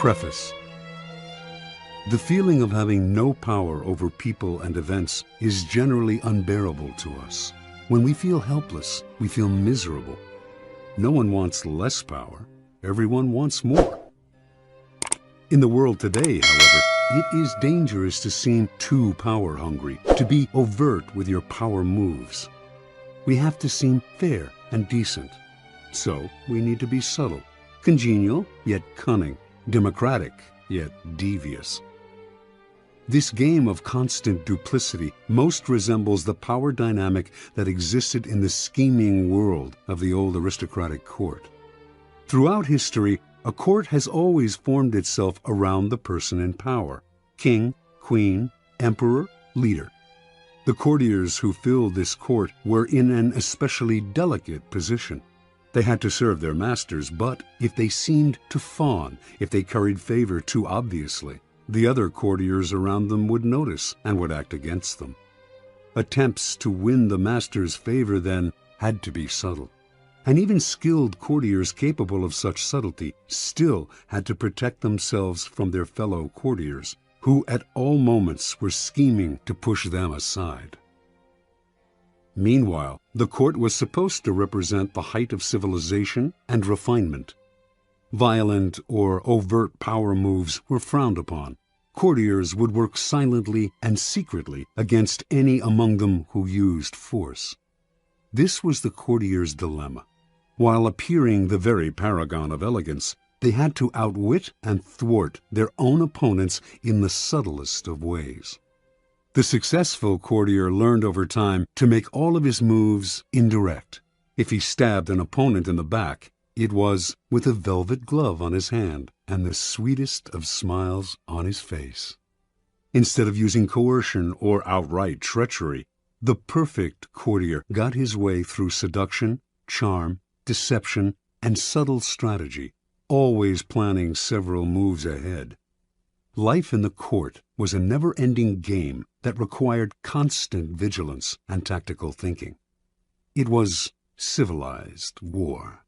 Preface. The feeling of having no power over people and events is generally unbearable to us. When we feel helpless, we feel miserable. No one wants less power. Everyone wants more. In the world today, however, it is dangerous to seem too power-hungry, to be overt with your power moves. We have to seem fair and decent. So we need to be subtle, congenial yet cunning, democratic yet devious. This game of constant duplicity most resembles the power dynamic that existed in the scheming world of the old aristocratic court. Throughout history, a court has always formed itself around the person in power: king, queen, emperor, leader. The courtiers who filled this court were in an especially delicate position. They had to serve their masters, but if they seemed to fawn, if they curried favor too obviously, the other courtiers around them would notice and would act against them. Attempts to win the master's favor then had to be subtle. And even skilled courtiers capable of such subtlety still had to protect themselves from their fellow courtiers, who at all moments were scheming to push them aside. Meanwhile, the court was supposed to represent the height of civilization and refinement. Violent or overt power moves were frowned upon. Courtiers would work silently and secretly against any among them who used force. This was the courtier's dilemma. While appearing the very paragon of elegance, they had to outwit and thwart their own opponents in the subtlest of ways. The successful courtier learned over time to make all of his moves indirect. If he stabbed an opponent in the back, it was with a velvet glove on his hand and the sweetest of smiles on his face. Instead of using coercion or outright treachery, the perfect courtier got his way through seduction, charm, deception, and subtle strategy, always planning several moves ahead. Life in the court was a never-ending game that required constant vigilance and tactical thinking. It was civilized war.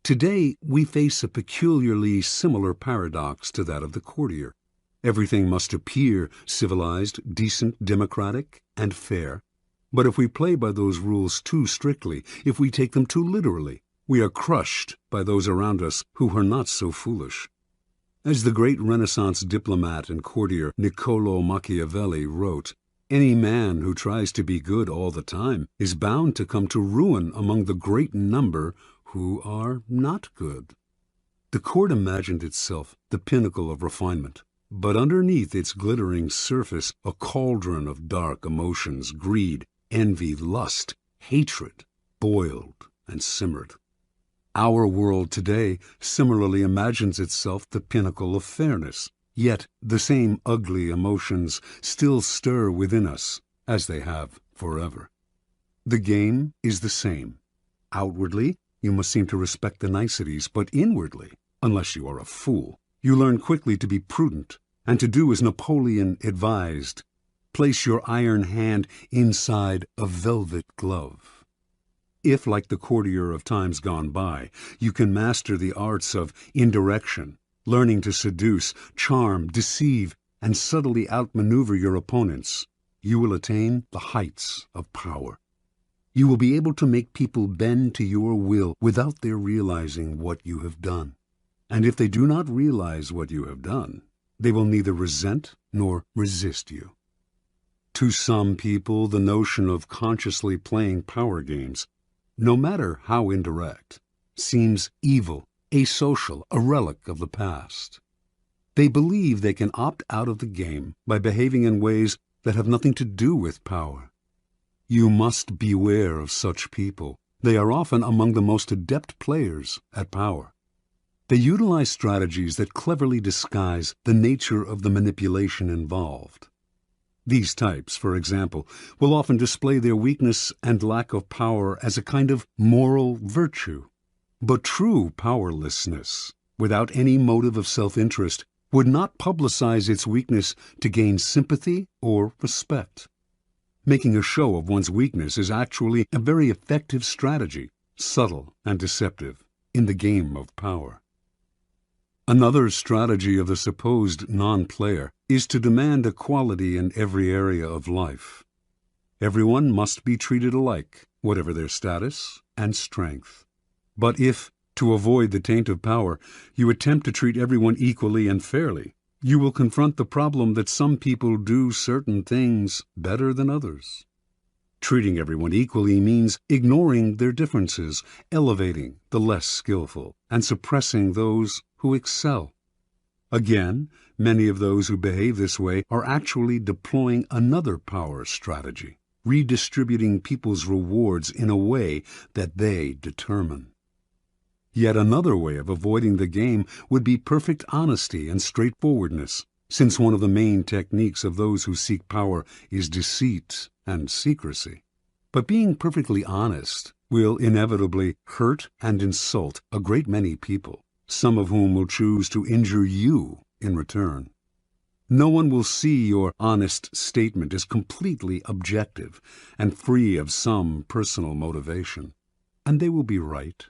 Today, we face a peculiarly similar paradox to that of the courtier. Everything must appear civilized, decent, democratic, and fair. But if we play by those rules too strictly, if we take them too literally, we are crushed by those around us who are not so foolish. As the great Renaissance diplomat and courtier Niccolò Machiavelli wrote, "Any man who tries to be good all the time is bound to come to ruin among the great number who are not good." The court imagined itself the pinnacle of refinement, but underneath its glittering surface a cauldron of dark emotions, greed, envy, lust, hatred, boiled and simmered. Our world today similarly imagines itself the pinnacle of fairness, yet the same ugly emotions still stir within us, as they have forever. The game is the same. Outwardly, you must seem to respect the niceties, but inwardly, unless you are a fool, you learn quickly to be prudent and to do as Napoleon advised: place your iron hand inside a velvet glove. If, like the courtier of times gone by, you can master the arts of indirection, learning to seduce, charm, deceive, and subtly outmaneuver your opponents, you will attain the heights of power. You will be able to make people bend to your will without their realizing what you have done. And if they do not realize what you have done, they will neither resent nor resist you. To some people, the notion of consciously playing power games, no matter how indirect, seems evil, asocial, a relic of the past. They believe they can opt out of the game by behaving in ways that have nothing to do with power. You must beware of such people. They are often among the most adept players at power. They utilize strategies that cleverly disguise the nature of the manipulation involved. These types, for example, will often display their weakness and lack of power as a kind of moral virtue. But true powerlessness, without any motive of self-interest, would not publicize its weakness to gain sympathy or respect. Making a show of one's weakness is actually a very effective strategy, subtle and deceptive, in the game of power. Another strategy of the supposed non-player is to demand equality in every area of life. Everyone must be treated alike, whatever their status and strength. But if, to avoid the taint of power, you attempt to treat everyone equally and fairly, you will confront the problem that some people do certain things better than others. Treating everyone equally means ignoring their differences, elevating the less skillful, and suppressing those who excel. Again, many of those who behave this way are actually deploying another power strategy, redistributing people's rewards in a way that they determine. Yet another way of avoiding the game would be perfect honesty and straightforwardness, since one of the main techniques of those who seek power is deceit and secrecy. But being perfectly honest will inevitably hurt and insult a great many people, some of whom will choose to injure you in return. No one will see your honest statement as completely objective and free of some personal motivation. And they will be right.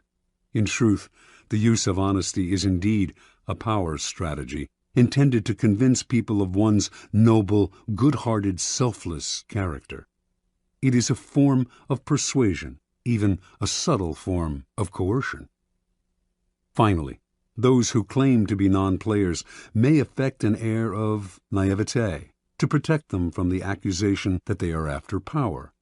In truth, the use of honesty is indeed a power strategy, intended to convince people of one's noble, good-hearted, selfless character. It is a form of persuasion, even a subtle form of coercion. Finally, those who claim to be non-players may affect an air of naivete to protect them from the accusation that they are after power.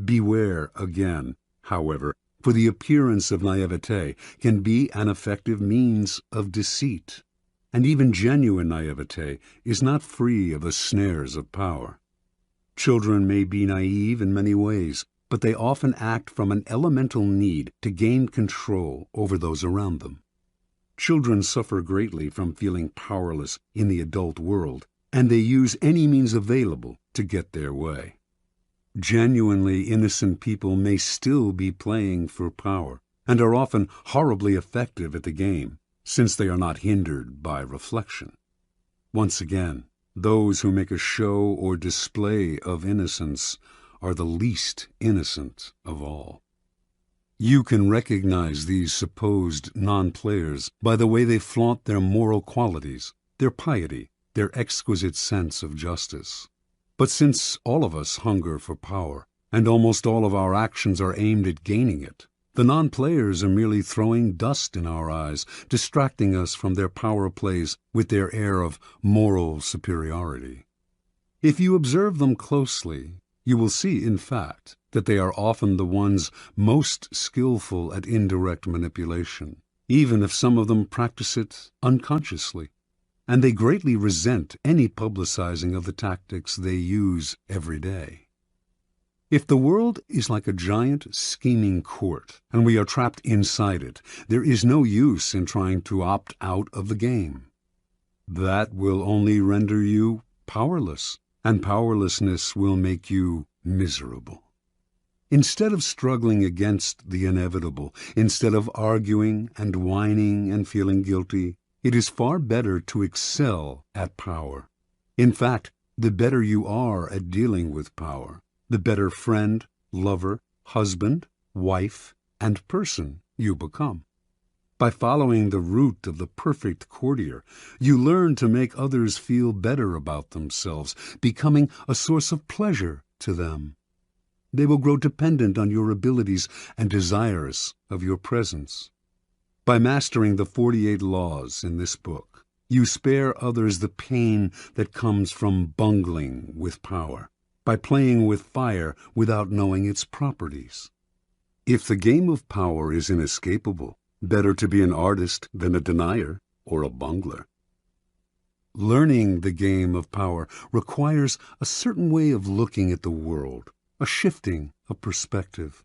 Beware again, however, for the appearance of naivete can be an effective means of deceit, and even genuine naivete is not free of the snares of power. Children may be naive in many ways, but they often act from an elemental need to gain control over those around them. Children suffer greatly from feeling powerless in the adult world, and they use any means available to get their way. Genuinely innocent people may still be playing for power, and are often horribly effective at the game, since they are not hindered by reflection. Once again, those who make a show or display of innocence are the least innocent of all. You can recognize these supposed non-players by the way they flaunt their moral qualities, their piety, their exquisite sense of justice. But since all of us hunger for power, and almost all of our actions are aimed at gaining it, the non-players are merely throwing dust in our eyes, distracting us from their power plays with their air of moral superiority. If you observe them closely, you will see, in fact, that they are often the ones most skillful at indirect manipulation, even if some of them practice it unconsciously. And they greatly resent any publicizing of the tactics they use every day. If the world is like a giant scheming court, and we are trapped inside it, there is no use in trying to opt out of the game. That will only render you powerless, and powerlessness will make you miserable. Instead of struggling against the inevitable, instead of arguing and whining and feeling guilty, it is far better to excel at power. In fact, the better you are at dealing with power, the better friend, lover, husband, wife, and person you become. By following the route of the perfect courtier, you learn to make others feel better about themselves, becoming a source of pleasure to them. They will grow dependent on your abilities and desirous of your presence. By mastering the 48 laws in this book, you spare others the pain that comes from bungling with power, by playing with fire without knowing its properties. If the game of power is inescapable, better to be an artist than a denier or a bungler. Learning the game of power requires a certain way of looking at the world, a shifting of perspective.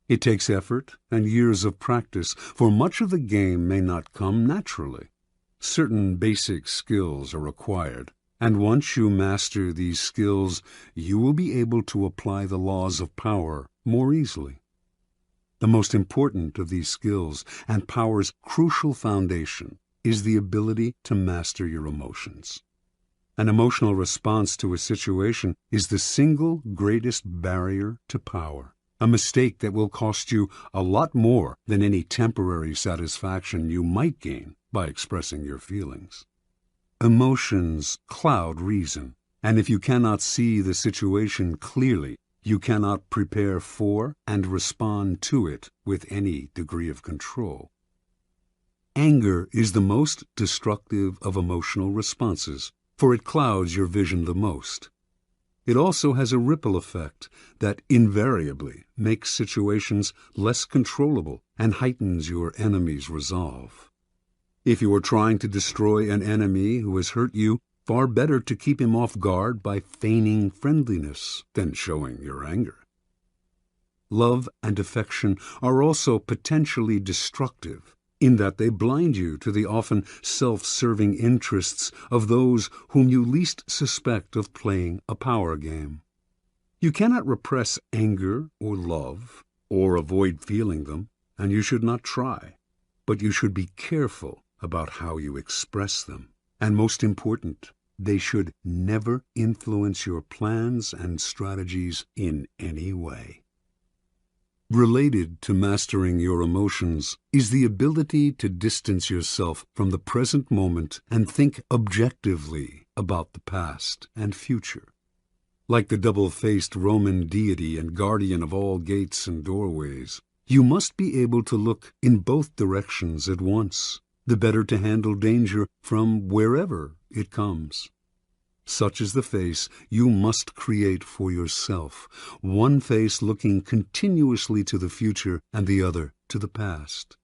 It takes effort and years of practice, for much of the game may not come naturally. Certain basic skills are required, and once you master these skills, you will be able to apply the laws of power more easily. The most important of these skills, and power's crucial foundation, is the ability to master your emotions. An emotional response to a situation is the single greatest barrier to power. A mistake that will cost you a lot more than any temporary satisfaction you might gain by expressing your feelings. Emotions cloud reason, and if you cannot see the situation clearly, you cannot prepare for and respond to it with any degree of control. Anger is the most destructive of emotional responses, for it clouds your vision the most. It also has a ripple effect that invariably makes situations less controllable and heightens your enemy's resolve. If you are trying to destroy an enemy who has hurt you, far better to keep him off guard by feigning friendliness than showing your anger. Love and affection are also potentially destructive in that they blind you to the often self-serving interests of those whom you least suspect of playing a power game. You cannot repress anger or love, or avoid feeling them, and you should not try, but you should be careful about how you express them. And most important, they should never influence your plans and strategies in any way. Related to mastering your emotions is the ability to distance yourself from the present moment and think objectively about the past and future. Like the double-faced Roman deity and guardian of all gates and doorways, you must be able to look in both directions at once, the better to handle danger from wherever it comes. Such is the face you must create for yourself, one face looking continuously to the future and the other to the past.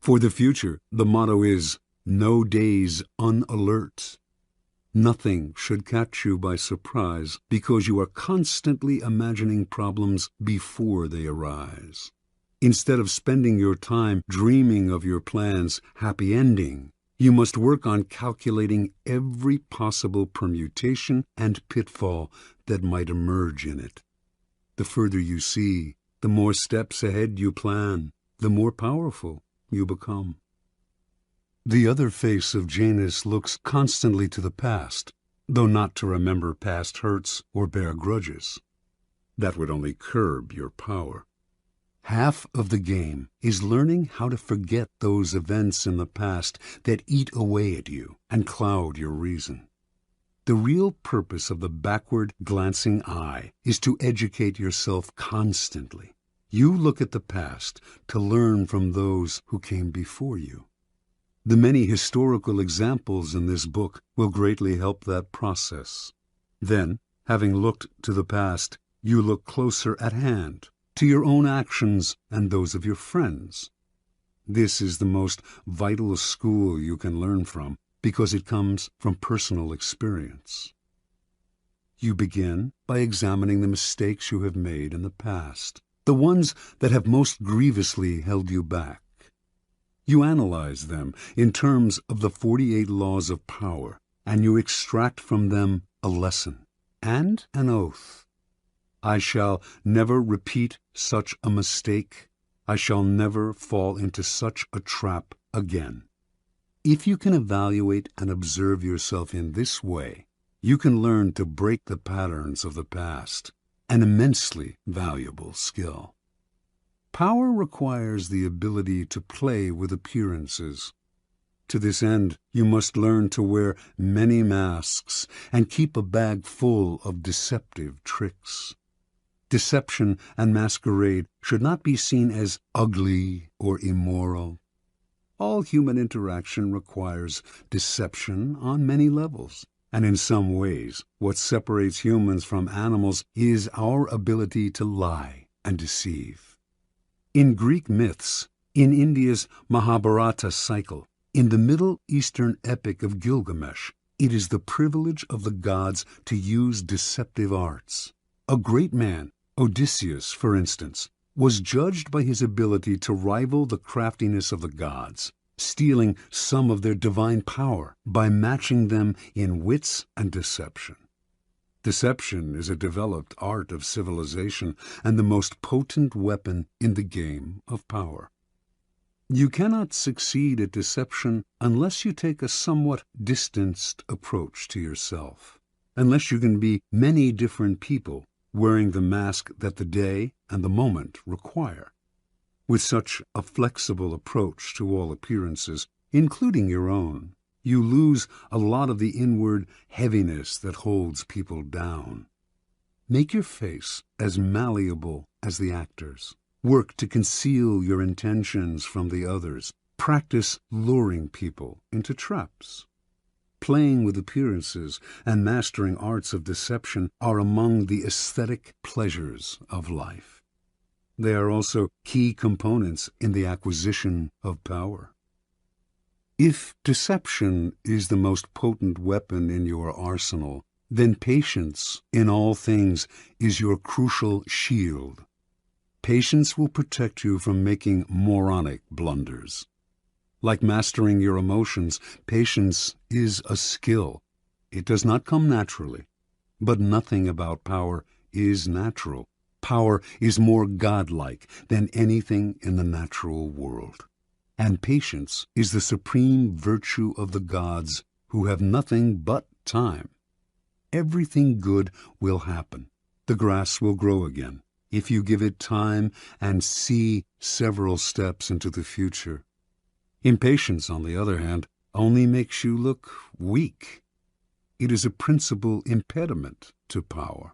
For the future, the motto is, no days unalert. Nothing should catch you by surprise because you are constantly imagining problems before they arise. Instead of spending your time dreaming of your plan's happy ending, you must work on calculating every possible permutation and pitfall that might emerge in it. The further you see, the more steps ahead you plan, the more powerful you become. The other face of Janus looks constantly to the past, though not to remember past hurts or bear grudges. That would only curb your power. Half of the game is learning how to forget those events in the past that eat away at you and cloud your reason. The real purpose of the backward glancing eye is to educate yourself constantly. You look at the past to learn from those who came before you. The many historical examples in this book will greatly help that process. Then, having looked to the past, you look closer at hand, to your own actions and those of your friends. This is the most vital school you can learn from because it comes from personal experience. You begin by examining the mistakes you have made in the past, the ones that have most grievously held you back. You analyze them in terms of the 48 laws of power, and you extract from them a lesson and an oath. I shall never repeat such a mistake. I shall never fall into such a trap again. If you can evaluate and observe yourself in this way, you can learn to break the patterns of the past, an immensely valuable skill. Power requires the ability to play with appearances. To this end, you must learn to wear many masks and keep a bag full of deceptive tricks. Deception and masquerade should not be seen as ugly or immoral. All human interaction requires deception on many levels, and in some ways, what separates humans from animals is our ability to lie and deceive. In Greek myths, in India's Mahabharata cycle, in the Middle Eastern epic of Gilgamesh, it is the privilege of the gods to use deceptive arts. A great man, Odysseus, for instance, was judged by his ability to rival the craftiness of the gods, stealing some of their divine power by matching them in wits and deception. Deception is a developed art of civilization and the most potent weapon in the game of power. You cannot succeed at deception unless you take a somewhat distanced approach to yourself, unless you can be many different people wearing the mask that the day and the moment require. With such a flexible approach to all appearances, including your own, you lose a lot of the inward heaviness that holds people down. Make your face as malleable as the actors. Work to conceal your intentions from the others. Practice luring people into traps. Playing with appearances and mastering arts of deception are among the aesthetic pleasures of life. They are also key components in the acquisition of power. If deception is the most potent weapon in your arsenal, then patience in all things is your crucial shield. Patience will protect you from making moronic blunders. Like mastering your emotions, patience is a skill. It does not come naturally, but nothing about power is natural. Power is more godlike than anything in the natural world. And patience is the supreme virtue of the gods, who have nothing but time. Everything good will happen. The grass will grow again, if you give it time and see several steps into the future. Impatience, on the other hand, only makes you look weak. It is a principal impediment to power.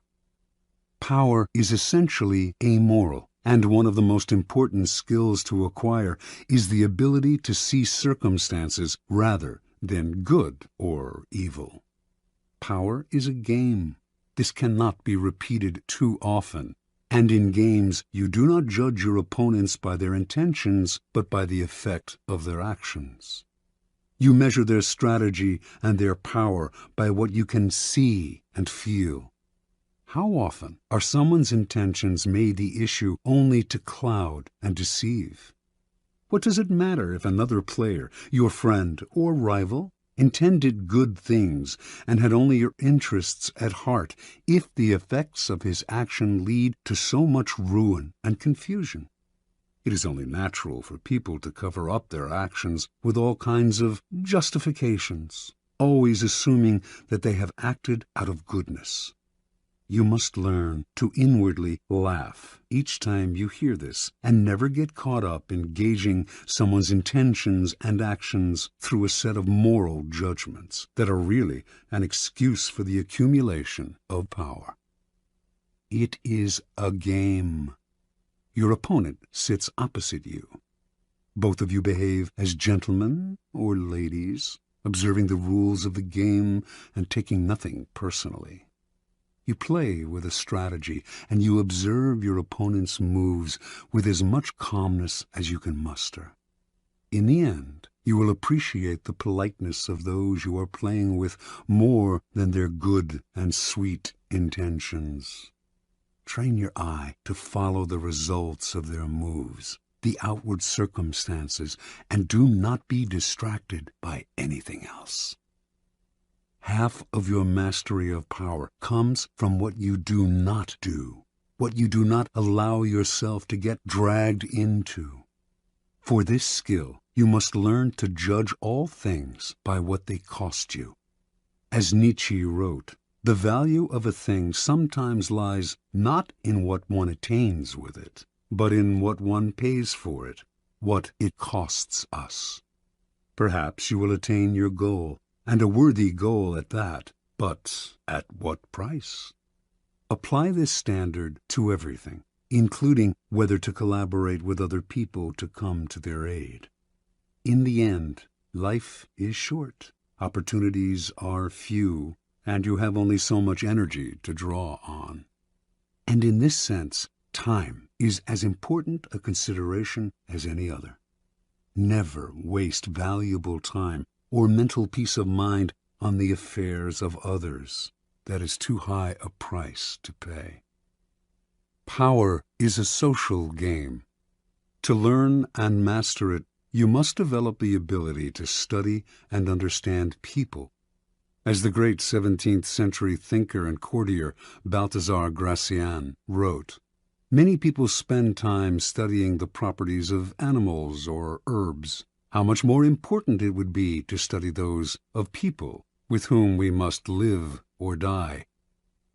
Power is essentially amoral, and one of the most important skills to acquire is the ability to see circumstances rather than good or evil. Power is a game. This cannot be repeated too often. And in games, you do not judge your opponents by their intentions, but by the effect of their actions. You measure their strategy and their power by what you can see and feel. How often are someone's intentions made the issue only to cloud and deceive? What does it matter if another player, your friend or rival, intended good things and had only your interests at heart, if the effects of his action lead to so much ruin and confusion? It is only natural for people to cover up their actions with all kinds of justifications, always assuming that they have acted out of goodness. You must learn to inwardly laugh each time you hear this, and never get caught up in gauging someone's intentions and actions through a set of moral judgments that are really an excuse for the accumulation of power. It is a game. Your opponent sits opposite you. Both of you behave as gentlemen or ladies, observing the rules of the game and taking nothing personally. You play with a strategy, and you observe your opponent's moves with as much calmness as you can muster. In the end, you will appreciate the politeness of those you are playing with more than their good and sweet intentions. Train your eye to follow the results of their moves, the outward circumstances, and do not be distracted by anything else. Half of your mastery of power comes from what you do not do, what you do not allow yourself to get dragged into. For this skill, you must learn to judge all things by what they cost you. As Nietzsche wrote, the value of a thing sometimes lies not in what one attains with it, but in what one pays for it, what it costs us. Perhaps you will attain your goal, and a worthy goal at that, but at what price? Apply this standard to everything, including whether to collaborate with other people to come to their aid. In the end, life is short, opportunities are few, and you have only so much energy to draw on. And in this sense, time is as important a consideration as any other. Never waste valuable time or mental peace of mind on the affairs of others. That is too high a price to pay. Power is a social game. To learn and master it, you must develop the ability to study and understand people. As the great 17th century thinker and courtier Balthazar Gracian wrote, many people spend time studying the properties of animals or herbs. How much more important it would be to study those of people with whom we must live or die.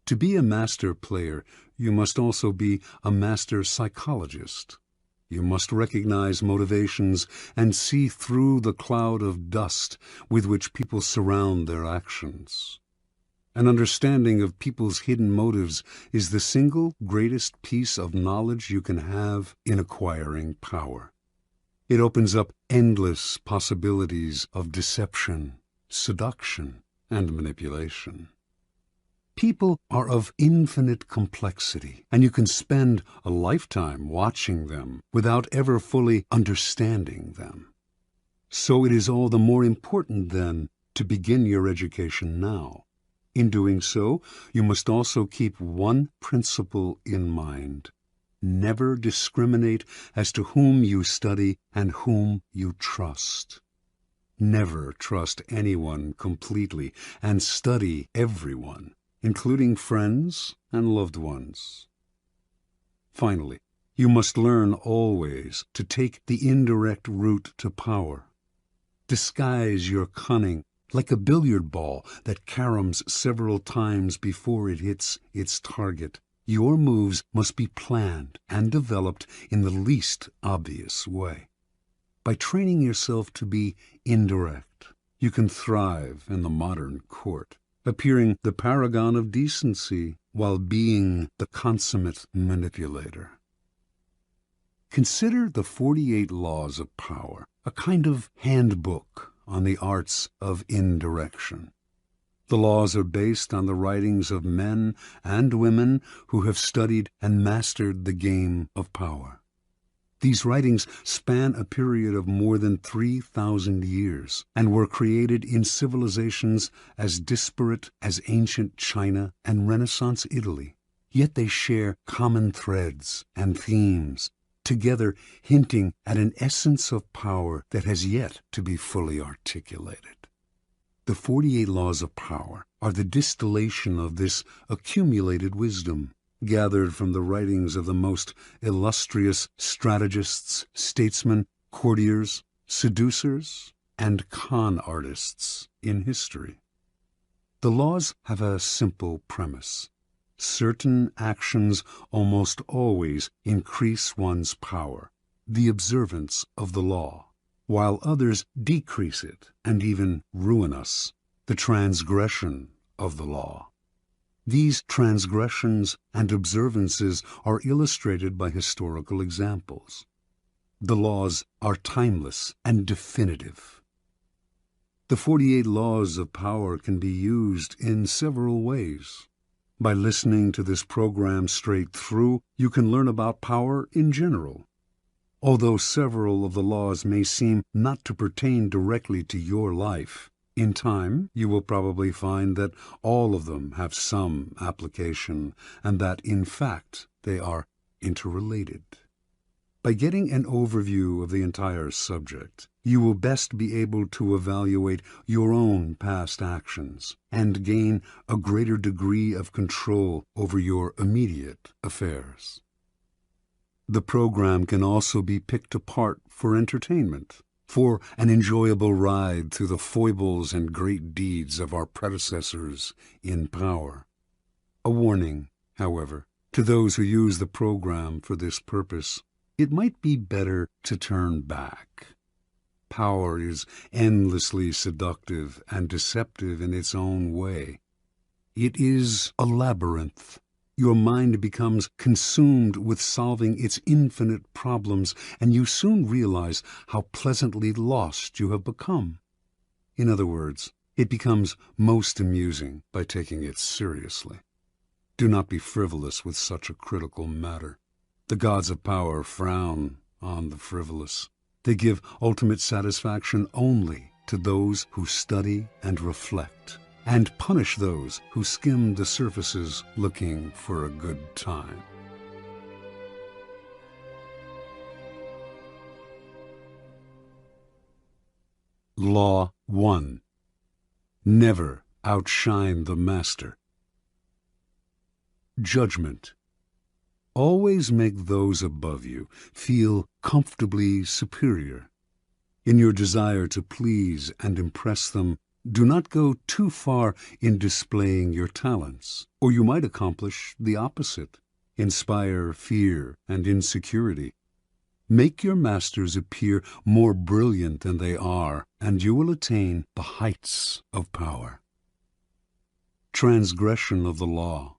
To be a master player, you must also be a master psychologist. You must recognize motivations and see through the cloud of dust with which people surround their actions. An understanding of people's hidden motives is the single greatest piece of knowledge you can have in acquiring power. It opens up endless possibilities of deception, seduction, and manipulation. People are of infinite complexity, and you can spend a lifetime watching them without ever fully understanding them. So it is all the more important, then, to begin your education now. In doing so, you must also keep one principle in mind. Never discriminate as to whom you study and whom you trust. Never trust anyone completely, and study everyone, including friends and loved ones. Finally, you must learn always to take the indirect route to power. Disguise your cunning like a billiard ball that caroms several times before it hits its target. Your moves must be planned and developed in the least obvious way. By training yourself to be indirect, you can thrive in the modern court, appearing the paragon of decency while being the consummate manipulator. Consider the 48 Laws of Power, a kind of handbook on the arts of indirection. The laws are based on the writings of men and women who have studied and mastered the game of power. These writings span a period of more than 3,000 years and were created in civilizations as disparate as ancient China and Renaissance Italy. Yet they share common threads and themes, together hinting at an essence of power that has yet to be fully articulated. The 48 Laws of Power are the distillation of this accumulated wisdom, gathered from the writings of the most illustrious strategists, statesmen, courtiers, seducers, and con artists in history. The laws have a simple premise. Certain actions almost always increase one's power, the observance of the law, while others decrease it and even ruin us, the transgression of the law. These transgressions and observances are illustrated by historical examples. The laws are timeless and definitive. The 48 Laws of Power can be used in several ways. By listening to this program straight through, you can learn about power in general. Although several of the laws may seem not to pertain directly to your life, in time you will probably find that all of them have some application and that, in fact, they are interrelated. By getting an overview of the entire subject, you will best be able to evaluate your own past actions and gain a greater degree of control over your immediate affairs. The program can also be picked apart for entertainment, for an enjoyable ride through the foibles and great deeds of our predecessors in power. A warning, however, to those who use the program for this purpose: it might be better to turn back. Power is endlessly seductive and deceptive in its own way. It is a labyrinth. Your mind becomes consumed with solving its infinite problems, and you soon realize how pleasantly lost you have become. In other words, it becomes most amusing by taking it seriously. Do not be frivolous with such a critical matter. The gods of power frown on the frivolous. They give ultimate satisfaction only to those who study and reflect, and punish those who skim the surfaces looking for a good time. Law 1. Never outshine the master. Judgment. Always make those above you feel comfortably superior. In your desire to please and impress them, do not go too far in displaying your talents, or you might accomplish the opposite, inspire fear and insecurity. Make your masters appear more brilliant than they are, and you will attain the heights of power. Transgression of the law.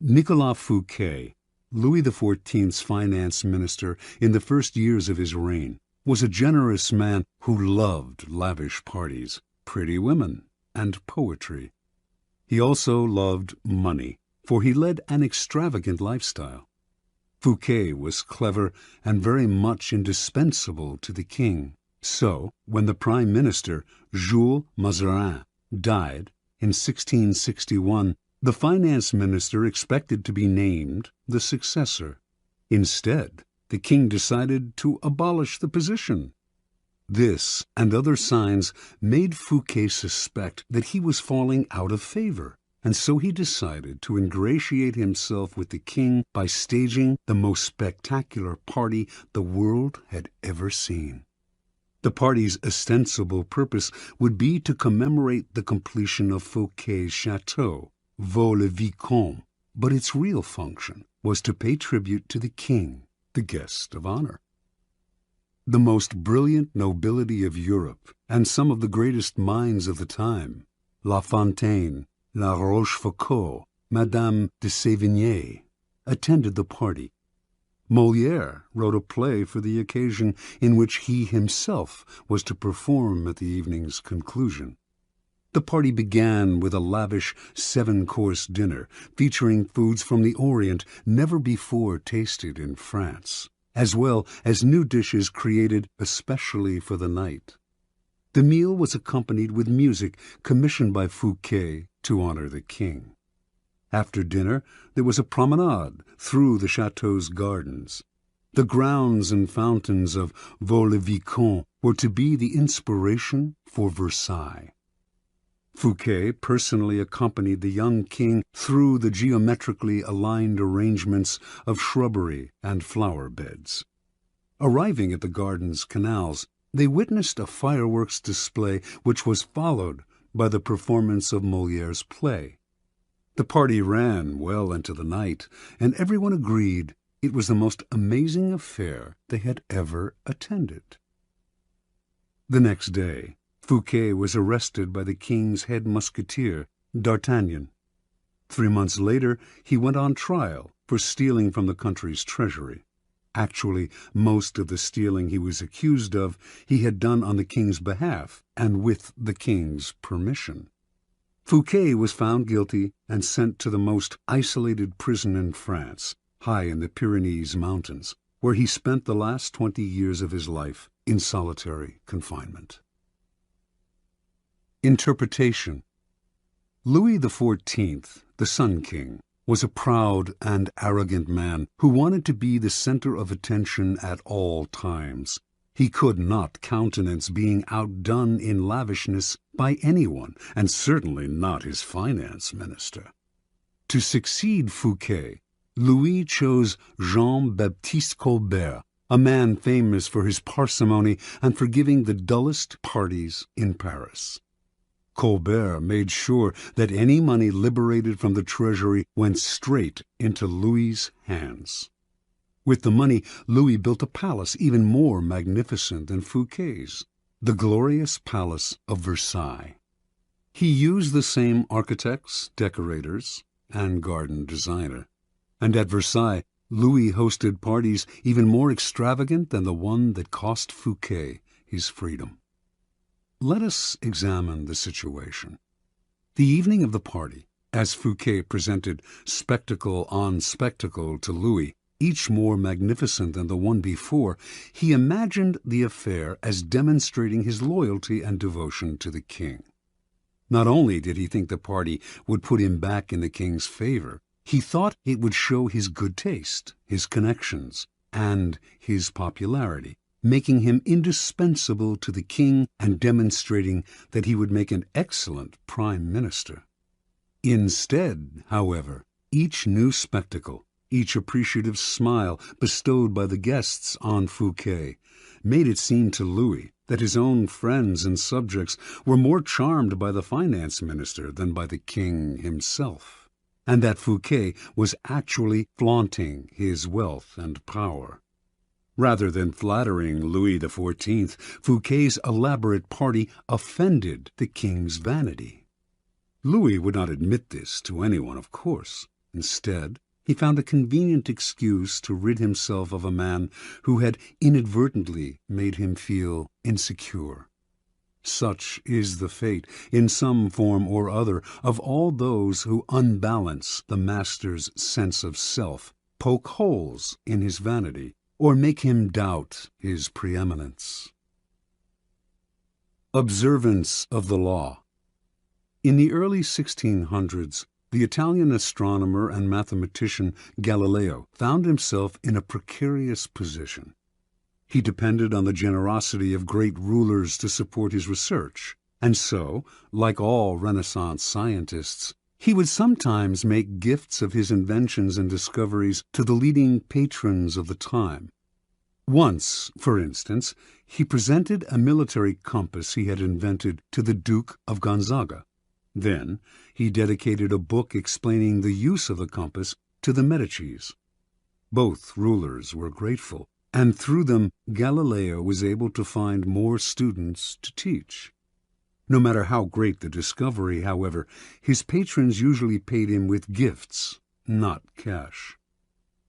Nicolas Fouquet, Louis XIV's finance minister in the first years of his reign, was a generous man who loved lavish parties, pretty women, and poetry. He also loved money, for he led an extravagant lifestyle. Fouquet was clever and very much indispensable to the king. So, when the prime minister, Jules Mazarin, died in 1661, the finance minister expected to be named the successor. Instead, the king decided to abolish the position. This and other signs made Fouquet suspect that he was falling out of favor, and so he decided to ingratiate himself with the king by staging the most spectacular party the world had ever seen. The party's ostensible purpose would be to commemorate the completion of Fouquet's chateau, Vaux-le-Vicomte, but its real function was to pay tribute to the king, the guest of honor. The most brilliant nobility of Europe and some of the greatest minds of the time, La Fontaine, La Rochefoucauld, Madame de Sévigné, attended the party. Molière wrote a play for the occasion in which he himself was to perform at the evening's conclusion. The party began with a lavish 7-course dinner featuring foods from the Orient never before tasted in France, as well as new dishes created especially for the night. The meal was accompanied with music commissioned by Fouquet to honor the king. After dinner, there was a promenade through the chateau's gardens. The grounds and fountains of Vaux-le-Vicomte were to be the inspiration for Versailles. Fouquet personally accompanied the young king through the geometrically aligned arrangements of shrubbery and flower beds. Arriving at the garden's canals, they witnessed a fireworks display which was followed by the performance of Molière's play. The party ran well into the night, and everyone agreed it was the most amazing affair they had ever attended. The next day, Fouquet was arrested by the king's head musketeer, D'Artagnan. 3 months later, he went on trial for stealing from the country's treasury. Actually, most of the stealing he was accused of he had done on the king's behalf and with the king's permission. Fouquet was found guilty and sent to the most isolated prison in France, high in the Pyrenees Mountains, where he spent the last 20 years of his life in solitary confinement. Interpretation. Louis XIV, the Sun King, was a proud and arrogant man who wanted to be the center of attention at all times. He could not countenance being outdone in lavishness by anyone, and certainly not his finance minister. To succeed Fouquet, Louis chose Jean-Baptiste Colbert, a man famous for his parsimony and for giving the dullest parties in Paris. Colbert made sure that any money liberated from the treasury went straight into Louis's hands. With the money, Louis built a palace even more magnificent than Fouquet's, the glorious Palace of Versailles. He used the same architects, decorators, and garden designer. And at Versailles, Louis hosted parties even more extravagant than the one that cost Fouquet his freedom. Let us examine the situation. The evening of the party, as Fouquet presented spectacle on spectacle to Louis, each more magnificent than the one before, he imagined the affair as demonstrating his loyalty and devotion to the king. Not only did he think the party would put him back in the king's favor, he thought it would show his good taste, his connections, and his popularity, making him indispensable to the king and demonstrating that he would make an excellent prime minister. Instead, however, each new spectacle, each appreciative smile bestowed by the guests on Fouquet, made it seem to Louis that his own friends and subjects were more charmed by the finance minister than by the king himself, and that Fouquet was actually flaunting his wealth and power. Rather than flattering Louis XIV, Fouquet's elaborate party offended the king's vanity. Louis would not admit this to anyone, of course. Instead, he found a convenient excuse to rid himself of a man who had inadvertently made him feel insecure. Such is the fate, in some form or other, of all those who unbalance the master's sense of self, poke holes in his vanity, or make him doubt his preeminence. Observance of the law. In the early 1600s, the Italian astronomer and mathematician Galileo found himself in a precarious position. He depended on the generosity of great rulers to support his research, and so, like all Renaissance scientists, he would sometimes make gifts of his inventions and discoveries to the leading patrons of the time. Once, for instance, he presented a military compass he had invented to the Duke of Gonzaga. Then he dedicated a book explaining the use of the compass to the Medicis. Both rulers were grateful, and through them Galileo was able to find more students to teach. No matter how great the discovery, however, his patrons usually paid him with gifts, not cash.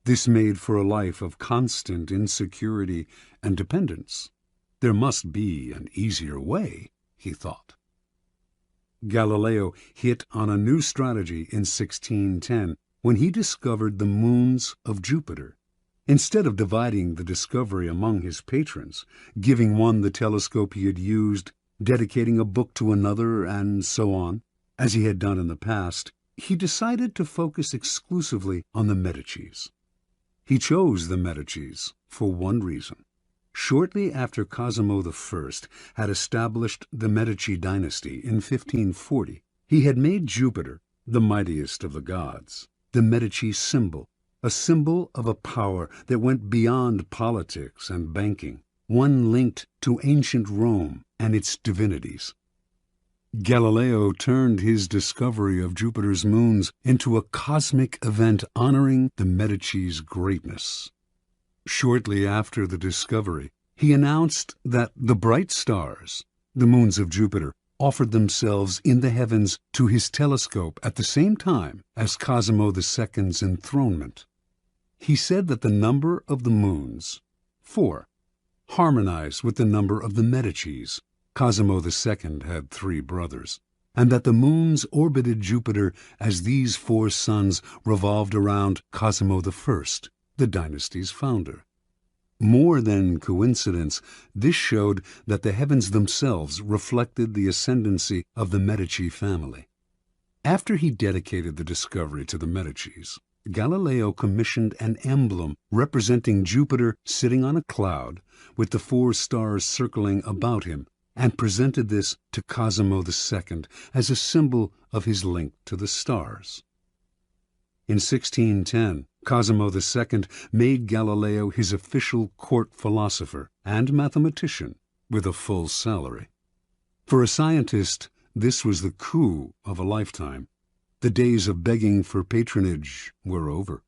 This made for a life of constant insecurity and dependence. There must be an easier way, he thought. Galileo hit on a new strategy in 1610 when he discovered the moons of Jupiter. Instead of dividing the discovery among his patrons, giving one the telescope he had used, dedicating a book to another, and so on, as he had done in the past, he decided to focus exclusively on the Medicis. He chose the Medicis for one reason. Shortly after Cosimo I had established the Medici dynasty in 1540, he had made Jupiter, the mightiest of the gods, the Medici symbol, a symbol of a power that went beyond politics and banking, one linked to ancient Rome and its divinities. Galileo turned his discovery of Jupiter's moons into a cosmic event honoring the Medici's greatness. Shortly after the discovery, he announced that the bright stars, the moons of Jupiter, offered themselves in the heavens to his telescope at the same time as Cosimo II's enthronement. He said that the number of the moons, 4, harmonized with the number of the Medicis. Cosimo II had 3 brothers, and that the moons orbited Jupiter as these 4 suns revolved around Cosimo I, the dynasty's founder. More than coincidence, this showed that the heavens themselves reflected the ascendancy of the Medici family. After he dedicated the discovery to the Medicis, Galileo commissioned an emblem representing Jupiter sitting on a cloud with the 4 stars circling about him, and presented this to Cosimo II as a symbol of his link to the stars. In 1610, Cosimo II made Galileo his official court philosopher and mathematician with a full salary. For a scientist, this was the coup of a lifetime. The days of begging for patronage were over.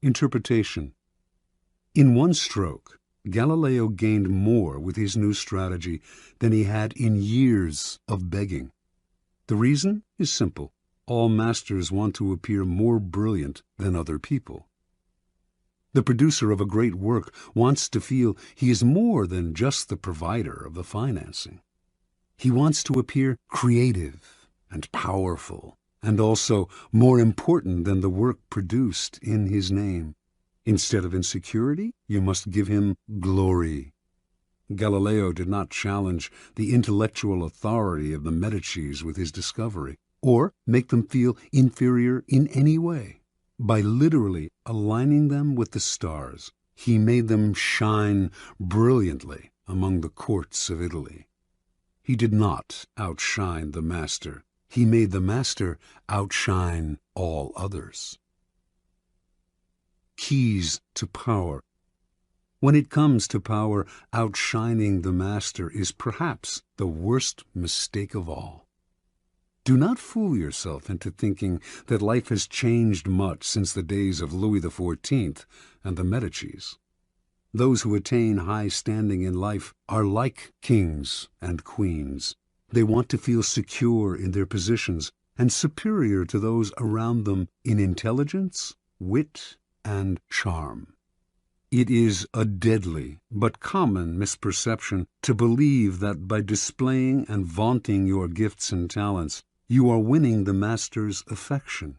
Interpretation. In one stroke, Galileo gained more with his new strategy than he had in years of begging. The reason is simple. All masters want to appear more brilliant than other people. The producer of a great work wants to feel he is more than just the provider of the financing. He wants to appear creative and powerful, and also more important than the work produced in his name. Instead of insecurity, you must give him glory. Galileo did not challenge the intellectual authority of the Medicis with his discovery, or make them feel inferior in any way. By literally aligning them with the stars, he made them shine brilliantly among the courts of Italy. He did not outshine the master. He made the master outshine all others. Keys to power. When it comes to power, outshining the master is perhaps the worst mistake of all. Do not fool yourself into thinking that life has changed much since the days of Louis XIV and the Medicis. Those who attain high standing in life are like kings and queens. They want to feel secure in their positions and superior to those around them in intelligence, wit, and charm. It is a deadly but common misperception to believe that by displaying and vaunting your gifts and talents, you are winning the master's affection.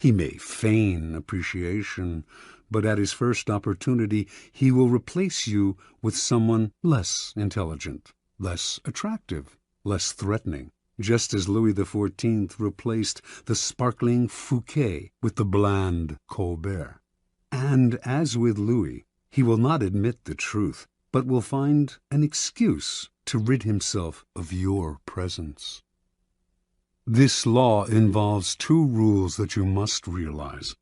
He may feign appreciation, but at his first opportunity he will replace you with someone less intelligent, less attractive, less threatening, just as Louis XIV replaced the sparkling Fouquet with the bland Colbert. And as with Louis, he will not admit the truth, but will find an excuse to rid himself of your presence. This law involves two rules that you must realize.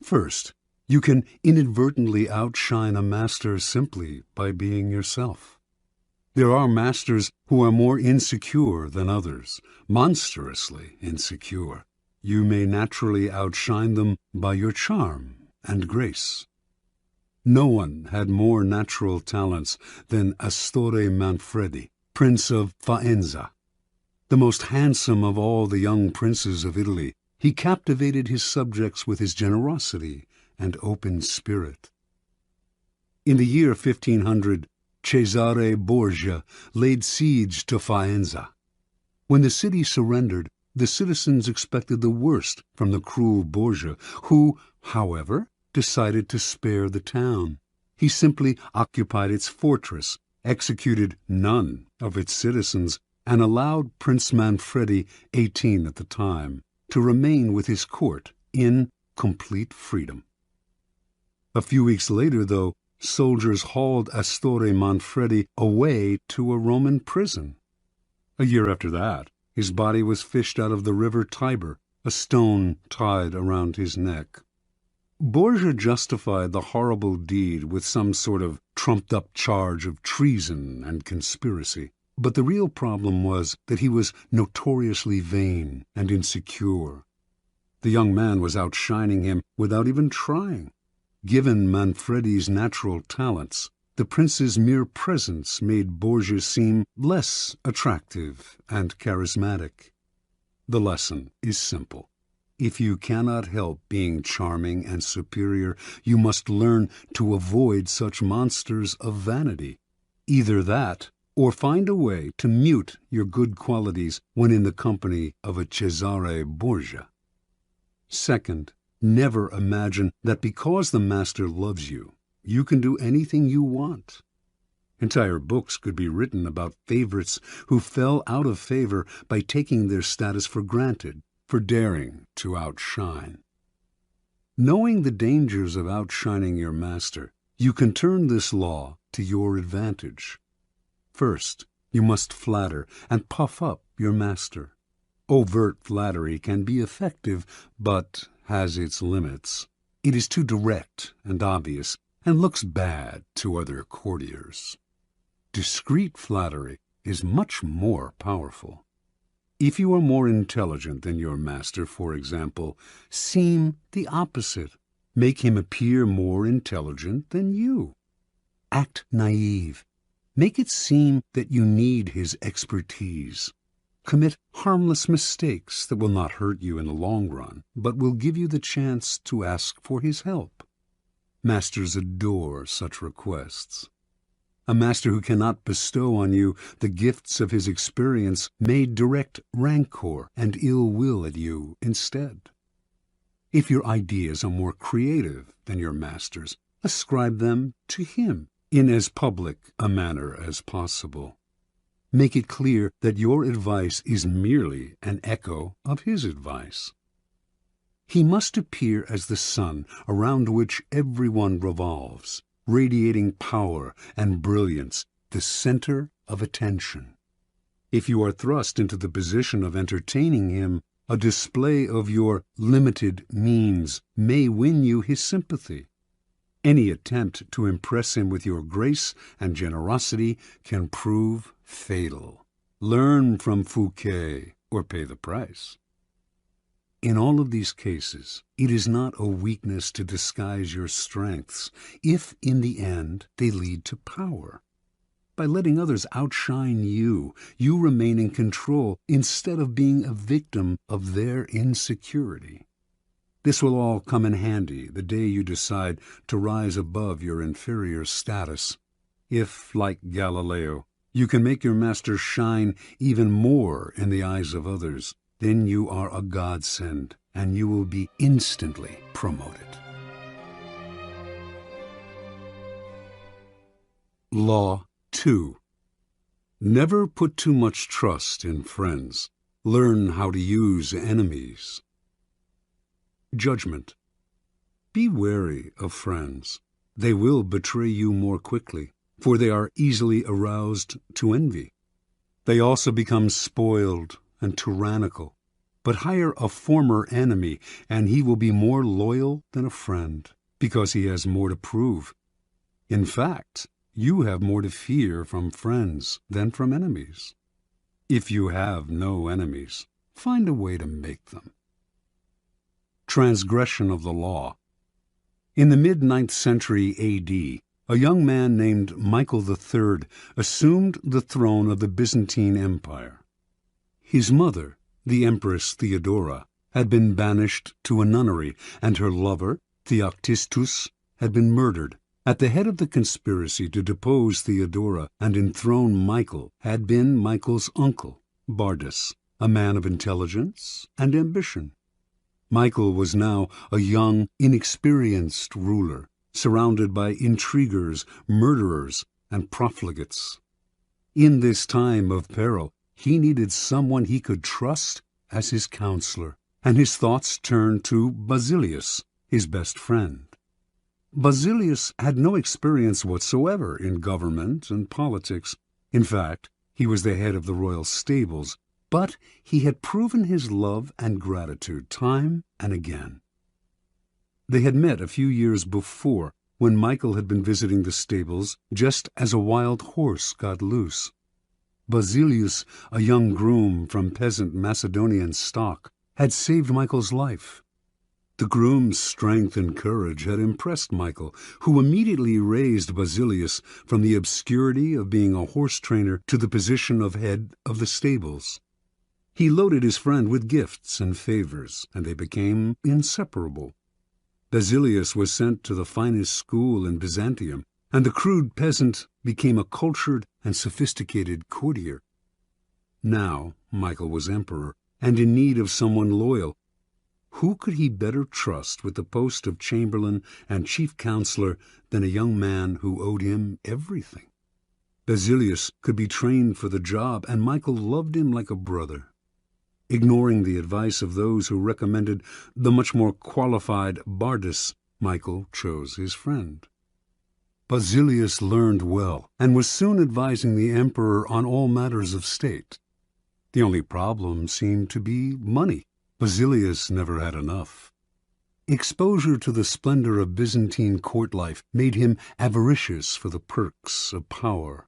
First, you can inadvertently outshine a master simply by being yourself. There are masters who are more insecure than others, monstrously insecure. You may naturally outshine them by your charm and grace. No one had more natural talents than Astorre Manfredi, Prince of Faenza. The most handsome of all the young princes of Italy, he captivated his subjects with his generosity and open spirit. In the year 1500, Cesare Borgia laid siege to Faenza. When the city surrendered, the citizens expected the worst from the cruel Borgia, who, however, decided to spare the town. He simply occupied its fortress, executed none of its citizens, and allowed Prince Manfredi, 18 at the time, to remain with his court in complete freedom. A few weeks later, though, soldiers hauled Astorre Manfredi away to a Roman prison. A year after that, his body was fished out of the river Tiber, a stone tied around his neck. Borgia justified the horrible deed with some sort of trumped-up charge of treason and conspiracy. But the real problem was that he was notoriously vain and insecure. The young man was outshining him without even trying. Given Manfredi's natural talents, the prince's mere presence made Borgia seem less attractive and charismatic. The lesson is simple. If you cannot help being charming and superior, you must learn to avoid such monsters of vanity. Either that, or find a way to mute your good qualities when in the company of a Cesare Borgia. Second, never imagine that because the master loves you, you can do anything you want. Entire books could be written about favorites who fell out of favor by taking their status for granted, for daring to outshine. Knowing the dangers of outshining your master, you can turn this law to your advantage. First, you must flatter and puff up your master. Overt flattery can be effective, but has its limits. It is too direct and obvious, and looks bad to other courtiers. Discreet flattery is much more powerful. If you are more intelligent than your master, for example, seem the opposite. Make him appear more intelligent than you. Act naive. Make it seem that you need his expertise. Commit harmless mistakes that will not hurt you in the long run, but will give you the chance to ask for his help. Masters adore such requests. A master who cannot bestow on you the gifts of his experience may direct rancor and ill will at you instead. If your ideas are more creative than your master's, ascribe them to him in as public a manner as possible. Make it clear that your advice is merely an echo of his advice. He must appear as the sun around which everyone revolves, radiating power and brilliance, the center of attention. If you are thrust into the position of entertaining him, a display of your limited means may win you his sympathy. Any attempt to impress him with your grace and generosity can prove fatal. Learn from Fouquet. or pay the price. In all of these cases, it is not a weakness to disguise your strengths if, in the end, they lead to power. By letting others outshine you, you remain in control instead of being a victim of their insecurity. This will all come in handy the day you decide to rise above your inferior status. If, like Galileo, you can make your master shine even more in the eyes of others, then you are a godsend, and you will be instantly promoted. Law 2. Never put too much trust in friends. Learn how to use enemies. Judgment. Be wary of friends. They will betray you more quickly, for they are easily aroused to envy. They also become spoiled and tyrannical. But hire a former enemy, and he will be more loyal than a friend, because he has more to prove. In fact, you have more to fear from friends than from enemies. If you have no enemies, find a way to make them. Transgression of the law. In the mid-9th century A.D., a young man named Michael III assumed the throne of the Byzantine Empire. His mother, the Empress Theodora, had been banished to a nunnery, and her lover, Theoctistus, had been murdered. At the head of the conspiracy to depose Theodora and enthrone Michael had been Michael's uncle, Bardas, a man of intelligence and ambition. Michael was now a young, inexperienced ruler, surrounded by intriguers, murderers, and profligates. In this time of peril, he needed someone he could trust as his counselor, and his thoughts turned to Basilius, his best friend. Basilius had no experience whatsoever in government and politics. In fact, he was the head of the royal stables, but he had proven his love and gratitude time and again. They had met a few years before, when Michael had been visiting the stables just as a wild horse got loose. Basilius, a young groom from peasant Macedonian stock, had saved Michael's life. The groom's strength and courage had impressed Michael, who immediately raised Basilius from the obscurity of being a horse trainer to the position of head of the stables. He loaded his friend with gifts and favors, and they became inseparable. Basilius was sent to the finest school in Byzantium, and the crude peasant became a cultured and sophisticated courtier. Now Michael was emperor, and in need of someone loyal. Who could he better trust with the post of chamberlain and chief counselor than a young man who owed him everything? Basilius could be trained for the job, and Michael loved him like a brother. Ignoring the advice of those who recommended the much more qualified Bardas, Michael chose his friend. Basilius learned well, and was soon advising the emperor on all matters of state. The only problem seemed to be money. Basilius never had enough. Exposure to the splendor of Byzantine court life made him avaricious for the perks of power.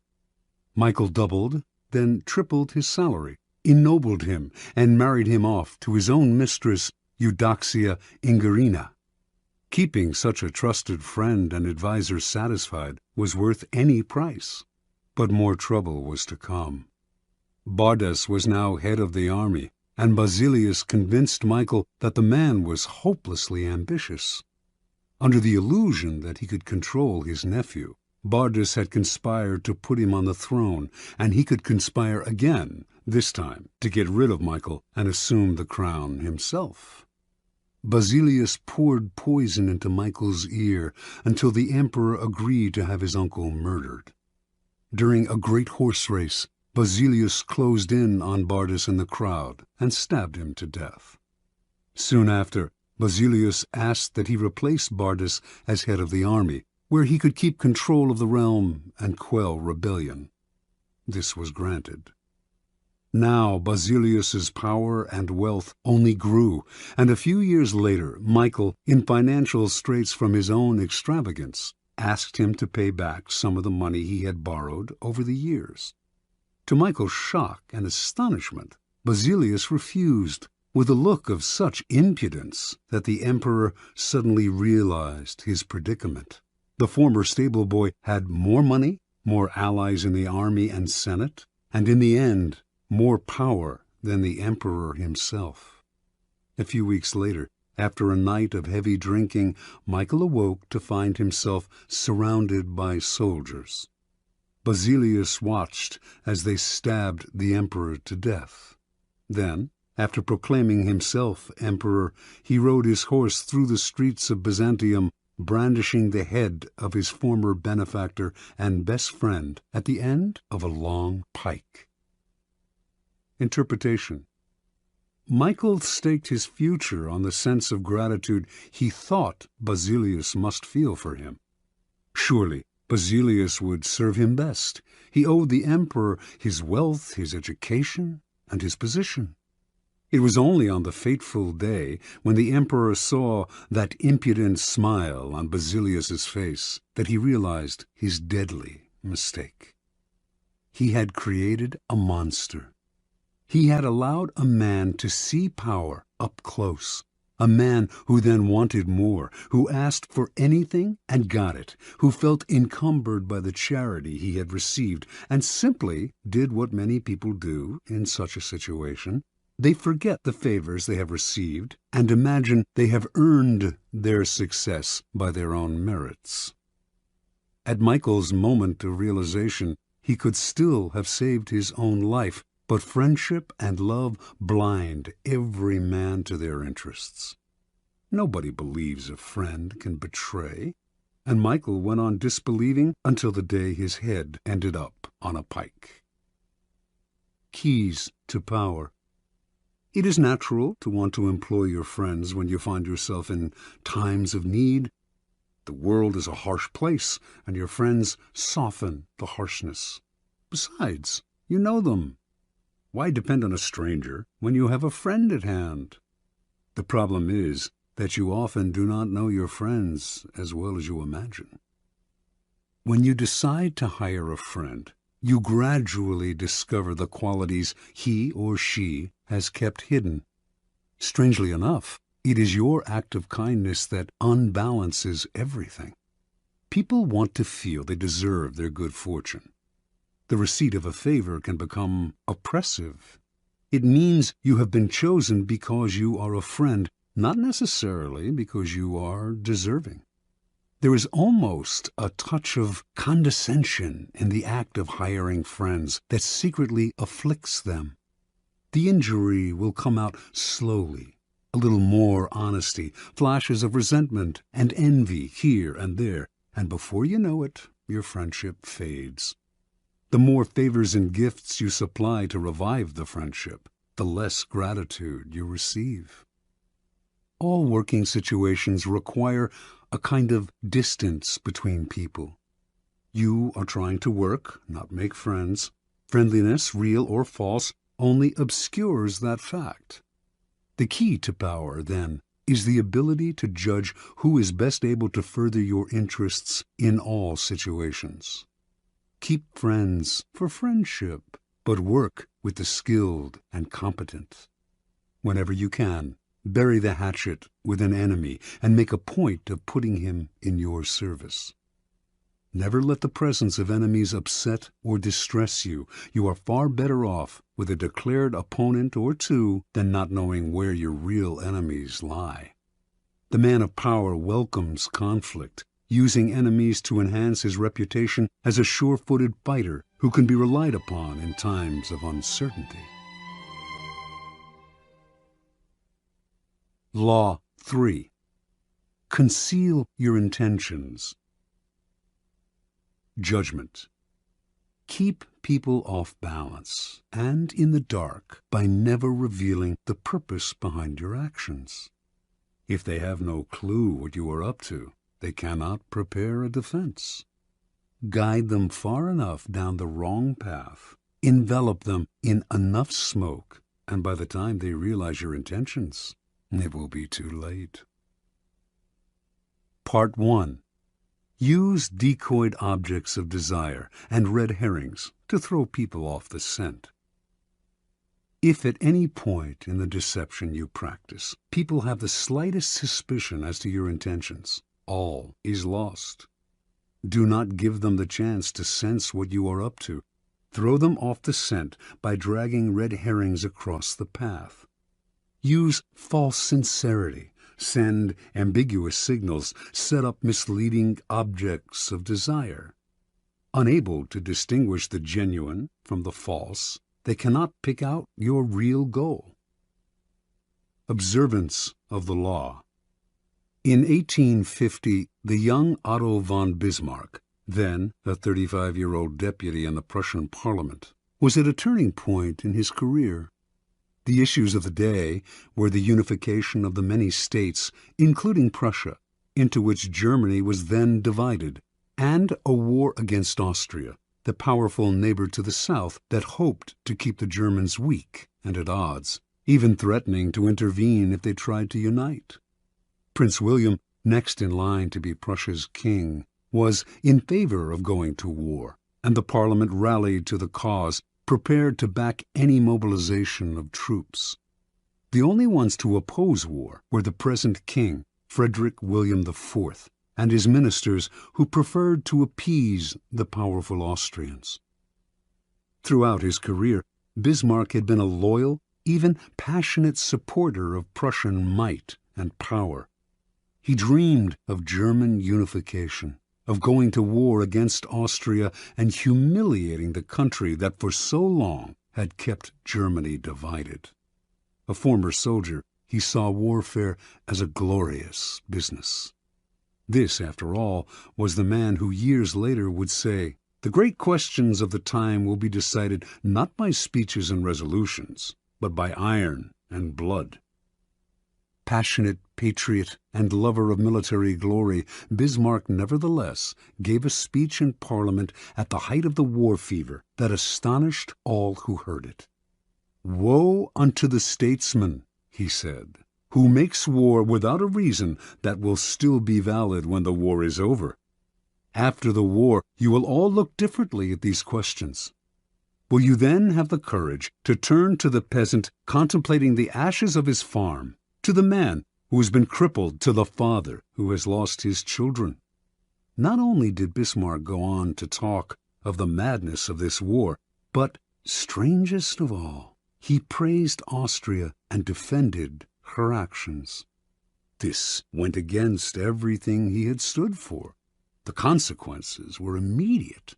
Michael doubled, then tripled his salary, ennobled him, and married him off to his own mistress, Eudoxia Ingerina. Keeping such a trusted friend and adviser satisfied was worth any price. But more trouble was to come. Bardas was now head of the army, and Basilius convinced Michael that the man was hopelessly ambitious. Under the illusion that he could control his nephew, Bardas had conspired to put him on the throne, and he could conspire again, this time to get rid of Michael and assume the crown himself. Basilius poured poison into Michael's ear until the emperor agreed to have his uncle murdered. During a great horse race, Basilius closed in on Bardas in the crowd and stabbed him to death. Soon after, Basilius asked that he replace Bardas as head of the army, where he could keep control of the realm and quell rebellion. This was granted. Now Basilius's power and wealth only grew, and a few years later Michael, in financial straits from his own extravagance, asked him to pay back some of the money he had borrowed over the years. To Michael's shock and astonishment, Basilius refused, with a look of such impudence that the emperor suddenly realized his predicament. The former stable boy had more money, more allies in the army and senate, and in the end, more power than the emperor himself. A few weeks later, after a night of heavy drinking, Michael awoke to find himself surrounded by soldiers. Basilius watched as they stabbed the emperor to death. Then, after proclaiming himself emperor, he rode his horse through the streets of Byzantium, brandishing the head of his former benefactor and best friend at the end of a long pike. Interpretation. Michael staked his future on the sense of gratitude he thought Basilius must feel for him. Surely Basilius would serve him best. He owed the emperor his wealth, his education, and his position. It was only on the fateful day when the emperor saw that impudent smile on Basilius's face that he realized his deadly mistake. He had created a monster. He had allowed a man to see power up close, a man who then wanted more, who asked for anything and got it, who felt encumbered by the charity he had received, and simply did what many people do in such a situation. They forget the favors they have received and imagine they have earned their success by their own merits. At Michael's moment of realization, he could still have saved his own life, but friendship and love blind every man to their interests. Nobody believes a friend can betray, and Michael went on disbelieving until the day his head ended up on a pike. Keys to power. It is natural to want to employ your friends when you find yourself in times of need. The world is a harsh place, and your friends soften the harshness. Besides, you know them. Why depend on a stranger when you have a friend at hand? The problem is that you often do not know your friends as well as you imagine. When you decide to hire a friend, you gradually discover the qualities he or she has kept hidden. Strangely enough, it is your act of kindness that unbalances everything. People want to feel they deserve their good fortune. The receipt of a favor can become oppressive. It means you have been chosen because you are a friend, not necessarily because you are deserving. There is almost a touch of condescension in the act of hiring friends that secretly afflicts them. The injury will come out slowly, a little more honesty, flashes of resentment and envy here and there, and before you know it, your friendship fades. The more favors and gifts you supply to revive the friendship, the less gratitude you receive. All working situations require a kind of distance between people. You are trying to work, not make friends. Friendliness, real or false, only obscures that fact. The key to power, then, is the ability to judge who is best able to further your interests in all situations. Keep friends for friendship, but work with the skilled and competent. Whenever you can, bury the hatchet with an enemy and make a point of putting him in your service. Never let the presence of enemies upset or distress you. You are far better off with a declared opponent or two than not knowing where your real enemies lie. The man of power welcomes conflict, using enemies to enhance his reputation as a sure-footed fighter who can be relied upon in times of uncertainty. Law 3. Conceal your intentions. Judgment. Keep people off balance and in the dark by never revealing the purpose behind your actions. If they have no clue what you are up to, they cannot prepare a defense. Guide them far enough down the wrong path, envelop them in enough smoke, and by the time they realize your intentions, it will be too late. Part 1. Use decoyed objects of desire and red herrings to throw people off the scent. If at any point in the deception you practice, people have the slightest suspicion as to your intentions, all is lost. Do not give them the chance to sense what you are up to. Throw them off the scent by dragging red herrings across the path. Use false sincerity, send ambiguous signals, set up misleading objects of desire. Unable to distinguish the genuine from the false, they cannot pick out your real goal. Observance of the law. In 1850, the young Otto von Bismarck, then a 35-year-old deputy in the Prussian parliament, was at a turning point in his career. The issues of the day were the unification of the many states, including Prussia, into which Germany was then divided, and a war against Austria, the powerful neighbor to the south that hoped to keep the Germans weak and at odds, even threatening to intervene if they tried to unite. Prince William, next in line to be Prussia's king, was in favor of going to war, and the Parliament rallied to the cause, prepared to back any mobilization of troops. The only ones to oppose war were the present king, Frederick William IV, and his ministers, who preferred to appease the powerful Austrians. Throughout his career, Bismarck had been a loyal, even passionate supporter of Prussian might and power. He dreamed of German unification, of going to war against Austria and humiliating the country that for so long had kept Germany divided. A former soldier, he saw warfare as a glorious business. This, after all, was the man who years later would say, "The great questions of the time will be decided not by speeches and resolutions, but by iron and blood." Passionate patriot and lover of military glory, Bismarck nevertheless gave a speech in Parliament at the height of the war fever that astonished all who heard it. "Woe unto the statesman," he said, "who makes war without a reason that will still be valid when the war is over. After the war, you will all look differently at these questions. Will you then have the courage to turn to the peasant contemplating the ashes of his farm, to the man who has been crippled, to the father who has lost his children?" Not only did Bismarck go on to talk of the madness of this war, but, strangest of all, he praised Austria and defended her actions. This went against everything he had stood for. The consequences were immediate.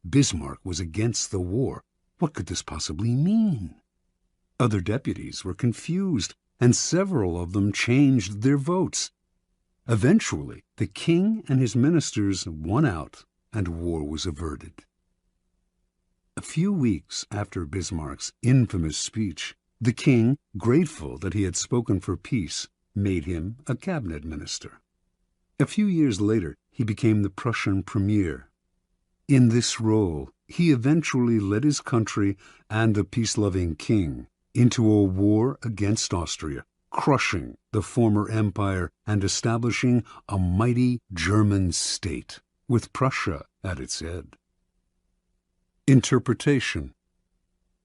Bismarck was against the war. What could this possibly mean? Other deputies were confused, and several of them changed their votes. Eventually, the king and his ministers won out, and war was averted. A few weeks after Bismarck's infamous speech, the king, grateful that he had spoken for peace, made him a cabinet minister. A few years later, he became the Prussian premier. In this role, he eventually led his country and the peace-loving king into a war against Austria, crushing the former empire and establishing a mighty German state, with Prussia at its head. Interpretation.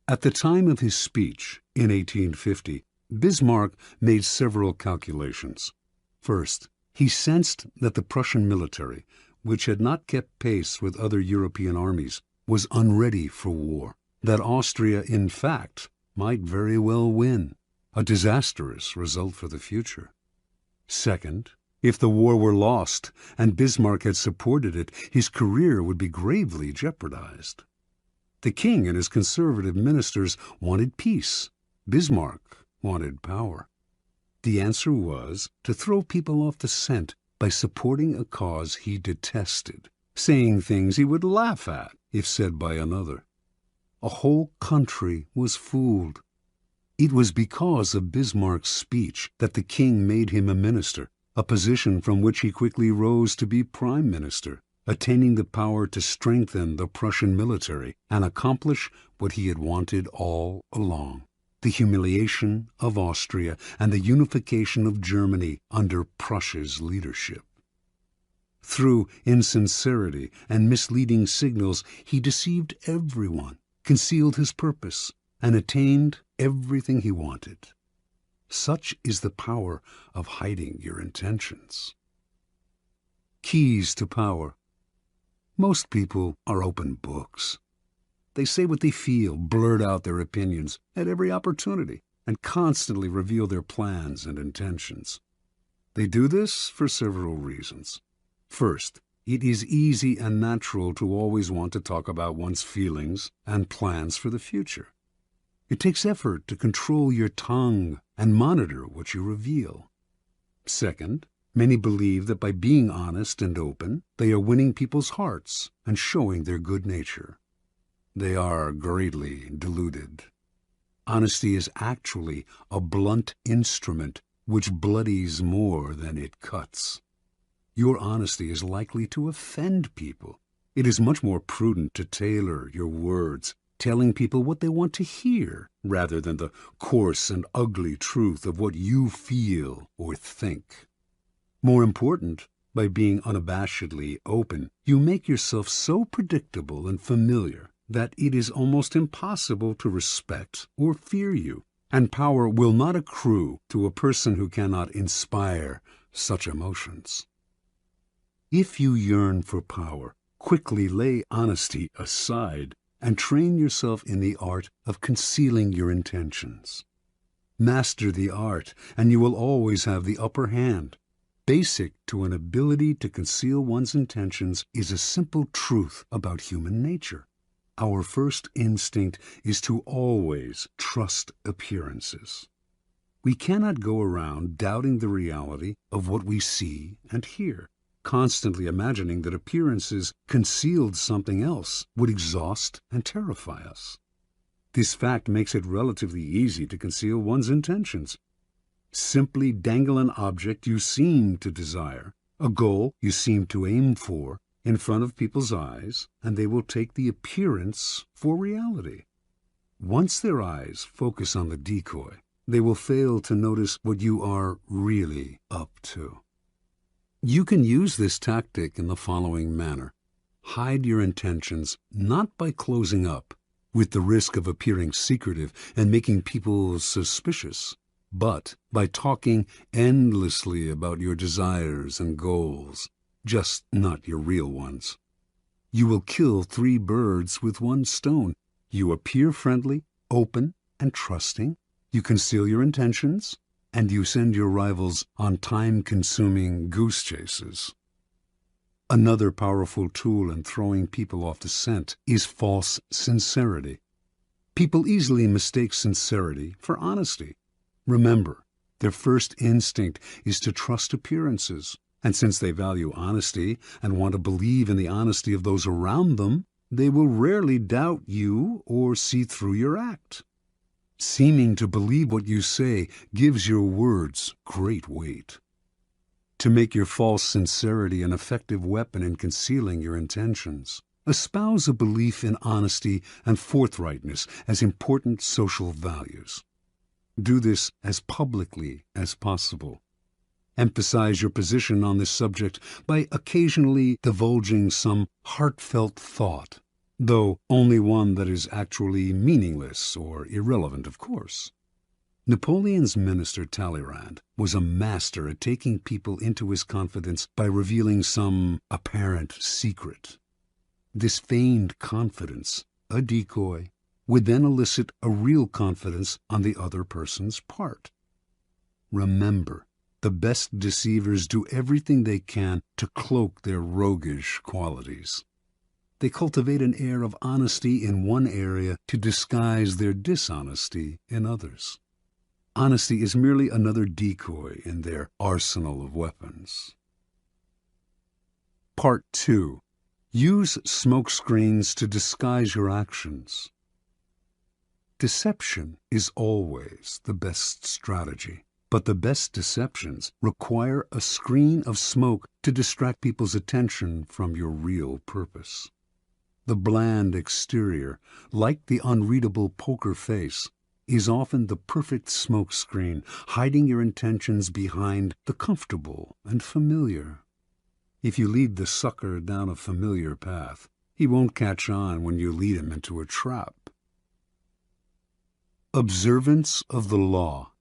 At the time of his speech, in 1850, Bismarck made several calculations. First, he sensed that the Prussian military, which had not kept pace with other European armies, was unready for war, that Austria, in fact, might very well win, a disastrous result for the future. Second, if the war were lost and Bismarck had supported it, his career would be gravely jeopardized. The king and his conservative ministers wanted peace. Bismarck wanted power. The answer was to throw people off the scent by supporting a cause he detested, saying things he would laugh at if said by another. A whole country was fooled. It was because of Bismarck's speech that the king made him a minister, a position from which he quickly rose to be prime minister, attaining the power to strengthen the Prussian military and accomplish what he had wanted all along: the humiliation of Austria and the unification of Germany under Prussia's leadership. Through insincerity and misleading signals, he deceived everyone, concealed his purpose, and attained everything he wanted. Such is the power of hiding your intentions. Keys to power. Most people are open books. They say what they feel, blurt out their opinions at every opportunity, and constantly reveal their plans and intentions. They do this for several reasons. First, it is easy and natural to always want to talk about one's feelings and plans for the future. It takes effort to control your tongue and monitor what you reveal. Second, many believe that by being honest and open, they are winning people's hearts and showing their good nature. They are greatly deluded. Honesty is actually a blunt instrument which bloodies more than it cuts. Your honesty is likely to offend people. It is much more prudent to tailor your words, telling people what they want to hear, rather than the coarse and ugly truth of what you feel or think. More important, by being unabashedly open, you make yourself so predictable and familiar that it is almost impossible to respect or fear you, and power will not accrue to a person who cannot inspire such emotions. If you yearn for power, quickly lay honesty aside and train yourself in the art of concealing your intentions. Master the art, and you will always have the upper hand. Basic to an ability to conceal one's intentions is a simple truth about human nature. Our first instinct is to always trust appearances. We cannot go around doubting the reality of what we see and hear. Constantly imagining that appearances concealed something else would exhaust and terrify us. This fact makes it relatively easy to conceal one's intentions. Simply dangle an object you seem to desire, a goal you seem to aim for, in front of people's eyes, and they will take the appearance for reality. Once their eyes focus on the decoy, they will fail to notice what you are really up to. You can use this tactic in the following manner. Hide your intentions not by closing up, with the risk of appearing secretive and making people suspicious, but by talking endlessly about your desires and goals, just not your real ones. You will kill 3 birds with 1 stone. You appear friendly, open, and trusting. You conceal your intentions, and you send your rivals on time-consuming goose chases. Another powerful tool in throwing people off the scent is false sincerity. People easily mistake sincerity for honesty. Remember, their first instinct is to trust appearances, and since they value honesty and want to believe in the honesty of those around them, they will rarely doubt you or see through your act. Seeming to believe what you say gives your words great weight. To make your false sincerity an effective weapon in concealing your intentions, espouse a belief in honesty and forthrightness as important social values. Do this as publicly as possible. Emphasize your position on this subject by occasionally divulging some heartfelt thought, though only one that is actually meaningless or irrelevant, of course. Napoleon's minister Talleyrand was a master at taking people into his confidence by revealing some apparent secret. This feigned confidence, a decoy, would then elicit a real confidence on the other person's part. Remember, the best deceivers do everything they can to cloak their roguish qualities. They cultivate an air of honesty in one area to disguise their dishonesty in others. Honesty is merely another decoy in their arsenal of weapons. Part 2. Use smoke screens to disguise your actions. Deception is always the best strategy, but the best deceptions require a screen of smoke to distract people's attention from your real purpose. The bland exterior, like the unreadable poker face, is often the perfect smoke screen, hiding your intentions behind the comfortable and familiar. If you lead the sucker down a familiar path, he won't catch on when you lead him into a trap. Observance of the law.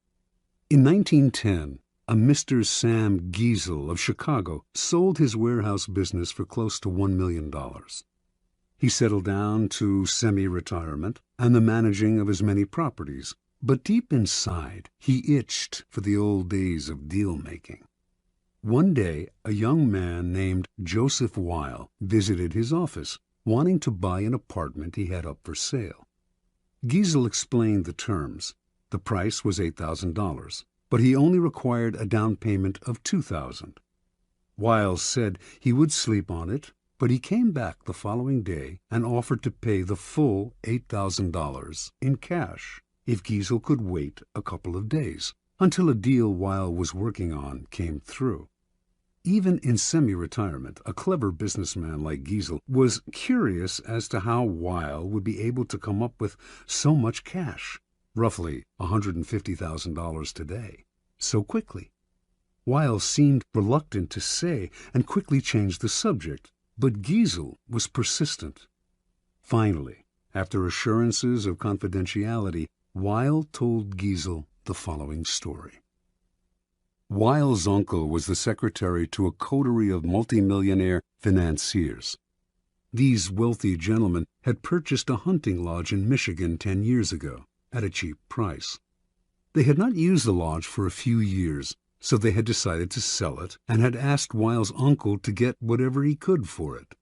In 1910, a Mr. Sam Giesel of Chicago sold his warehouse business for close to $1 million. He settled down to semi-retirement and the managing of his many properties, but deep inside, he itched for the old days of deal-making. One day, a young man named Joseph Weil visited his office, wanting to buy an apartment he had up for sale. Giesel explained the terms. The price was $8,000, but he only required a down payment of $2,000. Weil said he would sleep on it, but he came back the following day and offered to pay the full $8,000 in cash if Giesel could wait a couple of days until a deal Weil was working on came through. Even in semi-retirement, a clever businessman like Giesel was curious as to how Weil would be able to come up with so much cash, roughly $150,000 today, so quickly. Weil seemed reluctant to say and quickly changed the subject, but Giesel was persistent. Finally, after assurances of confidentiality, Weil told Giesel the following story. Weil's uncle was the secretary to a coterie of multimillionaire financiers. These wealthy gentlemen had purchased a hunting lodge in Michigan 10 years ago at a cheap price. They had not used the lodge for a few years, so they had decided to sell it and had asked Weil's uncle to get whatever he could for it.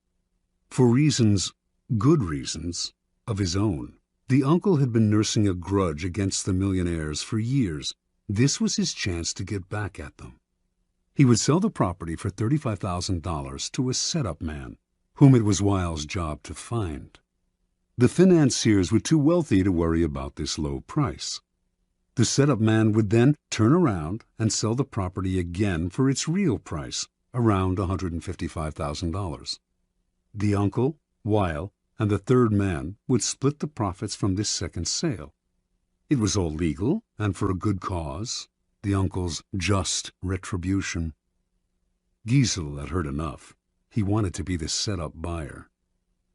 For reasons, good reasons, of his own, the uncle had been nursing a grudge against the millionaires for years. This was his chance to get back at them. He would sell the property for $35,000 to a setup man, whom it was Weil's job to find. The financiers were too wealthy to worry about this low price. The setup man would then turn around and sell the property again for its real price, around $155,000. The uncle, Weil, and the third man would split the profits from this second sale. It was all legal and for a good cause, the uncle's just retribution. Giesel had heard enough. He wanted to be the set-up buyer.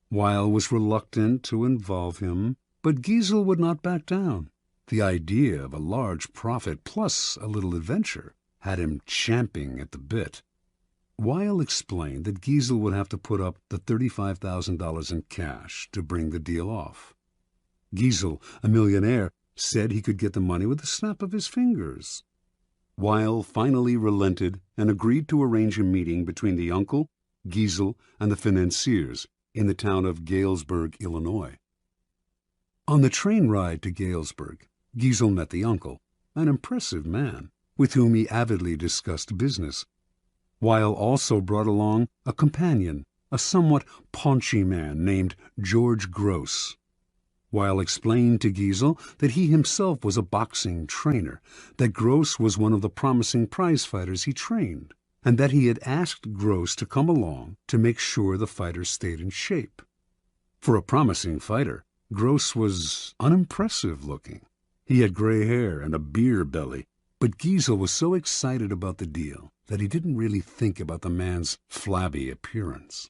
Weil was reluctant to involve him, but Giesel would not back down. The idea of a large profit plus a little adventure had him champing at the bit. Weil explained that Giesel would have to put up the $35,000 in cash to bring the deal off. Giesel, a millionaire, said he could get the money with a snap of his fingers. Weil finally relented and agreed to arrange a meeting between the uncle, Giesel, and the financiers in the town of Galesburg, Illinois. On the train ride to Galesburg, Giesel met the uncle, an impressive man, with whom he avidly discussed business. Weil also brought along a companion, a somewhat paunchy man named George Gross. Weil explained to Giesel that he himself was a boxing trainer, that Gross was one of the promising prize fighters he trained, and that he had asked Gross to come along to make sure the fighters stayed in shape. For a promising fighter, Gross was unimpressive looking. He had gray hair and a beer belly, but Giesel was so excited about the deal that he didn't really think about the man's flabby appearance.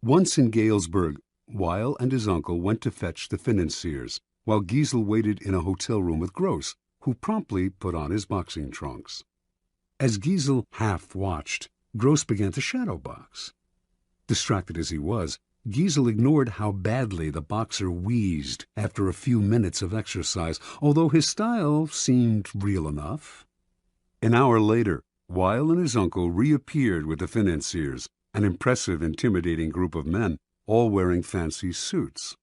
Once in Galesburg, Weil and his uncle went to fetch the financiers, while Giesel waited in a hotel room with Gross, who promptly put on his boxing trunks. As Giesel half-watched, Gross began to shadow box. Distracted as he was, Giesel ignored how badly the boxer wheezed after a few minutes of exercise, although his style seemed real enough. An hour later, Weil and his uncle reappeared with the financiers, an impressive, intimidating group of men, all wearing fancy suits.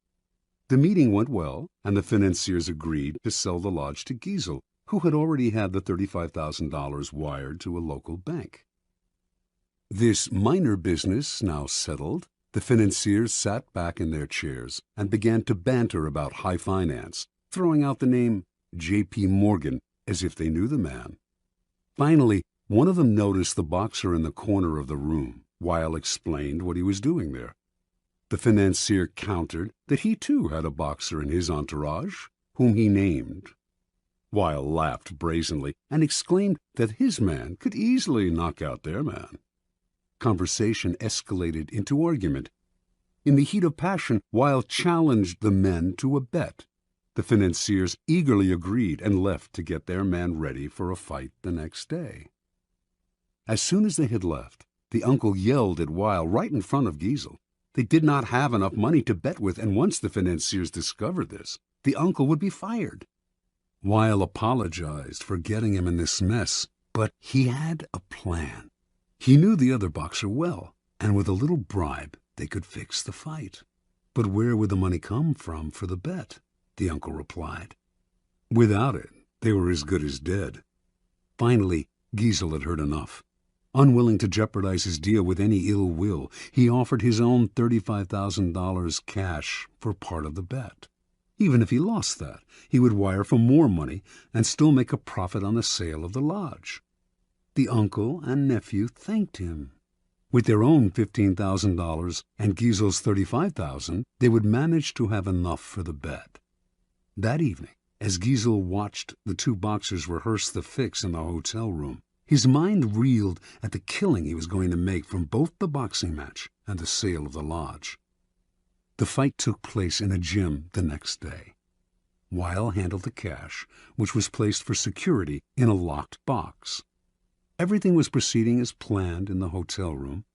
The meeting went well, and the financiers agreed to sell the lodge to Giesel, who had already had the $35,000 wired to a local bank. This minor business now settled, the financiers sat back in their chairs and began to banter about high finance, throwing out the name J.P. Morgan as if they knew the man. Finally, one of them noticed the boxer in the corner of the room. Weil explained what he was doing there. The financier countered that he too had a boxer in his entourage, whom he named. Weil laughed brazenly and exclaimed that his man could easily knock out their man. Conversation escalated into argument. In the heat of passion, Weil challenged the men to a bet. The financiers eagerly agreed and left to get their man ready for a fight the next day. As soon as they had left, the uncle yelled at Weil right in front of Giesel. They did not have enough money to bet with, and once the financiers discovered this, the uncle would be fired. Weil apologized for getting him in this mess, but he had a plan. He knew the other boxer well, and with a little bribe they could fix the fight. But where would the money come from for the bet? The uncle replied. Without it, they were as good as dead. Finally, Giesel had heard enough. Unwilling to jeopardize his deal with any ill will, he offered his own $35,000 cash for part of the bet. Even if he lost that, he would wire for more money and still make a profit on the sale of the lodge. The uncle and nephew thanked him. With their own $15,000 and Giesel's $35,000, they would manage to have enough for the bet. That evening, as Giesel watched the two boxers rehearse the fix in the hotel room, his mind reeled at the killing he was going to make from both the boxing match and the sale of the lodge. The fight took place in a gym the next day. Weil handled the cash, which was placed for security in a locked box. Everything was proceeding as planned in the hotel room.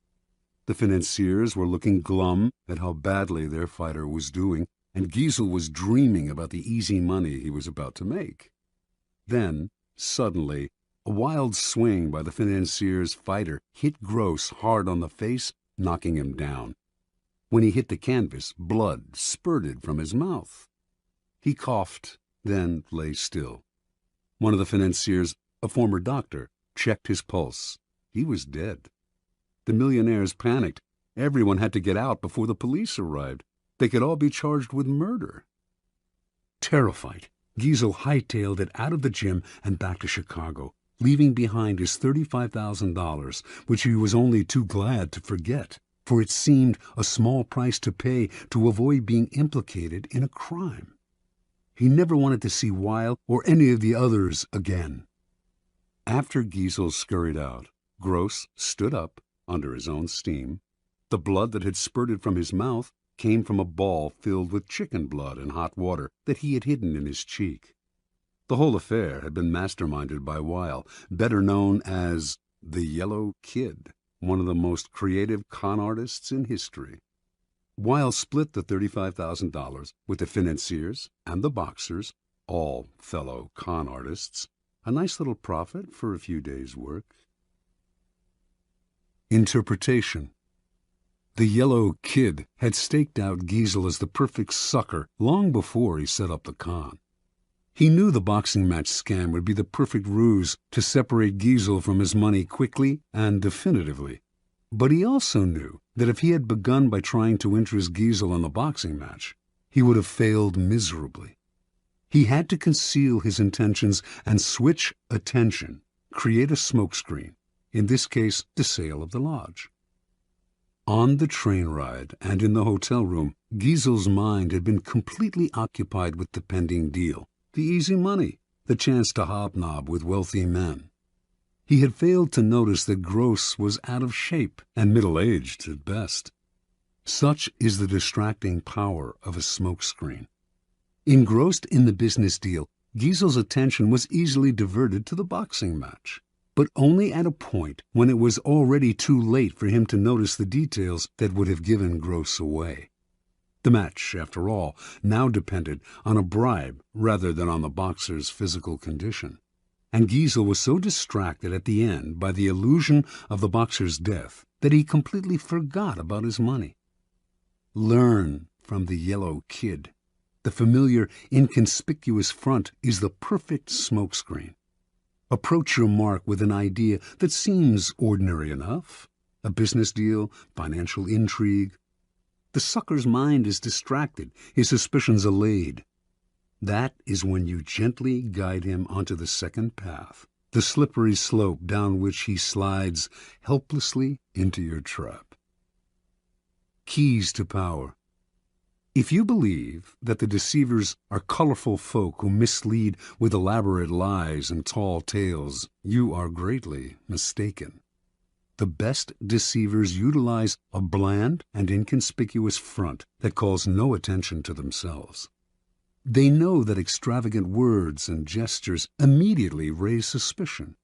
The financiers were looking glum at how badly their fighter was doing, and Giesel was dreaming about the easy money he was about to make. Then, suddenly, a wild swing by the financier's fighter hit Gross hard on the face, knocking him down. When he hit the canvas, blood spurted from his mouth. He coughed, then lay still. One of the financiers, a former doctor, checked his pulse. He was dead. The millionaires panicked. Everyone had to get out before the police arrived. They could all be charged with murder. Terrified, Giesel hightailed it out of the gym and back to Chicago, leaving behind his $35,000, which he was only too glad to forget, for it seemed a small price to pay to avoid being implicated in a crime. He never wanted to see Weil or any of the others again. After Giesel scurried out, Gross stood up under his own steam. The blood that had spurted from his mouth came from a ball filled with chicken blood and hot water that he had hidden in his cheek. The whole affair had been masterminded by Weil, better known as the Yellow Kid, one of the most creative con artists in history. Weil split the $35,000 with the financiers and the boxers, all fellow con artists, a nice little profit for a few days' work. Interpretation. The Yellow Kid had staked out Giesel as the perfect sucker long before he set up the con. He knew the boxing match scam would be the perfect ruse to separate Giesel from his money quickly and definitively. But he also knew that if he had begun by trying to interest Giesel in the boxing match, he would have failed miserably. He had to conceal his intentions and switch attention, create a smokescreen, in this case the sale of the lodge. On the train ride and in the hotel room, Giesel's mind had been completely occupied with the pending deal, the easy money, the chance to hobnob with wealthy men. He had failed to notice that Gross was out of shape and middle-aged at best. Such is the distracting power of a smokescreen. Engrossed in the business deal, Giesel's attention was easily diverted to the boxing match, but only at a point when it was already too late for him to notice the details that would have given Gross away. The match, after all, now depended on a bribe rather than on the boxer's physical condition, and Giesel was so distracted at the end by the illusion of the boxer's death that he completely forgot about his money. Learn from the Yellow Kid. The familiar, inconspicuous front is the perfect smokescreen. Approach your mark with an idea that seems ordinary enough, a business deal, financial intrigue. The sucker's mind is distracted, his suspicions allayed. That is when you gently guide him onto the second path, the slippery slope down which he slides helplessly into your trap. Keys to power. If you believe that the deceivers are colorful folk who mislead with elaborate lies and tall tales, you are greatly mistaken. The best deceivers utilize a bland and inconspicuous front that calls no attention to themselves. They know that extravagant words and gestures immediately raise suspicion.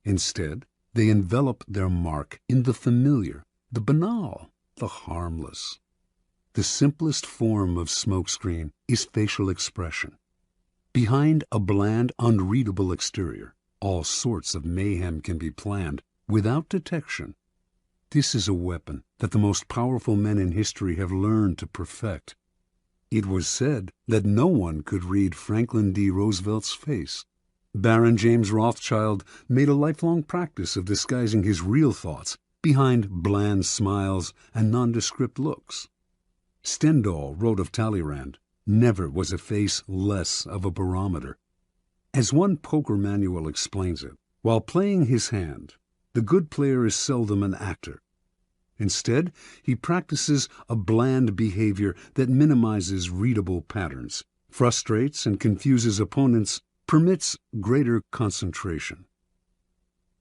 Instead, they envelop their mark in the familiar, the banal, the harmless. The simplest form of smokescreen is facial expression. Behind a bland, unreadable exterior, all sorts of mayhem can be planned without detection. This is a weapon that the most powerful men in history have learned to perfect. It was said that no one could read Franklin D. Roosevelt's face. Baron James Rothschild made a lifelong practice of disguising his real thoughts behind bland smiles and nondescript looks. Stendhal wrote of Talleyrand, "Never was a face less of a barometer." As one poker manual explains it, while playing his hand, the good player is seldom an actor. Instead, he practices a bland behavior that minimizes readable patterns, frustrates and confuses opponents, permits greater concentration.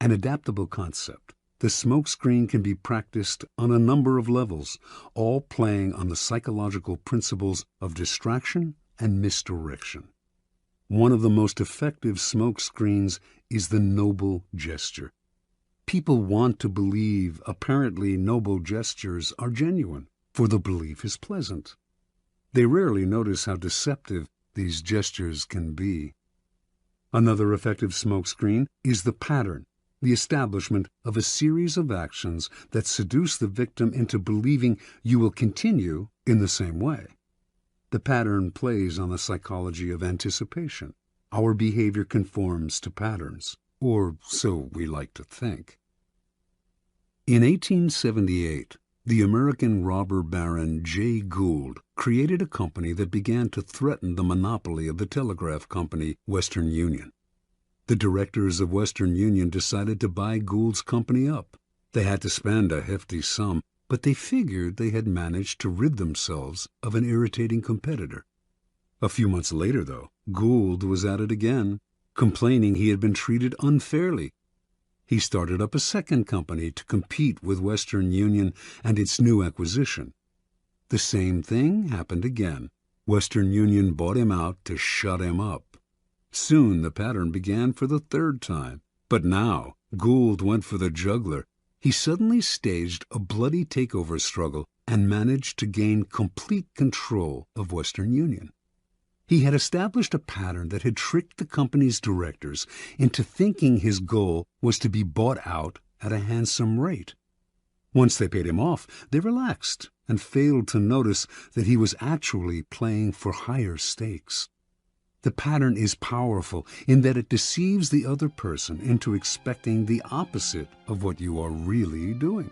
An adaptable concept, the smokescreen can be practiced on a number of levels, all playing on the psychological principles of distraction and misdirection. One of the most effective smokescreens is the noble gesture. People want to believe apparently noble gestures are genuine, for the belief is pleasant. They rarely notice how deceptive these gestures can be. Another effective smokescreen is the pattern, the establishment of a series of actions that seduce the victim into believing you will continue in the same way. The pattern plays on the psychology of anticipation. Our behavior conforms to patterns, or so we like to think. In 1878, the American robber baron Jay Gould created a company that began to threaten the monopoly of the telegraph company Western Union. The directors of Western Union decided to buy Gould's company up. They had to spend a hefty sum, but they figured they had managed to rid themselves of an irritating competitor. A few months later, though, Gould was at it again, complaining he had been treated unfairly. He started up a second company to compete with Western Union and its new acquisition. The same thing happened again. Western Union bought him out to shut him up. Soon the pattern began for the third time, but now Gould went for the jugular. He suddenly staged a bloody takeover struggle and managed to gain complete control of Western Union. He had established a pattern that had tricked the company's directors into thinking his goal was to be bought out at a handsome rate. Once they paid him off, they relaxed and failed to notice that he was actually playing for higher stakes. The pattern is powerful in that it deceives the other person into expecting the opposite of what you are really doing.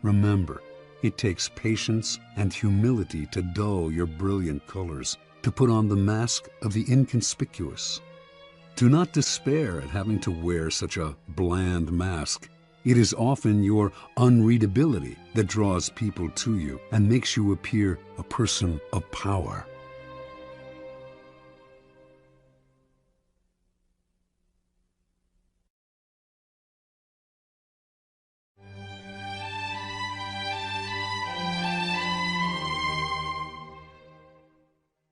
Remember, it takes patience and humility to dull your brilliant colors, to put on the mask of the inconspicuous. Do not despair at having to wear such a bland mask. It is often your unreadability that draws people to you and makes you appear a person of power.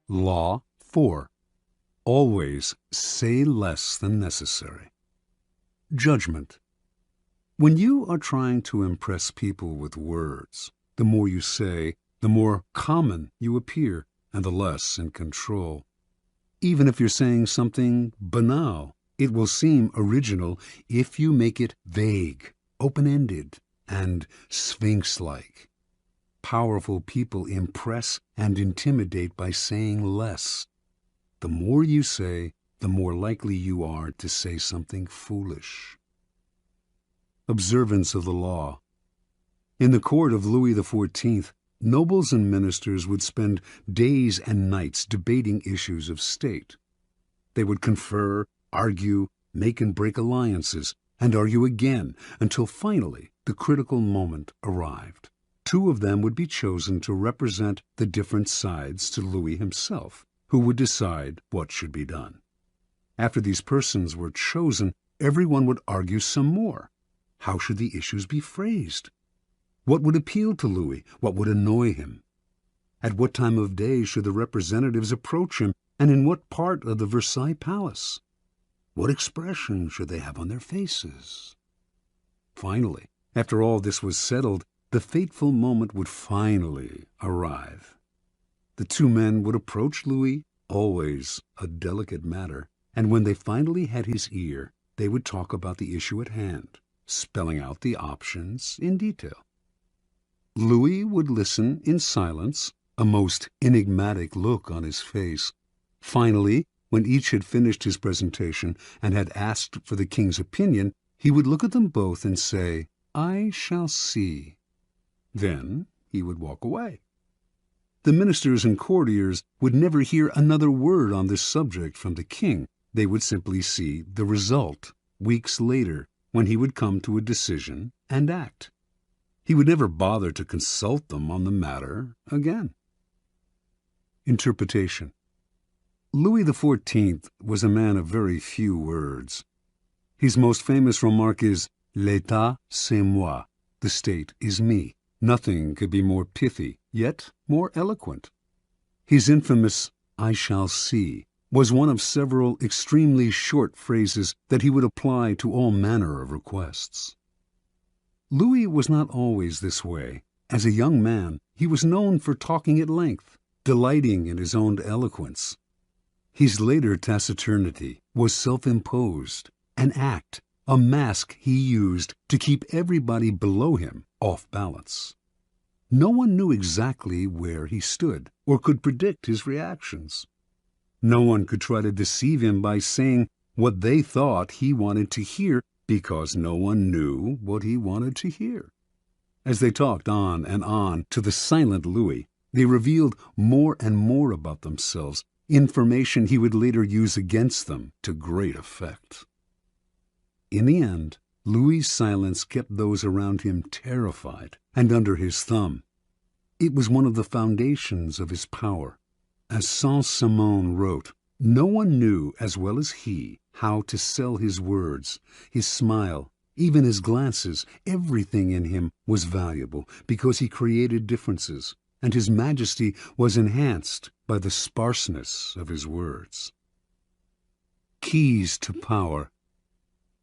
Law 4. Always say less than necessary. Judgment. When you are trying to impress people with words, the more you say, the more common you appear and the less in control. Even if you're saying something banal, it will seem original if you make it vague, open-ended, and sphinx-like. Powerful people impress and intimidate by saying less. The more you say, the more likely you are to say something foolish. Observance of the law. In the court of Louis XIV, nobles and ministers would spend days and nights debating issues of state. They would confer, argue, make and break alliances, and argue again until finally the critical moment arrived. Two of them would be chosen to represent the different sides to Louis himself, who would decide what should be done. After these persons were chosen, everyone would argue some more. How should the issues be phrased? What would appeal to Louis? What would annoy him? At what time of day should the representatives approach him, and in what part of the Versailles Palace? What expression should they have on their faces? Finally, after all this was settled, the fateful moment would finally arrive. The two men would approach Louis, always a delicate matter, and when they finally had his ear, they would talk about the issue at hand, spelling out the options in detail. Louis would listen in silence, a most enigmatic look on his face. Finally, when each had finished his presentation and had asked for the king's opinion, he would look at them both and say, "I shall see." Then he would walk away. The ministers and courtiers would never hear another word on this subject from the king. They would simply see the result weeks later, when he would come to a decision and act. He would never bother to consult them on the matter again. Interpretation. Louis XIV was a man of very few words. His most famous remark is, "L'État, c'est moi." The state is me. Nothing could be more pithy, yet more eloquent. His infamous, "I shall see," was one of several extremely short phrases that he would apply to all manner of requests. Louis was not always this way. As a young man, he was known for talking at length, delighting in his own eloquence. His later taciturnity was self-imposed, an act, a mask he used to keep everybody below him off balance. No one knew exactly where he stood or could predict his reactions. No one could try to deceive him by saying what they thought he wanted to hear, because no one knew what he wanted to hear. As they talked on and on to the silent Louis, they revealed more and more about themselves, information he would later use against them to great effect. In the end, Louis's silence kept those around him terrified and under his thumb. It was one of the foundations of his power. As Saint-Simon wrote, no one knew as well as he how to sell his words, his smile, even his glances. Everything in him was valuable because he created differences, and his majesty was enhanced by the sparseness of his words. Keys to power.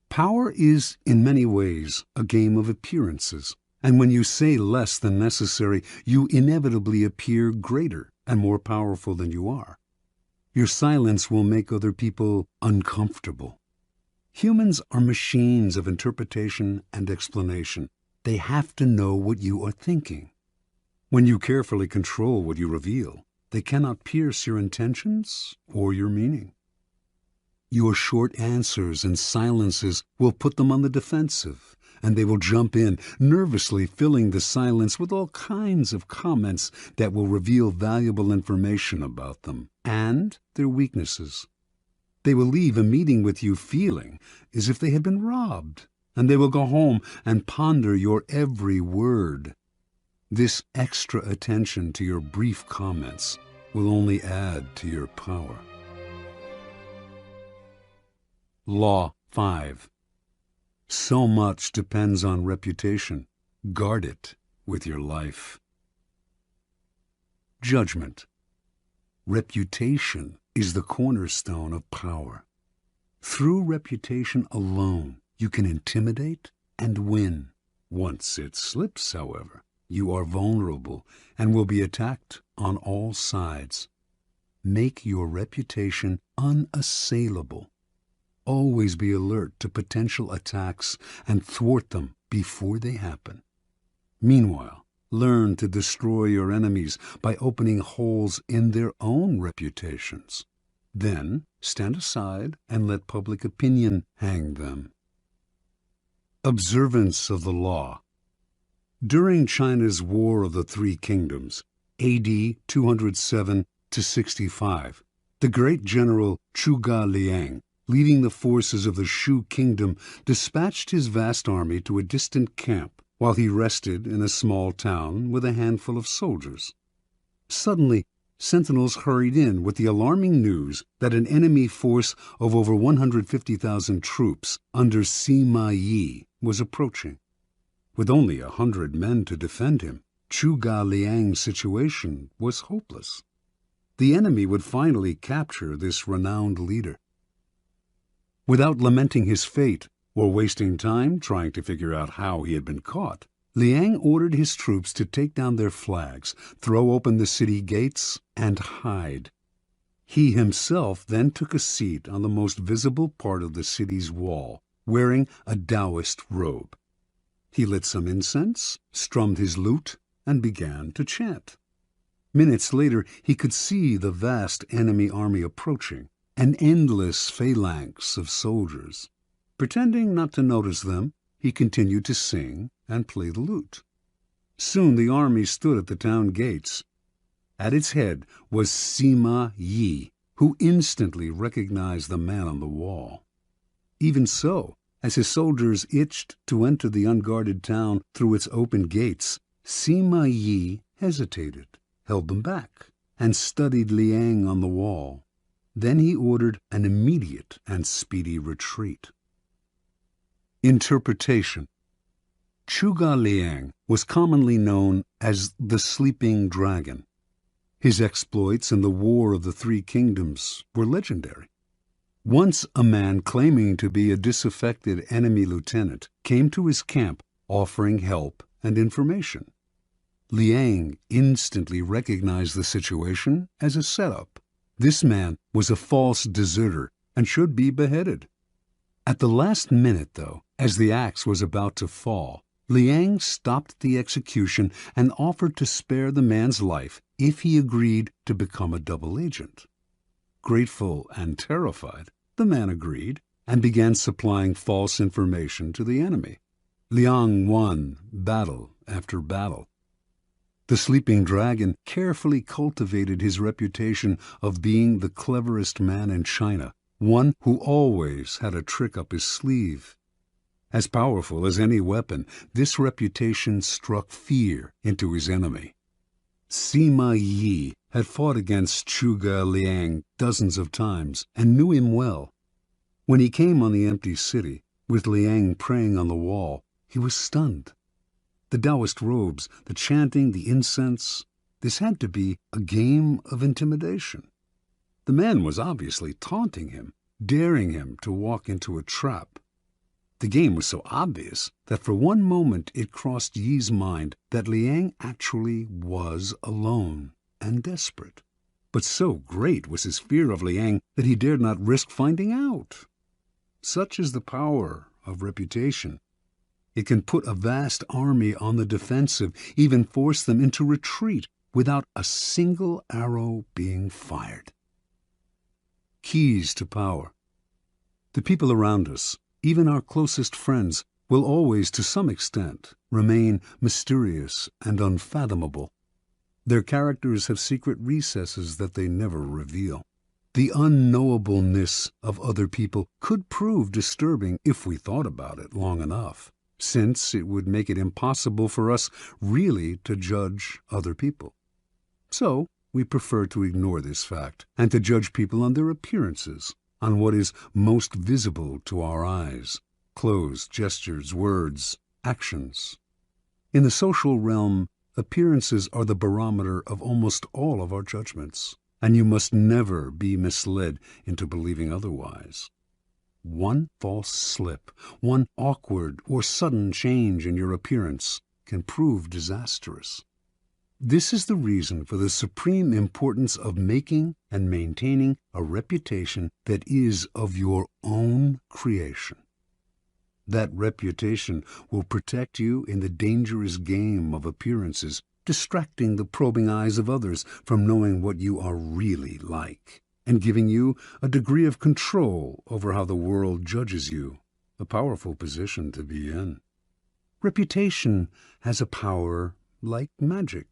Power is, in many ways, a game of appearances, and when you say less than necessary, you inevitably appear greater and more powerful than you are. Your silence will make other people uncomfortable. Humans are machines of interpretation and explanation. They have to know what you are thinking. When you carefully control what you reveal, they cannot pierce your intentions or your meaning. Your short answers and silences will put them on the defensive, and they will jump in, nervously filling the silence with all kinds of comments that will reveal valuable information about them and their weaknesses. They will leave a meeting with you feeling as if they had been robbed, and they will go home and ponder your every word. This extra attention to your brief comments will only add to your power. Law 5. So much depends on reputation. Guard it with your life. Judgment. Reputation is the cornerstone of power. Through reputation alone, you can intimidate and win. Once it slips, however, you are vulnerable and will be attacked on all sides. Make your reputation unassailable. Always be alert to potential attacks and thwart them before they happen. Meanwhile, learn to destroy your enemies by opening holes in their own reputations. Then stand aside and let public opinion hang them. Observance of the law. During China's War of the Three Kingdoms, AD 207 to 65, the great general Zhuge Liang, leading the forces of the Shu kingdom, dispatched his vast army to a distant camp while he rested in a small town with a handful of soldiers. Suddenly, sentinels hurried in with the alarming news that an enemy force of over 150,000 troops under Sima Yi was approaching. With only 100 men to defend him, Zhuge Liang's situation was hopeless. The enemy would finally capture this renowned leader. Without lamenting his fate or wasting time trying to figure out how he had been caught, Liang ordered his troops to take down their flags, throw open the city gates, and hide. He himself then took a seat on the most visible part of the city's wall, wearing a Taoist robe. He lit some incense, strummed his lute, and began to chant. Minutes later, he could see the vast enemy army approaching, an endless phalanx of soldiers. Pretending not to notice them, he continued to sing and play the lute. Soon the army stood at the town gates. At its head was Sima Yi, who instantly recognized the man on the wall. Even so, as his soldiers itched to enter the unguarded town through its open gates, Sima Yi hesitated, held them back, and studied Liang on the wall. Then he ordered an immediate and speedy retreat. Interpretation. Zhuge Liang was commonly known as the Sleeping Dragon. His exploits in the War of the Three Kingdoms were legendary. Once a man claiming to be a disaffected enemy lieutenant came to his camp offering help and information. Liang instantly recognized the situation as a setup. This man was a false deserter and should be beheaded. At the last minute, though, as the axe was about to fall, Liang stopped the execution and offered to spare the man's life if he agreed to become a double agent. Grateful and terrified, the man agreed and began supplying false information to the enemy. Liang won battle after battle. The Sleeping Dragon carefully cultivated his reputation of being the cleverest man in China, one who always had a trick up his sleeve. As powerful as any weapon, this reputation struck fear into his enemy. Sima Yi had fought against Zhuge Liang dozens of times and knew him well. When he came on the empty city, with Liang praying on the wall, he was stunned. The Taoist robes, the chanting, the incense, this had to be a game of intimidation. The man was obviously taunting him, daring him to walk into a trap. The game was so obvious that for one moment it crossed Yi's mind that Liang actually was alone and desperate. But so great was his fear of Liang that he dared not risk finding out. Such is the power of reputation. It can put a vast army on the defensive, even force them into retreat without a single arrow being fired. Keys to power. The people around us, even our closest friends, will always, to some extent, remain mysterious and unfathomable. Their characters have secret recesses that they never reveal. The unknowableness of other people could prove disturbing if we thought about it long enough, since it would make it impossible for us really to judge other people. So, we prefer to ignore this fact and to judge people on their appearances, on what is most visible to our eyes: clothes, gestures, words, actions. In the social realm, appearances are the barometer of almost all of our judgments, and you must never be misled into believing otherwise. One false slip, one awkward or sudden change in your appearance can prove disastrous. This is the reason for the supreme importance of making and maintaining a reputation that is of your own creation. That reputation will protect you in the dangerous game of appearances, distracting the probing eyes of others from knowing what you are really like, and giving you a degree of control over how the world judges you, a powerful position to be in. Reputation has a power like magic.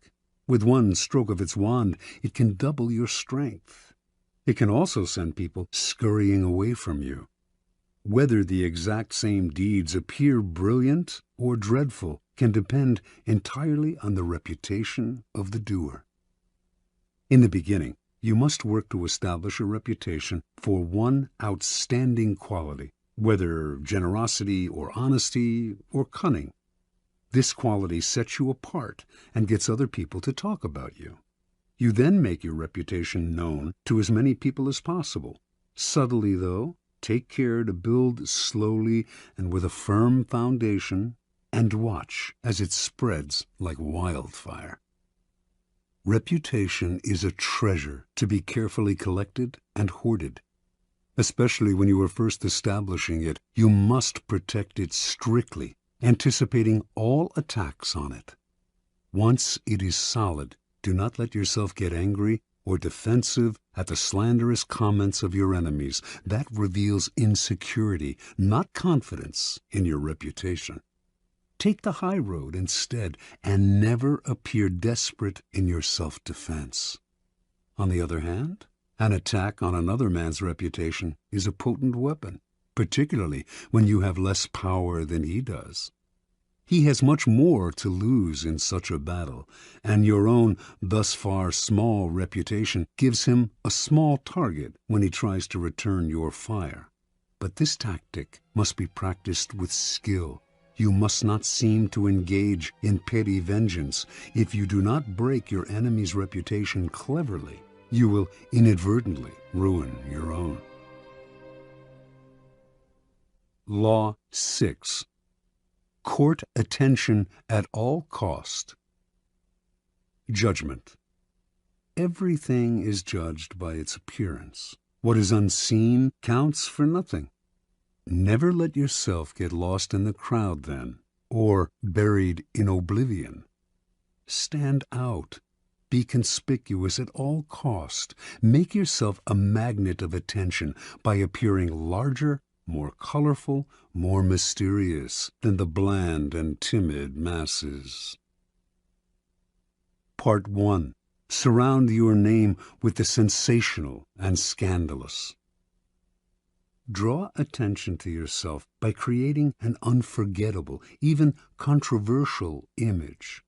With one stroke of its wand, it can double your strength. It can also send people scurrying away from you. Whether the exact same deeds appear brilliant or dreadful can depend entirely on the reputation of the doer. In the beginning, you must work to establish a reputation for one outstanding quality, whether generosity or honesty or cunning. This quality sets you apart and gets other people to talk about you. You then make your reputation known to as many people as possible. Subtly, though, take care to build slowly and with a firm foundation, and watch as it spreads like wildfire. Reputation is a treasure to be carefully collected and hoarded. Especially when you are first establishing it, you must protect it strictly, anticipating all attacks on it. Once it is solid, do not let yourself get angry or defensive at the slanderous comments of your enemies. That reveals insecurity, not confidence in your reputation. Take the high road instead, and never appear desperate in your self-defense. On the other hand, an attack on another man's reputation is a potent weapon, particularly when you have less power than he does. He has much more to lose in such a battle, and your own thus far small reputation gives him a small target when he tries to return your fire. But this tactic must be practiced with skill. You must not seem to engage in petty vengeance. If you do not break your enemy's reputation cleverly, you will inadvertently ruin your own. Law 6. Court attention at all cost. Judgment. Everything is judged by its appearance. What is unseen counts for nothing. Never let yourself get lost in the crowd then, or buried in oblivion. Stand out. Be conspicuous at all cost. Make yourself a magnet of attention by appearing larger, more colorful, more mysterious than the bland and timid masses. Part 1. Surround your name with the sensational and scandalous. Draw attention to yourself by creating an unforgettable, even controversial image.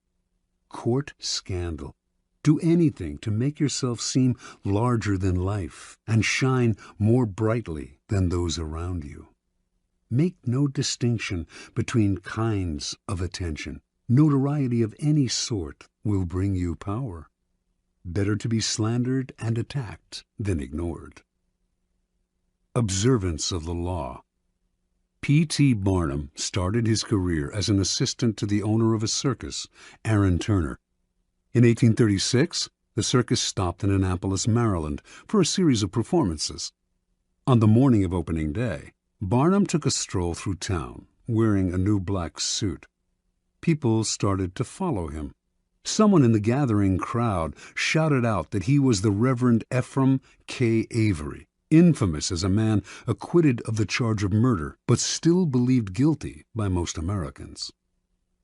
Court scandal. Do anything to make yourself seem larger than life and shine more brightly than those around you. Make no distinction between kinds of attention. Notoriety of any sort will bring you power. Better to be slandered and attacked than ignored. Observance of the law. P.T. Barnum started his career as an assistant to the owner of a circus, Aaron Turner. In 1836, the circus stopped in Annapolis, Maryland, for a series of performances. On the morning of opening day, Barnum took a stroll through town, wearing a new black suit. People started to follow him. Someone in the gathering crowd shouted out that he was the Reverend Ephraim K. Avery, infamous as a man acquitted of the charge of murder, but still believed guilty by most Americans.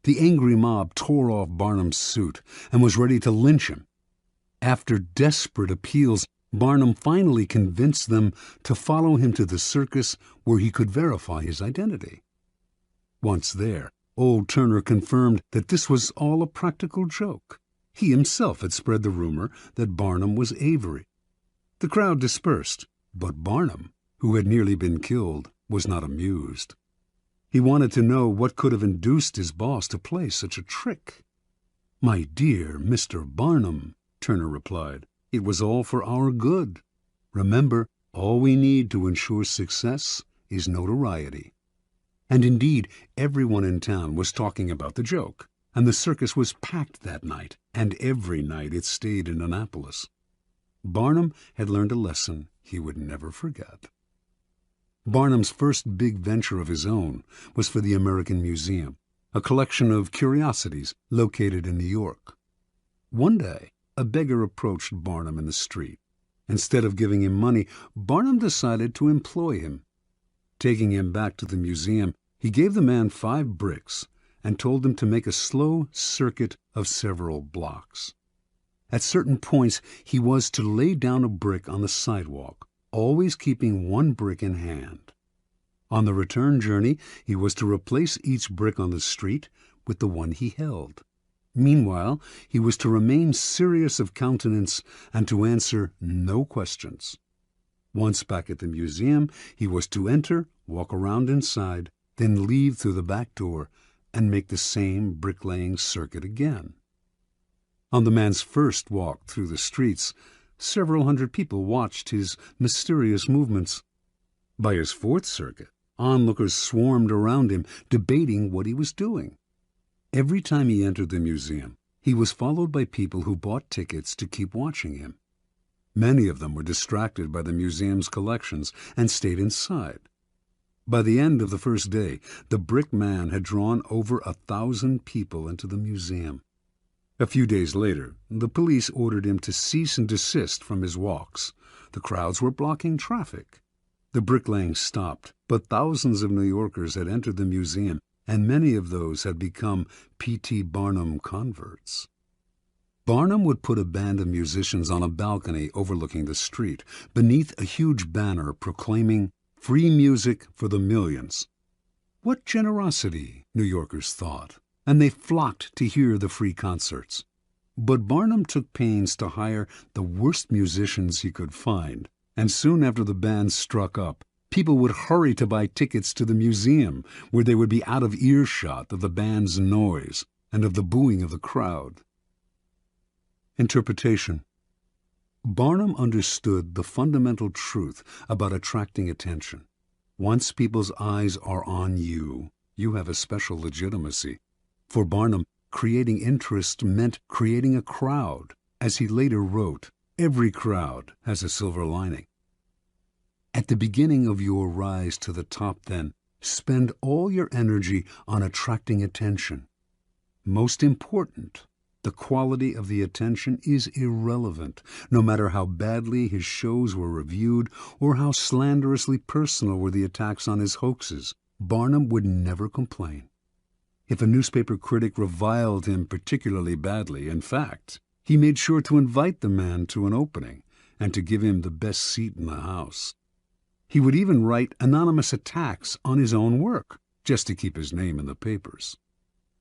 The angry mob tore off Barnum's suit and was ready to lynch him. After desperate appeals, Barnum finally convinced them to follow him to the circus where he could verify his identity. Once there, old Turner confirmed that this was all a practical joke. He himself had spread the rumor that Barnum was Avery. The crowd dispersed, but Barnum, who had nearly been killed, was not amused. He wanted to know what could have induced his boss to play such a trick. "My dear Mr. Barnum," Turner replied, "it was all for our good. Remember, all we need to ensure success is notoriety." And indeed, everyone in town was talking about the joke, and the circus was packed that night, and every night it stayed in Annapolis. Barnum had learned a lesson he would never forget. Barnum's first big venture of his own was for the American Museum, a collection of curiosities located in New York. One day, a beggar approached Barnum in the street. Instead of giving him money, Barnum decided to employ him. Taking him back to the museum, he gave the man 5 bricks and told him to make a slow circuit of several blocks. At certain points, he was to lay down a brick on the sidewalk, always keeping 1 brick in hand. On the return journey, he was to replace each brick on the street with the one he held. Meanwhile, he was to remain serious of countenance and to answer no questions. Once back at the museum, he was to enter, walk around inside, then leave through the back door, and make the same bricklaying circuit again. On the man's first walk through the streets, several hundred people watched his mysterious movements. By his fourth circuit, onlookers swarmed around him, debating what he was doing. Every time he entered the museum, he was followed by people who bought tickets to keep watching him. Many of them were distracted by the museum's collections and stayed inside. By the end of the first day, the brick man had drawn over 1,000 people into the museum. A few days later, the police ordered him to cease and desist from his walks. The crowds were blocking traffic. The bricklaying stopped, but thousands of New Yorkers had entered the museum, and many of those had become P.T. Barnum converts. Barnum would put a band of musicians on a balcony overlooking the street, beneath a huge banner proclaiming "Free music for the millions." What generosity, New Yorkers thought, and they flocked to hear the free concerts. But Barnum took pains to hire the worst musicians he could find, and soon after the band struck up, people would hurry to buy tickets to the museum, where they would be out of earshot of the band's noise and of the booing of the crowd. Interpretation. Barnum understood the fundamental truth about attracting attention. Once people's eyes are on you, you have a special legitimacy. For Barnum, creating interest meant creating a crowd. As he later wrote, every crowd has a silver lining. At the beginning of your rise to the top, then, spend all your energy on attracting attention. Most important, the quality of the attention is irrelevant, no matter how badly his shows were reviewed or how slanderously personal were the attacks on his hoaxes. Barnum would never complain. If a newspaper critic reviled him particularly badly, in fact, he made sure to invite the man to an opening and to give him the best seat in the house. He would even write anonymous attacks on his own work, just to keep his name in the papers.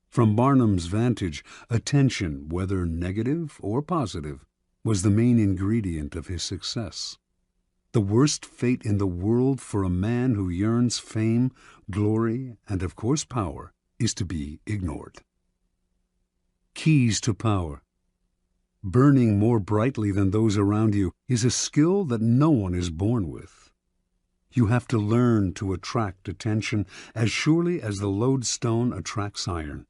From Barnum's vantage, attention, whether negative or positive, was the main ingredient of his success. The worst fate in the world for a man who yearns fame, glory, and of course power, is to be ignored. Keys to power. Burning more brightly than those around you is a skill that no one is born with. You have to learn to attract attention as surely as the lodestone attracts iron.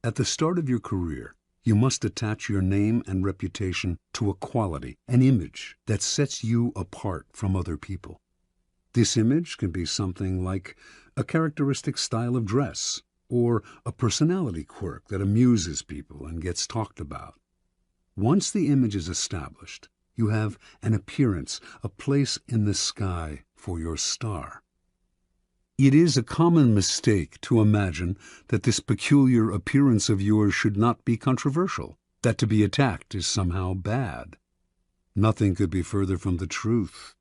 At the start of your career, you must attach your name and reputation to a quality, an image that sets you apart from other people. This image can be something like a characteristic style of dress or a personality quirk that amuses people and gets talked about. Once the image is established, you have an appearance, a place in the sky for your star. It is a common mistake to imagine that this peculiar appearance of yours should not be controversial, that to be attacked is somehow bad. Nothing could be further from the truth.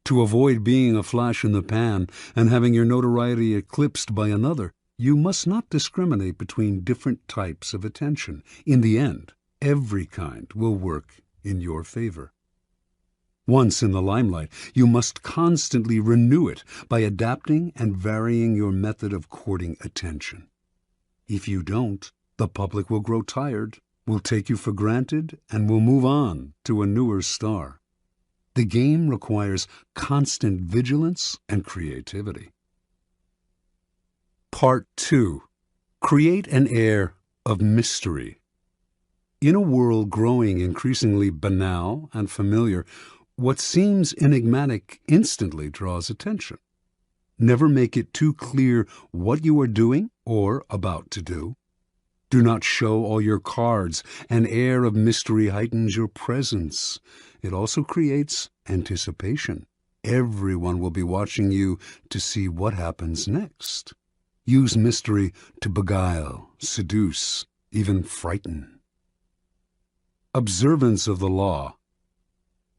To avoid being a flash in the pan and having your notoriety eclipsed by another, you must not discriminate between different types of attention. In the end, every kind will work in your favor. Once in the limelight, you must constantly renew it by adapting and varying your method of courting attention. If you don't, the public will grow tired, will take you for granted, and will move on to a newer star. The game requires constant vigilance and creativity. Part 2. Create an air of mystery. In a world growing increasingly banal and familiar, what seems enigmatic instantly draws attention. Never make it too clear what you are doing or about to do. Do not show all your cards. An air of mystery heightens your presence. It also creates anticipation. Everyone will be watching you to see what happens next. Use mystery to beguile, seduce, even frighten. Observance of the law.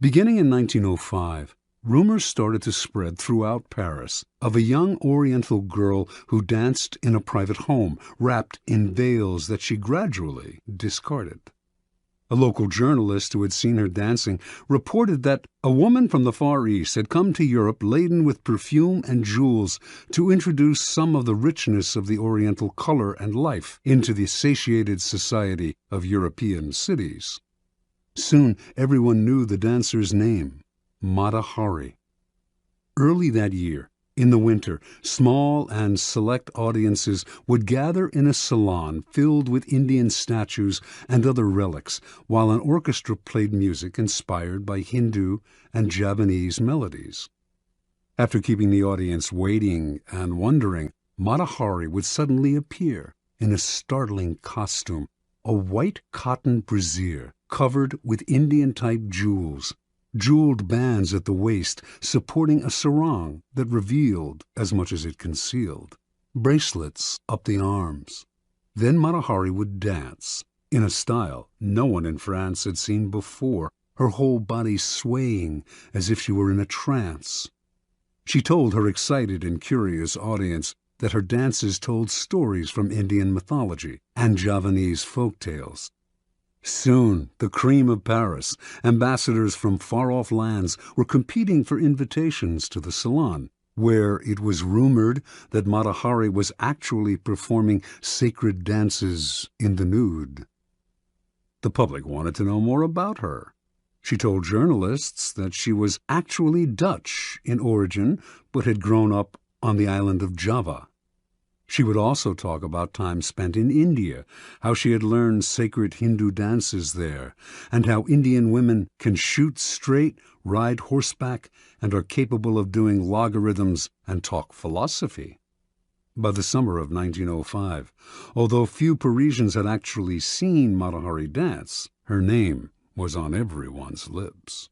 Beginning in 1905, rumors started to spread throughout Paris of a young Oriental girl who danced in a private home, wrapped in veils that she gradually discarded. A local journalist who had seen her dancing reported that a woman from the Far East had come to Europe laden with perfume and jewels to introduce some of the richness of the Oriental color and life into the satiated society of European cities. Soon everyone knew the dancer's name, Mata Hari. Early that year, in the winter, small and select audiences would gather in a salon filled with Indian statues and other relics, while an orchestra played music inspired by Hindu and Javanese melodies. After keeping the audience waiting and wondering, Mata Hari would suddenly appear in a startling costume, a white cotton brassiere covered with Indian-type jewels, jeweled bands at the waist supporting a sarong that revealed as much as it concealed, bracelets up the arms. Then Mata Hari would dance, in a style no one in France had seen before, her whole body swaying as if she were in a trance. She told her excited and curious audience that her dances told stories from Indian mythology and Javanese folk tales. Soon, the cream of Paris, ambassadors from far-off lands, were competing for invitations to the salon, where it was rumored that Mata Hari was actually performing sacred dances in the nude. The public wanted to know more about her. She told journalists that she was actually Dutch in origin, but had grown up on the island of Java. She would also talk about time spent in India, how she had learned sacred Hindu dances there, and how Indian women can shoot straight, ride horseback, and are capable of doing logarithms and talk philosophy. By the summer of 1905, although few Parisians had actually seen Mata Hari dance, her name was on everyone's lips.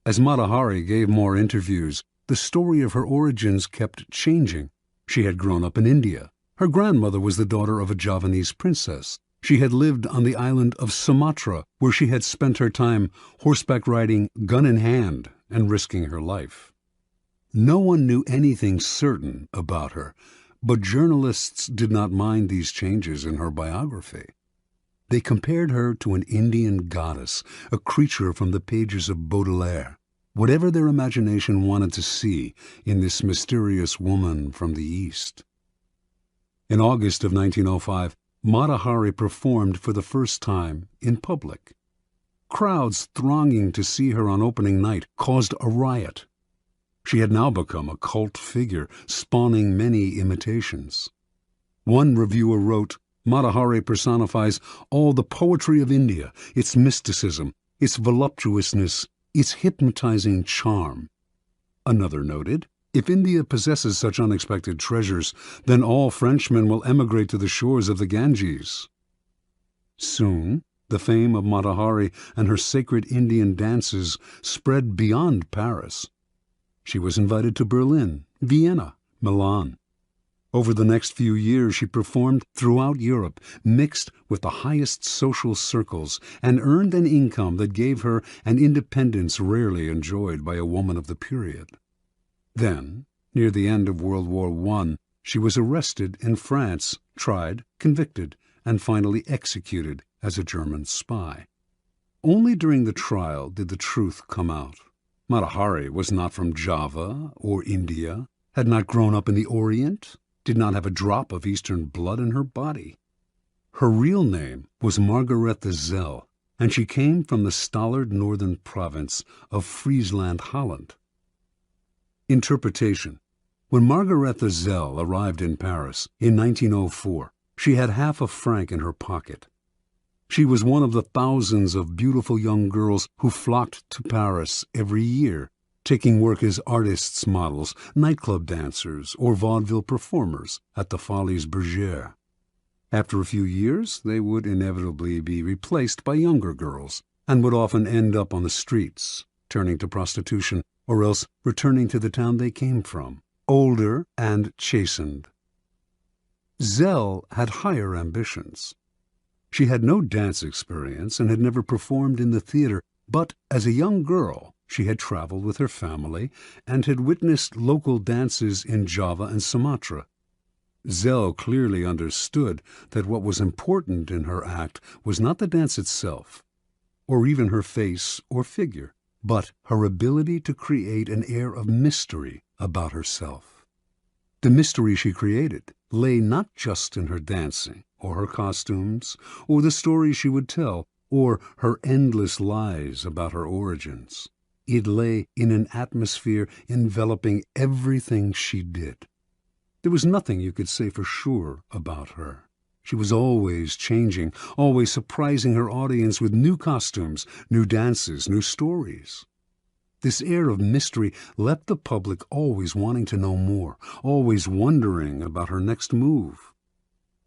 As Mata Hari gave more interviews, the story of her origins kept changing. She had grown up in India. Her grandmother was the daughter of a Javanese princess. She had lived on the island of Sumatra, where she had spent her time horseback riding, gun in hand, and risking her life. No one knew anything certain about her, but journalists did not mind these changes in her biography. They compared her to an Indian goddess, a creature from the pages of Baudelaire. Whatever their imagination wanted to see in this mysterious woman from the East. In August of 1905, Mata Hari performed for the first time in public. Crowds thronging to see her on opening night caused a riot. She had now become a cult figure, spawning many imitations. One reviewer wrote, "Mata Hari personifies all the poetry of India, its mysticism, its voluptuousness, its hypnotizing charm." Another noted, "If India possesses such unexpected treasures, then all Frenchmen will emigrate to the shores of the Ganges." Soon, the fame of Mata Hari and her sacred Indian dances spread beyond Paris. She was invited to Berlin, Vienna, Milan. Over the next few years, she performed throughout Europe, mixed with the highest social circles, and earned an income that gave her an independence rarely enjoyed by a woman of the period. Then, near the end of World War I, she was arrested in France, tried, convicted, and finally executed as a German spy. Only during the trial did the truth come out. Mata Hari was not from Java or India, had not grown up in the Orient, did not have a drop of Eastern blood in her body. Her real name was Margaretha Zell, and she came from the stolid northern province of Friesland, Holland. Interpretation. When Margaretha Zell arrived in Paris in 1904, she had half a franc in her pocket. She was one of the thousands of beautiful young girls who flocked to Paris every year, taking work as artists' models, nightclub dancers, or vaudeville performers at the Folies Bergère. After a few years, they would inevitably be replaced by younger girls, and would often end up on the streets, turning to prostitution, or else returning to the town they came from, older and chastened. Zell had higher ambitions. She had no dance experience and had never performed in the theater, but as a young girl, she had traveled with her family and had witnessed local dances in Java and Sumatra. Zell clearly understood that what was important in her act was not the dance itself, or even her face or figure, but her ability to create an air of mystery about herself. The mystery she created lay not just in her dancing, or her costumes, or the stories she would tell, or her endless lies about her origins. It lay in an atmosphere enveloping everything she did. There was nothing you could say for sure about her. She was always changing, always surprising her audience with new costumes, new dances, new stories. This air of mystery left the public always wanting to know more, always wondering about her next move.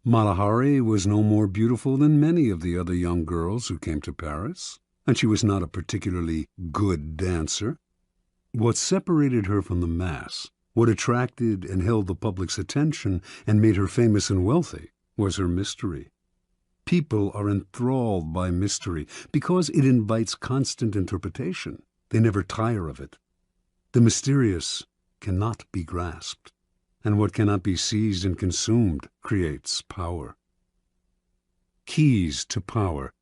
Mata-Hari was no more beautiful than many of the other young girls who came to Paris, and she was not a particularly good dancer. What separated her from the mass, what attracted and held the public's attention and made her famous and wealthy, was her mystery. People are enthralled by mystery because it invites constant interpretation. They never tire of it. The mysterious cannot be grasped, and what cannot be seized and consumed creates power. Keys to power.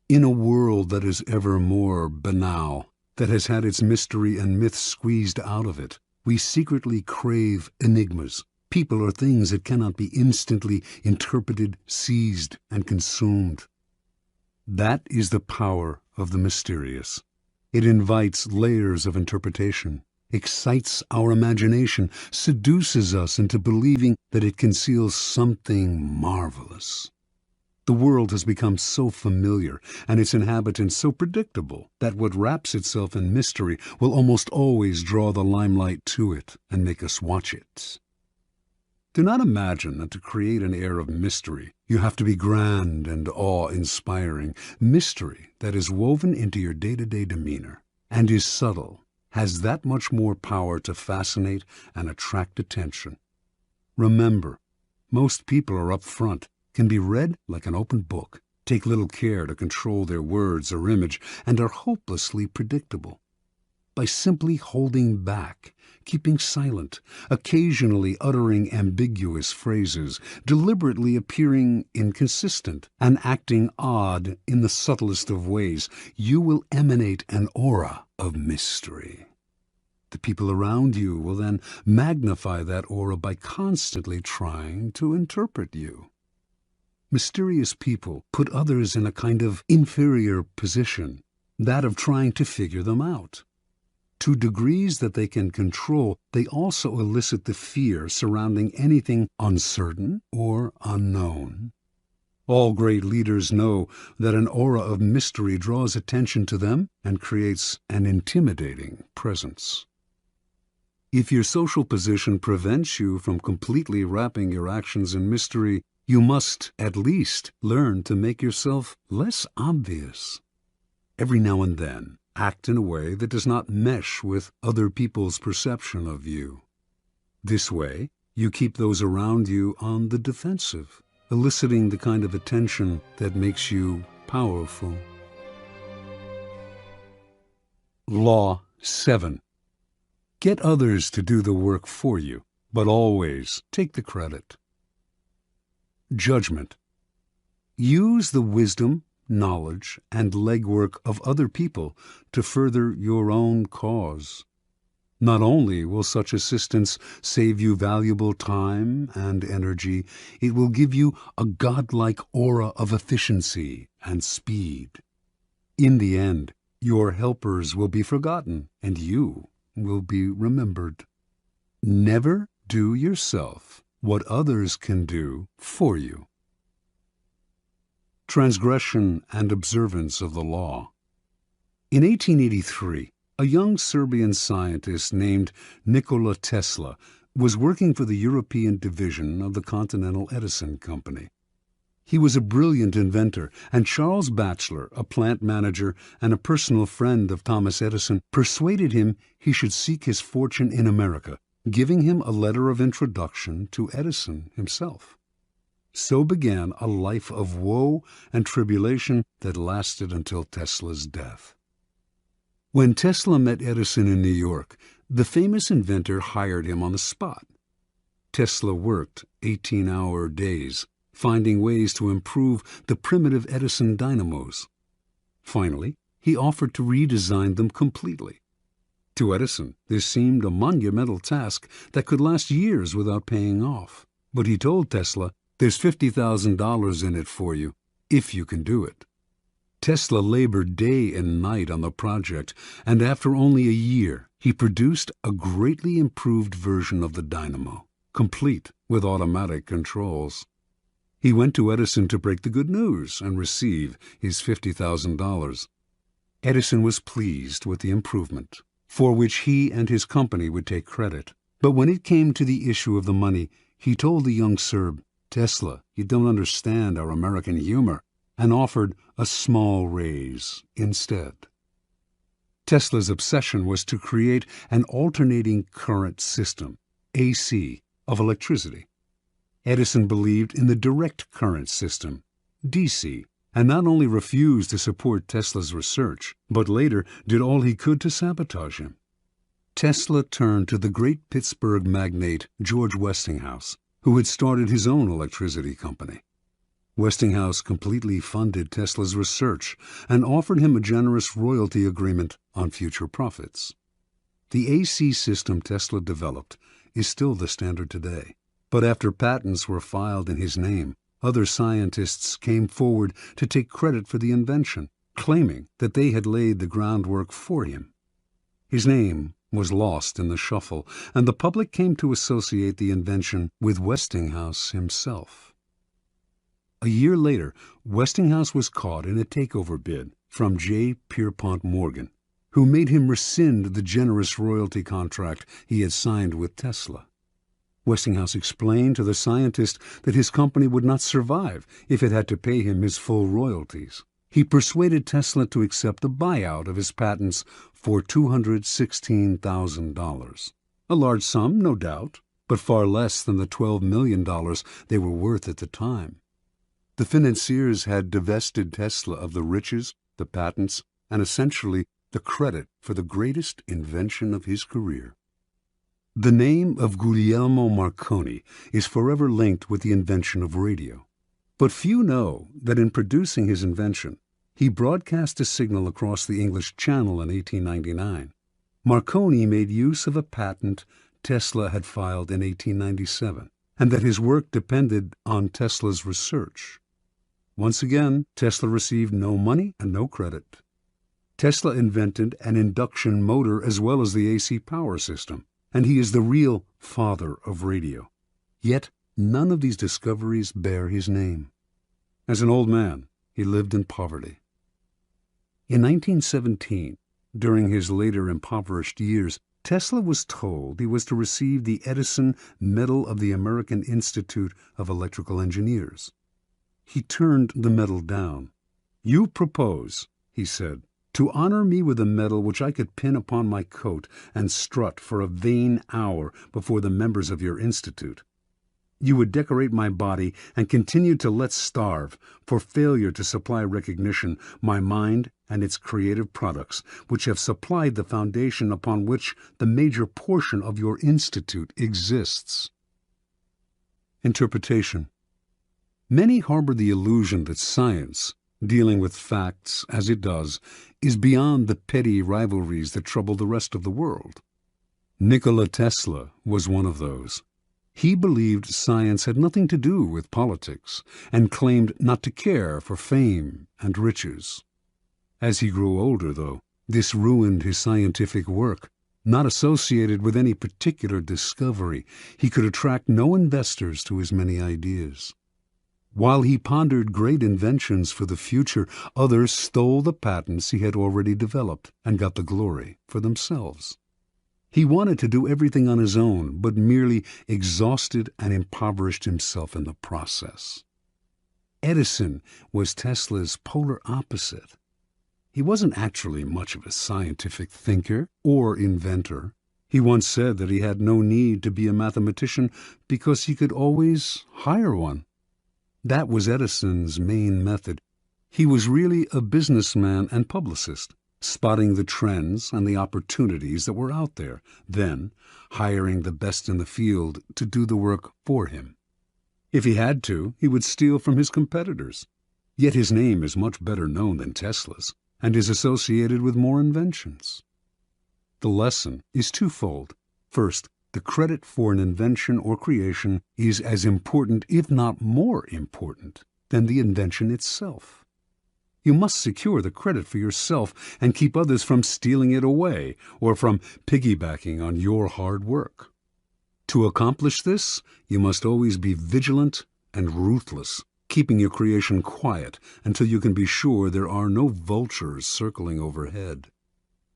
In a world that is ever more banal, that has had its mystery and myth squeezed out of it, we secretly crave enigmas, people or things that cannot be instantly interpreted, seized, and consumed. That is the power of the mysterious. It invites layers of interpretation, excites our imagination, seduces us into believing that it conceals something marvelous. The world has become so familiar and its inhabitants so predictable that what wraps itself in mystery will almost always draw the limelight to it and make us watch it. Do not imagine that to create an air of mystery, you have to be grand and awe-inspiring. Mystery that is woven into your day-to-day demeanor and is subtle has that much more power to fascinate and attract attention. Remember, most people are up front, can be read like an open book, take little care to control their words or image, and are hopelessly predictable. By simply holding back, keeping silent, occasionally uttering ambiguous phrases, deliberately appearing inconsistent, and acting odd in the subtlest of ways, you will emanate an aura of mystery. The people around you will then magnify that aura by constantly trying to interpret you. Mysterious people put others in a kind of inferior position, that of trying to figure them out. To degrees that they can control, they also elicit the fear surrounding anything uncertain or unknown. All great leaders know that an aura of mystery draws attention to them and creates an intimidating presence. If your social position prevents you from completely wrapping your actions in mystery, you must at least learn to make yourself less obvious. Every now and then, act in a way that does not mesh with other people's perception of you. This way, you keep those around you on the defensive, eliciting the kind of attention that makes you powerful. Law 7. Get others to do the work for you, but always take the credit. Judgment. Use the wisdom, knowledge, and legwork of other people to further your own cause. Not only will such assistance save you valuable time and energy, it will give you a godlike aura of efficiency and speed. In the end, your helpers will be forgotten, and you will be remembered. Never do yourself what others can do for you. Transgression and observance of the law. In 1883, a young Serbian scientist named Nikola Tesla was working for the European division of the Continental Edison Company. He was a brilliant inventor, and Charles Batchelor, a plant manager and a personal friend of Thomas Edison, persuaded him he should seek his fortune in America, giving him a letter of introduction to Edison himself. So began a life of woe and tribulation that lasted until Tesla's death. When Tesla met Edison in New York, the famous inventor hired him on the spot. Tesla worked 18-hour days, finding ways to improve the primitive Edison dynamos. Finally, he offered to redesign them completely. To Edison, this seemed a monumental task that could last years without paying off. But he told Tesla, "There's $50,000 in it for you, if you can do it." Tesla labored day and night on the project, and after only a year, he produced a greatly improved version of the dynamo, complete with automatic controls. He went to Edison to break the good news and receive his $50,000. Edison was pleased with the improvement, for which he and his company would take credit. But when it came to the issue of the money, he told the young Serb, "Tesla, you don't understand our American humor," and offered a small raise instead. Tesla's obsession was to create an alternating current system, AC, of electricity. Edison believed in the direct current system, DC, and not only refused to support Tesla's research, but later did all he could to sabotage him. Tesla turned to the great Pittsburgh magnate George Westinghouse, who had started his own electricity company. Westinghouse completely funded Tesla's research and offered him a generous royalty agreement on future profits. The AC system Tesla developed is still the standard today, but after patents were filed in his name, other scientists came forward to take credit for the invention, claiming that they had laid the groundwork for him. His name was lost in the shuffle, and the public came to associate the invention with Westinghouse himself. A year later, Westinghouse was caught in a takeover bid from J. Pierpont Morgan, who made him rescind the generous royalty contract he had signed with Tesla. Westinghouse explained to the scientist that his company would not survive if it had to pay him his full royalties. He persuaded Tesla to accept a buyout of his patents for $216,000. A large sum, no doubt, but far less than the $12 million they were worth at the time. The financiers had divested Tesla of the riches, the patents, and essentially the credit for the greatest invention of his career. The name of Guglielmo Marconi is forever linked with the invention of radio. But few know that in producing his invention, he broadcast a signal across the English Channel in 1899. Marconi made use of a patent Tesla had filed in 1897, and that his work depended on Tesla's research. Once again, Tesla received no money and no credit. Tesla invented an induction motor as well as the AC power system, and he is the real father of radio. Yet none of these discoveries bear his name. As an old man, he lived in poverty. In 1917, during his later impoverished years, Tesla was told he was to receive the Edison Medal of the American Institute of Electrical Engineers. He turned the medal down. "You propose," he said, "to honor me with a medal which I could pin upon my coat and strut for a vain hour before the members of your institute. You would decorate my body and continue to let starve for failure to supply recognition my mind and its creative products, which have supplied the foundation upon which the major portion of your institute exists." Interpretation. Many harbor the illusion that science, dealing with facts as it does, is beyond the petty rivalries that trouble the rest of the world. Nikola Tesla was one of those. He believed science had nothing to do with politics, and claimed not to care for fame and riches. As he grew older, though, this ruined his scientific work. Not associated with any particular discovery, he could attract no investors to his many ideas. While he pondered great inventions for the future, others stole the patents he had already developed and got the glory for themselves. He wanted to do everything on his own, but merely exhausted and impoverished himself in the process. Edison was Tesla's polar opposite. He wasn't actually much of a scientific thinker or inventor. He once said that he had no need to be a mathematician because he could always hire one. That was Edison's main method. He was really a businessman and publicist, spotting the trends and the opportunities that were out there, then hiring the best in the field to do the work for him. If he had to, he would steal from his competitors. Yet his name is much better known than Tesla's. and is associated with more inventions. The lesson is twofold. First, the credit for an invention or creation is as important, if not more important, than the invention itself. You must secure the credit for yourself and keep others from stealing it away or from piggybacking on your hard work. To accomplish this, you must always be vigilant and ruthless, keeping your creation quiet until you can be sure there are no vultures circling overhead.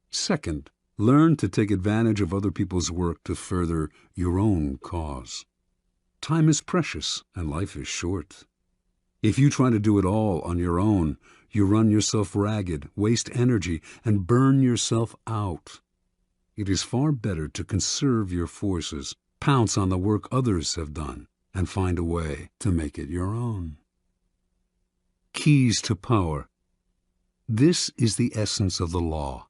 Second, learn to take advantage of other people's work to further your own cause. Time is precious and life is short. If you try to do it all on your own, you run yourself ragged, waste energy, and burn yourself out. It is far better to conserve your forces, pounce on the work others have done, and find a way to make it your own. Keys to power. This is the essence of the law.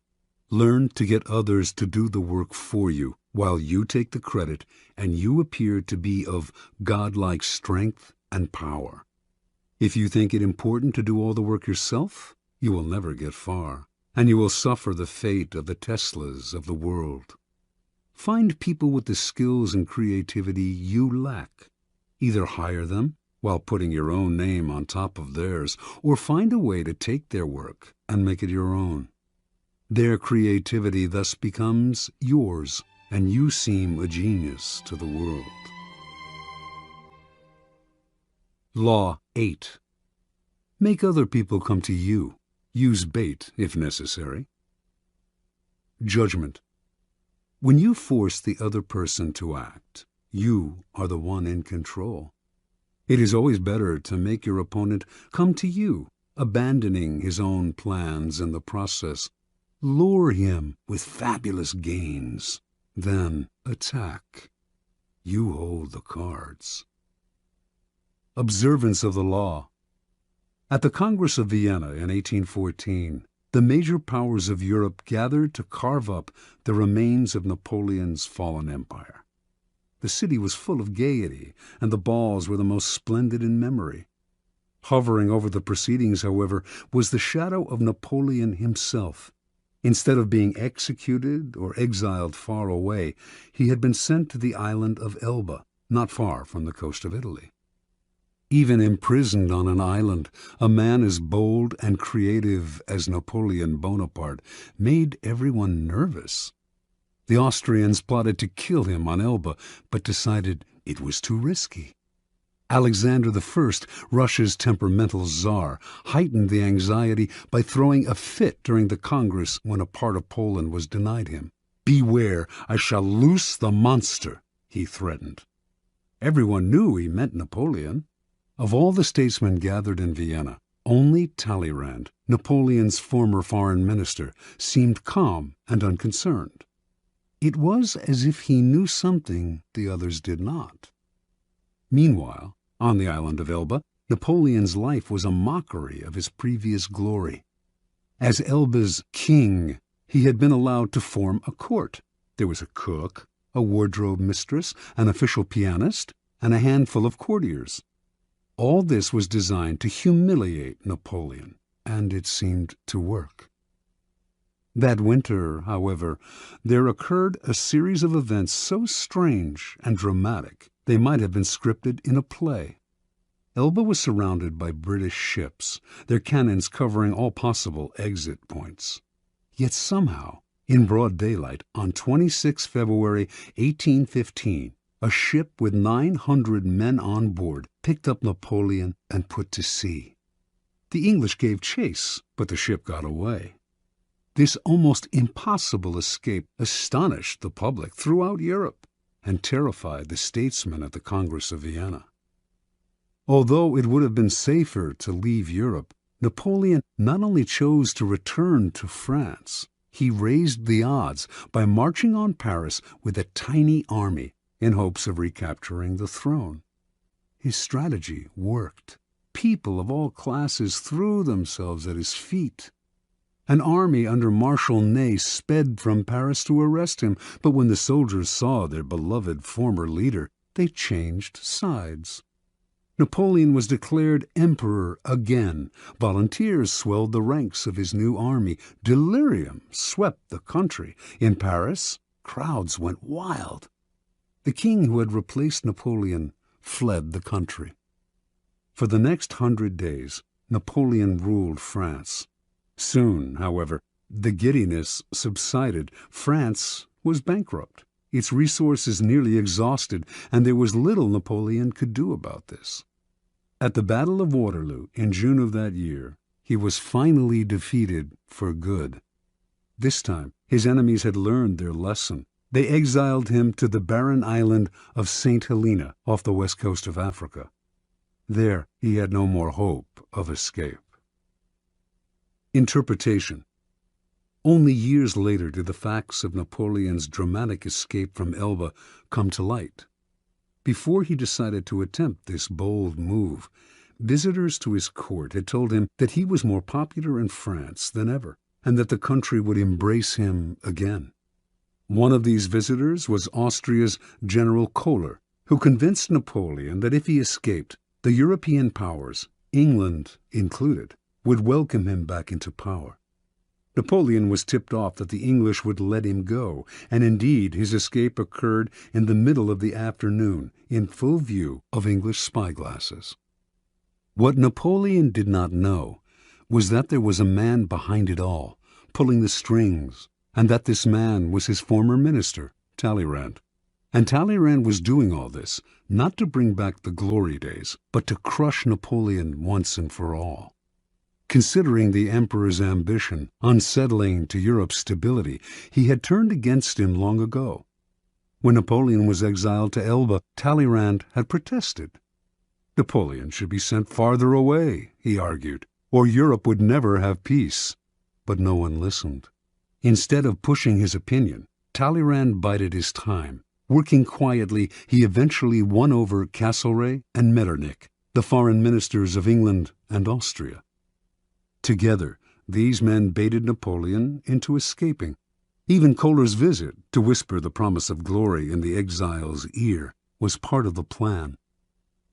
Learn to get others to do the work for you, while you take the credit and you appear to be of godlike strength and power. If you think it important to do all the work yourself, you will never get far, and you will suffer the fate of the Teslas of the world. Find people with the skills and creativity you lack. Either hire them while putting your own name on top of theirs, or find a way to take their work and make it your own. Their creativity thus becomes yours, and you seem a genius to the world. Law 8. Make other people come to you. Use bait if necessary. Judgment. When you force the other person to act, you are the one in control. It is always better to make your opponent come to you, abandoning his own plans in the process. Lure him with fabulous gains, then attack. You hold the cards. Observance of the law. At the Congress of Vienna in 1814, the major powers of Europe gathered to carve up the remains of Napoleon's fallen empire. The city was full of gaiety, and the balls were the most splendid in memory. Hovering over the proceedings, however, was the shadow of Napoleon himself. Instead of being executed or exiled far away, he had been sent to the island of Elba, not far from the coast of Italy. Even imprisoned on an island, a man as bold and creative as Napoleon Bonaparte made everyone nervous. The Austrians plotted to kill him on Elba, but decided it was too risky. Alexander I, Russia's temperamental czar, heightened the anxiety by throwing a fit during the Congress when a part of Poland was denied him. "Beware, I shall loose the monster," he threatened. Everyone knew he meant Napoleon. Of all the statesmen gathered in Vienna, only Talleyrand, Napoleon's former foreign minister, seemed calm and unconcerned. It was as if he knew something the others did not. Meanwhile, on the island of Elba, Napoleon's life was a mockery of his previous glory. As Elba's king, he had been allowed to form a court. There was a cook, a wardrobe mistress, an official pianist, and a handful of courtiers. All this was designed to humiliate Napoleon, and it seemed to work. That winter, however, there occurred a series of events so strange and dramatic they might have been scripted in a play. Elba was surrounded by British ships, their cannons covering all possible exit points. Yet somehow, in broad daylight, on 26 February 1815, a ship with 900 men on board picked up Napoleon and put to sea. The English gave chase, but the ship got away. This almost impossible escape astonished the public throughout Europe and terrified the statesmen at the Congress of Vienna. Although it would have been safer to leave Europe, Napoleon not only chose to return to France, he raised the odds by marching on Paris with a tiny army in hopes of recapturing the throne. His strategy worked. People of all classes threw themselves at his feet. An army under Marshal Ney sped from Paris to arrest him, but when the soldiers saw their beloved former leader, they changed sides. Napoleon was declared emperor again. Volunteers swelled the ranks of his new army. Delirium swept the country. In Paris, crowds went wild. The king who had replaced Napoleon fled the country. For the next 100 days, Napoleon ruled France. Soon, however, the giddiness subsided. France was bankrupt, its resources nearly exhausted, and there was little Napoleon could do about this. At the Battle of Waterloo in June of that year, he was finally defeated for good. This time, his enemies had learned their lesson. They exiled him to the barren island of St. Helena off the west coast of Africa. There, he had no more hope of escape. Interpretation. Only years later did the facts of Napoleon's dramatic escape from Elba come to light. Before he decided to attempt this bold move, visitors to his court had told him that he was more popular in France than ever, and that the country would embrace him again. One of these visitors was Austria's General Kohler, who convinced Napoleon that if he escaped, the European powers, England included, would welcome him back into power. Napoleon was tipped off that the English would let him go, and indeed his escape occurred in the middle of the afternoon, in full view of English spyglasses. What Napoleon did not know was that there was a man behind it all, pulling the strings, and that this man was his former minister, Talleyrand. And Talleyrand was doing all this, not to bring back the glory days, but to crush Napoleon once and for all. Considering the emperor's ambition unsettling to Europe's stability, he had turned against him long ago. When Napoleon was exiled to Elba, Talleyrand had protested. Napoleon should be sent farther away, he argued, or Europe would never have peace. But no one listened. Instead of pushing his opinion, Talleyrand bided his time. Working quietly, he eventually won over Castlereagh and Metternich, the foreign ministers of England and Austria. Together, these men baited Napoleon into escaping. Even Kohler's visit, to whisper the promise of glory in the exile's ear, was part of the plan.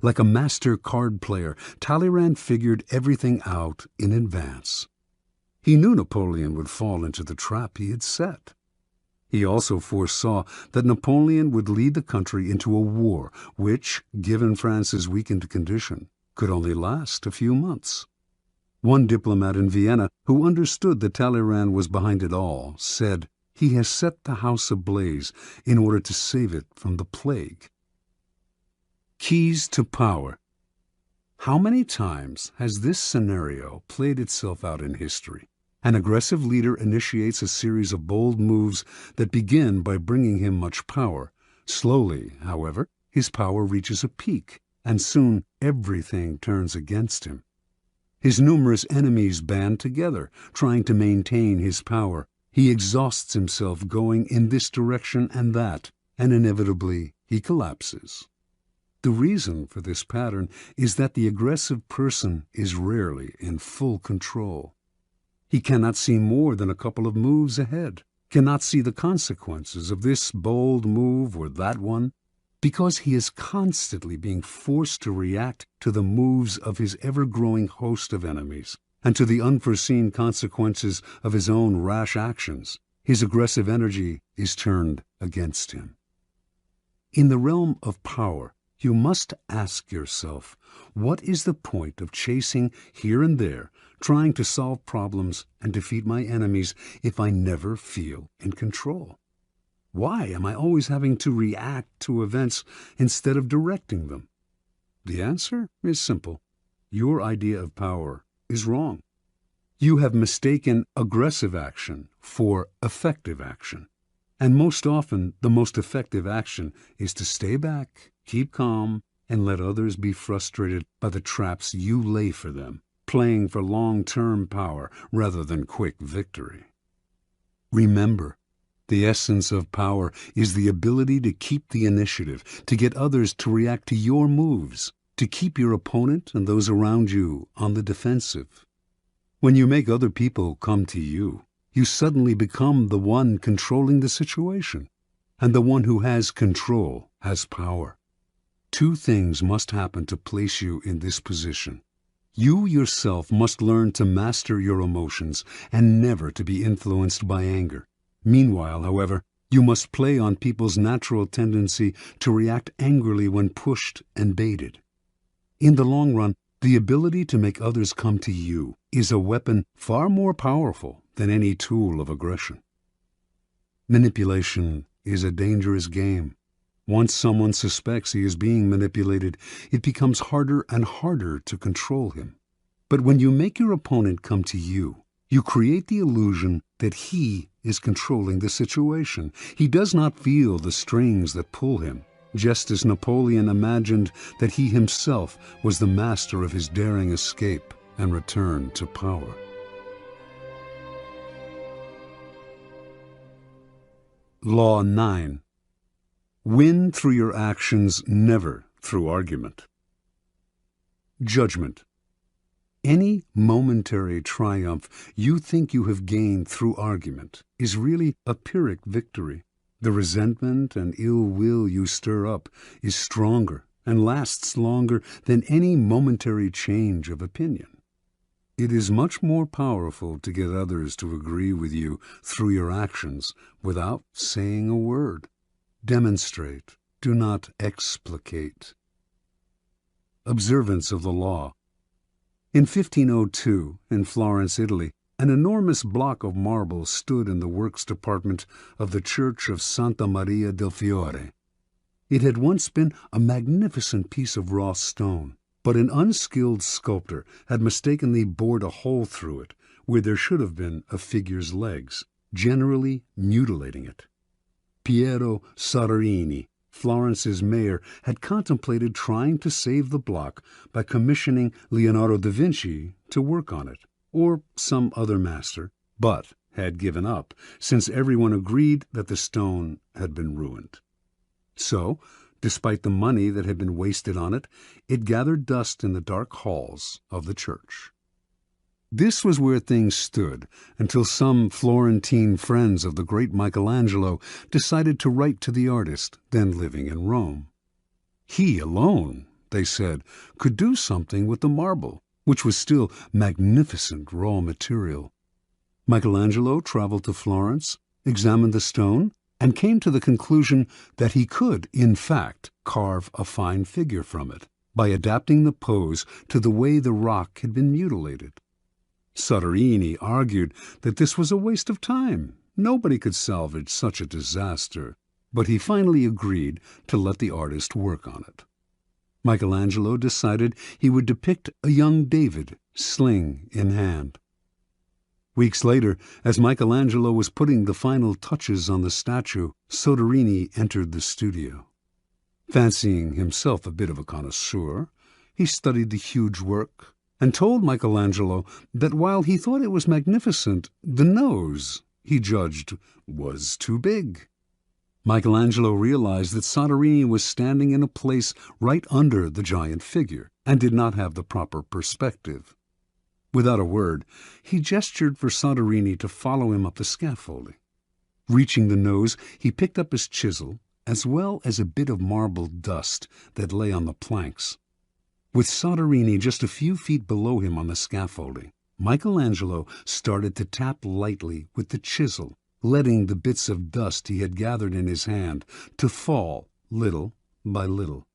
Like a master card player, Talleyrand figured everything out in advance. He knew Napoleon would fall into the trap he had set. He also foresaw that Napoleon would lead the country into a war which, given France's weakened condition, could only last a few months. One diplomat in Vienna, who understood that Talleyrand was behind it all, said, "He has set the house ablaze in order to save it from the plague." Keys to power. How many times has this scenario played itself out in history? An aggressive leader initiates a series of bold moves that begin by bringing him much power. Slowly, however, his power reaches a peak, and soon everything turns against him. His numerous enemies band together, trying to maintain his power. He exhausts himself going in this direction and that, and inevitably he collapses. The reason for this pattern is that the aggressive person is rarely in full control. He cannot see more than a couple of moves ahead, cannot see the consequences of this bold move or that one, because he is constantly being forced to react to the moves of his ever-growing host of enemies, and to the unforeseen consequences of his own rash actions. His aggressive energy is turned against him. In the realm of power, you must ask yourself, what is the point of chasing here and there, trying to solve problems and defeat my enemies if I never feel in control? Why am I always having to react to events instead of directing them? The answer is simple. Your idea of power is wrong. You have mistaken aggressive action for effective action. And most often, the most effective action is to stay back, keep calm, and let others be frustrated by the traps you lay for them, playing for long-term power rather than quick victory. Remember, the essence of power is the ability to keep the initiative, to get others to react to your moves, to keep your opponent and those around you on the defensive. When you make other people come to you, you suddenly become the one controlling the situation, and the one who has control has power. Two things must happen to place you in this position. You yourself must learn to master your emotions and never to be influenced by anger. Meanwhile, however, you must play on people's natural tendency to react angrily when pushed and baited. In the long run, the ability to make others come to you is a weapon far more powerful than any tool of aggression. Manipulation is a dangerous game. Once someone suspects he is being manipulated, it becomes harder and harder to control him. But when you make your opponent come to you, you create the illusion that he is controlling the situation. He does not feel the strings that pull him, just as Napoleon imagined that he himself was the master of his daring escape and return to power. Law 9. Win through your actions, never through argument. Judgment. Any momentary triumph you think you have gained through argument is really a Pyrrhic victory. The resentment and ill will you stir up is stronger and lasts longer than any momentary change of opinion. It is much more powerful to get others to agree with you through your actions without saying a word. Demonstrate, do not explicate. Observance of the law. In 1502, in Florence, Italy, an enormous block of marble stood in the works department of the church of Santa Maria del Fiore. It had once been a magnificent piece of raw stone, but an unskilled sculptor had mistakenly bored a hole through it where there should have been a figure's legs, generally mutilating it. Piero Soderini, Florence's mayor, had contemplated trying to save the block by commissioning Leonardo da Vinci to work on it, or some other master, but had given up, since everyone agreed that the stone had been ruined. So, despite the money that had been wasted on it, it gathered dust in the dark halls of the church. This was where things stood until some Florentine friends of the great Michelangelo decided to write to the artist, then living in Rome. He alone, they said, could do something with the marble, which was still magnificent raw material. Michelangelo traveled to Florence, examined the stone, and came to the conclusion that he could, in fact, carve a fine figure from it by adapting the pose to the way the rock had been mutilated. Soderini argued that this was a waste of time. Nobody could salvage such a disaster, but he finally agreed to let the artist work on it. Michelangelo decided he would depict a young David, sling in hand. Weeks later, as Michelangelo was putting the final touches on the statue, Soderini entered the studio. Fancying himself a bit of a connoisseur, he studied the huge work and told Michelangelo that while he thought it was magnificent, the nose, he judged, was too big. Michelangelo realized that Soderini was standing in a place right under the giant figure and did not have the proper perspective. Without a word, he gestured for Soderini to follow him up the scaffolding. Reaching the nose, he picked up his chisel, as well as a bit of marble dust that lay on the planks. With Soderini just a few feet below him on the scaffolding, Michelangelo started to tap lightly with the chisel, letting the bits of dust he had gathered in his hand to fall little by little.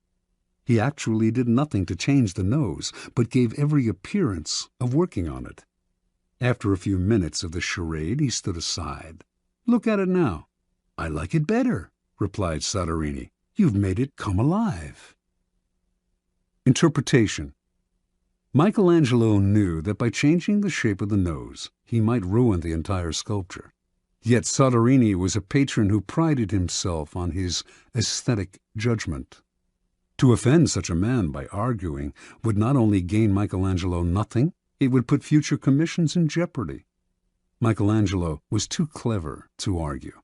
He actually did nothing to change the nose, but gave every appearance of working on it. After a few minutes of the charade, he stood aside. "Look at it now." "I like it better," replied Soderini. "You've made it come alive." Interpretation. Michelangelo knew that by changing the shape of the nose, he might ruin the entire sculpture. Yet Soderini was a patron who prided himself on his aesthetic judgment. To offend such a man by arguing would not only gain Michelangelo nothing, it would put future commissions in jeopardy. Michelangelo was too clever to argue.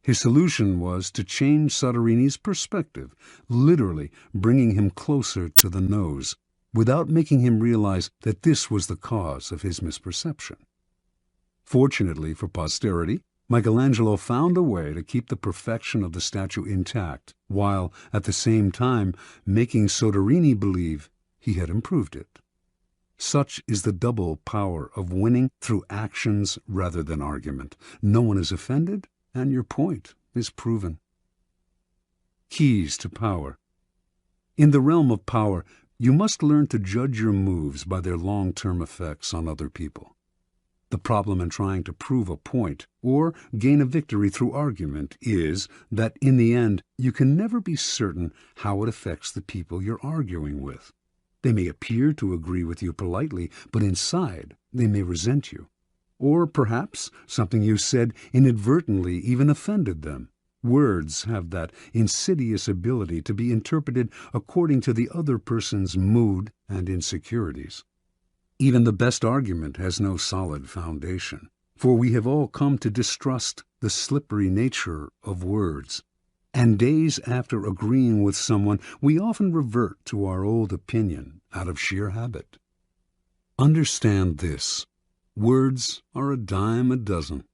His solution was to change Soderini's perspective, literally bringing him closer to the nose, without making him realize that this was the cause of his misperception. Fortunately for posterity, Michelangelo found a way to keep the perfection of the statue intact, while, at the same time, making Soderini believe he had improved it. Such is the double power of winning through actions rather than argument. No one is offended, and your point is proven. Keys to power. In the realm of power, you must learn to judge your moves by their long-term effects on other people. The problem in trying to prove a point or gain a victory through argument is that in the end you can never be certain how it affects the people you're arguing with. They may appear to agree with you politely, but inside they may resent you. Or perhaps something you said inadvertently even offended them. Words have that insidious ability to be interpreted according to the other person's mood and insecurities. Even the best argument has no solid foundation, for we have all come to distrust the slippery nature of words. And days after agreeing with someone, we often revert to our old opinion out of sheer habit. Understand this: words are a dime a dozen.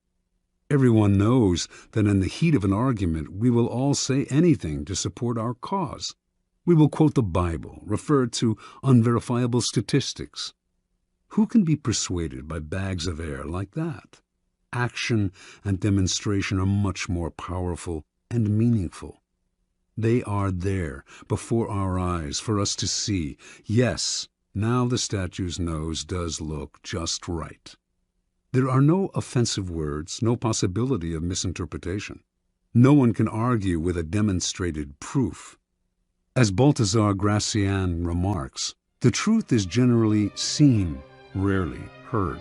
Everyone knows that in the heat of an argument we will all say anything to support our cause. We will quote the Bible, refer to unverifiable statistics. Who can be persuaded by bags of air like that? Action and demonstration are much more powerful and meaningful. They are there before our eyes for us to see. Yes, now the statue's nose does look just right. There are no offensive words, no possibility of misinterpretation. No one can argue with a demonstrated proof. As Balthazar Gracian remarks, the truth is generally seen, rarely heard.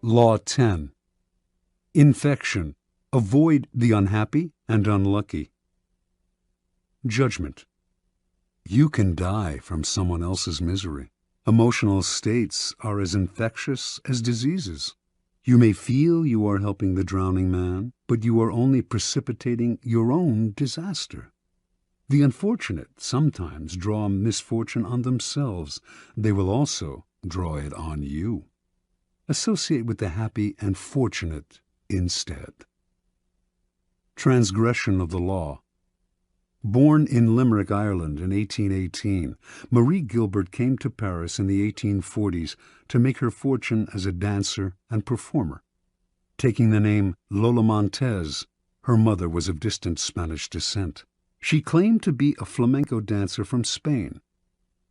Law 10. Infection. Avoid the unhappy and unlucky. Judgment. You can die from someone else's misery. Emotional states are as infectious as diseases. You may feel you are helping the drowning man, but you are only precipitating your own disaster. The unfortunate sometimes draw misfortune on themselves. They will also draw it on you. Associate with the happy and fortunate instead. Transgression of the law. Born in Limerick, Ireland in 1818, Marie Gilbert came to Paris in the 1840s to make her fortune as a dancer and performer. Taking the name Lola Montez, her mother was of distant Spanish descent. She claimed to be a flamenco dancer from Spain.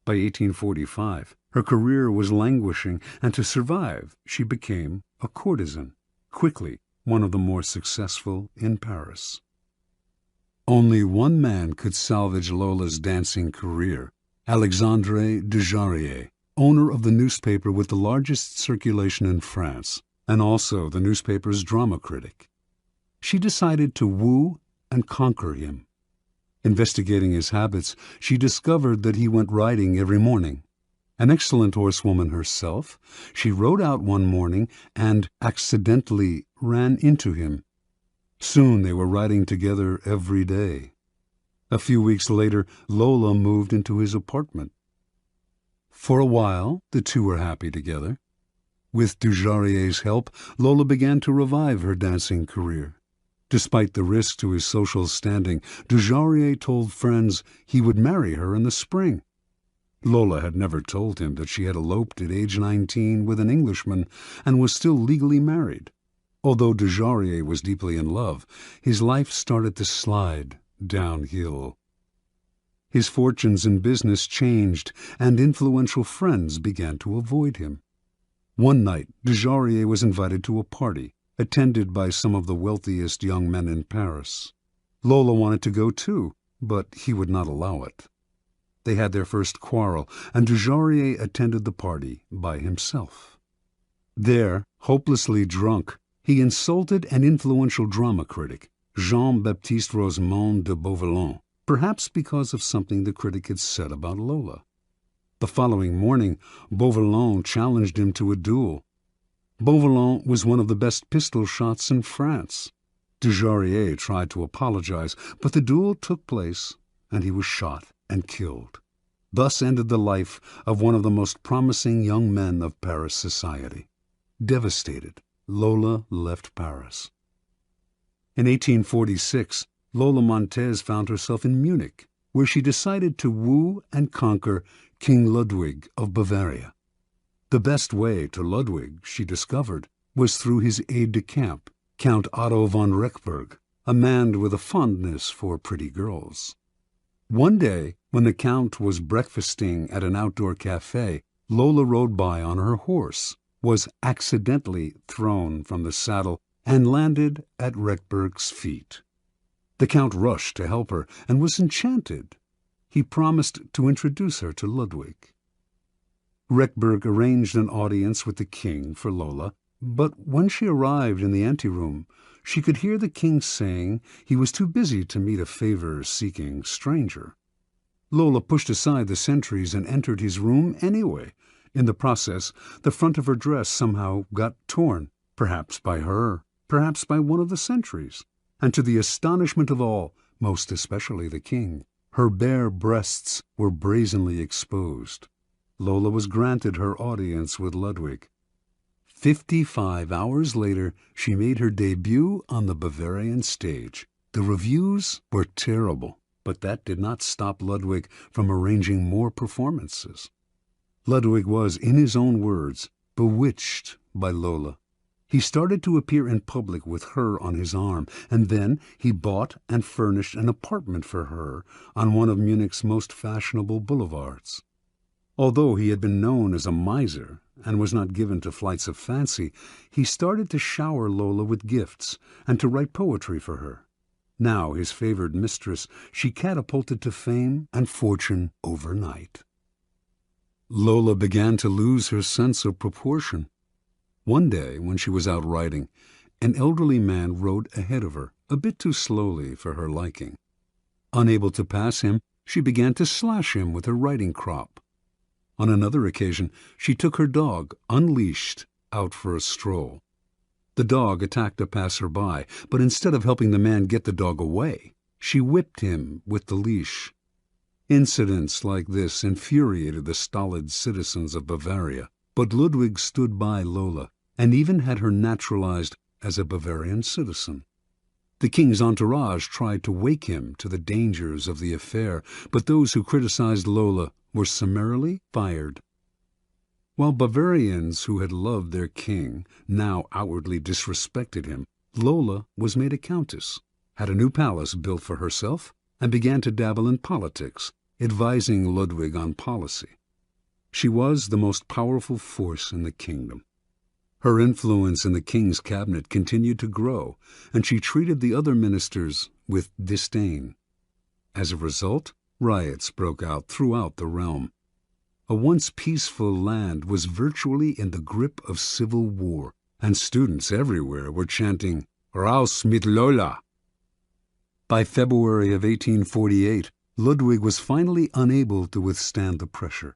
By 1845, her career was languishing, and to survive, she became a courtesan, quickly one of the more successful in Paris. Only one man could salvage Lola's dancing career: Alexandre Dujarier, owner of the newspaper with the largest circulation in France, and also the newspaper's drama critic. She decided to woo and conquer him. Investigating his habits, she discovered that he went riding every morning. An excellent horsewoman herself, she rode out one morning and accidentally ran into him. Soon they were riding together every day. A few weeks later, Lola moved into his apartment. For a while, the two were happy together. With Dujarrier's help, Lola began to revive her dancing career. Despite the risk to his social standing, Dujarrier told friends he would marry her in the spring. Lola had never told him that she had eloped at age 19 with an Englishman and was still legally married. Although Dujarrier was deeply in love, his life started to slide downhill. His fortunes in business changed, and influential friends began to avoid him. One night, Dujarrier was invited to a party, attended by some of the wealthiest young men in Paris. Lola wanted to go too, but he would not allow it. They had their first quarrel, and Dujarrier attended the party by himself. There, hopelessly drunk, he insulted an influential drama critic, Jean-Baptiste Rosemond de Beauvalon, perhaps because of something the critic had said about Lola. The following morning, Beauvalon challenged him to a duel. Beauvalon was one of the best pistol shots in France. Dujarrier tried to apologize, but the duel took place, and he was shot and killed. Thus ended the life of one of the most promising young men of Paris society. Devastated, Lola left Paris. In 1846, Lola Montez found herself in Munich, where she decided to woo and conquer King Ludwig of Bavaria. The best way to Ludwig, she discovered, was through his aide-de-camp, Count Otto von Rechberg, a man with a fondness for pretty girls. One day, when the Count was breakfasting at an outdoor cafe, Lola rode by on her horse, was accidentally thrown from the saddle, and landed at Rechberg's feet. The Count rushed to help her and was enchanted. He promised to introduce her to Ludwig. Rechberg arranged an audience with the king for Lola, but when she arrived in the anteroom, she could hear the king saying he was too busy to meet a favor-seeking stranger. Lola pushed aside the sentries and entered his room anyway. In the process, the front of her dress somehow got torn, perhaps by her, perhaps by one of the sentries, and to the astonishment of all, most especially the king, her bare breasts were brazenly exposed. Lola was granted her audience with Ludwig. 55 hours later, she made her debut on the Bavarian stage. The reviews were terrible, but that did not stop Ludwig from arranging more performances. Ludwig was, in his own words, bewitched by Lola. He started to appear in public with her on his arm, and then he bought and furnished an apartment for her on one of Munich's most fashionable boulevards. Although he had been known as a miser and was not given to flights of fancy, he started to shower Lola with gifts and to write poetry for her. Now his favored mistress, she catapulted to fame and fortune overnight. Lola began to lose her sense of proportion. One day, when she was out riding, an elderly man rode ahead of her, a bit too slowly for her liking. Unable to pass him, she began to slash him with her riding crop. On another occasion, she took her dog, unleashed, out for a stroll. The dog attacked a passer-by, but instead of helping the man get the dog away, she whipped him with the leash. Incidents like this infuriated the stolid citizens of Bavaria, but Ludwig stood by Lola and even had her naturalized as a Bavarian citizen. The king's entourage tried to wake him to the dangers of the affair, but those who criticized Lola were summarily fired. While Bavarians who had loved their king now outwardly disrespected him, Lola was made a countess, had a new palace built for herself, and began to dabble in politics, advising Ludwig on policy. She was the most powerful force in the kingdom. Her influence in the king's cabinet continued to grow, and she treated the other ministers with disdain. As a result, riots broke out throughout the realm. A once peaceful land was virtually in the grip of civil war, and students everywhere were chanting, "Raus mit Lola!" By February of 1848, Ludwig was finally unable to withstand the pressure.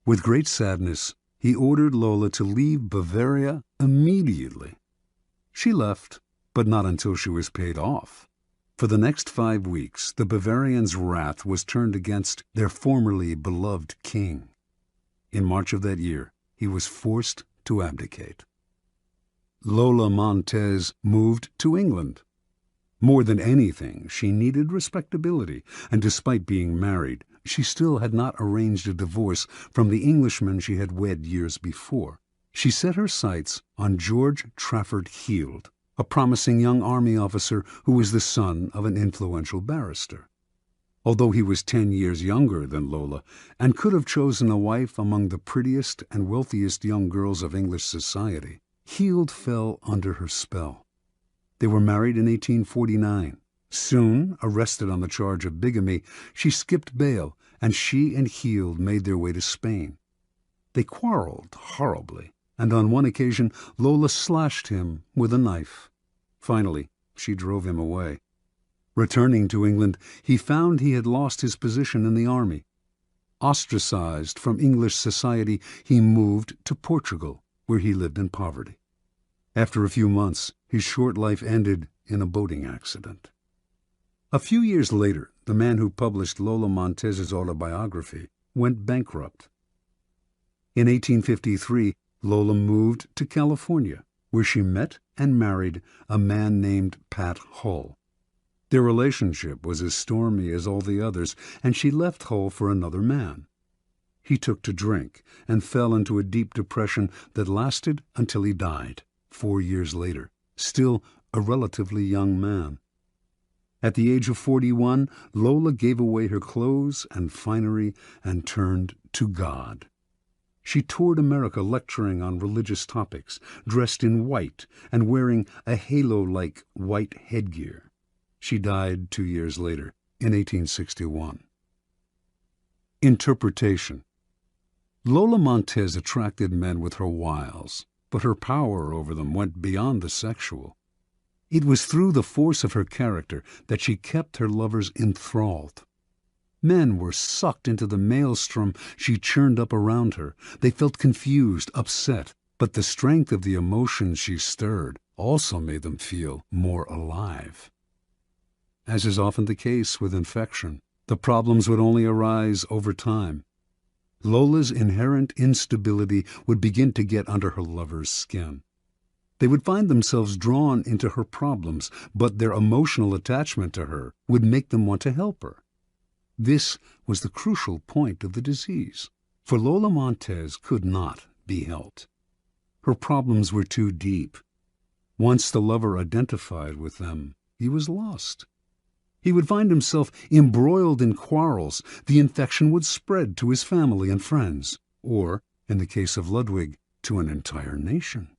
With great sadness, he ordered Lola to leave Bavaria immediately. She left, but not until she was paid off. For the next 5 weeks, the Bavarians' wrath was turned against their formerly beloved king. In March of that year, he was forced to abdicate. Lola Montez moved to England. More than anything, she needed respectability, and despite being married, she still had not arranged a divorce from the Englishman she had wed years before. She set her sights on George Trafford Heald, a promising young army officer who was the son of an influential barrister. Although he was 10 years younger than Lola and could have chosen a wife among the prettiest and wealthiest young girls of English society, Heald fell under her spell. They were married in 1849. Soon, arrested on the charge of bigamy, she skipped bail, and she and Heald made their way to Spain. They quarreled horribly, and on one occasion Lola slashed him with a knife. Finally, she drove him away. Returning to England, he found he had lost his position in the army. Ostracized from English society, he moved to Portugal, where he lived in poverty. After a few months, his short life ended in a boating accident. A few years later, the man who published Lola Montez's autobiography went bankrupt. In 1853, Lola moved to California, where she met and married a man named Pat Hull. Their relationship was as stormy as all the others, and she left Hull for another man. He took to drink and fell into a deep depression that lasted until he died 4 years later, still a relatively young man. At the age of 41, Lola gave away her clothes and finery and turned to God. She toured America lecturing on religious topics, dressed in white and wearing a halo-like white headgear. She died 2 years later, in 1861. Interpretation. Lola Montez attracted men with her wiles, but her power over them went beyond the sexual. It was through the force of her character that she kept her lovers enthralled. Men were sucked into the maelstrom she churned up around her. They felt confused, upset, but the strength of the emotions she stirred also made them feel more alive. As is often the case with infection, the problems would only arise over time. Lola's inherent instability would begin to get under her lover's skin. They would find themselves drawn into her problems, but their emotional attachment to her would make them want to help her. This was the crucial point of the disease, for Lola Montez could not be helped. Her problems were too deep. Once the lover identified with them, he was lost. He would find himself embroiled in quarrels. The infection would spread to his family and friends, or, in the case of Ludwig, to an entire nation.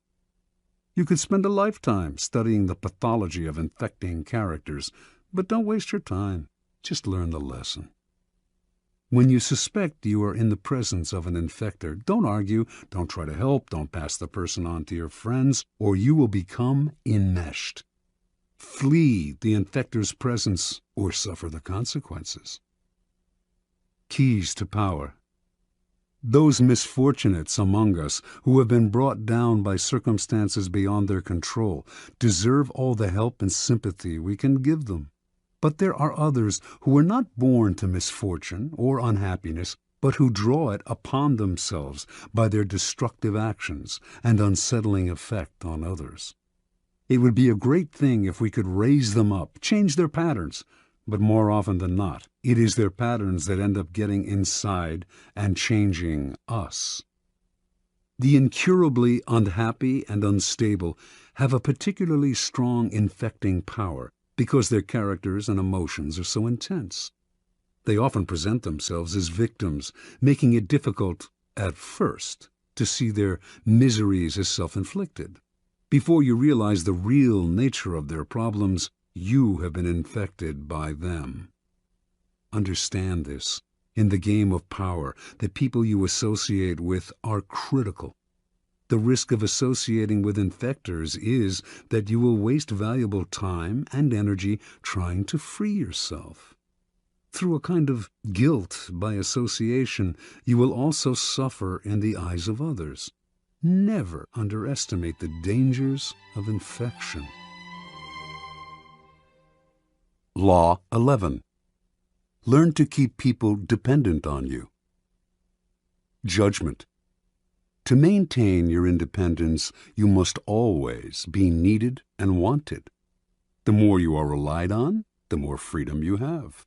You could spend a lifetime studying the pathology of infecting characters, but don't waste your time. Just learn the lesson. When you suspect you are in the presence of an infector, don't argue, don't try to help, don't pass the person on to your friends, or you will become enmeshed. Flee the infector's presence or suffer the consequences. Keys to power. Those misfortunates among us who have been brought down by circumstances beyond their control deserve all the help and sympathy we can give them. But there are others who are not born to misfortune or unhappiness, but who draw it upon themselves by their destructive actions and unsettling effect on others. It would be a great thing if we could raise them up, change their patterns, but more often than not, it is their patterns that end up getting inside and changing us. The incurably unhappy and unstable have a particularly strong infecting power because their characters and emotions are so intense. They often present themselves as victims, making it difficult, at first, to see their miseries as self-inflicted. Before you realize the real nature of their problems, you have been infected by them. Understand this. In the game of power, the people you associate with are critical. The risk of associating with infectors is that you will waste valuable time and energy trying to free yourself. Through a kind of guilt by association, you will also suffer in the eyes of others. Never underestimate the dangers of infection. Law 11. Learn to keep people dependent on you. Judgment. To maintain your independence, you must always be needed and wanted. The more you are relied on, the more freedom you have.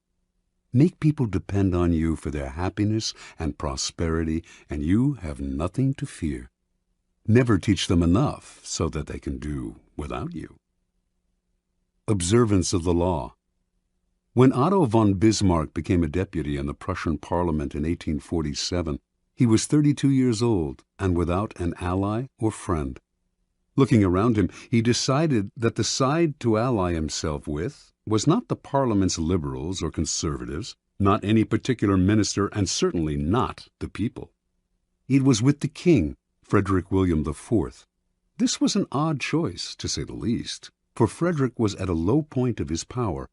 Make people depend on you for their happiness and prosperity, and you have nothing to fear. Never teach them enough so that they can do without you. Observance of the law. When Otto von Bismarck became a deputy in the Prussian Parliament in 1847, he was 32 years old and without an ally or friend. Looking around him, he decided that the side to ally himself with was not the Parliament's liberals or conservatives, not any particular minister, and certainly not the people. It was with the king, Frederick William IV. This was an odd choice, to say the least, for Frederick was at a low point of his power.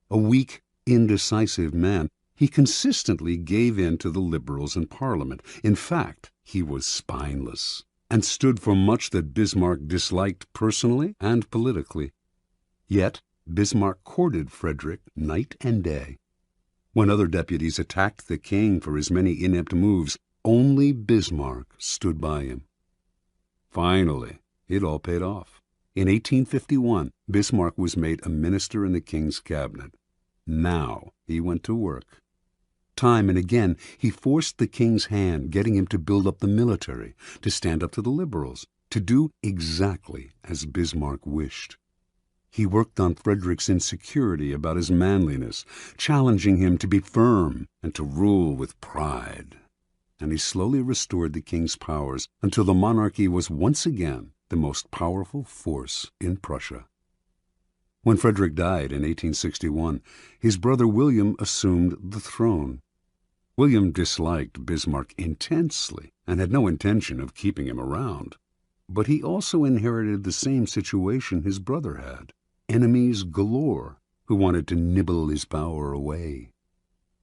A weak, indecisive man, he consistently gave in to the liberals in Parliament. In fact, he was spineless and stood for much that Bismarck disliked personally and politically. Yet Bismarck courted Frederick night and day. When other deputies attacked the king for his many inept moves, only Bismarck stood by him. Finally, It all paid off. In 1851, Bismarck was made a minister in the king's cabinet. Now he went to work. Time and again, he forced the king's hand, getting him to build up the military, to stand up to the liberals, to do exactly as Bismarck wished. He worked on Frederick's insecurity about his manliness, challenging him to be firm and to rule with pride. And he slowly restored the king's powers until the monarchy was once again the most powerful force in Prussia. When Frederick died in 1861, his brother William assumed the throne. William disliked Bismarck intensely and had no intention of keeping him around. But he also inherited the same situation his brother had: enemies galore who wanted to nibble his power away.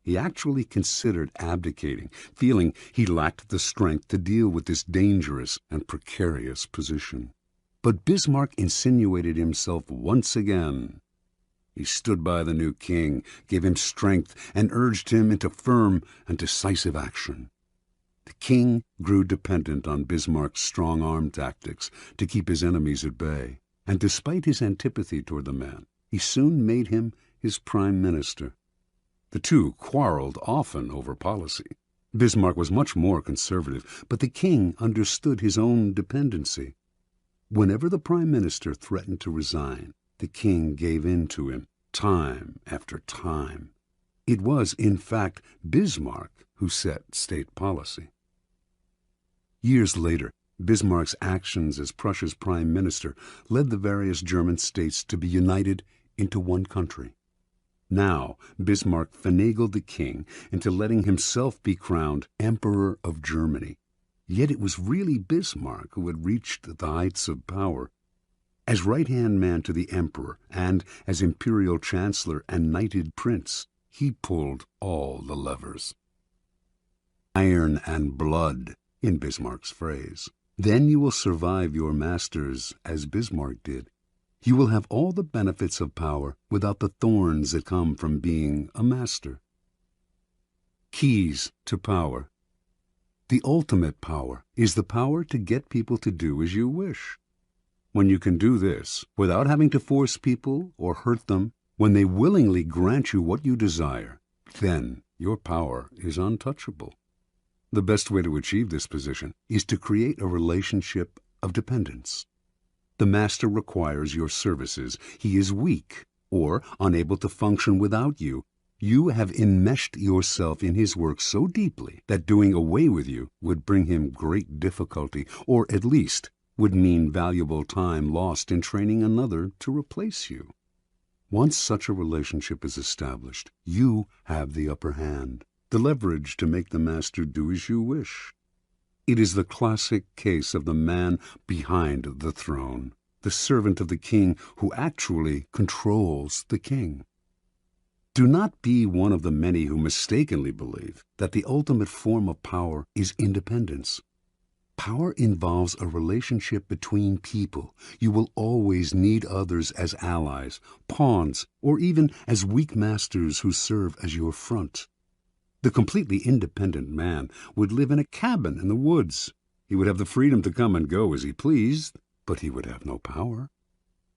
He actually considered abdicating, feeling he lacked the strength to deal with this dangerous and precarious position. But Bismarck insinuated himself once again. He stood by the new king, gave him strength, and urged him into firm and decisive action. The king grew dependent on Bismarck's strong-arm tactics to keep his enemies at bay, and despite his antipathy toward the man, he soon made him his prime minister. The two quarreled often over policy. Bismarck was much more conservative, but the king understood his own dependency. Whenever the prime minister threatened to resign, the king gave in to him, time after time. It was, in fact, Bismarck who set state policy. Years later, Bismarck's actions as Prussia's prime minister led the various German states to be united into one country. Now, Bismarck finagled the king into letting himself be crowned Emperor of Germany. Yet it was really Bismarck who had reached the heights of power. As right-hand man to the emperor and as imperial chancellor and knighted prince, he pulled all the levers. Iron and blood, in Bismarck's phrase. Then you will survive your masters as Bismarck did. You will have all the benefits of power without the thorns that come from being a master. Keys to power. The ultimate power is the power to get people to do as you wish. When you can do this without having to force people or hurt them, when they willingly grant you what you desire, then your power is untouchable. The best way to achieve this position is to create a relationship of dependence. The master requires your services. He is weak or unable to function without you. You have enmeshed yourself in his work so deeply that doing away with you would bring him great difficulty, or at least would mean valuable time lost in training another to replace you. Once such a relationship is established, you have the upper hand, the leverage to make the master do as you wish. It is the classic case of the man behind the throne, the servant of the king who actually controls the king. Do not be one of the many who mistakenly believe that the ultimate form of power is independence. Power involves a relationship between people. You will always need others as allies, pawns, or even as weak masters who serve as your front. The completely independent man would live in a cabin in the woods. He would have the freedom to come and go as he pleased, but he would have no power.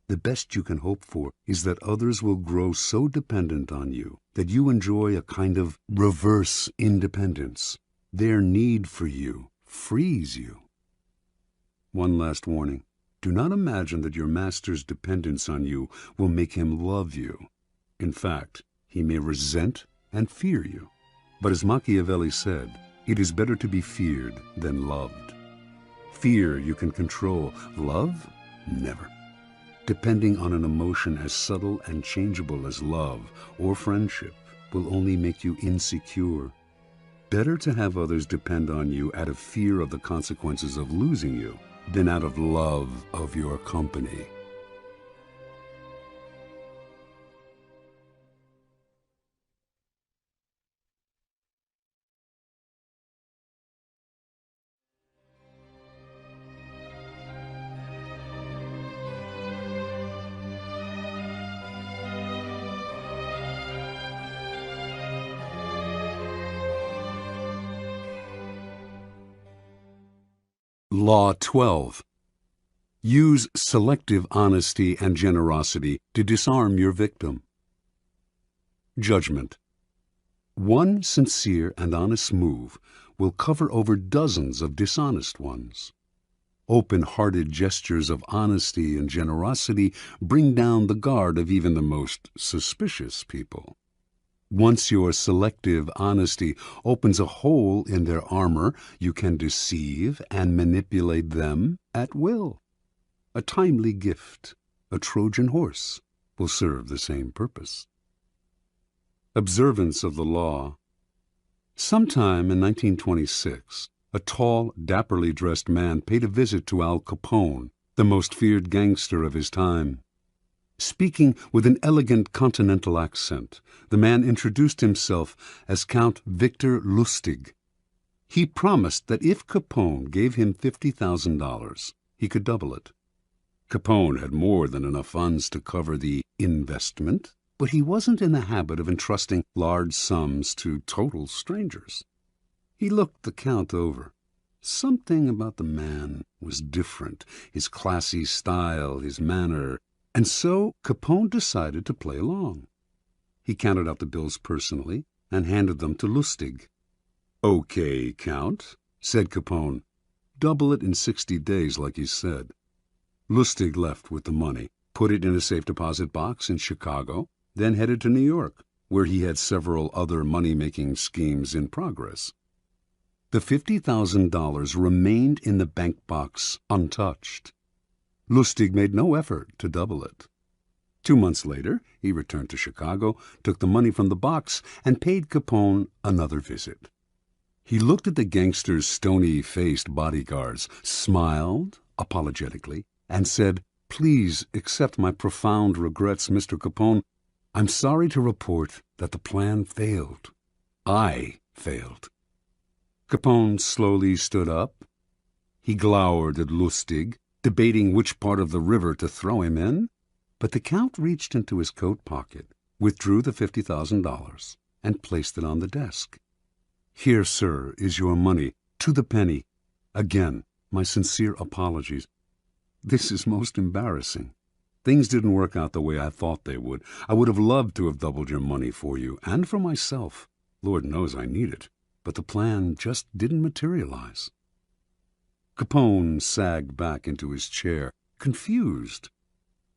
The best you can hope for is that others will grow so dependent on you that you enjoy a kind of reverse independence. Their need for you frees you. One last warning. Do not imagine that your master's dependence on you will make him love you. In fact, he may resent and fear you. But as Machiavelli said, it is better to be feared than loved. Fear you can control. Love? Never. Depending on an emotion as subtle and changeable as love or friendship will only make you insecure. Better to have others depend on you out of fear of the consequences of losing you than out of love of your company. Law 12. Use selective honesty and generosity to disarm your victim. Judgment. One sincere and honest move will cover over dozens of dishonest ones. Open-hearted gestures of honesty and generosity bring down the guard of even the most suspicious people. Once your selective honesty opens a hole in their armor, you can deceive and manipulate them at will. A timely gift, a Trojan horse, will serve the same purpose. Observance of the law. Sometime in 1926, a tall, dapperly dressed man paid a visit to Al Capone, the most feared gangster of his time. Speaking with an elegant continental accent, the man introduced himself as Count Victor Lustig. He promised that if Capone gave him $50,000, he could double it. Capone had more than enough funds to cover the investment, but he wasn't in the habit of entrusting large sums to total strangers. He looked the Count over. Something about the man was different, his classy style, his manner, and so Capone decided to play along. He counted out the bills personally and handed them to Lustig. "Okay, Count," said Capone. "Double it in 60 days like you said." Lustig left with the money, put it in a safe deposit box in Chicago, then headed to New York, where he had several other money-making schemes in progress. The $50,000 remained in the bank box untouched. Lustig made no effort to double it. 2 months later, he returned to Chicago, took the money from the box, and paid Capone another visit. He looked at the gangster's stony-faced bodyguards, smiled apologetically, and said, "Please accept my profound regrets, Mr. Capone. I'm sorry to report that the plan failed. I failed." Capone slowly stood up. He glowered at Lustig, debating which part of the river to throw him in, but the Count reached into his coat pocket, withdrew the $50,000, and placed it on the desk. "Here, sir, is your money, to the penny. Again, my sincere apologies. This is most embarrassing. Things didn't work out the way I thought they would. I would have loved to have doubled your money for you, and for myself. Lord knows I need it, but the plan just didn't materialize." Capone sagged back into his chair, confused.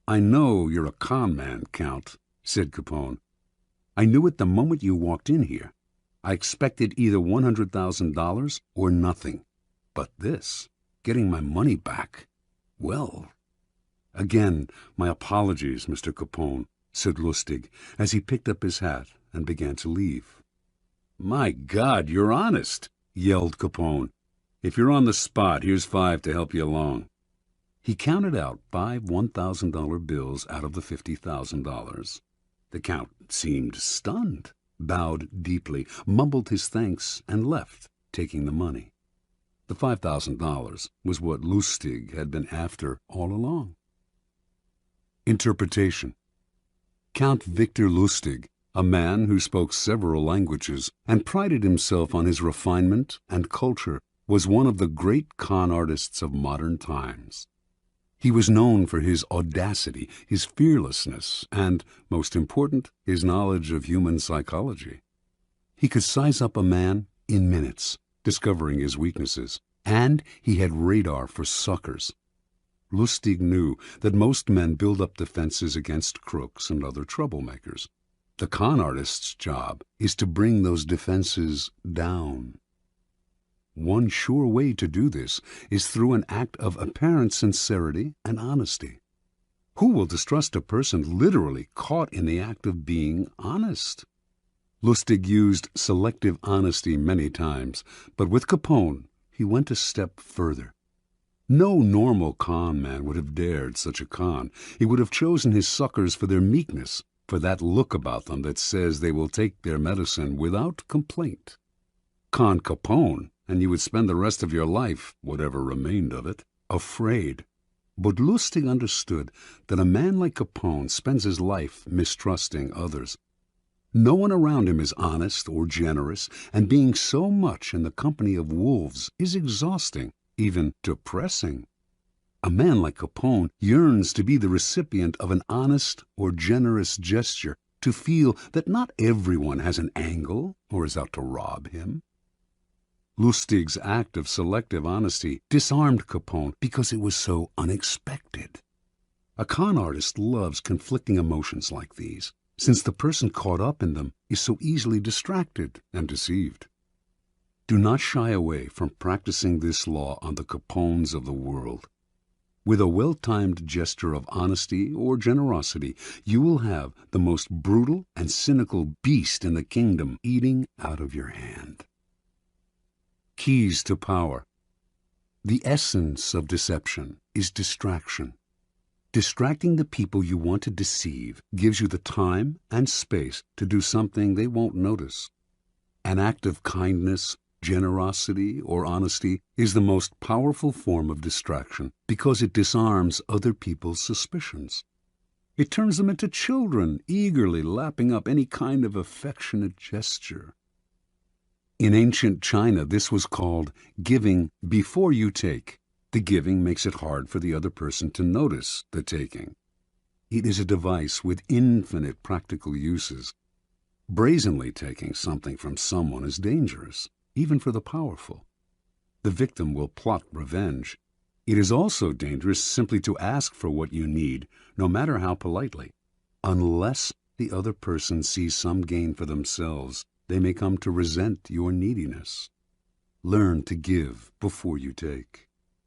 "I know you're a con man, Count," said Capone. "I knew it the moment you walked in here. I expected either $100,000 or nothing. But this, getting my money back, well... Again, my apologies, Mr. Capone," said Lustig, as he picked up his hat and began to leave. "My God, you're honest," yelled Capone. "If you're on the spot, here's 5 to help you along." He counted out 5 $1,000 bills out of the $50,000. The Count seemed stunned, bowed deeply, mumbled his thanks, and left, taking the money. The $5,000 was what Lustig had been after all along. Interpretation. Count Victor Lustig, a man who spoke several languages and prided himself on his refinement and culture, was one of the great con artists of modern times. He was known for his audacity, his fearlessness, and, most important, his knowledge of human psychology. He could size up a man in minutes, discovering his weaknesses, and he had radar for suckers. Lustig knew that most men build up defenses against crooks and other troublemakers. The con artist's job is to bring those defenses down. One sure way to do this is through an act of apparent sincerity and honesty. Who will distrust a person literally caught in the act of being honest? Lustig used selective honesty many times, but with Capone he went a step further. No normal con man would have dared such a con. He would have chosen his suckers for their meekness, for that look about them that says they will take their medicine without complaint. Con Capone, and you would spend the rest of your life, whatever remained of it, afraid. But Lustig understood that a man like Capone spends his life mistrusting others. No one around him is honest or generous, and being so much in the company of wolves is exhausting, even depressing. A man like Capone yearns to be the recipient of an honest or generous gesture, to feel that not everyone has an angle or is out to rob him. Lustig's act of selective honesty disarmed Capone because it was so unexpected. A con artist loves conflicting emotions like these, since the person caught up in them is so easily distracted and deceived. Do not shy away from practicing this law on the Capones of the world. With a well-timed gesture of honesty or generosity, you will have the most brutal and cynical beast in the kingdom eating out of your hand. Keys to power. The essence of deception is distraction. Distracting the people you want to deceive gives you the time and space to do something they won't notice. An act of kindness, generosity, or honesty is the most powerful form of distraction because it disarms other people's suspicions. It turns them into children, eagerly lapping up any kind of affectionate gesture. In ancient China, this was called giving before you take. The giving makes it hard for the other person to notice the taking. It is a device with infinite practical uses. Brazenly taking something from someone is dangerous, even for the powerful. The victim will plot revenge. It is also dangerous simply to ask for what you need, no matter how politely. Unless the other person sees some gain for themselves, they may come to resent your neediness. Learn to give before you take.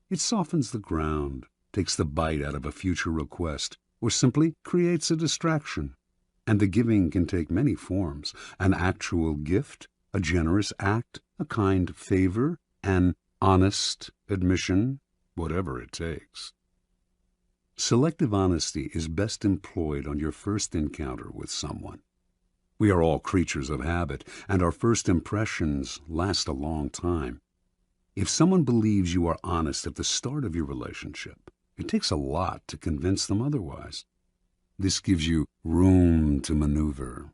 It softens the ground, takes the bite out of a future request, or simply creates a distraction. And the giving can take many forms: an actual gift, a generous act, a kind favor, an honest admission, whatever it takes. Selective honesty is best employed on your first encounter with someone. We are all creatures of habit, and our first impressions last a long time. If someone believes you are honest at the start of your relationship, it takes a lot to convince them otherwise. This gives you room to maneuver.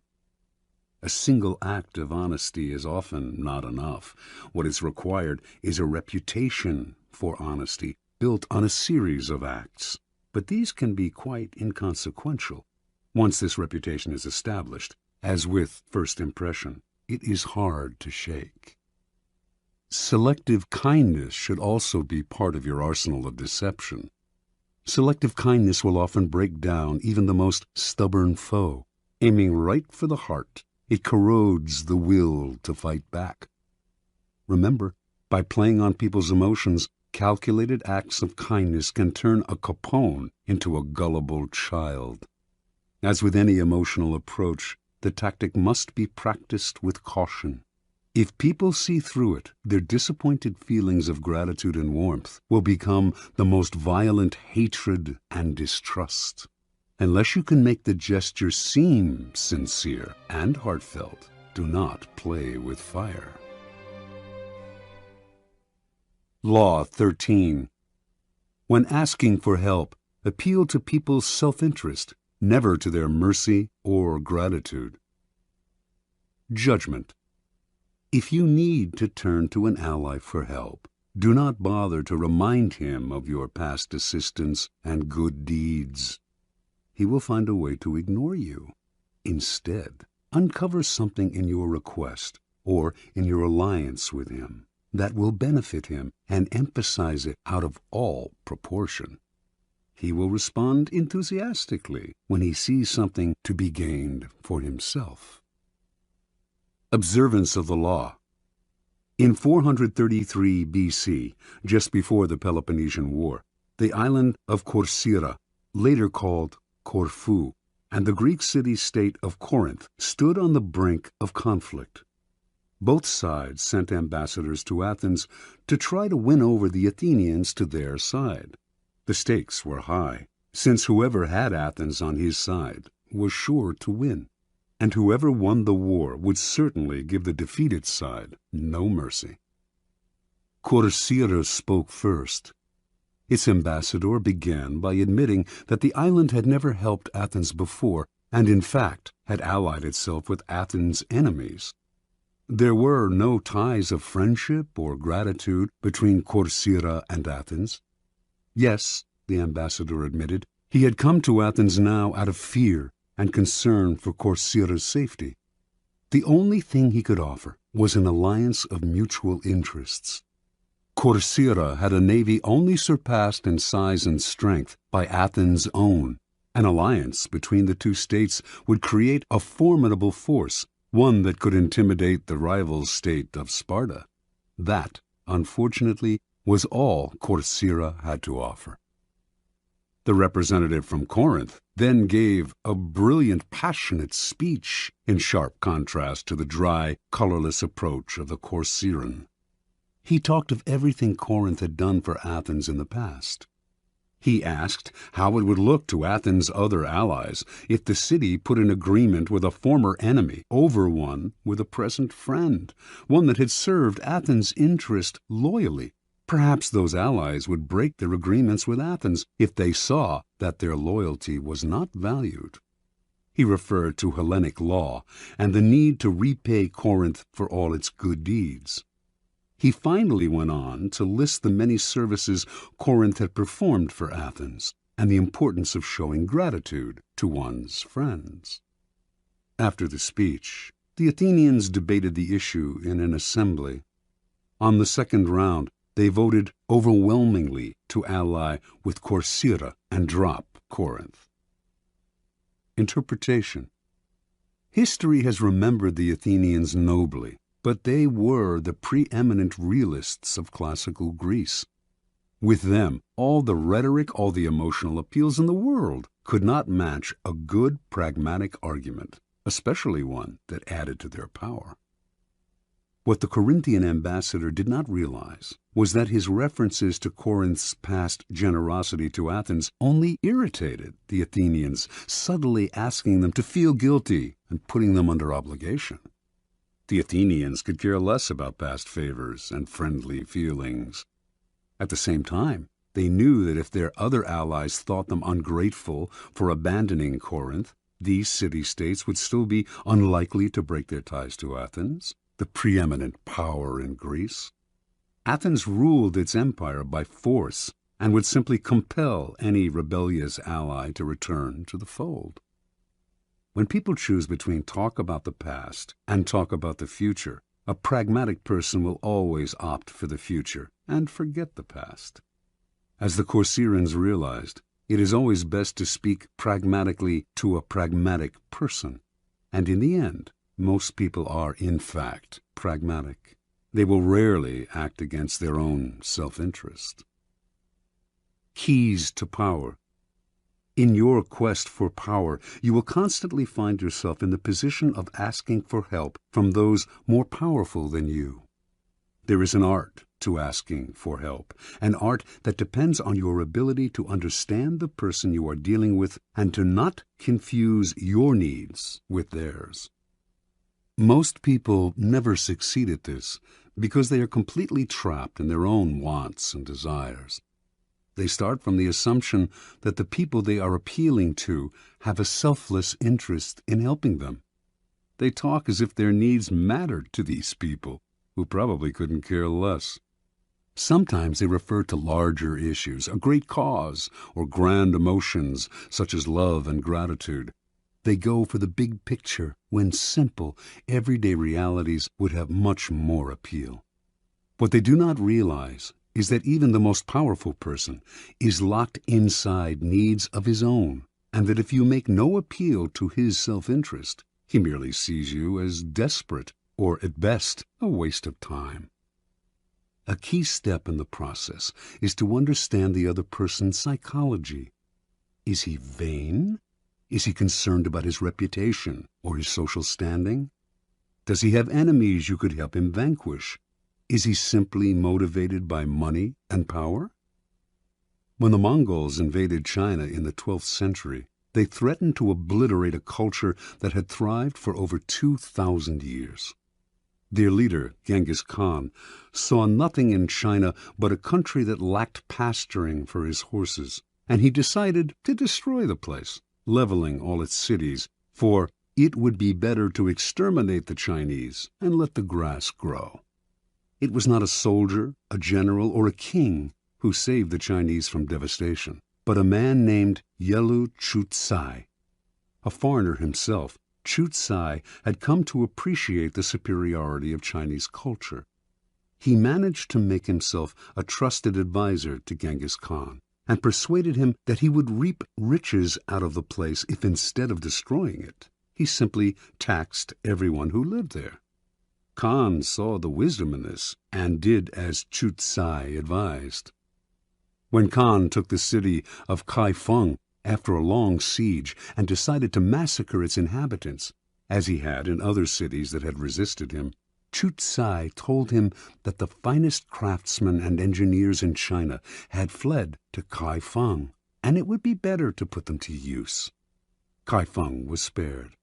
A single act of honesty is often not enough. What is required is a reputation for honesty built on a series of acts. But these can be quite inconsequential. Once this reputation is established, as with first impression, it is hard to shake. Selective kindness should also be part of your arsenal of deception. Selective kindness will often break down even the most stubborn foe. Aiming right for the heart, it corrodes the will to fight back. Remember, by playing on people's emotions, calculated acts of kindness can turn a Capone into a gullible child. As with any emotional approach, the tactic must be practiced with caution. If people see through it, their disappointed feelings of gratitude and warmth will become the most violent hatred and distrust. Unless you can make the gesture seem sincere and heartfelt, do not play with fire. Law 13. When asking for help, appeal to people's self-interest, never to their mercy or gratitude. Judgment. If you need to turn to an ally for help, do not bother to remind him of your past assistance and good deeds. He will find a way to ignore you. Instead, uncover something in your request or in your alliance with him that will benefit him and emphasize it out of all proportion. He will respond enthusiastically when he sees something to be gained for himself. Observance of the law. In 433 BC, just before the Peloponnesian War, the island of Corcyra, later called Corfu, and the Greek city-state of Corinth stood on the brink of conflict. Both sides sent ambassadors to Athens to try to win over the Athenians to their side. The stakes were high, since whoever had Athens on his side was sure to win, and whoever won the war would certainly give the defeated side no mercy. Corcyra spoke first. Its ambassador began by admitting that the island had never helped Athens before, and in fact had allied itself with Athens' enemies. There were no ties of friendship or gratitude between Corcyra and Athens. Yes, the ambassador admitted. He had come to Athens now out of fear and concern for Corcyra's safety. The only thing he could offer was an alliance of mutual interests. Corcyra had a navy only surpassed in size and strength by Athens' own. An alliance between the two states would create a formidable force, one that could intimidate the rival state of Sparta. That, unfortunately, was all Corcyra had to offer. The representative from Corinth then gave a brilliant, passionate speech in sharp contrast to the dry, colorless approach of the Corcyran. He talked of everything Corinth had done for Athens in the past. He asked how it would look to Athens' other allies if the city put an agreement with a former enemy over one with a present friend, one that had served Athens' interest loyally. Perhaps those allies would break their agreements with Athens if they saw that their loyalty was not valued. He referred to Hellenic law and the need to repay Corinth for all its good deeds. He finally went on to list the many services Corinth had performed for Athens and the importance of showing gratitude to one's friends. After the speech, the Athenians debated the issue in an assembly. On the second round, they voted overwhelmingly to ally with Corcyra and drop Corinth. Interpretation. History has remembered the Athenians nobly, but they were the preeminent realists of classical Greece. With them, all the rhetoric, all the emotional appeals in the world could not match a good pragmatic argument, especially one that added to their power. What the Corinthian ambassador did not realize was that his references to Corinth's past generosity to Athens only irritated the Athenians, subtly asking them to feel guilty and putting them under obligation. The Athenians could care less about past favors and friendly feelings. At the same time, they knew that if their other allies thought them ungrateful for abandoning Corinth, these city-states would still be unlikely to break their ties to Athens, the preeminent power in Greece. Athens ruled its empire by force and would simply compel any rebellious ally to return to the fold. When people choose between talk about the past and talk about the future, a pragmatic person will always opt for the future and forget the past. As the Corcyrans realized, it is always best to speak pragmatically to a pragmatic person, and in the end, most people are, in fact, pragmatic. They will rarely act against their own self-interest. Keys to power. In your quest for power, you will constantly find yourself in the position of asking for help from those more powerful than you. There is an art to asking for help, an art that depends on your ability to understand the person you are dealing with and to not confuse your needs with theirs. Most people never succeed at this because they are completely trapped in their own wants and desires. They start from the assumption that the people they are appealing to have a selfless interest in helping them. They talk as if their needs mattered to these people, who probably couldn't care less. Sometimes they refer to larger issues, a great cause, or grand emotions such as love and gratitude. They go for the big picture when simple, everyday realities would have much more appeal. What they do not realize is that even the most powerful person is locked inside needs of his own, and that if you make no appeal to his self-interest, he merely sees you as desperate, or at best, a waste of time. A key step in the process is to understand the other person's psychology. Is he vain? Is he concerned about his reputation or his social standing? Does he have enemies you could help him vanquish? Is he simply motivated by money and power? When the Mongols invaded China in the 12th century, they threatened to obliterate a culture that had thrived for over 2,000 years. Their leader, Genghis Khan, saw nothing in China but a country that lacked pasturing for his horses, and he decided to destroy the place, leveling all its cities, for it would be better to exterminate the Chinese and let the grass grow. It was not a soldier, a general, or a king who saved the Chinese from devastation, but a man named Yelu Chutsai. A foreigner himself, Chutsai had come to appreciate the superiority of Chinese culture. He managed to make himself a trusted advisor to Genghis Khan and persuaded him that he would reap riches out of the place if, instead of destroying it, he simply taxed everyone who lived there. Khan saw the wisdom in this and did as Chutsai advised. When Khan took the city of Kaifeng after a long siege and decided to massacre its inhabitants, as he had in other cities that had resisted him, Chutsai told him that the finest craftsmen and engineers in China had fled to Kaifeng, and it would be better to put them to use. Kaifeng was spared.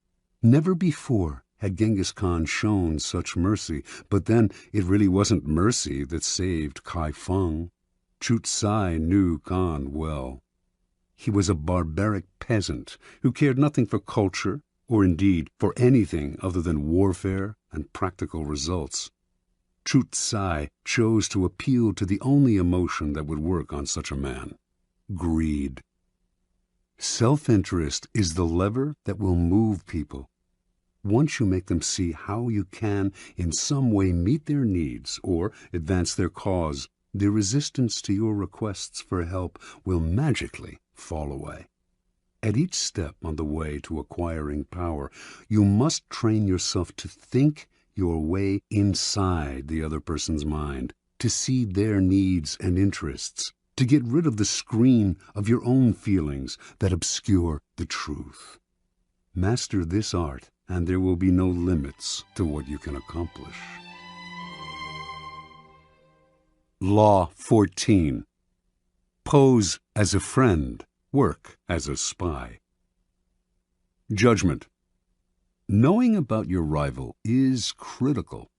Never before had Genghis Khan shown such mercy, but then it really wasn't mercy that saved Kaifeng. Chutsai knew Khan well. He was a barbaric peasant who cared nothing for culture, or indeed for anything other than warfare and practical results. Chutsai chose to appeal to the only emotion that would work on such a man: greed. Self-interest is the lever that will move people. Once you make them see how you can in some way meet their needs or advance their cause, their resistance to your requests for help will magically fall away. At each step on the way to acquiring power, you must train yourself to think your way inside the other person's mind, to see their needs and interests, to get rid of the screen of your own feelings that obscure the truth. Master this art, and there will be no limits to what you can accomplish. Law 14. Pose as a friend, work as a spy. Judgment. Knowing about your rival is critical.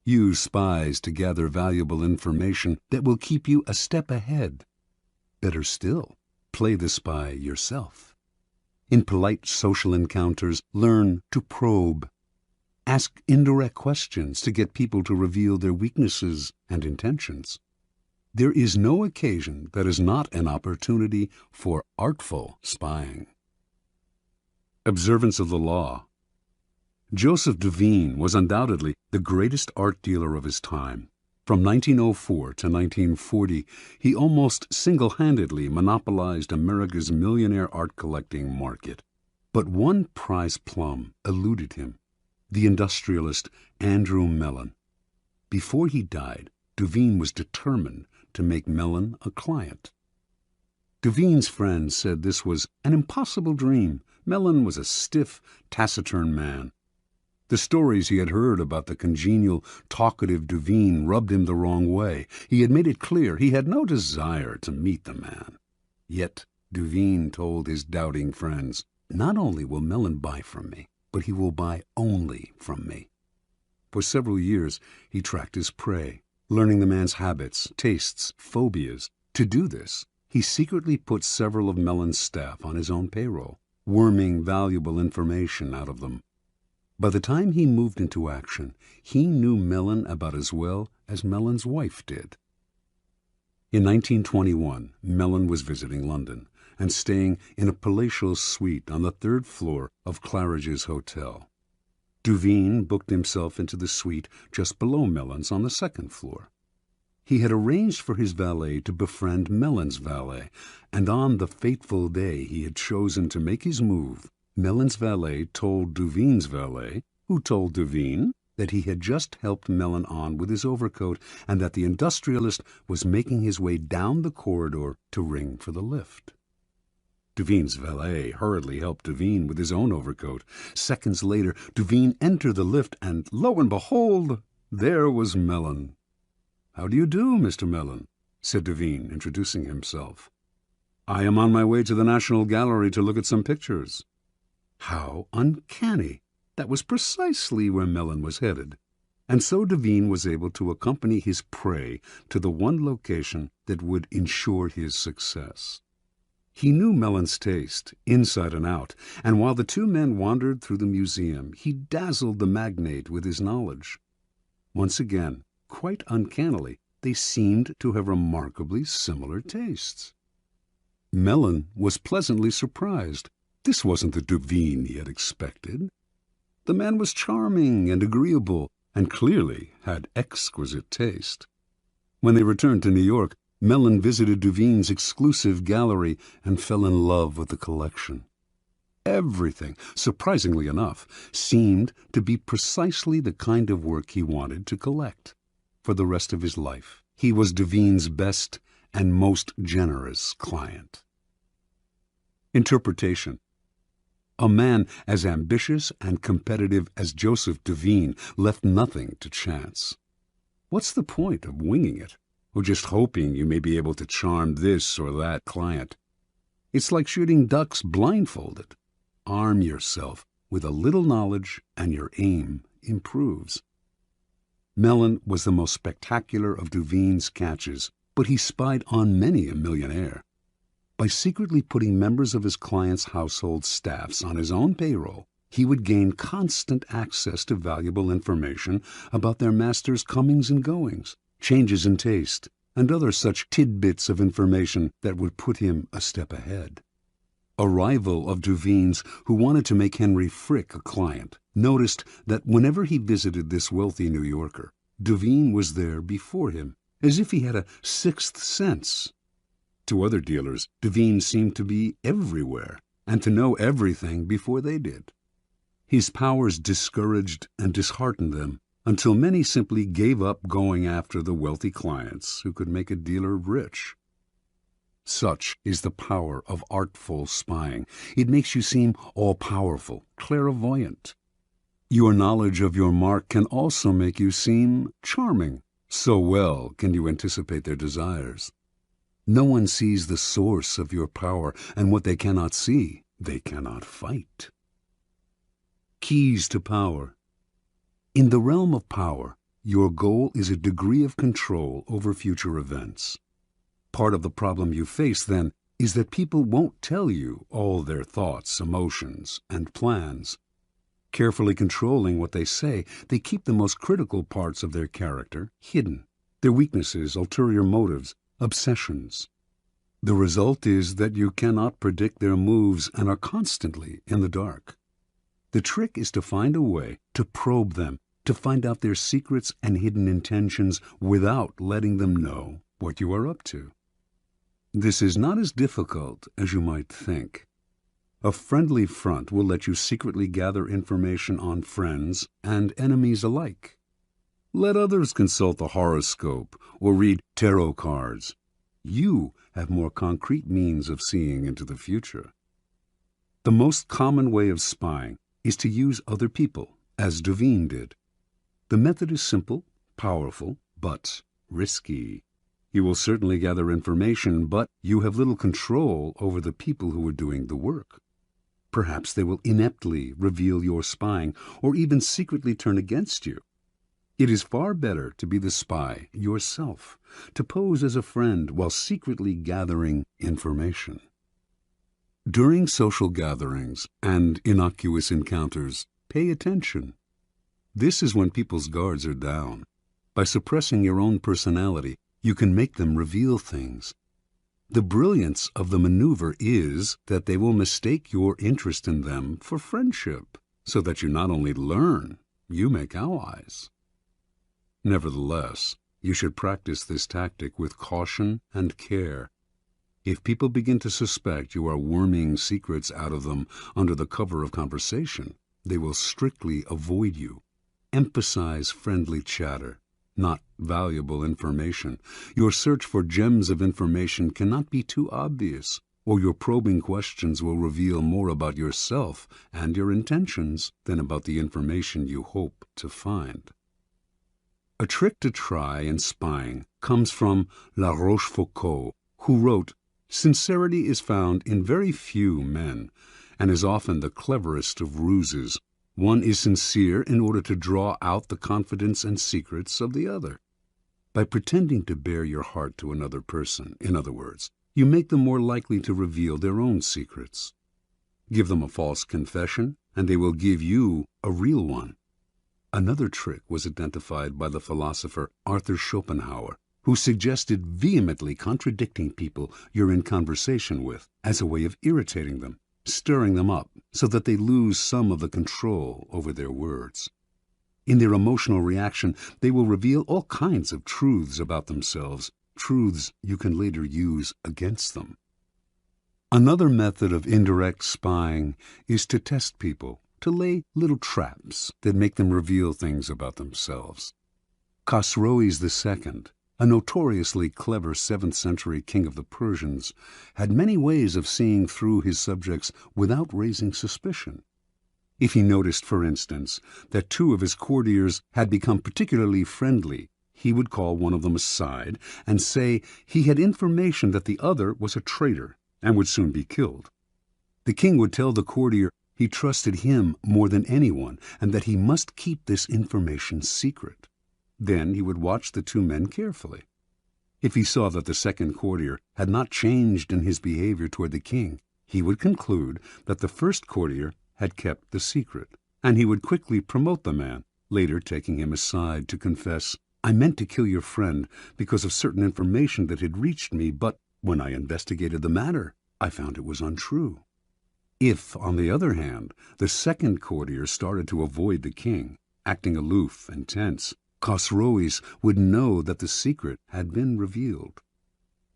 Use spies to gather valuable information that will keep you a step ahead. Better still, play the spy yourself. In polite social encounters, learn to probe. Ask indirect questions to get people to reveal their weaknesses and intentions. There is no occasion that is not an opportunity for artful spying. Observance of the law. Joseph Devine was undoubtedly the greatest art dealer of his time. From 1904 to 1940, he almost single-handedly monopolized America's millionaire art collecting market. But one prize plum eluded him: the industrialist Andrew Mellon. Before he died, Devine was determined to make Mellon a client. Devine's friends said this was an impossible dream. Mellon was a stiff, taciturn man. The stories he had heard about the congenial, talkative Devine rubbed him the wrong way. He had made it clear he had no desire to meet the man. Yet Devine told his doubting friends, "Not only will Mellon buy from me, but he will buy only from me." For several years he tracked his prey, learning the man's habits, tastes, phobias. To do this, he secretly put several of Mellon's staff on his own payroll, worming valuable information out of them. By the time he moved into action, he knew Mellon about as well as Mellon's wife did. In 1921, Mellon was visiting London and staying in a palatial suite on the third floor of Claridge's Hotel. Devine booked himself into the suite just below Mellon's on the second floor. He had arranged for his valet to befriend Mellon's valet, and on the fateful day he had chosen to make his move, Mellon's valet told Devine's valet, who told Devine, that he had just helped Mellon on with his overcoat and that the industrialist was making his way down the corridor to ring for the lift. Devine's valet hurriedly helped Devine with his own overcoat. Seconds later, Devine entered the lift, and lo and behold, there was Mellon. "How do you do, Mr. Mellon?" said Devine, introducing himself. "I am on my way to the National Gallery to look at some pictures." How uncanny! That was precisely where Mellon was headed. And so Devine was able to accompany his prey to the one location that would ensure his success. He knew Mellon's taste, inside and out, and while the two men wandered through the museum, he dazzled the magnate with his knowledge. Once again, quite uncannily, they seemed to have remarkably similar tastes. Mellon was pleasantly surprised. This wasn't the Duveen he had expected. The man was charming and agreeable, and clearly had exquisite taste. When they returned to New York, Mellon visited Duveen's exclusive gallery and fell in love with the collection. Everything, surprisingly enough, seemed to be precisely the kind of work he wanted to collect. For the rest of his life, he was Duveen's best and most generous client. Interpretation. A man as ambitious and competitive as Joseph Duveen left nothing to chance. What's the point of winging it, or just hoping you may be able to charm this or that client? It's like shooting ducks blindfolded. Arm yourself with a little knowledge and your aim improves. Mellon was the most spectacular of Duveen's catches, but he spied on many a millionaire. By secretly putting members of his clients' household staffs on his own payroll, he would gain constant access to valuable information about their master's comings and goings, changes in taste, and other such tidbits of information that would put him a step ahead. A rival of Duveen's, who wanted to make Henry Frick a client, noticed that whenever he visited this wealthy New Yorker, Duveen was there before him, as if he had a sixth sense. To other dealers, Duveen seemed to be everywhere, and to know everything before they did. His powers discouraged and disheartened them, until many simply gave up going after the wealthy clients who could make a dealer rich. Such is the power of artful spying. It makes you seem all-powerful, clairvoyant. Your knowledge of your mark can also make you seem charming. So well can you anticipate their desires. No one sees the source of your power, and what they cannot see, they cannot fight. Keys to power. In the realm of power, your goal is a degree of control over future events. Part of the problem you face, then, is that people won't tell you all their thoughts, emotions, and plans. Carefully controlling what they say, they keep the most critical parts of their character hidden, their weaknesses, ulterior motives, obsessions. The result is that you cannot predict their moves and are constantly in the dark. The trick is to find a way to probe them, to find out their secrets and hidden intentions without letting them know what you are up to. This is not as difficult as you might think. A friendly front will let you secretly gather information on friends and enemies alike. Let others consult the horoscope or read tarot cards. You have more concrete means of seeing into the future. The most common way of spying is to use other people, as Duveen did. The method is simple, powerful, but risky. You will certainly gather information, but you have little control over the people who are doing the work. Perhaps they will ineptly reveal your spying, or even secretly turn against you. It is far better to be the spy yourself, to pose as a friend while secretly gathering information. During social gatherings and innocuous encounters, pay attention. This is when people's guards are down. By suppressing your own personality, you can make them reveal things. The brilliance of the maneuver is that they will mistake your interest in them for friendship, so that you not only learn, you make allies. Nevertheless, you should practice this tactic with caution and care. If people begin to suspect you are worming secrets out of them under the cover of conversation, they will strictly avoid you. Emphasize friendly chatter, not valuable information. Your search for gems of information cannot be too obvious, or your probing questions will reveal more about yourself and your intentions than about the information you hope to find. A trick to try in spying comes from La Rochefoucauld, who wrote, "Sincerity is found in very few men, and is often the cleverest of ruses. One is sincere in order to draw out the confidence and secrets of the other. By pretending to bare your heart to another person, in other words, you make them more likely to reveal their own secrets. Give them a false confession, and they will give you a real one." Another trick was identified by the philosopher Arthur Schopenhauer, who suggested vehemently contradicting people you're in conversation with as a way of irritating them, stirring them up so that they lose some of the control over their words. In their emotional reaction, they will reveal all kinds of truths about themselves, truths you can later use against them. Another method of indirect spying is to test people, to lay little traps that make them reveal things about themselves. Khosroes II, a notoriously clever 7th century king of the Persians, had many ways of seeing through his subjects without raising suspicion. If he noticed, for instance, that 2 of his courtiers had become particularly friendly, he would call one of them aside and say he had information that the other was a traitor and would soon be killed. The king would tell the courtier he trusted him more than anyone and that he must keep this information secret. Then he would watch the 2 men carefully. If he saw that the second courtier had not changed in his behavior toward the king, he would conclude that the first courtier had kept the secret, and he would quickly promote the man, later taking him aside to confess, "I meant to kill your friend because of certain information that had reached me, but when I investigated the matter, I found it was untrue." If, on the other hand, the second courtier started to avoid the king, acting aloof and tense, Khosroes would know that the secret had been revealed.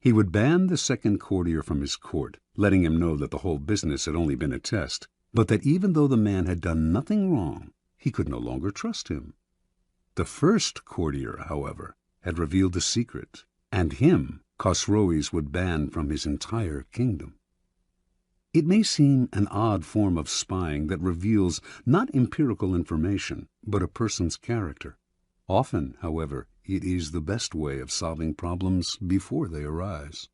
He would ban the second courtier from his court, letting him know that the whole business had only been a test, but that even though the man had done nothing wrong, he could no longer trust him. The first courtier, however, had revealed the secret, and him Khosroes would ban from his entire kingdom. It may seem an odd form of spying that reveals not empirical information, but a person's character. Often, however, it is the best way of solving problems before they arise.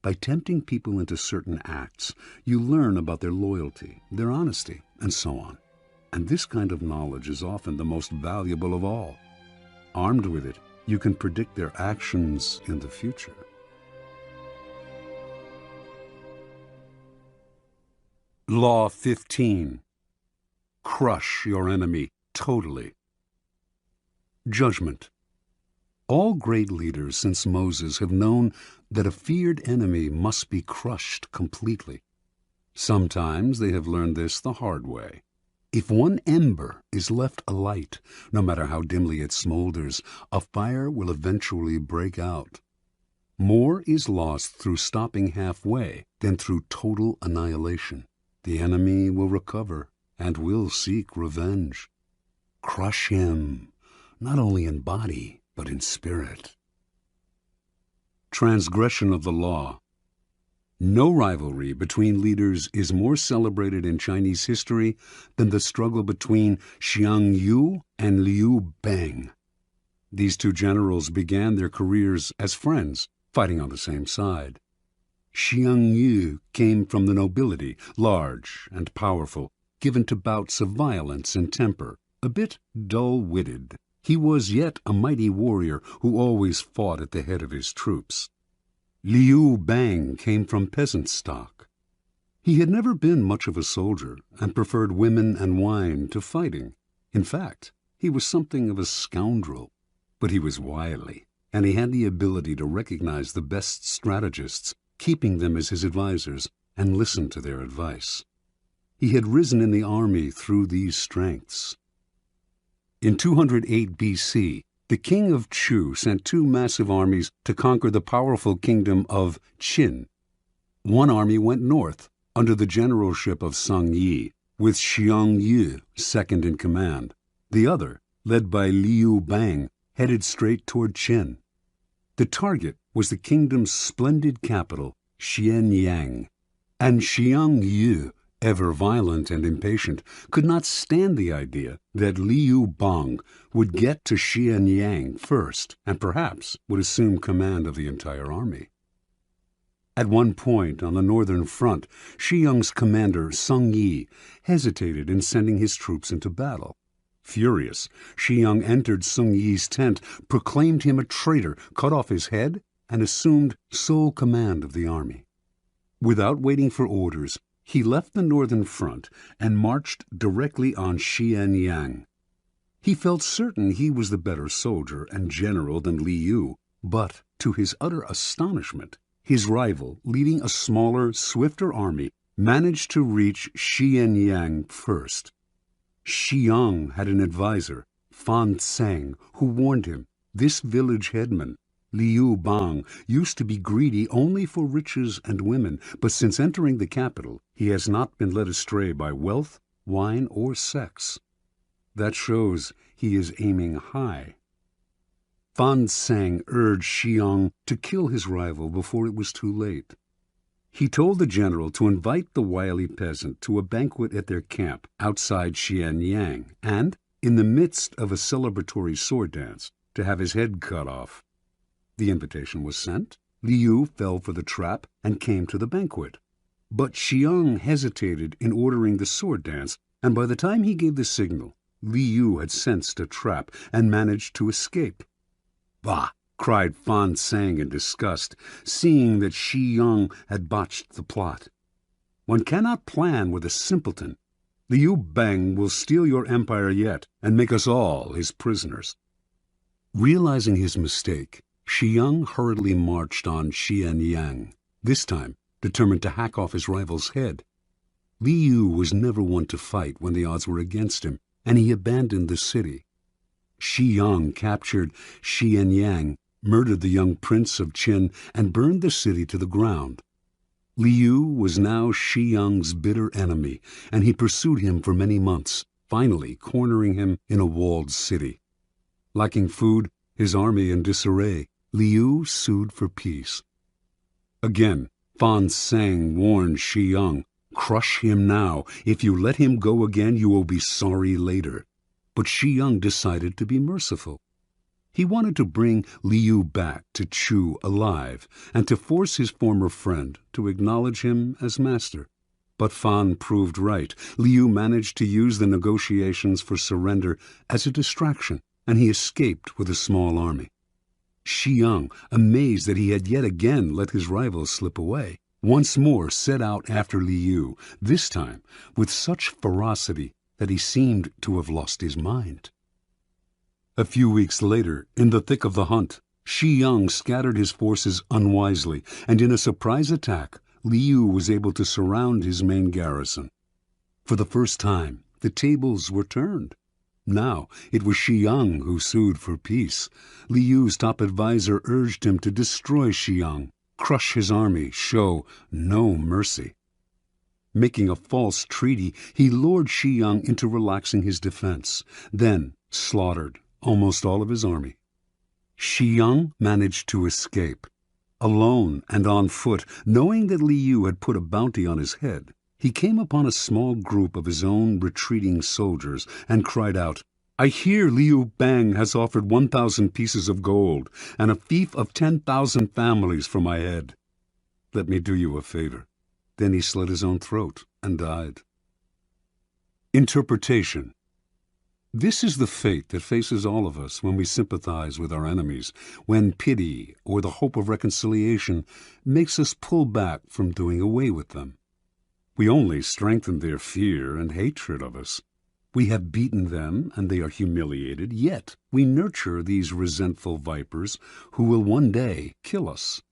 By tempting people into certain acts, you learn about their loyalty, their honesty, and so on. And this kind of knowledge is often the most valuable of all. Armed with it, you can predict their actions in the future. Law 15. Crush your enemy totally. Judgment. All great leaders since Moses have known that a feared enemy must be crushed completely. Sometimes they have learned this the hard way. If one ember is left alight, no matter how dimly it smolders, a fire will eventually break out. More is lost through stopping halfway than through total annihilation. The enemy will recover and will seek revenge. Crush him, not only in body, but in spirit. Transgression of the law. No rivalry between leaders is more celebrated in Chinese history than the struggle between Xiang Yu and Liu Bang. These 2 generals began their careers as friends, fighting on the same side. Xiang Yu came from the nobility, large and powerful, given to bouts of violence and temper, a bit dull-witted. He was yet a mighty warrior who always fought at the head of his troops. Liu Bang came from peasant stock. He had never been much of a soldier and preferred women and wine to fighting. In fact, he was something of a scoundrel, but he was wily, and he had the ability to recognize the best strategists, keeping them as his advisors, and listen to their advice. He had risen in the army through these strengths. In 208 BC, the king of Chu sent 2 massive armies to conquer the powerful kingdom of Qin. One army went north, under the generalship of Song Yi, with Xiang Yu second in command. The other, led by Liu Bang, headed straight toward Qin. The target was the kingdom's splendid capital, Xianyang, and Xiang Yu, ever violent and impatient, could not stand the idea that Liu Bang would get to Xianyang first and perhaps would assume command of the entire army. At one point on the northern front, Xiang's commander, Song Yi, hesitated in sending his troops into battle. Furious, Xiang entered Song Yi's tent, proclaimed him a traitor, cut off his head, and assumed sole command of the army. Without waiting for orders, he left the northern front and marched directly on Xianyang. He felt certain he was the better soldier and general than Liu, But, to his utter astonishment, his rival, leading a smaller, swifter army, managed to reach Xianyang first. Xiang had an advisor, Fan Tseng, who warned him, this village headman, Liu Bang, used to be greedy only for riches and women, but since entering the capital, he has not been led astray by wealth, wine, or sex. That shows he is aiming high. Fan Tseng urged Xiang to kill his rival before it was too late. He told the general to invite the wily peasant to a banquet at their camp outside Xianyang, and, in the midst of a celebratory sword dance, to have his head cut off. The invitation was sent. Liu fell for the trap and came to the banquet. But Xiang hesitated in ordering the sword dance, and by the time he gave the signal, Liu had sensed a trap and managed to escape. "Bah!" cried Fan Tseng in disgust, seeing that Xiang had botched the plot. "One cannot plan with a simpleton. Liu Bang will steal your empire yet and make us all his prisoners." Realizing his mistake, Xiang hurriedly marched on Xianyang, this time determined to hack off his rival's head. Liu was never one to fight when the odds were against him, and he abandoned the city. Xiang captured Xianyang, murdered the young prince of Qin, and burned the city to the ground. Liu was now Xiang's bitter enemy, and he pursued him for many months, finally cornering him in a walled city. Lacking food, his army in disarray, Liu sued for peace. Again, Fan Tseng warned Xiang, "Crush him now. If you let him go again, you will be sorry later." But Xiang decided to be merciful. He wanted to bring Liu back to Chu alive, and to force his former friend to acknowledge him as master. But Fan proved right. Liu managed to use the negotiations for surrender as a distraction, and he escaped with a small army. Xiang, amazed that he had yet again let his rival slip away, once more set out after Liu, this time with such ferocity that he seemed to have lost his mind. A few weeks later, in the thick of the hunt, Xiang scattered his forces unwisely, and in a surprise attack, Liu was able to surround his main garrison. For the first time, the tables were turned. Now it was Xiang who sued for peace. Liu's top advisor urged him to destroy Xiang, crush his army, show no mercy. Making a false treaty, he lured Xiang into relaxing his defense, then slaughtered almost all of his army. Xiang managed to escape. Alone and on foot, knowing that Liu had put a bounty on his head, he came upon a small group of his own retreating soldiers and cried out, "I hear Liu Bang has offered 1,000 pieces of gold and a fief of 10,000 families for my head. Let me do you a favor." Then he slit his own throat and died. Interpretation. This is the fate that faces all of us when we sympathize with our enemies, when pity or the hope of reconciliation makes us pull back from doing away with them. We only strengthen their fear and hatred of us. We have beaten them and they are humiliated, yet we nurture these resentful vipers who will one day kill us.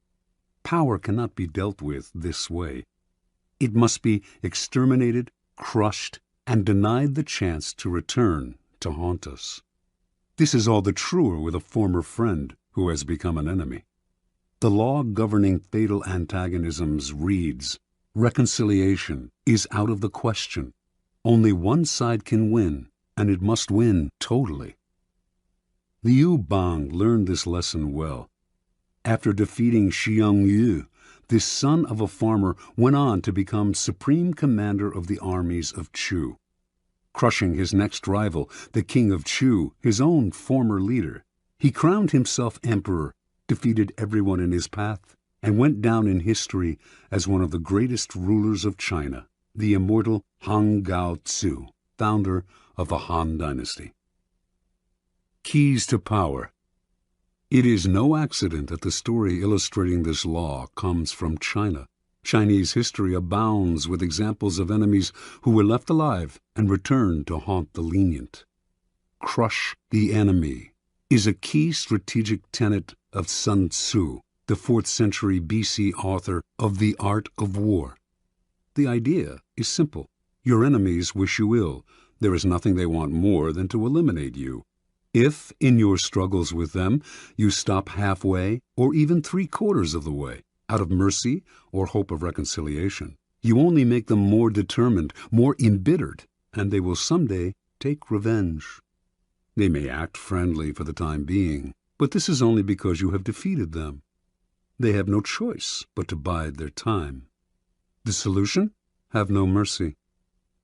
Power cannot be dealt with this way. It must be exterminated, crushed, and denied the chance to return to haunt us. This is all the truer with a former friend who has become an enemy. The law governing fatal antagonisms reads, "Reconciliation is out of the question. Only one side can win, and it must win totally." Liu Bang learned this lesson well. After defeating Xiang Yu, this son of a farmer went on to become supreme commander of the armies of Chu. Crushing his next rival, the king of Chu, his own former leader, he crowned himself emperor, defeated everyone in his path, and went down in history as one of the greatest rulers of China, the immortal Han Gao Tzu, founder of the Han Dynasty. Keys to Power. It is no accident that the story illustrating this law comes from China. Chinese history abounds with examples of enemies who were left alive and returned to haunt the lenient. Crush the enemy is a key strategic tenet of Sun Tzu, the 4th century BC author of The Art of War. The idea is simple. Your enemies wish you ill. There is nothing they want more than to eliminate you. If, in your struggles with them, you stop halfway or even 3/4 of the way, out of mercy or hope of reconciliation, you only make them more determined, more embittered, and they will someday take revenge. They may act friendly for the time being, but this is only because you have defeated them. They have no choice but to bide their time. The solution? Have no mercy.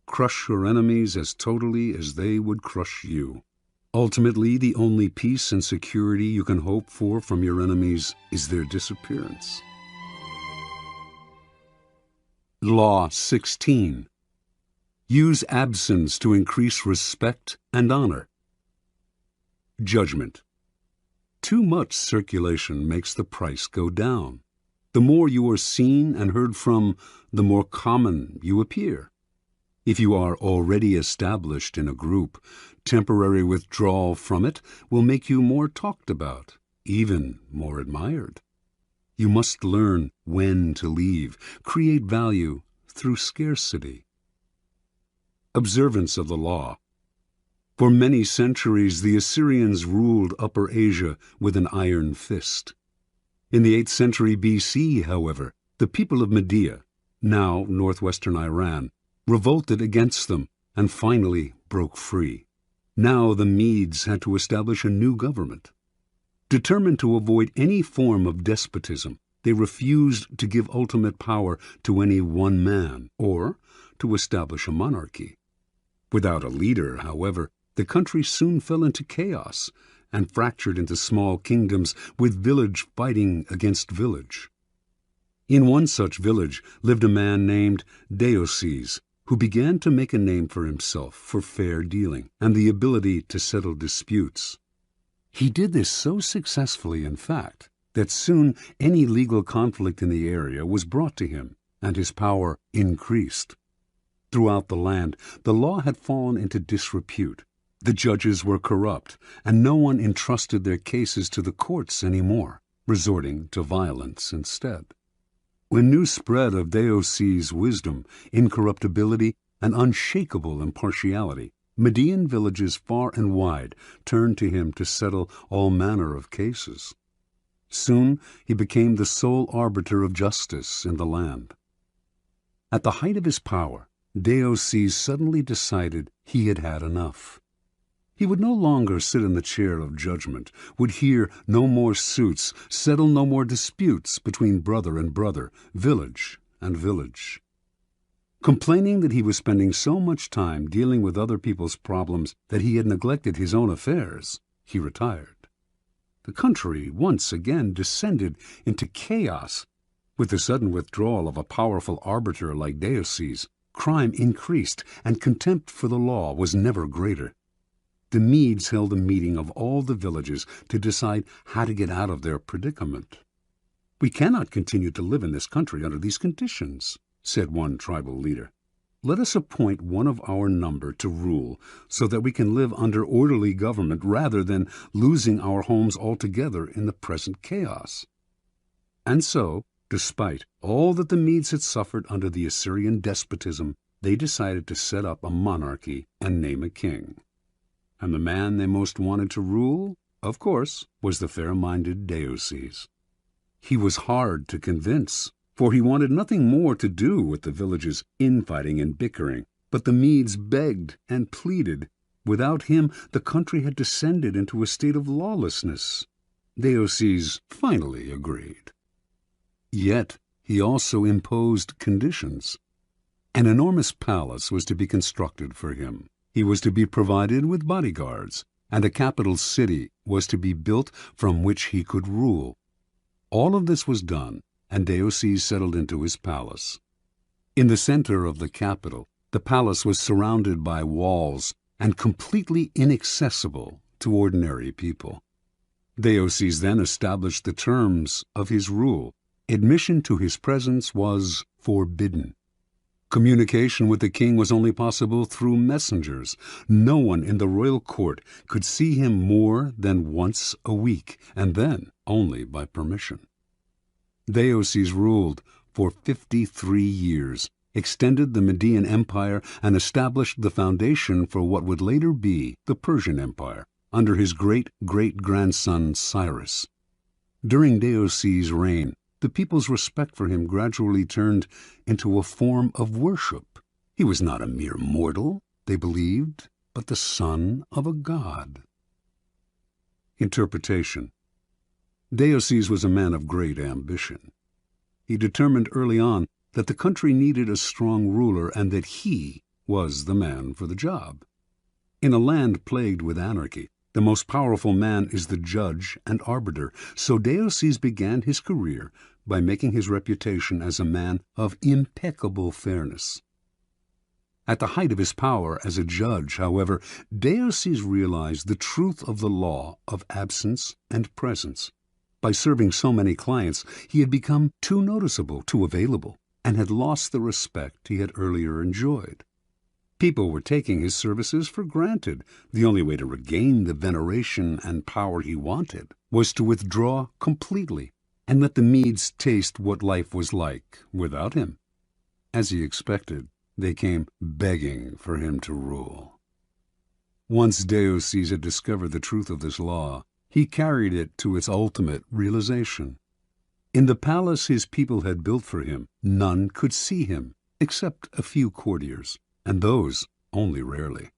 Crush your enemies as totally as they would crush you. Ultimately, the only peace and security you can hope for from your enemies is their disappearance. Law 16. Use absence to increase respect and honor. Judgment. Too much circulation makes the price go down. The more you are seen and heard from, the more common you appear. If you are already established in a group, temporary withdrawal from it will make you more talked about, even more admired. You must learn when to leave, create value through scarcity. Observance of the law. For many centuries, the Assyrians ruled Upper Asia with an iron fist. In the 8th century BC, however, the people of Media, now northwestern Iran, revolted against them and finally broke free. Now the Medes had to establish a new government. Determined to avoid any form of despotism, they refused to give ultimate power to any one man or to establish a monarchy. Without a leader, however, the country soon fell into chaos and fractured into small kingdoms with village fighting against village. In one such village lived a man named Deioces, who began to make a name for himself for fair dealing and the ability to settle disputes. He did this so successfully, in fact, that soon any legal conflict in the area was brought to him, and his power increased. Throughout the land, the law had fallen into disrepute. The judges were corrupt, and no one entrusted their cases to the courts anymore, resorting to violence instead. When news spread of Deioces' wisdom, incorruptibility, and unshakable impartiality, Median villages far and wide turned to him to settle all manner of cases. Soon he became the sole arbiter of justice in the land. At the height of his power, Deioces suddenly decided he had had enough. He would no longer sit in the chair of judgment, would hear no more suits, settle no more disputes between brother and brother, village and village. Complaining that he was spending so much time dealing with other people's problems that he had neglected his own affairs, he retired. The country once again descended into chaos. With the sudden withdrawal of a powerful arbiter like Deioces, crime increased, and contempt for the law was never greater. The Medes held a meeting of all the villages to decide how to get out of their predicament. "We cannot continue to live in this country under these conditions," said one tribal leader. "Let us appoint one of our number to rule so that we can live under orderly government rather than losing our homes altogether in the present chaos." And so, despite all that the Medes had suffered under the Assyrian despotism, they decided to set up a monarchy and name a king. And the man they most wanted to rule, of course, was the fair-minded Deioces. He was hard to convince, for he wanted nothing more to do with the village's infighting and bickering. But the Medes begged and pleaded. Without him, the country had descended into a state of lawlessness. Deioces finally agreed. Yet he also imposed conditions. An enormous palace was to be constructed for him. He was to be provided with bodyguards, and a capital city was to be built from which he could rule. All of this was done, and Deioces settled into his palace. In the center of the capital, the palace was surrounded by walls and completely inaccessible to ordinary people. Deioces then established the terms of his rule. Admission to his presence was forbidden. Communication with the king was only possible through messengers. No one in the royal court could see him more than once a week, and then only by permission. Deioces ruled for 53 years, extended the Median Empire, and established the foundation for what would later be the Persian Empire under his great-great-grandson Cyrus. During Deioces' reign, the people's respect for him gradually turned into a form of worship. He was not a mere mortal, they believed, but the son of a god. Interpretation. Deioces was a man of great ambition. He determined early on that the country needed a strong ruler and that he was the man for the job. In a land plagued with anarchy, the most powerful man is the judge and arbiter, so Deioces began his career by making his reputation as a man of impeccable fairness. At the height of his power as a judge, however, Deioces realized the truth of the law of absence and presence. By serving so many clients, he had become too noticeable, too available, and had lost the respect he had earlier enjoyed. People were taking his services for granted. The only way to regain the veneration and power he wanted was to withdraw completely and let the Medes taste what life was like without him. As he expected, they came begging for him to rule. Once Deioces had discovered the truth of this law, he carried it to its ultimate realization. In the palace his people had built for him, none could see him, except a few courtiers, and those only rarely.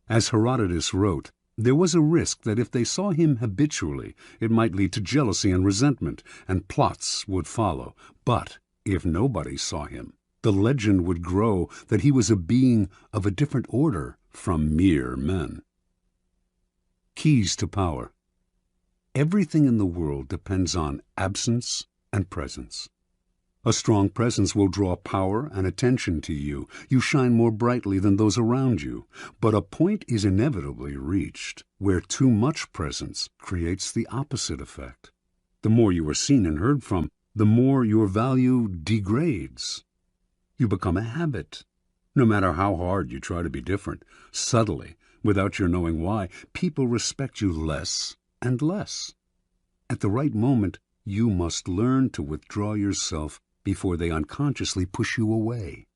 As Herodotus wrote, there was a risk that if they saw him habitually, it might lead to jealousy and resentment, and plots would follow. But if nobody saw him, the legend would grow that he was a being of a different order from mere men. Keys to power. Everything in the world depends on absence and presence. A strong presence will draw power and attention to you. You shine more brightly than those around you. But a point is inevitably reached where too much presence creates the opposite effect. The more you are seen and heard from, the more your value degrades. You become a habit. No matter how hard you try to be different, subtly, without your knowing why, people respect you less and less. At the right moment, you must learn to withdraw yourself before they unconsciously push you away.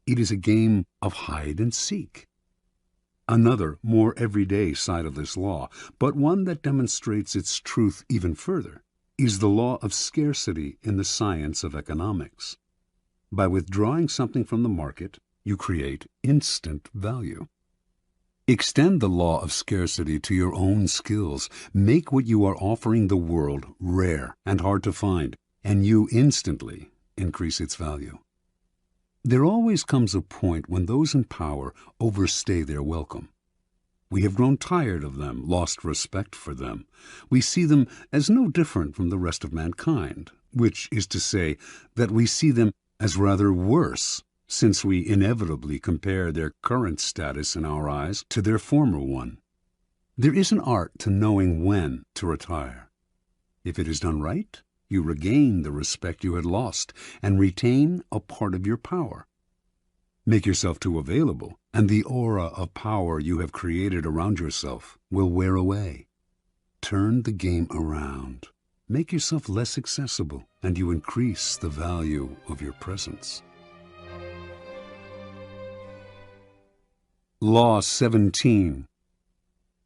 It is a game of hide and seek. Another, more everyday side of this law, but one that demonstrates its truth even further, is the law of scarcity in the science of economics. By withdrawing something from the market, you create instant value. Extend the law of scarcity to your own skills. Make what you are offering the world rare and hard to find, and you instantly increase its value. There always comes a point when those in power overstay their welcome. We have grown tired of them, lost respect for them. We see them as no different from the rest of mankind, which is to say that we see them as rather worse, since we inevitably compare their current status in our eyes to their former one. There is an art to knowing when to retire. If it is done right, you regain the respect you had lost and retain a part of your power. Make yourself too available, and the aura of power you have created around yourself will wear away. Turn the game around. Make yourself less accessible, and you increase the value of your presence. Law 17.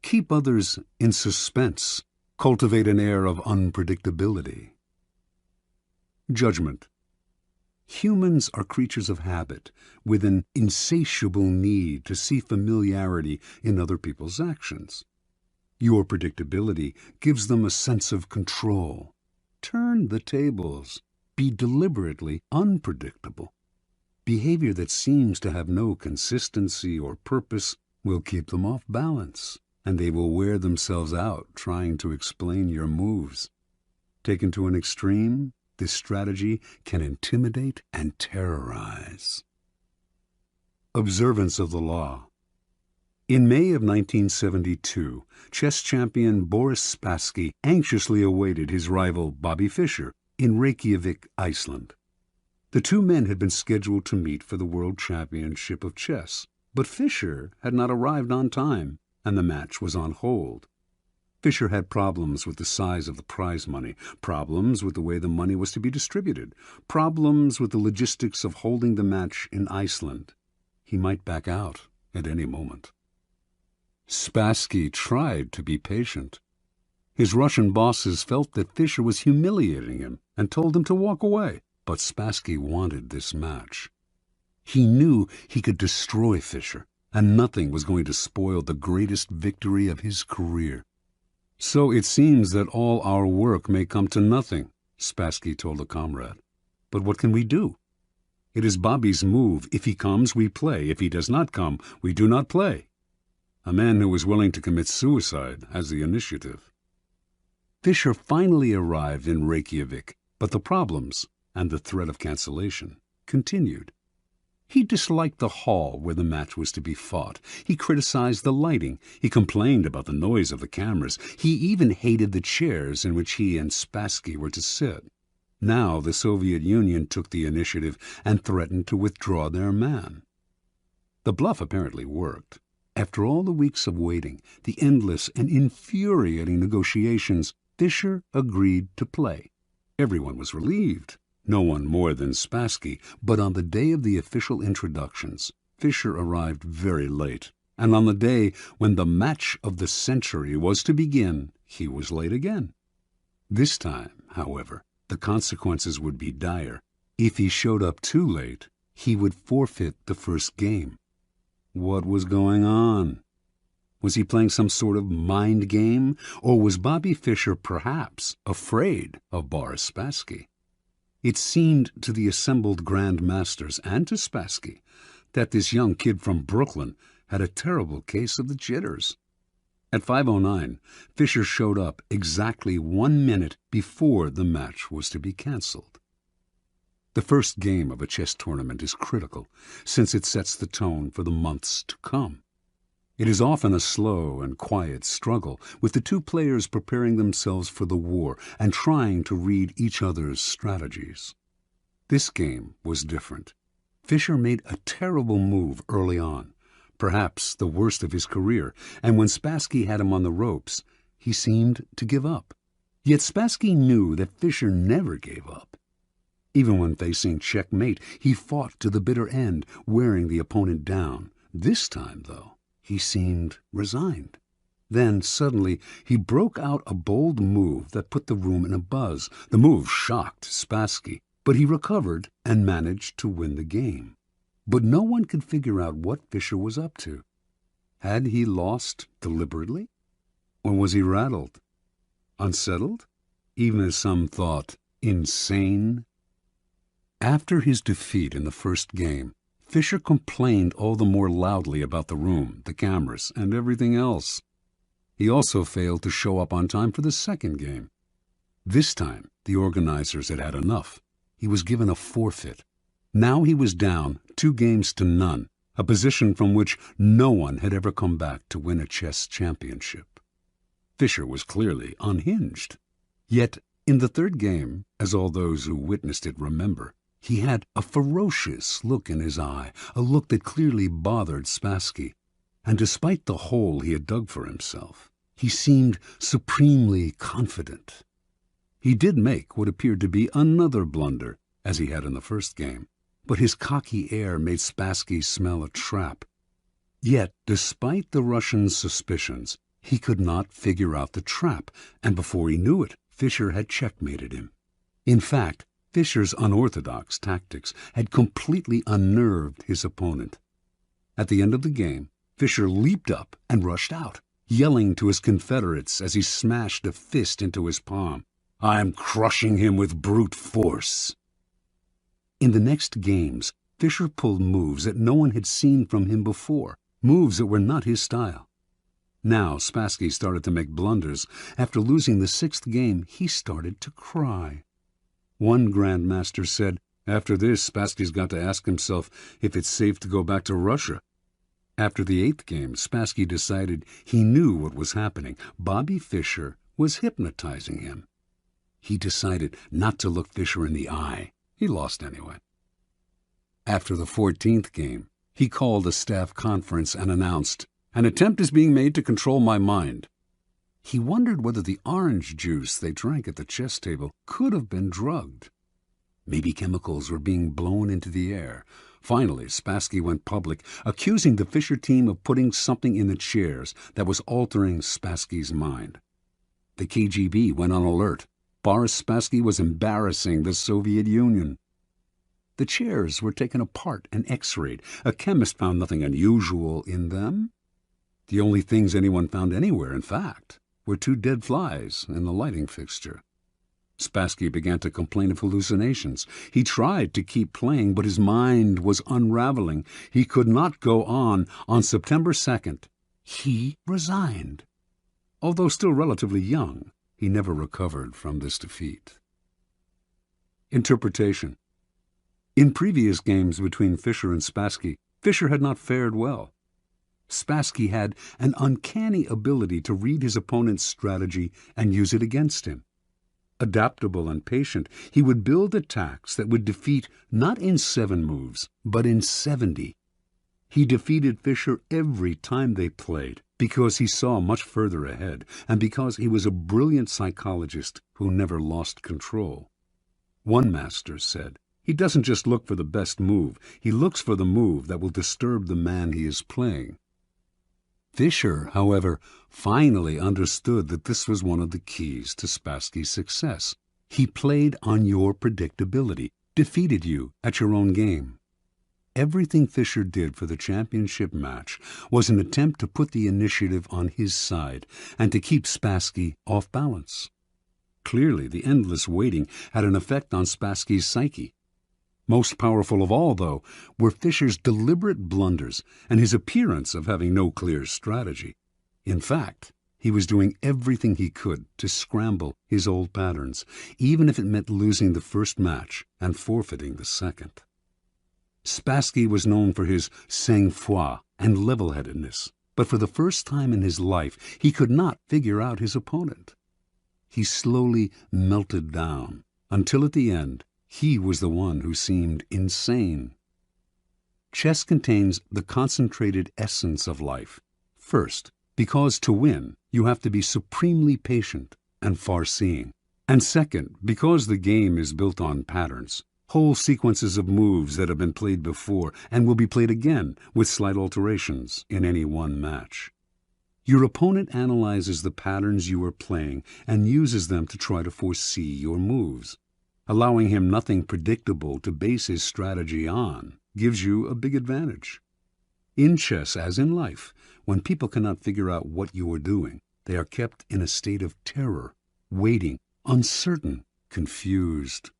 Keep others in suspense. Cultivate an air of unpredictability. Judgment. Humans are creatures of habit, with an insatiable need to see familiarity in other people's actions. Your predictability gives them a sense of control. Turn the tables. Be deliberately unpredictable. Behavior that seems to have no consistency or purpose will keep them off balance, and they will wear themselves out trying to explain your moves. Taken to an extreme, this strategy can intimidate and terrorize. Observance of the law. In May of 1972, chess champion Boris Spassky anxiously awaited his rival Bobby Fischer in Reykjavik, Iceland. The two men had been scheduled to meet for the World Championship of Chess, but Fischer had not arrived on time, and the match was on hold. Fischer had problems with the size of the prize money, problems with the way the money was to be distributed, problems with the logistics of holding the match in Iceland. He might back out at any moment. Spassky tried to be patient. His Russian bosses felt that Fischer was humiliating him and told him to walk away, but Spassky wanted this match. He knew he could destroy Fischer, and nothing was going to spoil the greatest victory of his career. "So it seems that all our work may come to nothing," Spassky told a comrade. "But what can we do? It is Bobby's move. If he comes, we play. If he does not come, we do not play. A man who is willing to commit suicide has the initiative." Fischer finally arrived in Reykjavik, but the problems and the threat of cancellation continued. He disliked the hall where the match was to be fought. He criticized the lighting. He complained about the noise of the cameras. He even hated the chairs in which he and Spassky were to sit. Now the Soviet Union took the initiative and threatened to withdraw their man. The bluff apparently worked. After all the weeks of waiting, the endless and infuriating negotiations, Fischer agreed to play. Everyone was relieved. No one more than Spassky, but on the day of the official introductions, Fischer arrived very late, and on the day when the match of the century was to begin, he was late again. This time, however, the consequences would be dire. If he showed up too late, he would forfeit the first game. What was going on? Was he playing some sort of mind game, or was Bobby Fischer perhaps afraid of Boris Spassky? It seemed to the assembled Grand Masters and to Spassky that this young kid from Brooklyn had a terrible case of the jitters. At 5:09, Fischer showed up exactly 1 minute before the match was to be cancelled. The first game of a chess tournament is critical, since it sets the tone for the months to come. It is often a slow and quiet struggle, with the two players preparing themselves for the war and trying to read each other's strategies. This game was different. Fischer made a terrible move early on, perhaps the worst of his career, and when Spassky had him on the ropes, he seemed to give up. Yet Spassky knew that Fischer never gave up. Even when facing checkmate, he fought to the bitter end, wearing the opponent down. This time, though, he seemed resigned. Then, suddenly, he broke out a bold move that put the room in a buzz. The move shocked Spassky, but he recovered and managed to win the game. But no one could figure out what Fischer was up to. Had he lost deliberately? Or was he rattled? Unsettled? Even as some thought, insane? After his defeat in the first game, Fischer complained all the more loudly about the room, the cameras, and everything else. He also failed to show up on time for the second game. This time, the organizers had had enough. He was given a forfeit. Now he was down 2-0, a position from which no one had ever come back to win a chess championship. Fischer was clearly unhinged. Yet, in the third game, as all those who witnessed it remember, he had a ferocious look in his eye, a look that clearly bothered Spassky. And despite the hole he had dug for himself, he seemed supremely confident. He did make what appeared to be another blunder, as he had in the first game, but his cocky air made Spassky smell a trap. Yet, despite the Russian's suspicions, he could not figure out the trap, and before he knew it, Fischer had checkmated him. In fact, Fischer's unorthodox tactics had completely unnerved his opponent. At the end of the game, Fischer leaped up and rushed out, yelling to his confederates as he smashed a fist into his palm, "I'm crushing him with brute force." In the next games, Fischer pulled moves that no one had seen from him before, moves that were not his style. Now Spassky started to make blunders. After losing the sixth game, he started to cry. One grandmaster said, "After this, Spassky's got to ask himself if it's safe to go back to Russia." After the eighth game, Spassky decided he knew what was happening. Bobby Fischer was hypnotizing him. He decided not to look Fischer in the eye. He lost anyway. After the 14th game, he called a staff conference and announced, "An attempt is being made to control my mind." He wondered whether the orange juice they drank at the chess table could have been drugged. Maybe chemicals were being blown into the air. Finally, Spassky went public, accusing the Fischer team of putting something in the chairs that was altering Spassky's mind. The KGB went on alert. Boris Spassky was embarrassing the Soviet Union. The chairs were taken apart and x-rayed. A chemist found nothing unusual in them. The only things anyone found anywhere, in fact, were 2 dead flies in the lighting fixture. Spassky began to complain of hallucinations. He tried to keep playing, but his mind was unraveling. He could not go on. On September 2nd, he resigned. Although still relatively young, he never recovered from this defeat. Interpretation. In previous games between Fischer and Spassky, Fischer had not fared well. Spassky had an uncanny ability to read his opponent's strategy and use it against him. Adaptable and patient, he would build attacks that would defeat not in 7 moves, but in 70. He defeated Fischer every time they played because he saw much further ahead and because he was a brilliant psychologist who never lost control. One master said, "He doesn't just look for the best move, he looks for the move that will disturb the man he is playing." Fischer, however, finally understood that this was one of the keys to Spassky's success. He played on your predictability, defeated you at your own game. Everything Fischer did for the championship match was an attempt to put the initiative on his side and to keep Spassky off balance. Clearly, the endless waiting had an effect on Spassky's psyche. Most powerful of all, though, were Fischer's deliberate blunders and his appearance of having no clear strategy. In fact, he was doing everything he could to scramble his old patterns, even if it meant losing the first match and forfeiting the second. Spassky was known for his sang-froid and level-headedness, but for the first time in his life he could not figure out his opponent. He slowly melted down, until at the end he was the one who seemed insane. Chess contains the concentrated essence of life. First, because to win, you have to be supremely patient and far-seeing. And second, because the game is built on patterns, whole sequences of moves that have been played before and will be played again with slight alterations in any one match. Your opponent analyzes the patterns you are playing and uses them to try to foresee your moves. Allowing him nothing predictable to base his strategy on gives you a big advantage. In chess, as in life, when people cannot figure out what you are doing, they are kept in a state of terror, waiting, uncertain, confused.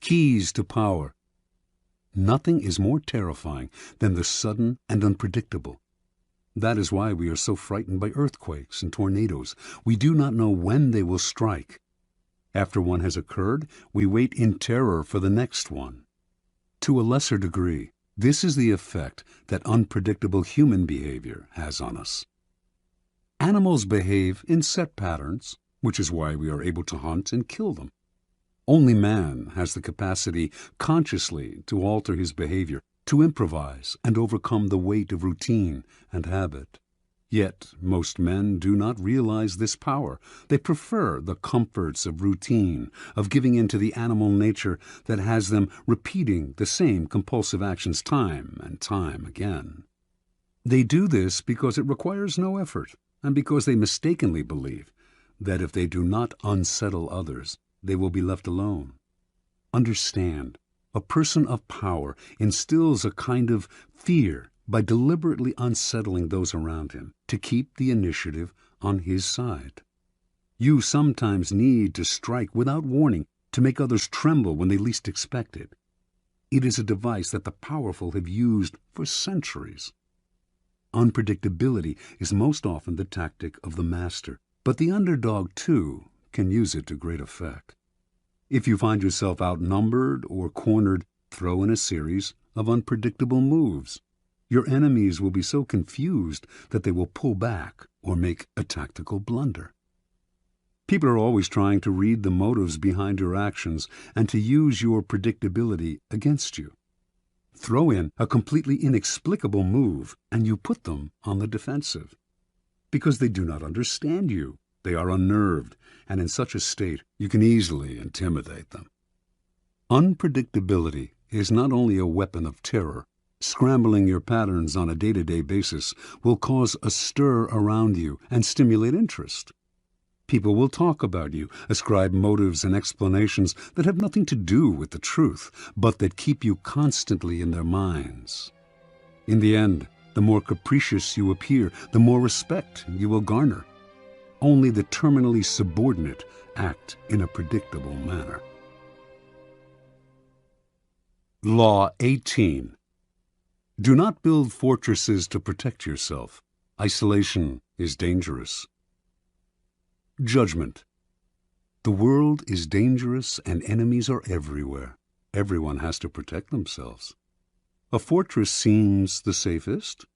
Keys to power. Nothing is more terrifying than the sudden and unpredictable. That is why we are so frightened by earthquakes and tornadoes. We do not know when they will strike. After one has occurred, we wait in terror for the next one. To a lesser degree, this is the effect that unpredictable human behavior has on us. Animals behave in set patterns, which is why we are able to hunt and kill them. Only man has the capacity consciously to alter his behavior, to improvise and overcome the weight of routine and habit. Yet most men do not realize this power. They prefer the comforts of routine, of giving in to the animal nature that has them repeating the same compulsive actions time and time again. They do this because it requires no effort, and because they mistakenly believe that if they do not unsettle others, they will be left alone. Understand, a person of power instills a kind of fear by deliberately unsettling those around him to keep the initiative on his side. You sometimes need to strike without warning to make others tremble when they least expect it. It is a device that the powerful have used for centuries. Unpredictability is most often the tactic of the master, but the underdog, too, can use it to great effect. If you find yourself outnumbered or cornered, throw in a series of unpredictable moves. Your enemies will be so confused that they will pull back or make a tactical blunder. People are always trying to read the motives behind your actions and to use your predictability against you. Throw in a completely inexplicable move and you put them on the defensive. because they do not understand you. They are unnerved, and in such a state you can easily intimidate them. Unpredictability is not only a weapon of terror. Scrambling your patterns on a day-to-day basis will cause a stir around you and stimulate interest. People will talk about you, ascribe motives and explanations that have nothing to do with the truth, but that keep you constantly in their minds. In the end, the more capricious you appear, the more respect you will garner. Only the terminally subordinate act in a predictable manner. Law 18. Do not build fortresses to protect yourself. Isolation is dangerous. Judgment. The world is dangerous and enemies are everywhere. Everyone has to protect themselves. A fortress seems the safest,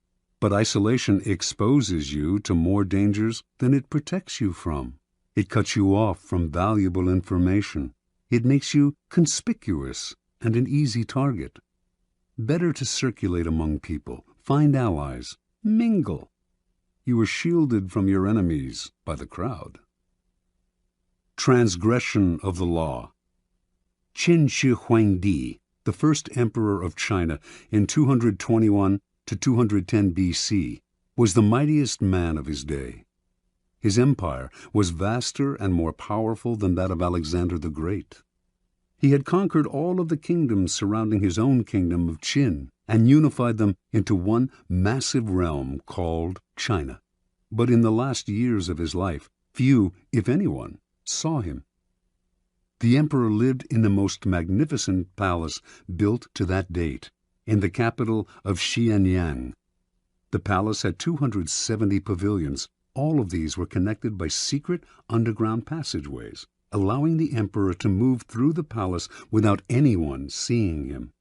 but isolation exposes you to more dangers than it protects you from. It cuts you off from valuable information. It makes you conspicuous and an easy target. Better to circulate among people, find allies, mingle. You are shielded from your enemies by the crowd. Transgression of the law. Qin Shi Huangdi, the first emperor of China in 221 to 210 B.C., was the mightiest man of his day. His empire was vaster and more powerful than that of Alexander the Great. He had conquered all of the kingdoms surrounding his own kingdom of Qin and unified them into one massive realm called China. But in the last years of his life, few, if anyone, saw him. The emperor lived in the most magnificent palace built to that date, in the capital of Xianyang. The palace had 270 pavilions. All of these were connected by secret underground passageways, allowing the emperor to move through the palace without anyone seeing him.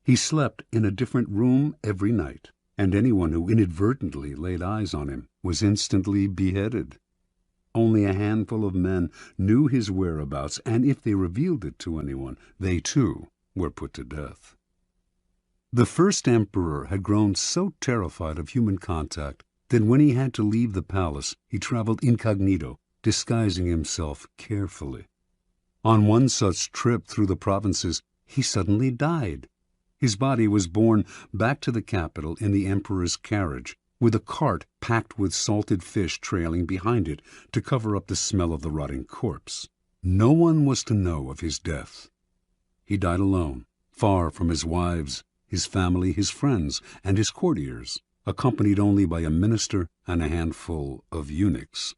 He slept in a different room every night, and anyone who inadvertently laid eyes on him was instantly beheaded. Only a handful of men knew his whereabouts, and if they revealed it to anyone, they too were put to death. The first emperor had grown so terrified of human contact that when he had to leave the palace, he traveled incognito, disguising himself carefully. On one such trip through the provinces, he suddenly died. His body was borne back to the capital in the emperor's carriage, with a cart packed with salted fish trailing behind it to cover up the smell of the rotting corpse. No one was to know of his death. He died alone, far from his wives, his family, his friends, and his courtiers, accompanied only by a minister and a handful of eunuchs.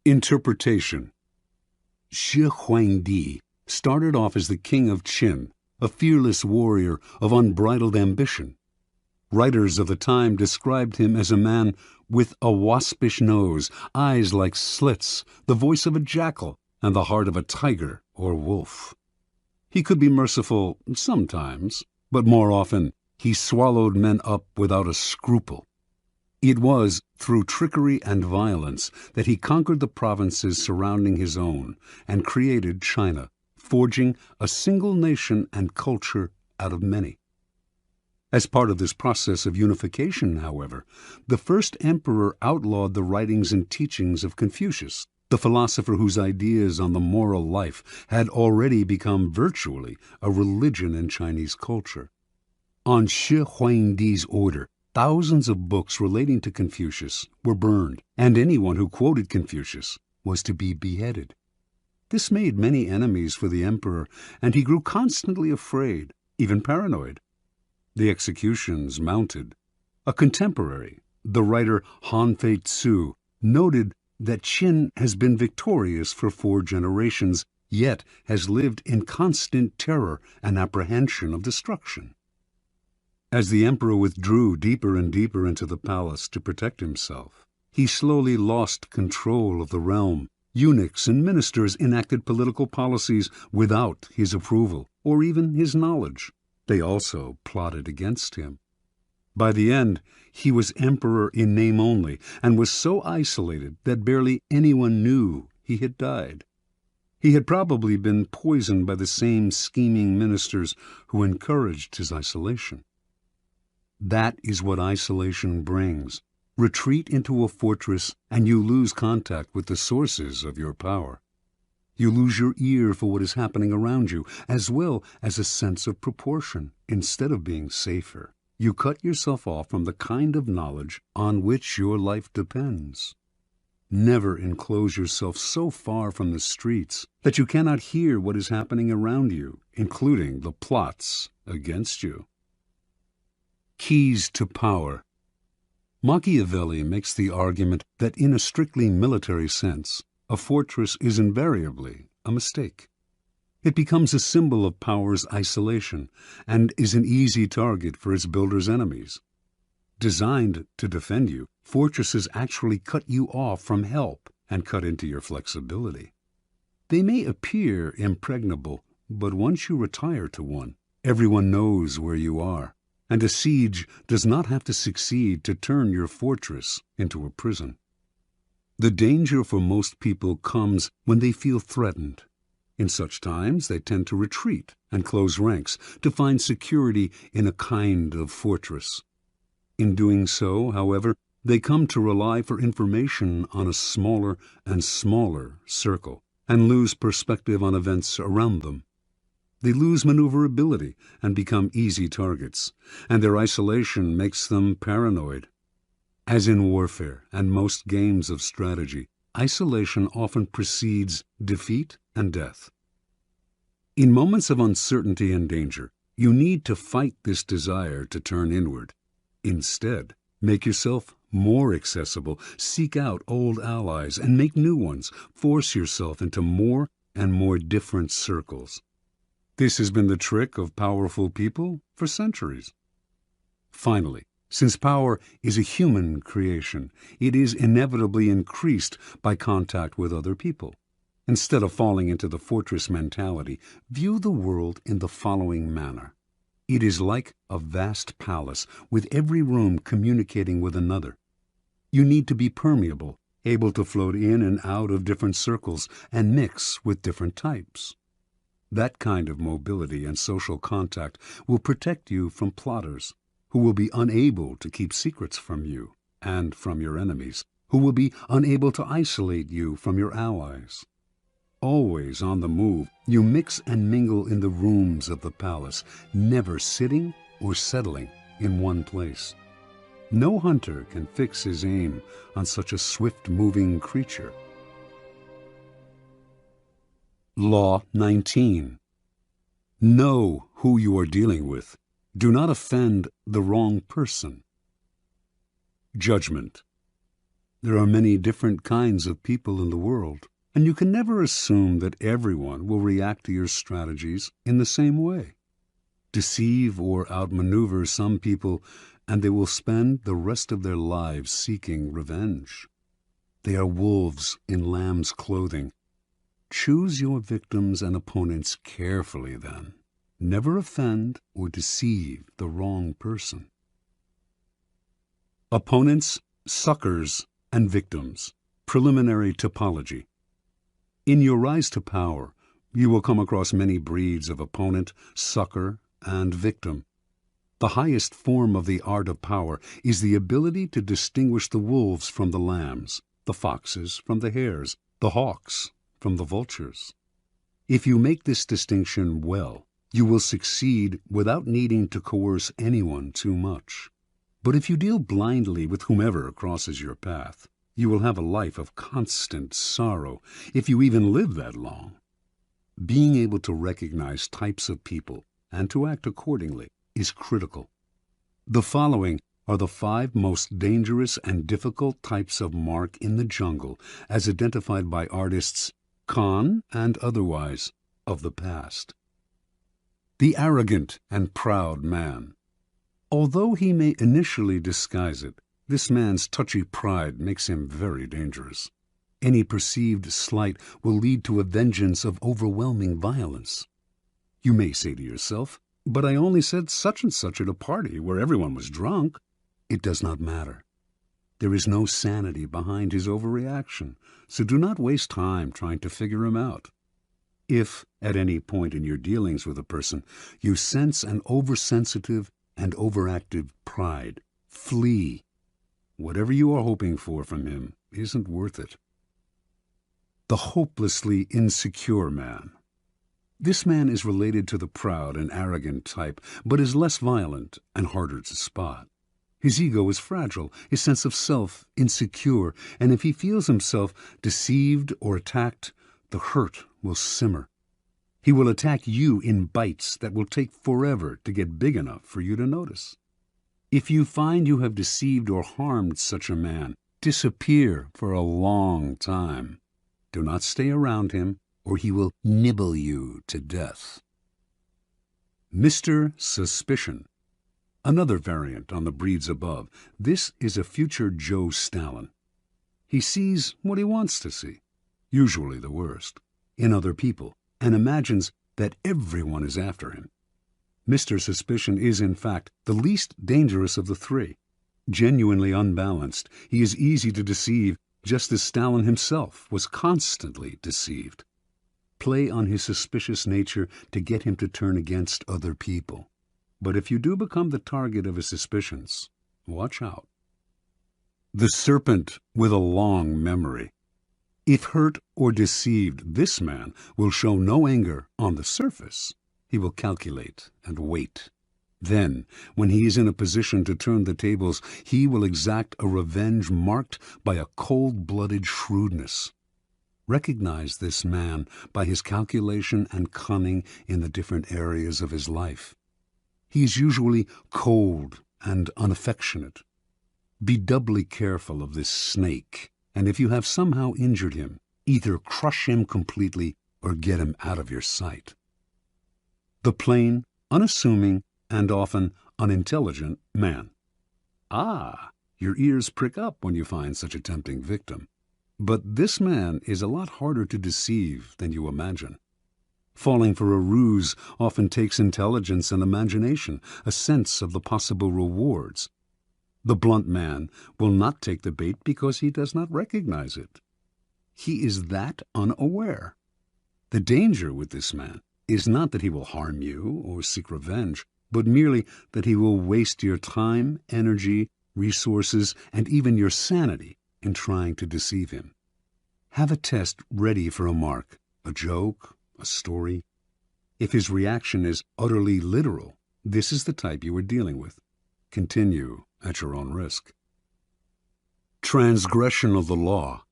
Interpretation. Shi Huangdi started off as the king of Qin, a fearless warrior of unbridled ambition. Writers of the time described him as a man with a waspish nose, eyes like slits, the voice of a jackal, and the heart of a tiger or wolf. He could be merciful sometimes, but more often he swallowed men up without a scruple. It was through trickery and violence that he conquered the provinces surrounding his own and created China, forging a single nation and culture out of many. As part of this process of unification, however, the first emperor outlawed the writings and teachings of Confucius, the philosopher whose ideas on the moral life had already become virtually a religion in Chinese culture. On Shi Huangdi's order, thousands of books relating to Confucius were burned, and anyone who quoted Confucius was to be beheaded. This made many enemies for the emperor, and he grew constantly afraid, even paranoid. The executions mounted. A contemporary, the writer Han Fei Tzu, noted that Qin has been victorious for 4 generations, yet has lived in constant terror and apprehension of destruction. As the emperor withdrew deeper and deeper into the palace to protect himself, he slowly lost control of the realm. Eunuchs and ministers enacted political policies without his approval or even his knowledge. They also plotted against him. By the end, he was emperor in name only, and was so isolated that barely anyone knew he had died. He had probably been poisoned by the same scheming ministers who encouraged his isolation. That is what isolation brings: Retreat into a fortress and you lose contact with the sources of your power. You lose your ear for what is happening around you, as well as a sense of proportion. Instead of being safer, you cut yourself off from the kind of knowledge on which your life depends. Never enclose yourself so far from the streets that you cannot hear what is happening around you, including the plots against you. Keys to power. Machiavelli makes the argument that in a strictly military sense, a fortress is invariably a mistake. It becomes a symbol of power's isolation and is an easy target for its builder's enemies. Designed to defend you, fortresses actually cut you off from help and cut into your flexibility. They may appear impregnable, but once you retire to one, everyone knows where you are, and a siege does not have to succeed to turn your fortress into a prison. The danger for most people comes when they feel threatened. In such times, they tend to retreat and close ranks to find security in a kind of fortress. In doing so, however, they come to rely for information on a smaller and smaller circle and lose perspective on events around them. They lose maneuverability and become easy targets, and their isolation makes them paranoid. As in warfare and most games of strategy, isolation often precedes defeat and death. In moments of uncertainty and danger, you need to fight this desire to turn inward. Instead, make yourself more accessible, seek out old allies and make new ones, force yourself into more and more different circles. This has been the trick of powerful people for centuries. Finally, since power is a human creation, it is inevitably increased by contact with other people. Instead of falling into the fortress mentality, view the world in the following manner. It is like a vast palace, with every room communicating with another. You need to be permeable, able to float in and out of different circles and mix with different types. That kind of mobility and social contact will protect you from plotters, who will be unable to keep secrets from you and from your enemies, who will be unable to isolate you from your allies. Always on the move, you mix and mingle in the rooms of the palace, never sitting or settling in one place. No hunter can fix his aim on such a swift-moving creature. Law 19. Know who you are dealing with. Do not offend the wrong person. Judgment. There are many different kinds of people in the world, and you can never assume that everyone will react to your strategies in the same way. Deceive or outmaneuver some people, and they will spend the rest of their lives seeking revenge. They are wolves in lamb's clothing. Choose your victims and opponents carefully then. Never offend or deceive the wrong person. Opponents, suckers, and victims. Preliminary typology. In your rise to power, you will come across many breeds of opponent, sucker, and victim. The highest form of the art of power is the ability to distinguish the wolves from the lambs, the foxes from the hares, the hawks from the vultures. If you make this distinction well, you will succeed without needing to coerce anyone too much. But if you deal blindly with whomever crosses your path, you will have a life of constant sorrow, if you even live that long. Being able to recognize types of people and to act accordingly is critical. The following are the 5 most dangerous and difficult types of mark in the jungle as identified by artists, con and otherwise, of the past. The arrogant and proud man. Although he may initially disguise it, this man's touchy pride makes him very dangerous. Any perceived slight will lead to a vengeance of overwhelming violence. You may say to yourself, "But I only said such and such at a party where everyone was drunk." It does not matter. There is no sanity behind his overreaction, so do not waste time trying to figure him out. If, at any point in your dealings with a person, you sense an oversensitive and overactive pride, flee. whatever you are hoping for from him isn't worth it. The hopelessly insecure man. This man is related to the proud and arrogant type, but is less violent and harder to spot. His ego is fragile, his sense of self insecure, and if he feels himself deceived or attacked, the hurt will simmer. He will attack you in bites that will take forever to get big enough for you to notice. If you find you have deceived or harmed such a man, disappear for a long time. Do not stay around him, or he will nibble you to death. Mr. Suspicion. Another variant on the breeds above. This is a future Joe Stalin. He sees what he wants to see, usually the worst, in other people, and imagines that everyone is after him. Mr. Suspicion is, in fact, the least dangerous of the three. Genuinely unbalanced, he is easy to deceive, just as Stalin himself was constantly deceived. Play on his suspicious nature to get him to turn against other people. But if you do become the target of his suspicions, watch out. The serpent with a long memory. If hurt or deceived, this man will show no anger on the surface. He will calculate and wait. Then, when he is in a position to turn the tables, he will exact a revenge marked by a cold-blooded shrewdness. Recognize this man by his calculation and cunning in the different areas of his life. He is usually cold and unaffectionate. Be doubly careful of this snake, and if you have somehow injured him, either crush him completely or get him out of your sight. The plain, unassuming, and often unintelligent man. Ah, your ears prick up when you find such a tempting victim. But this man is a lot harder to deceive than you imagine. Falling for a ruse often takes intelligence and imagination, a sense of the possible rewards. The blunt man will not take the bait because he does not recognize it. He is that unaware. The danger with this man is not that he will harm you or seek revenge, but merely that he will waste your time, energy, resources, and even your sanity in trying to deceive him. Have a test ready for a mark, a joke, a story. If his reaction is utterly literal, this is the type you are dealing with. Continue at your own risk. Transgression of the law.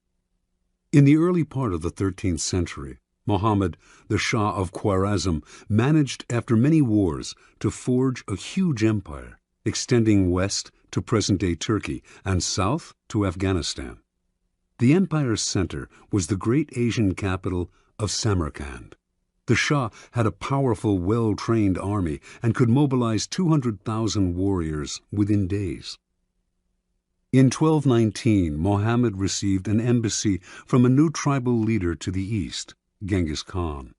In the early part of the 13th century, Muhammad, the Shah of Khwarezm, managed after many wars to forge a huge empire, extending west to present-day Turkey and south to Afghanistan. The empire's center was the great Asian capital of Samarkand. The Shah had a powerful, well-trained army and could mobilize 200,000 warriors within days. In 1219, Muhammad received an embassy from a new tribal leader to the east, Genghis Khan.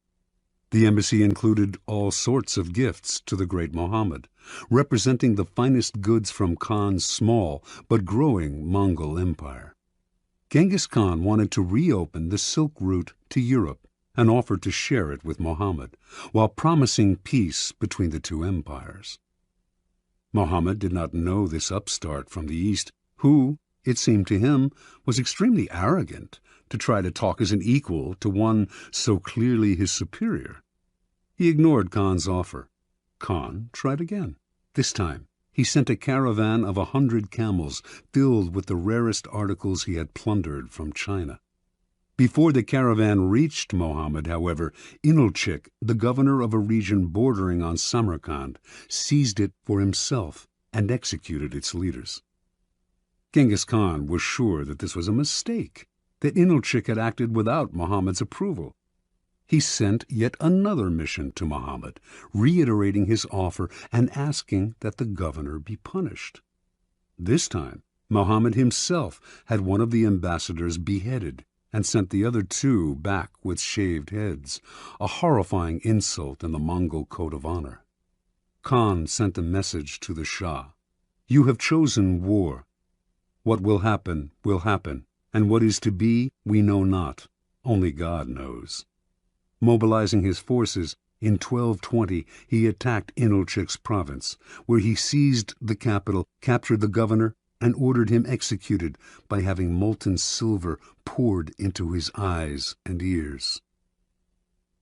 The embassy included all sorts of gifts to the great Muhammad, representing the finest goods from Khan's small but growing Mongol empire. Genghis Khan wanted to reopen the Silk Route to Europe and offered to share it with Muhammad, while promising peace between the two empires. Muhammad did not know this upstart from the east, who, it seemed to him, was extremely arrogant to try to talk as an equal to one so clearly his superior. He ignored Khan's offer. Khan tried again. This time, he sent a caravan of 100 camels filled with the rarest articles he had plundered from China. Before the caravan reached Muhammad, however, Inalchik, the governor of a region bordering on Samarkand, seized it for himself and executed its leaders. Genghis Khan was sure that this was a mistake, that Inalchik had acted without Muhammad's approval. He sent yet another mission to Muhammad, reiterating his offer and asking that the governor be punished. This time, Muhammad himself had one of the ambassadors beheaded and sent the other two back with shaved heads, a horrifying insult in the Mongol code of honor. Khan sent a message to the Shah. "You have chosen war. What will happen, and what is to be, we know not. Only God knows." Mobilizing his forces, in 1220 he attacked Inalchik's province, where he seized the capital, captured the governor, and ordered him executed by having molten silver poured into his eyes and ears.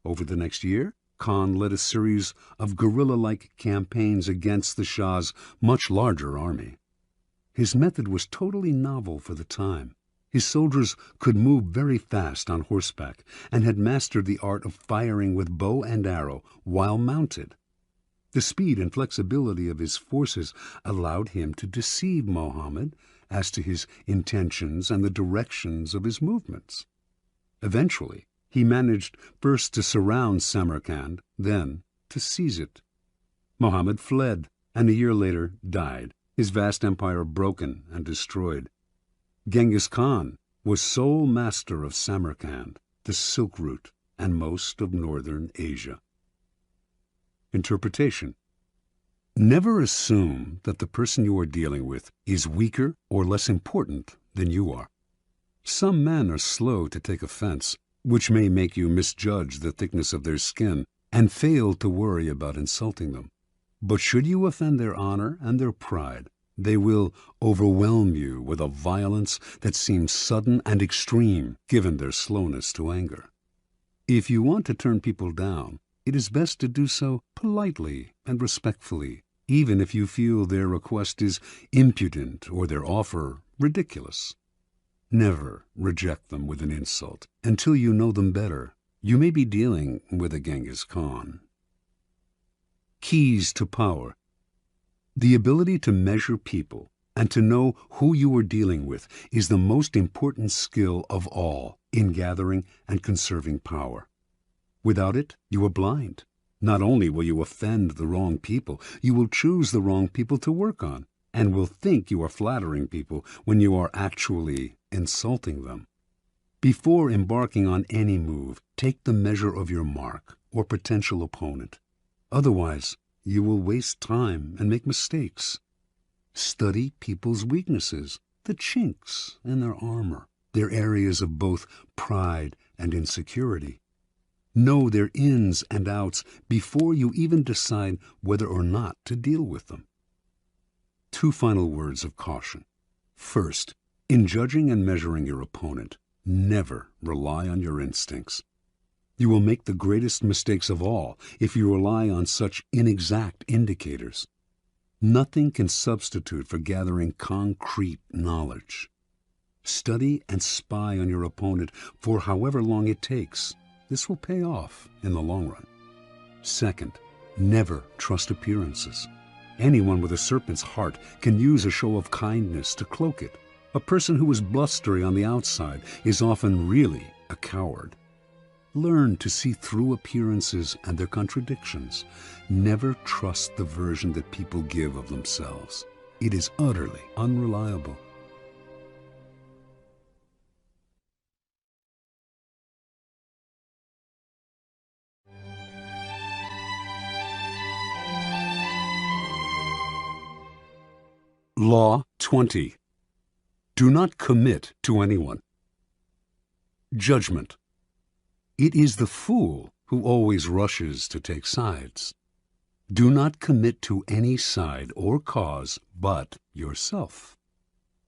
Over the next year, Khan led a series of guerrilla-like campaigns against the Shah's much larger army. His method was totally novel for the time. His soldiers could move very fast on horseback and had mastered the art of firing with bow and arrow while mounted. The speed and flexibility of his forces allowed him to deceive Mohammed as to his intentions and the directions of his movements. Eventually, he managed first to surround Samarkand, then to seize it. Mohammed fled, and a year later died, his vast empire broken and destroyed. Genghis Khan was sole master of Samarkand, the Silk Route, and most of northern Asia. Interpretation. Never assume that the person you are dealing with is weaker or less important than you are. Some men are slow to take offense, which may make you misjudge the thickness of their skin and fail to worry about insulting them. But should you offend their honor and their pride, they will overwhelm you with a violence that seems sudden and extreme, given their slowness to anger. If you want to turn people down, it is best to do so politely and respectfully, even if you feel their request is impudent or their offer ridiculous. Never reject them with an insult until you know them better. You may be dealing with a Genghis Khan. Keys to power. The ability to measure people and to know who you are dealing with is the most important skill of all in gathering and conserving power. Without it, you are blind. Not only will you offend the wrong people, you will choose the wrong people to work on, and will think you are flattering people when you are actually insulting them. Before embarking on any move, take the measure of your mark or potential opponent. Otherwise, you will waste time and make mistakes. Study people's weaknesses, the chinks in their armor, their areas of both pride and insecurity. Know their ins and outs before you even decide whether or not to deal with them. 2 final words of caution. First, in judging and measuring your opponent, never rely on your instincts. You will make the greatest mistakes of all if you rely on such inexact indicators. Nothing can substitute for gathering concrete knowledge. Study and spy on your opponent for however long it takes. This will pay off in the long run. Second, never trust appearances. Anyone with a serpent's heart can use a show of kindness to cloak it. A person who is blustery on the outside is often really a coward. Learn to see through appearances and their contradictions. Never trust the version that people give of themselves. It is utterly unreliable. Law 20. Do not commit to anyone. Judgment. It is the fool who always rushes to take sides. Do not commit to any side or cause but yourself.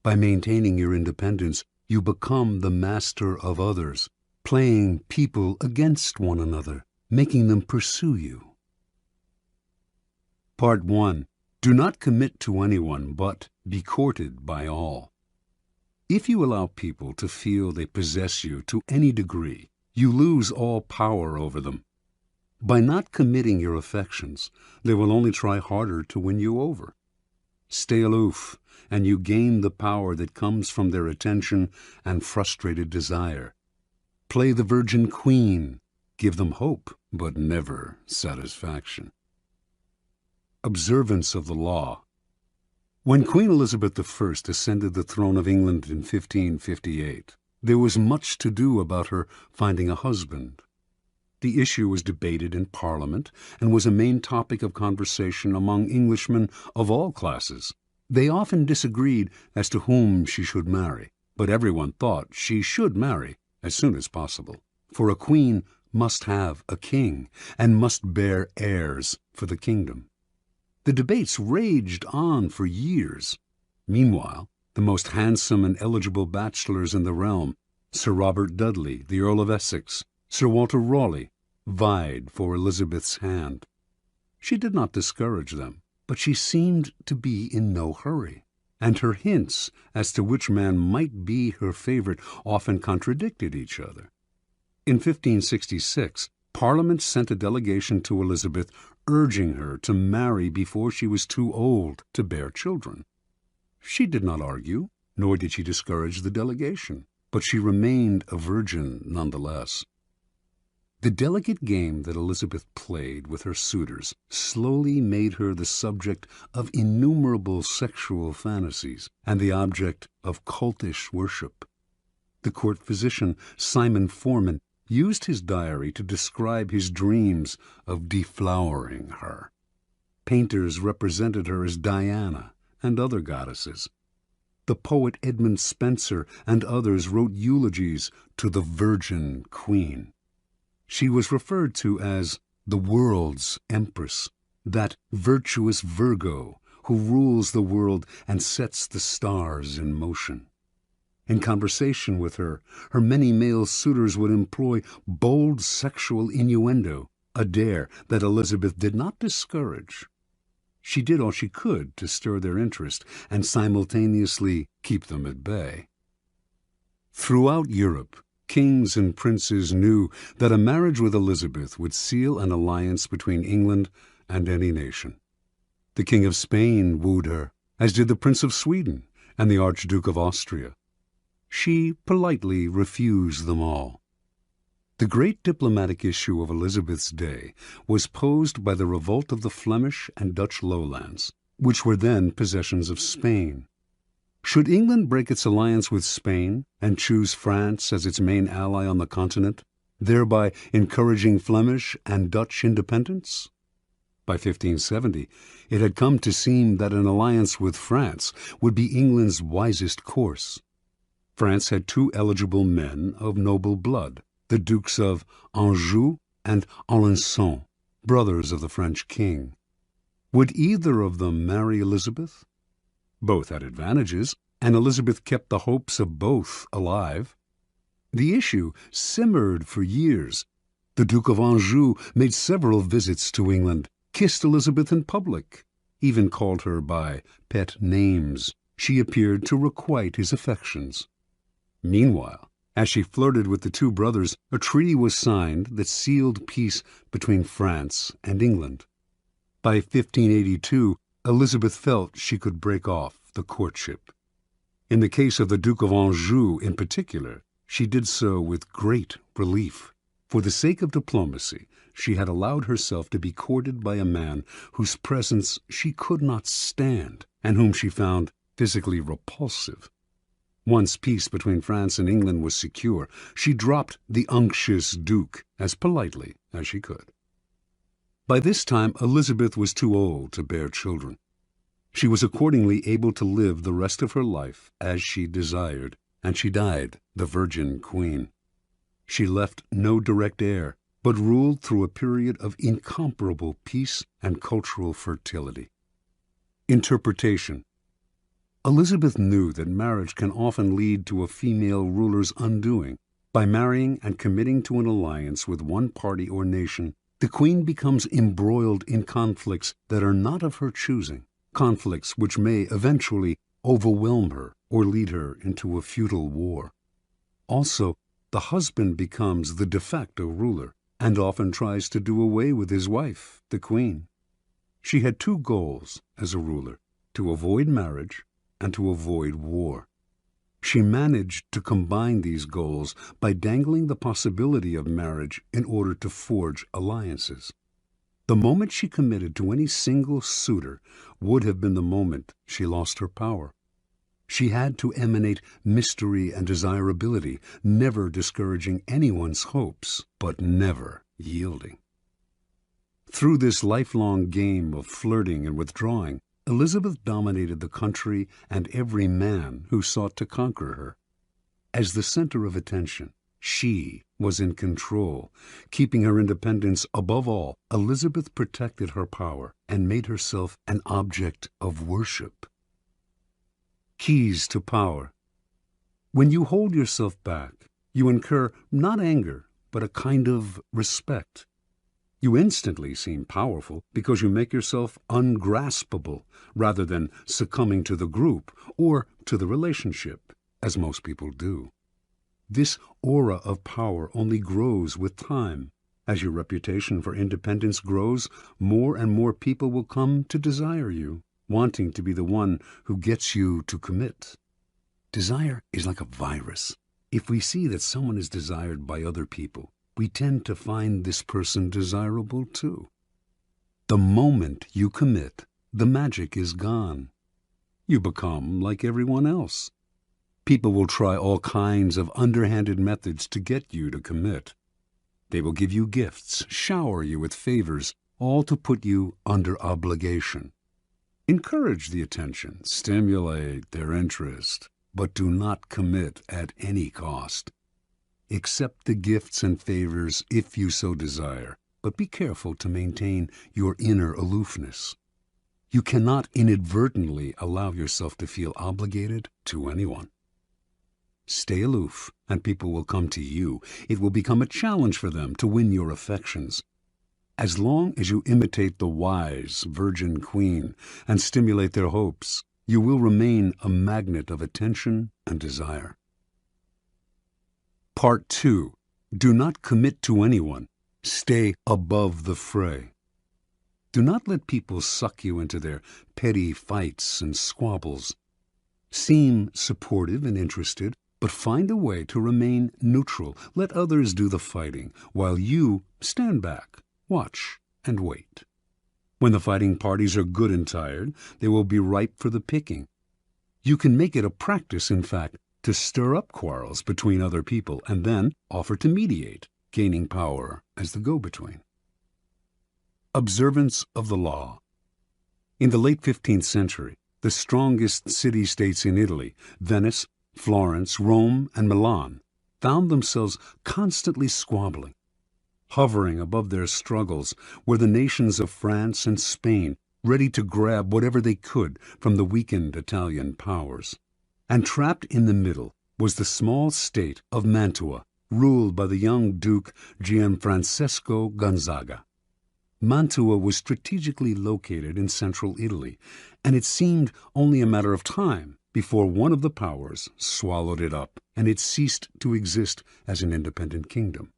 By maintaining your independence, you become the master of others, playing people against one another, making them pursue you. Part 1. Do not commit to anyone, but be courted by all. If you allow people to feel they possess you to any degree, you lose all power over them. By not committing your affections, they will only try harder to win you over. Stay aloof, and you gain the power that comes from their attention and frustrated desire. Play the virgin queen. Give them hope, but never satisfaction. Observance of the law. When Queen Elizabeth I ascended the throne of England in 1558, there was much to do about her finding a husband. The issue was debated in Parliament and was a main topic of conversation among Englishmen of all classes. They often disagreed as to whom she should marry, but everyone thought she should marry as soon as possible, for a queen must have a king and must bear heirs for the kingdom. The debates raged on for years. Meanwhile, The most handsome and eligible bachelors in the realm, Sir Robert Dudley, the Earl of Essex, Sir Walter Raleigh, vied for Elizabeth's hand. She did not discourage them, but she seemed to be in no hurry, and her hints as to which man might be her favorite often contradicted each other. In 1566, Parliament sent a delegation to Elizabeth urging her to marry before she was too old to bear children. She did not argue, nor did she discourage the delegation, but she remained a virgin nonetheless. The delicate game that Elizabeth played with her suitors slowly made her the subject of innumerable sexual fantasies and the object of cultish worship. The court physician, Simon Forman, used his diary to describe his dreams of deflowering her. Painters represented her as Diana and other goddesses. The poet Edmund Spenser and others wrote eulogies to the Virgin Queen. She was referred to as the world's empress, that virtuous Virgo who rules the world and sets the stars in motion. In conversation with her, her many male suitors would employ bold sexual innuendo, a dare that Elizabeth did not discourage. She did all she could to stir their interest and simultaneously keep them at bay. Throughout Europe, kings and princes knew that a marriage with Elizabeth would seal an alliance between England and any nation. The King of Spain wooed her, as did the Prince of Sweden and the Archduke of Austria. She politely refused them all. The great diplomatic issue of Elizabeth's day was posed by the revolt of the Flemish and Dutch lowlands, which were then possessions of Spain. Should England break its alliance with Spain and choose France as its main ally on the continent, thereby encouraging Flemish and Dutch independence? By 1570, it had come to seem that an alliance with France would be England's wisest course. France had two eligible men of noble blood, the Dukes of Anjou and Alençon, brothers of the French king. Would either of them marry Elizabeth? Both had advantages, and Elizabeth kept the hopes of both alive. The issue simmered for years. The Duke of Anjou made several visits to England, kissed Elizabeth in public, even called her by pet names. She appeared to requite his affections. Meanwhile, as she flirted with the two brothers, a treaty was signed that sealed peace between France and England. By 1582, Elizabeth felt she could break off the courtship. In the case of the Duke of Anjou in particular, she did so with great relief. For the sake of diplomacy, she had allowed herself to be courted by a man whose presence she could not stand and whom she found physically repulsive. Once peace between France and England was secure, she dropped the unctuous Duke as politely as she could. By this time, Elizabeth was too old to bear children. She was accordingly able to live the rest of her life as she desired, and she died the Virgin Queen. She left no direct heir, but ruled through a period of incomparable peace and cultural fertility. Interpretation. Elizabeth knew that marriage can often lead to a female ruler's undoing. By marrying and committing to an alliance with one party or nation, the queen becomes embroiled in conflicts that are not of her choosing, conflicts which may eventually overwhelm her or lead her into a futile war. Also, the husband becomes the de facto ruler and often tries to do away with his wife, the queen. She had two goals as a ruler: to avoid marriage and to avoid war. She managed to combine these goals by dangling the possibility of marriage in order to forge alliances. The moment she committed to any single suitor would have been the moment she lost her power. She had to emanate mystery and desirability, never discouraging anyone's hopes, but never yielding. Through this lifelong game of flirting and withdrawing, Elizabeth dominated the country and every man who sought to conquer her. As the center of attention, she was in control. Keeping her independence above all, Elizabeth protected her power and made herself an object of worship. keys to power. When you hold yourself back, you incur not anger, but a kind of respect. You instantly seem powerful because you make yourself ungraspable rather than succumbing to the group or to the relationship, as most people do. This aura of power only grows with time. As your reputation for independence grows, more and more people will come to desire you, wanting to be the one who gets you to commit. Desire is like a virus. If we see that someone is desired by other people, we tend to find this person desirable too. The moment you commit, the magic is gone. You become like everyone else. People will try all kinds of underhanded methods to get you to commit. They will give you gifts, shower you with favors, all to put you under obligation. Encourage the attention, stimulate their interest, but do not commit at any cost. Accept the gifts and favors if you so desire, but be careful to maintain your inner aloofness. You cannot inadvertently allow yourself to feel obligated to anyone. Stay aloof, and people will come to you. It will become a challenge for them to win your affections. As long as you imitate the wise virgin queen and stimulate their hopes, you will remain a magnet of attention and desire. Part 2. Do not commit to anyone. Stay above the fray. Do not let people suck you into their petty fights and squabbles. Seem supportive and interested, but find a way to remain neutral. Let others do the fighting, while you stand back, watch, and wait. When the fighting parties are good and tired, they will be ripe for the picking. You can make it a practice, in fact, to stir up quarrels between other people and then offer to mediate, gaining power as the go-between. Observance of the law. In the late 15th century, the strongest city-states in Italy, Venice, Florence, Rome, and Milan, found themselves constantly squabbling. Hovering above their struggles were the nations of France and Spain, ready to grab whatever they could from the weakened Italian powers. And trapped in the middle was the small state of Mantua, ruled by the young Duke Gianfrancesco Gonzaga. Mantua was strategically located in central Italy, and it seemed only a matter of time before one of the powers swallowed it up, and it ceased to exist as an independent kingdom.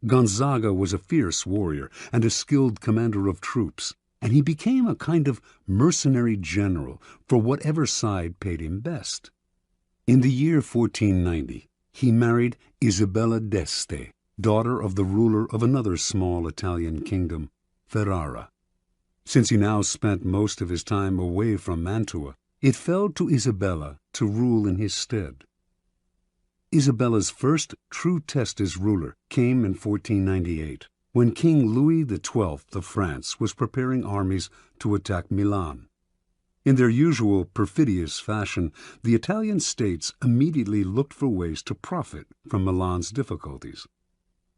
Gonzaga was a fierce warrior and a skilled commander of troops, and he became a kind of mercenary general for whatever side paid him best. In the year 1490, he married Isabella d'Este, daughter of the ruler of another small Italian kingdom, Ferrara. Since he now spent most of his time away from Mantua, it fell to Isabella to rule in his stead. Isabella's first true test as ruler came in 1498. When King Louis XII of France was preparing armies to attack Milan. In their usual perfidious fashion, the Italian states immediately looked for ways to profit from Milan's difficulties.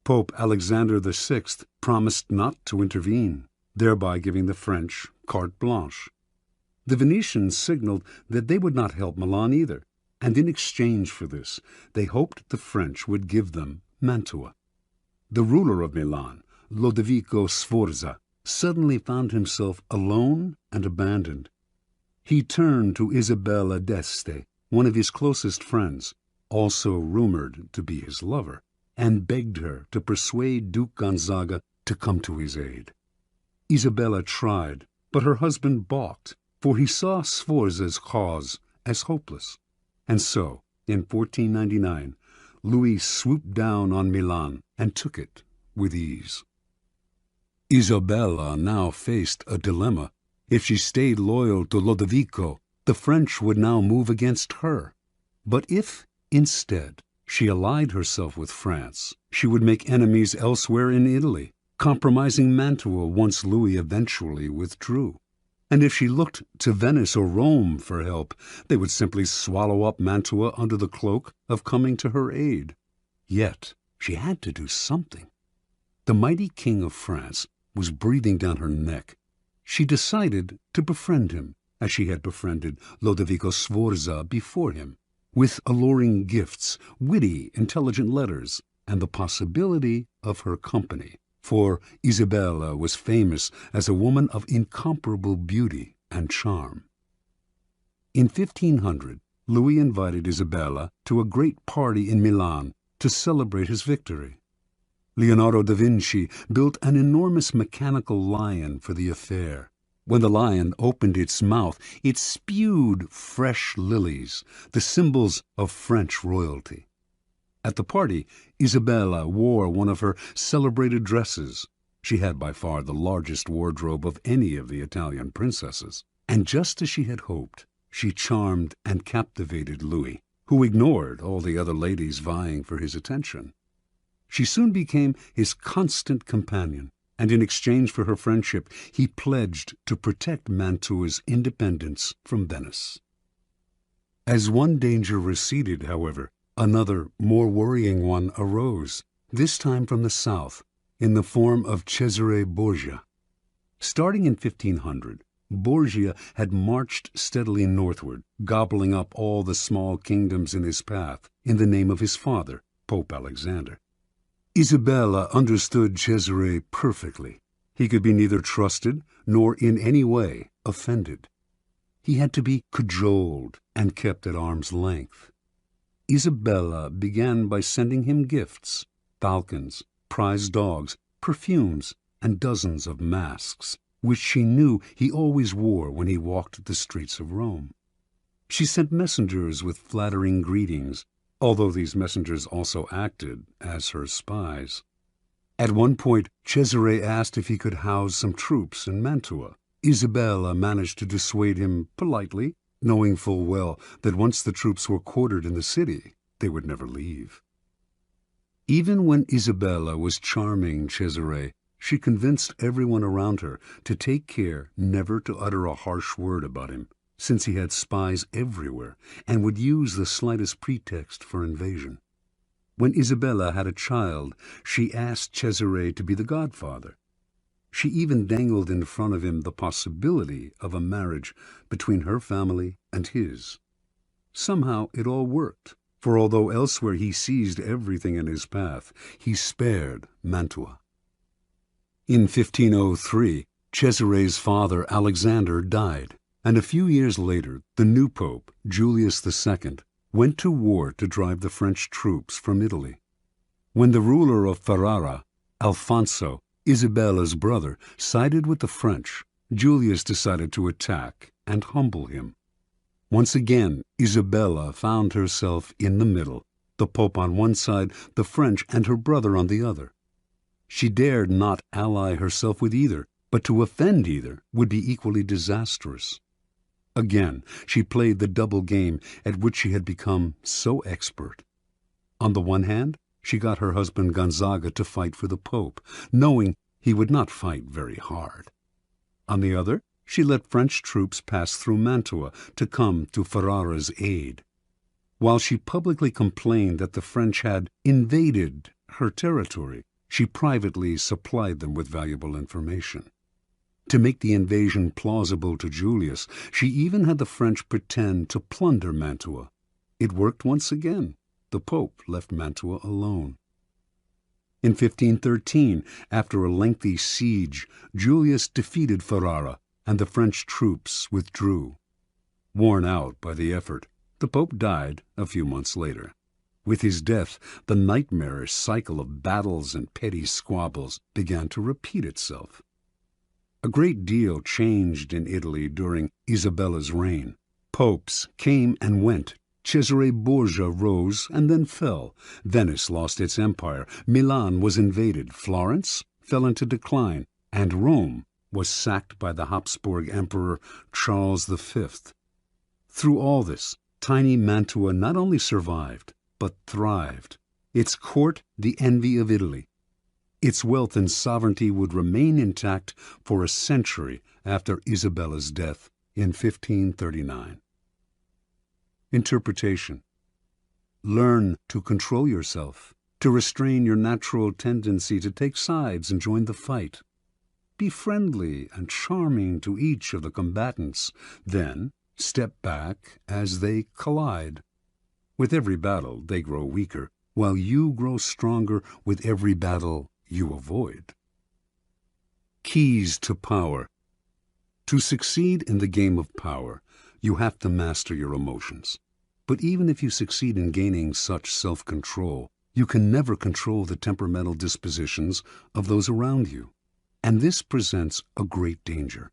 Pope Alexander VI promised not to intervene, thereby giving the French carte blanche. The Venetians signaled that they would not help Milan either, and in exchange for this, they hoped the French would give them Mantua. The ruler of Milan, Lodovico Sforza, suddenly found himself alone and abandoned. He turned to Isabella d'Este, one of his closest friends, also rumored to be his lover, and begged her to persuade Duke Gonzaga to come to his aid. Isabella tried, but her husband balked, for he saw Sforza's cause as hopeless. And so, in 1499, Louis swooped down on Milan and took it with ease. Isabella now faced a dilemma. If she stayed loyal to Lodovico, the French would now move against her. But if, instead, she allied herself with France, she would make enemies elsewhere in Italy, compromising Mantua once Louis eventually withdrew. And if she looked to Venice or Rome for help, they would simply swallow up Mantua under the cloak of coming to her aid. Yet she had to do something. The mighty king of France was breathing down her neck. She decided to befriend him as she had befriended Lodovico Sforza before him, with alluring gifts, witty, intelligent letters, and the possibility of her company. For Isabella was famous as a woman of incomparable beauty and charm. In 1500, Louis invited Isabella to a great party in Milan to celebrate his victory. Leonardo da Vinci built an enormous mechanical lion for the affair. When the lion opened its mouth, it spewed fresh lilies, the symbols of French royalty. At the party, Isabella wore one of her celebrated dresses. She had by far the largest wardrobe of any of the Italian princesses. And just as she had hoped, she charmed and captivated Louis, who ignored all the other ladies vying for his attention. She soon became his constant companion, and in exchange for her friendship, he pledged to protect Mantua's independence from Venice. As one danger receded, however, another, more worrying one arose, this time from the south, in the form of Cesare Borgia. Starting in 1500, Borgia had marched steadily northward, gobbling up all the small kingdoms in his path, in the name of his father, Pope Alexander. Isabella understood Cesare perfectly. He could be neither trusted nor in any way offended. He had to be cajoled and kept at arm's length. Isabella began by sending him gifts, falcons, prize dogs, perfumes, and dozens of masks, which she knew he always wore when he walked the streets of Rome. She sent messengers with flattering greetings, although these messengers also acted as her spies. At one point, Cesare asked if he could house some troops in Mantua. Isabella managed to dissuade him politely, knowing full well that once the troops were quartered in the city, they would never leave. Even when Isabella was charming Cesare, she convinced everyone around her to take care never to utter a harsh word about him, since he had spies everywhere and would use the slightest pretext for invasion. When Isabella had a child, she asked Cesare to be the godfather. She even dangled in front of him the possibility of a marriage between her family and his. Somehow it all worked, for although elsewhere he seized everything in his path, he spared Mantua. In 1503, Cesare's father Alexander died, and a few years later the new pope, Julius II, went to war to drive the French troops from Italy. When the ruler of Ferrara, Alfonso, Isabella's brother, sided with the French, Julius decided to attack and humble him. Once again, Isabella found herself in the middle, the Pope on one side, the French and her brother on the other. She dared not ally herself with either, but to offend either would be equally disastrous. Again, she played the double game at which she had become so expert. On the one hand, she got her husband Gonzaga to fight for the Pope, knowing he would not fight very hard. On the other, she let French troops pass through Mantua to come to Ferrara's aid. While she publicly complained that the French had invaded her territory, she privately supplied them with valuable information. To make the invasion plausible to Julius, she even had the French pretend to plunder Mantua. It worked once again. The Pope left Mantua alone. In 1513, after a lengthy siege, Julius defeated Ferrara, and the French troops withdrew. Worn out by the effort, the Pope died a few months later. With his death, the nightmarish cycle of battles and petty squabbles began to repeat itself. A great deal changed in Italy during Isabella's reign. Popes came and went. Cesare Borgia rose and then fell. Venice lost its empire. Milan was invaded. Florence fell into decline. And Rome was sacked by the Habsburg Emperor Charles V. Through all this, tiny Mantua not only survived, but thrived. Its court the envy of Italy. Its wealth and sovereignty would remain intact for a century after Isabella's death in 1539. Interpretation. Learn to control yourself, to restrain your natural tendency to take sides and join the fight. Be friendly and charming to each of the combatants, then step back as they collide. With every battle, they grow weaker, while you grow stronger with every battle you avoid. Keys to power. To succeed in the game of power, you have to master your emotions. But even if you succeed in gaining such self-control, you can never control the temperamental dispositions of those around you. And this presents a great danger.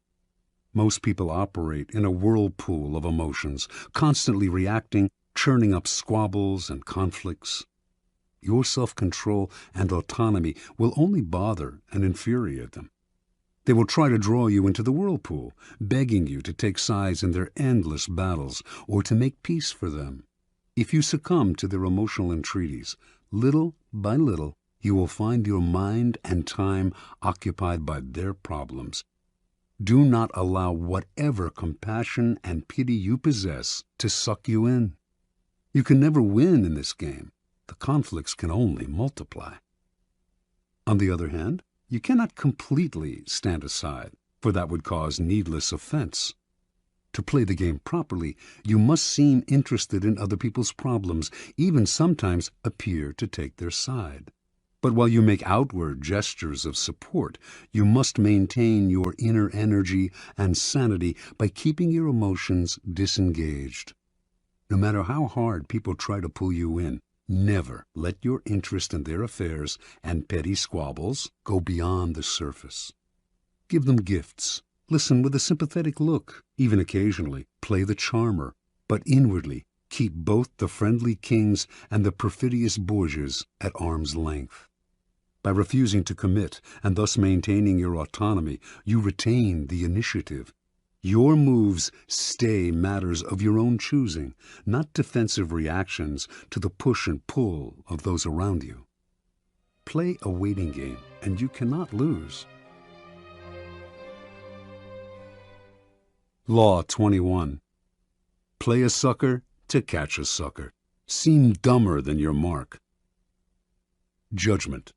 Most people operate in a whirlpool of emotions, constantly reacting, churning up squabbles and conflicts. Your self-control and autonomy will only bother and infuriate them. They will try to draw you into the whirlpool, begging you to take sides in their endless battles or to make peace for them. If you succumb to their emotional entreaties, little by little, you will find your mind and time occupied by their problems. Do not allow whatever compassion and pity you possess to suck you in. You can never win in this game. The conflicts can only multiply. On the other hand, you cannot completely stand aside, for that would cause needless offense. To play the game properly, you must seem interested in other people's problems, even sometimes appear to take their side. But while you make outward gestures of support, you must maintain your inner energy and sanity by keeping your emotions disengaged. No matter how hard people try to pull you in, never let your interest in their affairs and petty squabbles go beyond the surface. Give them gifts. Listen with a sympathetic look. Even occasionally, play the charmer. But inwardly, keep both the friendly kings and the perfidious Borgias at arm's length. By refusing to commit and thus maintaining your autonomy, you retain the initiative. Your moves stay matters of your own choosing, not defensive reactions to the push and pull of those around you. Play a waiting game, and you cannot lose. Law 21. Play a sucker to catch a sucker. Seem dumber than your mark. Judgment.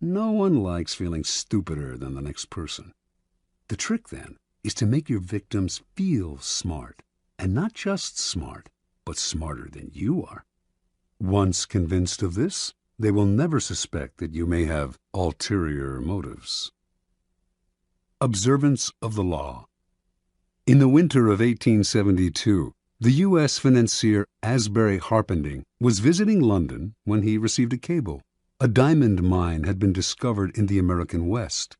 No one likes feeling stupider than the next person. The trick, then, is to make your victims feel smart, and not just smart, but smarter than you are. Once convinced of this, they will never suspect that you may have ulterior motives. Observance of the law. In the winter of 1872, the U.S. financier Asbury Harpending was visiting London when he received a cable. A diamond mine had been discovered in the American West.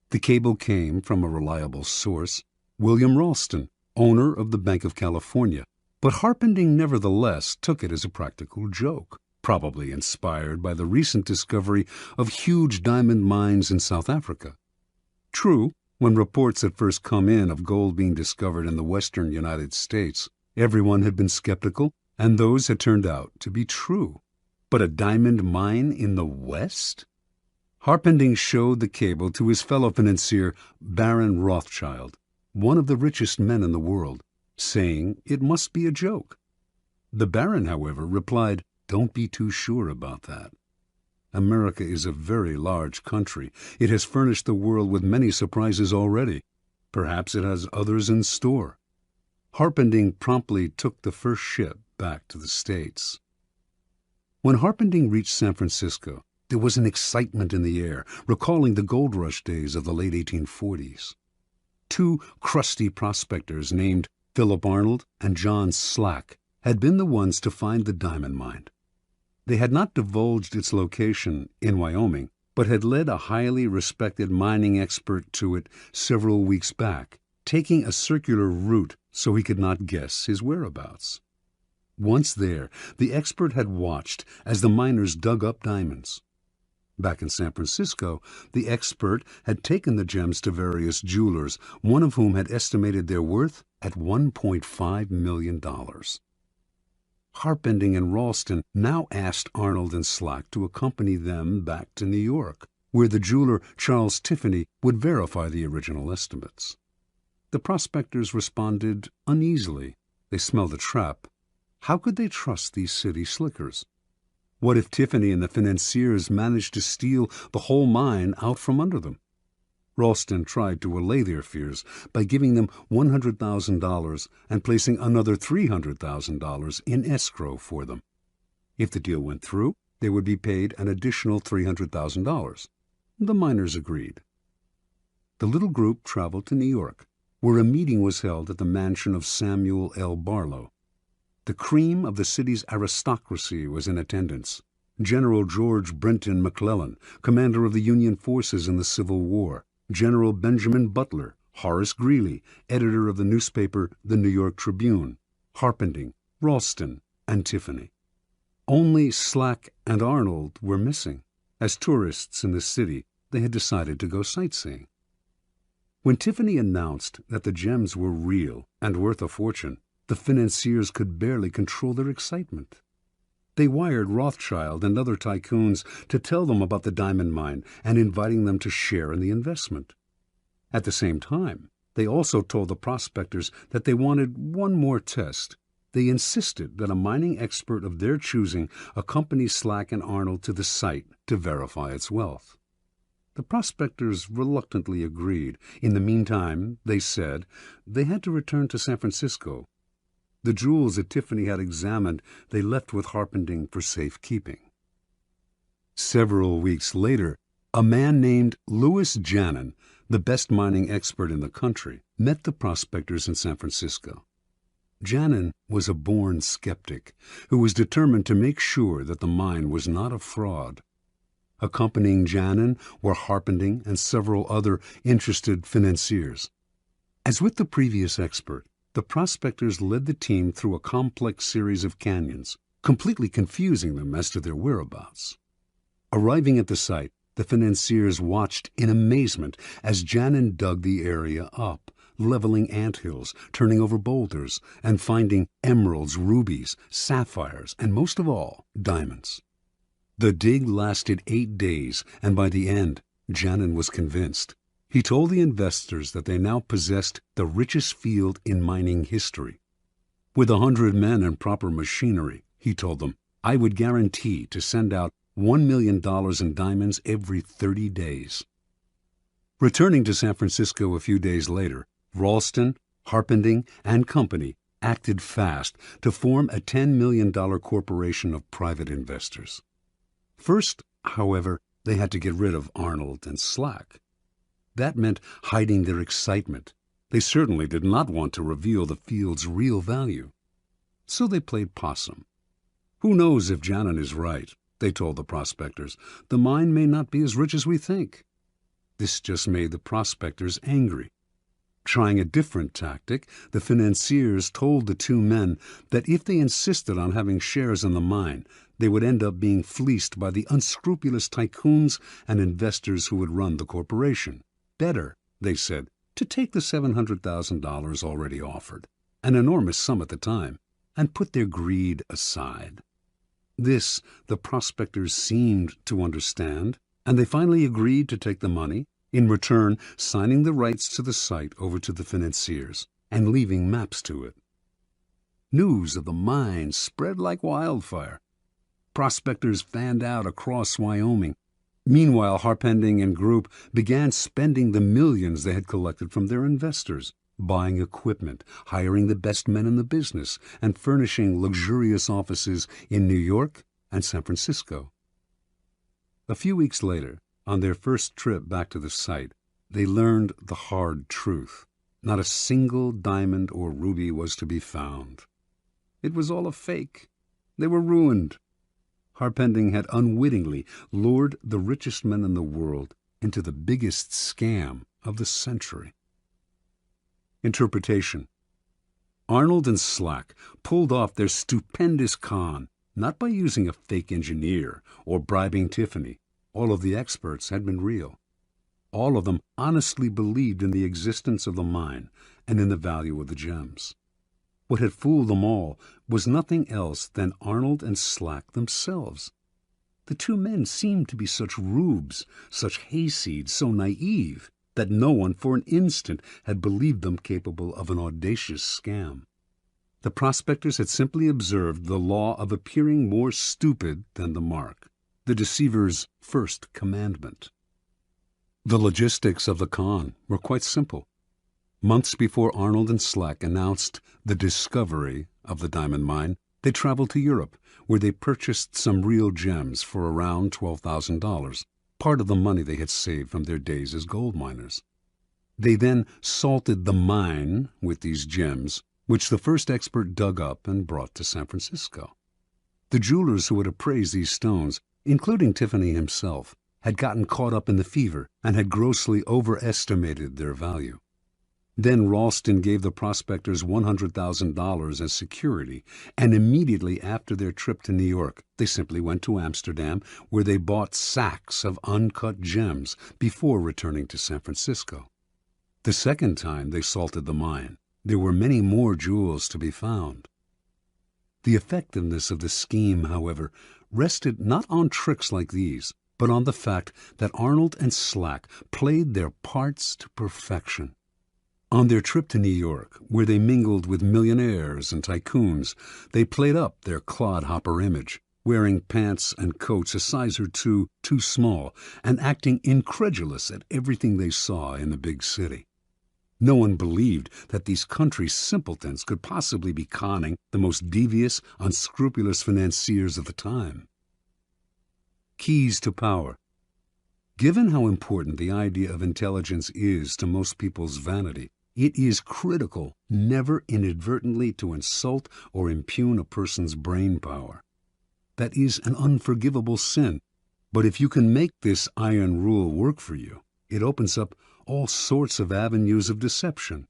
The cable came from a reliable source, William Ralston, owner of the Bank of California, but Harpending nevertheless took it as a practical joke, probably inspired by the recent discovery of huge diamond mines in South Africa. True, when reports had first come in of gold being discovered in the western United States, everyone had been skeptical, and those had turned out to be true. But a diamond mine in the West? Harpending showed the cable to his fellow financier, Baron Rothschild, one of the richest men in the world, saying it must be a joke. The Baron, however, replied, "Don't be too sure about that. America is a very large country. It has furnished the world with many surprises already. Perhaps it has others in store." Harpending promptly took the first ship back to the States. When Harpending reached San Francisco, there was an excitement in the air, recalling the gold rush days of the late 1840s. Two crusty prospectors named Philip Arnold and John Slack had been the ones to find the diamond mine. They had not divulged its location in Wyoming, but had led a highly respected mining expert to it several weeks back, taking a circular route so he could not guess his whereabouts. Once there, the expert had watched as the miners dug up diamonds. Back in San Francisco, the expert had taken the gems to various jewelers, one of whom had estimated their worth at $1.5 million. Harpending and Ralston now asked Arnold and Slack to accompany them back to New York, where the jeweler Charles Tiffany would verify the original estimates. The prospectors responded uneasily. They smelled a trap. How could they trust these city slickers? What if Tiffany and the financiers managed to steal the whole mine out from under them? Ralston tried to allay their fears by giving them $100,000 and placing another $300,000 in escrow for them. If the deal went through, they would be paid an additional $300,000. The miners agreed. The little group traveled to New York, where a meeting was held at the mansion of Samuel L. Barlow. The cream of the city's aristocracy was in attendance. General George Brenton McClellan, commander of the Union forces in the Civil War, General Benjamin Butler, Horace Greeley, editor of the newspaper The New York Tribune, Harpending, Ralston, and Tiffany. Only Slack and Arnold were missing. As tourists in the city, they had decided to go sightseeing. When Tiffany announced that the gems were real and worth a fortune, the financiers could barely control their excitement. They wired Rothschild and other tycoons to tell them about the diamond mine and inviting them to share in the investment. At the same time, they also told the prospectors that they wanted one more test. They insisted that a mining expert of their choosing accompany Slack and Arnold to the site to verify its wealth. The prospectors reluctantly agreed. In the meantime, they said, they had to return to San Francisco. The jewels that Tiffany had examined they left with Harpending for safekeeping. Several weeks later, a man named Louis Janin, the best mining expert in the country, met the prospectors in San Francisco. Janin was a born skeptic who was determined to make sure that the mine was not a fraud. Accompanying Janin were Harpending and several other interested financiers. As with the previous expert, the prospectors led the team through a complex series of canyons, completely confusing them as to their whereabouts. Arriving at the site, the financiers watched in amazement as Janin dug the area up, leveling anthills, turning over boulders, and finding emeralds, rubies, sapphires, and most of all, diamonds. The dig lasted 8 days, and by the end, Janin was convinced. He told the investors that they now possessed the richest field in mining history. With 100 men and proper machinery, he told them, I would guarantee to send out $1 million in diamonds every 30 days. Returning to San Francisco a few days later, Ralston, Harpending, and Company acted fast to form a $10 million corporation of private investors. First, however, they had to get rid of Arnold and Slack. That meant hiding their excitement. They certainly did not want to reveal the field's real value. So they played possum. Who knows if Janin is right, they told the prospectors. The mine may not be as rich as we think. This just made the prospectors angry. Trying a different tactic, the financiers told the two men that if they insisted on having shares in the mine, they would end up being fleeced by the unscrupulous tycoons and investors who would run the corporation. Better, they said, to take the $700,000 already offered, an enormous sum at the time, and put their greed aside. This the prospectors seemed to understand, and they finally agreed to take the money, in return signing the rights to the site over to the financiers and leaving maps to it. News of the mine spread like wildfire. Prospectors fanned out across Wyoming. Meanwhile, Harpending and group began spending the millions they had collected from their investors, buying equipment, hiring the best men in the business, and furnishing luxurious offices in New York and San Francisco. A few weeks later, on their first trip back to the site, they learned the hard truth. Not a single diamond or ruby was to be found. It was all a fake. They were ruined. Harpending had unwittingly lured the richest men in the world into the biggest scam of the century. Interpretation. Arnold and Slack pulled off their stupendous con, not by using a fake engineer or bribing Tiffany. All of the experts had been real. All of them honestly believed in the existence of the mine and in the value of the gems. What had fooled them all was nothing else than Arnold and Slack themselves. The two men seemed to be such rubes, such hayseeds, so naive, that no one for an instant had believed them capable of an audacious scam. The prospectors had simply observed the law of appearing more stupid than the mark, the deceiver's first commandment. The logistics of the con were quite simple. Months before Arnold and Slack announced the discovery of the diamond mine, they traveled to Europe, where they purchased some real gems for around $12,000, part of the money they had saved from their days as gold miners. They then salted the mine with these gems, which the first expert dug up and brought to San Francisco. The jewelers who had appraised these stones, including Tiffany himself, had gotten caught up in the fever and had grossly overestimated their value. Then Ralston gave the prospectors $100,000 as security, and immediately after their trip to New York, they simply went to Amsterdam, where they bought sacks of uncut gems before returning to San Francisco. The second time they salted the mine, there were many more jewels to be found. The effectiveness of the scheme, however, rested not on tricks like these, but on the fact that Arnold and Slack played their parts to perfection. On their trip to New York, where they mingled with millionaires and tycoons, they played up their clodhopper image, wearing pants and coats a size or two too small, and acting incredulous at everything they saw in the big city. No one believed that these country simpletons could possibly be conning the most devious, unscrupulous financiers of the time. Keys to power. Given how important the idea of intelligence is to most people's vanity, it is critical never inadvertently to insult or impugn a person's brain power. That is an unforgivable sin, but if you can make this iron rule work for you, it opens up all sorts of avenues of deception.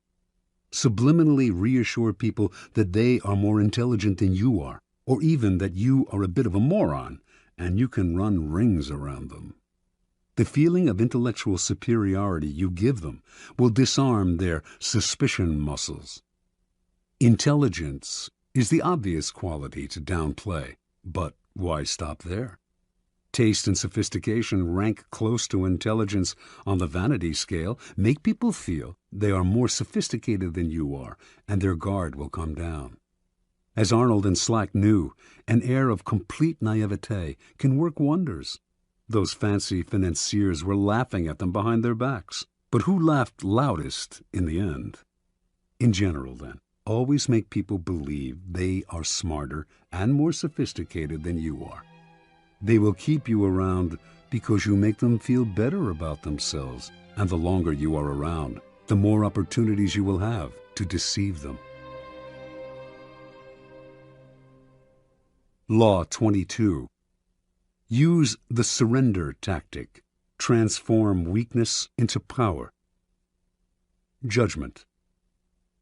Subliminally reassure people that they are more intelligent than you are, or even that you are a bit of a moron, and you can run rings around them. The feeling of intellectual superiority you give them will disarm their suspicion muscles. Intelligence is the obvious quality to downplay, but why stop there? Taste and sophistication rank close to intelligence on the vanity scale, make people feel they are more sophisticated than you are, and their guard will come down. As Arnold and Slack knew, an air of complete naivete can work wonders. Those fancy financiers were laughing at them behind their backs. But who laughed loudest in the end? In general, then, always make people believe they are smarter and more sophisticated than you are. They will keep you around because you make them feel better about themselves, and the longer you are around, the more opportunities you will have to deceive them. Law 22. Use the surrender tactic. Transform weakness into power. Judgment.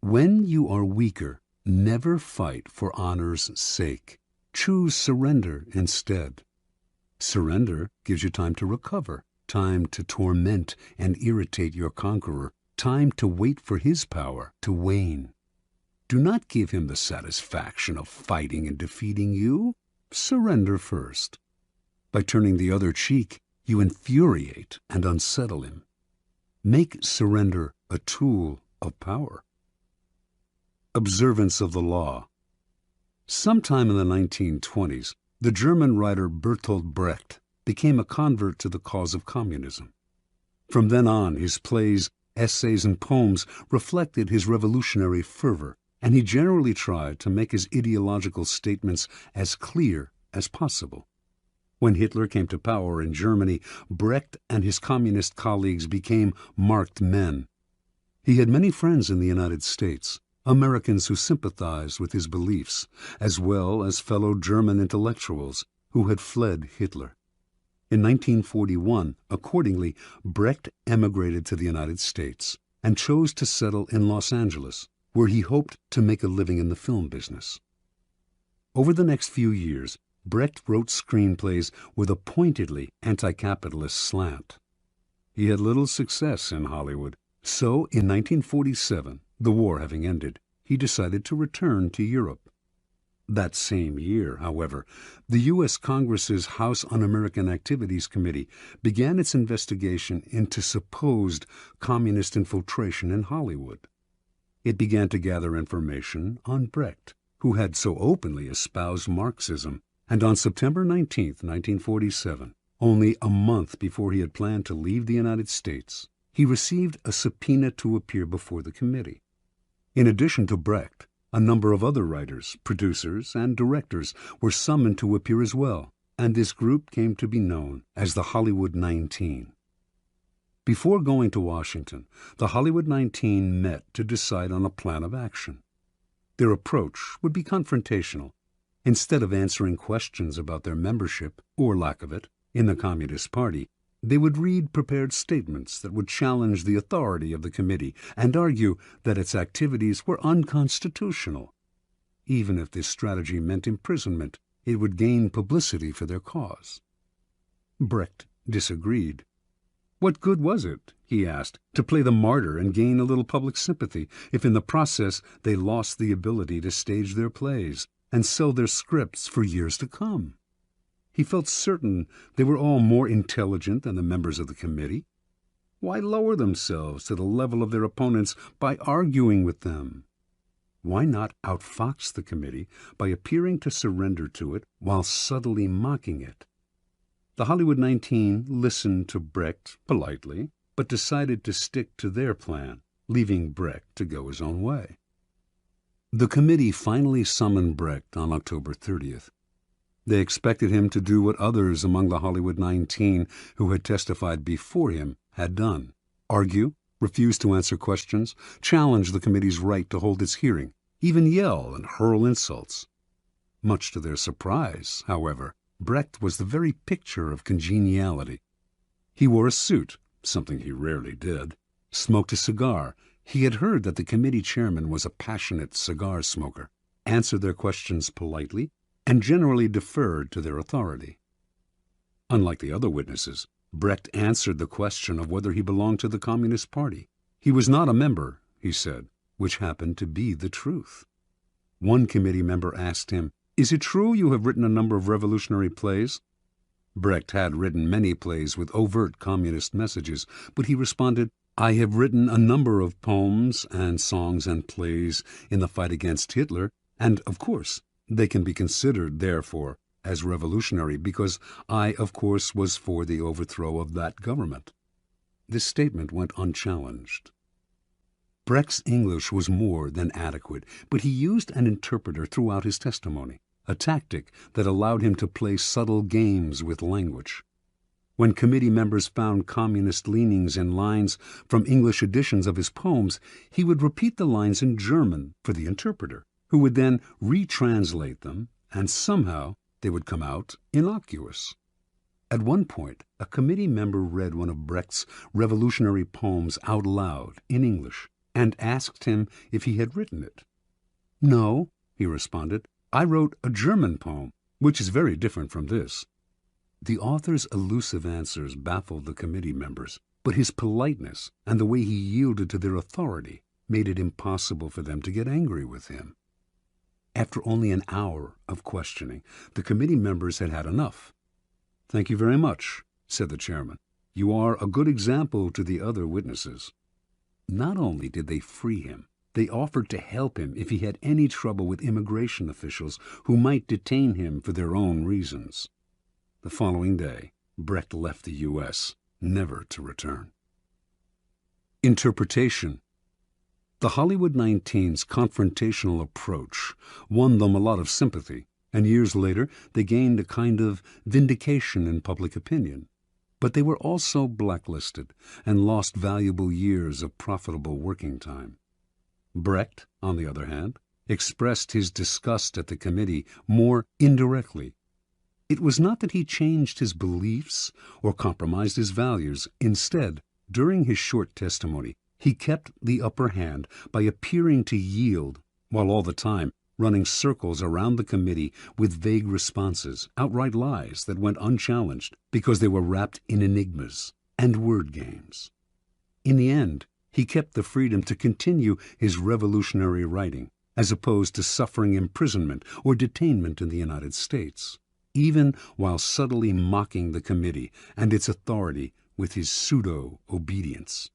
When you are weaker, never fight for honor's sake. Choose surrender instead. Surrender gives you time to recover, time to torment and irritate your conqueror, time to wait for his power to wane. Do not give him the satisfaction of fighting and defeating you. Surrender first. By turning the other cheek, you infuriate and unsettle him. Make surrender a tool of power. Observance of the law. Sometime in the 1920s, the German writer Bertolt Brecht became a convert to the cause of communism. From then on, his plays, essays, and poems reflected his revolutionary fervor, and he generally tried to make his ideological statements as clear as possible. When Hitler came to power in Germany, Brecht and his communist colleagues became marked men. He had many friends in the United States, Americans who sympathized with his beliefs, as well as fellow German intellectuals who had fled Hitler. In 1941, accordingly, Brecht emigrated to the United States and chose to settle in Los Angeles, where he hoped to make a living in the film business. Over the next few years, Brecht wrote screenplays with a pointedly anti-capitalist slant. He had little success in Hollywood, so in 1947, the war having ended, he decided to return to Europe. That same year, however, the U.S. Congress's House Un-American Activities Committee began its investigation into supposed communist infiltration in Hollywood. It began to gather information on Brecht, who had so openly espoused Marxism, and on September 19, 1947, Only a month before he had planned to leave the United States, he received a subpoena to appear before the committee. In addition to Brecht, a number of other writers, producers, and directors were summoned to appear as well, and this group came to be known as the Hollywood 19. Before going to Washington, the Hollywood 19 met to decide on a plan of action. Their approach would be confrontational. Instead of answering questions about their membership, or lack of it, in the Communist Party, they would read prepared statements that would challenge the authority of the committee and argue that its activities were unconstitutional. Even if this strategy meant imprisonment, it would gain publicity for their cause. Brecht disagreed. What good was it, he asked, to play the martyr and gain a little public sympathy if in the process they lost the ability to stage their plays and sell their scripts for years to come? He felt certain they were all more intelligent than the members of the committee. Why lower themselves to the level of their opponents by arguing with them? Why not outfox the committee by appearing to surrender to it while subtly mocking it? The Hollywood 19 listened to Brecht politely, but decided to stick to their plan, leaving Brecht to go his own way. The committee finally summoned Brecht on October 30th. They expected him to do what others among the Hollywood 19 who had testified before him had done: argue, refuse to answer questions, challenge the committee's right to hold its hearing, even yell and hurl insults. Much to their surprise, however, Brecht was the very picture of congeniality. He wore a suit, something he rarely did, smoked a cigar. He had heard that the committee chairman was a passionate cigar smoker, answered their questions politely, and generally deferred to their authority. Unlike the other witnesses, Brecht answered the question of whether he belonged to the Communist Party. He was not a member, he said, which happened to be the truth. One committee member asked him, "Is it true you have written a number of revolutionary plays?" Brecht had written many plays with overt communist messages, but he responded, "I have written a number of poems and songs and plays in the fight against Hitler, and, of course, they can be considered, therefore, as revolutionary because I, of course, was for the overthrow of that government." This statement went unchallenged. Brecht's English was more than adequate, but he used an interpreter throughout his testimony, a tactic that allowed him to play subtle games with language. When committee members found communist leanings in lines from English editions of his poems, he would repeat the lines in German for the interpreter, who would then retranslate them, and somehow they would come out innocuous. At one point, a committee member read one of Brecht's revolutionary poems out loud in English and asked him if he had written it. "No," he responded, "I wrote a German poem, which is very different from this." The author's elusive answers baffled the committee members, but his politeness and the way he yielded to their authority made it impossible for them to get angry with him. After only an hour of questioning, the committee members had had enough. "Thank you very much," said the chairman. "You are a good example to the other witnesses." Not only did they free him, they offered to help him if he had any trouble with immigration officials who might detain him for their own reasons. The following day, Brecht left the U.S., never to return. Interpretation. The Hollywood 19's confrontational approach won them a lot of sympathy, and years later they gained a kind of vindication in public opinion. But they were also blacklisted and lost valuable years of profitable working time. Brecht, on the other hand, expressed his disgust at the committee more indirectly. It was not that he changed his beliefs or compromised his values. Instead, during his short testimony, he kept the upper hand by appearing to yield, while all the time running circles around the committee with vague responses, outright lies that went unchallenged because they were wrapped in enigmas and word games. In the end, he kept the freedom to continue his revolutionary writing, as opposed to suffering imprisonment or detainment in the United States, even while subtly mocking the committee and its authority with his pseudo-obedience.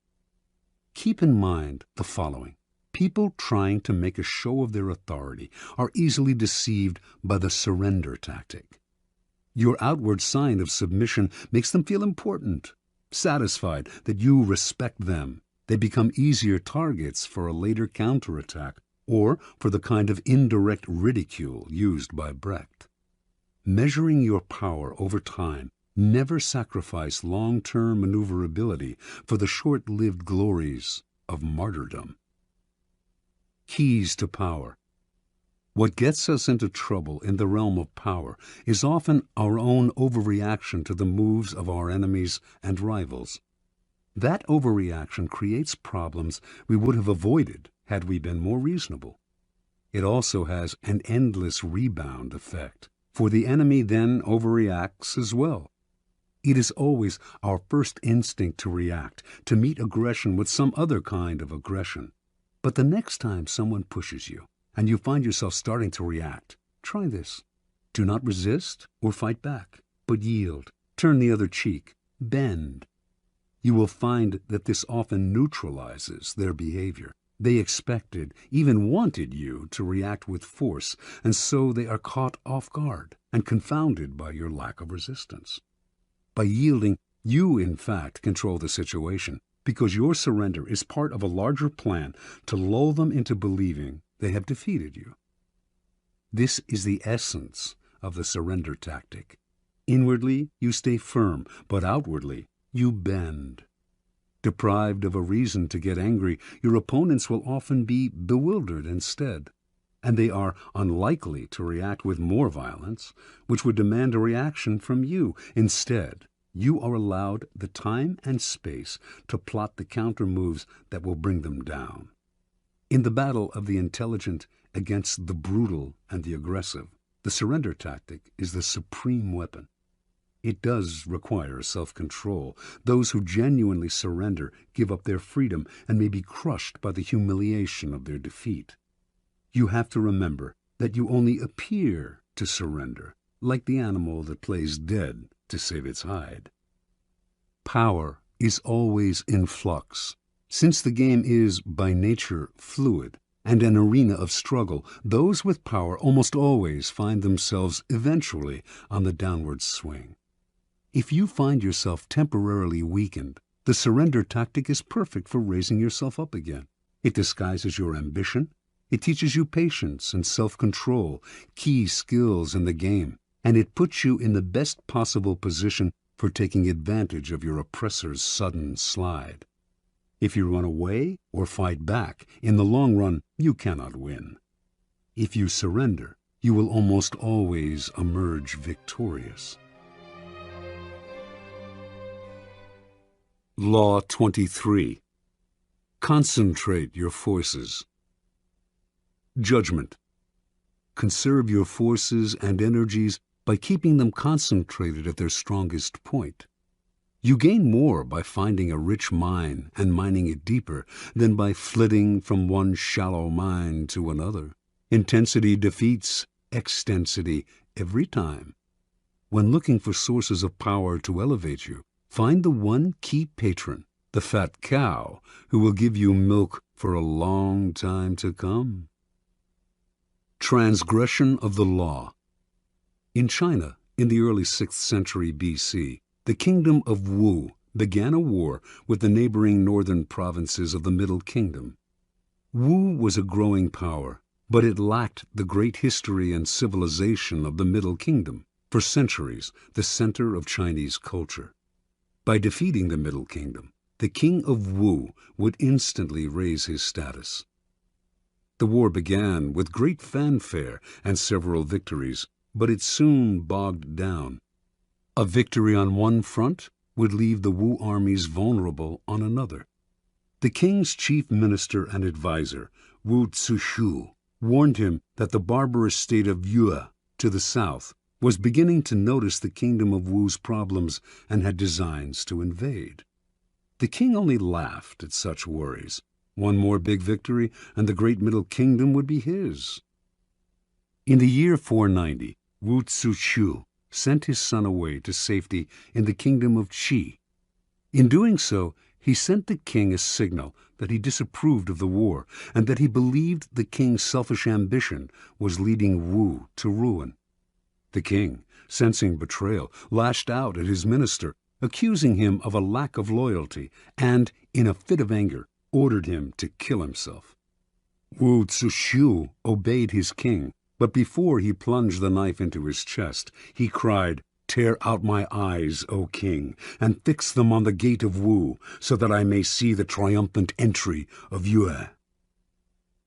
Keep in mind the following. People trying to make a show of their authority are easily deceived by the surrender tactic. Your outward sign of submission makes them feel important. Satisfied that you respect them, they become easier targets for a later counterattack or for the kind of indirect ridicule used by Brecht. Measuring your power over time, never sacrifice long-term maneuverability for the short-lived glories of martyrdom. Keys to power. What gets us into trouble in the realm of power is often our own overreaction to the moves of our enemies and rivals. That overreaction creates problems we would have avoided had we been more reasonable. It also has an endless rebound effect, for the enemy then overreacts as well. It is always our first instinct to react, to meet aggression with some other kind of aggression. But the next time someone pushes you, and you find yourself starting to react, try this. Do not resist or fight back, but yield, turn the other cheek, bend. You will find that this often neutralizes their behavior. They expected, even wanted you to react with force, and so they are caught off guard and confounded by your lack of resistance. By yielding, you in fact control the situation, because your surrender is part of a larger plan to lull them into believing they have defeated you. This is the essence of the surrender tactic. Inwardly, you stay firm, but outwardly, you bend. Deprived of a reason to get angry, your opponents will often be bewildered instead, and they are unlikely to react with more violence, which would demand a reaction from you. Instead, you are allowed the time and space to plot the counter moves that will bring them down. In the battle of the intelligent against the brutal and the aggressive, the surrender tactic is the supreme weapon. It does require self-control. Those who genuinely surrender give up their freedom and may be crushed by the humiliation of their defeat. You have to remember that you only appear to surrender, like the animal that plays dead to save its hide. Power is always in flux. Since the game is, by nature, fluid and an arena of struggle, those with power almost always find themselves eventually on the downward swing. If you find yourself temporarily weakened, the surrender tactic is perfect for raising yourself up again. It disguises your ambition. It teaches you patience and self-control, key skills in the game, and it puts you in the best possible position for taking advantage of your oppressor's sudden slide. If you run away or fight back, in the long run, you cannot win. If you surrender, you will almost always emerge victorious. Law 23. Concentrate your forces. Judgment. Conserve your forces and energies by keeping them concentrated at their strongest point. You gain more by finding a rich mine and mining it deeper than by flitting from one shallow mine to another. Intensity defeats extensity every time. When looking for sources of power to elevate you, find the one key patron, the fat cow, who will give you milk for a long time to come. Transgression of the law. In China, in the early 6th century B.C., the kingdom of Wu began a war with the neighboring northern provinces of the Middle Kingdom. Wu was a growing power, but it lacked the great history and civilization of the Middle Kingdom, for centuries the center of Chinese culture. By defeating the Middle Kingdom, the king of Wu would instantly raise his status. The war began with great fanfare and several victories, but it soon bogged down. A victory on one front would leave the Wu armies vulnerable on another. The king's chief minister and advisor, Wu Zishu, warned him that the barbarous state of Yue to the south was beginning to notice the kingdom of Wu's problems and had designs to invade. The king only laughed at such worries. One more big victory, and the great Middle Kingdom would be his. In the year 490, Wu Zishu sent his son away to safety in the kingdom of Qi. In doing so, he sent the king a signal that he disapproved of the war and that he believed the king's selfish ambition was leading Wu to ruin. The king, sensing betrayal, lashed out at his minister, accusing him of a lack of loyalty, and, in a fit of anger, ordered him to kill himself. Wu Zishu obeyed his king, but before he plunged the knife into his chest, he cried, "Tear out my eyes, O king, and fix them on the gate of Wu, so that I may see the triumphant entry of Yue."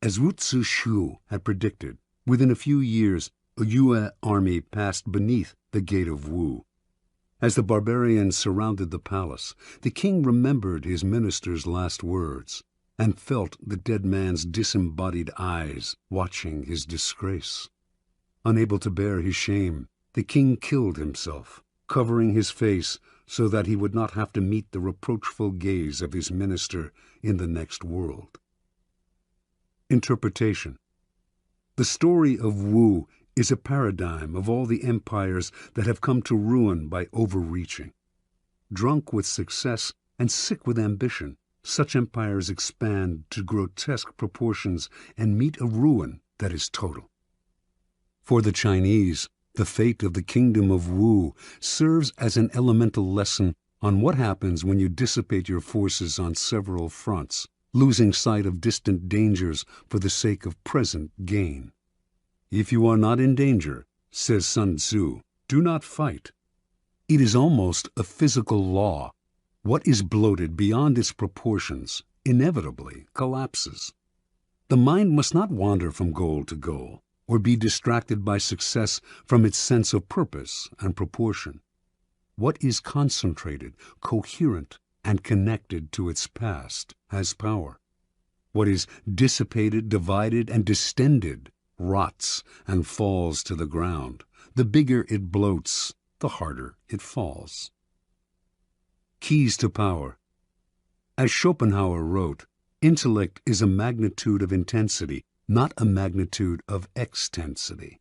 As Wu Zishu had predicted, within a few years a Yue army passed beneath the gate of Wu. As the barbarians surrounded the palace, the king remembered his minister's last words, and felt the dead man's disembodied eyes watching his disgrace. Unable to bear his shame, the king killed himself, covering his face so that he would not have to meet the reproachful gaze of his minister in the next world. Interpretation. The story of Wu is a paradigm of all the empires that have come to ruin by overreaching. Drunk with success and sick with ambition, such empires expand to grotesque proportions and meet a ruin that is total. For the Chinese, the fate of the kingdom of Wu serves as an elemental lesson on what happens when you dissipate your forces on several fronts, losing sight of distant dangers for the sake of present gain. If you are not in danger, says Sun Tzu, do not fight. It is almost a physical law. What is bloated beyond its proportions inevitably collapses. The mind must not wander from goal to goal, or be distracted by success from its sense of purpose and proportion. What is concentrated, coherent, and connected to its past has power. What is dissipated, divided, and distended rots and falls to the ground. The bigger it bloats, the harder it falls. Keys to power. As Schopenhauer wrote, intellect is a magnitude of intensity, not a magnitude of extensity.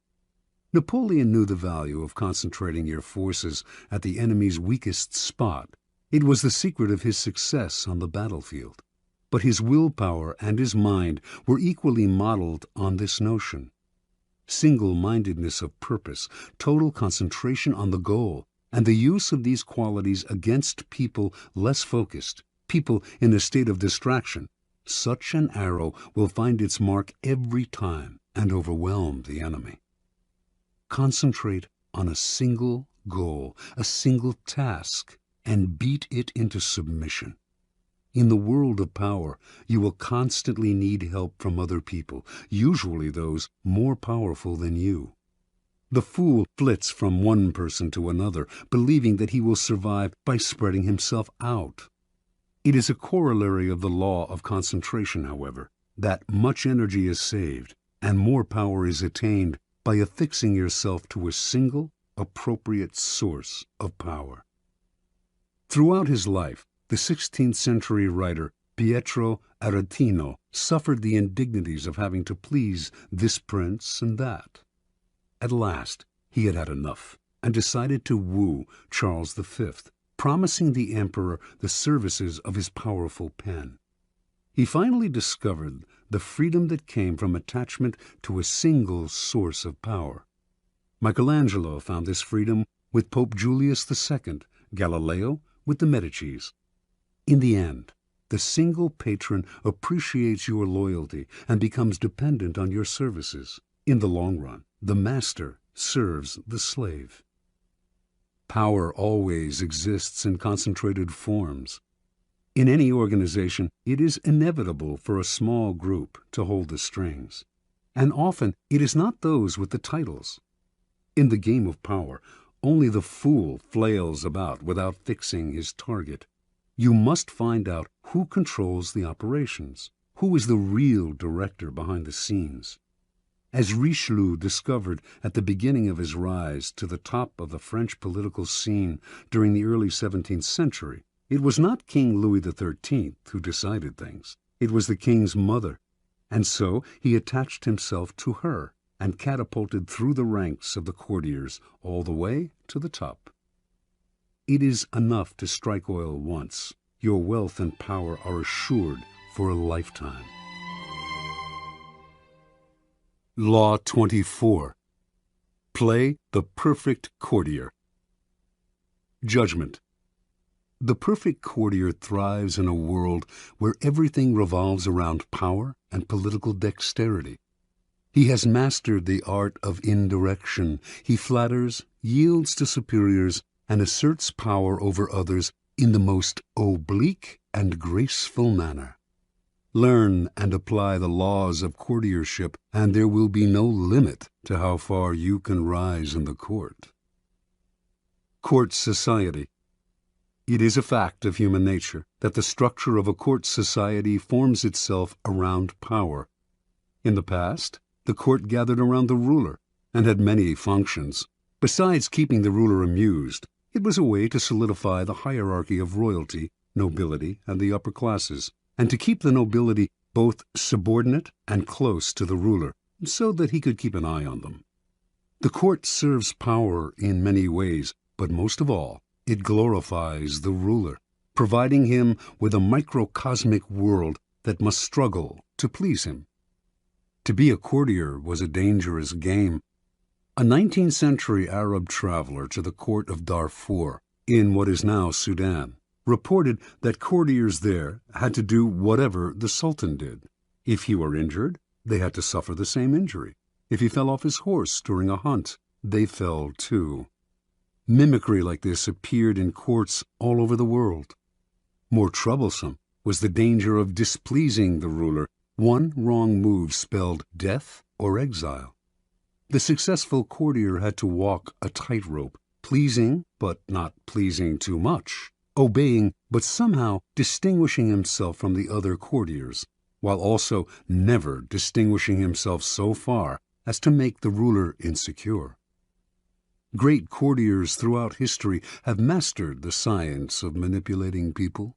Napoleon knew the value of concentrating your forces at the enemy's weakest spot. It was the secret of his success on the battlefield. But his willpower and his mind were equally modeled on this notion. Single-mindedness of purpose, total concentration on the goal, and the use of these qualities against people less focused, people in a state of distraction, such an arrow will find its mark every time and overwhelm the enemy. Concentrate on a single goal, a single task, and beat it into submission. In the world of power, you will constantly need help from other people, usually those more powerful than you. The fool flits from one person to another, believing that he will survive by spreading himself out. It is a corollary of the law of concentration, however, that much energy is saved and more power is attained by affixing yourself to a single, appropriate source of power. Throughout his life, the 16th century writer Pietro Aretino suffered the indignities of having to please this prince and that. At last, he had had enough and decided to woo Charles V, promising the emperor the services of his powerful pen. He finally discovered the freedom that came from attachment to a single source of power. Michelangelo found this freedom with Pope Julius II, Galileo with the Medicis. In the end, the single patron appreciates your loyalty and becomes dependent on your services. In the long run, the master serves the slave. Power always exists in concentrated forms. In any organization, it is inevitable for a small group to hold the strings, and often it is not those with the titles. In the game of power, only the fool flails about without fixing his target. You must find out who controls the operations, who is the real director behind the scenes. As Richelieu discovered at the beginning of his rise to the top of the French political scene during the early 17th century, it was not King Louis XIII who decided things. It was the king's mother, and so he attached himself to her and catapulted through the ranks of the courtiers all the way to the top. It is enough to strike oil once. Your wealth and power are assured for a lifetime. Law 24. Play the perfect courtier. Judgment. The perfect courtier thrives in a world where everything revolves around power and political dexterity. He has mastered the art of indirection. He flatters, yields to superiors, and asserts power over others in the most oblique and graceful manner. Learn and apply the laws of courtiership, and there will be no limit to how far you can rise in the court. Court society. It is a fact of human nature that the structure of a court society forms itself around power. In the past, the court gathered around the ruler and had many functions. Besides keeping the ruler amused, it was a way to solidify the hierarchy of royalty, nobility, and the upper classes, and to keep the nobility both subordinate and close to the ruler, so that he could keep an eye on them. The court serves power in many ways, but most of all, it glorifies the ruler, providing him with a microcosmic world that must struggle to please him. To be a courtier was a dangerous game. A 19th century Arab traveler to the court of Darfur, in what is now Sudan, reported that courtiers there had to do whatever the Sultan did. If he were injured, they had to suffer the same injury. If he fell off his horse during a hunt, they fell too. Mimicry like this appeared in courts all over the world. More troublesome was the danger of displeasing the ruler. One wrong move spelled death or exile. The successful courtier had to walk a tightrope, pleasing but not pleasing too much, obeying but somehow distinguishing himself from the other courtiers, while also never distinguishing himself so far as to make the ruler insecure. Great courtiers throughout history have mastered the science of manipulating people.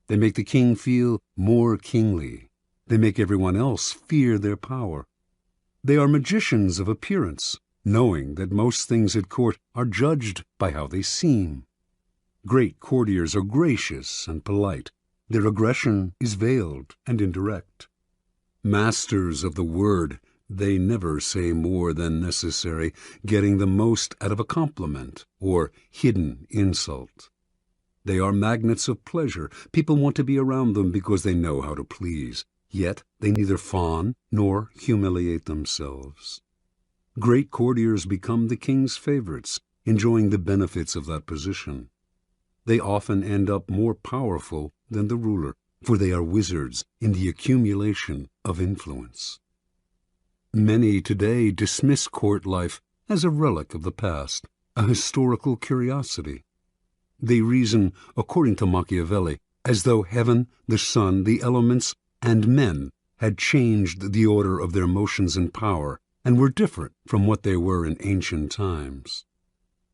They make the king feel more kingly. They make everyone else fear their power. They are magicians of appearance, knowing that most things at court are judged by how they seem. Great courtiers are gracious and polite. Their aggression is veiled and indirect. Masters of the word, they never say more than necessary, getting the most out of a compliment or hidden insult. They are magnets of pleasure. People want to be around them because they know how to please. Yet they neither fawn nor humiliate themselves. Great courtiers become the king's favorites, enjoying the benefits of that position. They often end up more powerful than the ruler, for they are wizards in the accumulation of influence. Many today dismiss court life as a relic of the past, a historical curiosity. They reason, according to Machiavelli, as though heaven, the sun, the elements, and men had changed the order of their motions and power, and were different from what they were in ancient times.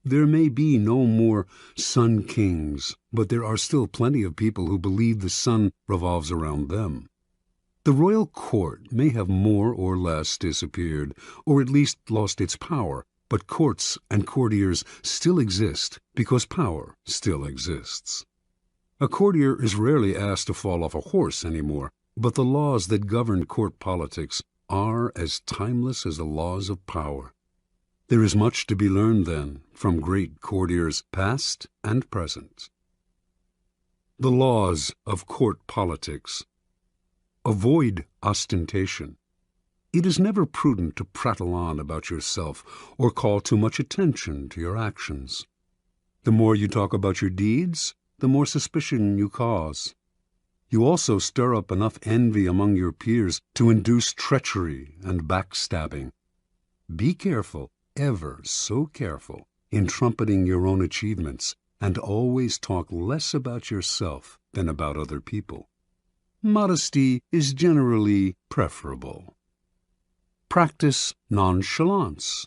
There may be no more sun kings, but there are still plenty of people who believe the sun revolves around them. The royal court may have more or less disappeared, or at least lost its power, but courts and courtiers still exist because power still exists. A courtier is rarely asked to fall off a horse anymore, but the laws that govern court politics are as timeless as the laws of power. There is much to be learned, then, from great courtiers past and present. The laws of court politics. Avoid ostentation. It is never prudent to prattle on about yourself or call too much attention to your actions. The more you talk about your deeds, the more suspicion you cause. You also stir up enough envy among your peers to induce treachery and backstabbing. Be careful, ever so careful, in trumpeting your own achievements, and always talk less about yourself than about other people. Modesty is generally preferable. Practice nonchalance.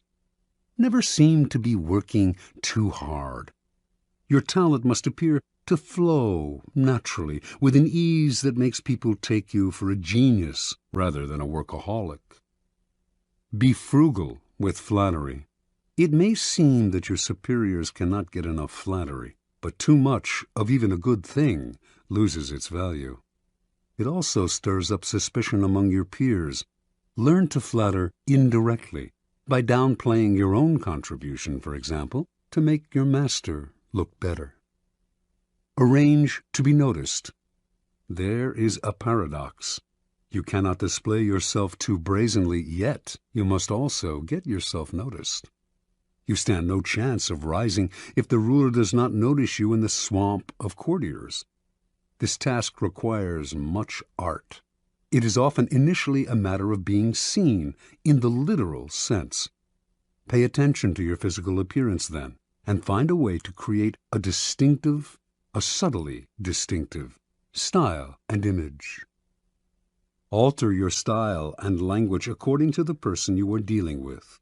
Never seem to be working too hard. Your talent must appear to flow naturally, with an ease that makes people take you for a genius rather than a workaholic. Be frugal with flattery. It may seem that your superiors cannot get enough flattery, but too much of even a good thing loses its value. It also stirs up suspicion among your peers. Learn to flatter indirectly. by downplaying your own contribution, for example, to make your master look better. Arrange to be noticed. There is a paradox. You cannot display yourself too brazenly, yet you must also get yourself noticed. You stand no chance of rising if the ruler does not notice you in the swamp of courtiers. This task requires much art. It is often initially a matter of being seen in the literal sense. Pay attention to your physical appearance then, and find a way to create a distinctive, a subtly distinctive, style and image. Alter your style and language according to the person you are dealing with.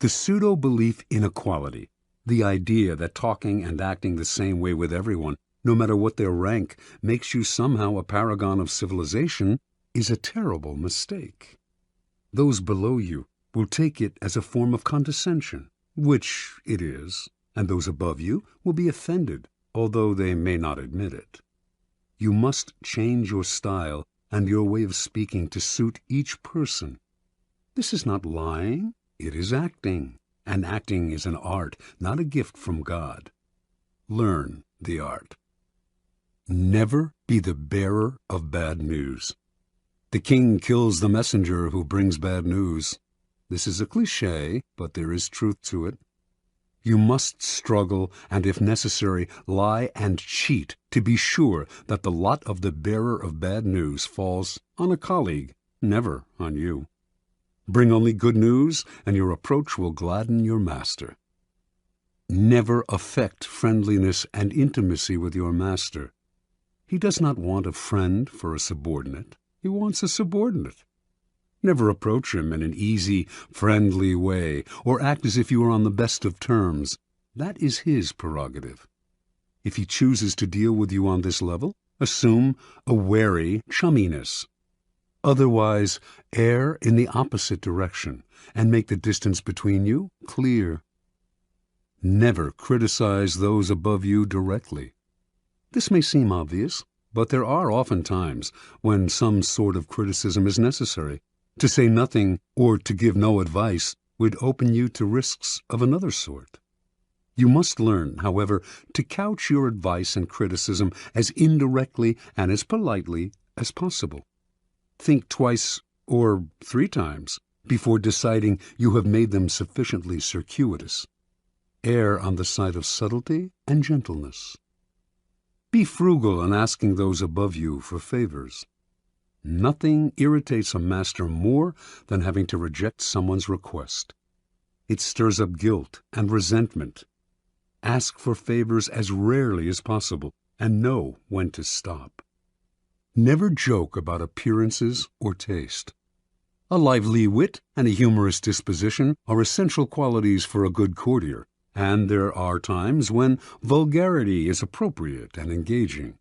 The pseudo-belief in equality, the idea that talking and acting the same way with everyone, no matter what their rank, makes you somehow a paragon of civilization, is a terrible mistake. Those below you will take it as a form of condescension, which it is, and those above you will be offended, although they may not admit it. You must change your style and your way of speaking to suit each person. This is not lying, it is acting, and acting is an art, not a gift from God. Learn the art. Never be the bearer of bad news. The king kills the messenger who brings bad news. This is a cliché, but there is truth to it. You must struggle and, if necessary, lie and cheat to be sure that the lot of the bearer of bad news falls on a colleague, never on you. Bring only good news, and your approach will gladden your master. Never affect friendliness and intimacy with your master. He does not want a friend for a subordinate. He wants a subordinate. Never approach him in an easy, friendly way, or act as if you are on the best of terms. That is his prerogative. If he chooses to deal with you on this level, assume a wary chumminess. Otherwise, err in the opposite direction, and make the distance between you clear. Never criticize those above you directly. This may seem obvious, but there are often times when some sort of criticism is necessary. To say nothing or to give no advice would open you to risks of another sort. You must learn, however, to couch your advice and criticism as indirectly and as politely as possible. Think twice or 3 times before deciding you have made them sufficiently circuitous. Err on the side of subtlety and gentleness. Be frugal in asking those above you for favors. Nothing irritates a master more than having to reject someone's request. It stirs up guilt and resentment. Ask for favors as rarely as possible, and know when to stop. Never joke about appearances or taste. A lively wit and a humorous disposition are essential qualities for a good courtier, and there are times when vulgarity is appropriate and engaging.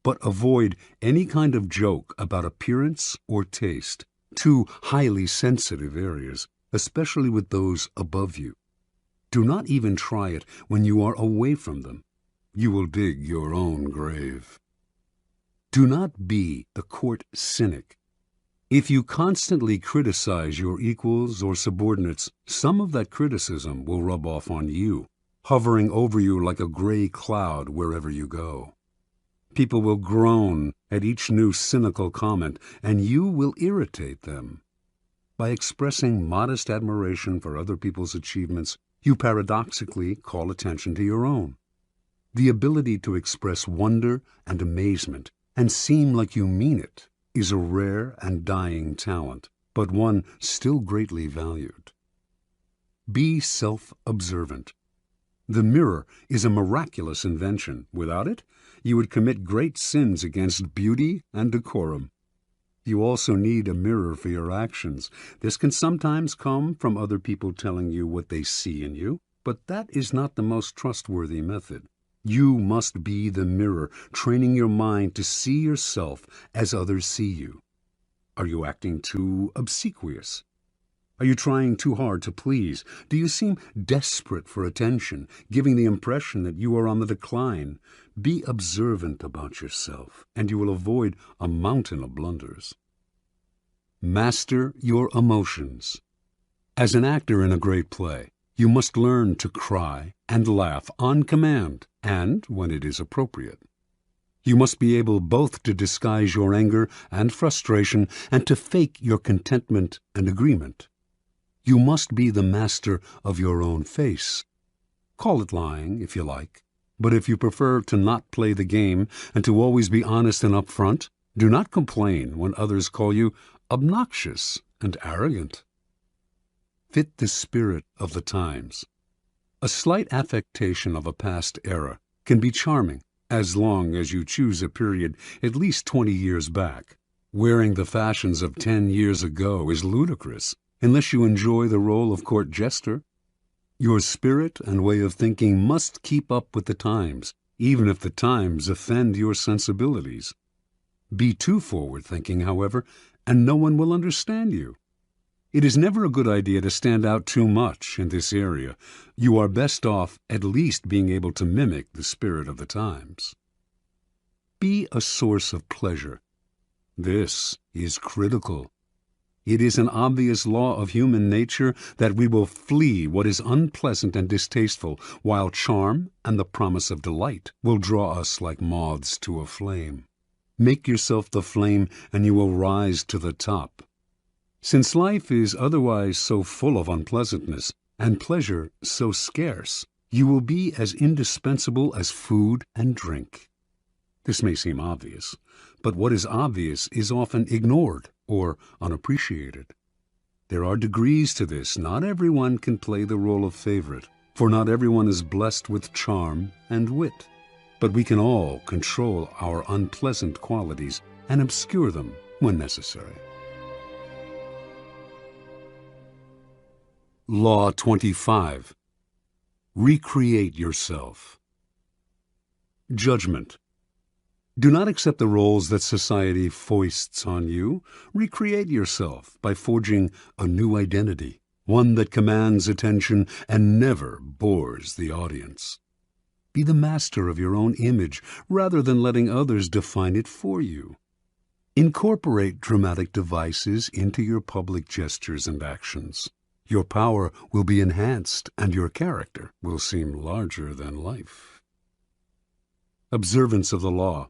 But avoid any kind of joke about appearance or taste, 2 highly sensitive areas, especially with those above you. Do not even try it when you are away from them. You will dig your own grave. Do not be the court cynic. If you constantly criticize your equals or subordinates, some of that criticism will rub off on you, hovering over you like a gray cloud wherever you go. People will groan at each new cynical comment, and you will irritate them. By expressing modest admiration for other people's achievements, you paradoxically call attention to your own. The ability to express wonder and amazement and seem like you mean it is a rare and dying talent, but one still greatly valued. Be self-observant. The mirror is a miraculous invention. Without it, you would commit great sins against beauty and decorum. You also need a mirror for your actions. This can sometimes come from other people telling you what they see in you, but that is not the most trustworthy method. You must be the mirror, training your mind to see yourself as others see you. Are you acting too obsequious? Are you trying too hard to please? Do you seem desperate for attention, giving the impression that you are on the decline? Be observant about yourself, and you will avoid a mountain of blunders. Master your emotions. As an actor in a great play, you must learn to cry and laugh on command and when it is appropriate. You must be able both to disguise your anger and frustration and to fake your contentment and agreement. You must be the master of your own face. Call it lying, if you like, but if you prefer to not play the game and to always be honest and upfront, do not complain when others call you obnoxious and arrogant. Fit the spirit of the times. A slight affectation of a past era can be charming as long as you choose a period at least 20 years back. Wearing the fashions of 10 years ago is ludicrous unless you enjoy the role of court jester. Your spirit and way of thinking must keep up with the times, even if the times offend your sensibilities. Be too forward-thinking, however, and no one will understand you. It is never a good idea to stand out too much in this area. You are best off at least being able to mimic the spirit of the times. Be a source of pleasure. This is critical. It is an obvious law of human nature that we will flee what is unpleasant and distasteful, while charm and the promise of delight will draw us like moths to a flame. Make yourself the flame, and you will rise to the top. Since life is otherwise so full of unpleasantness, and pleasure so scarce, you will be as indispensable as food and drink. This may seem obvious, but what is obvious is often ignored or unappreciated. There are degrees to this. Not everyone can play the role of favorite, for not everyone is blessed with charm and wit. But we can all control our unpleasant qualities and obscure them when necessary. Law 25. Recreate yourself. Judgment. Do not accept the roles that society foists on you. Recreate yourself by forging a new identity, one that commands attention and never bores the audience. Be the master of your own image rather than letting others define it for you. Incorporate dramatic devices into your public gestures and actions. Your power will be enhanced and your character will seem larger than life. Observance of the law.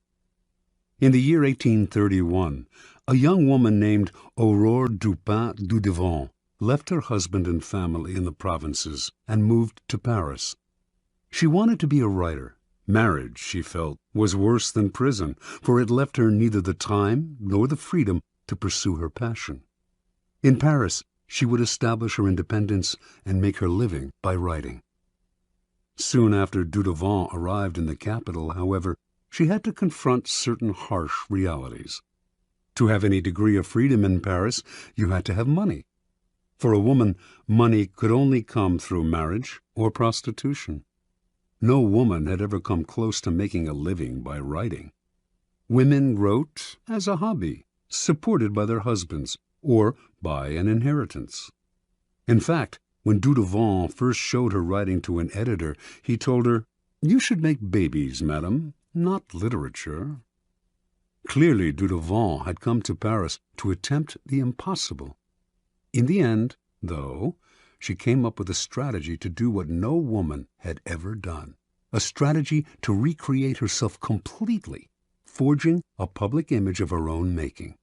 In the year 1831, a young woman named Aurore Dupin Dudevant left her husband and family in the provinces and moved to Paris. She wanted to be a writer. Marriage, she felt, was worse than prison, for it left her neither the time nor the freedom to pursue her passion. In Paris, she would establish her independence and make her living by writing. Soon after Dudevant arrived in the capital, however, she had to confront certain harsh realities. To have any degree of freedom in Paris, you had to have money. For a woman, money could only come through marriage or prostitution. No woman had ever come close to making a living by writing. Women wrote as a hobby, supported by their husbands, or by an inheritance. In fact, when Dudevant first showed her writing to an editor, he told her, "You should make babies, madam, not literature." Clearly, Dudevant had come to Paris to attempt the impossible. In the end, though, she came up with a strategy to do what no woman had ever done, a strategy to recreate herself completely, forging a public image of her own making.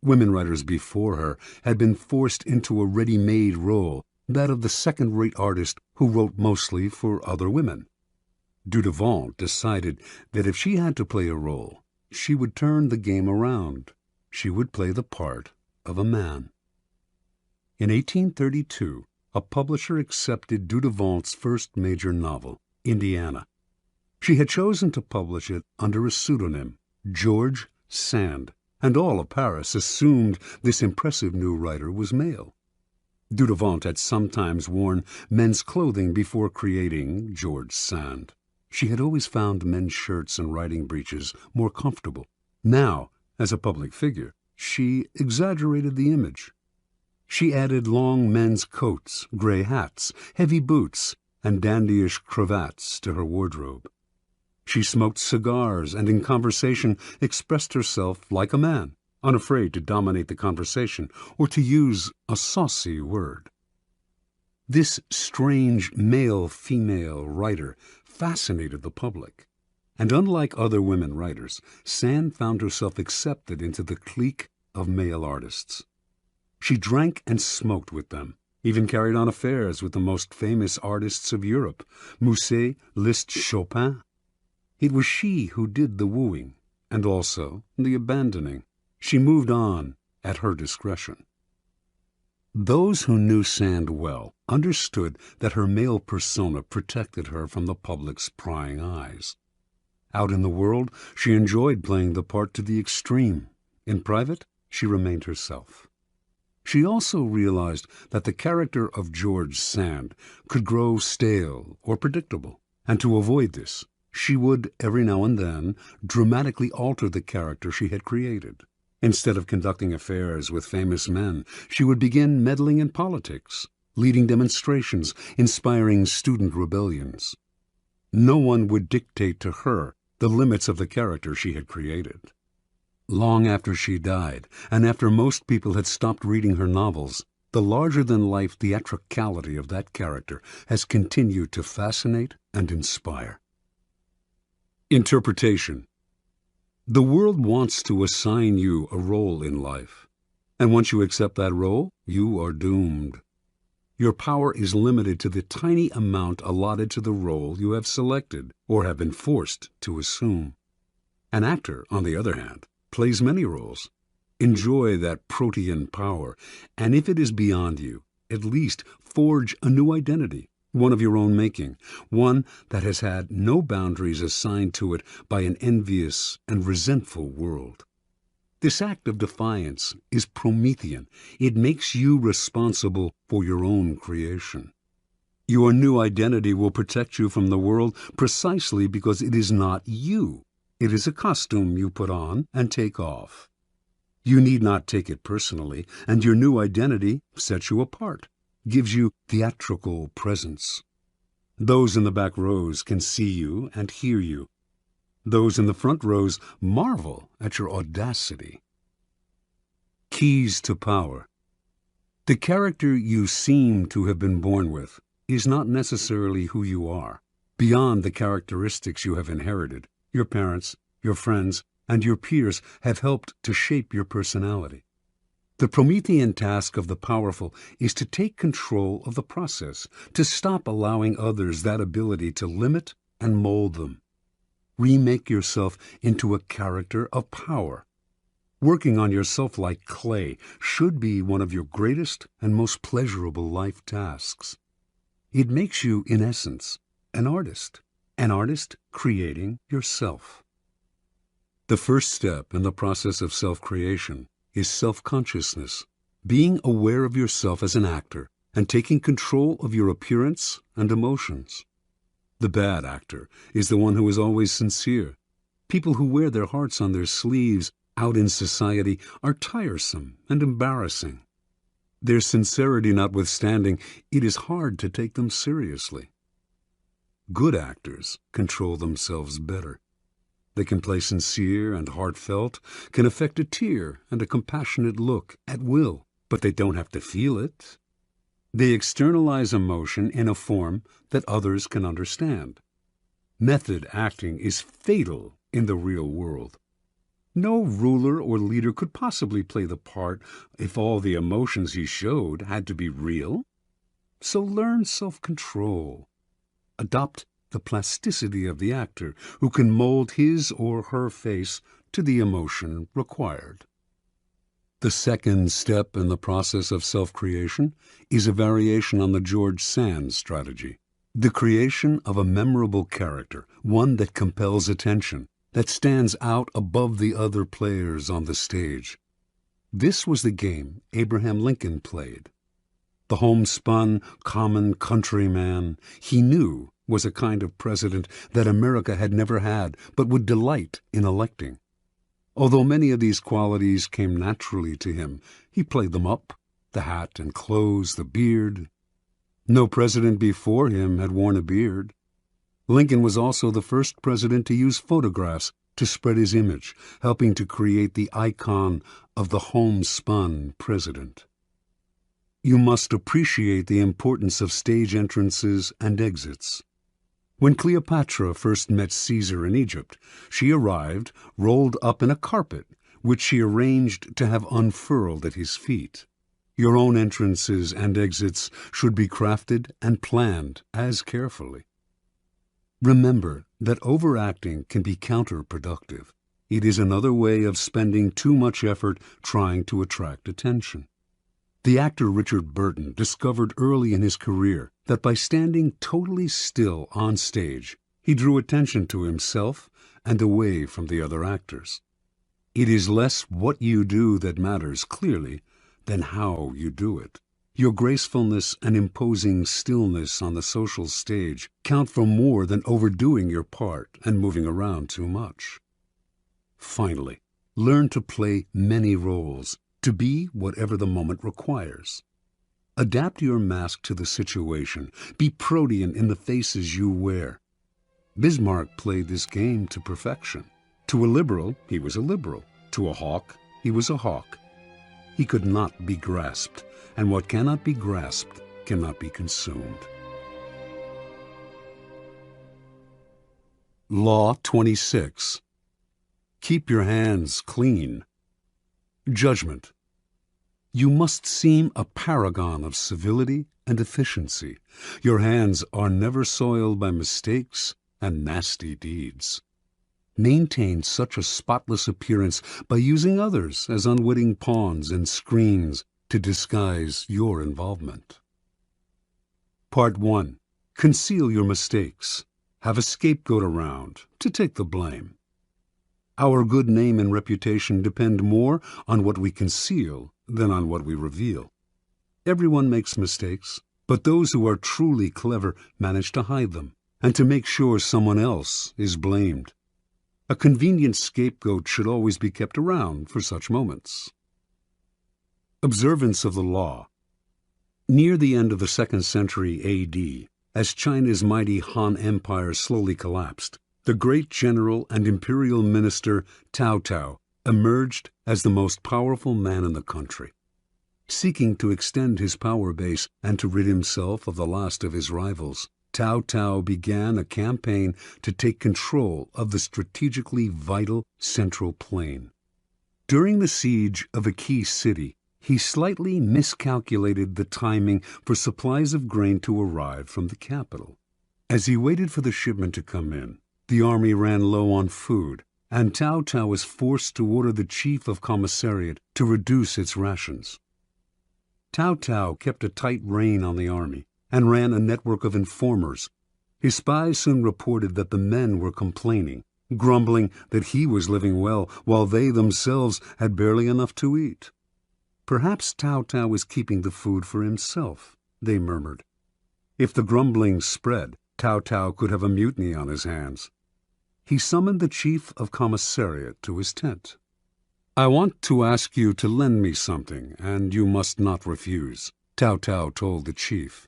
Women writers before her had been forced into a ready-made role, that of the second-rate artist who wrote mostly for other women. Dudevant decided that if she had to play a role, she would turn the game around. She would play the part of a man. In 1832, a publisher accepted Dudevant's first major novel, Indiana. She had chosen to publish it under a pseudonym, George Sand, and all of Paris assumed this impressive new writer was male. Dudevant had sometimes worn men's clothing before creating George Sand. She had always found men's shirts and riding breeches more comfortable. Now, as a public figure, she exaggerated the image. She added long men's coats, gray hats, heavy boots, and dandyish cravats to her wardrobe. She smoked cigars and in conversation expressed herself like a man, unafraid to dominate the conversation or to use a saucy word. This strange male-female writer fascinated the public, and unlike other women writers, Sand found herself accepted into the clique of male artists. She drank and smoked with them, even carried on affairs with the most famous artists of Europe, Musset, Liszt, Chopin. It was she who did the wooing, and also the abandoning. She moved on at her discretion. Those who knew Sand well understood that her male persona protected her from the public's prying eyes. Out in the world, she enjoyed playing the part to the extreme. In private, she remained herself. She also realized that the character of George Sand could grow stale or predictable, and to avoid this, she would, every now and then, dramatically alter the character she had created. Instead of conducting affairs with famous men, she would begin meddling in politics, leading demonstrations, inspiring student rebellions. No one would dictate to her the limits of the character she had created. Long after she died, and after most people had stopped reading her novels, the larger-than-life theatricality of that character has continued to fascinate and inspire. Interpretation. The world wants to assign you a role in life, and once you accept that role, you are doomed. Your power is limited to the tiny amount allotted to the role you have selected or have been forced to assume. An actor, on the other hand, plays many roles. Enjoy that protean power, and if it is beyond you, at least forge a new identity, one of your own making, one that has had no boundaries assigned to it by an envious and resentful world. This act of defiance is Promethean. It makes you responsible for your own creation. Your new identity will protect you from the world precisely because it is not you. It is a costume you put on and take off. You need not take it personally, and your new identity sets you apart, gives you theatrical presence. Those in the back rows can see you and hear you. Those in the front rows marvel at your audacity. Keys to power. The character you seem to have been born with is not necessarily who you are. Beyond the characteristics you have inherited, your parents, your friends, and your peers have helped to shape your personality. The Promethean task of the powerful is to take control of the process, to stop allowing others that ability to limit and mold them. Remake yourself into a character of power. Working on yourself like clay should be one of your greatest and most pleasurable life tasks. It makes you, in essence, an artist creating yourself. The first step in the process of self-creation is self-consciousness, being aware of yourself as an actor and taking control of your appearance and emotions. The bad actor is the one who is always sincere. People who wear their hearts on their sleeves out in society are tiresome and embarrassing. Their sincerity notwithstanding, it is hard to take them seriously. Good actors control themselves better. They can play sincere and heartfelt, can affect a tear and a compassionate look at will, but they don't have to feel it. They externalize emotion in a form that others can understand. Method acting is fatal in the real world. No ruler or leader could possibly play the part if all the emotions he showed had to be real. So learn self-control. Adopt the plasticity of the actor, who can mold his or her face to the emotion required. The second step in the process of self-creation is a variation on the George Sand strategy. The creation of a memorable character, one that compels attention, that stands out above the other players on the stage. This was the game Abraham Lincoln played. The homespun, common countryman he knew was a kind of president that America had never had but would delight in electing. Although many of these qualities came naturally to him, he played them up, the hat and clothes, the beard. No president before him had worn a beard. Lincoln was also the first president to use photographs to spread his image, helping to create the icon of the homespun president. You must appreciate the importance of stage entrances and exits. When Cleopatra first met Caesar in Egypt, she arrived rolled up in a carpet, which she arranged to have unfurled at his feet. Your own entrances and exits should be crafted and planned as carefully. Remember that overacting can be counterproductive. It is another way of spending too much effort trying to attract attention. The actor Richard Burton discovered early in his career that by standing totally still on stage, he drew attention to himself and away from the other actors. It is less what you do that matters clearly than how you do it. Your gracefulness and imposing stillness on the social stage count for more than overdoing your part and moving around too much. Finally, learn to play many roles, to be whatever the moment requires. Adapt your mask to the situation. Be protean in the faces you wear. Bismarck played this game to perfection. To a liberal, he was a liberal. To a hawk, he was a hawk. He could not be grasped, and what cannot be grasped cannot be consumed. Law 26. Keep your hands clean. Judgment. You must seem a paragon of civility and efficiency. Your hands are never soiled by mistakes and nasty deeds. Maintain such a spotless appearance by using others as unwitting pawns and screens to disguise your involvement. Part 1. Conceal your mistakes. Have a scapegoat around to take the blame. Our good name and reputation depend more on what we conceal than on what we reveal. Everyone makes mistakes, but those who are truly clever manage to hide them and to make sure someone else is blamed. A convenient scapegoat should always be kept around for such moments. Observance of the law. Near the end of the 2nd century A.D., as China's mighty Han Empire slowly collapsed, the great general and imperial minister Cao Cao emerged as the most powerful man in the country. Seeking to extend his power base and to rid himself of the last of his rivals, Cao Cao began a campaign to take control of the strategically vital Central Plain. During the siege of a key city, he slightly miscalculated the timing for supplies of grain to arrive from the capital. As he waited for the shipment to come in, the army ran low on food, and Cao Cao was forced to order the chief of commissariat to reduce its rations. Cao Cao kept a tight rein on the army and ran a network of informers. His spies soon reported that the men were complaining, grumbling that he was living well while they themselves had barely enough to eat. Perhaps Cao Cao was keeping the food for himself, they murmured. If the grumbling spread, Cao Cao could have a mutiny on his hands. He summoned the chief of commissariat to his tent. "I want to ask you to lend me something, and you must not refuse," Cao Cao told the chief.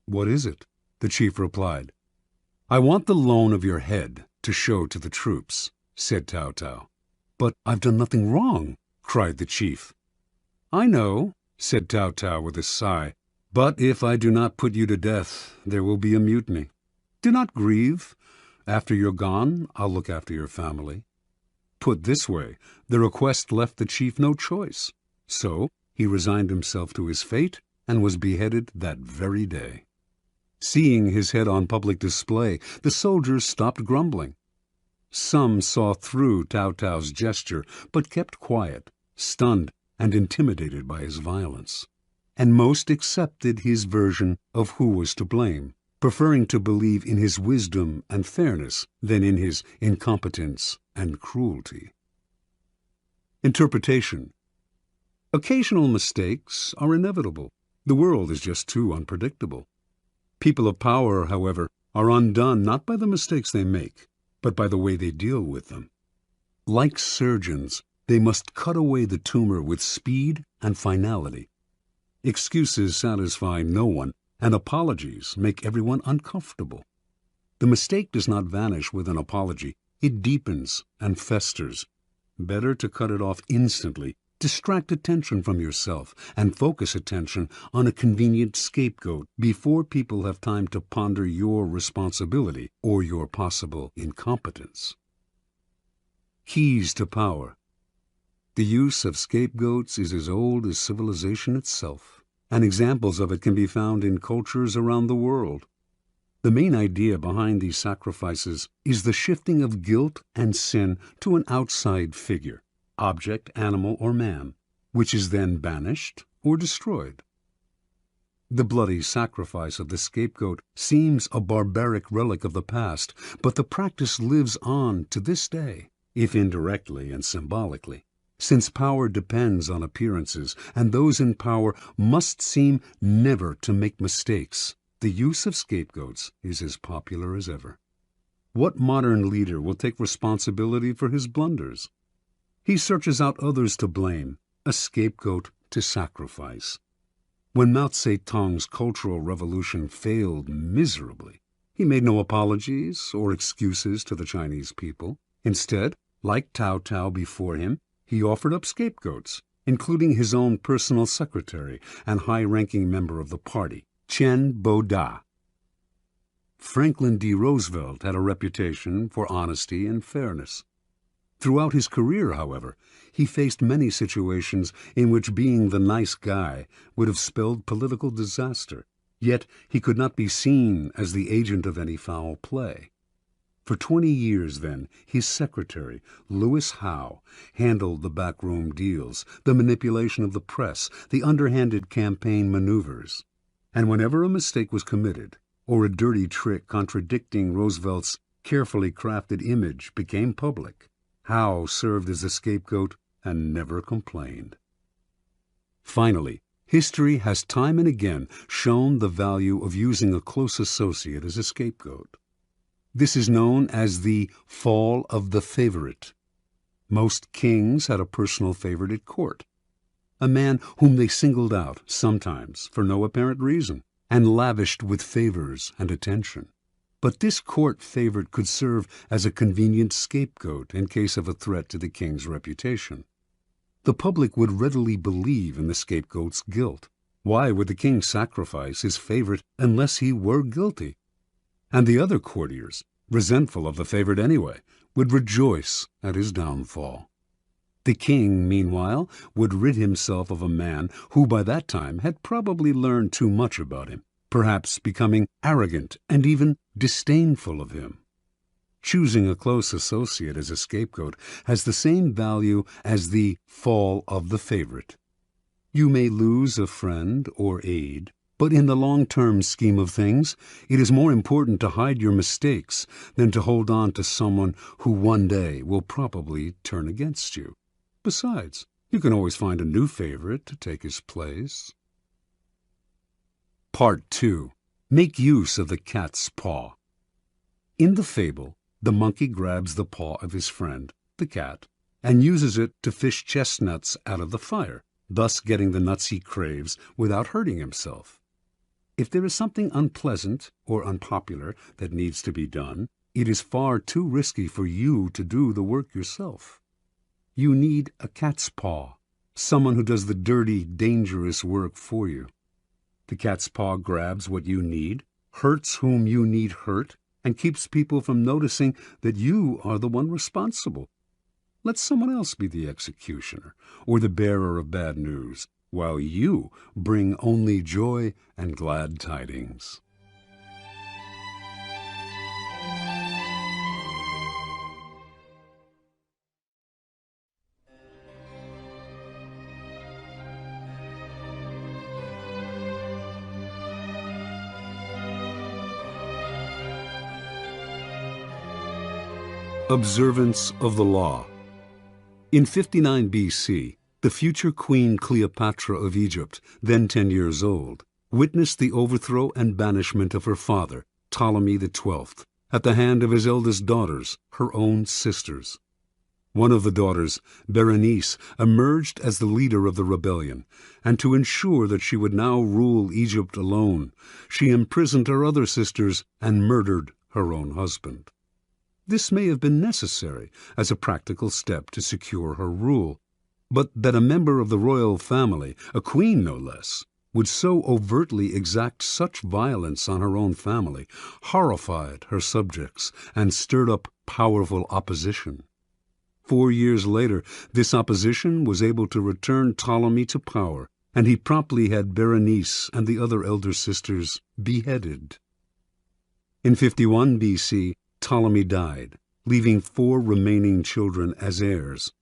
"What is it?" the chief replied. "I want the loan of your head to show to the troops," said Cao Cao. "But I've done nothing wrong," cried the chief. "I know," said Cao Cao with a sigh, "but if I do not put you to death, there will be a mutiny. Do not grieve. After you're gone, I'll look after your family." Put this way, the request left the chief no choice. So he resigned himself to his fate and was beheaded that very day. Seeing his head on public display, the soldiers stopped grumbling. Some saw through Cao Cao's gesture, but kept quiet, stunned and intimidated by his violence. And most accepted his version of who was to blame, preferring to believe in his wisdom and fairness than in his incompetence and cruelty. Interpretation. Occasional mistakes are inevitable. The world is just too unpredictable. People of power, however, are undone not by the mistakes they make, but by the way they deal with them. Like surgeons, they must cut away the tumor with speed and finality. Excuses satisfy no one, and apologies make everyone uncomfortable. The mistake does not vanish with an apology. It deepens and festers. Better to cut it off instantly, Distract attention from yourself and focus attention on a convenient scapegoat before people have time to ponder your responsibility or your possible incompetence. Keys to power. The use of scapegoats is as old as civilization itself, and examples of it can be found in cultures around the world. The main idea behind these sacrifices is the shifting of guilt and sin to an outside figure, object, animal, or man, which is then banished or destroyed. The bloody sacrifice of the scapegoat seems a barbaric relic of the past, but the practice lives on to this day, if indirectly and symbolically. Since power depends on appearances, and those in power must seem never to make mistakes, the use of scapegoats is as popular as ever. What modern leader will take responsibility for his blunders? He searches out others to blame, a scapegoat to sacrifice. When Mao Zedong's Cultural Revolution failed miserably, he made no apologies or excuses to the Chinese people. Instead, like Cao Cao before him, he offered up scapegoats, including his own personal secretary and high-ranking member of the party, Chen Bo-da. Franklin D. Roosevelt had a reputation for honesty and fairness. Throughout his career, however, he faced many situations in which being the nice guy would have spelled political disaster, yet he could not be seen as the agent of any foul play. For 20 years, then, his secretary, Lewis Howe, handled the backroom deals, the manipulation of the press, the underhanded campaign maneuvers. And whenever a mistake was committed, or a dirty trick contradicting Roosevelt's carefully crafted image became public, Howe served as a scapegoat and never complained. Finally, history has time and again shown the value of using a close associate as a scapegoat. This is known as the fall of the favorite. Most kings had a personal favorite at court, a man whom they singled out, sometimes for no apparent reason, and lavished with favors and attention. But this court favorite could serve as a convenient scapegoat in case of a threat to the king's reputation. The public would readily believe in the scapegoat's guilt. Why would the king sacrifice his favorite unless he were guilty? And the other courtiers, resentful of the favorite anyway, would rejoice at his downfall. The king, meanwhile, would rid himself of a man who by that time had probably learned too much about him, perhaps becoming arrogant and even disdainful of him. Choosing a close associate as a scapegoat has the same value as the fall of the favorite. You may lose a friend or aide, but in the long-term scheme of things, it is more important to hide your mistakes than to hold on to someone who one day will probably turn against you. Besides, you can always find a new favorite to take his place. Part 2. Make use of the cat's paw. In the fable, the monkey grabs the paw of his friend, the cat, and uses it to fish chestnuts out of the fire, thus getting the nuts he craves without hurting himself. If there is something unpleasant or unpopular that needs to be done, it is far too risky for you to do the work yourself. You need a cat's paw, someone who does the dirty, dangerous work for you. The cat's paw grabs what you need, hurts whom you need hurt, and keeps people from noticing that you are the one responsible. Let someone else be the executioner or the bearer of bad news, while you bring only joy and glad tidings. Observance of the law. In 59 B.C., the future Queen Cleopatra of Egypt, then 10 years old, witnessed the overthrow and banishment of her father, Ptolemy XII, at the hand of his eldest daughters, her own sisters. One of the daughters, Berenice, emerged as the leader of the rebellion, and to ensure that she would now rule Egypt alone, she imprisoned her other sisters and murdered her own husband. This may have been necessary as a practical step to secure her rule, But that a member of the royal family, a queen no less, would so overtly exact such violence on her own family horrified her subjects and stirred up powerful opposition. 4 years later, this opposition was able to return Ptolemy to power, and he promptly had Berenice and the other elder sisters beheaded. In 51 BC, Ptolemy died, leaving 4 remaining children as heirs.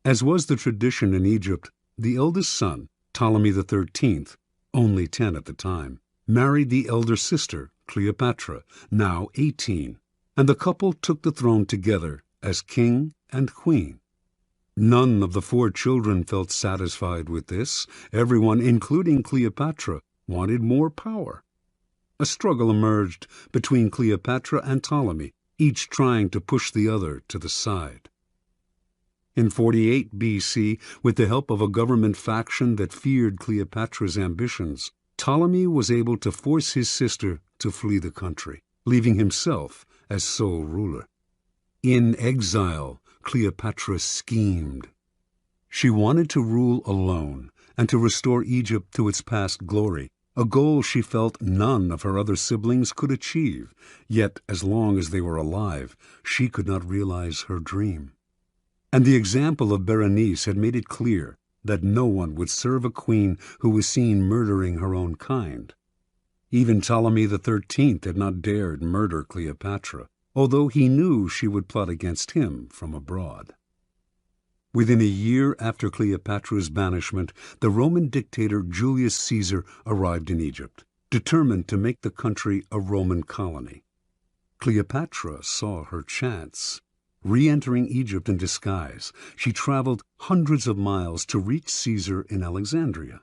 As was the tradition in Egypt, the eldest son, Ptolemy XIII, only 10 at the time, married the elder sister, Cleopatra, now 18, and the couple took the throne together as king and queen. None of the 4 children felt satisfied with this. Everyone, including Cleopatra, wanted more power. A struggle emerged between Cleopatra and Ptolemy, each trying to push the other to the side. In 48 BC, with the help of a government faction that feared Cleopatra's ambitions, Ptolemy was able to force his sister to flee the country, leaving himself as sole ruler. In exile, Cleopatra schemed. She wanted to rule alone and to restore Egypt to its past glory, a goal she felt none of her other siblings could achieve, yet as long as they were alive, she could not realize her dream. And the example of Berenice had made it clear that no one would serve a queen who was seen murdering her own kind. Even Ptolemy XIII had not dared murder Cleopatra, although he knew she would plot against him from abroad. Within a year after Cleopatra's banishment, the Roman dictator Julius Caesar arrived in Egypt, determined to make the country a Roman colony. Cleopatra saw her chance. Re-entering Egypt in disguise, she traveled hundreds of miles to reach Caesar in Alexandria.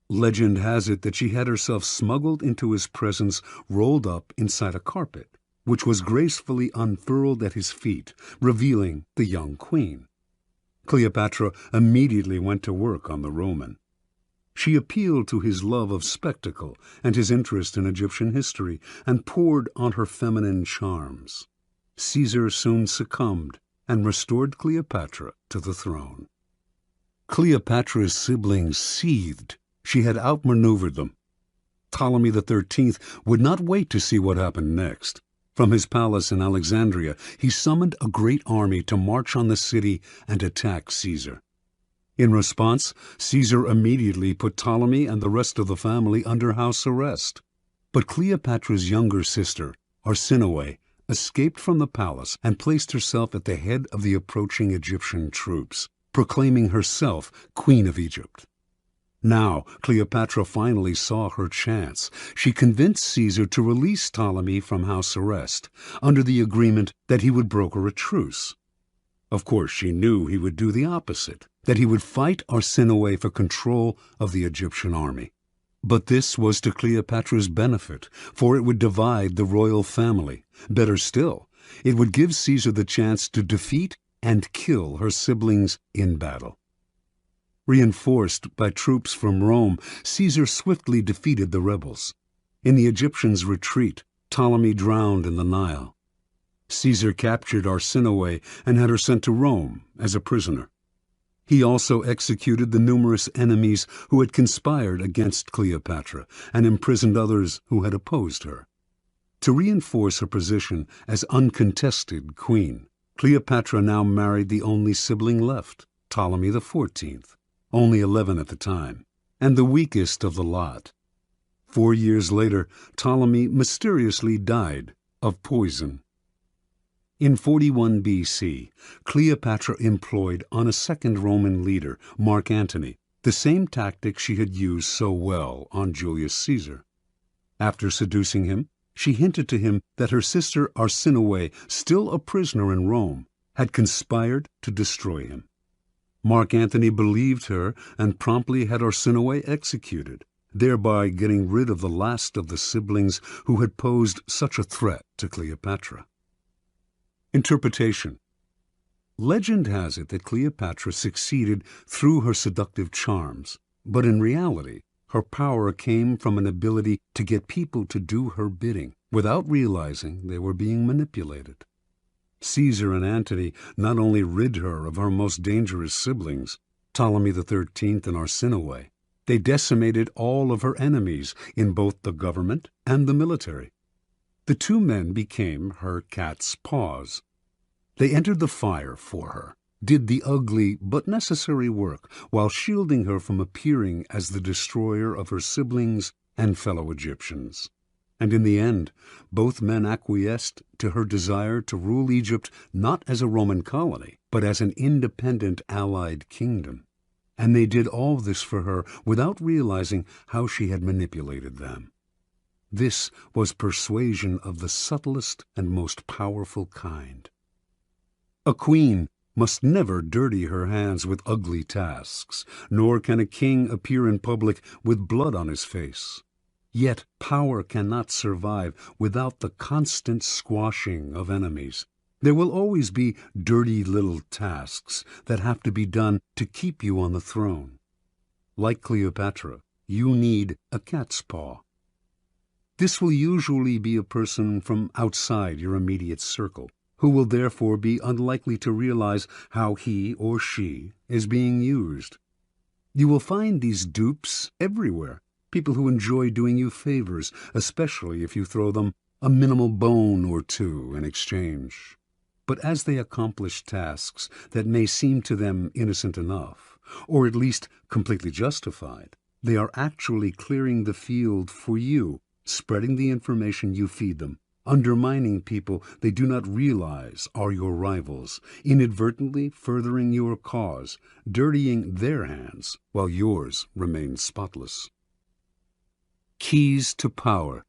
Legend has it that she had herself smuggled into his presence rolled up inside a carpet, which was gracefully unfurled at his feet, revealing the young queen. Cleopatra immediately went to work on the Roman. She appealed to his love of spectacle and his interest in Egyptian history, and poured on her feminine charms. Caesar soon succumbed and restored Cleopatra to the throne. Cleopatra's siblings seethed. She had outmaneuvered them. Ptolemy XIII would not wait to see what happened next. From his palace in Alexandria, he summoned a great army to march on the city and attack Caesar. In response, Caesar immediately put Ptolemy and the rest of the family under house arrest. But Cleopatra's younger sister, Arsinoe, escaped from the palace and placed herself at the head of the approaching Egyptian troops, proclaiming herself Queen of Egypt. Now Cleopatra finally saw her chance. She convinced Caesar to release Ptolemy from house arrest, under the agreement that he would broker a truce. Of course, she knew he would do the opposite, that he would fight Arsinoe for control of the Egyptian army. But this was to Cleopatra's benefit, for it would divide the royal family. Better still, it would give Caesar the chance to defeat and kill her siblings in battle. Reinforced by troops from Rome, Caesar swiftly defeated the rebels. In the Egyptians' retreat, Ptolemy drowned in the Nile. Caesar captured Arsinoe and had her sent to Rome as a prisoner. He also executed the numerous enemies who had conspired against Cleopatra and imprisoned others who had opposed her. To reinforce her position as uncontested queen, Cleopatra now married the only sibling left, Ptolemy XIV, only 11 at the time, and the weakest of the lot. 4 years later, Ptolemy mysteriously died of poison. In 41 BC, Cleopatra employed on a second Roman leader, Mark Antony, the same tactic she had used so well on Julius Caesar. After seducing him, she hinted to him that her sister Arsinoe, still a prisoner in Rome, had conspired to destroy him. Mark Antony believed her and promptly had Arsinoe executed, thereby getting rid of the last of the siblings who had posed such a threat to Cleopatra. Interpretation. Legend has it that Cleopatra succeeded through her seductive charms, but in reality, her power came from an ability to get people to do her bidding without realizing they were being manipulated. Caesar and Antony not only rid her of her most dangerous siblings, Ptolemy XIII and Arsinoe. They decimated all of her enemies in both the government and the military. The two men became her cat's paws. They entered the fire for her, did the ugly but necessary work, while shielding her from appearing as the destroyer of her siblings and fellow Egyptians. And in the end, both men acquiesced to her desire to rule Egypt not as a Roman colony, but as an independent allied kingdom. And they did all this for her without realizing how she had manipulated them. This was persuasion of the subtlest and most powerful kind. A queen must never dirty her hands with ugly tasks, nor can a king appear in public with blood on his face. Yet power cannot survive without the constant squashing of enemies. There will always be dirty little tasks that have to be done to keep you on the throne. Like Cleopatra, you need a cat's paw. This will usually be a person from outside your immediate circle, who will therefore be unlikely to realize how he or she is being used. You will find these dupes everywhere, people who enjoy doing you favors, especially if you throw them a minimal bone or two in exchange. But as they accomplish tasks that may seem to them innocent enough, or at least completely justified, they are actually clearing the field for you, spreading the information you feed them, undermining people they do not realize are your rivals, inadvertently furthering your cause, dirtying their hands while yours remain spotless. Keys to power.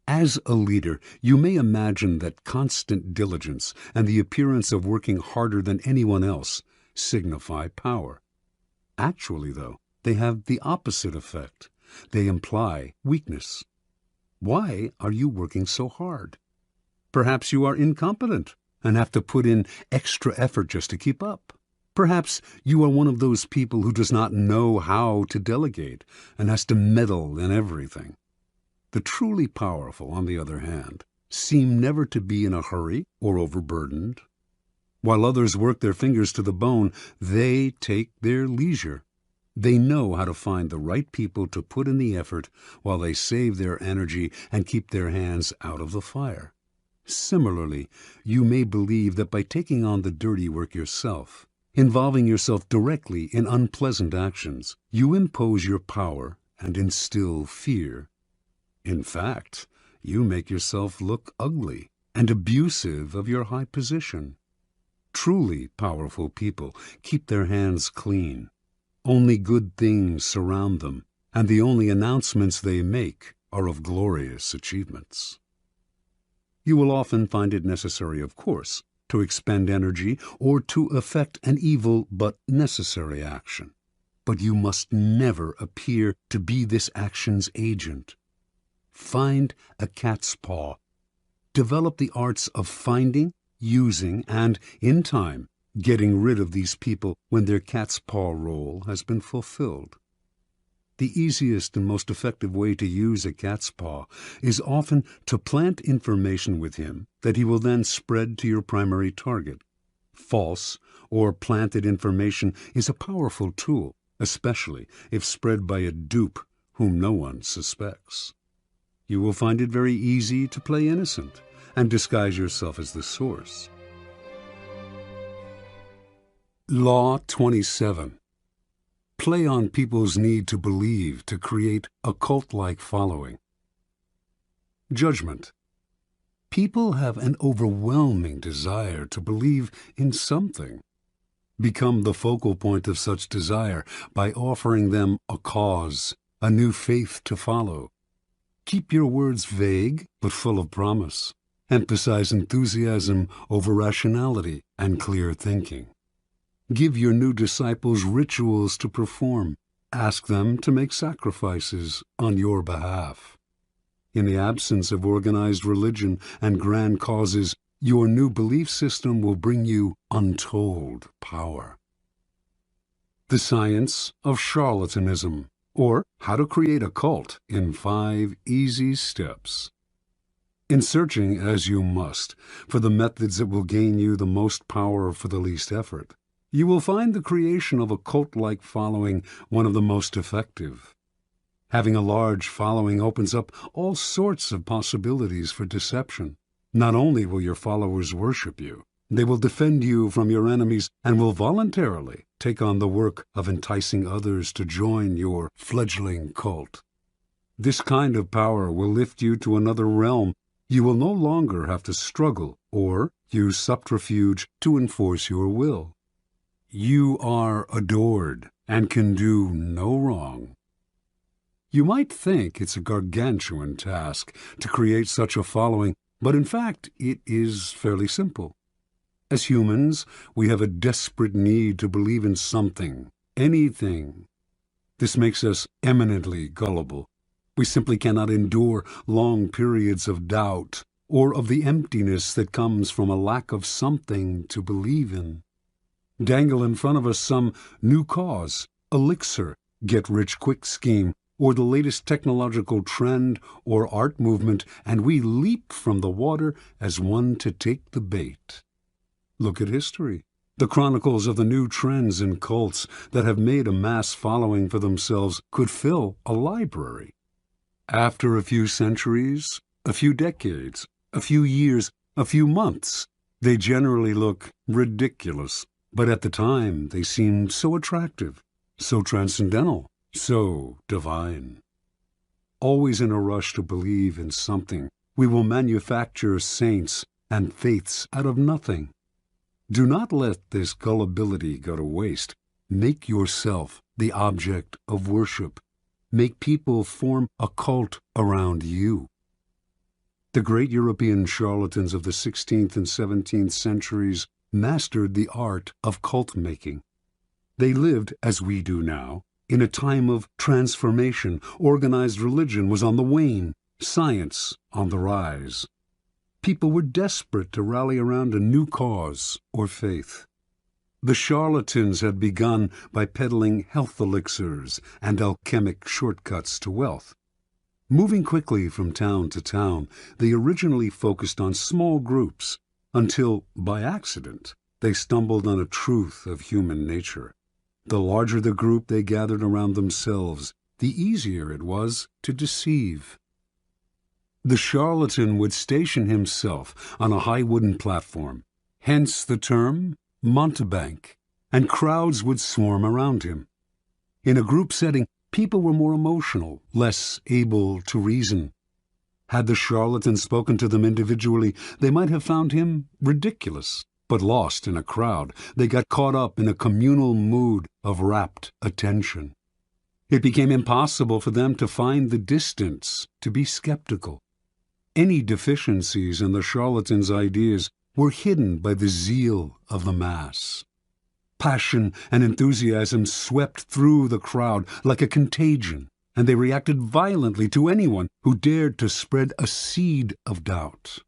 As a leader, you may imagine that constant diligence and the appearance of working harder than anyone else signify power. Actually, though, they have the opposite effect. They imply weakness. Why are you working so hard? Perhaps you are incompetent and have to put in extra effort just to keep up. Perhaps you are one of those people who does not know how to delegate and has to meddle in everything. The truly powerful, on the other hand, seem never to be in a hurry or overburdened. While others work their fingers to the bone, they take their leisure. They know how to find the right people to put in the effort while they save their energy and keep their hands out of the fire. Similarly, you may believe that by taking on the dirty work yourself, involving yourself directly in unpleasant actions, you impose your power and instill fear. In fact, you make yourself look ugly and abusive of your high position. Truly powerful people keep their hands clean. Only good things surround them, and the only announcements they make are of glorious achievements. You will often find it necessary, of course, to expend energy or to effect an evil but necessary action. But you must never appear to be this action's agent. Find a cat's paw. Develop the arts of finding, using, and, in time, getting rid of these people when their cat's paw role has been fulfilled. The easiest and most effective way to use a cat's paw is often to plant information with him that he will then spread to your primary target. False or planted information is a powerful tool, especially if spread by a dupe whom no one suspects. You will find it very easy to play innocent and disguise yourself as the source. Law 27. Play on people's need to believe to create a cult-like following. Judgment. People have an overwhelming desire to believe in something. Become the focal point of such desire by offering them a cause, a new faith to follow. Keep your words vague but full of promise. Emphasize enthusiasm over rationality and clear thinking. Give your new disciples rituals to perform. Ask them to make sacrifices on your behalf. In the absence of organized religion and grand causes, your new belief system will bring you untold power. The Science of Charlatanism, or How to Create a Cult in 5 Easy Steps. In searching, as you must, for the methods that will gain you the most power for the least effort, You will find the creation of a cult-like following one of the most effective. Having a large following opens up all sorts of possibilities for deception. Not only will your followers worship you, they will defend you from your enemies and will voluntarily take on the work of enticing others to join your fledgling cult. This kind of power will lift you to another realm. You will no longer have to struggle or use subterfuge to enforce your will. You are adored and can do no wrong. You might think it's a gargantuan task to create such a following, but in fact it is fairly simple. As humans, we have a desperate need to believe in something, anything. This makes us eminently gullible. We simply cannot endure long periods of doubt or of the emptiness that comes from a lack of something to believe in. Dangle in front of us some new cause, elixir, get-rich-quick scheme, or the latest technological trend or art movement, and we leap from the water as one to take the bait. Look at history, the chronicles of the new trends and cults that have made a mass following for themselves could fill a library. After a few centuries, a few decades, a few years, a few months, they generally look ridiculous. But at the time, they seemed so attractive, so transcendental, so divine. Always in a rush to believe in something, we will manufacture saints and faiths out of nothing. Do not let this gullibility go to waste. Make yourself the object of worship. Make people form a cult around you. The great European charlatans of the 16th and 17th centuries mastered the art of cult-making. They lived, as we do now, in a time of transformation. Organized religion was on the wane, science on the rise. People were desperate to rally around a new cause or faith. The charlatans had begun by peddling health elixirs and alchemic shortcuts to wealth. Moving quickly from town to town, they originally focused on small groups, until, by accident, they stumbled on a truth of human nature. The larger the group they gathered around themselves, the easier it was to deceive. The charlatan would station himself on a high wooden platform, hence the term mountebank, and crowds would swarm around him. In a group setting, people were more emotional, less able to reason. Had the charlatan spoken to them individually, they might have found him ridiculous. But lost in a crowd, they got caught up in a communal mood of rapt attention. It became impossible for them to find the distance, to be skeptical. Any deficiencies in the charlatan's ideas were hidden by the zeal of the mass. Passion and enthusiasm swept through the crowd like a contagion, and they reacted violently to anyone who dared to spread a seed of doubt.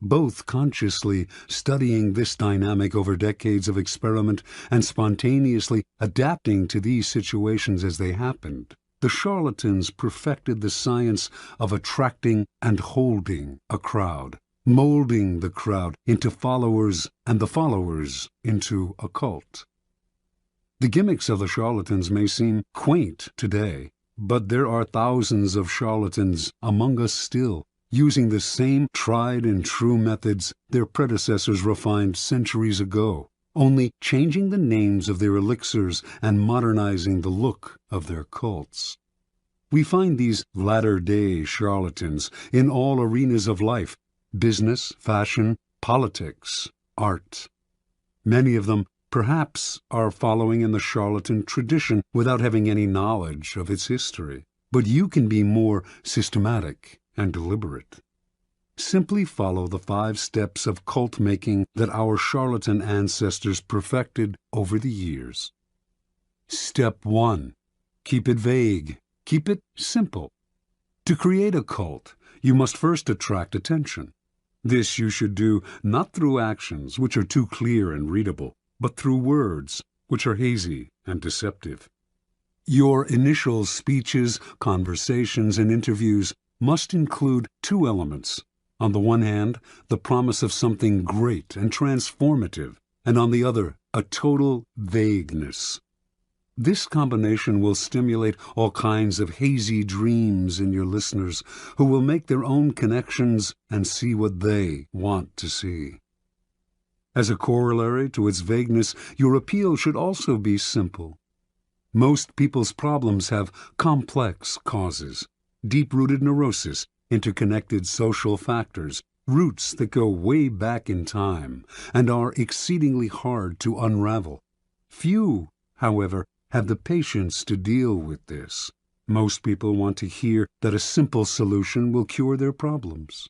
Both consciously studying this dynamic over decades of experiment and spontaneously adapting to these situations as they happened, the charlatans perfected the science of attracting and holding a crowd, molding the crowd into followers and the followers into a cult. The gimmicks of the charlatans may seem quaint today, but there are thousands of charlatans among us still, using the same tried-and-true methods their predecessors refined centuries ago, only changing the names of their elixirs and modernizing the look of their cults. We find these latter-day charlatans in all arenas of life: business, fashion, politics, art. Many of them, perhaps, are following in the charlatan tradition without having any knowledge of its history. But you can be more systematic and deliberate. Simply follow the 5 steps of cult-making that our charlatan ancestors perfected over the years. Step 1. Keep it vague. Keep it simple. To create a cult, you must first attract attention. This you should do not through actions, which are too clear and readable, but through words, which are hazy and deceptive. Your initial speeches, conversations, and interviews must include 2 elements. On the one hand, the promise of something great and transformative, and on the other, a total vagueness. This combination will stimulate all kinds of hazy dreams in your listeners, who will make their own connections and see what they want to see. As a corollary to its vagueness, your appeal should also be simple. Most people's problems have complex causes, deep-rooted neurosis, interconnected social factors, roots that go way back in time and are exceedingly hard to unravel. Few, however, have the patience to deal with this. Most people want to hear that a simple solution will cure their problems.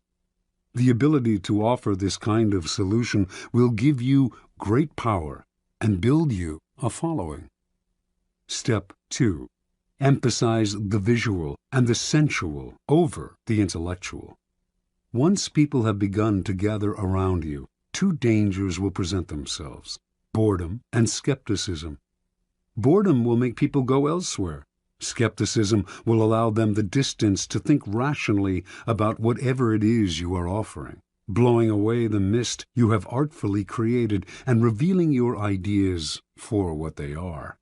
The ability to offer this kind of solution will give you great power and build you a following. Step 2. Emphasize the visual and the sensual over the intellectual. Once people have begun to gather around you, two dangers will present themselves: boredom and skepticism. Boredom will make people go elsewhere. Skepticism will allow them the distance to think rationally about whatever it is you are offering, blowing away the mist you have artfully created and revealing your ideas for what they are.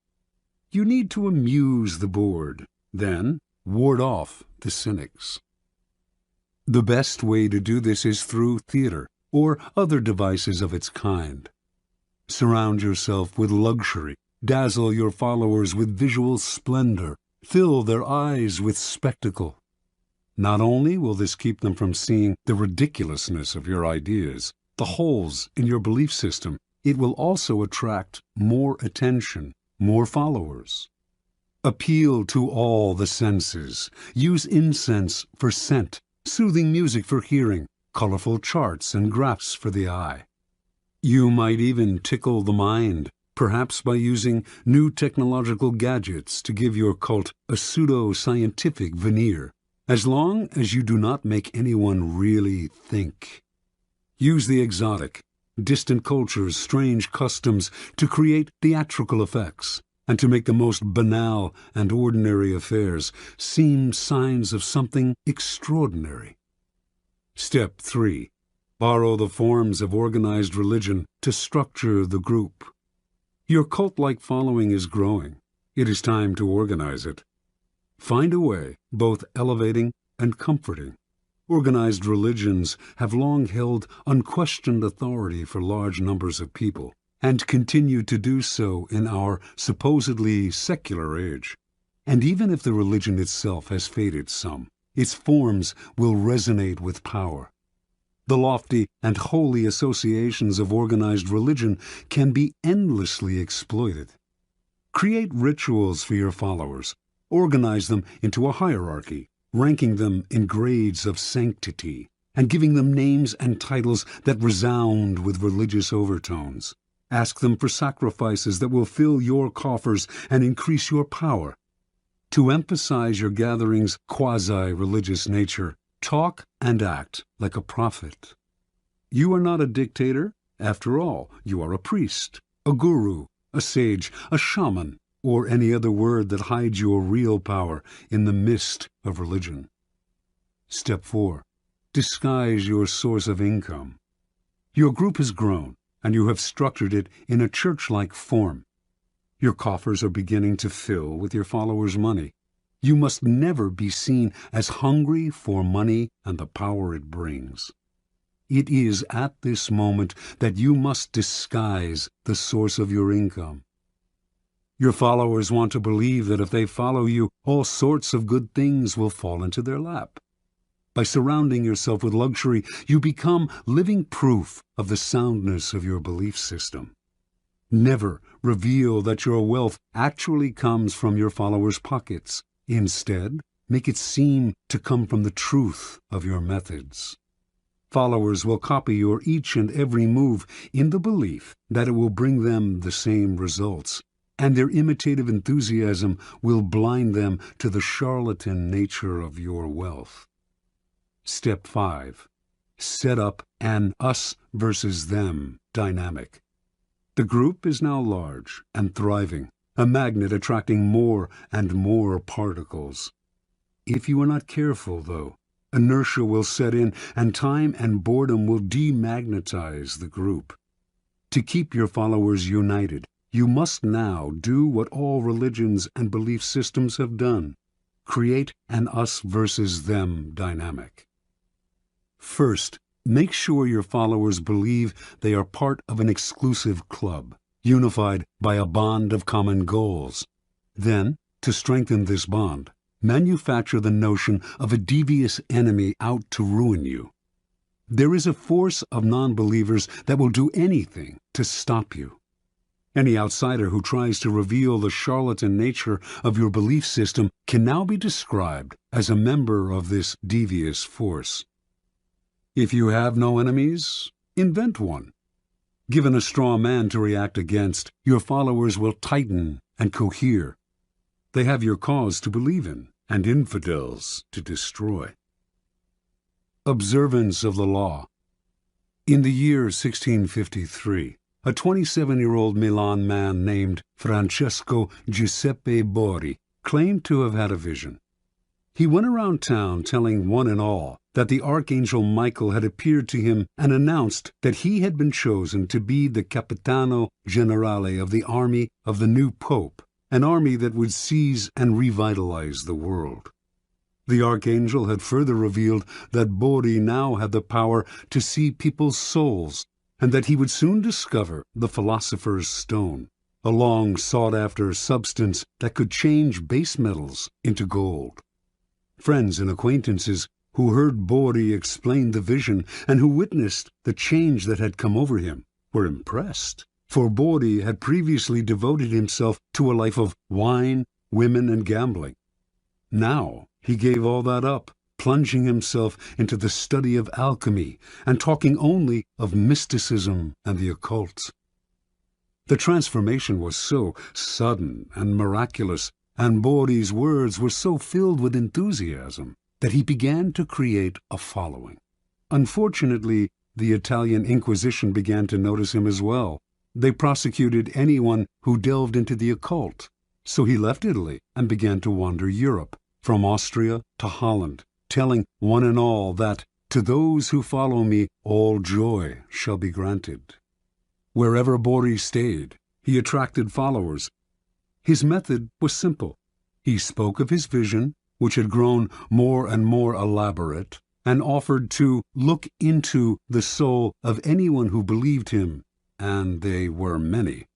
You need to amuse the bored, then ward off the cynics. The best way to do this is through theater or other devices of its kind. Surround yourself with luxury. Dazzle your followers with visual splendor. Fill their eyes with spectacle. Not only will this keep them from seeing the ridiculousness of your ideas, the holes in your belief system, it will also attract more attention, more followers. Appeal to all the senses. Use incense for scent, soothing music for hearing, colorful charts and graphs for the eye. You might even tickle the mind, perhaps by using new technological gadgets to give your cult a pseudo-scientific veneer, as long as you do not make anyone really think. Use the exotic, distant cultures' strange customs to create theatrical effects, and to make the most banal and ordinary affairs seem signs of something extraordinary. Step 3. Borrow the forms of organized religion to structure the group. Your cult-like following is growing. It is time to organize it. Find a way, both elevating and comforting. Organized religions have long held unquestioned authority for large numbers of people, and continue to do so in our supposedly secular age. And even if the religion itself has faded some, its forms will resonate with power. The lofty and holy associations of organized religion can be endlessly exploited. Create rituals for your followers. Organize them into a hierarchy, ranking them in grades of sanctity, and giving them names and titles that resound with religious overtones. Ask them for sacrifices that will fill your coffers and increase your power. To emphasize your gathering's quasi-religious nature, talk and act like a prophet. You are not a dictator. After all, you are a priest, a guru, a sage, a shaman, or any other word that hides your real power in the mist of religion. Step 4. Disguise your source of income. Your group has grown, and you have structured it in a church-like form. Your coffers are beginning to fill with your followers' money. You must never be seen as hungry for money and the power it brings. It is at this moment that you must disguise the source of your income. Your followers want to believe that if they follow you, all sorts of good things will fall into their lap. By surrounding yourself with luxury, you become living proof of the soundness of your belief system. Never reveal that your wealth actually comes from your followers' pockets. Instead, make it seem to come from the truth of your methods. Followers will copy your each and every move in the belief that it will bring them the same results, and their imitative enthusiasm will blind them to the charlatan nature of your wealth. Step 5. Set up an us versus them dynamic. The group is now large and thriving, a magnet attracting more and more particles. If you are not careful, though, inertia will set in, and time and boredom will demagnetize the group. To keep your followers united, you must now do what all religions and belief systems have done: create an us versus them dynamic. First, make sure your followers believe they are part of an exclusive club, unified by a bond of common goals. Then, to strengthen this bond, manufacture the notion of a devious enemy out to ruin you. There is a force of non-believers that will do anything to stop you. Any outsider who tries to reveal the charlatan nature of your belief system can now be described as a member of this devious force. If you have no enemies, invent one. Given a straw man to react against, your followers will tighten and cohere. They have your cause to believe in, and infidels to destroy. Observance of the law. In the year 1653, a 27-year-old Milan man named Francesco Giuseppe Borri claimed to have had a vision. He went around town telling one and all that the Archangel Michael had appeared to him and announced that he had been chosen to be the Capitano Generale of the army of the new Pope, an army that would seize and revitalize the world. The Archangel had further revealed that Borri now had the power to see people's souls, and that he would soon discover the philosopher's stone, a long sought-after substance that could change base metals into gold. Friends and acquaintances who heard Borri explain the vision and who witnessed the change that had come over him were impressed, for Borri had previously devoted himself to a life of wine, women, and gambling. Now he gave all that up, plunging himself into the study of alchemy and talking only of mysticism and the occult. The transformation was so sudden and miraculous, and Borri's words were so filled with enthusiasm, that he began to create a following. Unfortunately, the Italian Inquisition began to notice him as well. They prosecuted anyone who delved into the occult, so he left Italy and began to wander Europe, from Austria to Holland, telling one and all that, "To those who follow me, all joy shall be granted." Wherever Borri stayed, he attracted followers. His method was simple. He spoke of his vision, which had grown more and more elaborate, and offered to look into the soul of anyone who believed him, and they were many.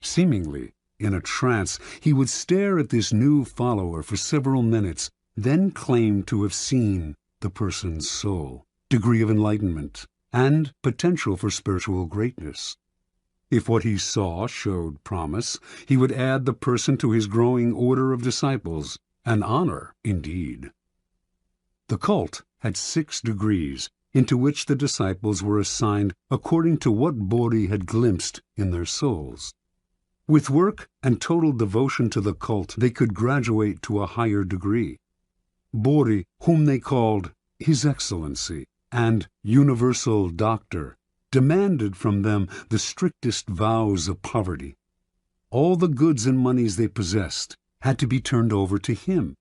Seemingly in a trance, he would stare at this new follower for several minutes, then claim to have seen the person's soul, degree of enlightenment, and potential for spiritual greatness. If what he saw showed promise, he would add the person to his growing order of disciples, an honor indeed. The cult had 6 degrees, into which the disciples were assigned according to what Borri had glimpsed in their souls. With work and total devotion to the cult, they could graduate to a higher degree. Borri, whom they called His Excellency and Universal Doctor, demanded from them the strictest vows of poverty. All the goods and monies they possessed had to be turned over to him,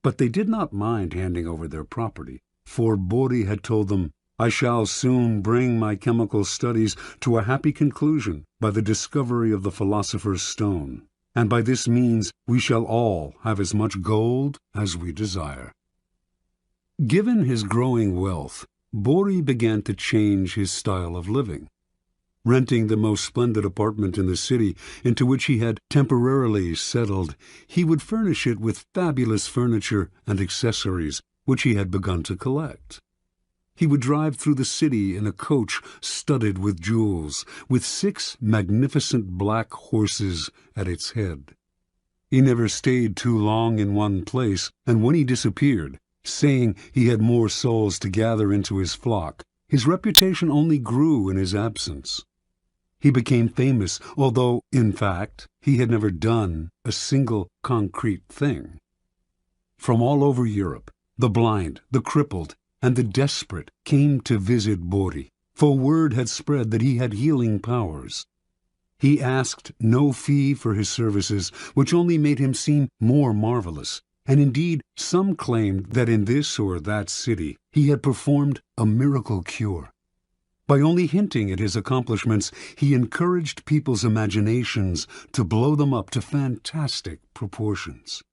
but they did not mind handing over their property, for Borri had told them, "I shall soon bring my chemical studies to a happy conclusion by the discovery of the philosopher's stone, and by this means we shall all have as much gold as we desire." Given his growing wealth, Borri began to change his style of living. Renting the most splendid apartment in the city into which he had temporarily settled, he would furnish it with fabulous furniture and accessories which he had begun to collect. He would drive through the city in a coach studded with jewels, with 6 magnificent black horses at its head. He never stayed too long in one place, and when he disappeared, saying he had more souls to gather into his flock, his reputation only grew in his absence. He became famous, although, in fact, he had never done a single concrete thing. From all over Europe, the blind, the crippled, and the desperate came to visit Borri, for word had spread that he had healing powers. He asked no fee for his services, which only made him seem more marvelous, and indeed some claimed that in this or that city he had performed a miracle cure. By only hinting at his accomplishments, he encouraged people's imaginations to blow them up to fantastic proportions.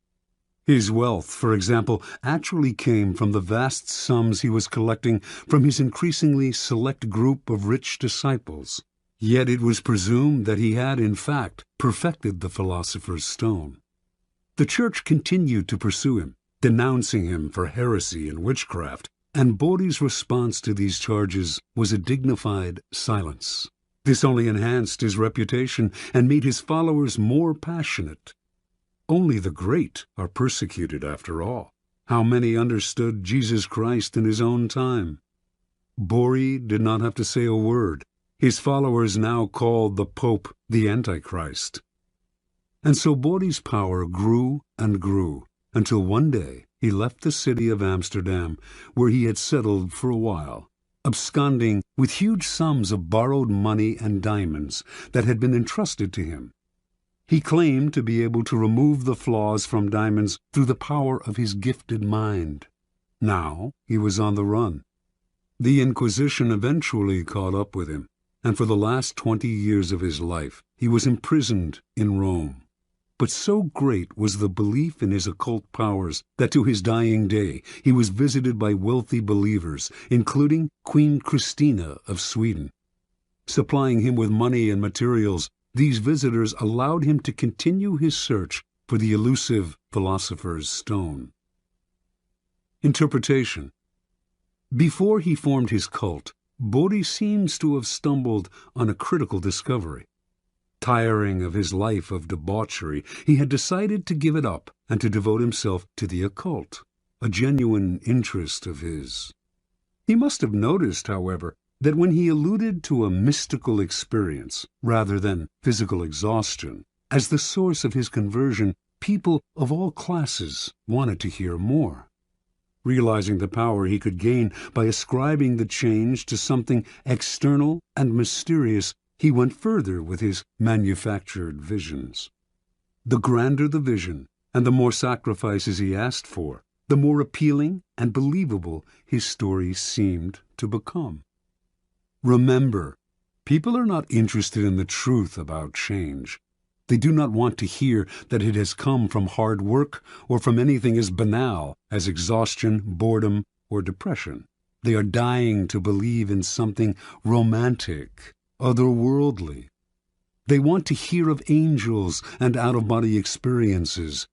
His wealth, for example, actually came from the vast sums he was collecting from his increasingly select group of rich disciples. Yet it was presumed that he had, in fact, perfected the philosopher's stone. The Church continued to pursue him, denouncing him for heresy and witchcraft, and Bodhi's response to these charges was a dignified silence. This only enhanced his reputation and made his followers more passionate. Only the great are persecuted, after all. How many understood Jesus Christ in his own time? Bodhi did not have to say a word. His followers now called the Pope the Antichrist. And so Bodhi's power grew and grew, until one day he left the city of Amsterdam, where he had settled for a while, absconding with huge sums of borrowed money and diamonds that had been entrusted to him. He claimed to be able to remove the flaws from diamonds through the power of his gifted mind. Now he was on the run. The Inquisition eventually caught up with him, and for the last 20 years of his life he was imprisoned in Rome. But so great was the belief in his occult powers that to his dying day he was visited by wealthy believers, including Queen Christina of Sweden. Supplying him with money and materials, these visitors allowed him to continue his search for the elusive philosopher's stone. Interpretation. Before he formed his cult, Bodhi seems to have stumbled on a critical discovery. Tiring of his life of debauchery, he had decided to give it up and to devote himself to the occult, a genuine interest of his. He must have noticed, however, that when he alluded to a mystical experience, rather than physical exhaustion, as the source of his conversion, people of all classes wanted to hear more. Realizing the power he could gain by ascribing the change to something external and mysterious, he went further with his manufactured visions. The grander the vision, and the more sacrifices he asked for, the more appealing and believable his story seemed to become. Remember, people are not interested in the truth about change. They do not want to hear that it has come from hard work or from anything as banal as exhaustion, boredom, or depression. They are dying to believe in something romantic, otherworldly. They want to hear of angels and out-of-body experiences.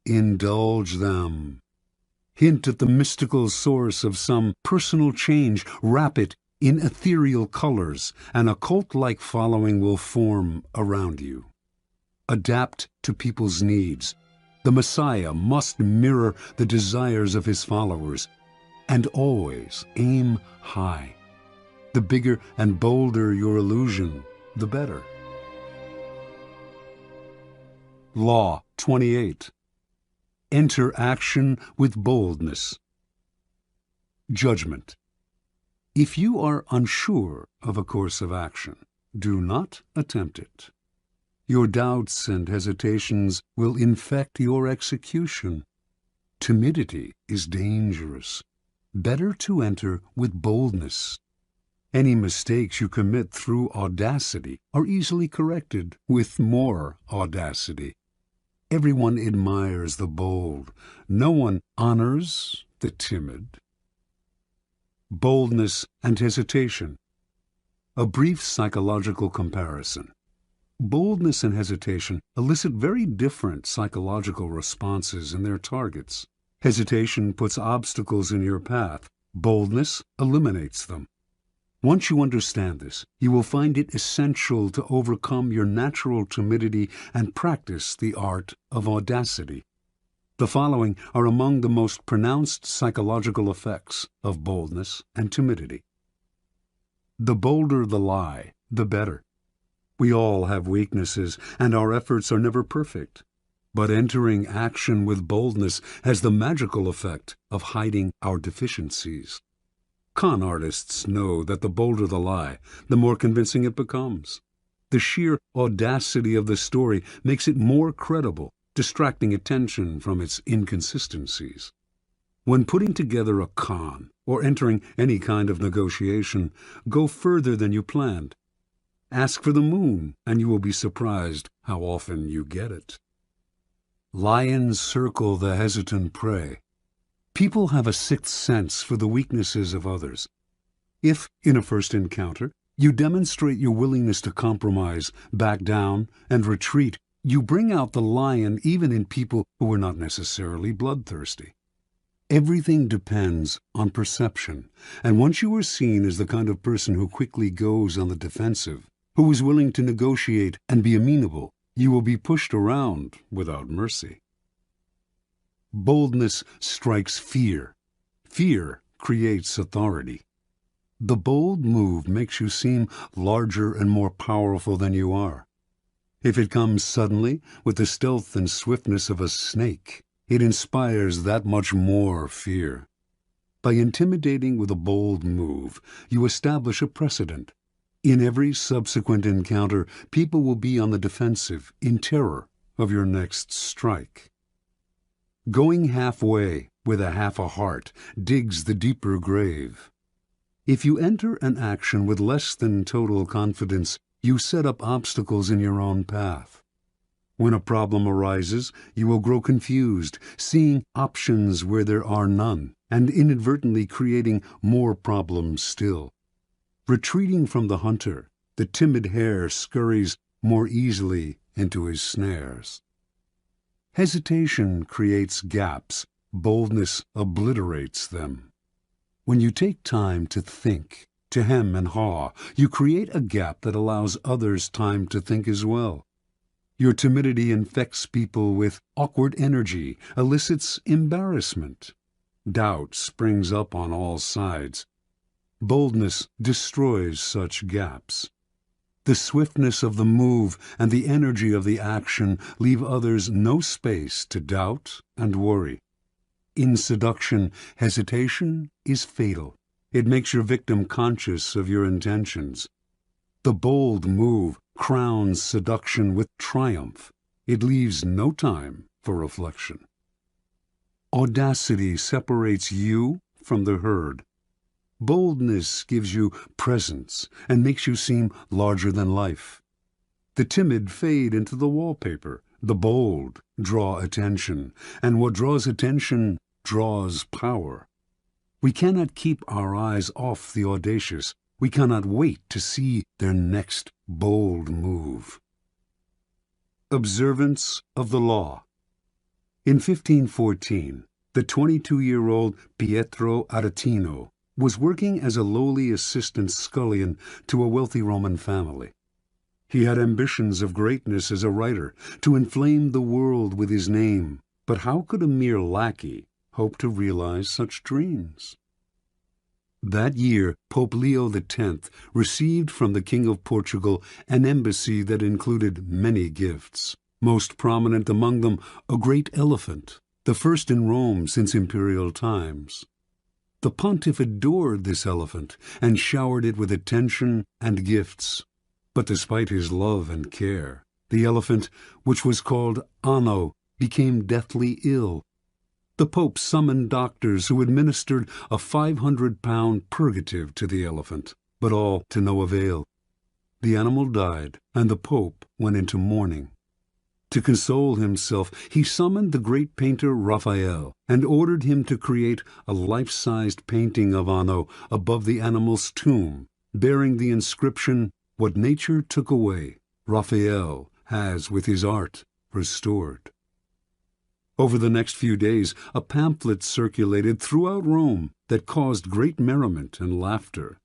Indulge them. Hint at the mystical source of some personal change. Wrap it in ethereal colors. An occult-like following will form around you. Adapt to people's needs. The Messiah must mirror the desires of his followers. And always aim high. The bigger and bolder your illusion, the better. Law 28. Enter action with boldness. Judgment. If you are unsure of a course of action, do not attempt it. Your doubts and hesitations will infect your execution. Timidity is dangerous. Better to enter with boldness. Any mistakes you commit through audacity are easily corrected with more audacity. Everyone admires the bold. No one honors the timid. Boldness and hesitation. A brief psychological comparison. Boldness and hesitation elicit very different psychological responses in their targets. Hesitation puts obstacles in your path. Boldness eliminates them. Once you understand this, you will find it essential to overcome your natural timidity and practice the art of audacity. The following are among the most pronounced psychological effects of boldness and timidity. The bolder the lie, the better. We all have weaknesses, and our efforts are never perfect. But entering action with boldness has the magical effect of hiding our deficiencies. Con artists know that the bolder the lie, the more convincing it becomes. The sheer audacity of the story makes it more credible, distracting attention from its inconsistencies. When putting together a con or entering any kind of negotiation, go further than you planned. Ask for the moon, and you will be surprised how often you get it. Lions circle the hesitant prey. People have a sixth sense for the weaknesses of others. If, in a first encounter, you demonstrate your willingness to compromise, back down, and retreat, you bring out the lion even in people who are not necessarily bloodthirsty. Everything depends on perception, and once you are seen as the kind of person who quickly goes on the defensive, who is willing to negotiate and be amenable, you will be pushed around without mercy. Boldness strikes fear. Fear creates authority. The bold move makes you seem larger and more powerful than you are. If it comes suddenly, with the stealth and swiftness of a snake, it inspires that much more fear. By intimidating with a bold move, you establish a precedent. In every subsequent encounter, people will be on the defensive, in terror of your next strike. Going halfway with a half a heart digs the deeper grave. If you enter an action with less than total confidence, you set up obstacles in your own path. When a problem arises, you will grow confused, seeing options where there are none, and inadvertently creating more problems still. Retreating from the hunter, the timid hare scurries more easily into his snares. Hesitation creates gaps, boldness obliterates them. When you take time to think, to hem and haw, you create a gap that allows others time to think as well. Your timidity infects people with awkward energy, elicits embarrassment. Doubt springs up on all sides. Boldness destroys such gaps. The swiftness of the move and the energy of the action leave others no space to doubt and worry. In seduction, hesitation is fatal. It makes your victim conscious of your intentions. The bold move crowns seduction with triumph. It leaves no time for reflection. Audacity separates you from the herd. Boldness gives you presence and makes you seem larger than life. The timid fade into the wallpaper. The bold draw attention, and what draws attention draws power. We cannot keep our eyes off the audacious. We cannot wait to see their next bold move. Observance of the law. In 1514, the 22-year-old Pietro Aretino was working as a lowly assistant scullion to a wealthy Roman family. He had ambitions of greatness as a writer, to inflame the world with his name, but how could a mere lackey hope to realize such dreams? That year, Pope Leo X received from the King of Portugal an embassy that included many gifts, most prominent among them a great elephant, the first in Rome since imperial times. The pontiff adored this elephant and showered it with attention and gifts. But despite his love and care, the elephant, which was called Anno, became deathly ill. The Pope summoned doctors who administered a 500-pound purgative to the elephant, but all to no avail. The animal died, and the Pope went into mourning. To console himself, he summoned the great painter Raphael and ordered him to create a life-sized painting of Anno above the animal's tomb, bearing the inscription, "What nature took away, Raphael has with his art restored." Over the next few days, a pamphlet circulated throughout Rome that caused great merriment and laughter.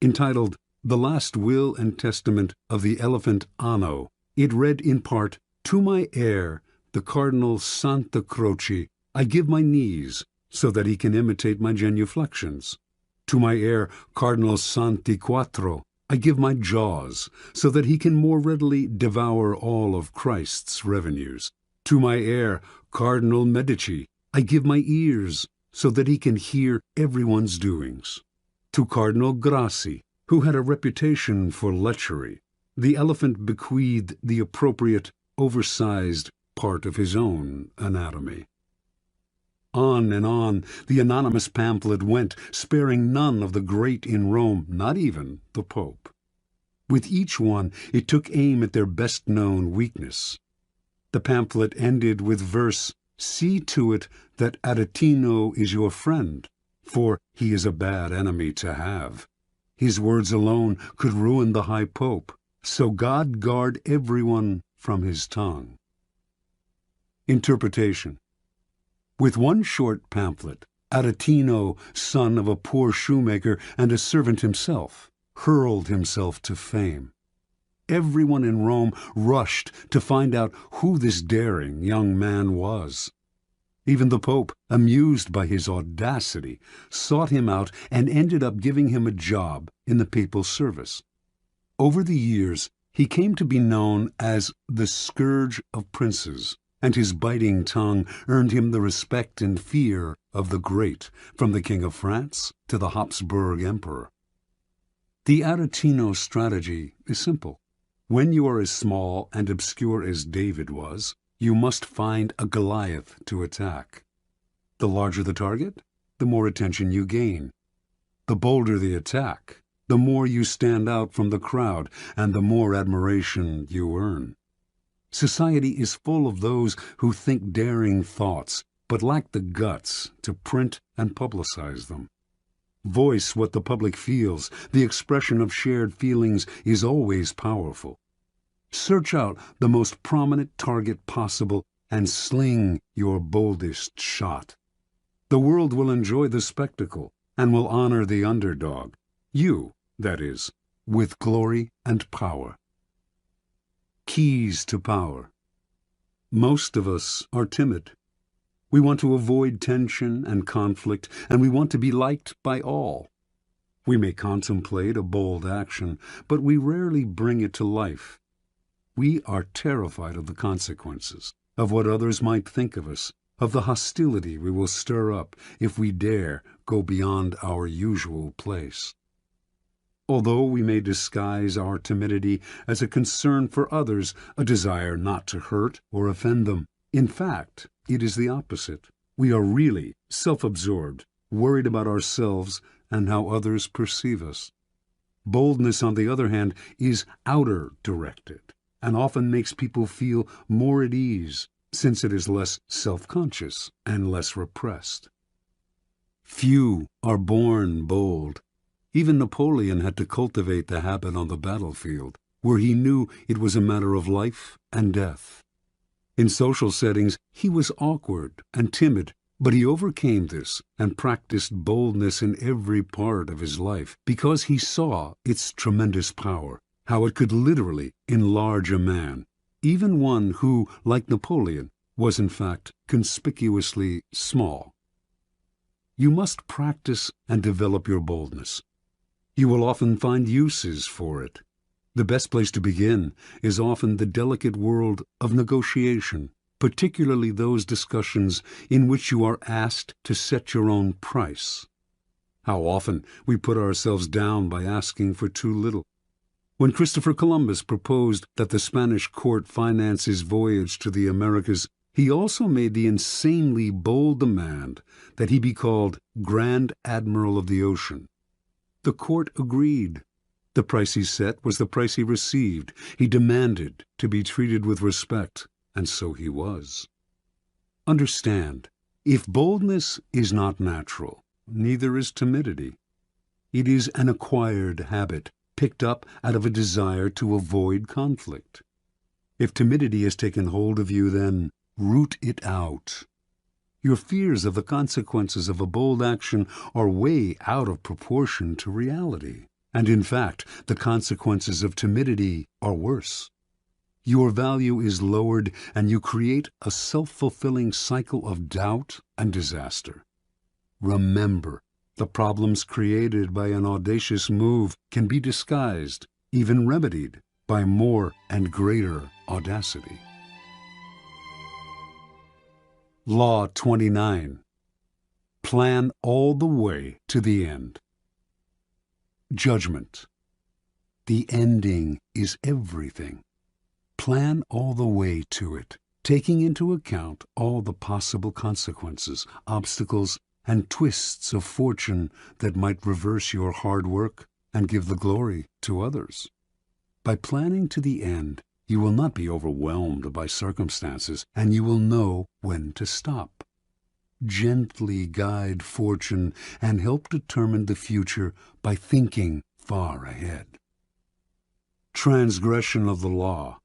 Entitled, "The Last Will and Testament of the Elephant Anno," it read in part, "To my heir, the Cardinal Santa Croce, I give my knees, so that he can imitate my genuflections. To my heir, Cardinal Santi Quattro, I give my jaws, so that he can more readily devour all of Christ's revenues. To my heir, Cardinal Medici, I give my ears, so that he can hear everyone's doings. To Cardinal Grassi, who had a reputation for lechery, the elephant bequeathed the appropriate, oversized part of his own anatomy." On and on the anonymous pamphlet went, sparing none of the great in Rome, not even the Pope. With each one it took aim at their best-known weakness. The pamphlet ended with verse, "See to it that Aretino is your friend, for he is a bad enemy to have. His words alone could ruin the high Pope, so God guard everyone from his tongue." Interpretation. With one short pamphlet, Aretino, son of a poor shoemaker and a servant himself, hurled himself to fame. Everyone in Rome rushed to find out who this daring young man was. Even the Pope, amused by his audacity, sought him out and ended up giving him a job in the papal service. Over the years, he came to be known as the scourge of princes, and his biting tongue earned him the respect and fear of the great, from the King of France to the Habsburg Emperor. The Aretino strategy is simple. When you are as small and obscure as David was, you must find a Goliath to attack. The larger the target, the more attention you gain. The bolder the attack, the more you stand out from the crowd, and the more admiration you earn. Society is full of those who think daring thoughts, but lack the guts to print and publicize them. Voice what the public feels. The expression of shared feelings is always powerful. Search out the most prominent target possible and sling your boldest shot. The world will enjoy the spectacle and will honor the underdog. You, that is, with glory and power. Keys to power. Most of us are timid. We want to avoid tension and conflict, and we want to be liked by all. We may contemplate a bold action, but we rarely bring it to life. We are terrified of the consequences, of what others might think of us, of the hostility we will stir up if we dare go beyond our usual place. Although we may disguise our timidity as a concern for others, a desire not to hurt or offend them, in fact, it is the opposite. We are really self-absorbed, worried about ourselves and how others perceive us. Boldness, on the other hand, is outer-directed and often makes people feel more at ease, since it is less self-conscious and less repressed. Few are born bold. Even Napoleon had to cultivate the habit on the battlefield, where he knew it was a matter of life and death. In social settings, he was awkward and timid, but he overcame this and practiced boldness in every part of his life because he saw its tremendous power, how it could literally enlarge a man, even one who, like Napoleon, was in fact conspicuously small. You must practice and develop your boldness. You will often find uses for it. The best place to begin is often the delicate world of negotiation, particularly those discussions in which you are asked to set your own price. How often we put ourselves down by asking for too little. When Christopher Columbus proposed that the Spanish court finance his voyage to the Americas, he also made the insanely bold demand that he be called Grand Admiral of the Ocean. The court agreed. The price he set was the price he received. He demanded to be treated with respect, and so he was. Understand, if boldness is not natural, neither is timidity. It is an acquired habit, picked up out of a desire to avoid conflict. If timidity has taken hold of you, then root it out. Your fears of the consequences of a bold action are way out of proportion to reality. And in fact, the consequences of timidity are worse. Your value is lowered, and you create a self-fulfilling cycle of doubt and disaster. Remember, the problems created by an audacious move can be disguised, even remedied, by more and greater audacity. Law 29. Plan all the way to the end. Judgment. The ending is everything. Plan all the way to it. taking into account all the possible consequences, obstacles, and twists of fortune that might reverse your hard work and give the glory to others. By planning to the end, you will not be overwhelmed by circumstances, and you will know when to stop. Gently guide fortune and help determine the future by thinking far ahead. Transgression of the law.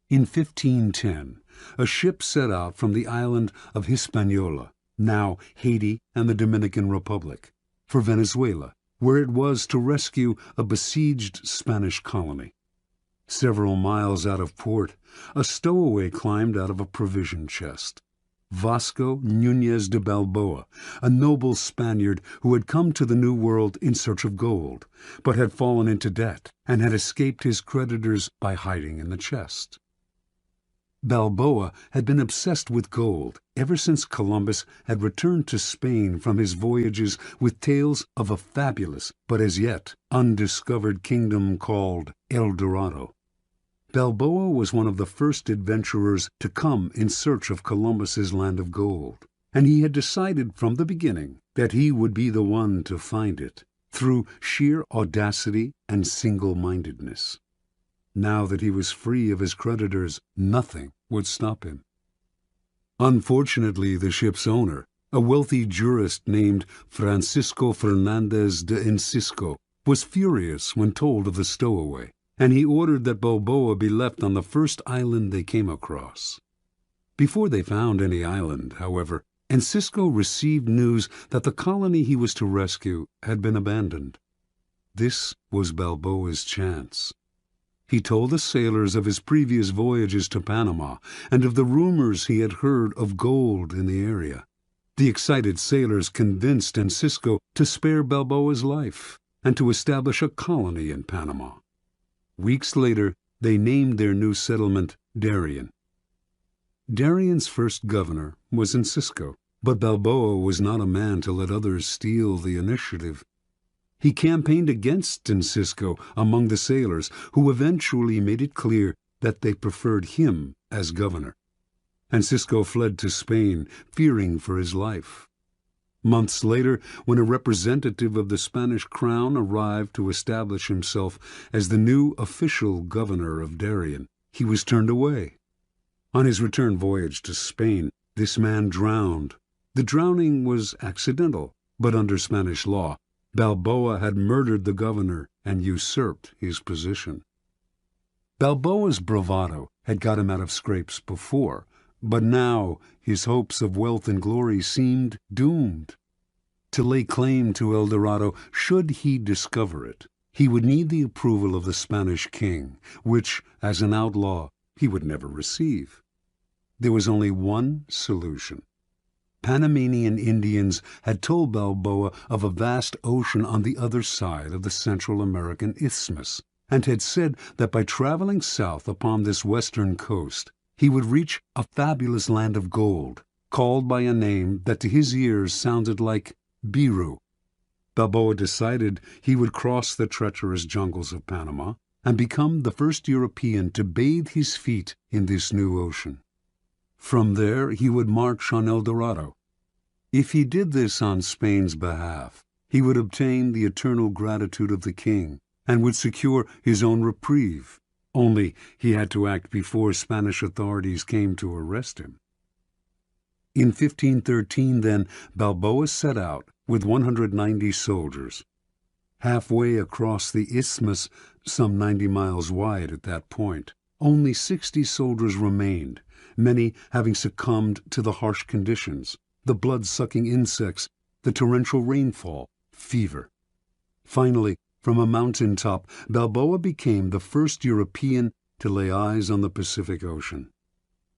In 1510, a ship set out from the island of Hispaniola, now Haiti and the Dominican Republic, for Venezuela, where it was to rescue a besieged Spanish colony. Several miles out of port, a stowaway climbed out of a provision chest. Vasco Núñez de Balboa, a noble Spaniard who had come to the New World in search of gold, but had fallen into debt and had escaped his creditors by hiding in the chest. Balboa had been obsessed with gold ever since Columbus had returned to Spain from his voyages with tales of a fabulous but as yet undiscovered kingdom called El Dorado. Balboa was one of the first adventurers to come in search of Columbus's land of gold, and he had decided from the beginning that he would be the one to find it, through sheer audacity and single-mindedness. Now that he was free of his creditors, nothing would stop him. Unfortunately, the ship's owner, a wealthy jurist named Francisco Fernandez de Incisco, was furious when told of the stowaway, and he ordered that Balboa be left on the first island they came across. Before they found any island, however, Incisco received news that the colony he was to rescue had been abandoned. This was Balboa's chance. He told the sailors of his previous voyages to Panama and of the rumors he had heard of gold in the area. The excited sailors convinced Incisco to spare Balboa's life and to establish a colony in Panama. Weeks later, they named their new settlement Darien. Darien's first governor was Incisco, but Balboa was not a man to let others steal the initiative. He campaigned against Incisco among the sailors, who eventually made it clear that they preferred him as governor. Incisco fled to Spain, fearing for his life. Months later, when a representative of the Spanish crown arrived to establish himself as the new official governor of Darien, he was turned away. On his return voyage to Spain, this man drowned. The drowning was accidental, but under Spanish law, Balboa had murdered the governor and usurped his position. Balboa's bravado had got him out of scrapes before, but now his hopes of wealth and glory seemed doomed. To lay claim to El Dorado, should he discover it, he would need the approval of the Spanish king, which, as an outlaw, he would never receive. There was only one solution. Panamanian Indians had told Balboa of a vast ocean on the other side of the Central American Isthmus, and had said that by traveling south upon this western coast, he would reach a fabulous land of gold, called by a name that to his ears sounded like Biru. Balboa decided he would cross the treacherous jungles of Panama and become the first European to bathe his feet in this new ocean. From there he would march on El Dorado. If he did this on Spain's behalf, he would obtain the eternal gratitude of the king and would secure his own reprieve. Only he had to act before Spanish authorities came to arrest him. In 1513, then, Balboa set out with 190 soldiers. Halfway across the isthmus, some 90 miles wide at that point, only 60 soldiers remained, many having succumbed to the harsh conditions, the blood-sucking insects, the torrential rainfall, fever. Finally, from a mountaintop, Balboa became the first European to lay eyes on the Pacific Ocean.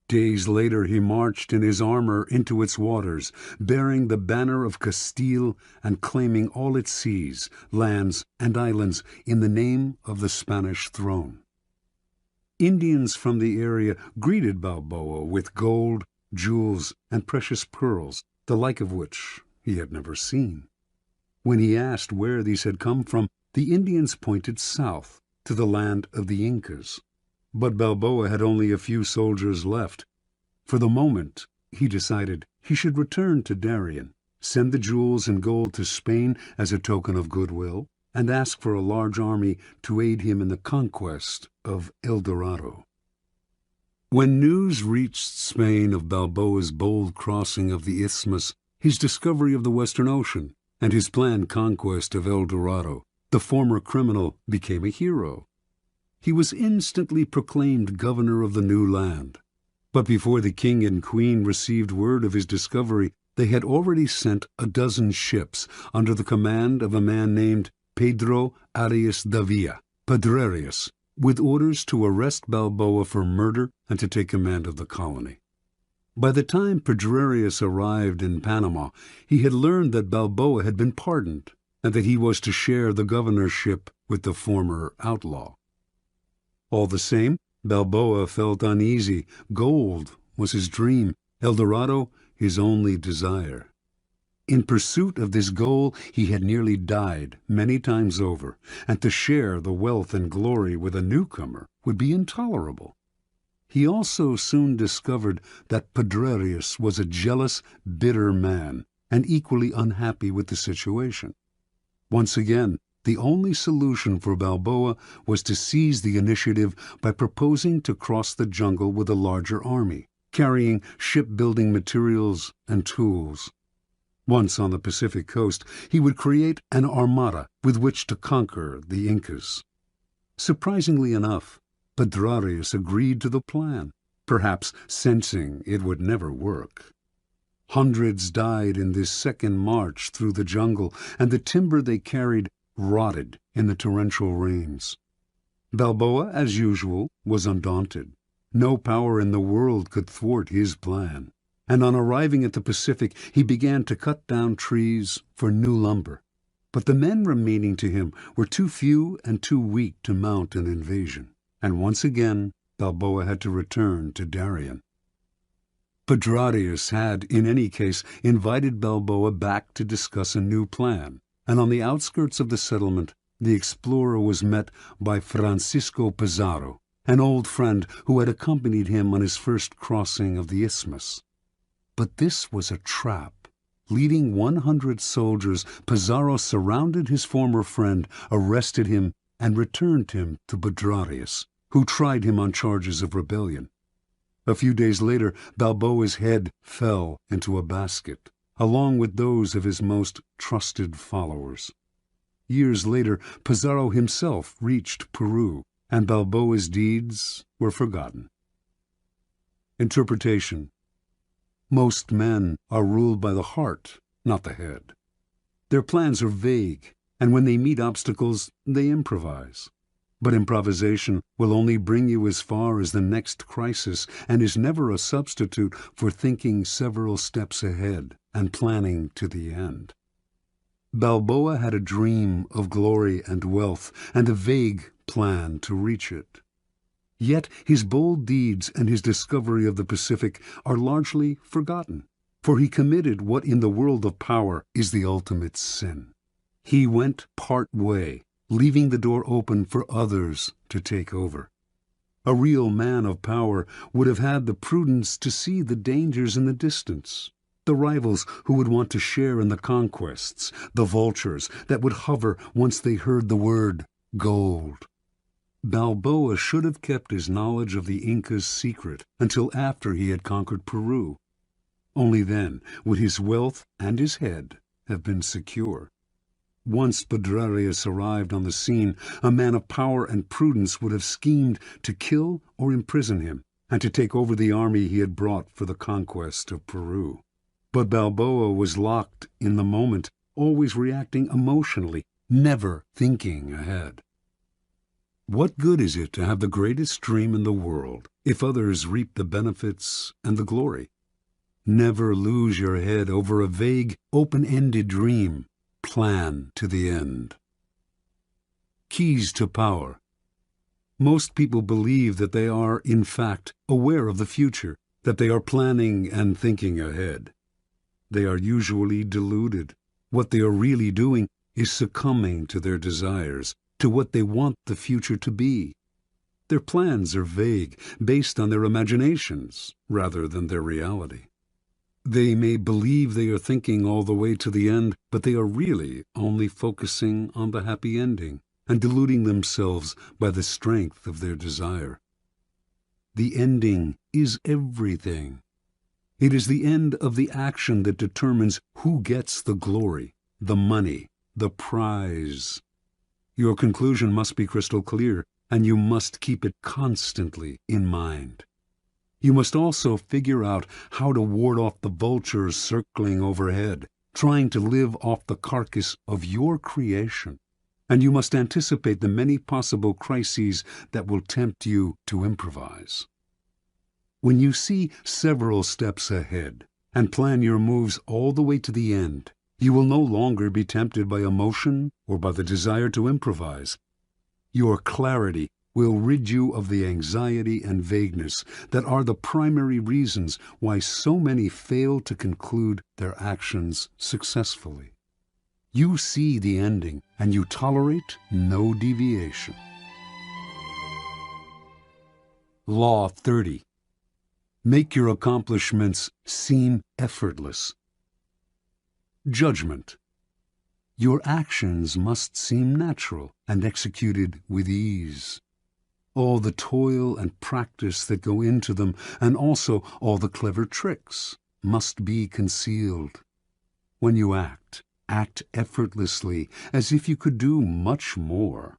Days later he marched in his armor into its waters, bearing the banner of Castile and claiming all its seas, lands, and islands in the name of the Spanish throne. Indians from the area greeted Balboa with gold, jewels, and precious pearls, the like of which he had never seen. When he asked where these had come from, the Indians pointed south to the land of the Incas. But Balboa had only a few soldiers left, For the moment, he decided he should return to Darien, send the jewels and gold to Spain as a token of goodwill, and ask for a large army to aid him in the conquest of El Dorado. When news reached Spain of Balboa's bold crossing of the Isthmus, his discovery of the Western Ocean, and his planned conquest of El Dorado, the former criminal became a hero. He was instantly proclaimed governor of the new land. But before the king and queen received word of his discovery, they had already sent a dozen ships under the command of a man named Pedro Arias Davila, Pedrerius, with orders to arrest Balboa for murder and to take command of the colony. By the time Pedrerius arrived in Panama, he had learned that Balboa had been pardoned and that he was to share the governorship with the former outlaw. All the same, Balboa felt uneasy. Gold was his dream, El Dorado his only desire. In pursuit of this goal, he had nearly died many times over, and to share the wealth and glory with a newcomer would be intolerable. He also soon discovered that Pedrerius was a jealous, bitter man, and equally unhappy with the situation. Once again, the only solution for Balboa was to seize the initiative by proposing to cross the jungle with a larger army, carrying shipbuilding materials and tools. Once on the Pacific coast, he would create an armada with which to conquer the Incas. Surprisingly enough, Pedrerius agreed to the plan, perhaps sensing it would never work. Hundreds died in this second march through the jungle, and the timber they carried rotted in the torrential rains. Balboa, as usual, was undaunted. No power in the world could thwart his plan, and on arriving at the Pacific, he began to cut down trees for new lumber. But the men remaining to him were too few and too weak to mount an invasion, and once again Balboa had to return to Darien. Pedrerius had, in any case, invited Balboa back to discuss a new plan, and on the outskirts of the settlement, the explorer was met by Francisco Pizarro, an old friend who had accompanied him on his first crossing of the Isthmus. But this was a trap. Leading 100 soldiers, Pizarro surrounded his former friend, arrested him, and returned him to Pedrerius, who tried him on charges of rebellion. A few days later, Balboa's head fell into a basket, along with those of his most trusted followers. Years later, Pizarro himself reached Peru, and Balboa's deeds were forgotten. Interpretation. Most men are ruled by the heart, not the head. Their plans are vague, and when they meet obstacles, they improvise. But improvisation will only bring you as far as the next crisis, and is never a substitute for thinking several steps ahead and planning to the end. Balboa had a dream of glory and wealth, and a vague plan to reach it. Yet his bold deeds and his discovery of the Pacific are largely forgotten, for he committed what in the world of power is the ultimate sin. He went part way, leaving the door open for others to take over. A real man of power would have had the prudence to see the dangers in the distance, the rivals who would want to share in the conquests, the vultures that would hover once they heard the word gold. Balboa should have kept his knowledge of the Incas secret until after he had conquered Peru. Only then would his wealth and his head have been secure. Once Pedrerius arrived on the scene, a man of power and prudence would have schemed to kill or imprison him, and to take over the army he had brought for the conquest of Peru. But Balboa was locked in the moment, always reacting emotionally, never thinking ahead. What good is it to have the greatest dream in the world if others reap the benefits and the glory? Never lose your head over a vague, open-ended dream. Plan to the end. Keys to power. Most people believe that they are, in fact, aware of the future, that they are planning and thinking ahead. They are usually deluded. What they are really doing is succumbing to their desires, to what they want the future to be. Their plans are vague, based on their imaginations rather than their reality. They may believe they are thinking all the way to the end, but they are really only focusing on the happy ending and deluding themselves by the strength of their desire. The ending is everything. It is the end of the action that determines who gets the glory, the money, the prize. Your conclusion must be crystal clear, and you must keep it constantly in mind. You must also figure out how to ward off the vultures circling overhead, trying to live off the carcass of your creation. And you must anticipate the many possible crises that will tempt you to improvise. When you see several steps ahead and plan your moves all the way to the end, you will no longer be tempted by emotion or by the desire to improvise. Your clarity will rid you of the anxiety and vagueness that are the primary reasons why so many fail to conclude their actions successfully. You see the ending, and you tolerate no deviation. Law 30. Make your accomplishments seem effortless. Judgment. Your actions must seem natural and executed with ease. All the toil and practice that go into them, and also all the clever tricks, must be concealed. When you act effortlessly, as if you could do much more.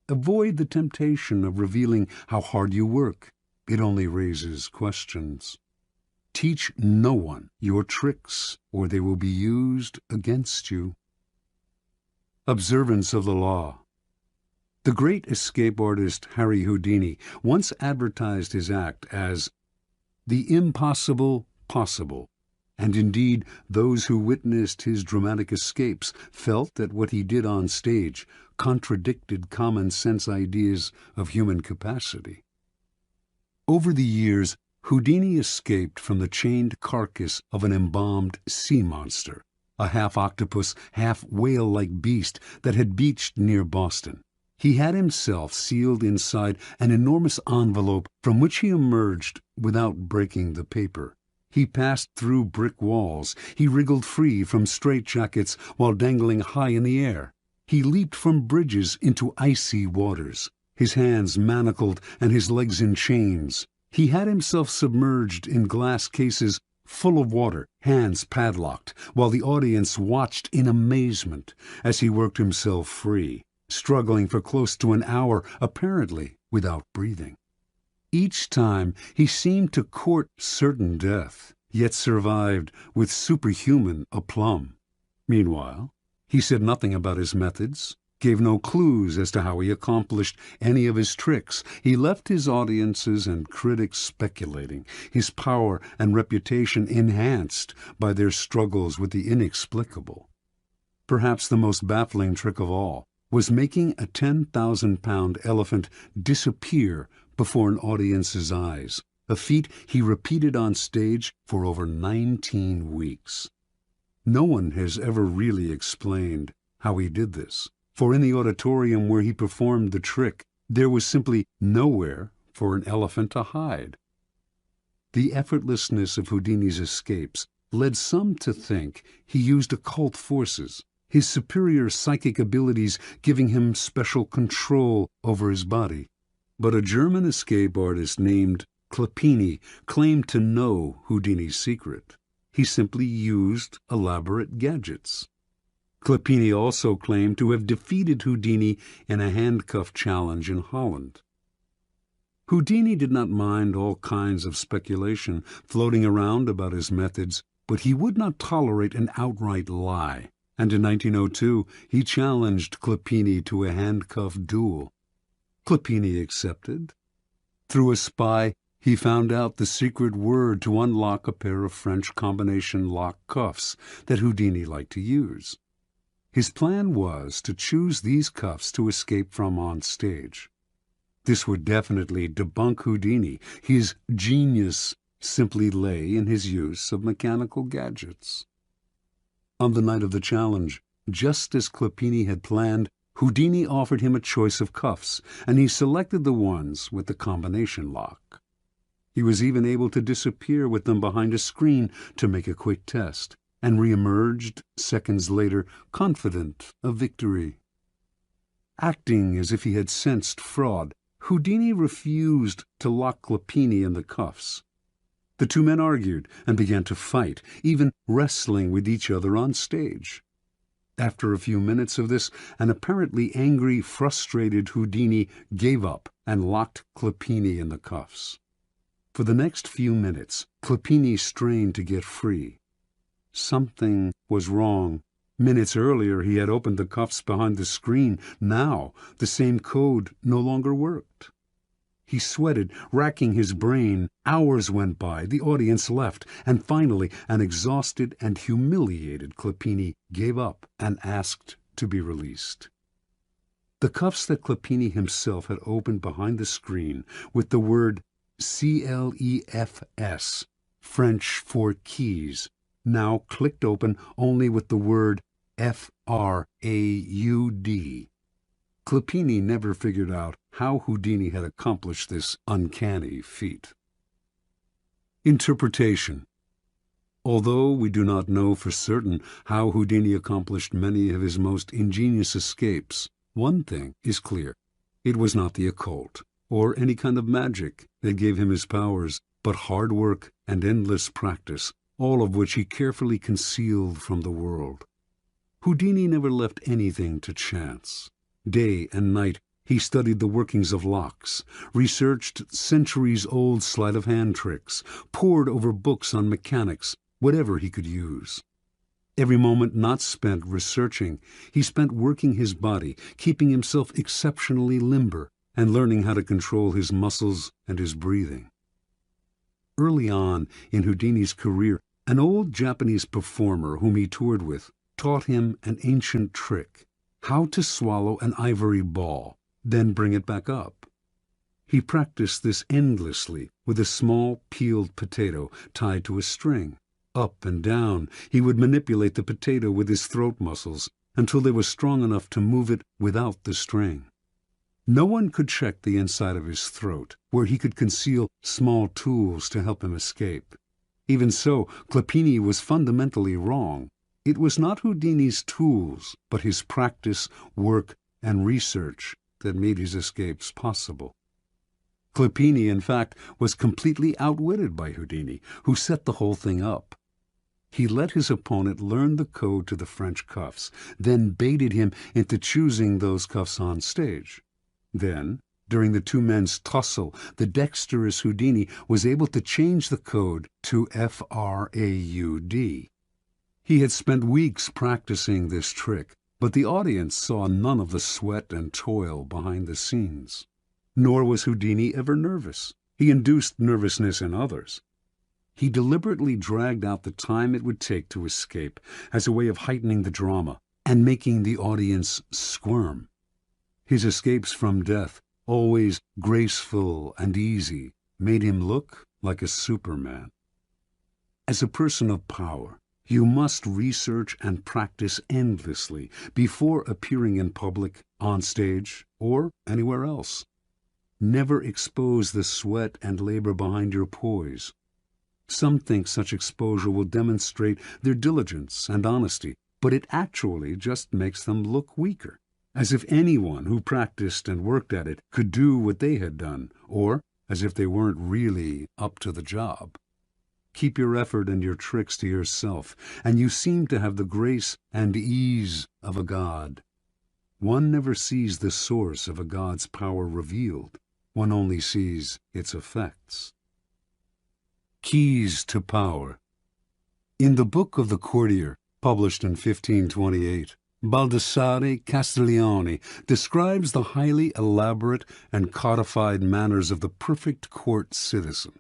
Avoid the temptation of revealing how hard you work. It only raises questions. Teach no one your tricks, or they will be used against you. Observance of the law. The great escape artist Harry Houdini once advertised his act as the impossible possible, and indeed those who witnessed his dramatic escapes felt that what he did on stage contradicted common-sense ideas of human capacity. Over the years, Houdini escaped from the chained carcass of an embalmed sea monster, a half-octopus, half-whale-like beast that had beached near Boston. He had himself sealed inside an enormous envelope from which he emerged without breaking the paper. He passed through brick walls. He wriggled free from straitjackets while dangling high in the air. He leaped from bridges into icy waters, his hands manacled and his legs in chains. He had himself submerged in glass cases full of water, hands padlocked, while the audience watched in amazement as he worked himself free, struggling for close to an hour, apparently without breathing. Each time he seemed to court certain death, yet survived with superhuman aplomb. Meanwhile, he said nothing about his methods, gave no clues as to how he accomplished any of his tricks. He left his audiences and critics speculating, his power and reputation enhanced by their struggles with the inexplicable. Perhaps the most baffling trick of all was making a 10,000-pound elephant disappear before an audience's eyes, a feat he repeated on stage for over 19 weeks. No one has ever really explained how he did this, for in the auditorium where he performed the trick, there was simply nowhere for an elephant to hide. The effortlessness of Houdini's escapes led some to think he used occult forces, his superior psychic abilities giving him special control over his body. But a German escape artist named Clausewitz claimed to know Houdini's secret. He simply used elaborate gadgets. Clausewitz also claimed to have defeated Houdini in a handcuff challenge in Holland. Houdini did not mind all kinds of speculation floating around about his methods, but he would not tolerate an outright lie, and in 1902 he challenged Clausewitz to a handcuff duel. Clausewitz accepted. Through a spy, he found out the secret word to unlock a pair of French combination lock cuffs that Houdini liked to use. His plan was to choose these cuffs to escape from on stage. This would definitely debunk Houdini. His genius simply lay in his use of mechanical gadgets. On the night of the challenge, just as Clausewitz had planned, Houdini offered him a choice of cuffs, and he selected the ones with the combination lock. He was even able to disappear with them behind a screen to make a quick test, and re-emerged seconds later, confident of victory. Acting as if he had sensed fraud, Houdini refused to lock Clopini in the cuffs. The two men argued and began to fight, even wrestling with each other on stage. After a few minutes of this, an apparently angry, frustrated Houdini gave up and locked Clopini in the cuffs. For the next few minutes, Clopini strained to get free. Something was wrong. Minutes earlier, he had opened the cuffs behind the screen. Now, the same code no longer worked. He sweated, racking his brain. Hours went by, the audience left, and finally an exhausted and humiliated Clopini gave up and asked to be released. The cuffs that Clopini himself had opened behind the screen with the word CLEFS, French for keys, now clicked open only with the word FRAUD. Clopini never figured out how Houdini had accomplished this uncanny feat. Interpretation. Although we do not know for certain how Houdini accomplished many of his most ingenious escapes, one thing is clear. It was not the occult, or any kind of magic that gave him his powers, but hard work and endless practice, all of which he carefully concealed from the world. Houdini never left anything to chance. Day and night he studied the workings of locks, researched centuries-old sleight-of-hand tricks, pored over books on mechanics, whatever he could use. Every moment not spent researching, he spent working his body, keeping himself exceptionally limber, and learning how to control his muscles and his breathing. Early on in Houdini's career, an old Japanese performer whom he toured with taught him an ancient trick: how to swallow an ivory ball, then bring it back up. He practiced this endlessly with a small peeled potato tied to a string. Up and down he would manipulate the potato with his throat muscles until they were strong enough to move it without the string. No one could check the inside of his throat, where he could conceal small tools to help him escape. Even so, Clopini was fundamentally wrong. It was not Houdini's tools, but his practice, work, and research that made his escapes possible. Clopini, in fact, was completely outwitted by Houdini, who set the whole thing up. He let his opponent learn the code to the French cuffs, then baited him into choosing those cuffs on stage. Then, during the two men's tussle, the dexterous Houdini was able to change the code to FRAUD. He had spent weeks practicing this trick, but the audience saw none of the sweat and toil behind the scenes. Nor was Houdini ever nervous. He induced nervousness in others. He deliberately dragged out the time it would take to escape as a way of heightening the drama and making the audience squirm. His escapes from death, always graceful and easy, made him look like a Superman. As a person of power, you must research and practice endlessly before appearing in public, on stage, or anywhere else. Never expose the sweat and labor behind your poise. Some think such exposure will demonstrate their diligence and honesty, but it actually just makes them look weaker, as if anyone who practiced and worked at it could do what they had done, or as if they weren't really up to the job. Keep your effort and your tricks to yourself, and you seem to have the grace and ease of a god. One never sees the source of a god's power revealed. One only sees its effects. Keys to Power. In the Book of the Courtier, published in 1528, Baldassare Castiglione describes the highly elaborate and codified manners of the perfect court citizen.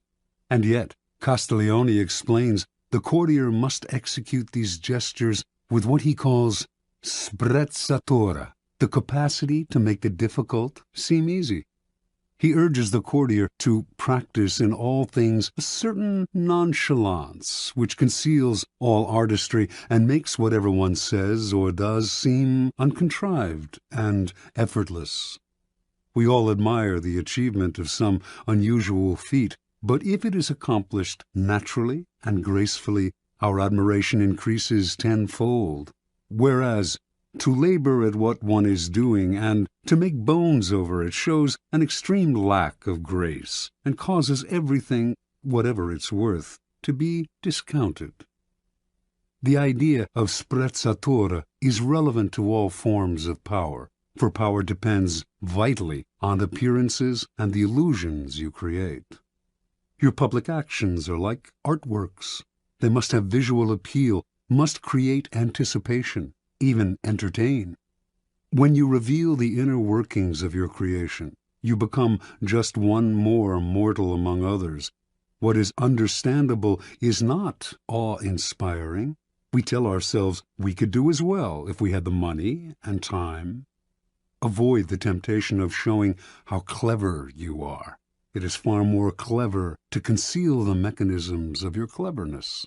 And yet, Castiglione explains the courtier must execute these gestures with what he calls sprezzatura, the capacity to make the difficult seem easy. He urges the courtier to practice in all things a certain nonchalance which conceals all artistry and makes whatever one says or does seem uncontrived and effortless. We all admire the achievement of some unusual feat, but if it is accomplished naturally and gracefully, our admiration increases tenfold. Whereas to labor at what one is doing and to make bones over it shows an extreme lack of grace and causes everything, whatever it's worth, to be discounted. The idea of sprezzatura is relevant to all forms of power, for power depends vitally on appearances and the illusions you create. Your public actions are like artworks. They must have visual appeal, must create anticipation, even entertain. When you reveal the inner workings of your creation, you become just one more mortal among others. What is understandable is not awe-inspiring. We tell ourselves we could do as well if we had the money and time. Avoid the temptation of showing how clever you are. It is far more clever to conceal the mechanisms of your cleverness.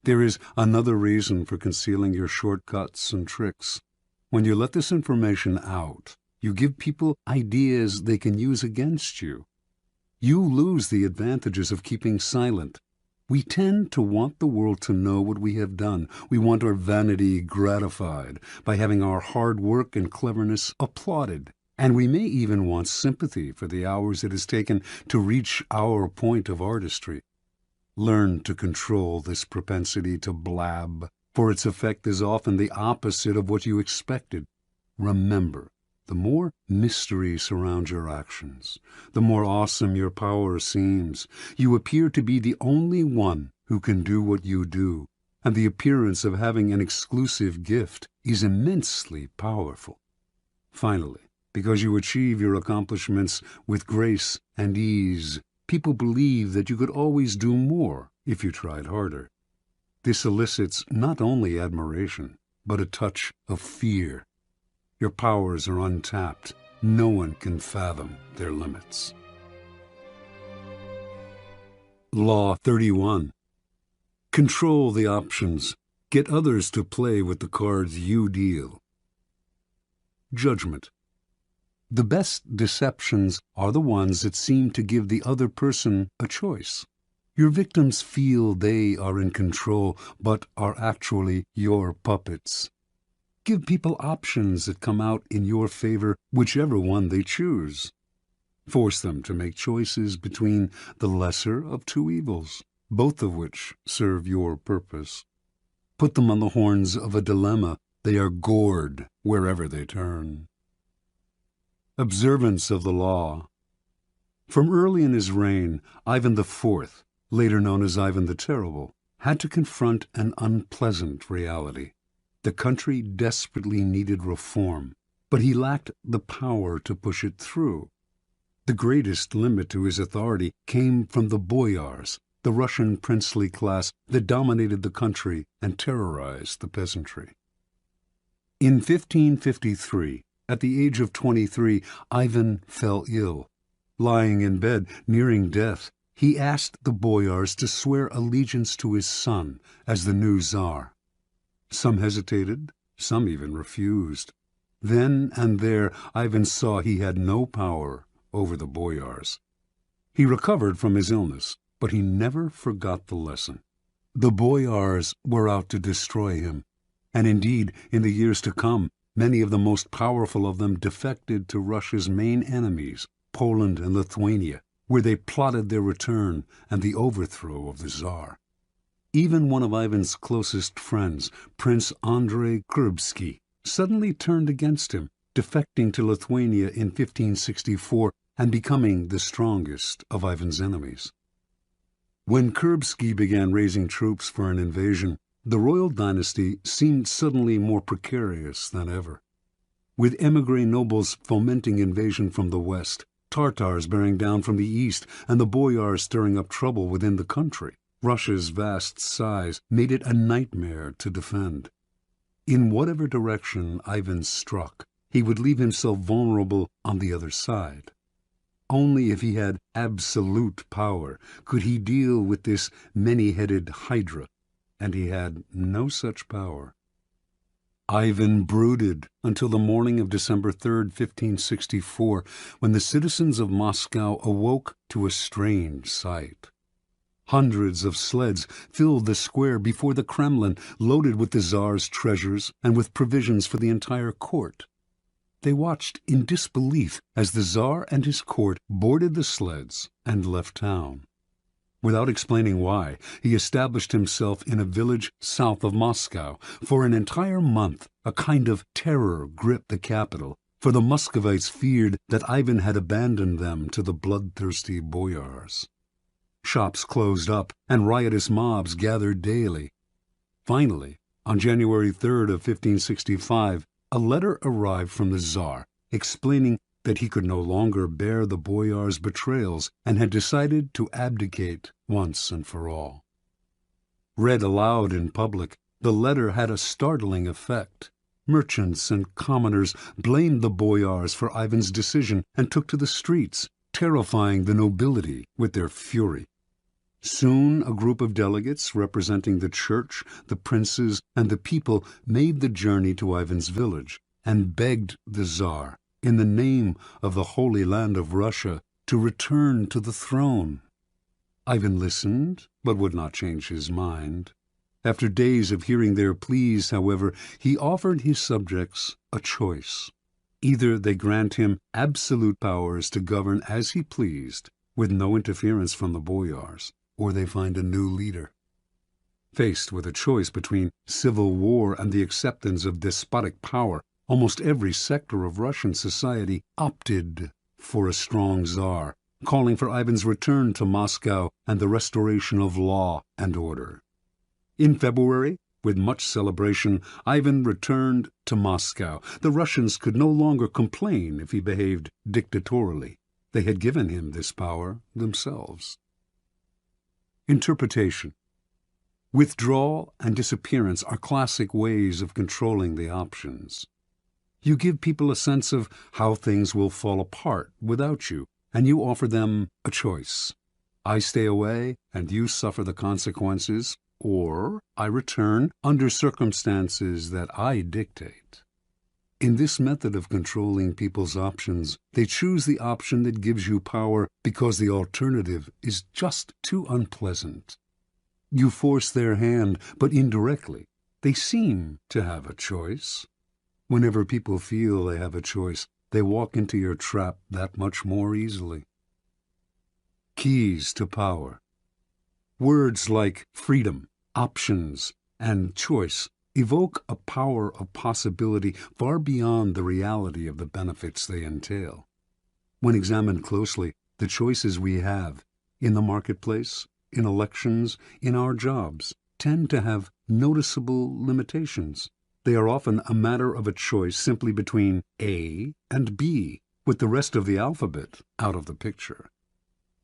There is another reason for concealing your shortcuts and tricks. When you let this information out, you give people ideas they can use against you. You lose the advantages of keeping silent. We tend to want the world to know what we have done. We want our vanity gratified by having our hard work and cleverness applauded. And we may even want sympathy for the hours it has taken to reach our point of artistry. Learn to control this propensity to blab, for its effect is often the opposite of what you expected. Remember, the more mystery surrounds your actions, the more awesome your power seems. You appear to be the only one who can do what you do, and the appearance of having an exclusive gift is immensely powerful. Finally, because you achieve your accomplishments with grace and ease, people believe that you could always do more if you tried harder. This elicits not only admiration, but a touch of fear. Your powers are untapped. No one can fathom their limits. Law 31. Control the options. Get others to play with the cards you deal. Judgment. The best deceptions are the ones that seem to give the other person a choice. Your victims feel they are in control, but are actually your puppets. Give people options that come out in your favor, whichever one they choose. Force them to make choices between the lesser of two evils, both of which serve your purpose. Put them on the horns of a dilemma. They are gored wherever they turn. Observance of the law. From early in his reign, Ivan IV, later known as Ivan the Terrible, had to confront an unpleasant reality. The country desperately needed reform, but he lacked the power to push it through. The greatest limit to his authority came from the boyars, the Russian princely class that dominated the country and terrorized the peasantry. In 1553, at the age of 23, Ivan fell ill. Lying in bed, nearing death, he asked the boyars to swear allegiance to his son as the new Tsar. Some hesitated, some even refused. Then and there, Ivan saw he had no power over the boyars. He recovered from his illness, but he never forgot the lesson. The boyars were out to destroy him, and indeed, in the years to come, many of the most powerful of them defected to Russia's main enemies, Poland and Lithuania, where they plotted their return and the overthrow of the Tsar. Even one of Ivan's closest friends, Prince Andrei Kurbsky, suddenly turned against him, defecting to Lithuania in 1564 and becoming the strongest of Ivan's enemies. When Kurbsky began raising troops for an invasion, the royal dynasty seemed suddenly more precarious than ever. With émigré nobles fomenting invasion from the west, Tartars bearing down from the east, and the boyars stirring up trouble within the country, Russia's vast size made it a nightmare to defend. In whatever direction Ivan struck, he would leave himself vulnerable on the other side. Only if he had absolute power could he deal with this many-headed hydra, and he had no such power. Ivan brooded until the morning of December 3rd, 1564, when the citizens of Moscow awoke to a strange sight. Hundreds of sleds filled the square before the Kremlin, loaded with the Tsar's treasures and with provisions for the entire court. They watched in disbelief as the Tsar and his court boarded the sleds and left town. Without explaining why, he established himself in a village south of Moscow. For an entire month, a kind of terror gripped the capital, for the Muscovites feared that Ivan had abandoned them to the bloodthirsty boyars. Shops closed up, and riotous mobs gathered daily. Finally, on January 3rd of 1565, a letter arrived from the Tsar explaining that he could no longer bear the boyars' betrayals and had decided to abdicate once and for all. Read aloud in public, the letter had a startling effect. Merchants and commoners blamed the boyars for Ivan's decision and took to the streets, terrifying the nobility with their fury. Soon a group of delegates representing the church, the princes, and the people made the journey to Ivan's village and begged the Tsar, in the name of the Holy Land of Russia, to return to the throne. Ivan listened, but would not change his mind. After days of hearing their pleas, however, he offered his subjects a choice. Either they grant him absolute powers to govern as he pleased, with no interference from the boyars, or they find a new leader. Faced with a choice between civil war and the acceptance of despotic power, almost every sector of Russian society opted for a strong Tsar, calling for Ivan's return to Moscow and the restoration of law and order. In February, with much celebration, Ivan returned to Moscow. The Russians could no longer complain if he behaved dictatorially. They had given him this power themselves. Interpretation. Withdrawal and disappearance are classic ways of controlling the options. You give people a sense of how things will fall apart without you, and you offer them a choice. I stay away, and you suffer the consequences, or I return under circumstances that I dictate. In this method of controlling people's options, they choose the option that gives you power because the alternative is just too unpleasant. You force their hand, but indirectly. They seem to have a choice. Whenever people feel they have a choice, they walk into your trap that much more easily. Keys to power. Words like freedom, options, and choice evoke a power of possibility far beyond the reality of the benefits they entail. When examined closely, the choices we have in the marketplace, in elections, in our jobs, tend to have noticeable limitations. They are often a matter of a choice simply between A and B, with the rest of the alphabet out of the picture.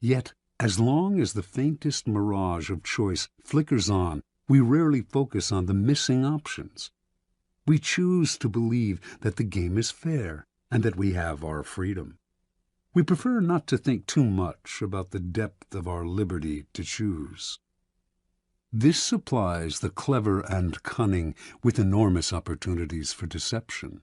Yet, as long as the faintest mirage of choice flickers on, we rarely focus on the missing options. We choose to believe that the game is fair and that we have our freedom. We prefer not to think too much about the depth of our liberty to choose. This supplies the clever and cunning with enormous opportunities for deception.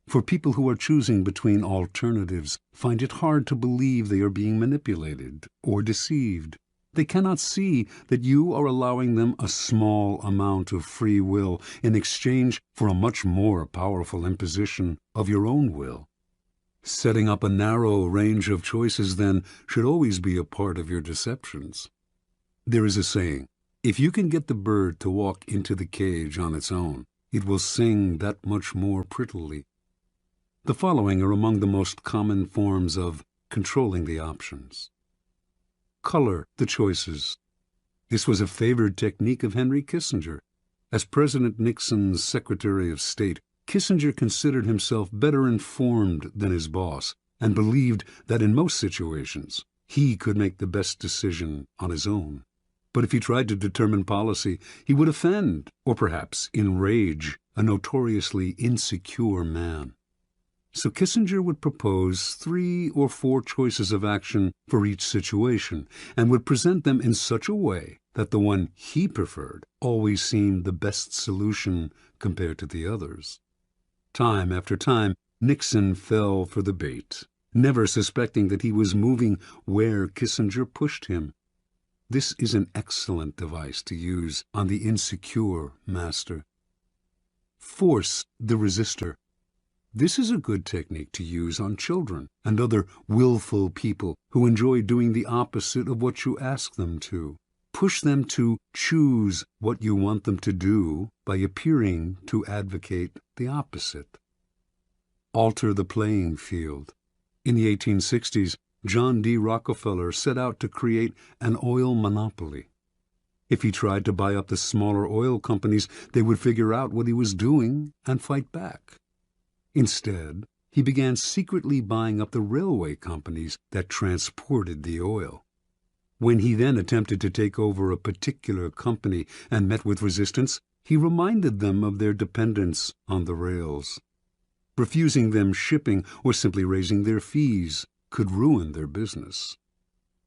For people who are choosing between alternatives find it hard to believe they are being manipulated or deceived. They cannot see that you are allowing them a small amount of free will in exchange for a much more powerful imposition of your own will. Setting up a narrow range of choices, then, should always be a part of your deceptions. There is a saying, if you can get the bird to walk into the cage on its own, it will sing that much more prettily. The following are among the most common forms of controlling the options. Color the choices. This was a favored technique of Henry Kissinger. As President Nixon's Secretary of State, Kissinger considered himself better informed than his boss and believed that in most situations he could make the best decision on his own. But if he tried to determine policy, he would offend, or perhaps enrage, a notoriously insecure man. So Kissinger would propose 3 or 4 choices of action for each situation, and would present them in such a way that the one he preferred always seemed the best solution compared to the others. Time after time, Nixon fell for the bait, never suspecting that he was moving where Kissinger pushed him. This is an excellent device to use on the insecure master. Force the resistor. This is a good technique to use on children and other willful people who enjoy doing the opposite of what you ask them to. Push them to choose what you want them to do by appearing to advocate the opposite. Alter the playing field. In the 1860s, John D. Rockefeller set out to create an oil monopoly. If he tried to buy up the smaller oil companies, they would figure out what he was doing and fight back. Instead, he began secretly buying up the railway companies that transported the oil. When he then attempted to take over a particular company and met with resistance, he reminded them of their dependence on the rails. Refusing them shipping or simply raising their fees could ruin their business.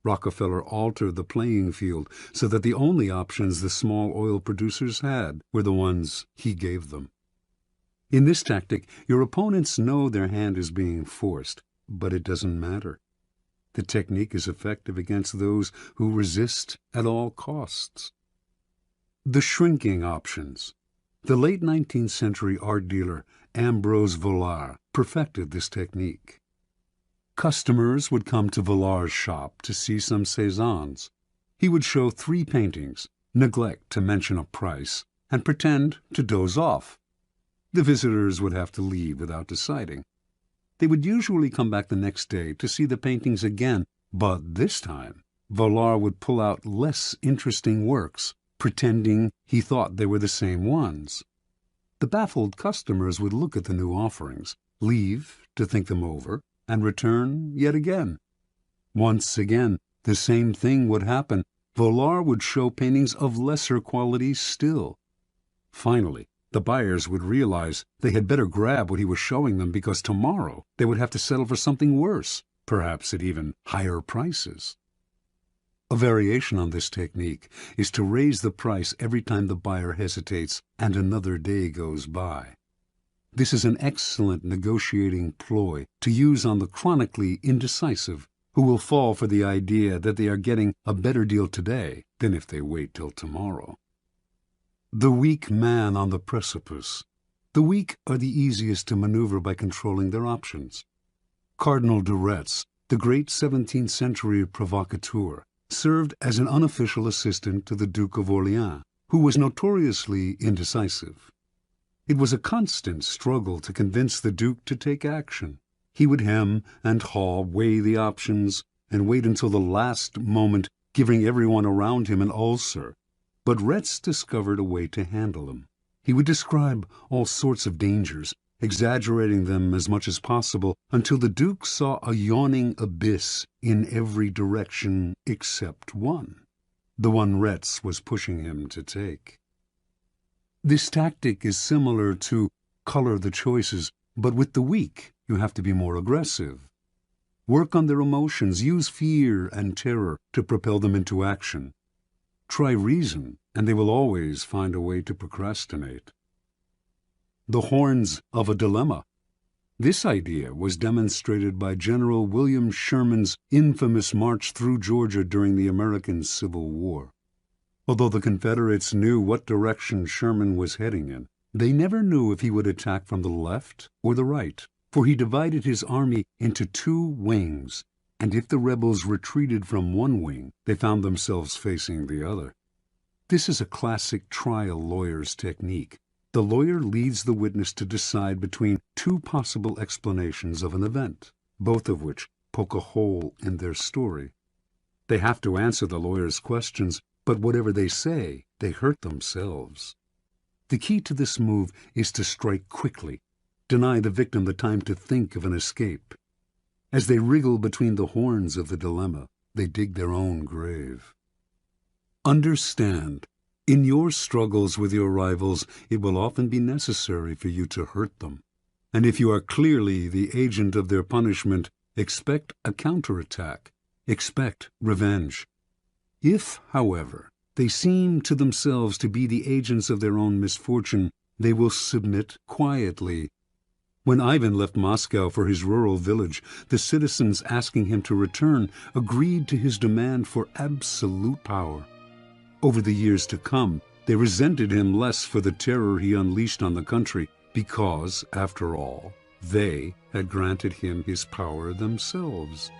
Rockefeller altered the playing field so that the only options the small oil producers had were the ones he gave them. In this tactic, your opponents know their hand is being forced, but it doesn't matter. The technique is effective against those who resist at all costs. The shrinking options. The late 19th century art dealer Ambrose Vollard perfected this technique. Customers would come to Vollard's shop to see some Cézannes. He would show 3 paintings, neglect to mention a price, and pretend to doze off. The visitors would have to leave without deciding. They would usually come back the next day to see the paintings again, but this time Vollard would pull out less interesting works, pretending he thought they were the same ones. The baffled customers would look at the new offerings, leave to think them over, and return yet again. Once again, the same thing would happen. Vollard would show paintings of lesser quality still. Finally, the buyers would realize they had better grab what he was showing them because tomorrow they would have to settle for something worse, perhaps at even higher prices. A variation on this technique is to raise the price every time the buyer hesitates and another day goes by. This is an excellent negotiating ploy to use on the chronically indecisive, who will fall for the idea that they are getting a better deal today than if they wait till tomorrow. The weak man on the precipice. The weak are the easiest to maneuver by controlling their options. Cardinal de Retz, the great 17th century provocateur, served as an unofficial assistant to the Duke of Orleans, who was notoriously indecisive. It was a constant struggle to convince the Duke to take action. He would hem and haw, weigh the options, and wait until the last moment, giving everyone around him an ulcer. But Retz discovered a way to handle them. He would describe all sorts of dangers, exaggerating them as much as possible, until the Duke saw a yawning abyss in every direction except one, the one Retz was pushing him to take. This tactic is similar to color the choices, but with the weak you have to be more aggressive. Work on their emotions, use fear and terror to propel them into action. Try reason, and they will always find a way to procrastinate. The horns of a dilemma. This idea was demonstrated by General William Sherman's infamous march through Georgia during the American Civil War. Although the Confederates knew what direction Sherman was heading in, they never knew if he would attack from the left or the right, for he divided his army into 2 wings, and if the rebels retreated from one wing, they found themselves facing the other. This is a classic trial lawyer's technique. The lawyer leads the witness to decide between 2 possible explanations of an event, both of which poke a hole in their story. They have to answer the lawyer's questions, but whatever they say, they hurt themselves. The key to this move is to strike quickly, deny the victim the time to think of an escape. As they wriggle between the horns of the dilemma, they dig their own grave. Understand, in your struggles with your rivals, it will often be necessary for you to hurt them. and if you are clearly the agent of their punishment, expect a counterattack, expect revenge. If, however, they seem to themselves to be the agents of their own misfortune, they will submit quietly. When Ivan left Moscow for his rural village, the citizens asking him to return agreed to his demand for absolute power. Over the years to come, they resented him less for the terror he unleashed on the country, because, after all, they had granted him his power themselves.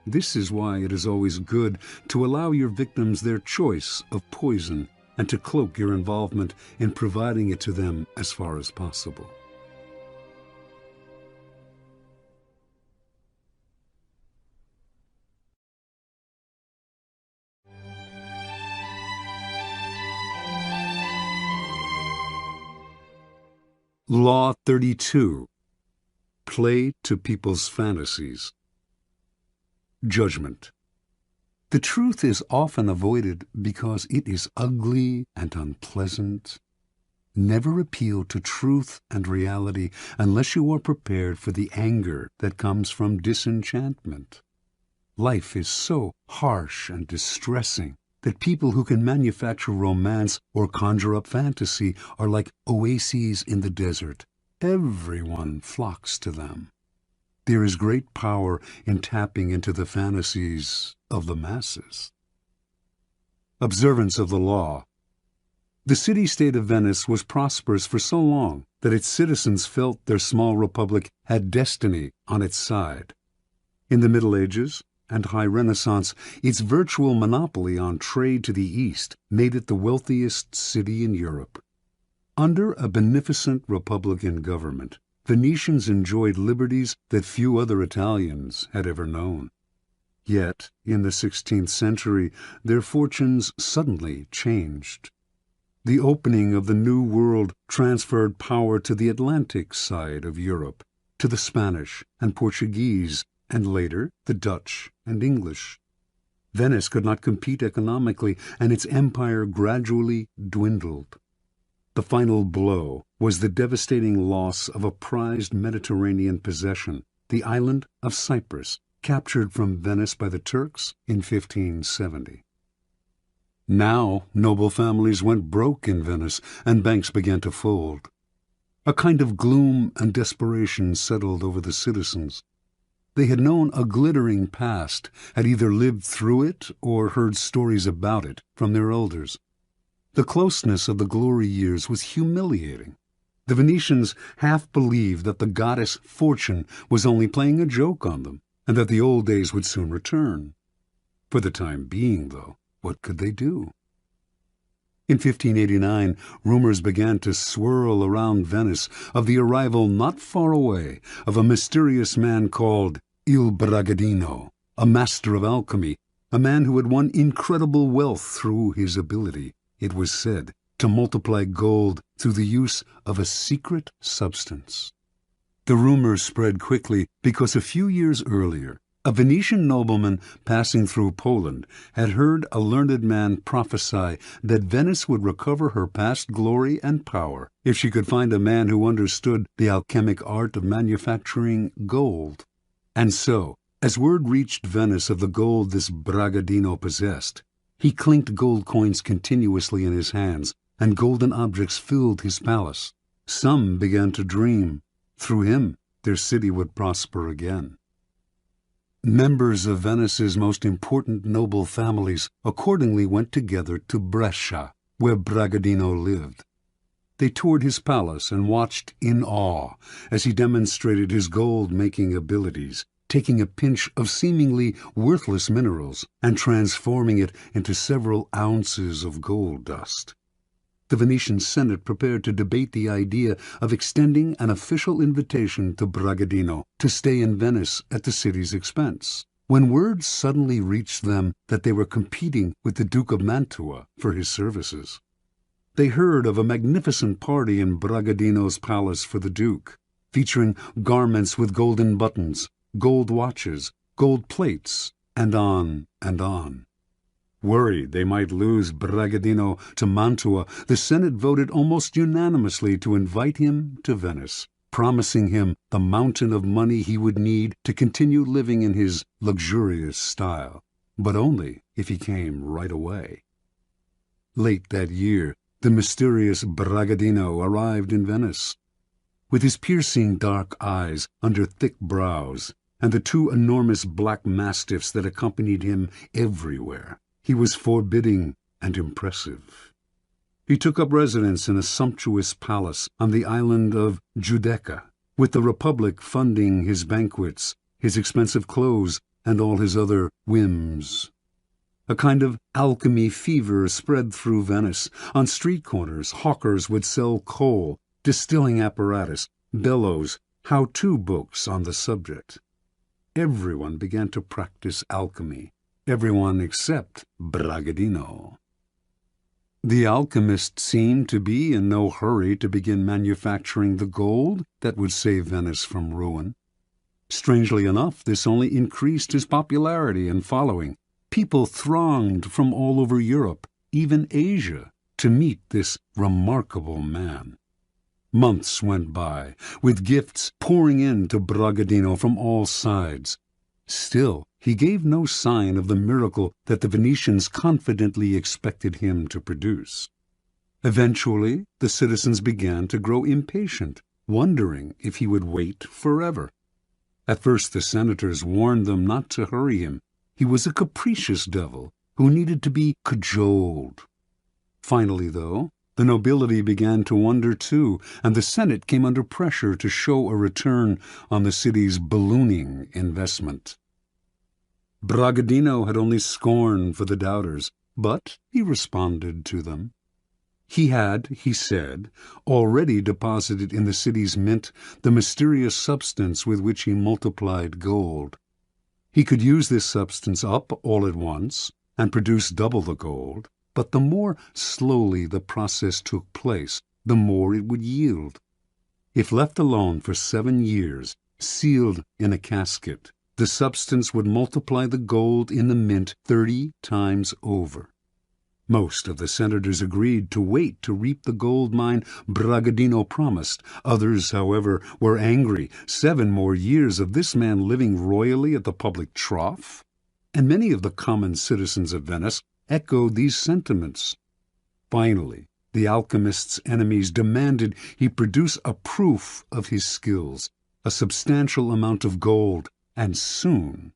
This is why it is always good to allow your victims their choice of poison and to cloak your involvement in providing it to them as far as possible. Law 32. Play to people's fantasies. Judgment. The truth is often avoided because it is ugly and unpleasant. Never appeal to truth and reality unless you are prepared for the anger that comes from disenchantment. Life is so harsh and distressing that people who can manufacture romance or conjure up fantasy are like oases in the desert. Everyone flocks to them. There is great power in tapping into the fantasies of the masses. Observance of the law. The city-state of Venice was prosperous for so long that its citizens felt their small republic had destiny on its side. In the Middle Ages and High Renaissance, its virtual monopoly on trade to the East made it the wealthiest city in Europe. Under a beneficent republican government, Venetians enjoyed liberties that few other Italians had ever known. Yet, in the 16th century, their fortunes suddenly changed. The opening of the New World transferred power to the Atlantic side of Europe, to the Spanish and Portuguese, and later the Dutch and English. Venice could not compete economically, and its empire gradually dwindled. The final blow was the devastating loss of a prized Mediterranean possession, the island of Cyprus, captured from Venice by the Turks in 1570. Now noble families went broke in Venice, and banks began to fold. A kind of gloom and desperation settled over the citizens. They had known a glittering past, had either lived through it or heard stories about it from their elders. The closeness of the glory years was humiliating. The Venetians half believed that the goddess Fortune was only playing a joke on them, and that the old days would soon return. For the time being, though, what could they do? In 1589, rumors began to swirl around Venice of the arrival not far away of a mysterious man called Il Bragadino, a master of alchemy, a man who had won incredible wealth through his ability, it was said, to multiply gold through the use of a secret substance. The rumors spread quickly because a few years earlier, a Venetian nobleman passing through Poland had heard a learned man prophesy that Venice would recover her past glory and power if she could find a man who understood the alchemic art of manufacturing gold. And so, as word reached Venice of the gold this Bragadino possessed, he clinked gold coins continuously in his hands, and golden objects filled his palace. Some began to dream. Through him, their city would prosper again. Members of Venice's most important noble families accordingly went together to Brescia, where Bragadino lived. They toured his palace and watched in awe as he demonstrated his gold-making abilities, taking a pinch of seemingly worthless minerals and transforming it into several ounces of gold dust. The Venetian Senate prepared to debate the idea of extending an official invitation to Bragadino to stay in Venice at the city's expense, when word suddenly reached them that they were competing with the Duke of Mantua for his services. They heard of a magnificent party in Bragadino's palace for the Duke, featuring garments with golden buttons, gold watches, gold plates, and on and on. Worried they might lose Bragadino to Mantua, the Senate voted almost unanimously to invite him to Venice. promising him the mountain of money he would need to continue living in his luxurious style, but only if he came right away. Late that year, the mysterious Bragadino arrived in Venice. With his piercing dark eyes under thick brows, and the two enormous black mastiffs that accompanied him everywhere, he was forbidding and impressive. He took up residence in a sumptuous palace on the island of Giudecca, with the Republic funding his banquets, his expensive clothes, and all his other whims. A kind of alchemy fever spread through Venice. On street corners, hawkers would sell coal, distilling apparatus, bellows, how-to books on the subject. Everyone began to practice alchemy, everyone except Bragadino. The alchemist seemed to be in no hurry to begin manufacturing the gold that would save Venice from ruin. Strangely enough, this only increased his popularity and following. People thronged from all over Europe, even Asia, to meet this remarkable man. Months went by, with gifts pouring in to Bragadino from all sides. Still, he gave no sign of the miracle that the Venetians confidently expected him to produce. Eventually, the citizens began to grow impatient, wondering if he would wait forever. At first the senators warned them not to hurry him. He was a capricious devil who needed to be cajoled. Finally, though, the nobility began to wonder too, and the Senate came under pressure to show a return on the city's ballooning investment. Bragadino had only scorn for the doubters, but he responded to them. He had, he said, already deposited in the city's mint the mysterious substance with which he multiplied gold. He could use this substance up all at once and produce double the gold, but the more slowly the process took place, the more it would yield. If left alone for 7 years, sealed in a casket, the substance would multiply the gold in the mint 30 times over. Most of the senators agreed to wait to reap the gold mine Bragadino promised. Others, however, were angry. 7 more years of this man living royally at the public trough? And many of the common citizens of Venice echoed these sentiments. Finally, the alchemist's enemies demanded he produce a proof of his skills, a substantial amount of gold, and soon.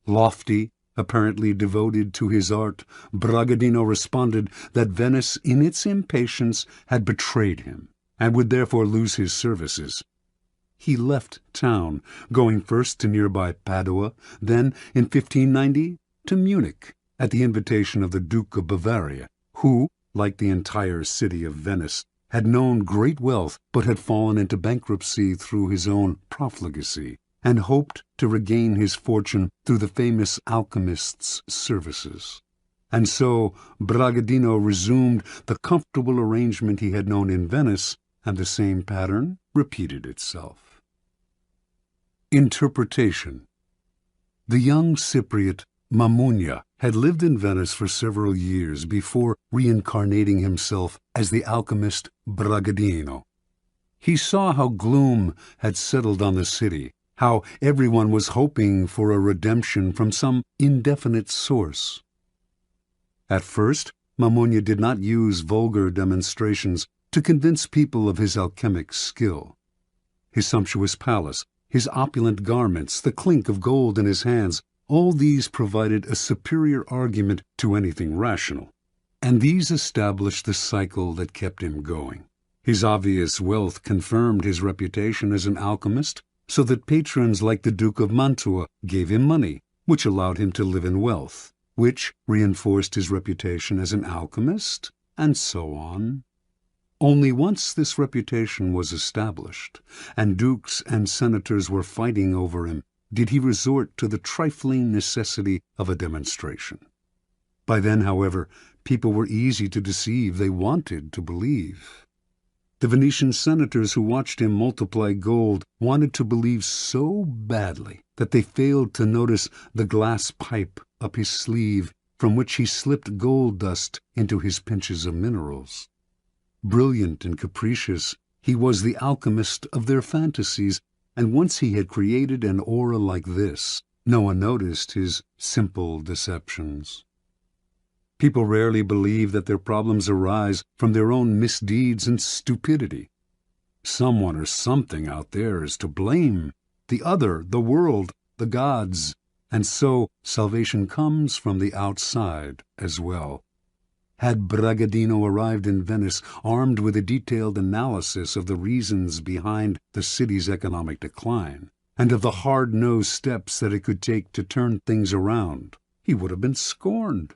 Lofty, apparently devoted to his art, Bragadino responded that Venice, in its impatience, had betrayed him, and would therefore lose his services. He left town, going first to nearby Padua, then, in 1590, to Munich, at the invitation of the Duke of Bavaria, who, like the entire city of Venice, had known great wealth but had fallen into bankruptcy through his own profligacy, and hoped to regain his fortune through the famous alchemist's services. And so Bragadino resumed the comfortable arrangement he had known in Venice, and the same pattern repeated itself. Interpretation. The young Cypriot Mamugna had lived in Venice for several years before reincarnating himself as the alchemist Bragadino. He saw how gloom had settled on the city, how everyone was hoping for a redemption from some indefinite source. At first, Mamugna did not use vulgar demonstrations to convince people of his alchemic skill. His sumptuous palace, his opulent garments, the clink of gold in his hands, all these provided a superior argument to anything rational, and these established the cycle that kept him going. His obvious wealth confirmed his reputation as an alchemist, so that patrons like the Duke of Mantua gave him money, which allowed him to live in wealth, which reinforced his reputation as an alchemist, and so on. Only once this reputation was established, and dukes and senators were fighting over him, did he resort to the trifling necessity of a demonstration. By then, however, people were easy to deceive. They wanted to believe. The Venetian senators who watched him multiply gold wanted to believe so badly that they failed to notice the glass pipe up his sleeve from which he slipped gold dust into his pinches of minerals. Brilliant and capricious, He was the alchemist of their fantasies, and once he had created an aura like this, no one noticed his simple deceptions. People rarely believe that their problems arise from their own misdeeds and stupidity. Someone or something out there is to blame, the other, the world, the gods, and so salvation comes from the outside as well. Had Bragadino arrived in Venice armed with a detailed analysis of the reasons behind the city's economic decline, and of the hard-nosed steps that it could take to turn things around, he would have been scorned.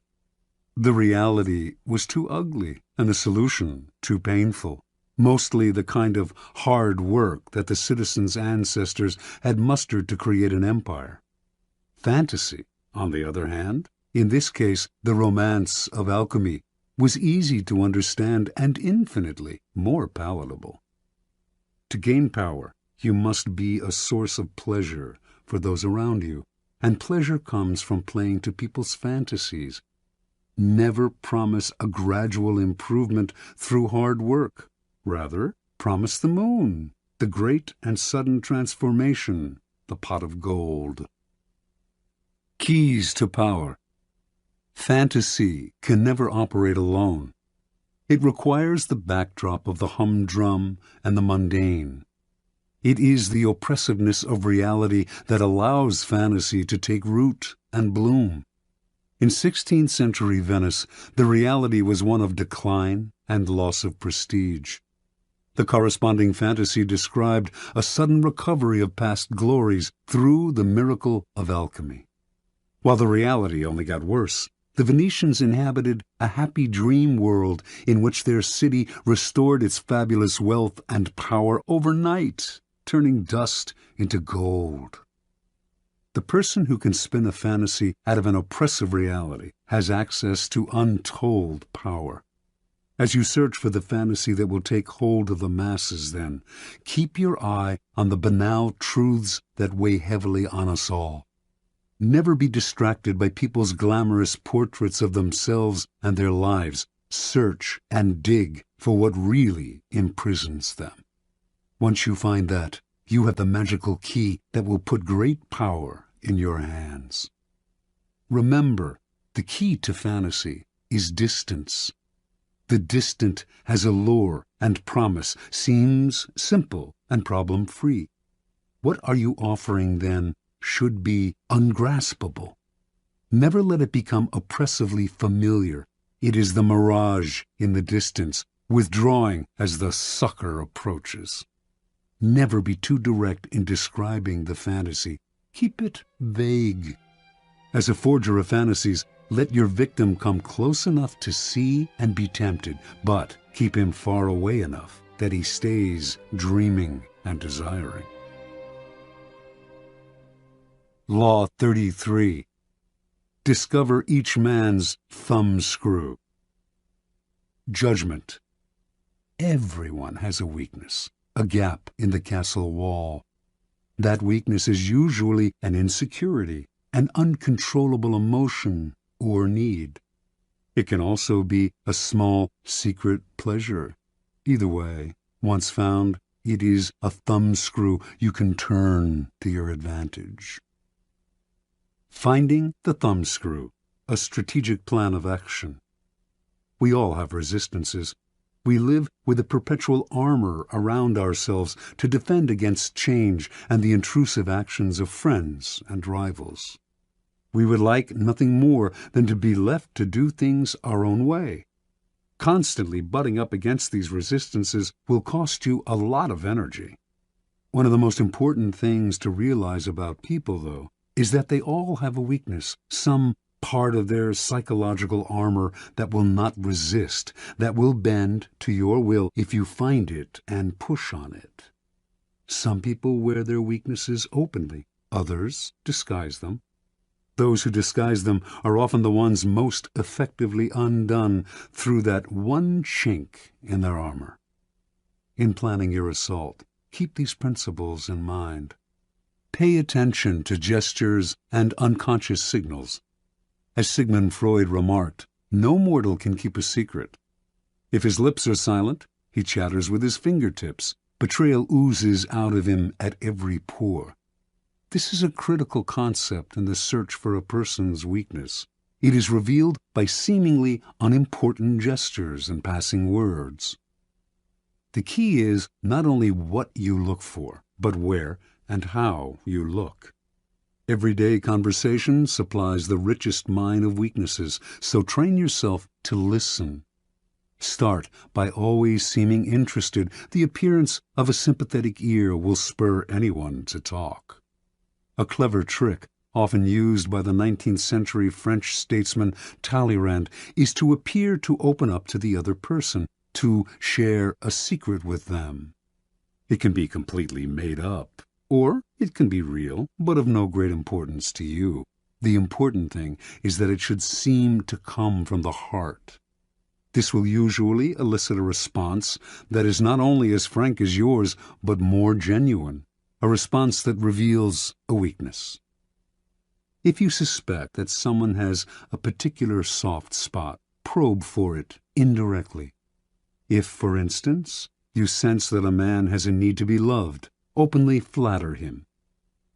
The reality was too ugly, and the solution too painful, mostly the kind of hard work that the citizens' ancestors had mustered to create an empire. Fantasy, on the other hand, in this case the romance of alchemy, was easy to understand and infinitely more palatable. To gain power, you must be a source of pleasure for those around you, and pleasure comes from playing to people's fantasies. Never promise a gradual improvement through hard work. Rather, promise the moon, the great and sudden transformation, the pot of gold. Keys to power. Fantasy can never operate alone. It requires the backdrop of the humdrum and the mundane. It is the oppressiveness of reality that allows fantasy to take root and bloom. In 16th century Venice, the reality was one of decline and loss of prestige. The corresponding fantasy described a sudden recovery of past glories through the miracle of alchemy. While the reality only got worse, the Venetians inhabited a happy dream world in which their city restored its fabulous wealth and power overnight, turning dust into gold. The person who can spin a fantasy out of an oppressive reality has access to untold power. As you search for the fantasy that will take hold of the masses, then, keep your eye on the banal truths that weigh heavily on us all. Never be distracted by people's glamorous portraits of themselves and their lives. Search and dig for what really imprisons them. Once you find that, you have the magical key that will put great power in your hands. Remember, the key to fantasy is distance. The distant has allure and promise, seems simple and problem-free. What are you offering, then, should be ungraspable. Never let it become oppressively familiar. It is the mirage in the distance, withdrawing as the sucker approaches. Never be too direct in describing the fantasy. Keep it vague. As a forger of fantasies, let your victim come close enough to see and be tempted, but keep him far away enough that he stays dreaming and desiring. Law 33. Discover each man's thumbscrew. Judgment. Everyone has a weakness, a gap in the castle wall. That weakness is usually an insecurity, an uncontrollable emotion or need. It can also be a small secret pleasure. Either way, once found, it is a thumbscrew you can turn to your advantage. Finding the thumbscrew, a strategic plan of action. We all have resistances. We live with a perpetual armor around ourselves to defend against change and the intrusive actions of friends and rivals. We would like nothing more than to be left to do things our own way. Constantly butting up against these resistances will cost you a lot of energy. One of the most important things to realize about people, though, is that they all have a weakness, some part of their psychological armor that will not resist, that will bend to your will if you find it and push on it. Some people wear their weaknesses openly, others disguise them. Those who disguise them are often the ones most effectively undone through that one chink in their armor. In planning your assault, keep these principles in mind. Pay attention to gestures and unconscious signals. As Sigmund Freud remarked, no mortal can keep a secret. If his lips are silent, He chatters with his fingertips. Betrayal oozes out of him at every pore. This is a critical concept in the search for a person's weakness. It is revealed by seemingly unimportant gestures and passing words. The key is not only what you look for, but where and how you look. Everyday conversation supplies the richest mine of weaknesses, so train yourself to listen. Start by always seeming interested. The appearance of a sympathetic ear will spur anyone to talk. A clever trick, often used by the 19th century French statesman Talleyrand, is to appear to open up to the other person, to share a secret with them. It can be completely made up, or it can be real, but of no great importance to you. The important thing is that it should seem to come from the heart. This will usually elicit a response that is not only as frank as yours, but more genuine, a response that reveals a weakness. If you suspect that someone has a particular soft spot, probe for it indirectly. If, for instance, you sense that a man has a need to be loved, openly flatter him.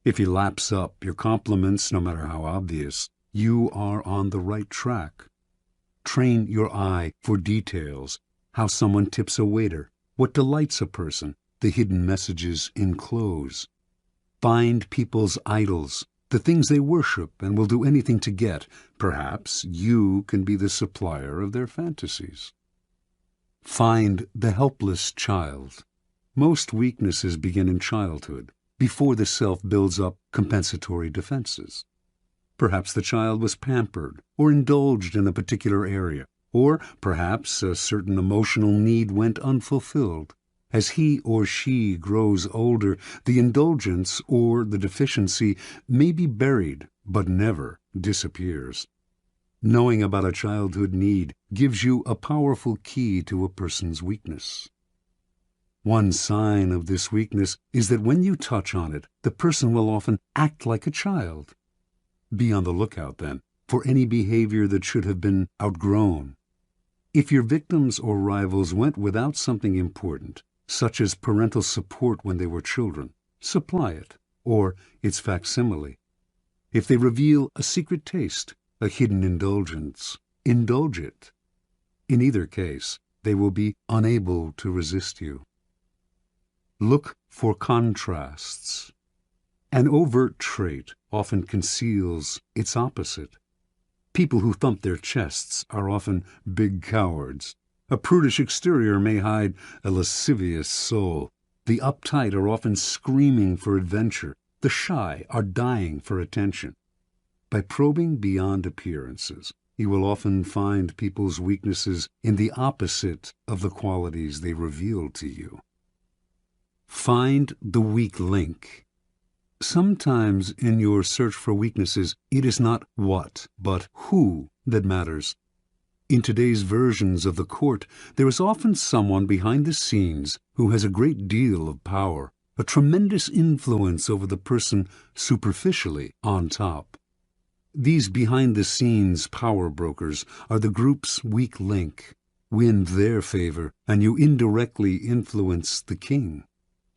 If he laps up your compliments, no matter how obvious, you are on the right track. Train your eye for details, how someone tips a waiter, what delights a person, the hidden messages in clothes. Find people's idols, the things they worship and will do anything to get. Perhaps you can be the supplier of their fantasies. Find the helpless child. Most weaknesses begin in childhood, before the self builds up compensatory defenses. Perhaps the child was pampered or indulged in a particular area, or perhaps a certain emotional need went unfulfilled. As he or she grows older, the indulgence or the deficiency may be buried, but never disappears. Knowing about a childhood need gives you a powerful key to a person's weakness. One sign of this weakness is that when you touch on it, the person will often act like a child. Be on the lookout, then, for any behavior that should have been outgrown. If your victims or rivals went without something important, such as parental support when they were children, supply it, or its facsimile. If they reveal a secret taste, a hidden indulgence, indulge it. In either case, they will be unable to resist you. Look for contrasts. An overt trait often conceals its opposite. People who thump their chests are often big cowards. A prudish exterior may hide a lascivious soul. The uptight are often screaming for adventure. The shy are dying for attention. By probing beyond appearances, you will often find people's weaknesses in the opposite of the qualities they reveal to you. Find the weak link. Sometimes in your search for weaknesses, it is not what, but who that matters. In today's versions of the court, there is often someone behind the scenes who has a great deal of power, a tremendous influence over the person superficially on top. These behind-the-scenes power brokers are the group's weak link. Win their favor, and you indirectly influence the king.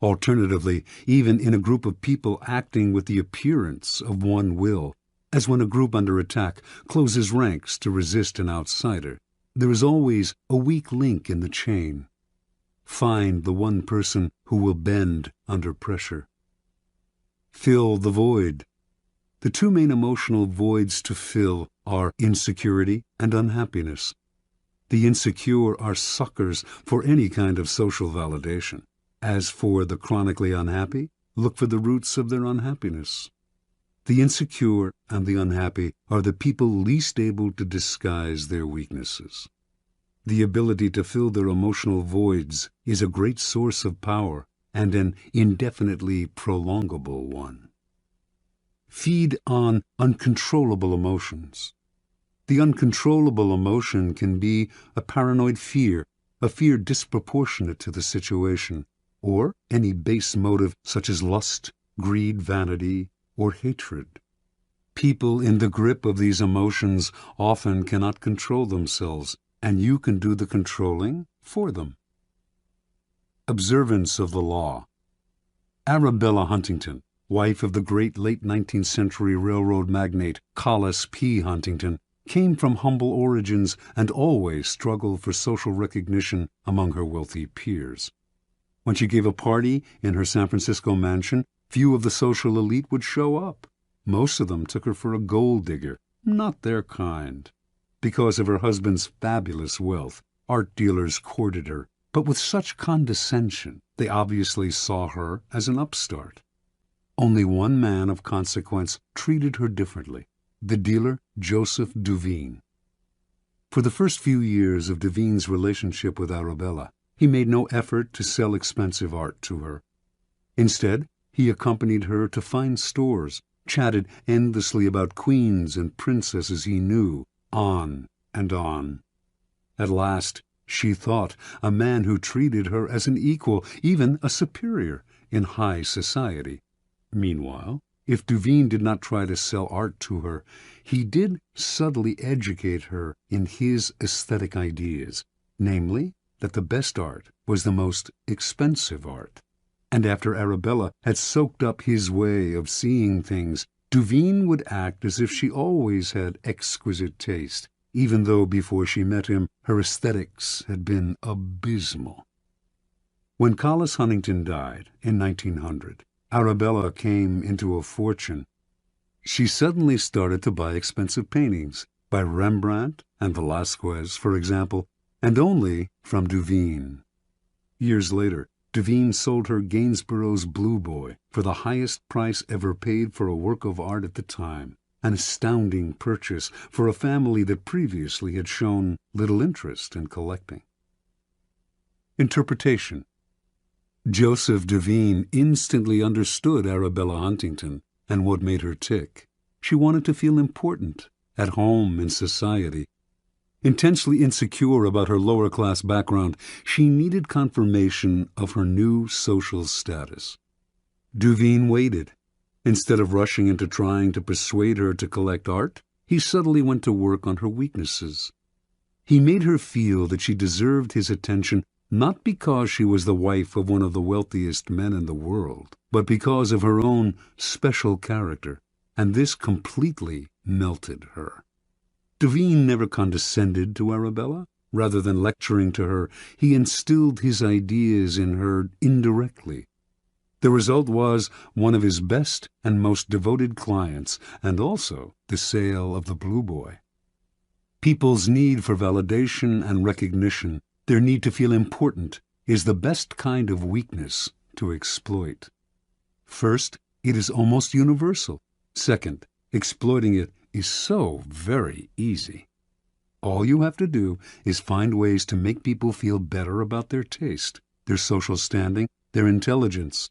Alternatively, even in a group of people acting with the appearance of one will, as when a group under attack closes ranks to resist an outsider, there is always a weak link in the chain. Find the one person who will bend under pressure. Fill the void. The two main emotional voids to fill are insecurity and unhappiness. The insecure are suckers for any kind of social validation. As for the chronically unhappy, look for the roots of their unhappiness. The insecure and the unhappy are the people least able to disguise their weaknesses. The ability to fill their emotional voids is a great source of power and an indefinitely prolongable one. Feed on uncontrollable emotions. The uncontrollable emotion can be a paranoid fear, a fear disproportionate to the situation, or any base motive such as lust, greed, vanity, or hatred. People in the grip of these emotions often cannot control themselves, and you can do the controlling for them. Observance of the law. Arabella Huntington, wife of the great late 19th century railroad magnate Collis P. Huntington, came from humble origins and always struggled for social recognition among her wealthy peers. When she gave a party in her San Francisco mansion, few of the social elite would show up. Most of them took her for a gold digger, not their kind. Because of her husband's fabulous wealth, art dealers courted her, but with such condescension they obviously saw her as an upstart. Only one man of consequence treated her differently, the dealer Joseph Duveen. For the first few years of Duveen's relationship with Arabella, he made no effort to sell expensive art to her. Instead, he accompanied her to fine stores, chatted endlessly about queens and princesses he knew, on and on. At last, she thought, a man who treated her as an equal, even a superior, in high society. Meanwhile, if Duveen did not try to sell art to her, he did subtly educate her in his aesthetic ideas, namely, that the best art was the most expensive art. And after Arabella had soaked up his way of seeing things, Duveen would act as if she always had exquisite taste, even though before she met him her aesthetics had been abysmal. When Collis Huntington died in 1900, Arabella came into a fortune. She suddenly started to buy expensive paintings, by Rembrandt and Velázquez, for example, and only from Duveen. Years later, Duveen sold her Gainsborough's Blue Boy for the highest price ever paid for a work of art at the time, an astounding purchase for a family that previously had shown little interest in collecting. Interpretation. Joseph Duveen instantly understood Arabella Huntington and what made her tick. She wanted to feel important, at home in society. Intensely insecure about her lower-class background, she needed confirmation of her new social status. Duveen waited. Instead of rushing into trying to persuade her to collect art, he subtly went to work on her weaknesses. He made her feel that she deserved his attention not because she was the wife of one of the wealthiest men in the world, but because of her own special character, and this completely melted her. Duveen never condescended to Arabella. Rather than lecturing to her, he instilled his ideas in her indirectly. The result was one of his best and most devoted clients, and also the sale of the Blue Boy. People's need for validation and recognition, their need to feel important, is the best kind of weakness to exploit. First, it is almost universal. Second, exploiting it is so very easy. All you have to do is find ways to make people feel better about their taste, their social standing, their intelligence.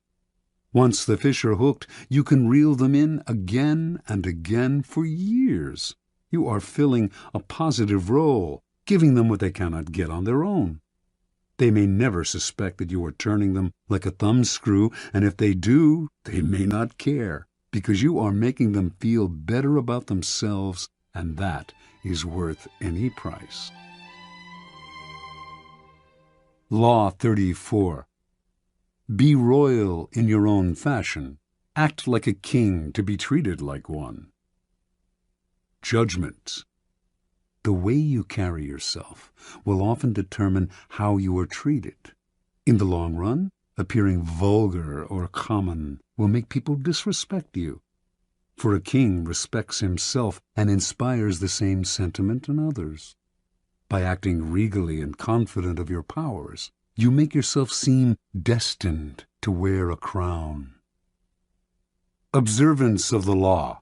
Once the fish are hooked, you can reel them in again and again for years. You are filling a positive role, giving them what they cannot get on their own. They may never suspect that you are turning them like a thumbscrew, and if they do, they may not care, because you are making them feel better about themselves, and that is worth any price. Law 34. Be royal in your own fashion. Act like a king to be treated like one. Judgment. The way you carry yourself will often determine how you are treated. In the long run, appearing vulgar or common will make people disrespect you. For a king respects himself and inspires the same sentiment in others. By acting regally and confident of your powers, you make yourself seem destined to wear a crown. Observance of the law.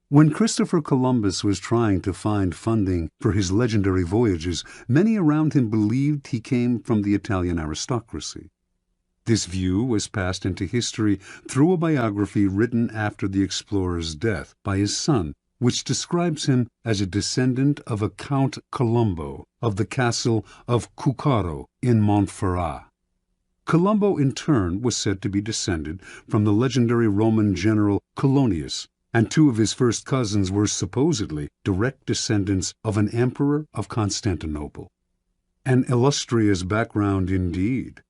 When Christopher Columbus was trying to find funding for his legendary voyages, many around him believed he came from the Italian aristocracy. This view was passed into history through a biography written after the explorer's death by his son, which describes him as a descendant of a Count Colombo of the castle of Cuccaro in Montferrat. Colombo, in turn, was said to be descended from the legendary Roman general Colonius, and two of his first cousins were supposedly direct descendants of an emperor of Constantinople. An illustrious background indeed.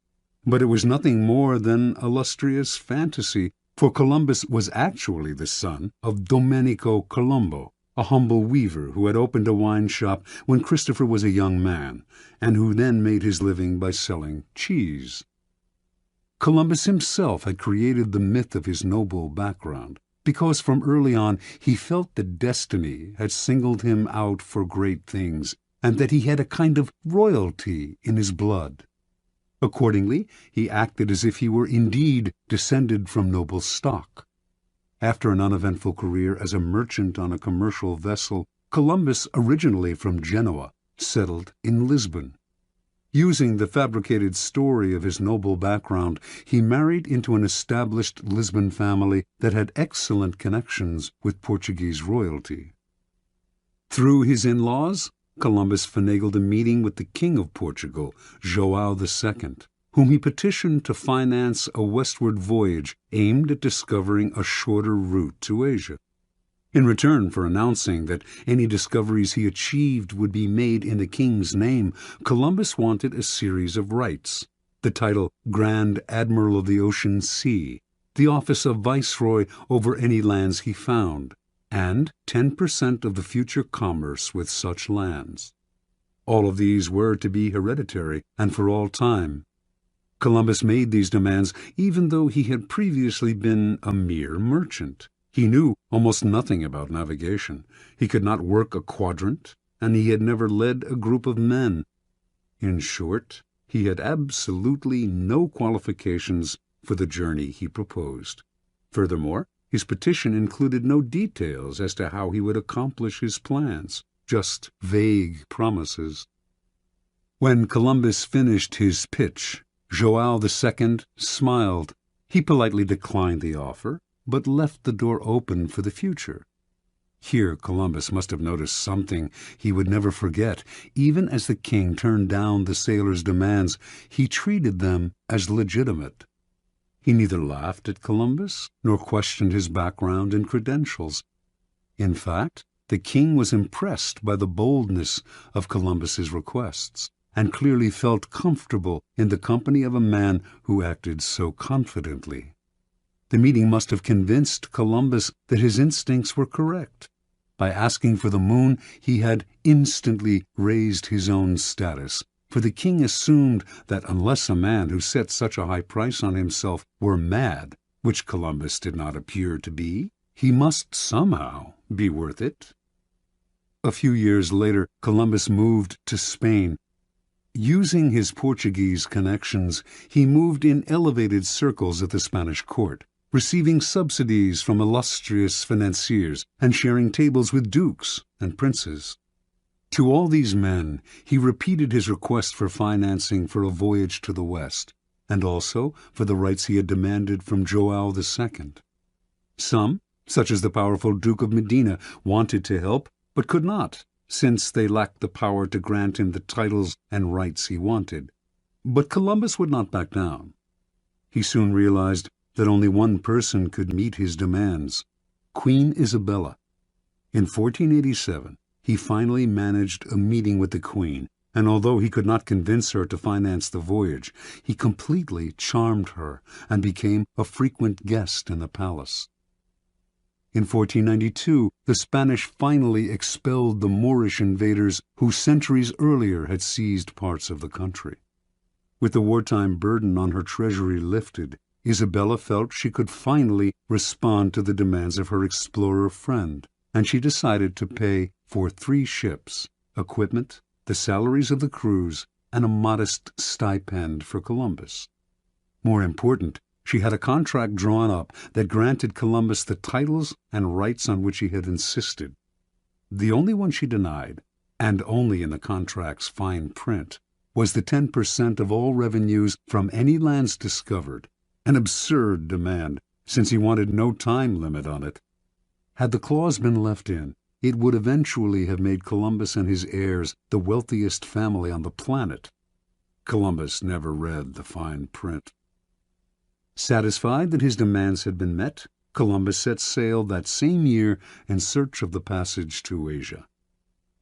But it was nothing more than illustrious fantasy, for Columbus was actually the son of Domenico Colombo, a humble weaver who had opened a wine shop when Christopher was a young man, and who then made his living by selling cheese. Columbus himself had created the myth of his noble background, because from early on he felt that destiny had singled him out for great things, and that he had a kind of royalty in his blood. Accordingly, he acted as if he were indeed descended from noble stock. After an uneventful career as a merchant on a commercial vessel, Columbus, originally from Genoa, settled in Lisbon. Using the fabricated story of his noble background, he married into an established Lisbon family that had excellent connections with Portuguese royalty. Through his in-laws, Columbus finagled a meeting with the King of Portugal, João II, whom he petitioned to finance a westward voyage aimed at discovering a shorter route to Asia. In return for announcing that any discoveries he achieved would be made in the king's name, Columbus wanted a series of rights: the title Grand Admiral of the Ocean Sea, the office of Viceroy over any lands he found, and 10% of the future commerce with such lands. All of these were to be hereditary and for all time. Columbus made these demands even though he had previously been a mere merchant. He knew almost nothing about navigation. He could not work a quadrant, and he had never led a group of men. In short, he had absolutely no qualifications for the journey he proposed. Furthermore, his petition included no details as to how he would accomplish his plans, just vague promises. When Columbus finished his pitch, João II smiled. He politely declined the offer, but left the door open for the future. Here Columbus must have noticed something he would never forget. Even as the king turned down the sailors' demands, he treated them as legitimate. He neither laughed at Columbus nor questioned his background and credentials. In fact, the king was impressed by the boldness of Columbus's requests, and clearly felt comfortable in the company of a man who acted so confidently. The meeting must have convinced Columbus that his instincts were correct. By asking for the moon, he had instantly raised his own status, for the king assumed that unless a man who set such a high price on himself were mad, which Columbus did not appear to be, he must somehow be worth it. A few years later, Columbus moved to Spain. Using his Portuguese connections, he moved in elevated circles at the Spanish court, receiving subsidies from illustrious financiers and sharing tables with dukes and princes. To all these men, he repeated his request for financing for a voyage to the West, and also for the rights he had demanded from João II. Some, such as the powerful Duke of Medina, wanted to help, but could not, since they lacked the power to grant him the titles and rights he wanted. But Columbus would not back down. He soon realized that only one person could meet his demands: Queen Isabella. In 1487, he finally managed a meeting with the Queen, and although he could not convince her to finance the voyage, he completely charmed her and became a frequent guest in the palace. In 1492, the Spanish finally expelled the Moorish invaders who centuries earlier had seized parts of the country. With the wartime burden on her treasury lifted, Isabella felt she could finally respond to the demands of her explorer friend, and she decided to pay for 3 ships, equipment, the salaries of the crews, and a modest stipend for Columbus. More important, she had a contract drawn up that granted Columbus the titles and rights on which he had insisted. The only one she denied, and only in the contract's fine print, was the 10% of all revenues from any lands discovered, an absurd demand, since he wanted no time limit on it. Had the clause been left in, it would eventually have made Columbus and his heirs the wealthiest family on the planet. Columbus never read the fine print. Satisfied that his demands had been met, Columbus set sail that same year in search of the passage to Asia.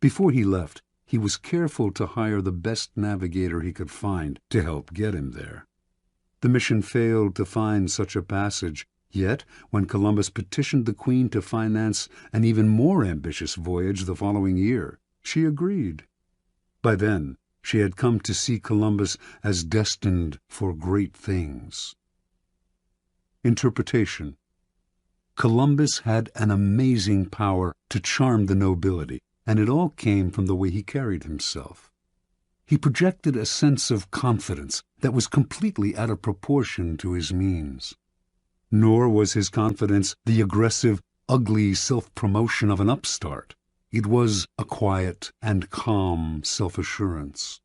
Before he left, he was careful to hire the best navigator he could find to help get him there. The mission failed to find such a passage, yet when Columbus petitioned the Queen to finance an even more ambitious voyage the following year, she agreed. By then, she had come to see Columbus as destined for great things. Interpretation. Columbus had an amazing power to charm the nobility, and it all came from the way he carried himself. He projected a sense of confidence that was completely out of proportion to his means. Nor was his confidence the aggressive, ugly self-promotion of an upstart. It was a quiet and calm self-assurance.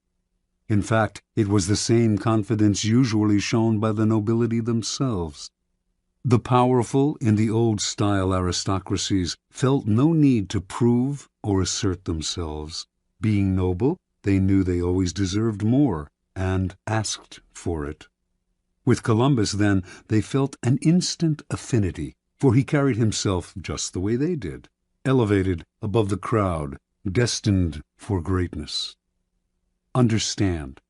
In fact, it was the same confidence usually shown by the nobility themselves. The powerful in the old-style aristocracies felt no need to prove or assert themselves. Being noble, they knew they always deserved more, and asked for it. With Columbus, then, they felt an instant affinity, for he carried himself just the way they did, elevated above the crowd, destined for greatness. Understand,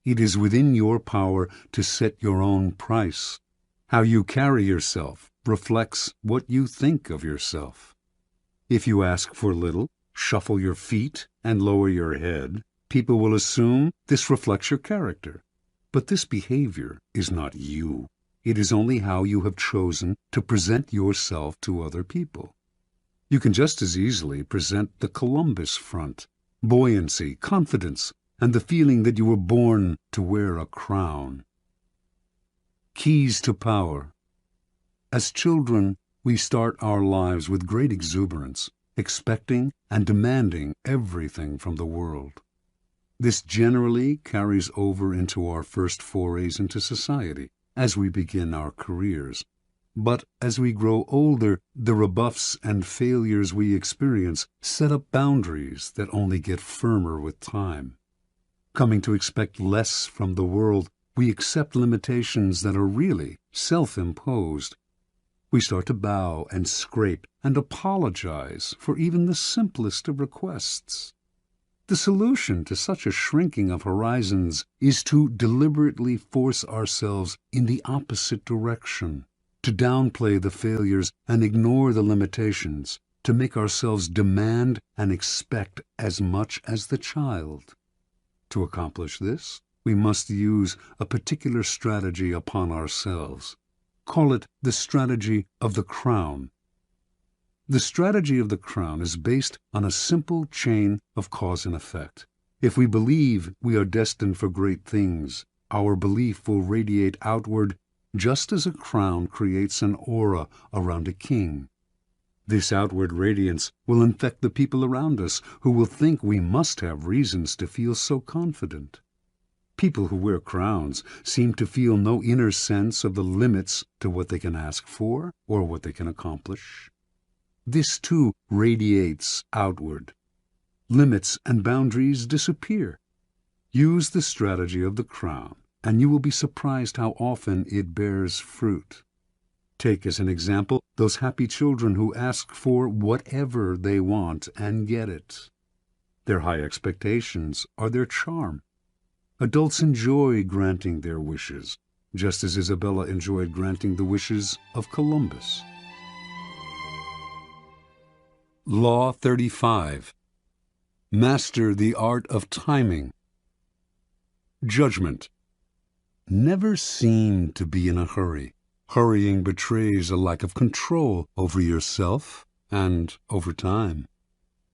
it is within your power to set your own price. How you carry yourself reflects what you think of yourself. If you ask for little, shuffle your feet, and lower your head, people will assume this reflects your character. But this behavior is not you. It is only how you have chosen to present yourself to other people. You can just as easily present the Columbus front, buoyancy, confidence, and the feeling that you were born to wear a crown. Keys to power. As children, we start our lives with great exuberance, expecting and demanding everything from the world. This generally carries over into our first forays into society, as we begin our careers. But as we grow older, the rebuffs and failures we experience set up boundaries that only get firmer with time. Coming to expect less from the world, we accept limitations that are really self-imposed. We start to bow and scrape and apologize for even the simplest of requests. The solution to such a shrinking of horizons is to deliberately force ourselves in the opposite direction, to downplay the failures and ignore the limitations, to make ourselves demand and expect as much as the child. To accomplish this, we must use a particular strategy upon ourselves. Call it the strategy of the crown. The strategy of the crown is based on a simple chain of cause and effect. If we believe we are destined for great things, our belief will radiate outward just as a crown creates an aura around a king. This outward radiance will infect the people around us, who will think we must have reasons to feel so confident. People who wear crowns seem to feel no inner sense of the limits to what they can ask for or what they can accomplish. This, too, radiates outward. Limits and boundaries disappear. Use the strategy of the crown, and you will be surprised how often it bears fruit. Take as an example those happy children who ask for whatever they want and get it. Their high expectations are their charm. Adults enjoy granting their wishes, just as Isabella enjoyed granting the wishes of Columbus. Law 35. Master the art of timing. Judgment. Never seem to be in a hurry. Hurrying betrays a lack of control over yourself and over time.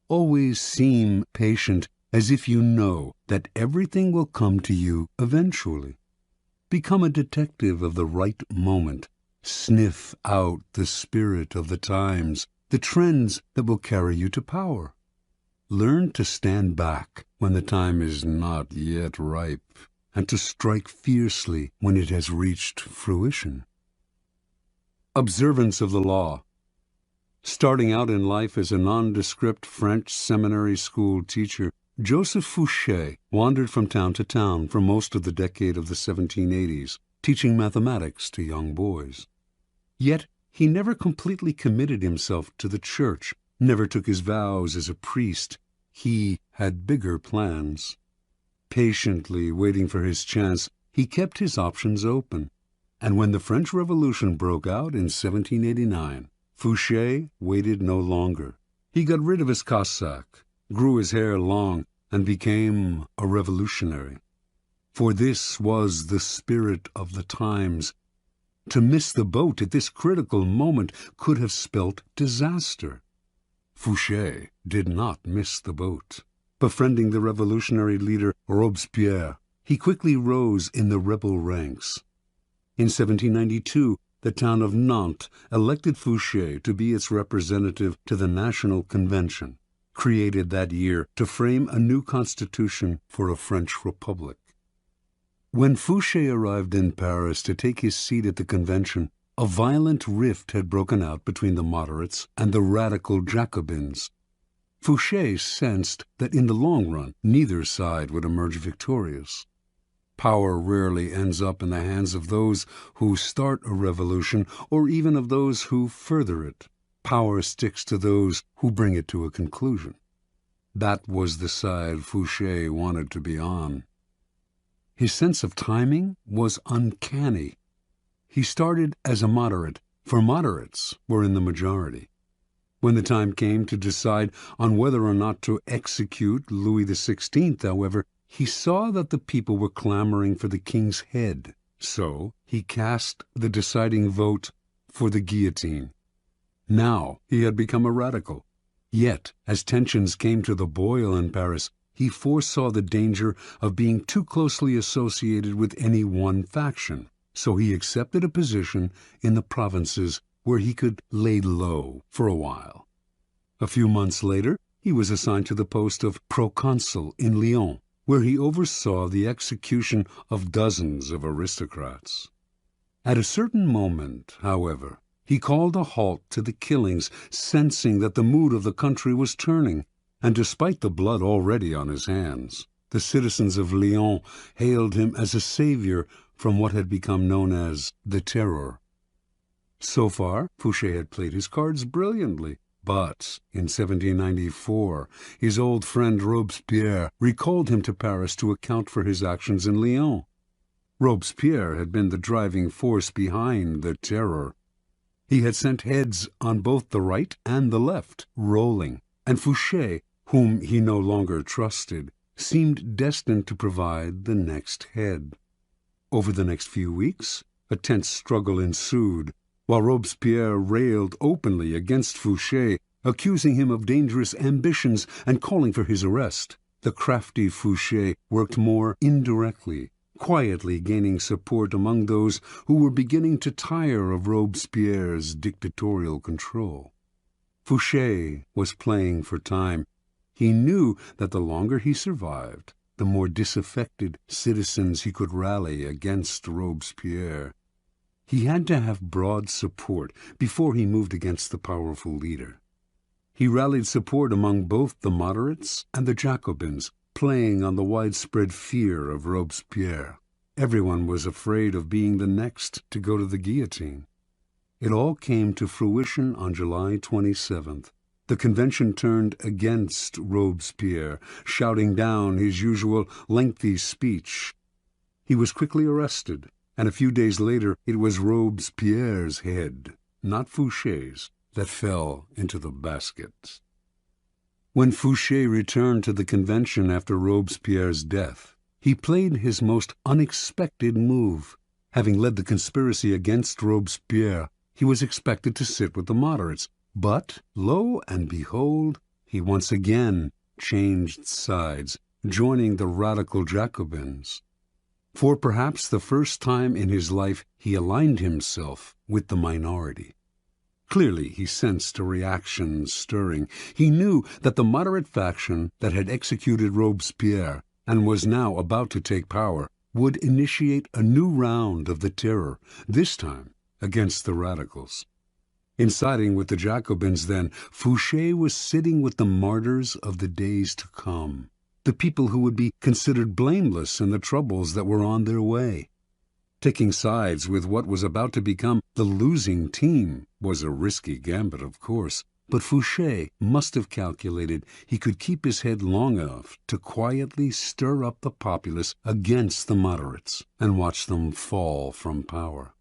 Always seem patient, as if you know that everything will come to you eventually. Become a detective of the right moment. Sniff out the spirit of the times, the trends that will carry you to power. Learn to stand back when the time is not yet ripe, and to strike fiercely when it has reached fruition. Observance of the law. Starting out in life as a nondescript French seminary school teacher, Joseph Fouché wandered from town to town for most of the decade of the 1780s, teaching mathematics to young boys. Yet he never completely committed himself to the church, never took his vows as a priest. He had bigger plans. Patiently waiting for his chance, he kept his options open. And when the French Revolution broke out in 1789, Fouché waited no longer. He got rid of his cassock, grew his hair long, and became a revolutionary. For this was the spirit of the times. To miss the boat at this critical moment could have spelt disaster. Fouché did not miss the boat. Befriending the revolutionary leader Robespierre, he quickly rose in the rebel ranks. In 1792, the town of Nantes elected Fouché to be its representative to the National Convention, created that year to frame a new constitution for a French republic. When Fouché arrived in Paris to take his seat at the convention, a violent rift had broken out between the moderates and the radical Jacobins. Fouché sensed that in the long run, neither side would emerge victorious. Power rarely ends up in the hands of those who start a revolution or even of those who further it. Power sticks to those who bring it to a conclusion. That was the side Fouché wanted to be on. His sense of timing was uncanny. He started as a moderate, for moderates were in the majority. When the time came to decide on whether or not to execute Louis XVI, however, he saw that the people were clamoring for the king's head, so he cast the deciding vote for the guillotine. Now he had become a radical. Yet, as tensions came to the boil in Paris, he foresaw the danger of being too closely associated with any one faction, so he accepted a position in the provinces where he could lay low for a while. A few months later, he was assigned to the post of proconsul in Lyon, where he oversaw the execution of dozens of aristocrats. At a certain moment, however, he called a halt to the killings, sensing that the mood of the country was turning, and despite the blood already on his hands, the citizens of Lyon hailed him as a savior from what had become known as the Terror. So far, Fouché had played his cards brilliantly, but in 1794, his old friend Robespierre recalled him to Paris to account for his actions in Lyon. Robespierre had been the driving force behind the Terror. He had sent heads on both the right and the left rolling, and Fouché, whom he no longer trusted, seemed destined to provide the next head. Over the next few weeks, a tense struggle ensued, while Robespierre railed openly against Fouché, accusing him of dangerous ambitions and calling for his arrest. The crafty Fouché worked more indirectly, quietly gaining support among those who were beginning to tire of Robespierre's dictatorial control. Fouché was playing for time. He knew that the longer he survived, the more disaffected citizens he could rally against Robespierre. He had to have broad support before he moved against the powerful leader. He rallied support among both the moderates and the Jacobins, playing on the widespread fear of Robespierre. Everyone was afraid of being the next to go to the guillotine. It all came to fruition on July 27th. The convention turned against Robespierre, shouting down his usual lengthy speech. He was quickly arrested, and a few days later it was Robespierre's head, not Fouché's, that fell into the basket. When Fouché returned to the convention after Robespierre's death, he played his most unexpected move. Having led the conspiracy against Robespierre, he was expected to sit with the moderates, but, lo and behold, he once again changed sides, joining the radical Jacobins. For perhaps the first time in his life, he aligned himself with the minority. Clearly, he sensed a reaction stirring. He knew that the moderate faction that had executed Robespierre and was now about to take power would initiate a new round of the Terror, this time against the radicals. In siding with the Jacobins, then, Fouché was sitting with the martyrs of the days to come, the people who would be considered blameless in the troubles that were on their way. Taking sides with what was about to become the losing team was a risky gambit, of course, but Fouché must have calculated he could keep his head long enough to quietly stir up the populace against the moderates and watch them fall from power.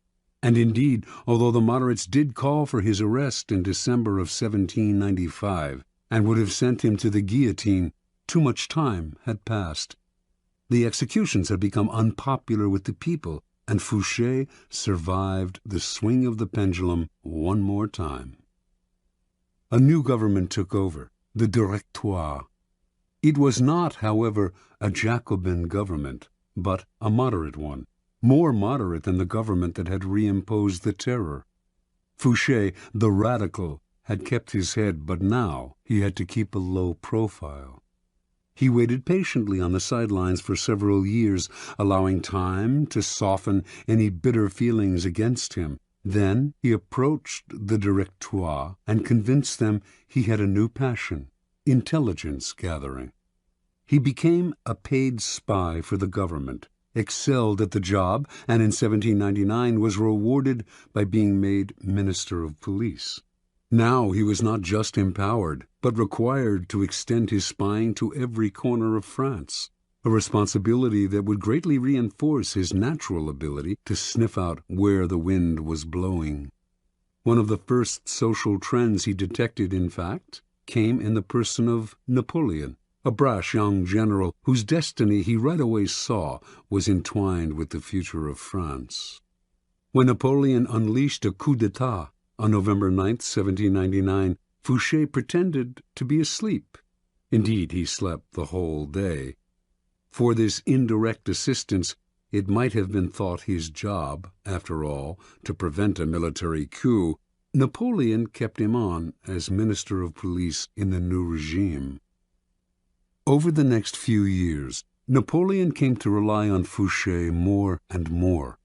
And indeed, although the moderates did call for his arrest in December of 1795, and would have sent him to the guillotine, too much time had passed. The executions had become unpopular with the people, and Fouché survived the swing of the pendulum one more time. A new government took over, the Directoire. It was not, however, a Jacobin government, but a moderate one, more moderate than the government that had reimposed the terror. Fouché, the radical, had kept his head, but now he had to keep a low profile. He waited patiently on the sidelines for several years, allowing time to soften any bitter feelings against him. Then he approached the Directoire and convinced them he had a new passion, intelligence gathering. He became a paid spy for the government, excelled at the job, and in 1799 was rewarded by being made Minister of Police. Now he was not just empowered, but required to extend his spying to every corner of France, a responsibility that would greatly reinforce his natural ability to sniff out where the wind was blowing. One of the first social trends he detected, in fact, came in the person of Napoleon, a brash young general whose destiny he right away saw was entwined with the future of France. When Napoleon unleashed a coup d'etat on November 9, 1799, Fouché pretended to be asleep. Indeed, he slept the whole day. For this indirect assistance, it might have been thought his job, after all, to prevent a military coup. Napoleon kept him on as Minister of Police in the new regime. Over the next few years, Napoleon came to rely on Fouché more and more.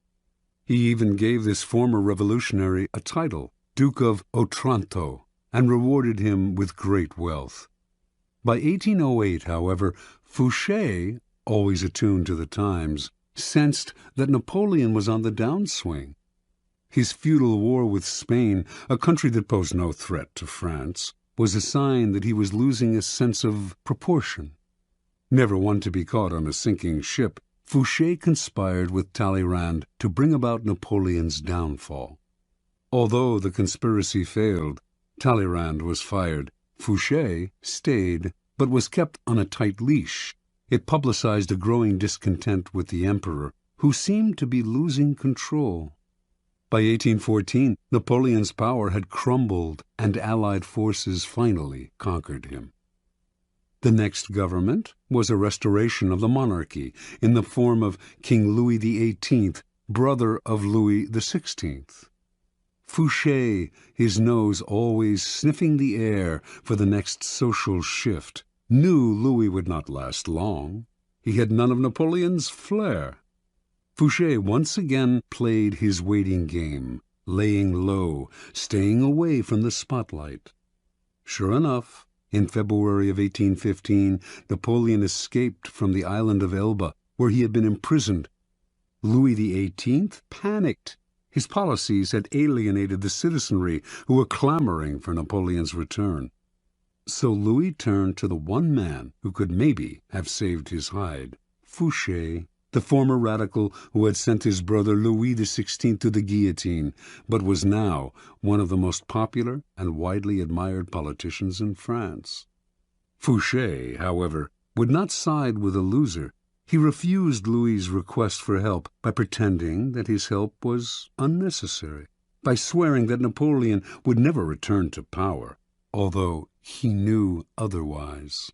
He even gave this former revolutionary a title, Duke of Otranto, and rewarded him with great wealth. By 1808, however, Fouché, always attuned to the times, sensed that Napoleon was on the downswing. His feudal war with Spain, a country that posed no threat to France, was a sign that he was losing a sense of proportion. Never one to be caught on a sinking ship, Fouché conspired with Talleyrand to bring about Napoleon's downfall. Although the conspiracy failed, Talleyrand was fired. Fouché stayed, but was kept on a tight leash. It publicized a growing discontent with the emperor, who seemed to be losing control. By 1814, Napoleon's power had crumbled, and Allied forces finally conquered him. The next government was a restoration of the monarchy in the form of King Louis XVIII, brother of Louis XVI. Fouché, his nose always sniffing the air for the next social shift, knew Louis would not last long. He had none of Napoleon's flair. Fouché once again played his waiting game, laying low, staying away from the spotlight. Sure enough, in February of 1815, Napoleon escaped from the island of Elba, where he had been imprisoned. Louis XVIII panicked. His policies had alienated the citizenry, who were clamoring for Napoleon's return. So Louis turned to the one man who could maybe have saved his hide, Fouché, the former radical who had sent his brother Louis XVI to the guillotine, but was now one of the most popular and widely admired politicians in France. Fouché, however, would not side with a loser. He refused Louis's request for help by pretending that his help was unnecessary, by swearing that Napoleon would never return to power, although he knew otherwise.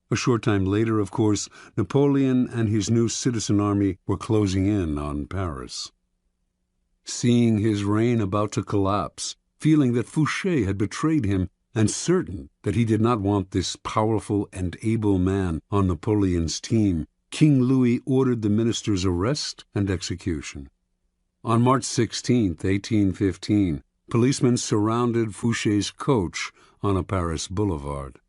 A short time later, of course, Napoleon and his new citizen army were closing in on Paris. Seeing his reign about to collapse, feeling that Fouché had betrayed him, and certain that he did not want this powerful and able man on Napoleon's team, King Louis ordered the minister's arrest and execution. On March 16, 1815, policemen surrounded Fouché's coach on a Paris boulevard.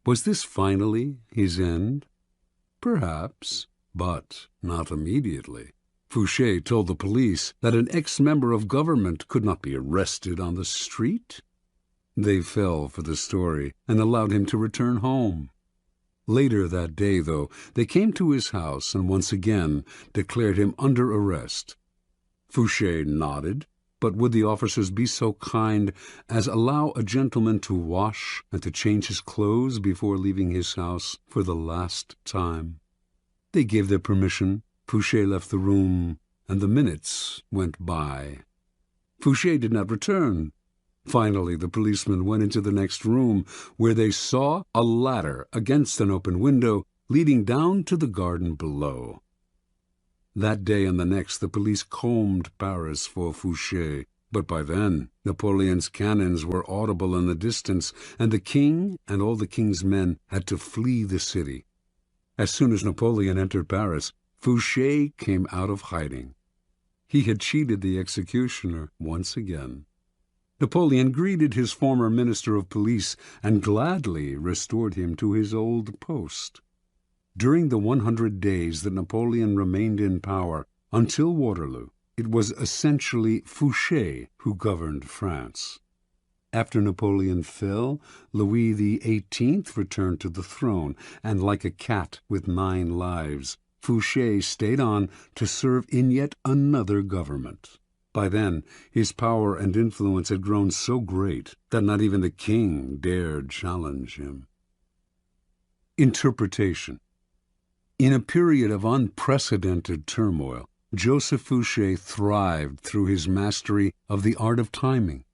Was this finally his end? Perhaps, but not immediately. Fouché told the police that an ex-member of government could not be arrested on the street. They fell for the story and allowed him to return home. Later that day, though, they came to his house and once again declared him under arrest. Fouché nodded, but would the officers be so kind as allow a gentleman to wash and to change his clothes before leaving his house for the last time? They gave their permission. Fouché left the room, and the minutes went by. Fouché did not return. Finally, the policemen went into the next room, where they saw a ladder against an open window leading down to the garden below. That day and the next the police combed Paris for Fouché, but by then Napoleon's cannons were audible in the distance, and the king and all the king's men had to flee the city. As soon as Napoleon entered Paris, Fouché came out of hiding. He had cheated the executioner once again. Napoleon greeted his former minister of police and gladly restored him to his old post. During the 100 days that Napoleon remained in power, until Waterloo, it was essentially Fouché who governed France. After Napoleon fell, Louis XVIII returned to the throne, and like a cat with 9 lives, Fouché stayed on to serve in yet another government. By then, his power and influence had grown so great that not even the king dared challenge him. Interpretation. In a period of unprecedented turmoil, Joseph Fouché thrived through his mastery of the art of timing.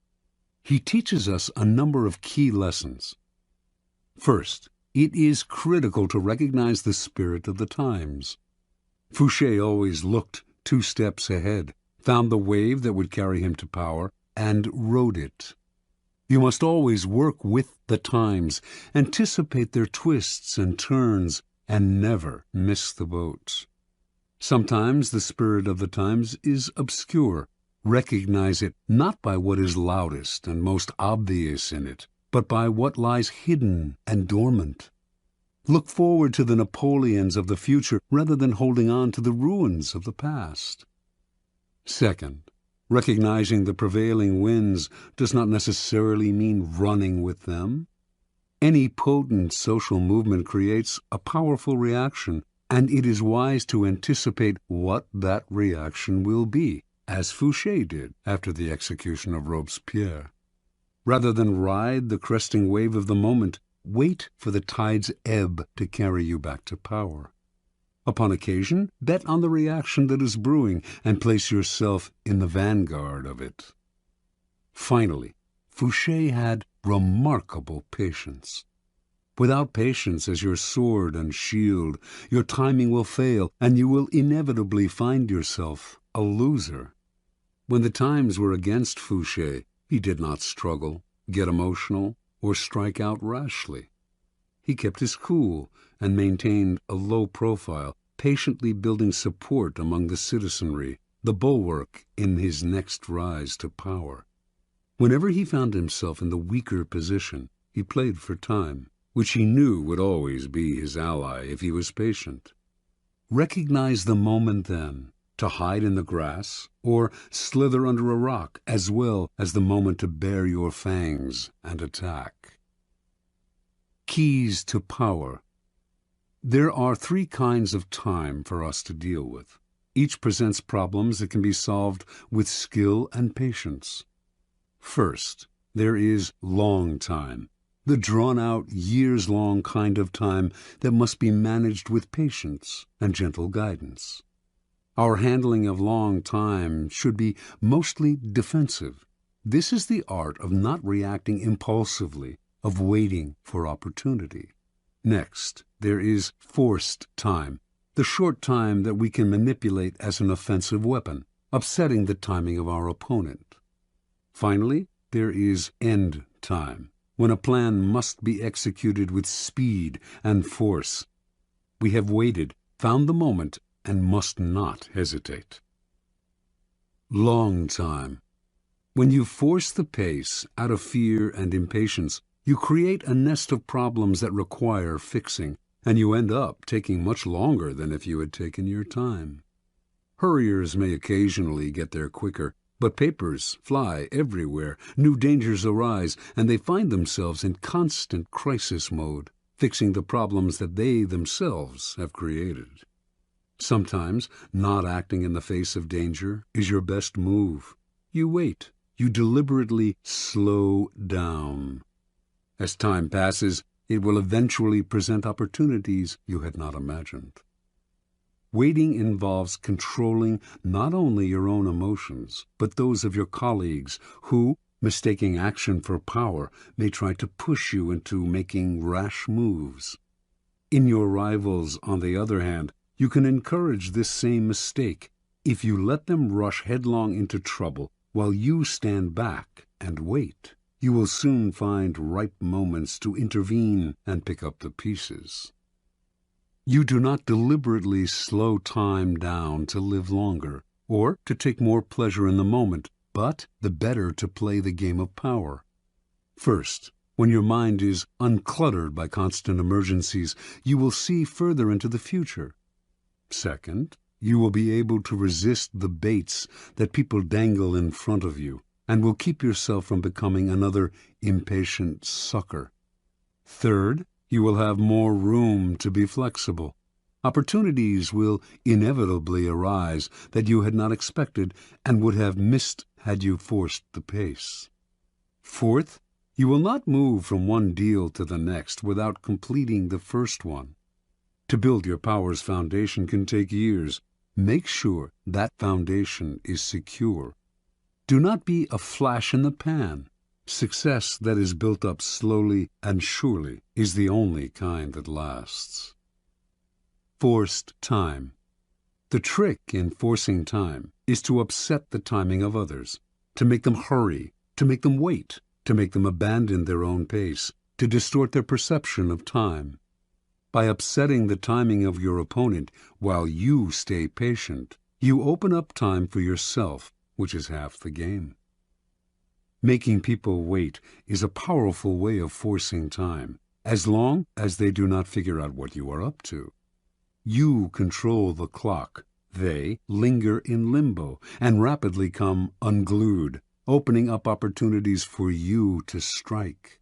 He teaches us a number of key lessons. First, it is critical to recognize the spirit of the times. Fouché always looked 2 steps ahead, found the wave that would carry him to power, and rode it. You must always work with the times, anticipate their twists and turns, and never miss the boat. Sometimes the spirit of the times is obscure. Recognize it not by what is loudest and most obvious in it, but by what lies hidden and dormant. Look forward to the Napoleons of the future rather than holding on to the ruins of the past. Second, recognizing the prevailing winds does not necessarily mean running with them. Any potent social movement creates a powerful reaction, and it is wise to anticipate what that reaction will be, as Fouché did after the execution of Robespierre. Rather than ride the cresting wave of the moment, wait for the tide's ebb to carry you back to power. Upon occasion, bet on the reaction that is brewing and place yourself in the vanguard of it. Finally, Fouché had remarkable patience. Without patience as your sword and shield, your timing will fail, and you will inevitably find yourself a loser. When the times were against Fouché, he did not struggle, get emotional, or strike out rashly. He kept his cool and maintained a low profile, patiently building support among the citizenry, the bulwark in his next rise to power. Whenever he found himself in the weaker position, he played for time, which he knew would always be his ally if he was patient. Recognize the moment then, to hide in the grass or slither under a rock, as well as the moment to bare your fangs and attack. Keys to power. There are 3 kinds of time for us to deal with. Each presents problems that can be solved with skill and patience. First, there is long time, the drawn-out, years-long kind of time that must be managed with patience and gentle guidance. Our handling of long time should be mostly defensive. This is the art of not reacting impulsively, of waiting for opportunity. Next, there is forced time, the short time that we can manipulate as an offensive weapon, upsetting the timing of our opponent. Finally, there is end time, when a plan must be executed with speed and force. We have waited, found the moment, and must not hesitate. Long time. When you force the pace out of fear and impatience, you create a nest of problems that require fixing, and you end up taking much longer than if you had taken your time. Hurriers may occasionally get there quicker, but papers fly everywhere, new dangers arise, and they find themselves in constant crisis mode, fixing the problems that they themselves have created. Sometimes not acting in the face of danger is your best move. You wait. You deliberately slow down. As time passes, it will eventually present opportunities you had not imagined. Waiting involves controlling not only your own emotions, but those of your colleagues who, mistaking action for power, may try to push you into making rash moves. In your rivals, on the other hand, you can encourage this same mistake if you let them rush headlong into trouble while you stand back and wait. You will soon find ripe moments to intervene and pick up the pieces. You do not deliberately slow time down to live longer or to take more pleasure in the moment, but the better to play the game of power. First, when your mind is uncluttered by constant emergencies, you will see further into the future. Second, you will be able to resist the baits that people dangle in front of you and will keep yourself from becoming another impatient sucker. Third, you will have more room to be flexible. Opportunities will inevitably arise that you had not expected and would have missed had you forced the pace. Fourth, you will not move from one deal to the next without completing the first one. To build your power's foundation can take years. Make sure that foundation is secure. Do not be a flash in the pan. Success that is built up slowly and surely is the only kind that lasts. Forced time. The trick in forcing time is to upset the timing of others, to make them hurry, to make them wait, to make them abandon their own pace, to distort their perception of time. By upsetting the timing of your opponent while you stay patient, you open up time for yourself, which is half the game. Making people wait is a powerful way of forcing time, as long as they do not figure out what you are up to. You control the clock. They linger in limbo and rapidly come unglued, opening up opportunities for you to strike.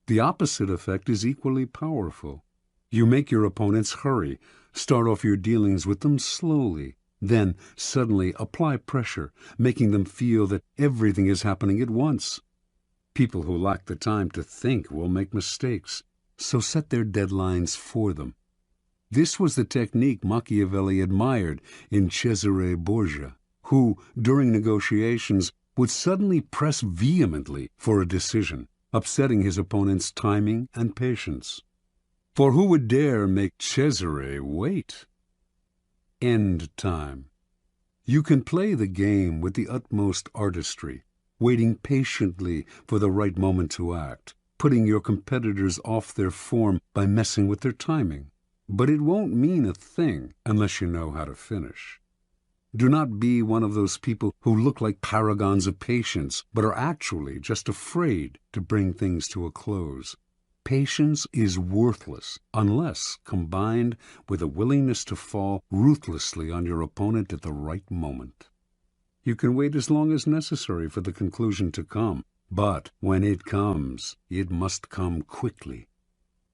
The opposite effect is equally powerful. You make your opponents hurry, start off your dealings with them slowly, then suddenly apply pressure, making them feel that everything is happening at once. People who lack the time to think will make mistakes, so set their deadlines for them. This was the technique Machiavelli admired in Cesare Borgia, who, during negotiations, would suddenly press vehemently for a decision, upsetting his opponent's timing and patience. For who would dare make Cesare wait? End time. You can play the game with the utmost artistry, waiting patiently for the right moment to act, putting your competitors off their form by messing with their timing. But it won't mean a thing unless you know how to finish. Do not be one of those people who look like paragons of patience, but are actually just afraid to bring things to a close. Patience is worthless unless combined with a willingness to fall ruthlessly on your opponent at the right moment. You can wait as long as necessary for the conclusion to come, but when it comes, it must come quickly.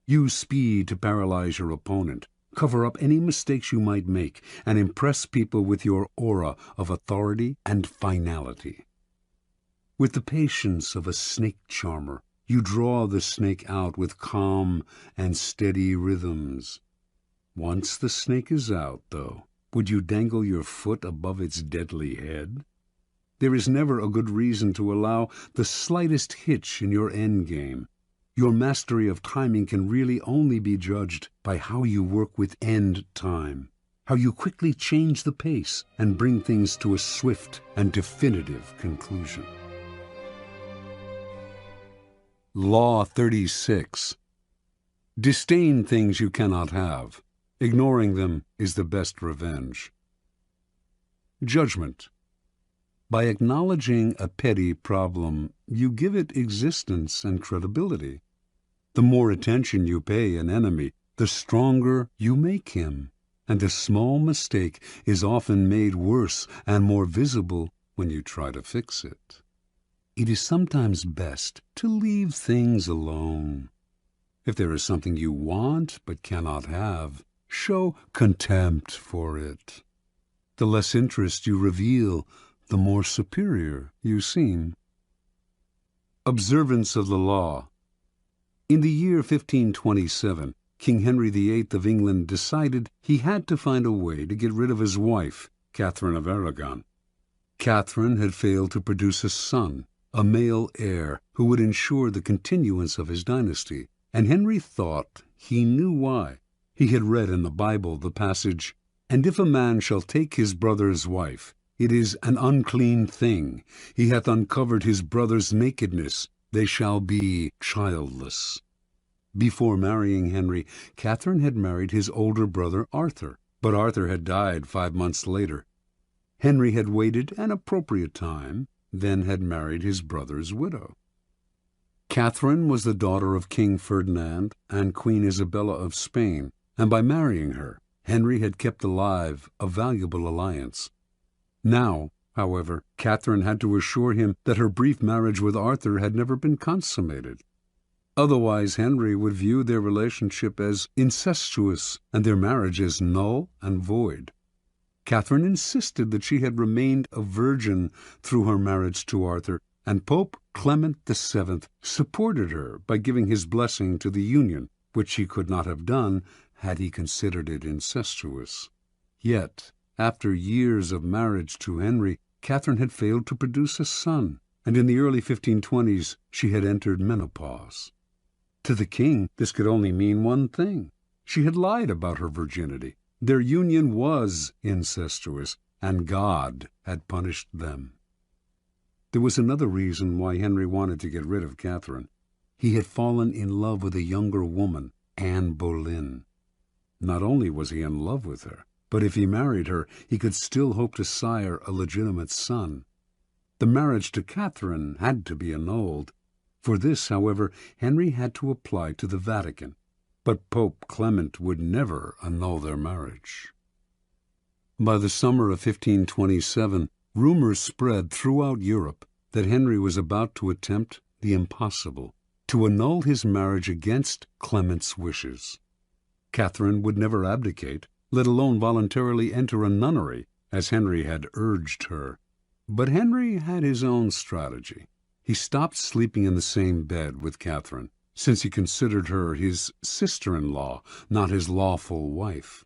Use speed to paralyze your opponent, cover up any mistakes you might make, and impress people with your aura of authority and finality. With the patience of a snake charmer, you draw the snake out with calm and steady rhythms. Once the snake is out, though, would you dangle your foot above its deadly head? There is never a good reason to allow the slightest hitch in your endgame. Your mastery of timing can really only be judged by how you work with end time, how you quickly change the pace and bring things to a swift and definitive conclusion. Law 36. Disdain things you cannot have. Ignoring them is the best revenge. Judgment. By acknowledging a petty problem, you give it existence and credibility. The more attention you pay an enemy, the stronger you make him, and a small mistake is often made worse and more visible when you try to fix it. It is sometimes best to leave things alone. If there is something you want but cannot have, show contempt for it. The less interest you reveal, the more superior you seem. Observance of the law. In the year 1527, King Henry VIII of England decided he had to find a way to get rid of his wife, Catherine of Aragon. Catherine had failed to produce a son, a male heir, who would ensure the continuance of his dynasty, and Henry thought he knew why. He had read in the Bible the passage, "And if a man shall take his brother's wife, it is an unclean thing. He hath uncovered his brother's nakedness. They shall be childless." Before marrying Henry, Catherine had married his older brother Arthur, but Arthur had died 5 months later. Henry had waited an appropriate time, then had married his brother's widow. Catherine was the daughter of King Ferdinand and Queen Isabella of Spain, and by marrying her, Henry had kept alive a valuable alliance. Now, however, Catherine had to assure him that her brief marriage with Arthur had never been consummated. Otherwise, Henry would view their relationship as incestuous and their marriage as null and void. Catherine insisted that she had remained a virgin through her marriage to Arthur, and Pope Clement VII supported her by giving his blessing to the union, which he could not have done had he considered it incestuous. Yet, after years of marriage to Henry, Catherine had failed to produce a son, and in the early 1520s she had entered menopause. To the king, this could only mean one thing. She had lied about her virginity. Their union was incestuous, and God had punished them. There was another reason why Henry wanted to get rid of Catherine. He had fallen in love with a younger woman, Anne Boleyn. Not only was he in love with her, but if he married her, he could still hope to sire a legitimate son. The marriage to Catherine had to be annulled. For this, however, Henry had to apply to the Vatican, but Pope Clement would never annul their marriage. By the summer of 1527, rumors spread throughout Europe that Henry was about to attempt the impossible, to annul his marriage against Clement's wishes. Catherine would never abdicate, let alone voluntarily enter a nunnery, as Henry had urged her. But Henry had his own strategy. He stopped sleeping in the same bed with Catherine, since he considered her his sister-in-law, not his lawful wife.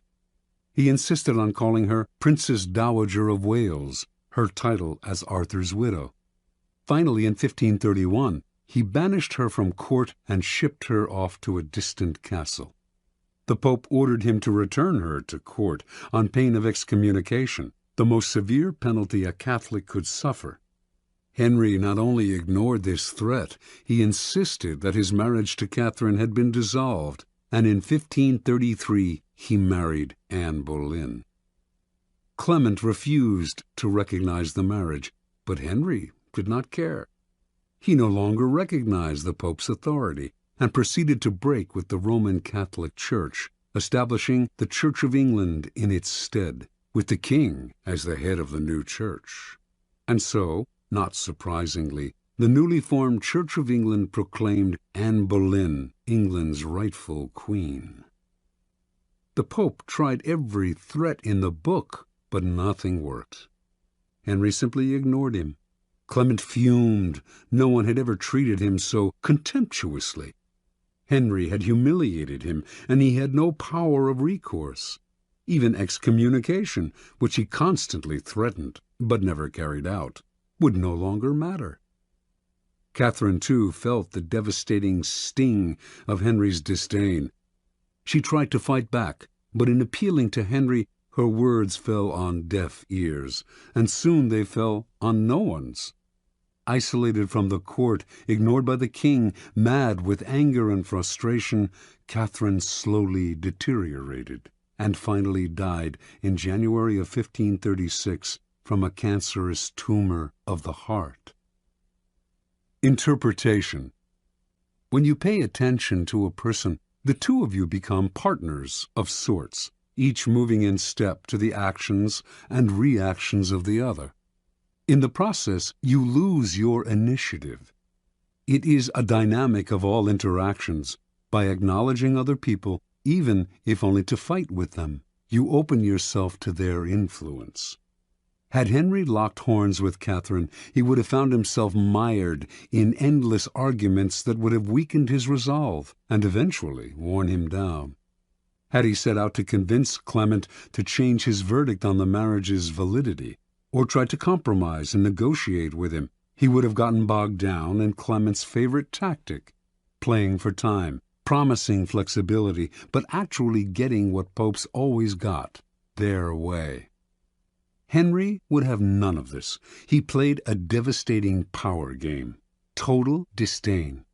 He insisted on calling her Princess Dowager of Wales, her title as Arthur's widow. Finally, in 1531, he banished her from court and shipped her off to a distant castle. The Pope ordered him to return her to court on pain of excommunication, the most severe penalty a Catholic could suffer. Henry not only ignored this threat, he insisted that his marriage to Catherine had been dissolved, and in 1533 he married Anne Boleyn. Clement refused to recognize the marriage, but Henry did not care. He no longer recognized the Pope's authority and proceeded to break with the Roman Catholic Church, establishing the Church of England in its stead, with the king as the head of the new church. And so, not surprisingly, the newly formed Church of England proclaimed Anne Boleyn England's rightful queen. The Pope tried every threat in the book, but nothing worked. Henry simply ignored him. Clement fumed. No one had ever treated him so contemptuously. Henry had humiliated him, and he had no power of recourse. Even excommunication, which he constantly threatened but never carried out, would no longer matter. Catherine, too, felt the devastating sting of Henry's disdain. She tried to fight back, but in appealing to Henry, her words fell on deaf ears, and soon they fell on no one's. Isolated from the court, ignored by the king, mad with anger and frustration, Catherine slowly deteriorated, and finally died in January of 1536 from a cancerous tumor of the heart. Interpretation. When you pay attention to a person, the two of you become partners of sorts, each moving in step to the actions and reactions of the other. In the process, you lose your initiative. It is a dynamic of all interactions. By acknowledging other people, even if only to fight with them. You open yourself to their influence. Had Henry locked horns with Catherine, he would have found himself mired in endless arguments that would have weakened his resolve and eventually worn him down. Had he set out to convince Clement to change his verdict on the marriage's validity, or tried to compromise and negotiate with him, he would have gotten bogged down in Clement's favorite tactic, playing for time, promising flexibility, but actually getting what popes always got, their way. Henry would have none of this. He played a devastating power game, total disdain.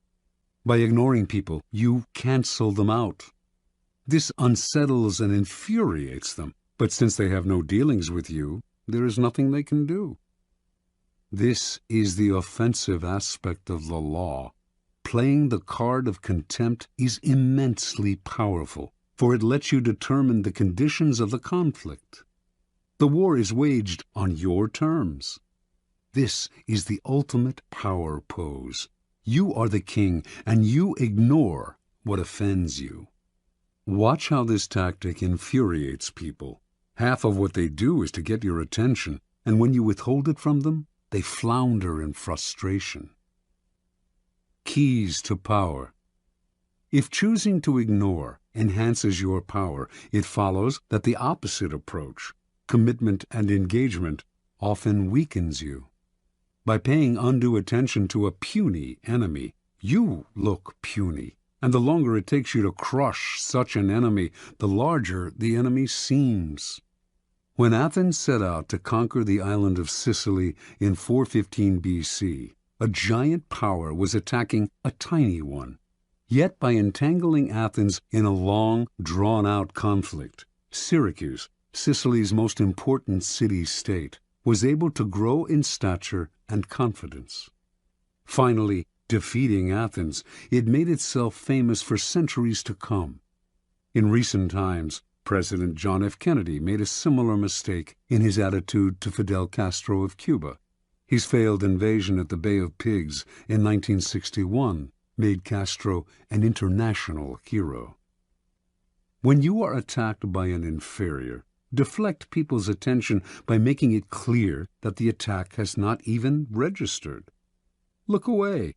By ignoring people, you cancel them out. This unsettles and infuriates them, but since they have no dealings with you, there is nothing they can do. This is the offensive aspect of the law. Playing the card of contempt is immensely powerful, for it lets you determine the conditions of the conflict. The war is waged on your terms. This is the ultimate power pose. You are the king, and you ignore what offends you. Watch how this tactic infuriates people. Half of what they do is to get your attention, and when you withhold it from them, they flounder in frustration. Keys to power. If choosing to ignore enhances your power, it follows that the opposite approach, commitment and engagement, often weakens you. By paying undue attention to a puny enemy, you look puny, and the longer it takes you to crush such an enemy, the larger the enemy seems. When Athens set out to conquer the island of Sicily in 415 B.C., a giant power was attacking a tiny one. Yet by entangling Athens in a long, drawn-out conflict, Syracuse, Sicily's most important city-state, was able to grow in stature and confidence. Finally, defeating Athens, it made itself famous for centuries to come. In recent times, President John F. Kennedy made a similar mistake in his attitude to Fidel Castro of Cuba. His failed invasion at the Bay of Pigs in 1961 made Castro an international hero. When you are attacked by an inferior, deflect people's attention by making it clear that the attack has not even registered. Look away,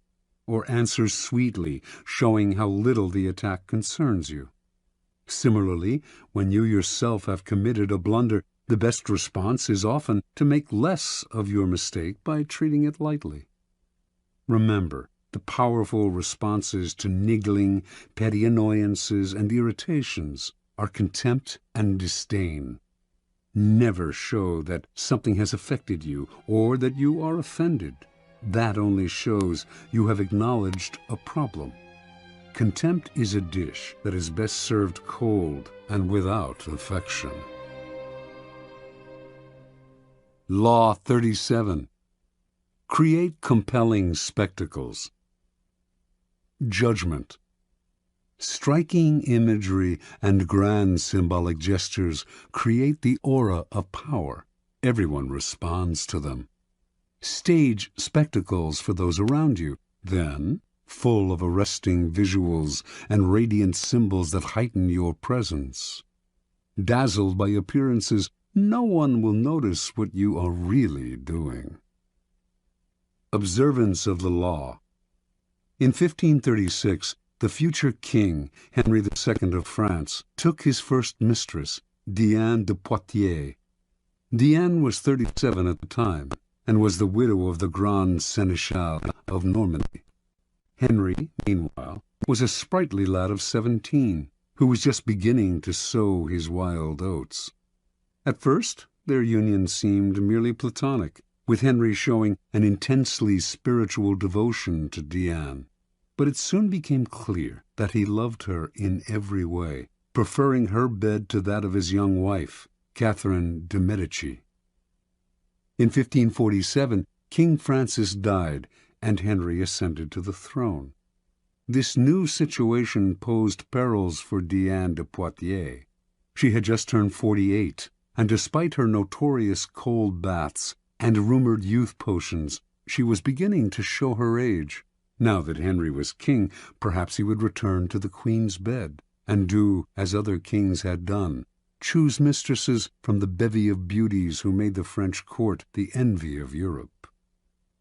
or answer sweetly, showing how little the attack concerns you. Similarly, when you yourself have committed a blunder, the best response is often to make less of your mistake by treating it lightly. Remember, the powerful responses to niggling, petty annoyances, and irritations are contempt and disdain. Never show that something has affected you or that you are offended. That only shows you have acknowledged a problem. Contempt is a dish that is best served cold and without affection. Law 37. Create compelling spectacles. Judgment. Striking imagery and grand symbolic gestures create the aura of power. Everyone responds to them. Stage spectacles for those around you. Then, full of arresting visuals and radiant symbols that heighten your presence. Dazzled by appearances, no one will notice what you are really doing. Observance of the law. In 1536, the future king, Henry II of France, took his first mistress, Diane de Poitiers. Diane was 37 at the time, and was the widow of the Grand Seneschal of Normandy. Henry, meanwhile, was a sprightly lad of 17, who was just beginning to sow his wild oats. At first, their union seemed merely platonic, with Henry showing an intensely spiritual devotion to Diane. But it soon became clear that he loved her in every way, preferring her bed to that of his young wife, Catherine de' Medici. In 1547, King Francis died, and Henry ascended to the throne. This new situation posed perils for Diane de Poitiers. She had just turned 48, and despite her notorious cold baths and rumored youth potions, she was beginning to show her age. Now that Henry was king, perhaps he would return to the Queen's bed. and do as other kings had done, choose mistresses from the bevy of beauties who made the French court the envy of Europe.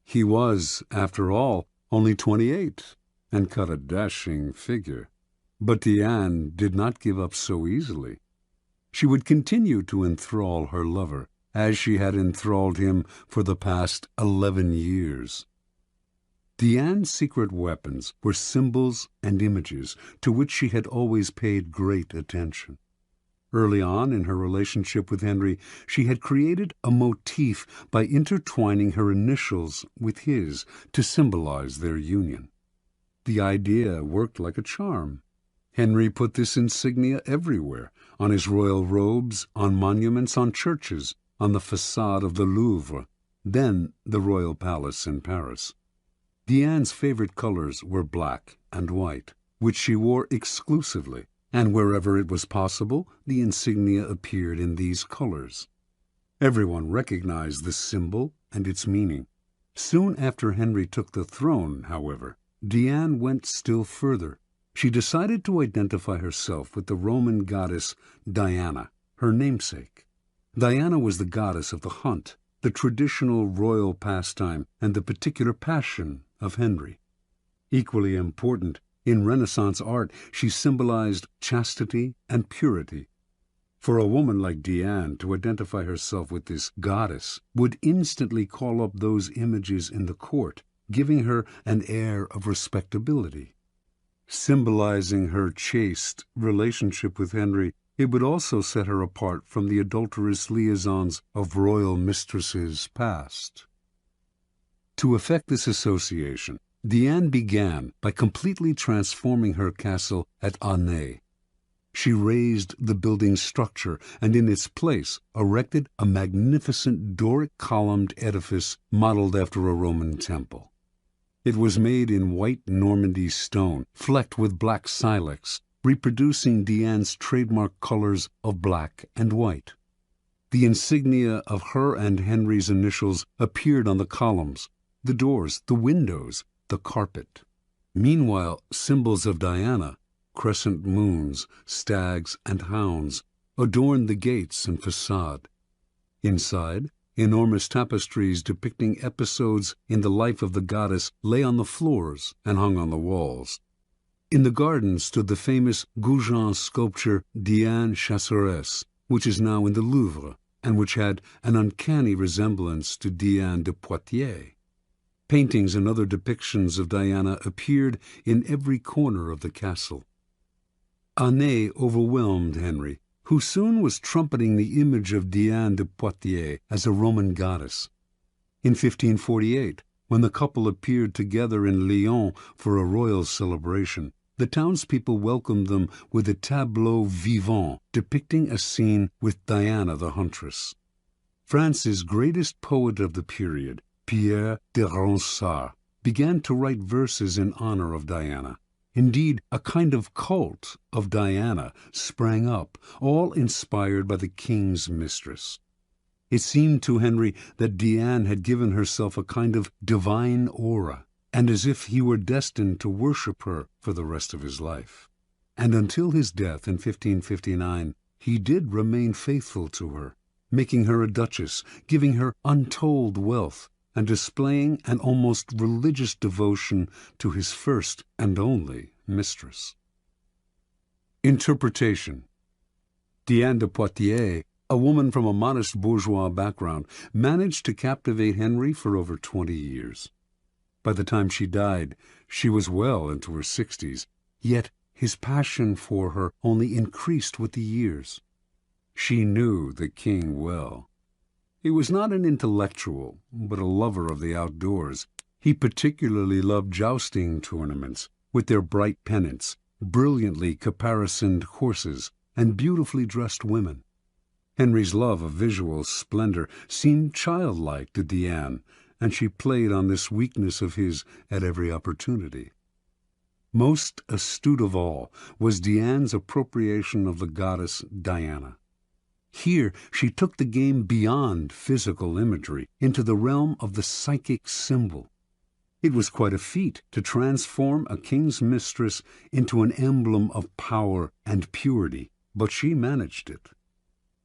He was, after all, only 28, and cut a dashing figure. But Diane did not give up so easily. She would continue to enthrall her lover, as she had enthralled him for the past 11 years. Diane's secret weapons were symbols and images to which she had always paid great attention. Early on in her relationship with Henry, she had created a motif by intertwining her initials with his to symbolize their union. The idea worked like a charm. Henry put this insignia everywhere, on his royal robes, on monuments, on churches, on the façade of the Louvre, then the royal palace in Paris. Diane's favorite colors were black and white, which she wore exclusively, and wherever it was possible, the insignia appeared in these colors. Everyone recognized the symbol and its meaning. Soon after Henry took the throne, however, Diane went still further. She decided to identify herself with the Roman goddess Diana, her namesake. Diana was the goddess of the hunt, the traditional royal pastime, and the particular passion of Henry. Equally important, in Renaissance art, she symbolized chastity and purity. For a woman like Diane to identify herself with this goddess would instantly call up those images in the court, giving her an air of respectability. Symbolizing her chaste relationship with Henry, it would also set her apart from the adulterous liaisons of royal mistresses past. To effect this association, Diane began by completely transforming her castle at Aunay. She razed the building's structure and in its place erected a magnificent Doric-columned edifice modeled after a Roman temple. It was made in white Normandy stone, flecked with black silex, reproducing Diane's trademark colors of black and white. The insignia of her and Henry's initials appeared on the columns, the doors, the windows, the carpet. Meanwhile, symbols of Diana, crescent moons, stags, and hounds, adorned the gates and facade. Inside, enormous tapestries depicting episodes in the life of the goddess lay on the floors and hung on the walls. In the garden stood the famous Goujon sculpture Diane Chasseresse, which is now in the Louvre, and which had an uncanny resemblance to Diane de Poitiers. Paintings and other depictions of Diana appeared in every corner of the castle. Aunay overwhelmed Henry, who soon was trumpeting the image of Diane de Poitiers as a Roman goddess. In 1548, when the couple appeared together in Lyon for a royal celebration, the townspeople welcomed them with a tableau vivant depicting a scene with Diana the huntress. France's greatest poet of the period, Pierre de Ronsard, began to write verses in honor of Diana. Indeed, a kind of cult of Diana sprang up, all inspired by the king's mistress. It seemed to Henry that Diane had given herself a kind of divine aura, and as if he were destined to worship her for the rest of his life. And until his death in 1559, he did remain faithful to her, making her a duchess, giving her untold wealth, and displaying an almost religious devotion to his first and only mistress. Interpretation. Diane de Poitiers, a woman from a modest bourgeois background, managed to captivate Henry for over 20 years. By the time she died, she was well into her 60s, yet his passion for her only increased with the years. She knew the king well. He was not an intellectual, but a lover of the outdoors. He particularly loved jousting tournaments, with their bright pennants, brilliantly caparisoned horses, and beautifully dressed women. Henry's love of visual splendor seemed childlike to Diane, and she played on this weakness of his at every opportunity. Most astute of all was Diane's appropriation of the goddess Diana. Here she took the game beyond physical imagery into the realm of the psychic symbol. It was quite a feat to transform a king's mistress into an emblem of power and purity, but she managed it.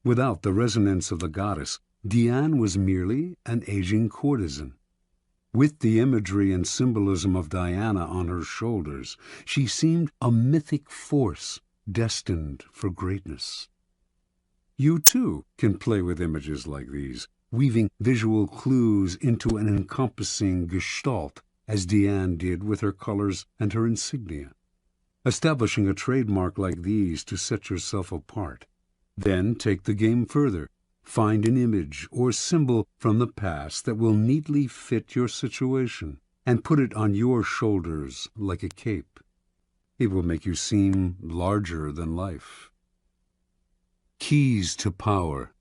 Without the resonance of the goddess, Diane was merely an aging courtesan. With the imagery and symbolism of Diana on her shoulders, she seemed a mythic force destined for greatness. You, too, can play with images like these, weaving visual clues into an encompassing gestalt, as Diane did with her colors and her insignia. Establishing a trademark like these to set yourself apart. Then take the game further. Find an image or symbol from the past that will neatly fit your situation, and put it on your shoulders like a cape. It will make you seem larger than life. Keys to power.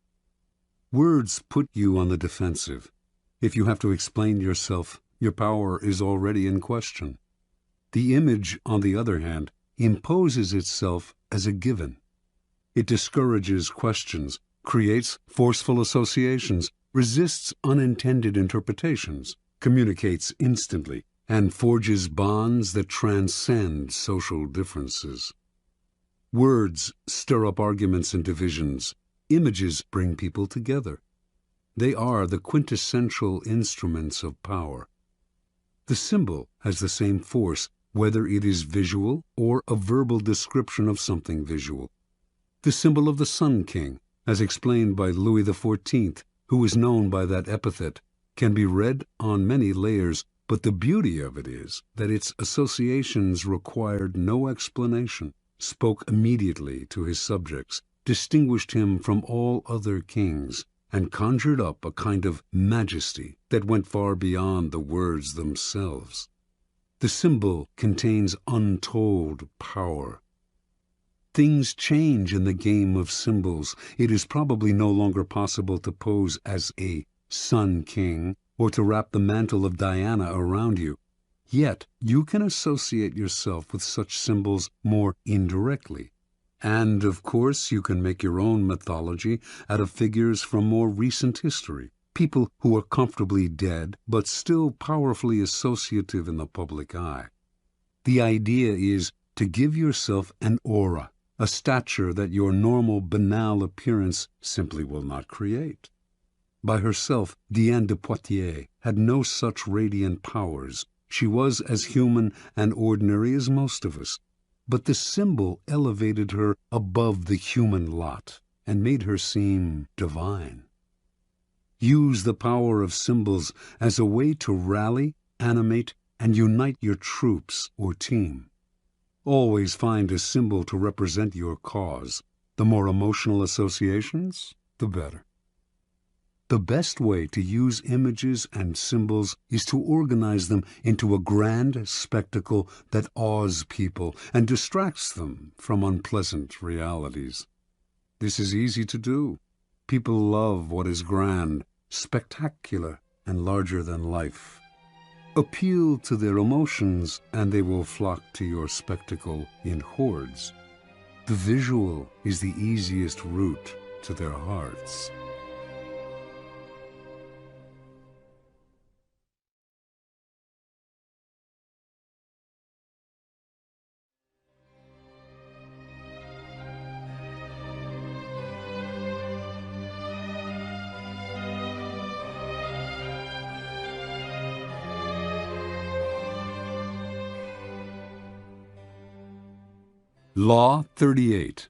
Words put you on the defensive. If you have to explain yourself, your power is already in question. The image, on the other hand, imposes itself as a given. It discourages questions, creates forceful associations, resists unintended interpretations, communicates instantly, and forges bonds that transcend social differences. Words stir up arguments and divisions. Images bring people together. They are the quintessential instruments of power. The symbol has the same force, whether it is visual or a verbal description of something visual. The symbol of the Sun King, as explained by Louis XIV, who is known by that epithet, can be read on many layers, but the beauty of it is that its associations required no explanation, spoke immediately to his subjects, distinguished him from all other kings, and conjured up a kind of majesty that went far beyond the words themselves. The symbol contains untold power. Things change in the game of symbols. It is probably no longer possible to pose as a Sun King or to wrap the mantle of Diana around you. Yet you can associate yourself with such symbols more indirectly. And, of course, you can make your own mythology out of figures from more recent history, people who are comfortably dead but still powerfully associative in the public eye. The idea is to give yourself an aura, a stature that your normal banal appearance simply will not create. By herself, Diane de Poitiers had no such radiant powers. She was as human and ordinary as most of us, but the symbol elevated her above the human lot and made her seem divine. Use the power of symbols as a way to rally, animate, and unite your troops or team. Always find a symbol to represent your cause. The more emotional associations, the better. The best way to use images and symbols is to organize them into a grand spectacle that awes people and distracts them from unpleasant realities. This is easy to do. People love what is grand, spectacular, and larger than life. Appeal to their emotions, and they will flock to your spectacle in hordes. The visual is the easiest route to their hearts. Law 38.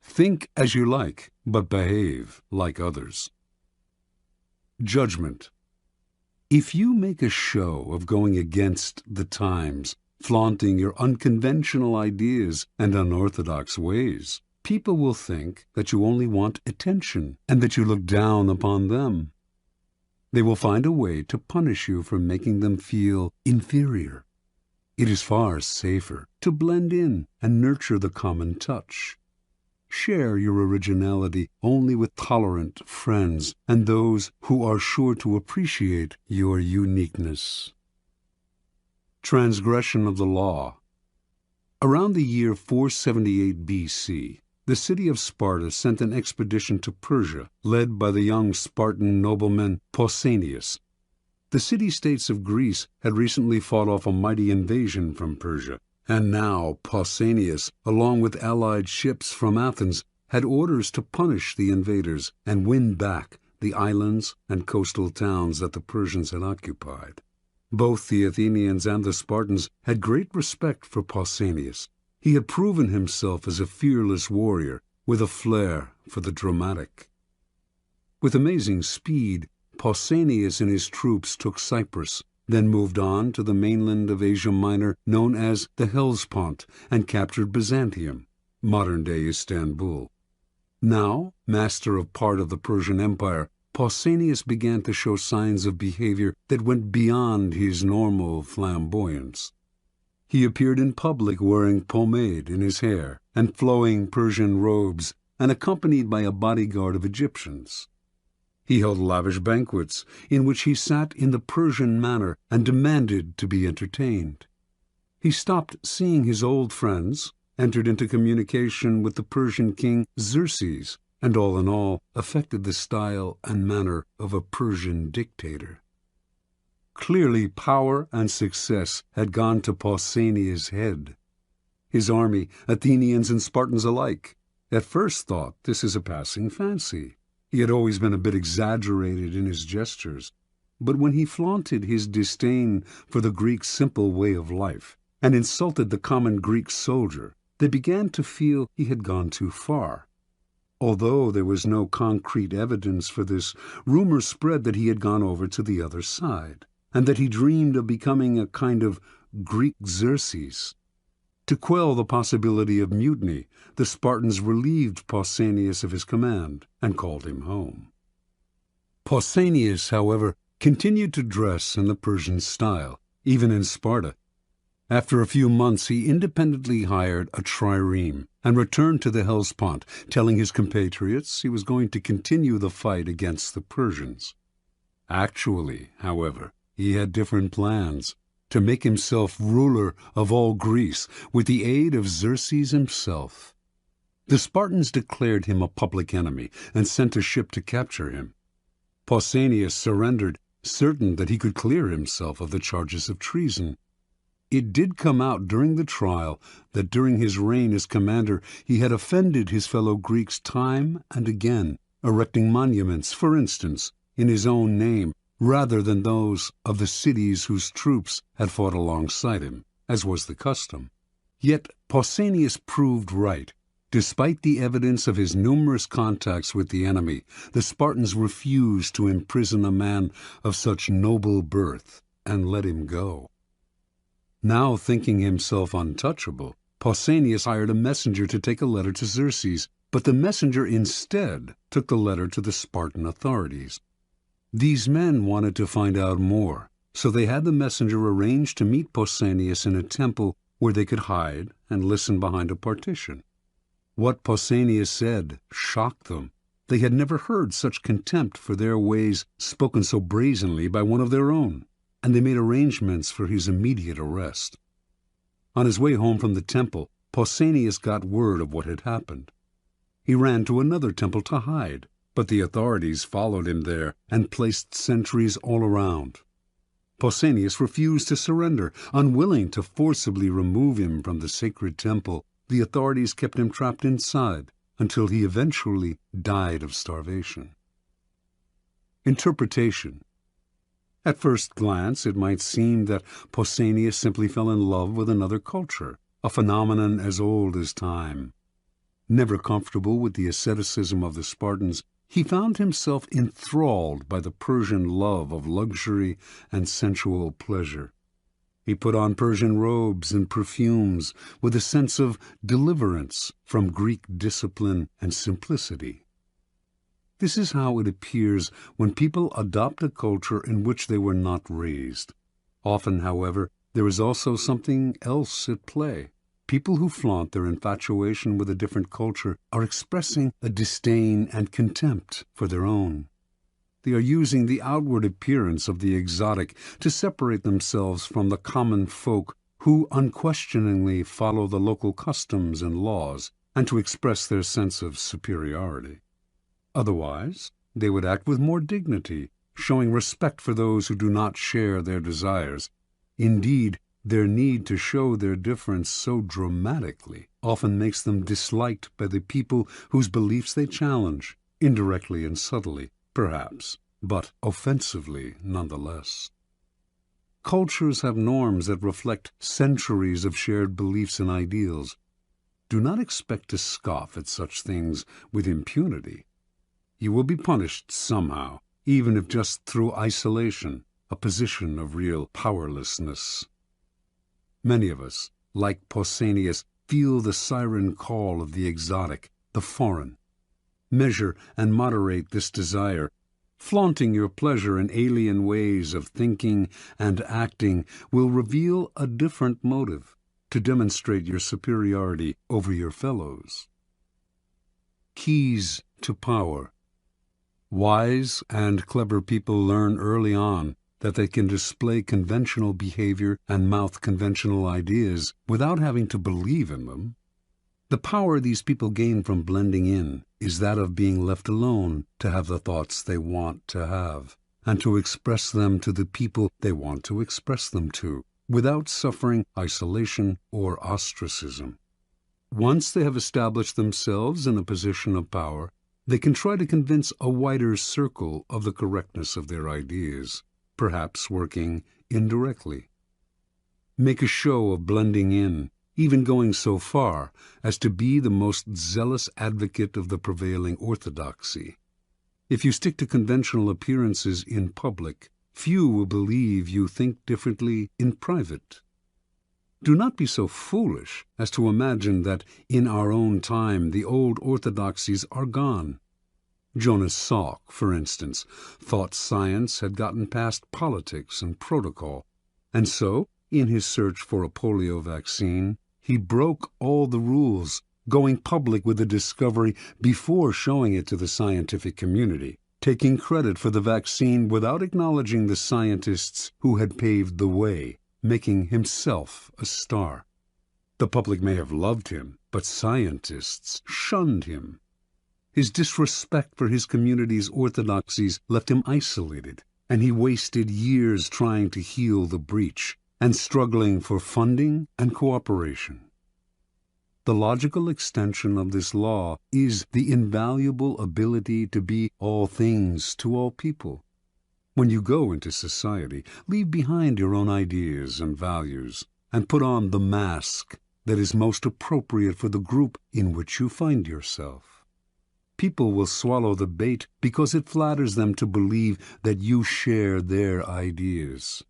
Think as you like, but behave like others. Judgment. If you make a show of going against the times, flaunting your unconventional ideas and unorthodox ways, people will think that you only want attention and that you look down upon them. They will find a way to punish you for making them feel inferior. It is far safer to blend in and nurture the common touch. Share your originality only with tolerant friends and those who are sure to appreciate your uniqueness. Transgression of the law. Around the year 478 BC, the city of Sparta sent an expedition to Persia, led by the young Spartan nobleman Pausanias. The city-states of Greece had recently fought off a mighty invasion from Persia, and now Pausanias, along with allied ships from Athens, had orders to punish the invaders and win back the islands and coastal towns that the Persians had occupied. Both the Athenians and the Spartans had great respect for Pausanias. He had proven himself as a fearless warrior with a flair for the dramatic. With amazing speed, Pausanias and his troops took Cyprus, then moved on to the mainland of Asia Minor known as the Hellespont, and captured Byzantium, modern-day Istanbul. Now, master of part of the Persian Empire, Pausanias began to show signs of behavior that went beyond his normal flamboyance. He appeared in public wearing pomade in his hair and flowing Persian robes, and accompanied by a bodyguard of Egyptians. He held lavish banquets in which he sat in the Persian manner and demanded to be entertained. He stopped seeing his old friends, entered into communication with the Persian king Xerxes, and all in all affected the style and manner of a Persian dictator. Clearly power and success had gone to Pausanias' head. His army, Athenians and Spartans alike, at first thought this is a passing fancy. He had always been a bit exaggerated in his gestures, but when he flaunted his disdain for the Greek simple way of life and insulted the common Greek soldier, they began to feel he had gone too far. Although there was no concrete evidence for this, rumors spread that he had gone over to the other side, and that he dreamed of becoming a kind of Greek Xerxes. To quell the possibility of mutiny, the Spartans relieved Pausanias of his command and called him home. Pausanias, however, continued to dress in the Persian style, even in Sparta. After a few months he independently hired a trireme and returned to the Hellespont, telling his compatriots he was going to continue the fight against the Persians. Actually, however, he had different plans: to make himself ruler of all Greece with the aid of Xerxes himself. The Spartans declared him a public enemy and sent a ship to capture him. Pausanias surrendered, certain that he could clear himself of the charges of treason. It did come out during the trial that during his reign as commander he had offended his fellow Greeks time and again, erecting monuments, for instance, in his own name, rather than those of the cities whose troops had fought alongside him, as was the custom. Yet Pausanias proved right. Despite the evidence of his numerous contacts with the enemy, the Spartans refused to imprison a man of such noble birth and let him go. Now thinking himself untouchable, Pausanias hired a messenger to take a letter to Xerxes, but the messenger instead took the letter to the Spartan authorities. These men wanted to find out more, so they had the messenger arrange to meet Pausanias in a temple where they could hide and listen behind a partition. What Pausanias said shocked them. They had never heard such contempt for their ways spoken so brazenly by one of their own, and they made arrangements for his immediate arrest. On his way home from the temple, Pausanias got word of what had happened. He ran to another temple to hide, but the authorities followed him there and placed sentries all around. Pausanias refused to surrender. Unwilling to forcibly remove him from the sacred temple, the authorities kept him trapped inside until he eventually died of starvation. Interpretation. At first glance, it might seem that Pausanias simply fell in love with another culture, a phenomenon as old as time. Never comfortable with the asceticism of the Spartans, he found himself enthralled by the Persian love of luxury and sensual pleasure. He put on Persian robes and perfumes with a sense of deliverance from Greek discipline and simplicity. This is how it appears when people adopt a culture in which they were not raised. Often, however, there is also something else at play. People who flaunt their infatuation with a different culture are expressing a disdain and contempt for their own. They are using the outward appearance of the exotic to separate themselves from the common folk who unquestioningly follow the local customs and laws, and to express their sense of superiority. Otherwise, they would act with more dignity, showing respect for those who do not share their desires. Indeed, their need to show their difference so dramatically often makes them disliked by the people whose beliefs they challenge, indirectly and subtly, perhaps, but offensively nonetheless. Cultures have norms that reflect centuries of shared beliefs and ideals. Do not expect to scoff at such things with impunity. You will be punished somehow, even if just through isolation, a position of real powerlessness. Many of us, like Pausanias, feel the siren call of the exotic, the foreign. Measure and moderate this desire. Flaunting your pleasure in alien ways of thinking and acting will reveal a different motive to demonstrate your superiority over your fellows. Keys to power. Wise and clever people learn early on that they can display conventional behavior and mouth conventional ideas without having to believe in them. The power these people gain from blending in is that of being left alone to have the thoughts they want to have, and to express them to the people they want to express them to, without suffering isolation or ostracism. Once they have established themselves in a position of power, they can try to convince a wider circle of the correctness of their ideas, perhaps working indirectly. Make a show of blending in, even going so far as to be the most zealous advocate of the prevailing orthodoxy. If you stick to conventional appearances in public, few will believe you think differently in private. Do not be so foolish as to imagine that in our own time the old orthodoxies are gone. Jonas Salk, for instance, thought science had gotten past politics and protocol, and so, in his search for a polio vaccine, he broke all the rules, going public with the discovery before showing it to the scientific community, taking credit for the vaccine without acknowledging the scientists who had paved the way, making himself a star. The public may have loved him, but scientists shunned him. His disrespect for his community's orthodoxies left him isolated, and he wasted years trying to heal the breach and struggling for funding and cooperation. The logical extension of this law is the invaluable ability to be all things to all people. When you go into society, leave behind your own ideas and values, and put on the mask that is most appropriate for the group in which you find yourself. People will swallow the bait because it flatters them to believe that you share their ideas.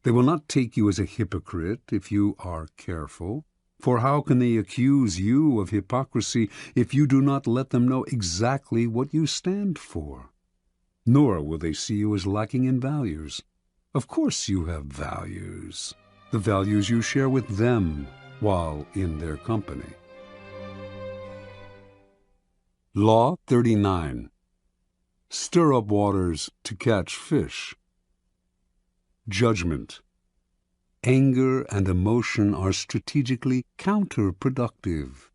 They will not take you as a hypocrite if you are careful, for how can they accuse you of hypocrisy if you do not let them know exactly what you stand for? Nor will they see you as lacking in values. Of course you have values, the values you share with them while in their company. Law 39. Stir up waters to catch fish. Judgment. Anger and emotion are strategically counterproductive.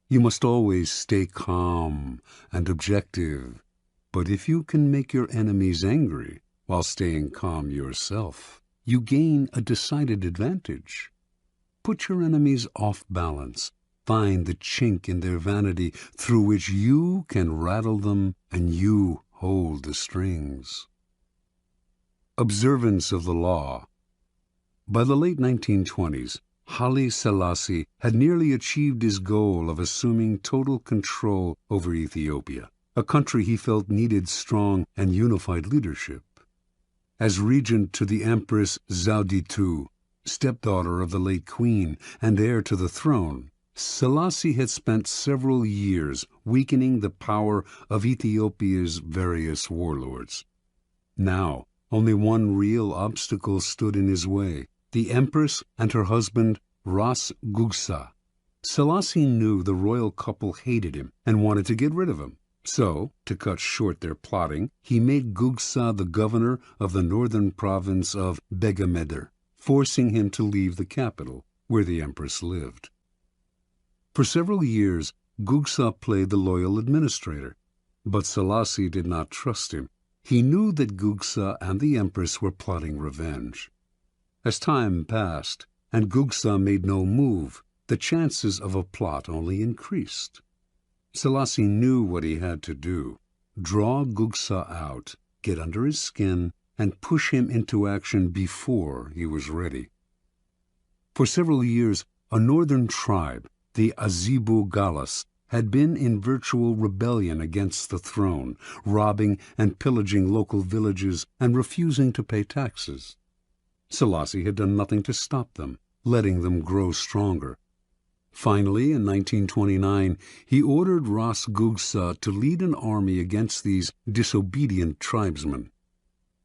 You must always stay calm and objective, but if you can make your enemies angry while staying calm yourself, you gain a decided advantage. Put your enemies off balance. Find the chink in their vanity through which you can rattle them and you hold the strings. Observance of the law. By the late 1920s, Haile Selassie had nearly achieved his goal of assuming total control over Ethiopia, a country he felt needed strong and unified leadership. As regent to the Empress Zewditu, stepdaughter of the late queen and heir to the throne, Selassie had spent several years weakening the power of Ethiopia's various warlords. Now, only one real obstacle stood in his way: the Empress and her husband, Ras Gugsa. Selassie knew the royal couple hated him and wanted to get rid of him. So, to cut short their plotting, he made Gugsa the governor of the northern province of Begemeder, forcing him to leave the capital, where the Empress lived. For several years, Gugsa played the loyal administrator, but Selassie did not trust him. He knew that Gugsa and the Empress were plotting revenge. As time passed, and Gugsa made no move, the chances of a plot only increased. Selassie knew what he had to do: draw Gugsa out, get under his skin, and push him into action before he was ready. For several years, a northern tribe, the Azibu Galas, had been in virtual rebellion against the throne, robbing and pillaging local villages and refusing to pay taxes. Selassie had done nothing to stop them, letting them grow stronger. Finally, in 1929, he ordered Ras Gugsa to lead an army against these disobedient tribesmen.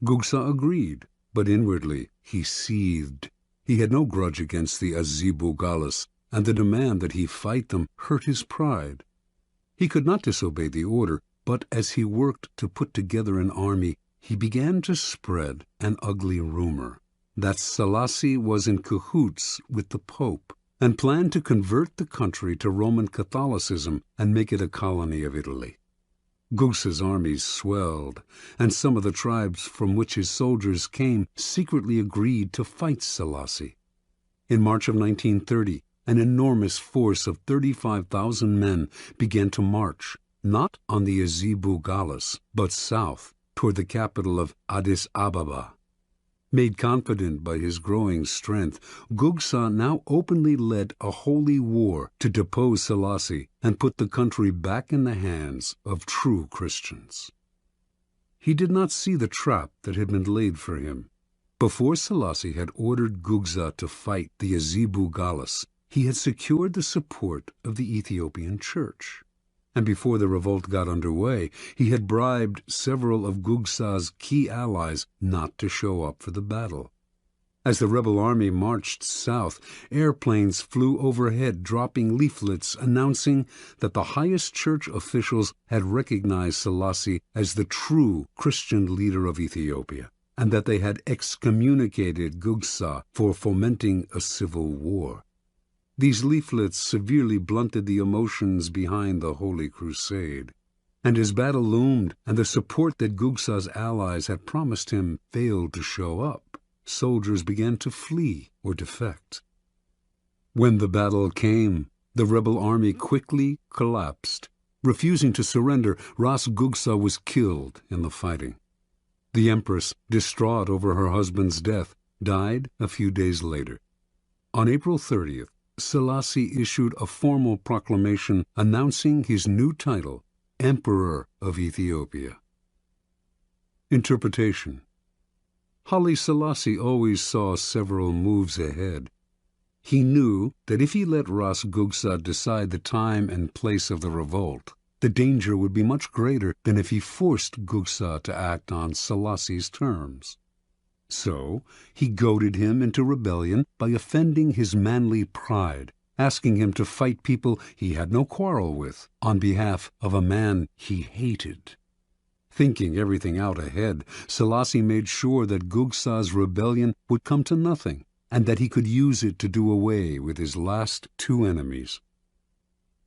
Gugsa agreed, but inwardly he seethed. He had no grudge against the Azibu Galas, and the demand that he fight them hurt his pride. He could not disobey the order, but as he worked to put together an army, he began to spread an ugly rumor that Selassie was in cahoots with the Pope and planned to convert the country to Roman Catholicism and make it a colony of Italy. Gugsa's armies swelled, and some of the tribes from which his soldiers came secretly agreed to fight Selassie. In March of 1930, an enormous force of 35,000 men began to march, not on the Azibu Galas, but south, toward the capital of Addis Ababa. Made confident by his growing strength, Gugsa now openly led a holy war to depose Selassie and put the country back in the hands of true Christians. He did not see the trap that had been laid for him. Before Selassie had ordered Gugsa to fight the Azibu Galas, he had secured the support of the Ethiopian Church. And before the revolt got underway, he had bribed several of Gugsa's key allies not to show up for the battle. As the rebel army marched south, airplanes flew overhead, dropping leaflets announcing that the highest church officials had recognized Selassie as the true Christian leader of Ethiopia, and that they had excommunicated Gugsa for fomenting a civil war. These leaflets severely blunted the emotions behind the Holy Crusade. And as battle loomed and the support that Gugsa's allies had promised him failed to show up, soldiers began to flee or defect. When the battle came, the rebel army quickly collapsed. Refusing to surrender, Ras Gugsa was killed in the fighting. The Empress, distraught over her husband's death, died a few days later. On April 30th, Selassie issued a formal proclamation announcing his new title, Emperor of Ethiopia. Interpretation. Haile Selassie always saw several moves ahead. He knew that if he let Ras Gugsa decide the time and place of the revolt, the danger would be much greater than if he forced Gugsa to act on Selassie's terms. So he goaded him into rebellion by offending his manly pride, asking him to fight people he had no quarrel with on behalf of a man he hated. Thinking everything out ahead, Selassie made sure that Gugsa's rebellion would come to nothing, and that he could use it to do away with his last two enemies.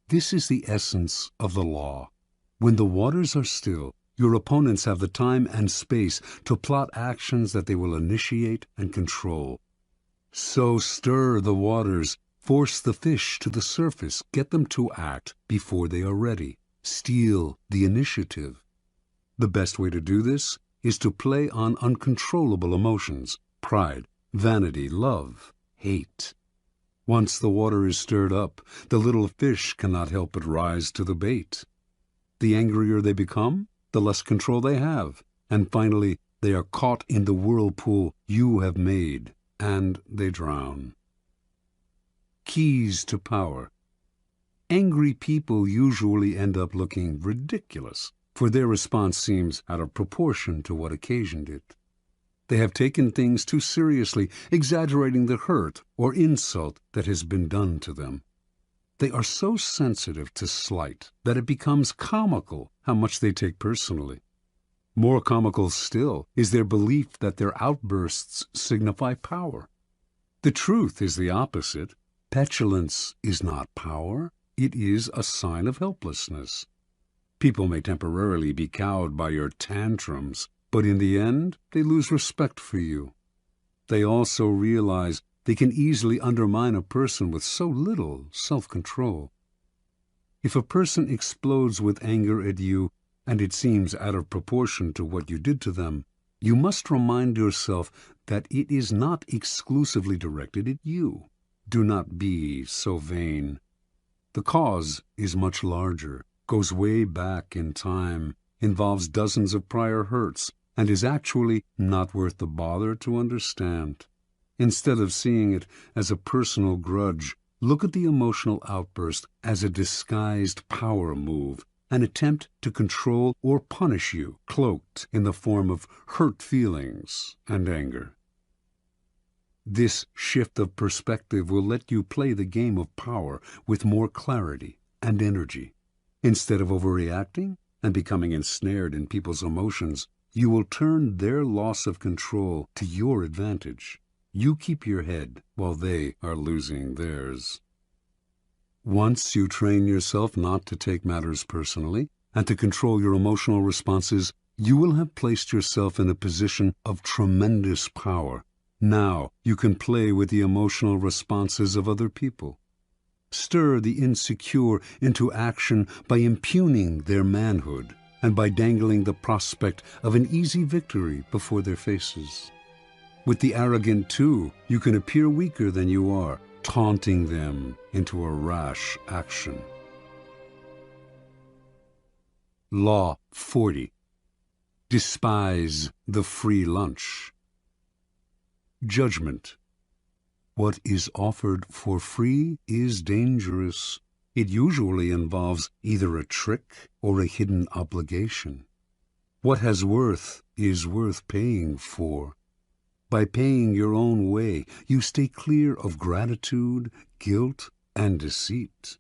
This is the essence of the law. When the waters are still, your opponents have the time and space to plot actions that they will initiate and control. So stir the waters, force the fish to the surface, get them to act before they are ready. Steal the initiative. The best way to do this is to play on uncontrollable emotions: pride, vanity, love, hate. Once the water is stirred up, the little fish cannot help but rise to the bait. The angrier they become, the less control they have, and finally they are caught in the whirlpool you have made, and they drown. Keys to power. Angry people usually end up looking ridiculous, for their response seems out of proportion to what occasioned it. They have taken things too seriously, exaggerating the hurt or insult that has been done to them. They are so sensitive to slight that it becomes comical how much they take personally. More comical still is their belief that their outbursts signify power. The truth is the opposite. Petulance is not power. It is a sign of helplessness. People may temporarily be cowed by your tantrums, But in the end, they lose respect for you. They also realize they can easily undermine a person with so little self-control. If a person explodes with anger at you, and it seems out of proportion to what you did to them, you must remind yourself that it is not exclusively directed at you. Do not be so vain. The cause is much larger, goes way back in time, involves dozens of prior hurts, and is actually not worth the bother to understand. Instead of seeing it as a personal grudge, look at the emotional outburst as a disguised power move, an attempt to control or punish you, cloaked in the form of hurt feelings and anger. This shift of perspective will let you play the game of power with more clarity and energy. Instead of overreacting and becoming ensnared in people's emotions, you will turn their loss of control to your advantage. You keep your head while they are losing theirs. Once you train yourself not to take matters personally and to control your emotional responses, you will have placed yourself in a position of tremendous power. Now you can play with the emotional responses of other people. Stir the insecure into action by impugning their manhood and by dangling the prospect of an easy victory before their faces. With the arrogant, too, you can appear weaker than you are, taunting them into a rash action. Law 40. Despise the free lunch. Judgment. What is offered for free is dangerous. It usually involves either a trick or a hidden obligation. What has worth is worth paying for. By paying your own way, you stay clear of gratitude, guilt, and deceit.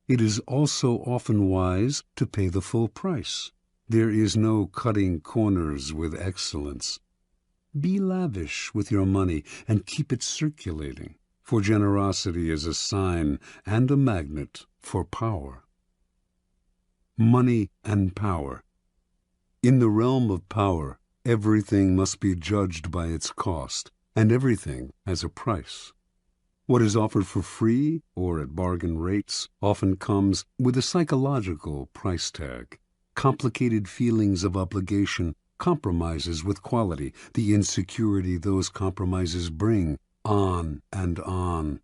It is also often wise to pay the full price. There is no cutting corners with excellence. Be lavish with your money and keep it circulating, for generosity is a sign and a magnet for power. Money and power. In the realm of power, everything must be judged by its cost, and everything has a price. What is offered for free or at bargain rates often comes with a psychological price tag. Complicated feelings of obligation, compromises with quality, the insecurity those compromises bring, on and on.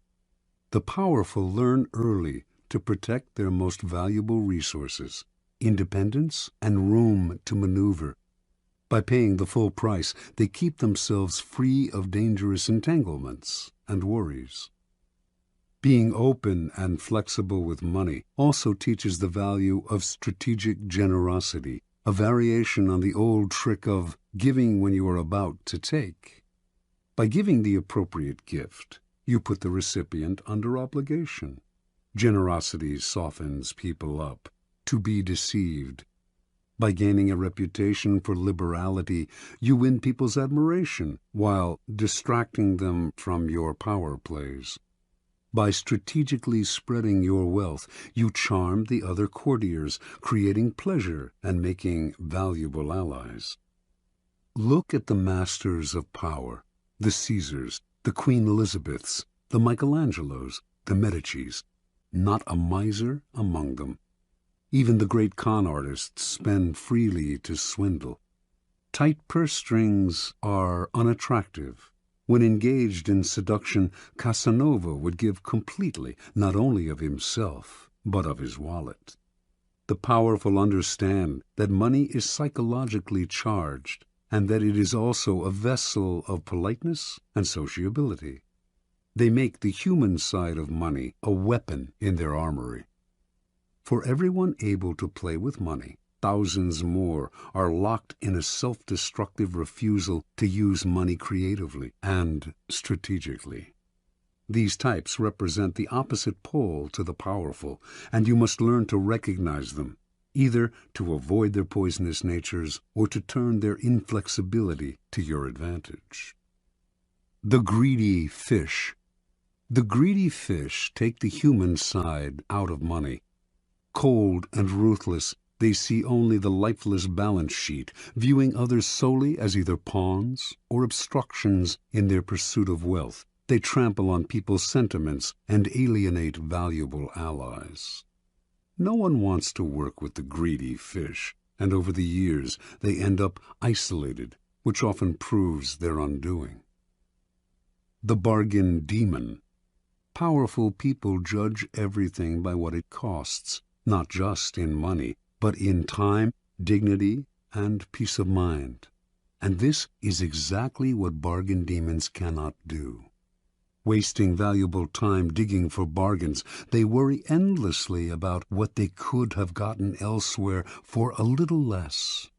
The powerful learn early to protect their most valuable resources, independence and room to maneuver. By paying the full price, they keep themselves free of dangerous entanglements and worries. Being open and flexible with money also teaches the value of strategic generosity, a variation on the old trick of giving when you are about to take. By giving the appropriate gift, you put the recipient under obligation. Generosity softens people up. To be deceived. By gaining a reputation for liberality, you win people's admiration while distracting them from your power plays. By strategically spreading your wealth, you charm the other courtiers, creating pleasure and making valuable allies. Look at the masters of power, the Caesars, the Queen Elizabeths, the Michelangelos, the Medicis. Not a miser among them. Even the great con artists spend freely to swindle. Tight purse strings are unattractive. When engaged in seduction, Casanova would give completely, not only of himself, but of his wallet. The powerful understand that money is psychologically charged, and that it is also a vessel of politeness and sociability. They make the human side of money a weapon in their armory. For everyone able to play with money, thousands more are locked in a self-destructive refusal to use money creatively and strategically. These types represent the opposite pole to the powerful, and you must learn to recognize them, either to avoid their poisonous natures or to turn their inflexibility to your advantage. The greedy fish. The greedy fish take the human side out of money. Cold and ruthless, They see only the lifeless balance sheet, viewing others solely as either pawns or obstructions in their pursuit of wealth. They trample on people's sentiments and alienate valuable allies. No one wants to work with the greedy fish, and over the years they end up isolated, which often proves their undoing. The bargain demon. Powerful people judge everything by what it costs, not just in money, but in time, dignity, and peace of mind. And this is exactly what bargain demons cannot do. Wasting valuable time digging for bargains, they worry endlessly about what they could have gotten elsewhere for a little less.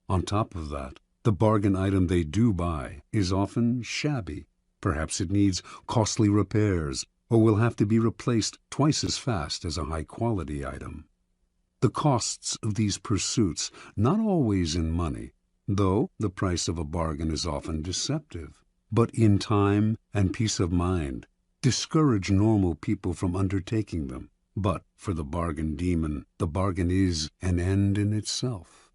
On top of that, the bargain item they do buy is often shabby. Perhaps it needs costly repairs, or will have to be replaced twice as fast as a high-quality item. The costs of these pursuits, not always in money, though the price of a bargain is often deceptive, but in time and peace of mind, discourage normal people from undertaking them. But for the bargain demon, the bargain is an end in itself.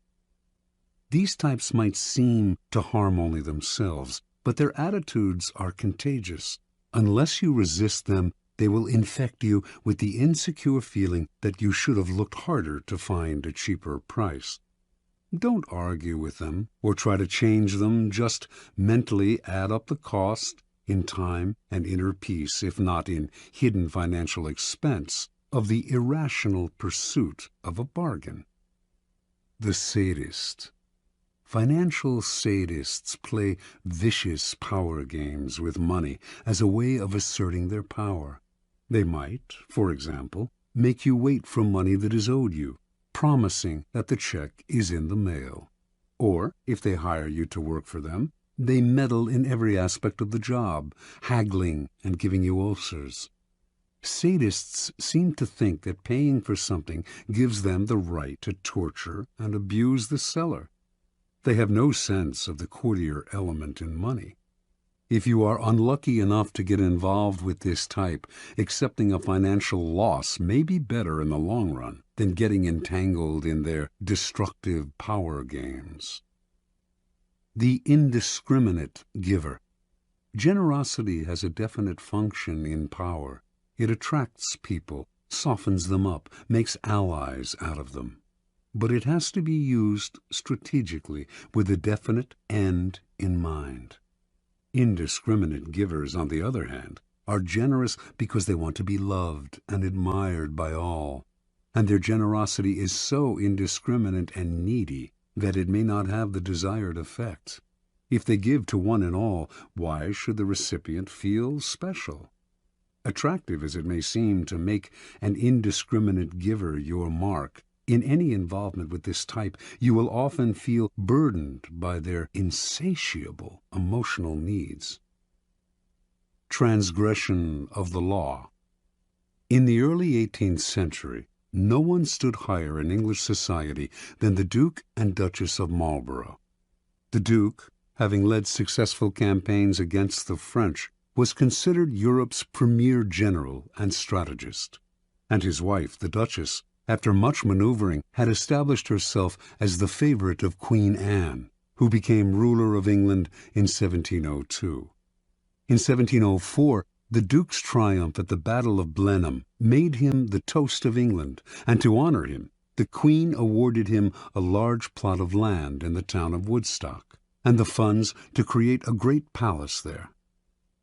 These types might seem to harm only themselves, but their attitudes are contagious. Unless you resist them, they will infect you with the insecure feeling that you should have looked harder to find a cheaper price. Don't argue with them or try to change them. Just mentally add up the cost in time and inner peace, if not in hidden financial expense, of the irrational pursuit of a bargain. The sadist. Financial sadists play vicious power games with money as a way of asserting their power. They might, for example, make you wait for money that is owed you, promising that the check is in the mail. Or, if they hire you to work for them, they meddle in every aspect of the job, haggling and giving you ulcers. Sadists seem to think that paying for something gives them the right to torture and abuse the seller. They have no sense of the courtier element in money. If you are unlucky enough to get involved with this type, accepting a financial loss may be better in the long run than getting entangled in their destructive power games. The indiscriminate giver. Generosity has a definite function in power. It attracts people, softens them up, makes allies out of them. But it has to be used strategically with a definite end in mind. Indiscriminate givers, on the other hand, are generous because they want to be loved and admired by all, and their generosity is so indiscriminate and needy that it may not have the desired effect. If they give to one and all, why should the recipient feel special? Attractive as it may seem to make an indiscriminate giver your mark, in any involvement with this type, you will often feel burdened by their insatiable emotional needs. Transgression of the law. In the early 18th century, no one stood higher in English society than the Duke and Duchess of Marlborough. The Duke, having led successful campaigns against the French, was considered Europe's premier general and strategist, and his wife, the Duchess, after much maneuvering, had established herself as the favorite of Queen Anne, who became ruler of England in 1702. In 1704, the Duke's triumph at the Battle of Blenheim made him the toast of England, and to honor him, the Queen awarded him a large plot of land in the town of Woodstock, and the funds to create a great palace there.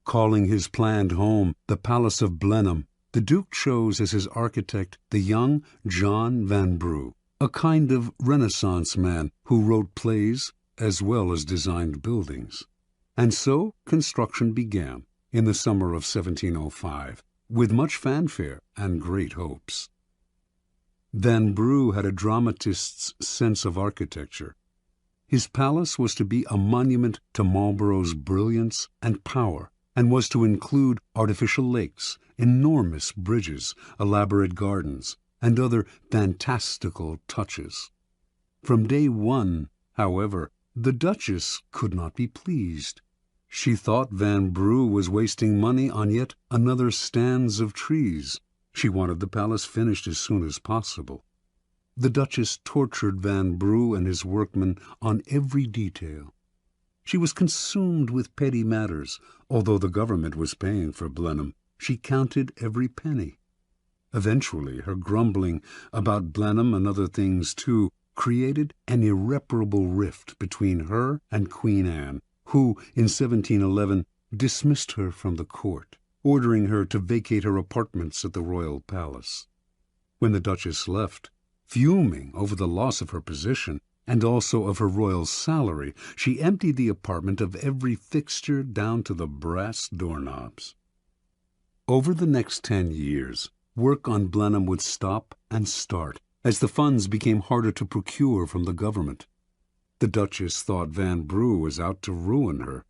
Calling his planned home the Palace of Blenheim, the Duke chose as his architect the young John Vanbrugh, a kind of Renaissance man who wrote plays as well as designed buildings. And so construction began in the summer of 1705, with much fanfare and great hopes. Vanbrugh had a dramatist's sense of architecture. His palace was to be a monument to Marlborough's brilliance and power, and was to include artificial lakes, enormous bridges, elaborate gardens, and other fantastical touches. From day one, however, the Duchess could not be pleased. She thought Vanbrugh was wasting money on yet another stands of trees. She wanted the palace finished as soon as possible. The Duchess tortured Van Brugh and his workmen on every detail. She was consumed with petty matters. Although the government was paying for Blenheim, she counted every penny. Eventually, her grumbling about Blenheim and other things too created an irreparable rift between her and Queen Anne, who, in 1711, dismissed her from the court, ordering her to vacate her apartments at the royal palace. When the Duchess left, fuming over the loss of her position and also of her royal salary, she emptied the apartment of every fixture down to the brass doorknobs. Over the next 10 years, work on Blenheim would stop and start as the funds became harder to procure from the government. The Duchess thought Van Brugh was out to ruin her.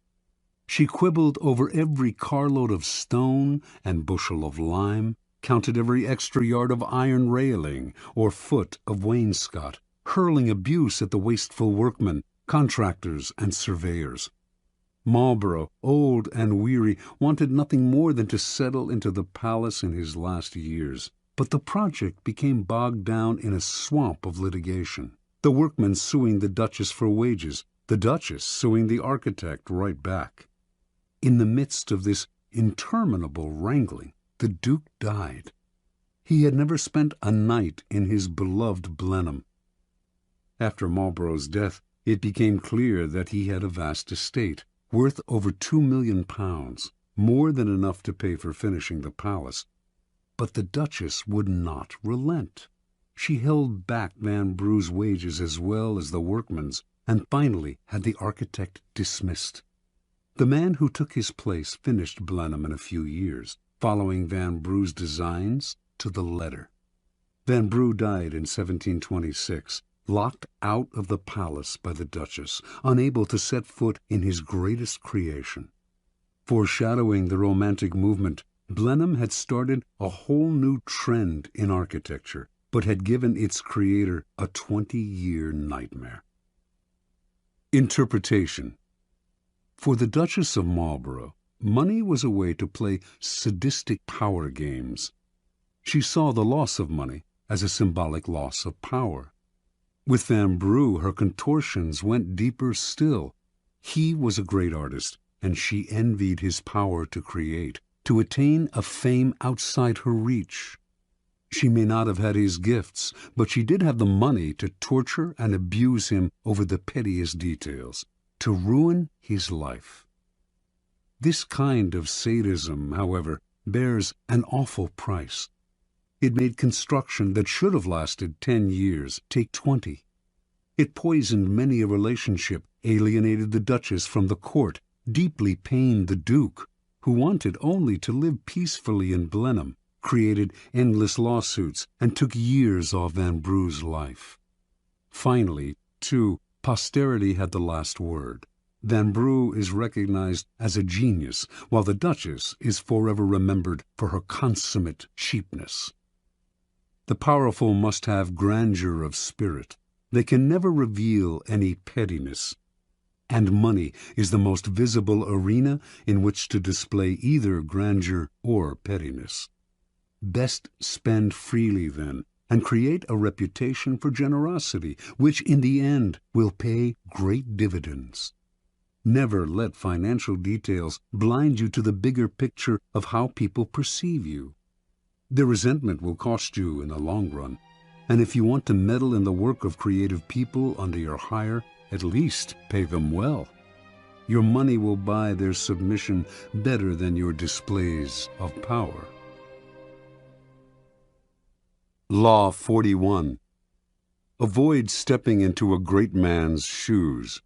She quibbled over every carload of stone and bushel of lime, counted every extra yard of iron railing or foot of wainscot, hurling abuse at the wasteful workmen, contractors, and surveyors. Marlborough, old and weary, wanted nothing more than to settle into the palace in his last years. But the project became bogged down in a swamp of litigation. The workmen suing the Duchess for wages, the Duchess suing the architect right back. In the midst of this interminable wrangling, the Duke died. He had never spent a night in his beloved Blenheim. After Marlborough's death, it became clear that he had a vast estate, worth over £2 million, more than enough to pay for finishing the palace. But the Duchess would not relent. She held back Van Brugh's wages as well as the workmen's, and finally had the architect dismissed. The man who took his place finished Blenheim in a few years, following Van Brugh's designs to the letter. Van Brugh died in 1726, locked out of the palace by the Duchess, unable to set foot in his greatest creation. Foreshadowing the Romantic movement, Blenheim had started a whole new trend in architecture, but had given its creator a 20-year nightmare. Interpretation. For the Duchess of Marlborough, money was a way to play sadistic power games. She saw the loss of money as a symbolic loss of power. With Van Brugh, her contortions went deeper still. He was a great artist, and she envied his power to create, to attain a fame outside her reach. She may not have had his gifts, but she did have the money to torture and abuse him over the pettiest details, to ruin his life. This kind of sadism, however, bears an awful price. It made construction that should have lasted 10 years take 20. It poisoned many a relationship, alienated the Duchess from the court, deeply pained the Duke, who wanted only to live peacefully in Blenheim, created endless lawsuits, and took years off Van Brugh's life. Finally, too, posterity had the last word. Van Brugh is recognized as a genius, while the Duchess is forever remembered for her consummate cheapness. The powerful must have grandeur of spirit. They can never reveal any pettiness. And money is the most visible arena in which to display either grandeur or pettiness. Best spend freely, then, and create a reputation for generosity, which in the end will pay great dividends. Never let financial details blind you to the bigger picture of how people perceive you. Their resentment will cost you in the long run, and if you want to meddle in the work of creative people under your hire, at least pay them well. Your money will buy their submission better than your displays of power. Law 41. Avoid stepping into a great man's shoes.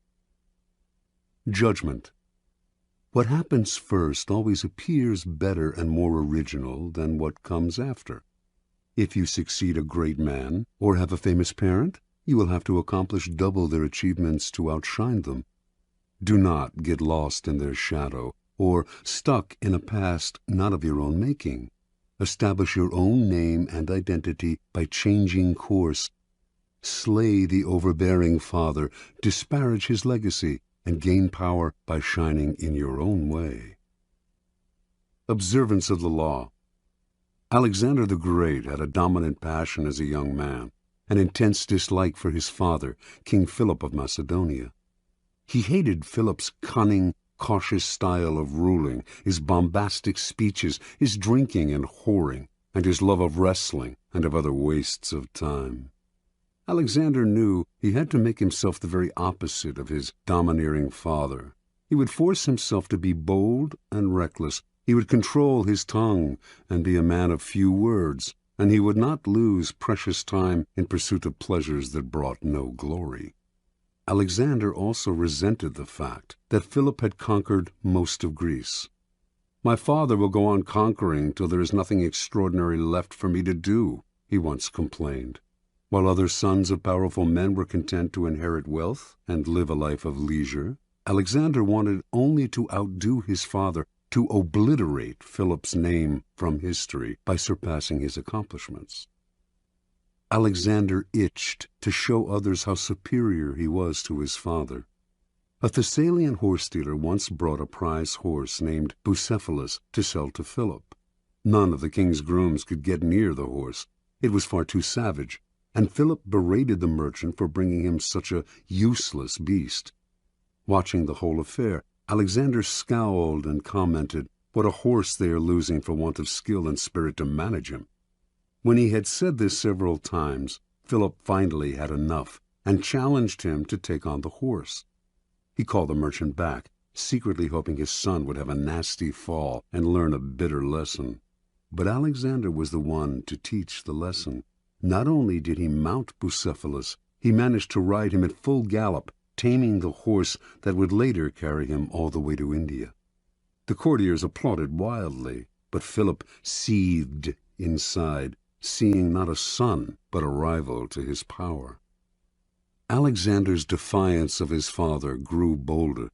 Judgment. What happens first always appears better and more original than what comes after. If you succeed a great man or have a famous parent, you will have to accomplish double their achievements to outshine them. Do not get lost in their shadow or stuck in a past not of your own making. Establish your own name and identity by changing course. Slay the overbearing father, disparage his legacy, and gain power by shining in your own way. Observance of the law. Alexander the Great had a dominant passion as a young man, an intense dislike for his father, King Philip of Macedonia. He hated Philip's cunning, cautious style of ruling, his bombastic speeches, his drinking and whoring, and his love of wrestling and of other wastes of time. Alexander knew he had to make himself the very opposite of his domineering father. He would force himself to be bold and reckless. He would control his tongue and be a man of few words, and he would not lose precious time in pursuit of pleasures that brought no glory. Alexander also resented the fact that Philip had conquered most of Greece. "My father will go on conquering till there is nothing extraordinary left for me to do," he once complained. While other sons of powerful men were content to inherit wealth and live a life of leisure, Alexander wanted only to outdo his father, to obliterate Philip's name from history by surpassing his accomplishments. Alexander itched to show others how superior he was to his father. A Thessalian horse-dealer once brought a prize horse named Bucephalus to sell to Philip. None of the king's grooms could get near the horse. It was far too savage, and Philip berated the merchant for bringing him such a useless beast. Watching the whole affair, Alexander scowled and commented, "What a horse they are losing for want of skill and spirit to manage him." When he had said this several times, Philip finally had enough and challenged him to take on the horse. He called the merchant back, secretly hoping his son would have a nasty fall and learn a bitter lesson. But Alexander was the one to teach the lesson. Not only did he mount Bucephalus, he managed to ride him at full gallop, taming the horse that would later carry him all the way to India. The courtiers applauded wildly, but Philip seethed inside, seeing not a son but a rival to his power. Alexander's defiance of his father grew bolder.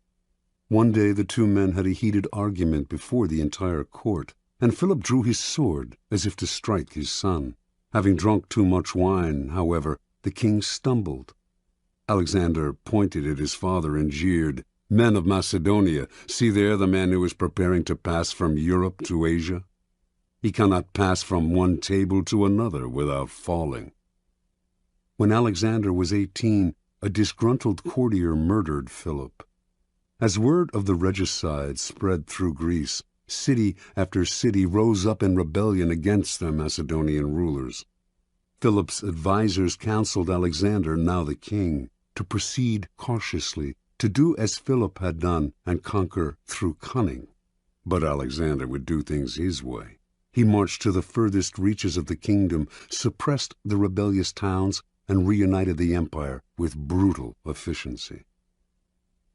One day the two men had a heated argument before the entire court, and Philip drew his sword as if to strike his son. Having drunk too much wine, however, the king stumbled. Alexander pointed at his father and jeered, "Men of Macedonia, see there the man who is preparing to pass from Europe to Asia. He cannot pass from one table to another without falling." When Alexander was 18, a disgruntled courtier murdered Philip. As word of the regicide spread through Greece, city after city rose up in rebellion against their Macedonian rulers. Philip's advisers counseled Alexander, now the king, to proceed cautiously, to do as Philip had done and conquer through cunning. But Alexander would do things his way. He marched to the furthest reaches of the kingdom, suppressed the rebellious towns, and reunited the empire with brutal efficiency.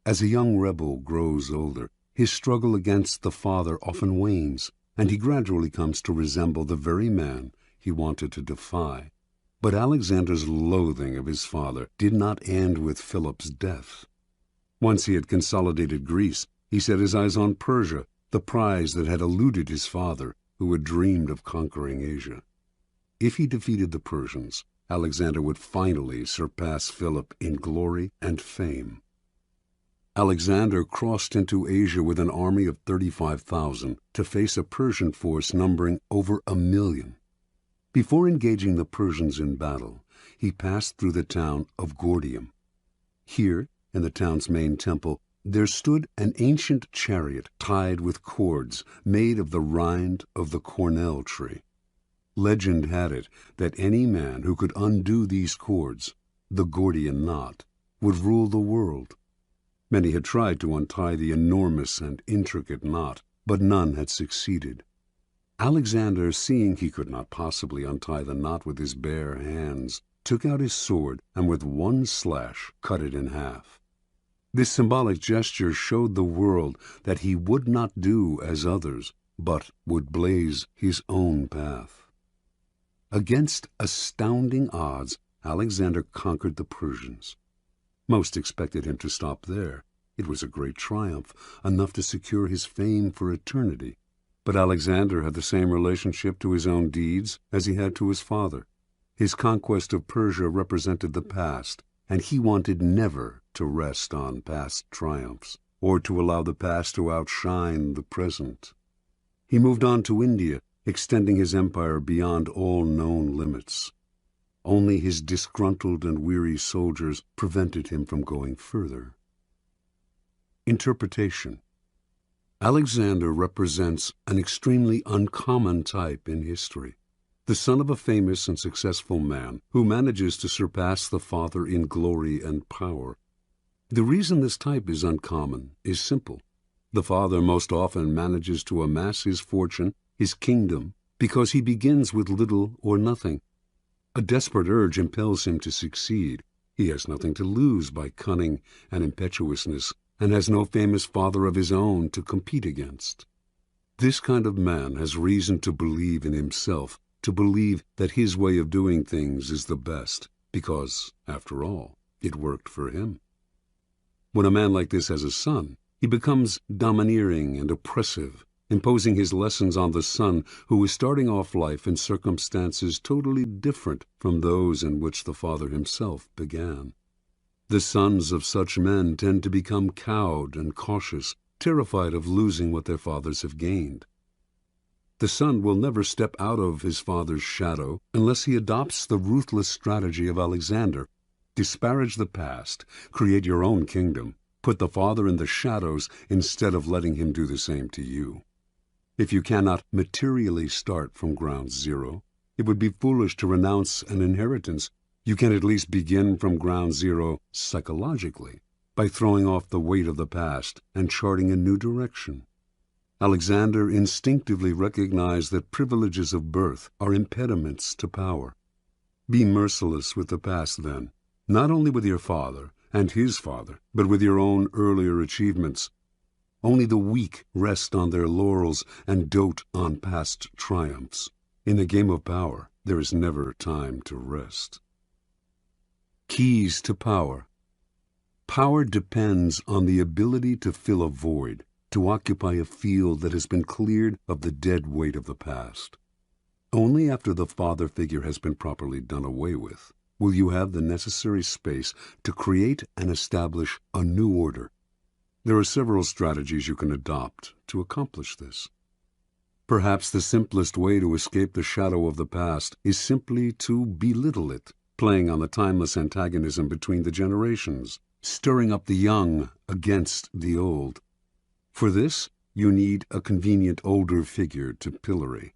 As a young rebel grows older, his struggle against the father often wanes, and he gradually comes to resemble the very man he wanted to defy. But Alexander's loathing of his father did not end with Philip's death. Once he had consolidated Greece, he set his eyes on Persia, the prize that had eluded his father, who had dreamed of conquering Asia. If he defeated the Persians, Alexander would finally surpass Philip in glory and fame. Alexander crossed into Asia with an army of 35,000 to face a Persian force numbering over 1,000,000. Before engaging the Persians in battle, he passed through the town of Gordium. Here, in the town's main temple, there stood an ancient chariot tied with cords made of the rind of the cornel tree. Legend had it that any man who could undo these cords, the Gordian knot, would rule the world. Many had tried to untie the enormous and intricate knot, but none had succeeded. Alexander, seeing he could not possibly untie the knot with his bare hands, took out his sword and with one slash cut it in half. This symbolic gesture showed the world that he would not do as others, but would blaze his own path. Against astounding odds, Alexander conquered the Persians. Most expected him to stop there. It was a great triumph, enough to secure his fame for eternity. But Alexander had the same relationship to his own deeds as he had to his father. His conquest of Persia represented the past, and he wanted never to rest on past triumphs, or to allow the past to outshine the present. He moved on to India, extending his empire beyond all known limits. Only his disgruntled and weary soldiers prevented him from going further. Interpretation. Alexander represents an extremely uncommon type in history, the son of a famous and successful man who manages to surpass the father in glory and power. The reason this type is uncommon is simple. The father most often manages to amass his fortune, his kingdom, because he begins with little or nothing. A desperate urge impels him to succeed. He has nothing to lose by cunning and impetuousness, and has no famous father of his own to compete against. This kind of man has reason to believe in himself, to believe that his way of doing things is the best, because, after all, it worked for him. When a man like this has a son, he becomes domineering and oppressive, imposing his lessons on the son who is starting off life in circumstances totally different from those in which the father himself began. The sons of such men tend to become cowed and cautious, terrified of losing what their fathers have gained. The son will never step out of his father's shadow unless he adopts the ruthless strategy of Alexander. Disparage the past, create your own kingdom, put the father in the shadows instead of letting him do the same to you. If you cannot materially start from ground zero, it would be foolish to renounce an inheritance. You can at least begin from ground zero psychologically by throwing off the weight of the past and charting a new direction. Alexander instinctively recognized that privileges of birth are impediments to power. Be merciless with the past then, not only with your father and his father, but with your own earlier achievements. Only the weak rest on their laurels and dote on past triumphs. In the game of power, there is never time to rest. Keys to power. Power depends on the ability to fill a void, to occupy a field that has been cleared of the dead weight of the past. Only after the father figure has been properly done away with will you have the necessary space to create and establish a new order. There are several strategies you can adopt to accomplish this. Perhaps the simplest way to escape the shadow of the past is simply to belittle it, playing on the timeless antagonism between the generations, stirring up the young against the old. For this, you need a convenient older figure to pillory.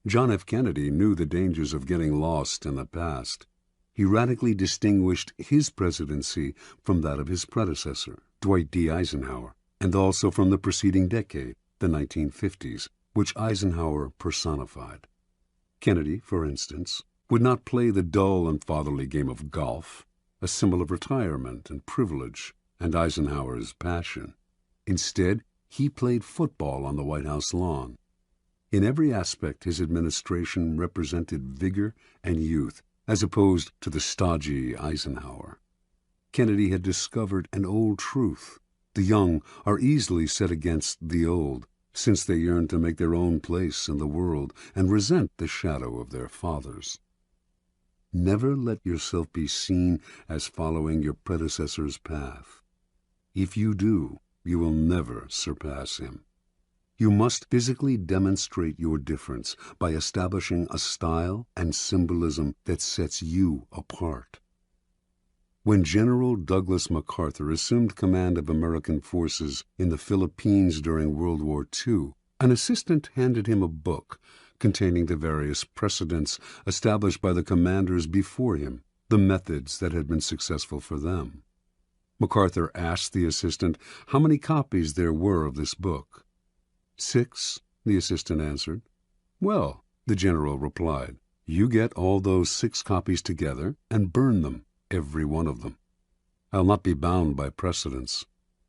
John F. Kennedy knew the dangers of getting lost in the past. He radically distinguished his presidency from that of his predecessor, Dwight D. Eisenhower, and also from the preceding decade, the 1950s, which Eisenhower personified. Kennedy, for instance, would not play the dull and fatherly game of golf, a symbol of retirement and privilege, and Eisenhower's passion. Instead, he played football on the White House lawn. In every aspect, his administration represented vigor and youth, as opposed to the stodgy Eisenhower. Kennedy had discovered an old truth. The young are easily set against the old, since they yearn to make their own place in the world and resent the shadow of their fathers. Never let yourself be seen as following your predecessor's path. If you do, you will never surpass him. You must physically demonstrate your difference by establishing a style and symbolism that sets you apart. When General Douglas MacArthur assumed command of American forces in the Philippines during World War II, an assistant handed him a book containing the various precedents established by the commanders before him, the methods that had been successful for them. MacArthur asked the assistant how many copies there were of this book. 6, the assistant answered. Well, the general replied, you get all those 6 copies together and burn them, every one of them. I'll not be bound by precedents.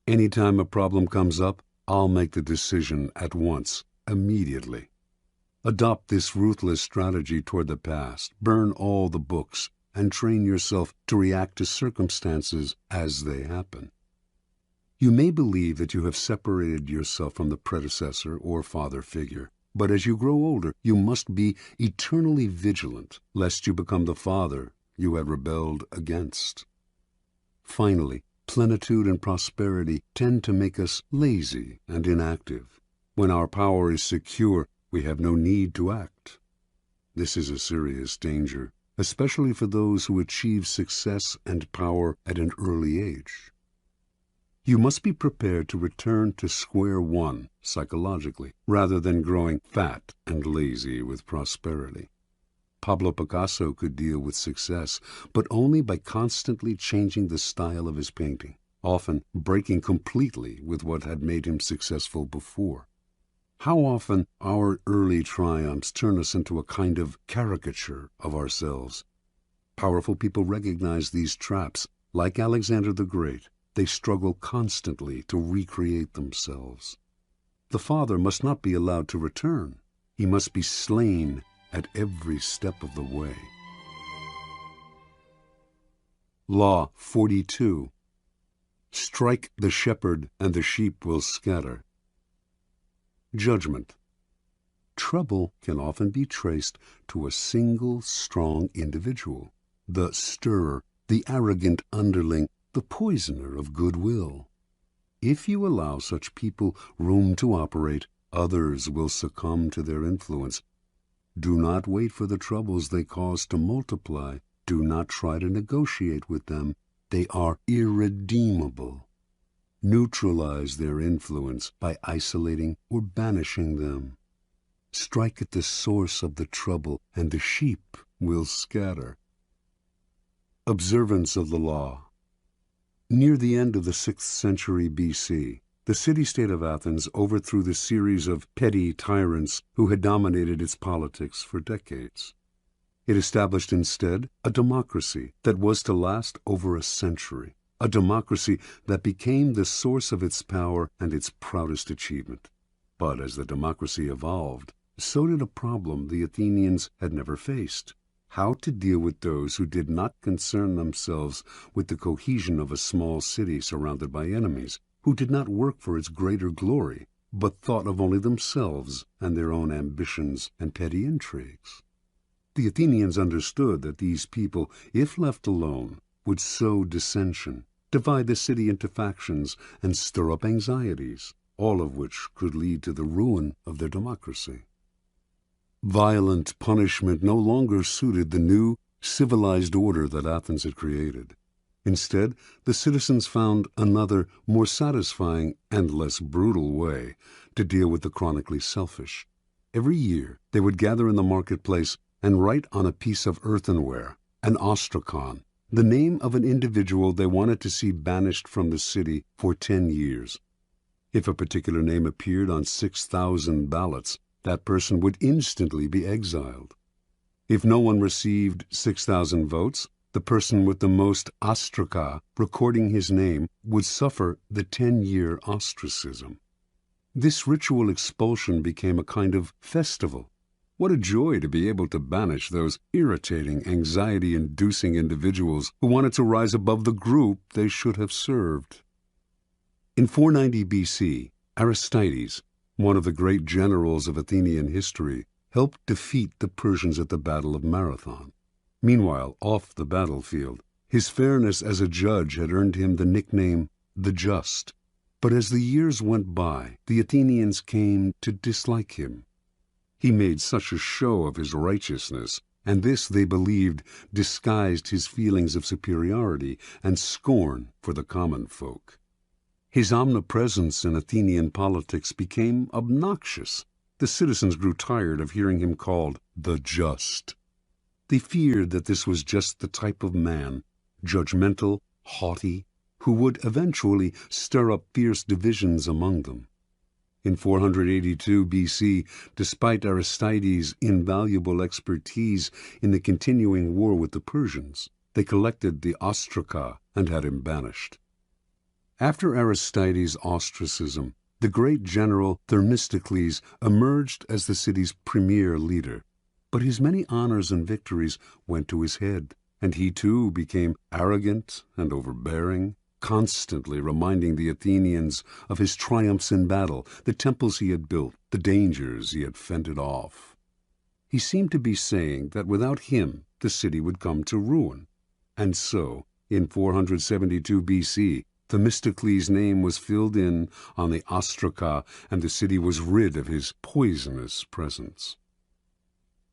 Any time a problem comes up, I'll make the decision at once, immediately. Adopt this ruthless strategy toward the past, burn all the books, and train yourself to react to circumstances as they happen. You may believe that you have separated yourself from the predecessor or father figure, but as you grow older, you must be eternally vigilant, lest you become the father you had rebelled against. Finally, plenitude and prosperity tend to make us lazy and inactive. When our power is secure, we have no need to act. This is a serious danger, especially for those who achieve success and power at an early age. You must be prepared to return to square one psychologically, rather than growing fat and lazy with prosperity. Pablo Picasso could deal with success, but only by constantly changing the style of his painting, often breaking completely with what had made him successful before. How often our early triumphs turn us into a kind of caricature of ourselves. Powerful people recognize these traps. Like Alexander the Great, they struggle constantly to recreate themselves. The father must not be allowed to return. He must be slain at every step of the way. Law 42. Strike the shepherd and the sheep will scatter. Judgment. Trouble can often be traced to a single strong individual, the stirrer, the arrogant underling, the poisoner of goodwill. If you allow such people room to operate, others will succumb to their influence. Do not wait for the troubles they cause to multiply. Do not try to negotiate with them. They are irredeemable. Neutralize their influence by isolating or banishing them. Strike at the source of the trouble, and the sheep will scatter. Observance of the law. Near the end of the 6th century BC, the city-state of Athens overthrew the series of petty tyrants who had dominated its politics for decades. It established instead a democracy that was to last over a century, a democracy that became the source of its power and its proudest achievement. But as the democracy evolved, so did a problem the Athenians had never faced: how to deal with those who did not concern themselves with the cohesion of a small city surrounded by enemies, who did not work for its greater glory, but thought of only themselves and their own ambitions and petty intrigues. The Athenians understood that these people, if left alone, would sow dissension, divide the city into factions, and stir up anxieties, all of which could lead to the ruin of their democracy. Violent punishment no longer suited the new, civilized order that Athens had created. Instead, the citizens found another, more satisfying and less brutal way to deal with the chronically selfish. Every year, they would gather in the marketplace and write on a piece of earthenware, an ostrakon, the name of an individual they wanted to see banished from the city for 10 years. If a particular name appeared on 6,000 ballots, that person would instantly be exiled. If no one received 6,000 votes, the person with the most ostraka recording his name would suffer the 10-year ostracism. This ritual expulsion became a kind of festival. What a joy to be able to banish those irritating, anxiety-inducing individuals who wanted to rise above the group they should have served. In 490 BC, Aristides, one of the great generals of Athenian history, helped defeat the Persians at the Battle of Marathon. Meanwhile, off the battlefield, his fairness as a judge had earned him the nickname the Just. But as the years went by, the Athenians came to dislike him. He made such a show of his righteousness, and this, they believed, disguised his feelings of superiority and scorn for the common folk. His omnipresence in Athenian politics became obnoxious. The citizens grew tired of hearing him called the Just. They feared that this was just the type of man, judgmental, haughty, who would eventually stir up fierce divisions among them. In 482 BC, despite Aristides' invaluable expertise in the continuing war with the Persians, they collected the ostraka and had him banished. After Aristides' ostracism, the great general Themistocles emerged as the city's premier leader. But his many honors and victories went to his head, and he too became arrogant and overbearing, constantly reminding the Athenians of his triumphs in battle, the temples he had built, the dangers he had fended off. He seemed to be saying that without him the city would come to ruin. And so, in 472 BC, Themistocles' name was filled in on the ostraka, and the city was rid of his poisonous presence.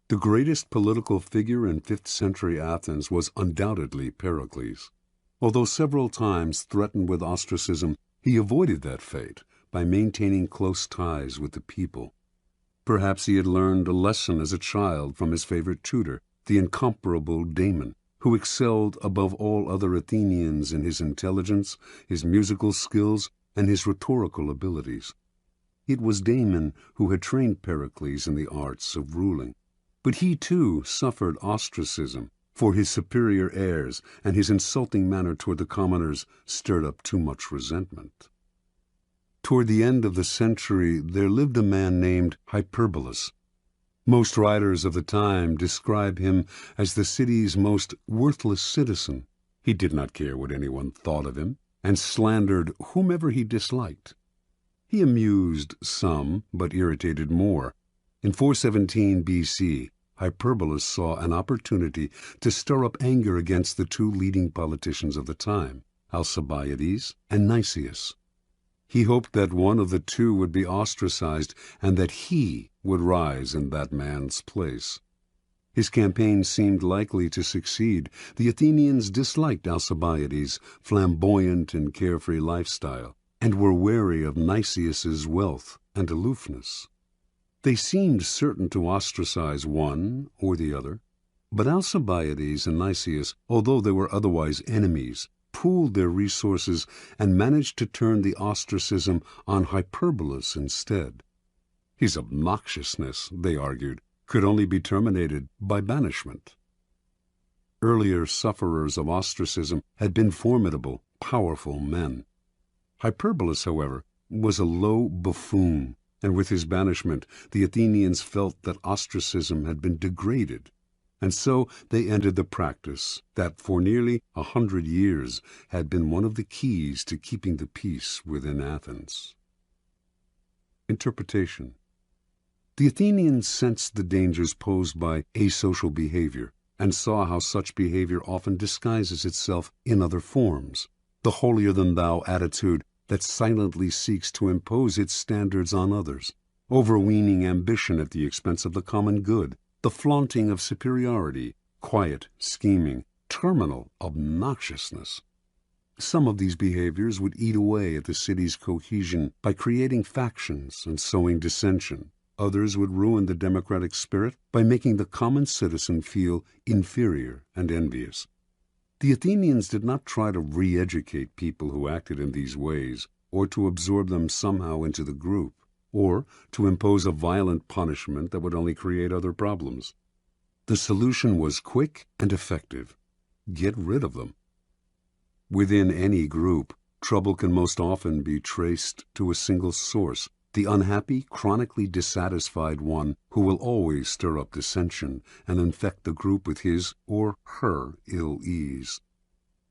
The greatest political figure in 5th century Athens was undoubtedly Pericles. Although several times threatened with ostracism, he avoided that fate by maintaining close ties with the people. Perhaps he had learned a lesson as a child from his favorite tutor, the incomparable Damon, who excelled above all other Athenians in his intelligence, his musical skills, and his rhetorical abilities. It was Damon who had trained Pericles in the arts of ruling. But he too suffered ostracism, for his superior airs and his insulting manner toward the commoners stirred up too much resentment. Toward the end of the century there lived a man named Hyperbolus. Most writers of the time describe him as the city's most worthless citizen. He did not care what anyone thought of him, and slandered whomever he disliked. He amused some, but irritated more. In 417 B.C., Hyperbolus saw an opportunity to stir up anger against the two leading politicians of the time, Alcibiades and Nicias. He hoped that one of the two would be ostracized and that he would rise in that man's place. His campaign seemed likely to succeed. The Athenians disliked Alcibiades' flamboyant and carefree lifestyle, and were wary of Nicias's wealth and aloofness. They seemed certain to ostracize one or the other, but Alcibiades and Nicias, although they were otherwise enemies, pooled their resources and managed to turn the ostracism on Hyperbolus instead. His obnoxiousness, they argued, could only be terminated by banishment. Earlier sufferers of ostracism had been formidable, powerful men. Hyperbolus, however, was a low buffoon, and with his banishment the Athenians felt that ostracism had been degraded, and so they ended the practice that for nearly 100 years had been one of the keys to keeping the peace within Athens. Interpretation. The Athenians sensed the dangers posed by asocial behavior and saw how such behavior often disguises itself in other forms. The holier-than-thou attitude that silently seeks to impose its standards on others, overweening ambition at the expense of the common good, the flaunting of superiority, quiet scheming, terminal obnoxiousness. Some of these behaviors would eat away at the city's cohesion by creating factions and sowing dissension. Others would ruin the democratic spirit by making the common citizen feel inferior and envious. The Athenians did not try to re-educate people who acted in these ways, or to absorb them somehow into the group, or to impose a violent punishment that would only create other problems. The solution was quick and effective. Get rid of them. Within any group, trouble can most often be traced to a single source, the unhappy, chronically dissatisfied one who will always stir up dissension and infect the group with his or her ill ease.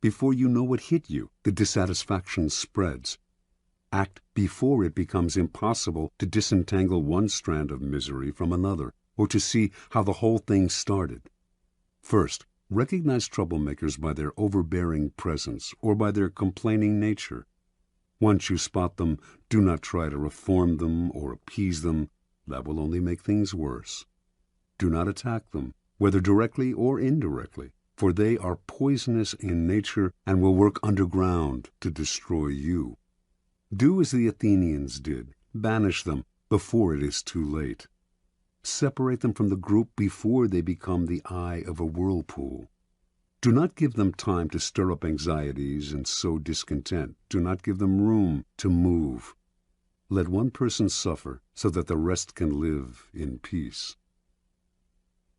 Before you know what hit you, the dissatisfaction spreads. Act before it becomes impossible to disentangle one strand of misery from another, or to see how the whole thing started. First, recognize troublemakers by their overbearing presence or by their complaining nature. Once you spot them, do not try to reform them or appease them. That will only make things worse. Do not attack them, whether directly or indirectly, for they are poisonous in nature and will work underground to destroy you. Do as the Athenians did. Banish them before it is too late. Separate them from the group before they become the eye of a whirlpool. Do not give them time to stir up anxieties and sow discontent. Do not give them room to move. Let one person suffer so that the rest can live in peace.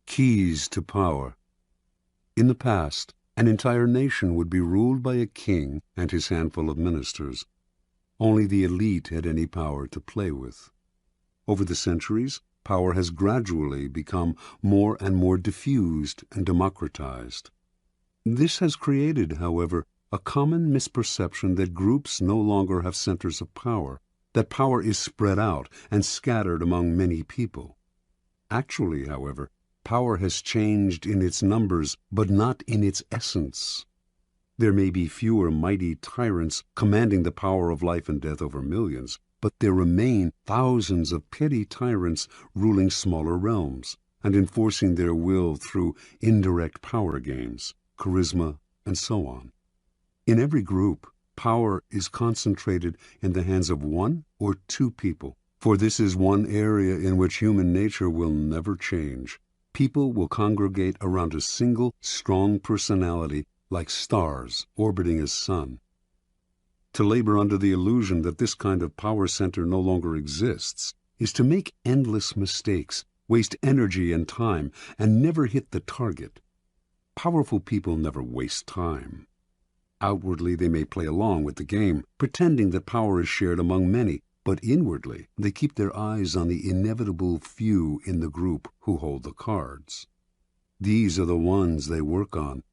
Keys to power. In the past, an entire nation would be ruled by a king and his handful of ministers. Only the elite had any power to play with. Over the centuries, power has gradually become more and more diffused and democratized. This has created, however, a common misperception that groups no longer have centers of power, that power is spread out and scattered among many people. Actually, however, power has changed in its numbers, but not in its essence. There may be fewer mighty tyrants commanding the power of life and death over millions, but there remain thousands of petty tyrants ruling smaller realms. and enforcing their will through indirect power games, charisma, and so on. In every group, power is concentrated in the hands of one or two people, for this is one area in which human nature will never change. People will congregate around a single, strong personality like stars orbiting a sun. To labor under the illusion that this kind of power center no longer exists is to make endless mistakes, waste energy and time, and never hit the target. Powerful people never waste time. Outwardly, they may play along with the game, pretending that power is shared among many, but inwardly, they keep their eyes on the inevitable few in the group who hold the cards. These are the ones they work on.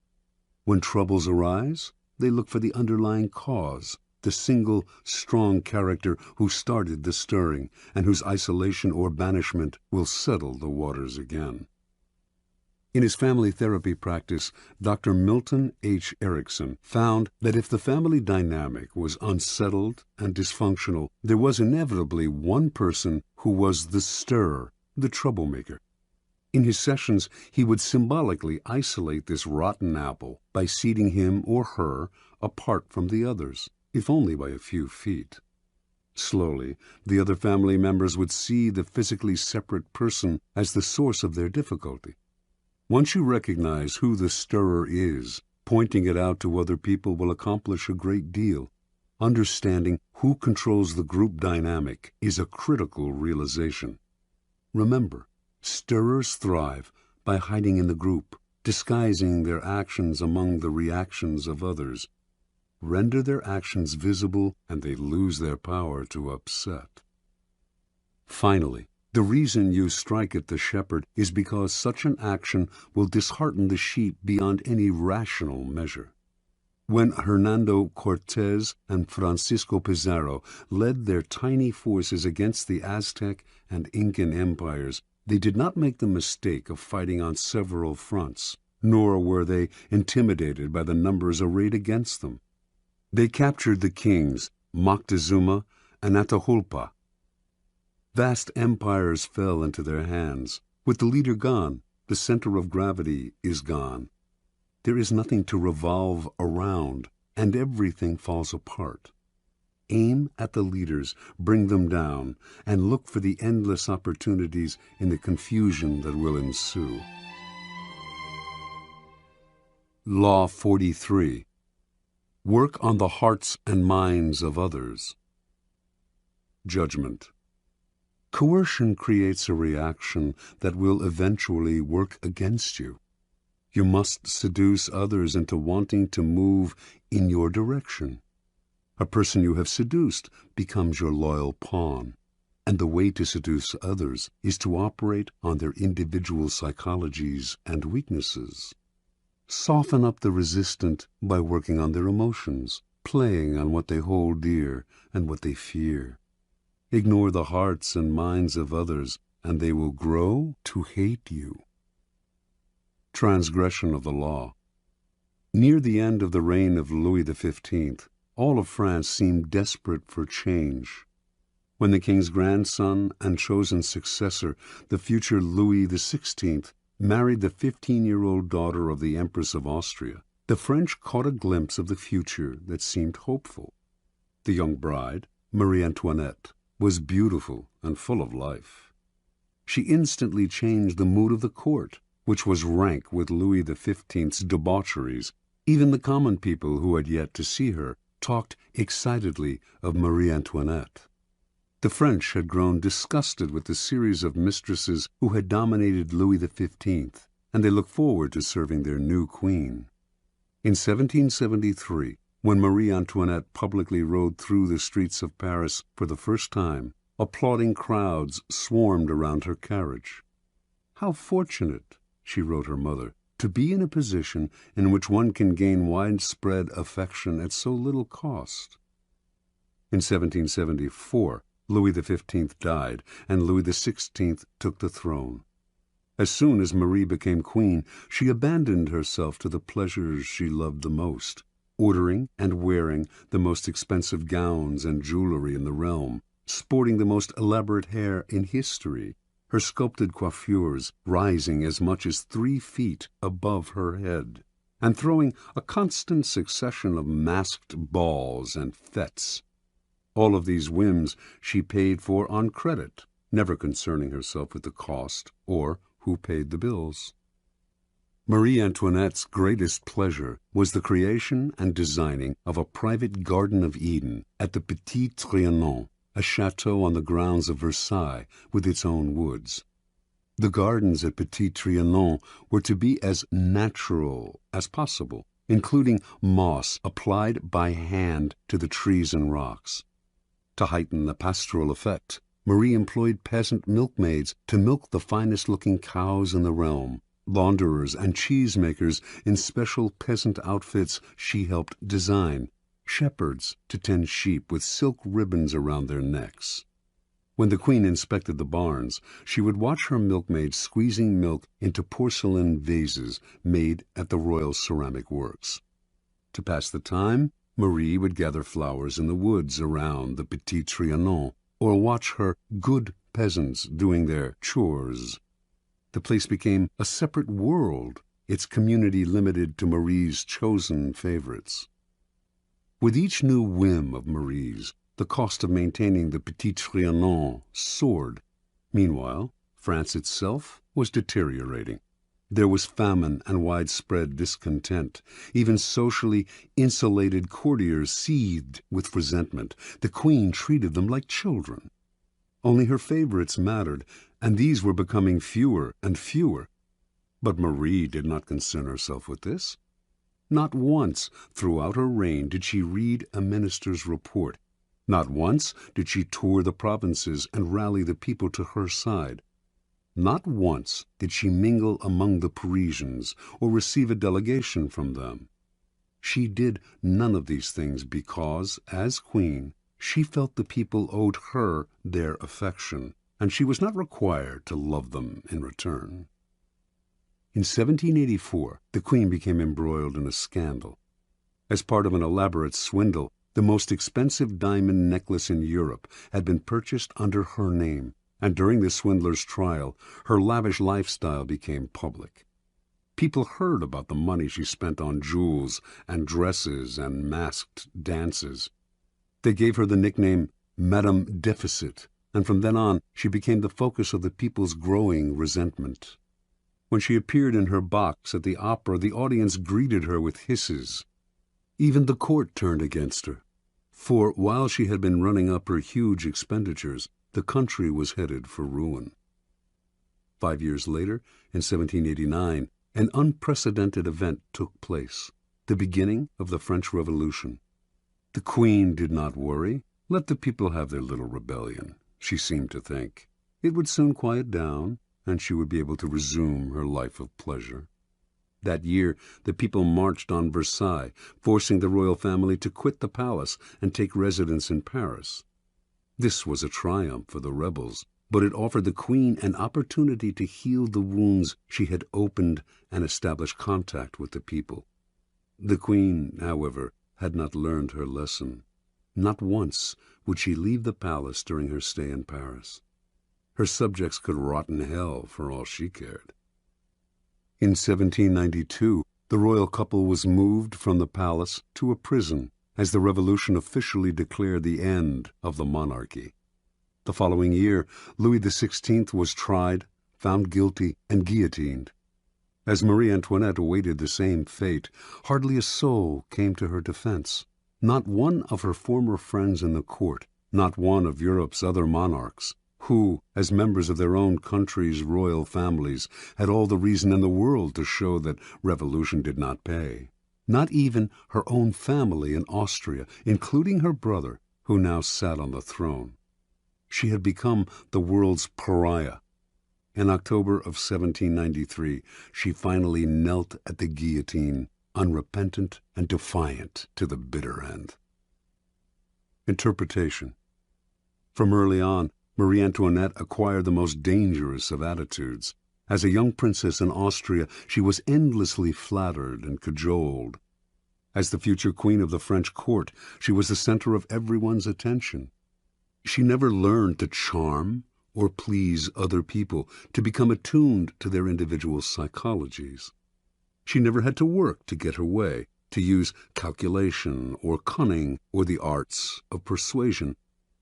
When troubles arise, they look for the underlying cause, the single, strong character who started the stirring, and whose isolation or banishment will settle the waters again. In his family therapy practice, Dr. Milton H. Erickson found that if the family dynamic was unsettled and dysfunctional, there was inevitably one person who was the stirrer, the troublemaker. In his sessions, he would symbolically isolate this rotten apple by seating him or her apart from the others, if only by a few feet. Slowly, the other family members would see the physically separate person as the source of their difficulty. Once you recognize who the stirrer is, pointing it out to other people will accomplish a great deal. Understanding who controls the group dynamic is a critical realization. Remember, stirrers thrive by hiding in the group, disguising their actions among the reactions of others. Render their actions visible, and they lose their power to upset. Finally, the reason you strike at the shepherd is because such an action will dishearten the sheep beyond any rational measure. When Hernando Cortés and Francisco Pizarro led their tiny forces against the Aztec and Incan empires, they did not make the mistake of fighting on several fronts, nor were they intimidated by the numbers arrayed against them. They captured the kings, Moctezuma and Atahualpa. Vast empires fell into their hands. With the leader gone, the center of gravity is gone. There is nothing to revolve around, and everything falls apart. Aim at the leaders, bring them down, and look for the endless opportunities in the confusion that will ensue. Law 43. Work on the hearts and minds of others. Judgment. Coercion creates a reaction that will eventually work against you. You must seduce others into wanting to move in your direction. A person you have seduced becomes your loyal pawn, and the way to seduce others is to operate on their individual psychologies and weaknesses. Soften up the resistant by working on their emotions, playing on what they hold dear and what they fear. Ignore the hearts and minds of others, and they will grow to hate you. Transgression of the law. Near the end of the reign of Louis XV, all of France seemed desperate for change. When the king's grandson and chosen successor, the future Louis XVI, married the 15-year-old daughter of the Empress of Austria, the French caught a glimpse of the future that seemed hopeful. The young bride, Marie Antoinette, was beautiful and full of life. She instantly changed the mood of the court, which was rank with Louis XV's debaucheries. Even the common people who had yet to see her talked excitedly of Marie Antoinette. The French had grown disgusted with the series of mistresses who had dominated Louis XV, and they looked forward to serving their new queen. In 1773, when Marie Antoinette publicly rode through the streets of Paris for the first time, applauding crowds swarmed around her carriage. "How fortunate," she wrote her mother, "to be in a position in which one can gain widespread affection at so little cost." In 1774, Louis XV died, and Louis XVI took the throne. As soon as Marie became queen, she abandoned herself to the pleasures she loved the most, ordering and wearing the most expensive gowns and jewelry in the realm, sporting the most elaborate hair in history. her sculpted coiffures rising as much as 3 feet above her head, and throwing a constant succession of masked balls and fêtes. All of these whims she paid for on credit, never concerning herself with the cost or who paid the bills. Marie Antoinette's greatest pleasure was the creation and designing of a private Garden of Eden at the Petit Trianon, a chateau on the grounds of Versailles with its own woods. The gardens at Petit Trianon were to be as natural as possible, including moss applied by hand to the trees and rocks. To heighten the pastoral effect, Marie employed peasant milkmaids to milk the finest-looking cows in the realm. Launderers and cheesemakers in special peasant outfits she helped design, shepherds to tend sheep with silk ribbons around their necks. When the queen inspected the barns, she would watch her milkmaids squeezing milk into porcelain vases made at the Royal Ceramic Works. To pass the time, Marie would gather flowers in the woods around the Petit Trianon, or watch her good peasants doing their chores. The place became a separate world, its community limited to Marie's chosen favorites. With each new whim of Marie's, the cost of maintaining the Petit Trianon soared. Meanwhile, France itself was deteriorating. There was famine and widespread discontent. Even socially insulated courtiers seethed with resentment. The queen treated them like children. Only her favorites mattered, and these were becoming fewer and fewer. But Marie did not concern herself with this. Not once throughout her reign did she read a minister's report. Not once did she tour the provinces and rally the people to her side. Not once did she mingle among the Parisians or receive a delegation from them. She did none of these things because, as queen, she felt the people owed her their affection, and she was not required to love them in return. In 1784, the queen became embroiled in a scandal. As part of an elaborate swindle, the most expensive diamond necklace in Europe had been purchased under her name, and during the swindler's trial, her lavish lifestyle became public. People heard about the money she spent on jewels and dresses and masked dances. They gave her the nickname Madame Deficit, and from then on she became the focus of the people's growing resentment. When she appeared in her box at the opera, the audience greeted her with hisses. Even the court turned against her, for while she had been running up her huge expenditures, the country was headed for ruin. 5 years later, in 1789, an unprecedented event took place, the beginning of the French Revolution. The queen did not worry. Let the people have their little rebellion, she seemed to think. It would soon quiet down, and she would be able to resume her life of pleasure. That year, the people marched on Versailles, forcing the royal family to quit the palace and take residence in Paris. This was a triumph for the rebels, but it offered the queen an opportunity to heal the wounds she had opened and establish contact with the people. The queen, however, had not learned her lesson. Not once would she leave the palace during her stay in Paris. Her subjects could rot in hell for all she cared. In 1792, the royal couple was moved from the palace to a prison as the revolution officially declared the end of the monarchy. The following year, Louis XVI was tried, found guilty, and guillotined. As Marie Antoinette awaited the same fate, hardly a soul came to her defense. Not one of her former friends in the court, not one of Europe's other monarchs, who, as members of their own country's royal families, had all the reason in the world to show that revolution did not pay. Not even her own family in Austria, including her brother, who now sat on the throne. She had become the world's pariah. In October of 1793, she finally knelt at the guillotine, unrepentant and defiant to the bitter end. Interpretation. From early on, Marie Antoinette acquired the most dangerous of attitudes. As a young princess in Austria, she was endlessly flattered and cajoled. As the future queen of the French court, she was the center of everyone's attention. She never learned to charm or please other people, to become attuned to their individual psychologies. She never had to work to get her way, to use calculation or cunning or the arts of persuasion,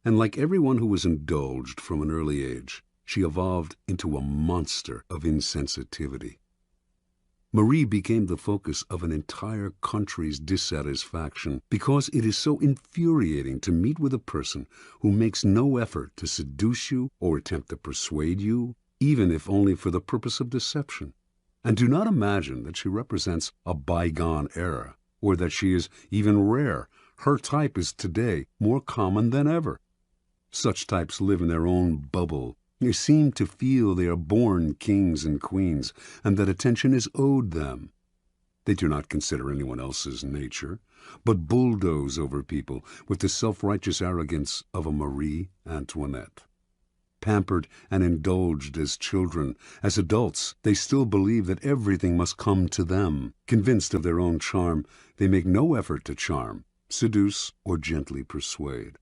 and like everyone who was indulged from an early age, she evolved into a monster of insensitivity. Marie became the focus of an entire country's dissatisfaction because it is so infuriating to meet with a person who makes no effort to seduce you or attempt to persuade you, even if only for the purpose of deception. And do not imagine that she represents a bygone era, or that she is even rare. Her type is today more common than ever. Such types live in their own bubble. They seem to feel they are born kings and queens, and that attention is owed them. They do not consider anyone else's nature, but bulldoze over people with the self-righteous arrogance of a Marie Antoinette. Pampered and indulged as children, as adults, they still believe that everything must come to them. Convinced of their own charm, they make no effort to charm, seduce, or gently persuade.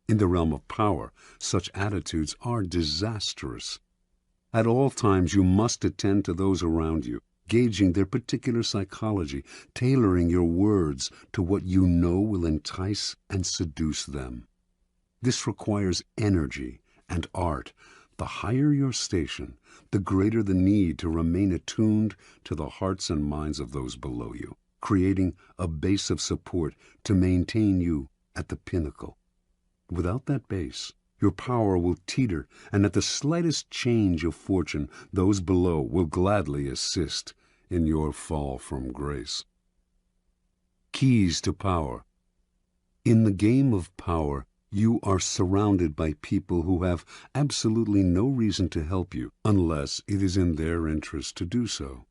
In the realm of power, such attitudes are disastrous. At all times you must attend to those around you, gauging their particular psychology, tailoring your words to what you know will entice and seduce them. This requires energy and art. The higher your station, the greater the need to remain attuned to the hearts and minds of those below you, creating a base of support to maintain you at the pinnacle. Without that base, your power will teeter, and at the slightest change of fortune, those below will gladly assist in your fall from grace. Keys to power. In the game of power, you are surrounded by people who have absolutely no reason to help you unless it is in their interest to do so.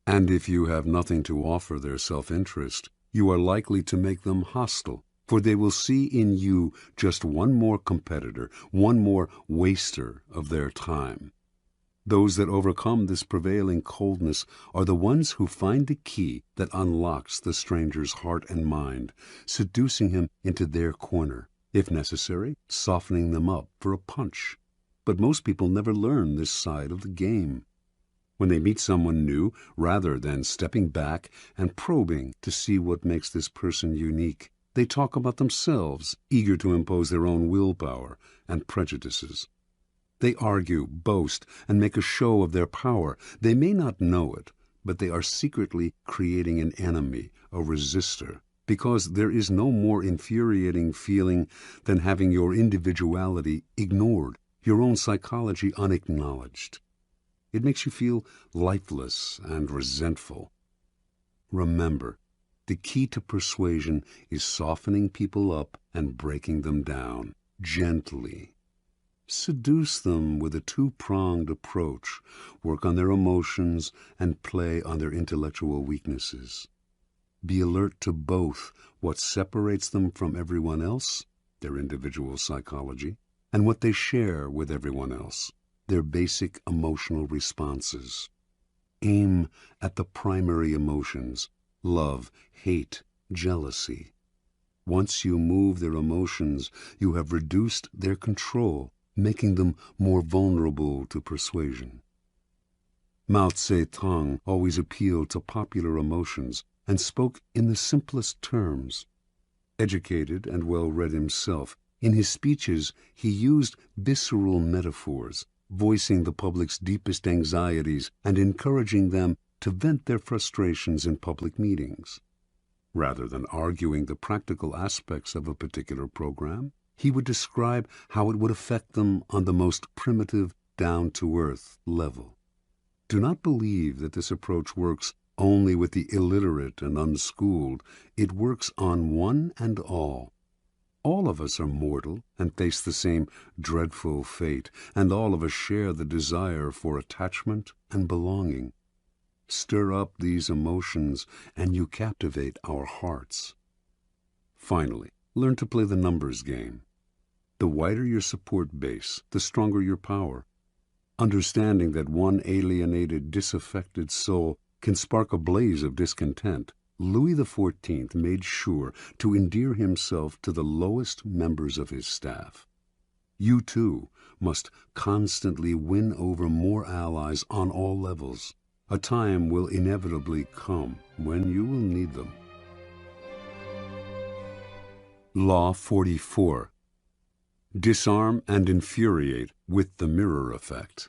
And if you have nothing to offer their self-interest, you are likely to make them hostile, for they will see in you just one more competitor, one more waster of their time. Those that overcome this prevailing coldness are the ones who find the key that unlocks the stranger's heart and mind, seducing him into their corner, if necessary, softening them up for a punch. But most people never learn this side of the game. When they meet someone new, rather than stepping back and probing to see what makes this person unique, they talk about themselves, eager to impose their own willpower and prejudices. They argue, boast, and make a show of their power. They may not know it, but they are secretly creating an enemy, a resistor, because there is no more infuriating feeling than having your individuality ignored, your own psychology unacknowledged. It makes you feel lifeless and resentful. Remember, the key to persuasion is softening people up and breaking them down, gently. Seduce them with a two-pronged approach. Work on their emotions and play on their intellectual weaknesses. Be alert to both what separates them from everyone else, their individual psychology, and what they share with everyone else, their basic emotional responses. Aim at the primary emotions: love, hate, jealousy. Once you move their emotions, you have reduced their control, making them more vulnerable to persuasion. Mao Zedong always appealed to popular emotions and spoke in the simplest terms. Educated and well-read himself, in his speeches he used visceral metaphors, voicing the public's deepest anxieties and encouraging them to vent their frustrations in public meetings. Rather than arguing the practical aspects of a particular program, he would describe how it would affect them on the most primitive, down-to-earth level. Do not believe that this approach works only with the illiterate and unschooled. It works on one and all. All of us are mortal and face the same dreadful fate, and all of us share the desire for attachment and belonging. Stir up these emotions, and you captivate our hearts. Finally, learn to play the numbers game. The wider your support base, the stronger your power. Understanding that one alienated, disaffected soul can spark a blaze of discontent, Louis XIV made sure to endear himself to the lowest members of his staff. You, too, must constantly win over more allies on all levels. A time will inevitably come when you will need them. Law 44. Disarm and infuriate with the mirror effect.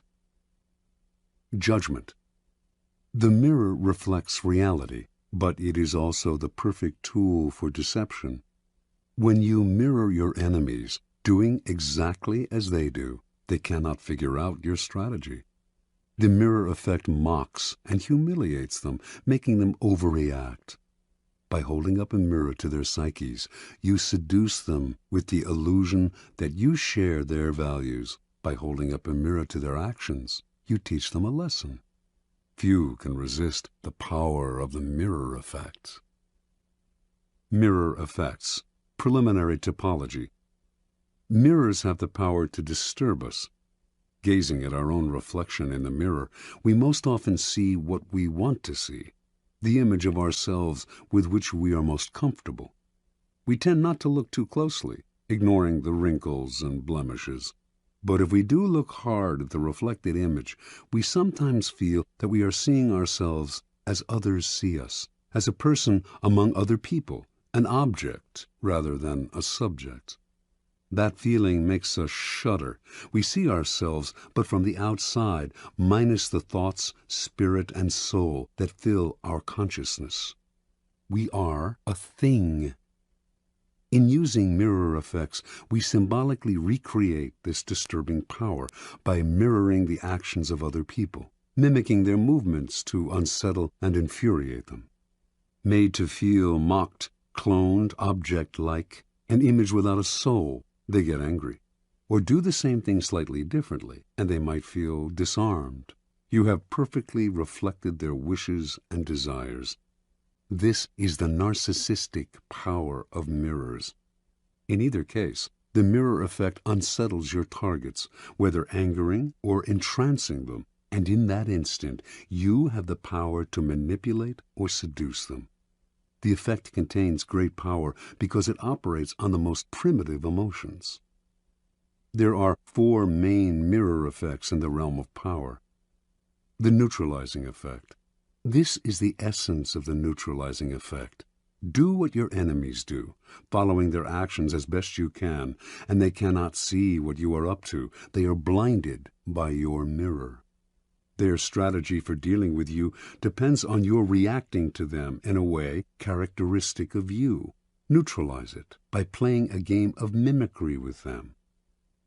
Judgment. The mirror reflects reality, but it is also the perfect tool for deception. When you mirror your enemies, doing exactly as they do, they cannot figure out your strategy. The mirror effect mocks and humiliates them, making them overreact. By holding up a mirror to their psyches, you seduce them with the illusion that you share their values. By holding up a mirror to their actions, you teach them a lesson. Few can resist the power of the mirror effect. Mirror effects. Preliminary typology. Mirrors have the power to disturb us. Gazing at our own reflection in the mirror, we most often see what we want to see, the image of ourselves with which we are most comfortable. We tend not to look too closely, ignoring the wrinkles and blemishes. But if we do look hard at the reflected image, we sometimes feel that we are seeing ourselves as others see us, as a person among other people, an object rather than a subject. That feeling makes us shudder. We see ourselves, but from the outside, minus the thoughts, spirit, and soul that fill our consciousness. We are a thing. In using mirror effects, we symbolically recreate this disturbing power by mirroring the actions of other people, mimicking their movements to unsettle and infuriate them. Made to feel mocked, cloned, object-like, an image without a soul, they get angry. Or do the same thing slightly differently, and they might feel disarmed. You have perfectly reflected their wishes and desires. This is the narcissistic power of mirrors. In either case, the mirror effect unsettles your targets, whether angering or entrancing them, and in that instant, you have the power to manipulate or seduce them. The effect contains great power because it operates on the most primitive emotions. There are 4 main mirror effects in the realm of power. The neutralizing effect. This is the essence of the neutralizing effect. Do what your enemies do, following their actions as best you can, and they cannot see what you are up to. They are blinded by your mirror. Their strategy for dealing with you depends on your reacting to them in a way characteristic of you. Neutralize it by playing a game of mimicry with them.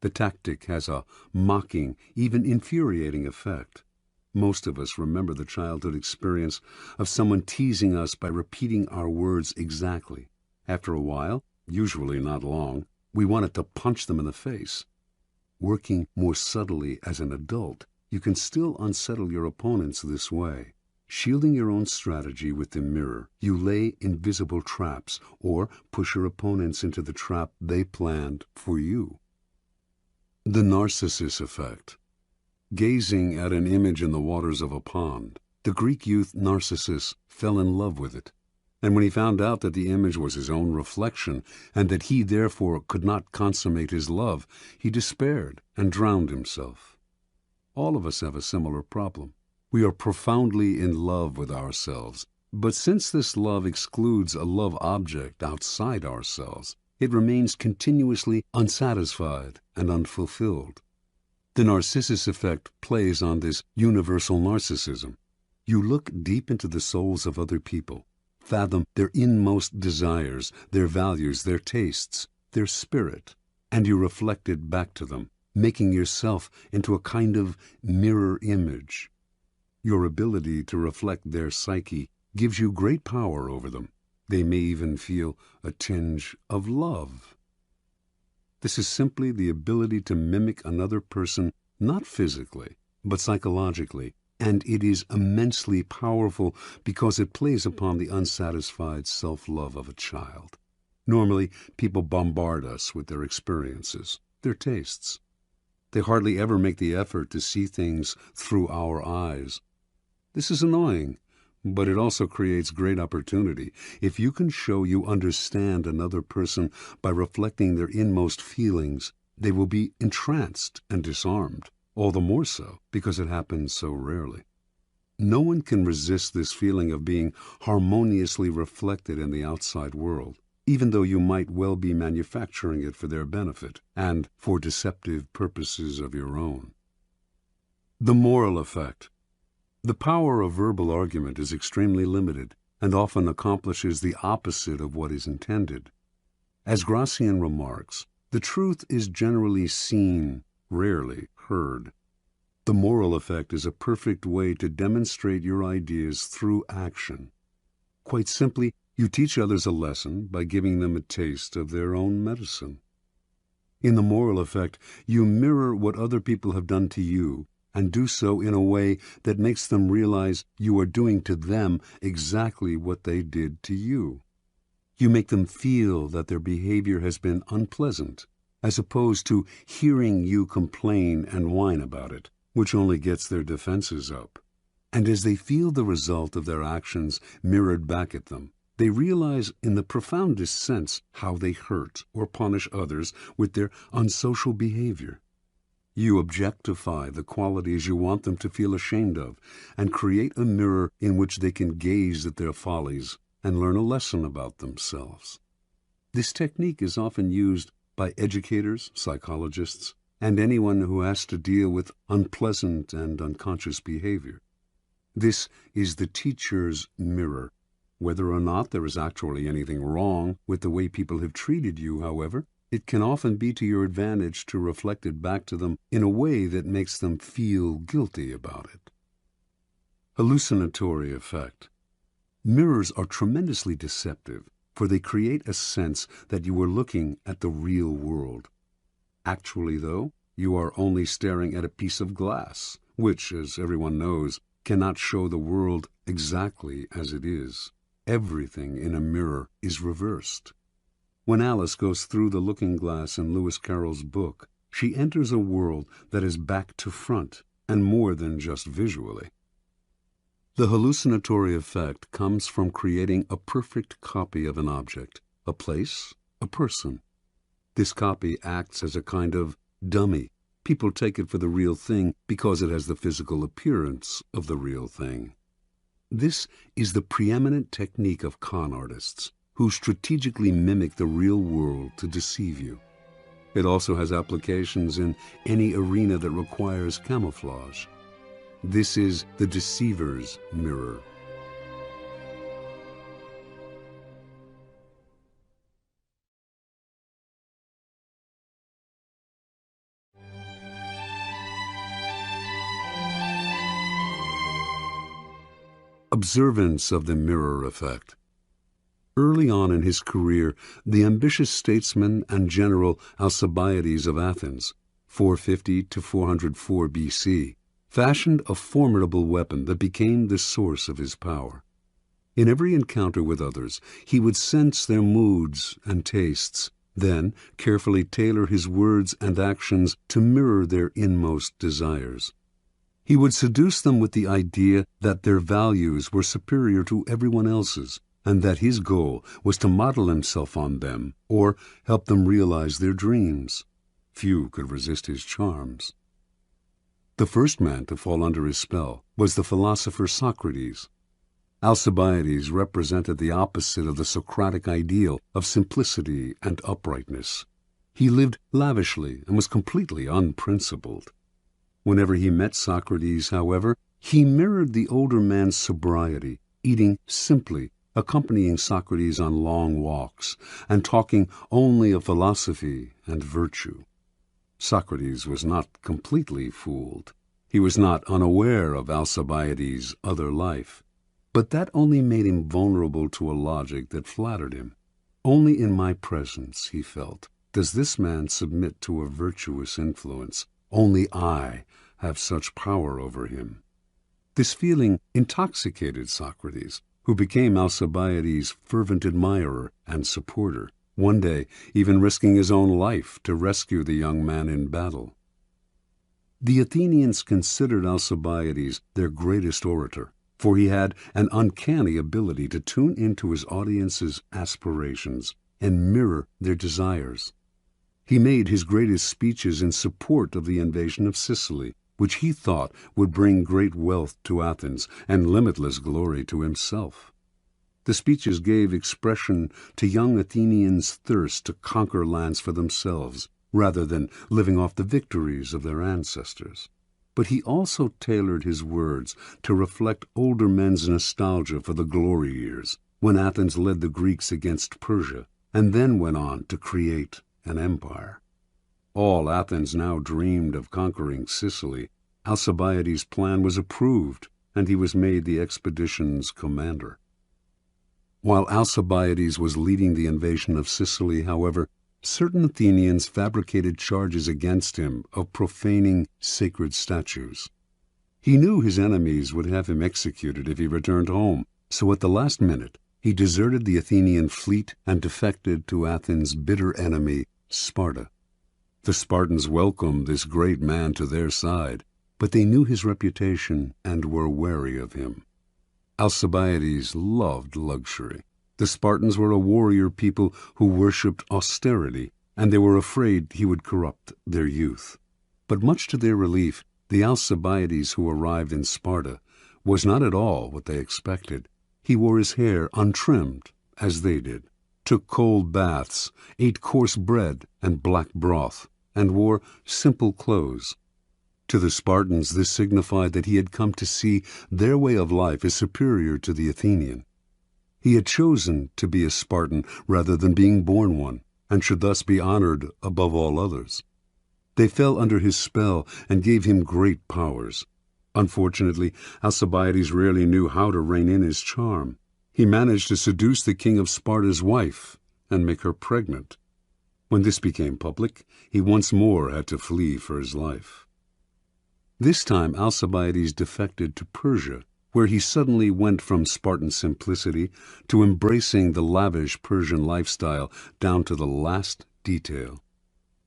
The tactic has a mocking, even infuriating effect. Most of us remember the childhood experience of someone teasing us by repeating our words exactly. After a while, usually not long, we wanted to punch them in the face. Working more subtly as an adult, you can still unsettle your opponents this way. Shielding your own strategy with the mirror, you lay invisible traps or push your opponents into the trap they planned for you. The narcissus effect. Gazing at an image in the waters of a pond, the Greek youth Narcissus fell in love with it. And when he found out that the image was his own reflection, and that he therefore could not consummate his love, he despaired and drowned himself. All of us have a similar problem. We are profoundly in love with ourselves, but since this love excludes a love object outside ourselves, it remains continuously unsatisfied and unfulfilled. The narcissus effect plays on this universal narcissism. You look deep into the souls of other people, fathom their inmost desires, their values, their tastes, their spirit, and you reflect it back to them, making yourself into a kind of mirror image. Your ability to reflect their psyche gives you great power over them. They may even feel a tinge of love. This is simply the ability to mimic another person, not physically, but psychologically, and it is immensely powerful because it plays upon the unsatisfied self-love of a child. Normally, people bombard us with their experiences, their tastes. They hardly ever make the effort to see things through our eyes. This is annoying, but it also creates great opportunity. If you can show you understand another person by reflecting their inmost feelings, they will be entranced and disarmed, all the more so because it happens so rarely. No one can resist this feeling of being harmoniously reflected in the outside world, even though you might well be manufacturing it for their benefit and for deceptive purposes of your own. The moral effect. The power of verbal argument is extremely limited and often accomplishes the opposite of what is intended. As Gracian remarks, the truth is generally seen, rarely heard. The moral effect is a perfect way to demonstrate your ideas through action. Quite simply, you teach others a lesson by giving them a taste of their own medicine. In the moral effect, you mirror what other people have done to you and do so in a way that makes them realize you are doing to them exactly what they did to you. You make them feel that their behavior has been unpleasant, as opposed to hearing you complain and whine about it, which only gets their defenses up. And as they feel the result of their actions mirrored back at them, they realize in the profoundest sense how they hurt or punish others with their unsocial behavior. You objectify the qualities you want them to feel ashamed of and create a mirror in which they can gaze at their follies and learn a lesson about themselves. This technique is often used by educators, psychologists, and anyone who has to deal with unpleasant and unconscious behavior. This is the teacher's mirror. Whether or not there is actually anything wrong with the way people have treated you, however, it can often be to your advantage to reflect it back to them in a way that makes them feel guilty about it. Hallucinatory effect. Mirrors are tremendously deceptive, for they create a sense that you are looking at the real world. Actually, though, you are only staring at a piece of glass, which, as everyone knows, cannot show the world exactly as it is. Everything in a mirror is reversed. When Alice goes through the looking glass in Lewis Carroll's book, she enters a world that is back to front, and more than just visually. The hallucinatory effect comes from creating a perfect copy of an object, a place, a person. This copy acts as a kind of dummy. People take it for the real thing because it has the physical appearance of the real thing. This is the preeminent technique of con artists, who strategically mimic the real world to deceive you. It also has applications in any arena that requires camouflage. This is the deceiver's mirror. Observance of the mirror effect. Early on in his career, the ambitious statesman and general Alcibiades of Athens, 450 to 404 BC, fashioned a formidable weapon that became the source of his power. In every encounter with others, he would sense their moods and tastes, then carefully tailor his words and actions to mirror their inmost desires. He would seduce them with the idea that their values were superior to everyone else's, and that his goal was to model himself on them or help them realize their dreams. Few could resist his charms. The first man to fall under his spell was the philosopher Socrates. Alcibiades represented the opposite of the Socratic ideal of simplicity and uprightness. He lived lavishly and was completely unprincipled. Whenever he met Socrates, however, he mirrored the older man's sobriety, eating simply, accompanying Socrates on long walks, and talking only of philosophy and virtue. Socrates was not completely fooled. He was not unaware of Alcibiades' other life. But that only made him vulnerable to a logic that flattered him. Only in my presence, he felt, does this man submit to a virtuous influence. Only I have such power over him. This feeling intoxicated Socrates, who became Alcibiades' fervent admirer and supporter, one day even risking his own life to rescue the young man in battle. The Athenians considered Alcibiades their greatest orator, for he had an uncanny ability to tune into his audience's aspirations and mirror their desires. He made his greatest speeches in support of the invasion of Sicily, which he thought would bring great wealth to Athens and limitless glory to himself. The speeches gave expression to young Athenians' thirst to conquer lands for themselves, rather than living off the victories of their ancestors. But he also tailored his words to reflect older men's nostalgia for the glory years, when Athens led the Greeks against Persia, and then went on to create an empire. All Athens now dreamed of conquering Sicily. Alcibiades' plan was approved, and he was made the expedition's commander. While Alcibiades was leading the invasion of Sicily, however, certain Athenians fabricated charges against him of profaning sacred statues. He knew his enemies would have him executed if he returned home, so at the last minute he deserted the Athenian fleet and defected to Athens' bitter enemy, Sparta. The Spartans welcomed this great man to their side, but they knew his reputation and were wary of him. Alcibiades loved luxury. The Spartans were a warrior people who worshipped austerity, and they were afraid he would corrupt their youth. But much to their relief, the Alcibiades who arrived in Sparta was not at all what they expected. He wore his hair untrimmed, as they did, took cold baths, ate coarse bread and black broth, and wore simple clothes. To the Spartans this signified that he had come to see their way of life as superior to the Athenian. He had chosen to be a Spartan rather than being born one, and should thus be honored above all others. They fell under his spell and gave him great powers. Unfortunately, Alcibiades rarely knew how to rein in his charm. He managed to seduce the king of Sparta's wife and make her pregnant. When this became public, he once more had to flee for his life. This time Alcibiades defected to Persia, where he suddenly went from Spartan simplicity to embracing the lavish Persian lifestyle down to the last detail.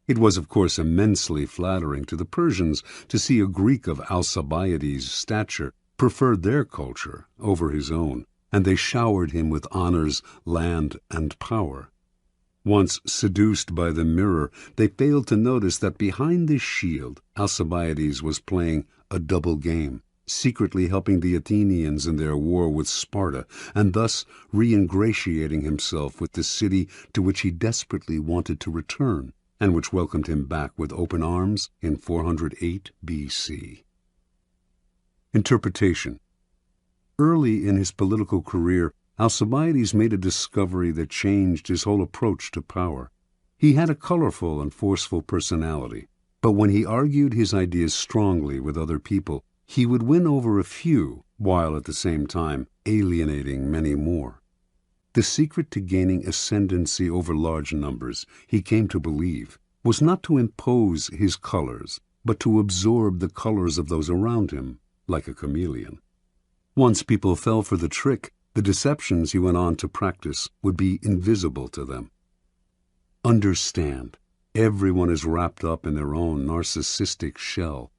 It was, of course, immensely flattering to the Persians to see a Greek of Alcibiades' stature prefer their culture over his own, and they showered him with honors, land, and power. Once seduced by the mirror, they failed to notice that behind this shield Alcibiades was playing a double game, secretly helping the Athenians in their war with Sparta, and thus re-ingratiating himself with the city to which he desperately wanted to return, and which welcomed him back with open arms in 408 B.C. Interpretation. Early in his political career, Alcibiades made a discovery that changed his whole approach to power. He had a colorful and forceful personality, but when he argued his ideas strongly with other people, he would win over a few, while at the same time alienating many more. The secret to gaining ascendancy over large numbers, he came to believe, was not to impose his colors, but to absorb the colors of those around him, like a chameleon. Once people fell for the trick, the deceptions he went on to practice would be invisible to them. Understand, everyone is wrapped up in their own narcissistic shell.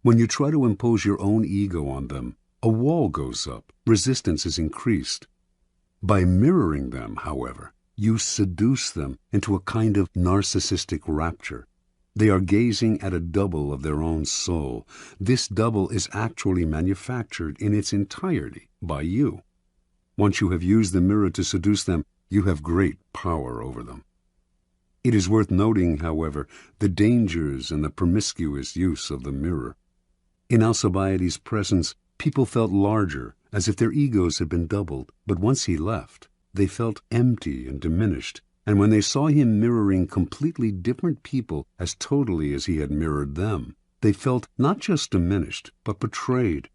When you try to impose your own ego on them, a wall goes up, resistance is increased. By mirroring them, however, you seduce them into a kind of narcissistic rapture. They are gazing at a double of their own soul. This double is actually manufactured in its entirety by you. Once you have used the mirror to seduce them, you have great power over them. It is worth noting, however, the dangers and the promiscuous use of the mirror. In Alcibiades' presence, people felt larger, as if their egos had been doubled, but once he left, they felt empty and diminished, and when they saw him mirroring completely different people as totally as he had mirrored them, they felt not just diminished, but betrayed.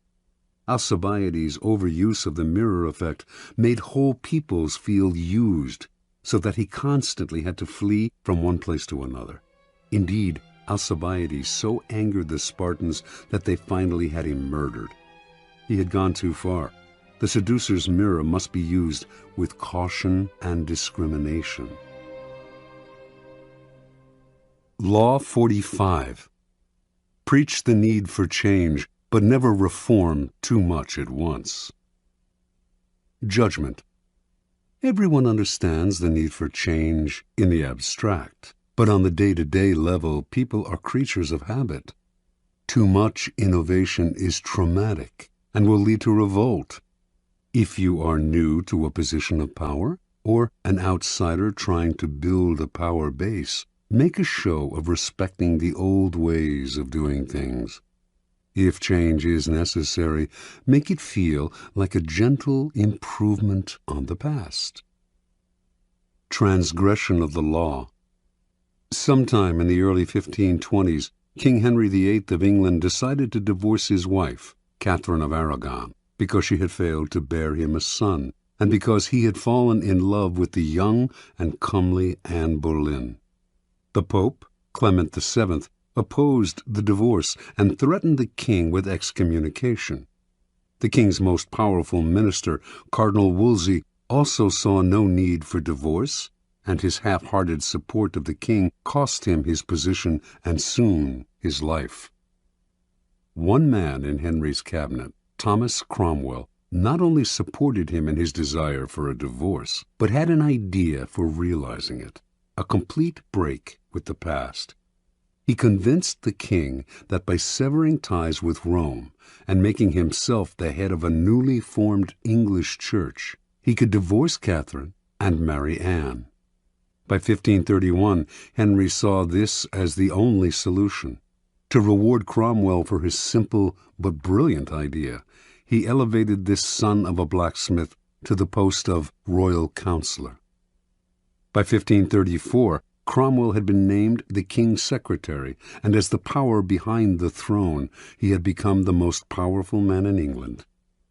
Alcibiades' overuse of the mirror effect made whole peoples feel used, so that he constantly had to flee from one place to another. Indeed, Alcibiades so angered the Spartans that they finally had him murdered. He had gone too far. The seducer's mirror must be used with caution and discrimination. Law 45. Preach the need for change, but never reform too much at once. Judgment. Everyone understands the need for change in the abstract. But on the day-to-day level, people are creatures of habit. Too much innovation is traumatic and will lead to revolt. If you are new to a position of power, or an outsider trying to build a power base, make a show of respecting the old ways of doing things. If change is necessary, make it feel like a gentle improvement on the past. Transgression of the law. Sometime in the early 1520s, King Henry VIII of England decided to divorce his wife, Catherine of Aragon, because she had failed to bear him a son, and because he had fallen in love with the young and comely Anne Boleyn. The Pope, Clement VII, opposed the divorce and threatened the king with excommunication. The king's most powerful minister, Cardinal Wolsey, also saw no need for divorce, and his half-hearted support of the king cost him his position and soon his life. One man in Henry's cabinet, Thomas Cromwell, not only supported him in his desire for a divorce, but had an idea for realizing it, a complete break with the past. He convinced the king that by severing ties with Rome and making himself the head of a newly formed English church, he could divorce Catherine and marry Anne. By 1531, Henry saw this as the only solution. To reward Cromwell for his simple but brilliant idea, he elevated this son of a blacksmith to the post of royal counselor. By 1534, Cromwell had been named the king's secretary, and as the power behind the throne, he had become the most powerful man in England.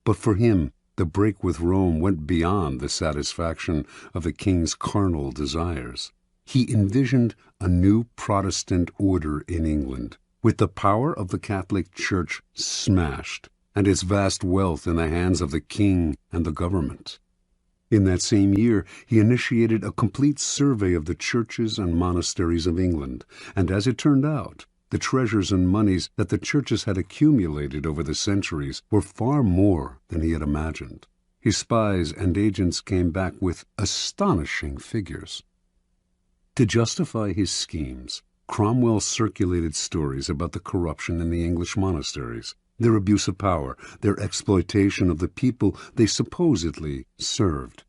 But for him, the break with Rome went beyond the satisfaction of the king's carnal desires. He envisioned a new Protestant order in England, with the power of the Catholic Church smashed, and its vast wealth in the hands of the king and the government. In that same year, he initiated a complete survey of the churches and monasteries of England, and as it turned out, the treasures and monies that the churches had accumulated over the centuries were far more than he had imagined. His spies and agents came back with astonishing figures. To justify his schemes, Cromwell circulated stories about the corruption in the English monasteries, their abuse of power, their exploitation of the people they supposedly served.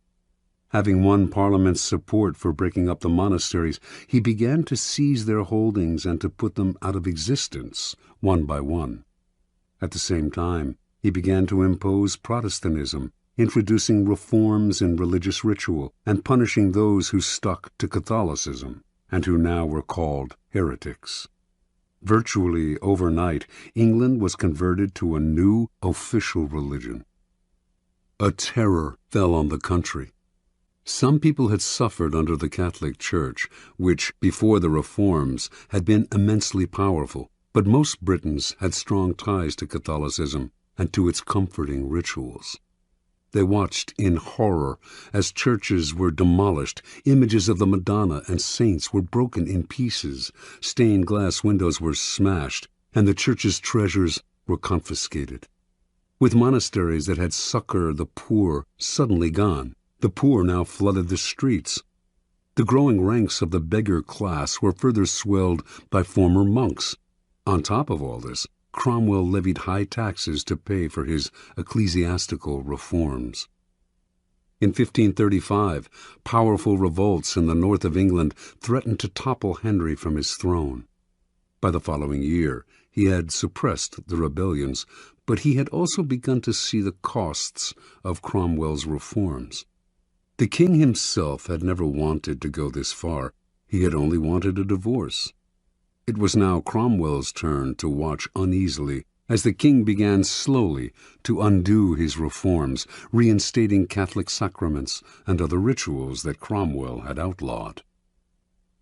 Having won Parliament's support for breaking up the monasteries, he began to seize their holdings and to put them out of existence, one by one. At the same time, he began to impose Protestantism, introducing reforms in religious ritual and punishing those who stuck to Catholicism, and who now were called heretics. Virtually overnight, England was converted to a new official religion. A terror fell on the country. Some people had suffered under the Catholic Church, which, before the reforms, had been immensely powerful, but most Britons had strong ties to Catholicism and to its comforting rituals. They watched in horror as churches were demolished, images of the Madonna and saints were broken in pieces, stained glass windows were smashed, and the church's treasures were confiscated. With monasteries that had succored the poor suddenly gone, the poor now flooded the streets. The growing ranks of the beggar class were further swelled by former monks. On top of all this, Cromwell levied high taxes to pay for his ecclesiastical reforms. In 1535, powerful revolts in the north of England threatened to topple Henry from his throne. By the following year, he had suppressed the rebellions, but he had also begun to see the costs of Cromwell's reforms. The king himself had never wanted to go this far. He had only wanted a divorce. It was now Cromwell's turn to watch uneasily as the king began slowly to undo his reforms, reinstating Catholic sacraments and other rituals that Cromwell had outlawed.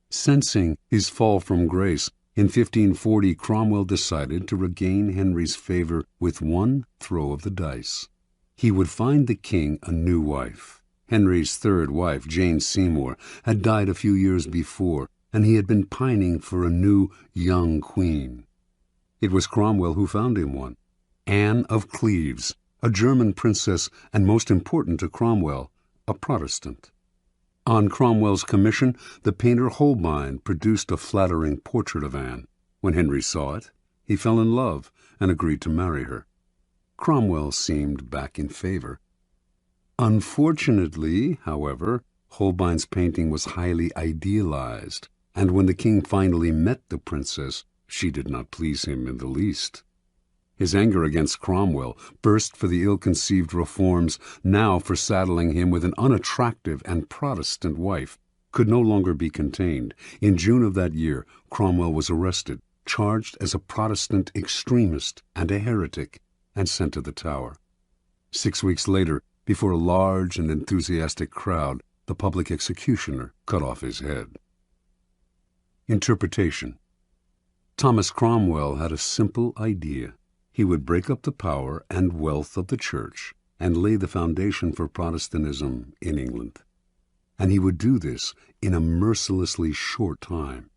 Sensing his fall from grace, in 1540 Cromwell decided to regain Henry's favor with one throw of the dice. He would find the king a new wife. Henry's third wife, Jane Seymour, had died a few years before, and he had been pining for a new, young queen. It was Cromwell who found him one, Anne of Cleves, a German princess and, most important to Cromwell, a Protestant. On Cromwell's commission, the painter Holbein produced a flattering portrait of Anne. When Henry saw it, he fell in love and agreed to marry her. Cromwell seemed back in favor. Unfortunately, however, Holbein's painting was highly idealized, and when the king finally met the princess, she did not please him in the least. His anger against Cromwell, first for the ill-conceived reforms, now for saddling him with an unattractive and Protestant wife, could no longer be contained. In June of that year, Cromwell was arrested, charged as a Protestant extremist and a heretic, and sent to the Tower. 6 weeks later, before a large and enthusiastic crowd, the public executioner cut off his head. Interpretation. Thomas Cromwell had a simple idea. He would break up the power and wealth of the Church and lay the foundation for Protestantism in England. And he would do this in a mercilessly short time.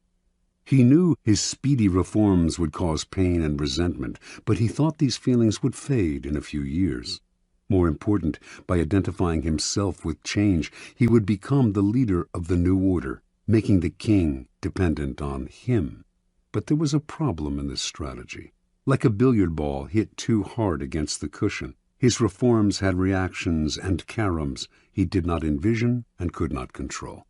He knew his speedy reforms would cause pain and resentment, but he thought these feelings would fade in a few years. More important, by identifying himself with change, he would become the leader of the new order, making the king dependent on him. But there was a problem in this strategy. Like a billiard ball hit too hard against the cushion, his reforms had reactions and caroms he did not envision and could not control.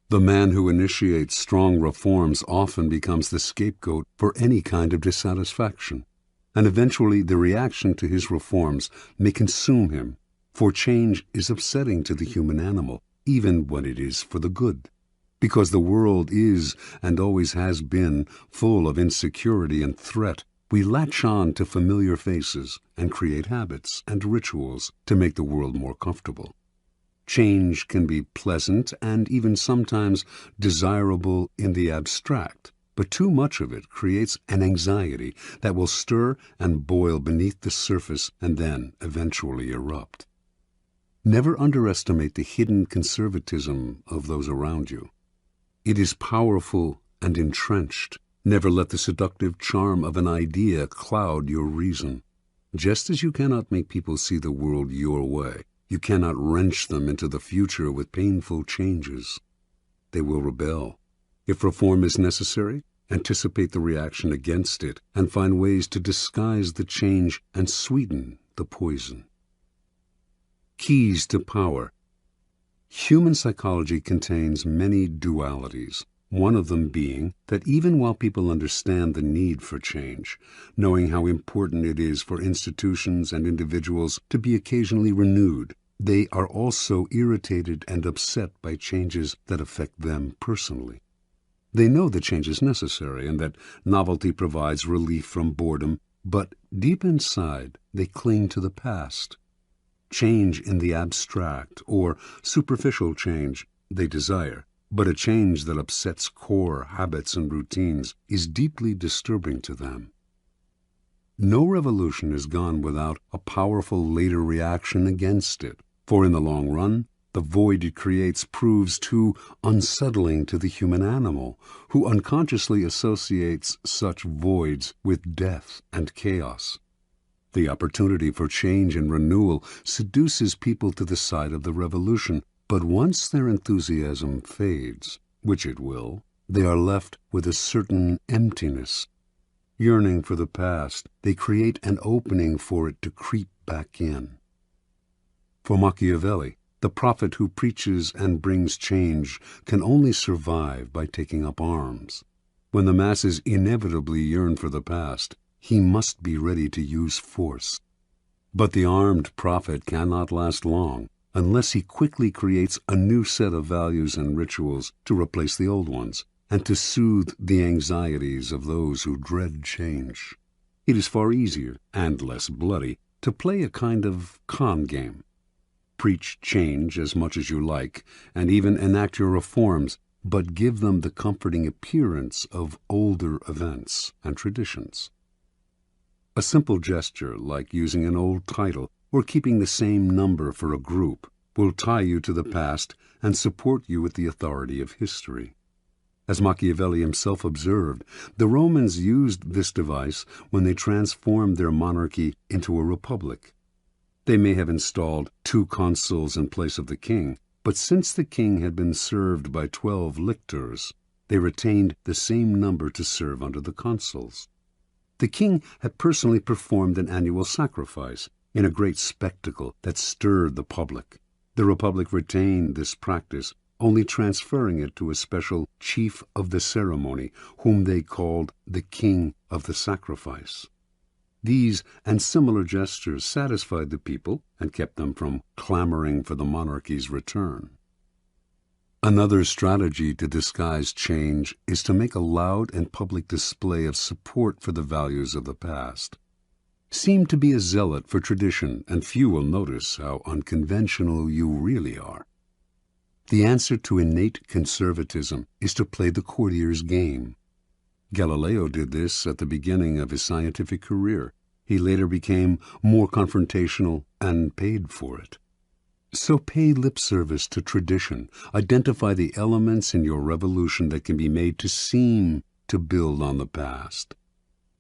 The man who initiates strong reforms often becomes the scapegoat for any kind of dissatisfaction, and eventually the reaction to his reforms may consume him, for change is upsetting to the human animal, even when it is for the good. Because the world is, and always has been, full of insecurity and threat, we latch on to familiar faces and create habits and rituals to make the world more comfortable. Change can be pleasant and even sometimes desirable in the abstract, but too much of it creates an anxiety that will stir and boil beneath the surface and then eventually erupt. Never underestimate the hidden conservatism of those around you. It is powerful and entrenched. Never let the seductive charm of an idea cloud your reason. Just as you cannot make people see the world your way, you cannot wrench them into the future with painful changes. They will rebel. If reform is necessary, anticipate the reaction against it and find ways to disguise the change and sweeten the poison. Keys to power. Human psychology contains many dualities, one of them being that even while people understand the need for change, knowing how important it is for institutions and individuals to be occasionally renewed, they are also irritated and upset by changes that affect them personally. They know the change is necessary and that novelty provides relief from boredom, but deep inside they cling to the past. Change in the abstract or superficial change they desire, but a change that upsets core habits and routines is deeply disturbing to them. No revolution is gone without a powerful later reaction against it, for in the long run, the void it creates proves too unsettling to the human animal, who unconsciously associates such voids with death and chaos. The opportunity for change and renewal seduces people to the side of the revolution, but once their enthusiasm fades, which it will, they are left with a certain emptiness. Yearning for the past, they create an opening for it to creep back in. For Machiavelli, the prophet who preaches and brings change can only survive by taking up arms. When the masses inevitably yearn for the past, he must be ready to use force. But the armed prophet cannot last long unless he quickly creates a new set of values and rituals to replace the old ones and to soothe the anxieties of those who dread change. It is far easier and less bloody to play a kind of con game. Preach change as much as you like, and even enact your reforms, but give them the comforting appearance of older events and traditions. A simple gesture, like using an old title or keeping the same number for a group, will tie you to the past and support you with the authority of history. As Machiavelli himself observed, the Romans used this device when they transformed their monarchy into a republic. They may have installed 2 consuls in place of the king, But since the king had been served by 12 lictors, they retained the same number to serve under the consuls. The king had personally performed an annual sacrifice in a great spectacle that stirred the public. The Republic retained this practice, only transferring it to a special chief of the ceremony, whom they called the king of the sacrifice. These and similar gestures satisfied the people and kept them from clamoring for the monarchy's return. Another strategy to disguise change is to make a loud and public display of support for the values of the past. Seem to be a zealot for tradition, and few will notice how unconventional you really are. The answer to innate conservatism is to play the courtier's game. Galileo did this at the beginning of his scientific career. He later became more confrontational and paid for it. So pay lip service to tradition. Identify the elements in your revolution that can be made to seem to build on the past.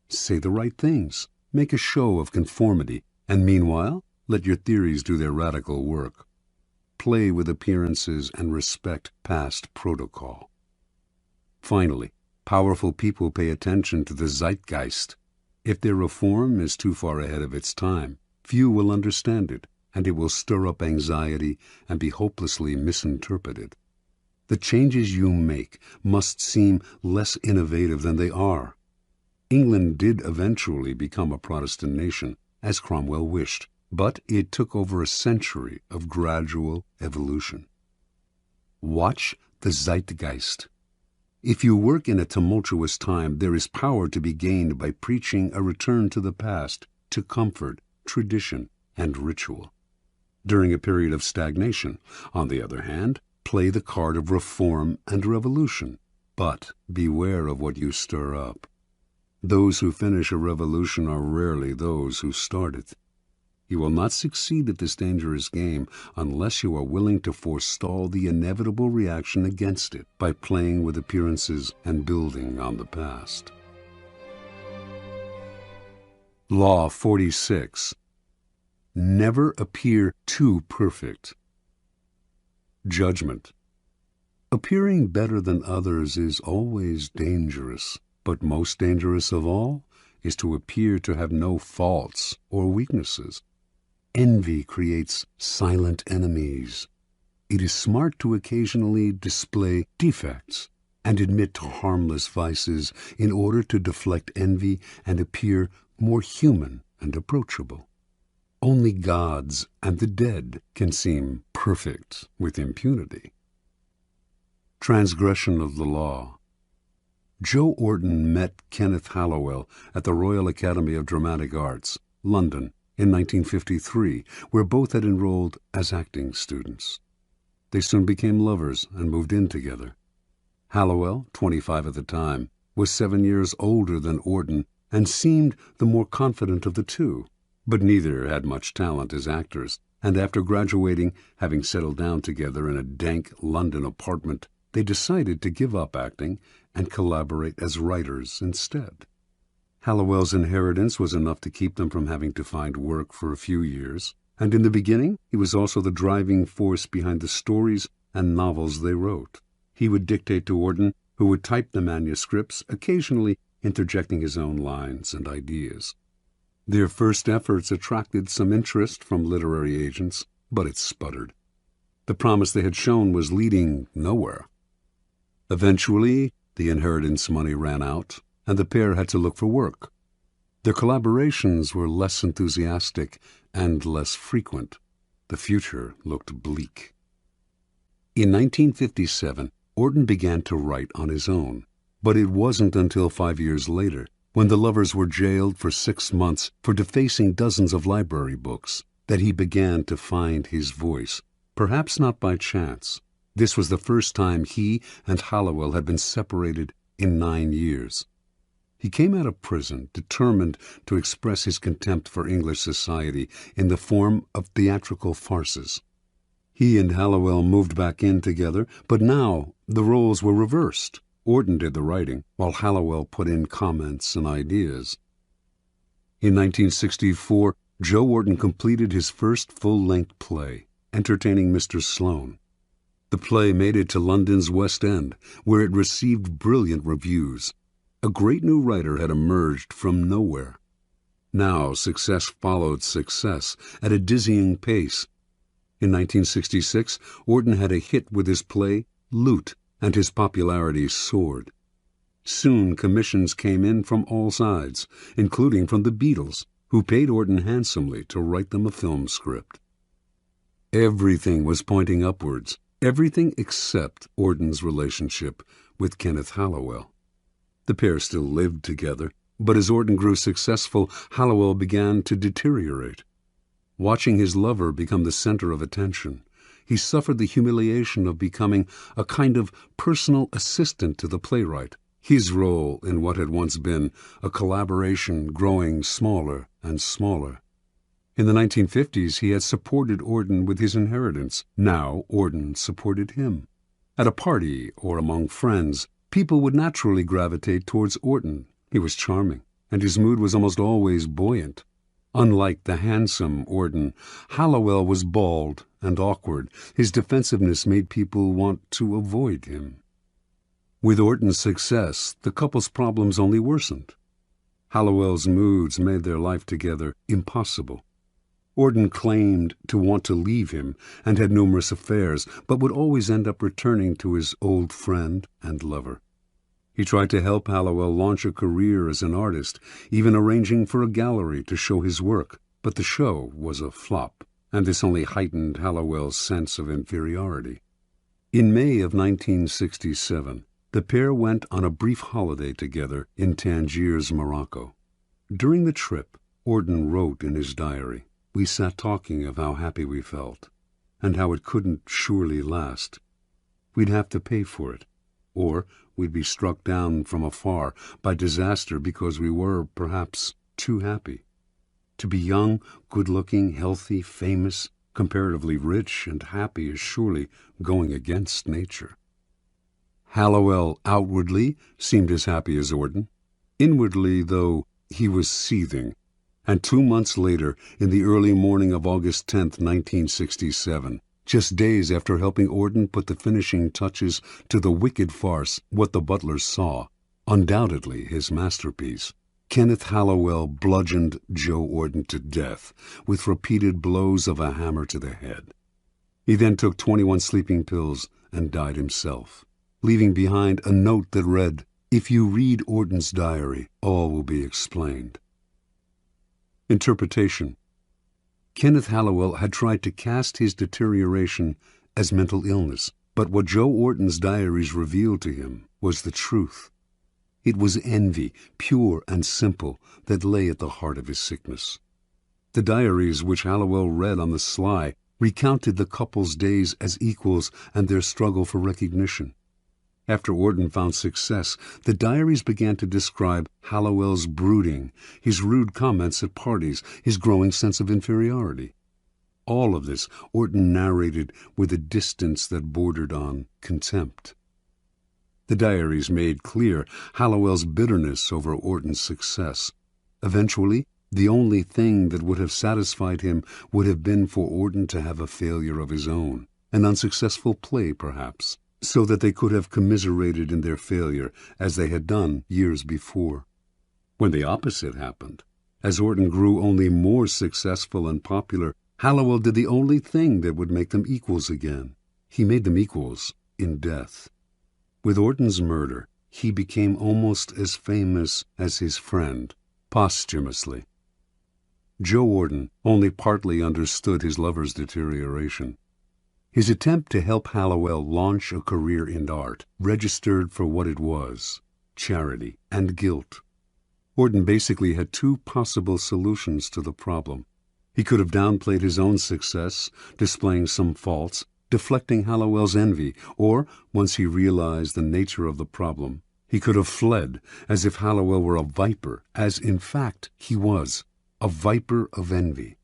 Say the right things. Make a show of conformity, and meanwhile, let your theories do their radical work. Play with appearances and respect past protocol. Finally, powerful people pay attention to the zeitgeist. If their reform is too far ahead of its time, few will understand it, and it will stir up anxiety and be hopelessly misinterpreted. The changes you make must seem less innovative than they are. England did eventually become a Protestant nation, as Cromwell wished, but it took over a century of gradual evolution. Watch the zeitgeist. If you work in a tumultuous time, there is power to be gained by preaching a return to the past, to comfort, tradition, and ritual. During a period of stagnation, on the other hand, play the card of reform and revolution, but beware of what you stir up. Those who finish a revolution are rarely those who start it. You will not succeed at this dangerous game unless you are willing to forestall the inevitable reaction against it by playing with appearances and building on the past. Law 46. Never appear too perfect. Judgment. Appearing better than others is always dangerous, but most dangerous of all is to appear to have no faults or weaknesses. Envy creates silent enemies. It is smart to occasionally display defects and admit to harmless vices in order to deflect envy and appear more human and approachable. Only gods and the dead can seem perfect with impunity. Transgression of the law. Joe Orton met Kenneth Hallowell at the Royal Academy of Dramatic Arts, London, in 1953, where both had enrolled as acting students. They soon became lovers and moved in together. Hallowell, 25 at the time, was 7 years older than Orton and seemed the more confident of the two, but neither had much talent as actors, and after graduating, having settled down together in a dank London apartment, they decided to give up acting and collaborate as writers instead. Hallowell's inheritance was enough to keep them from having to find work for a few years, and in the beginning he was also the driving force behind the stories and novels they wrote. He would dictate to Orton, who would type the manuscripts, occasionally interjecting his own lines and ideas. Their first efforts attracted some interest from literary agents, but it sputtered. The promise they had shown was leading nowhere. Eventually, the inheritance money ran out, and the pair had to look for work. Their collaborations were less enthusiastic and less frequent. The future looked bleak. In 1957, Orton began to write on his own, but it wasn't until 5 years later, when the lovers were jailed for 6 months for defacing dozens of library books, that he began to find his voice, perhaps not by chance. This was the first time he and Hallowell had been separated in 9 years. He came out of prison determined to express his contempt for English society in the form of theatrical farces. He and Hallowell moved back in together, but now the roles were reversed. Orton did the writing, while Hallowell put in comments and ideas. In 1964, Joe Orton completed his first full-length play, Entertaining Mr. Sloane. The play made it to London's West End, where it received brilliant reviews. A great new writer had emerged from nowhere. Now success followed success at a dizzying pace. In 1966, Auden had a hit with his play Loot, and his popularity soared. Soon commissions came in from all sides, including from the Beatles, who paid Auden handsomely to write them a film script. Everything was pointing upwards, everything except Auden's relationship with Kenneth Hallowell. The pair still lived together, but as Auden grew successful, Hallowell began to deteriorate. Watching his lover become the center of attention, he suffered the humiliation of becoming a kind of personal assistant to the playwright, his role in what had once been a collaboration growing smaller and smaller. In the 1950s, he had supported Auden with his inheritance. Now Auden supported him. At a party or among friends, people would naturally gravitate towards Auden. He was charming, and his mood was almost always buoyant. Unlike the handsome Auden, Hallowell was bald and awkward. His defensiveness made people want to avoid him. With Auden's success, the couple's problems only worsened. Hallowell's moods made their life together impossible. Auden claimed to want to leave him and had numerous affairs, but would always end up returning to his old friend and lover. He tried to help Hallowell launch a career as an artist, even arranging for a gallery to show his work, but the show was a flop, and this only heightened Hallowell's sense of inferiority. In May of 1967, the pair went on a brief holiday together in Tangiers, Morocco. During the trip, Auden wrote in his diary, "We sat talking of how happy we felt, and how it couldn't surely last. We'd have to pay for it, or we'd be struck down from afar by disaster because we were, perhaps, too happy. To be young, good-looking, healthy, famous, comparatively rich and happy is surely going against nature." Hallowell outwardly seemed as happy as Auden. Inwardly, though, he was seething. And 2 months later, in the early morning of August 10th, 1967, just days after helping Auden put the finishing touches to the wicked farce What the Butler Saw, undoubtedly his masterpiece, Kenneth Hallowell bludgeoned Joe Auden to death with repeated blows of a hammer to the head. He then took 21 sleeping pills and died himself, leaving behind a note that read, "If you read Auden's diary, all will be explained." Interpretation. Kenneth Hallowell had tried to cast his deterioration as mental illness, but what Joe Auden's diaries revealed to him was the truth. It was envy, pure and simple, that lay at the heart of his sickness. The diaries, which Hallowell read on the sly, recounted the couple's days as equals and their struggle for recognition. After Auden found success, the diaries began to describe Hallowell's brooding, his rude comments at parties, his growing sense of inferiority. All of this Auden narrated with a distance that bordered on contempt. The diaries made clear Hallowell's bitterness over Auden's success. Eventually, the only thing that would have satisfied him would have been for Auden to have a failure of his own, an unsuccessful play perhaps, so that they could have commiserated in their failure as they had done years before. When the opposite happened, as Auden grew only more successful and popular, Hallowell did the only thing that would make them equals again. He made them equals in death. With Auden's murder, he became almost as famous as his friend, posthumously. Joe Auden only partly understood his lover's deterioration. His attempt to help Hallowell launch a career in art registered for what it was, charity and guilt. Auden basically had two possible solutions to the problem. He could have downplayed his own success, displaying some faults, deflecting Hallowell's envy, or, once he realized the nature of the problem, he could have fled as if Hallowell were a viper, as in fact he was, a viper of envy.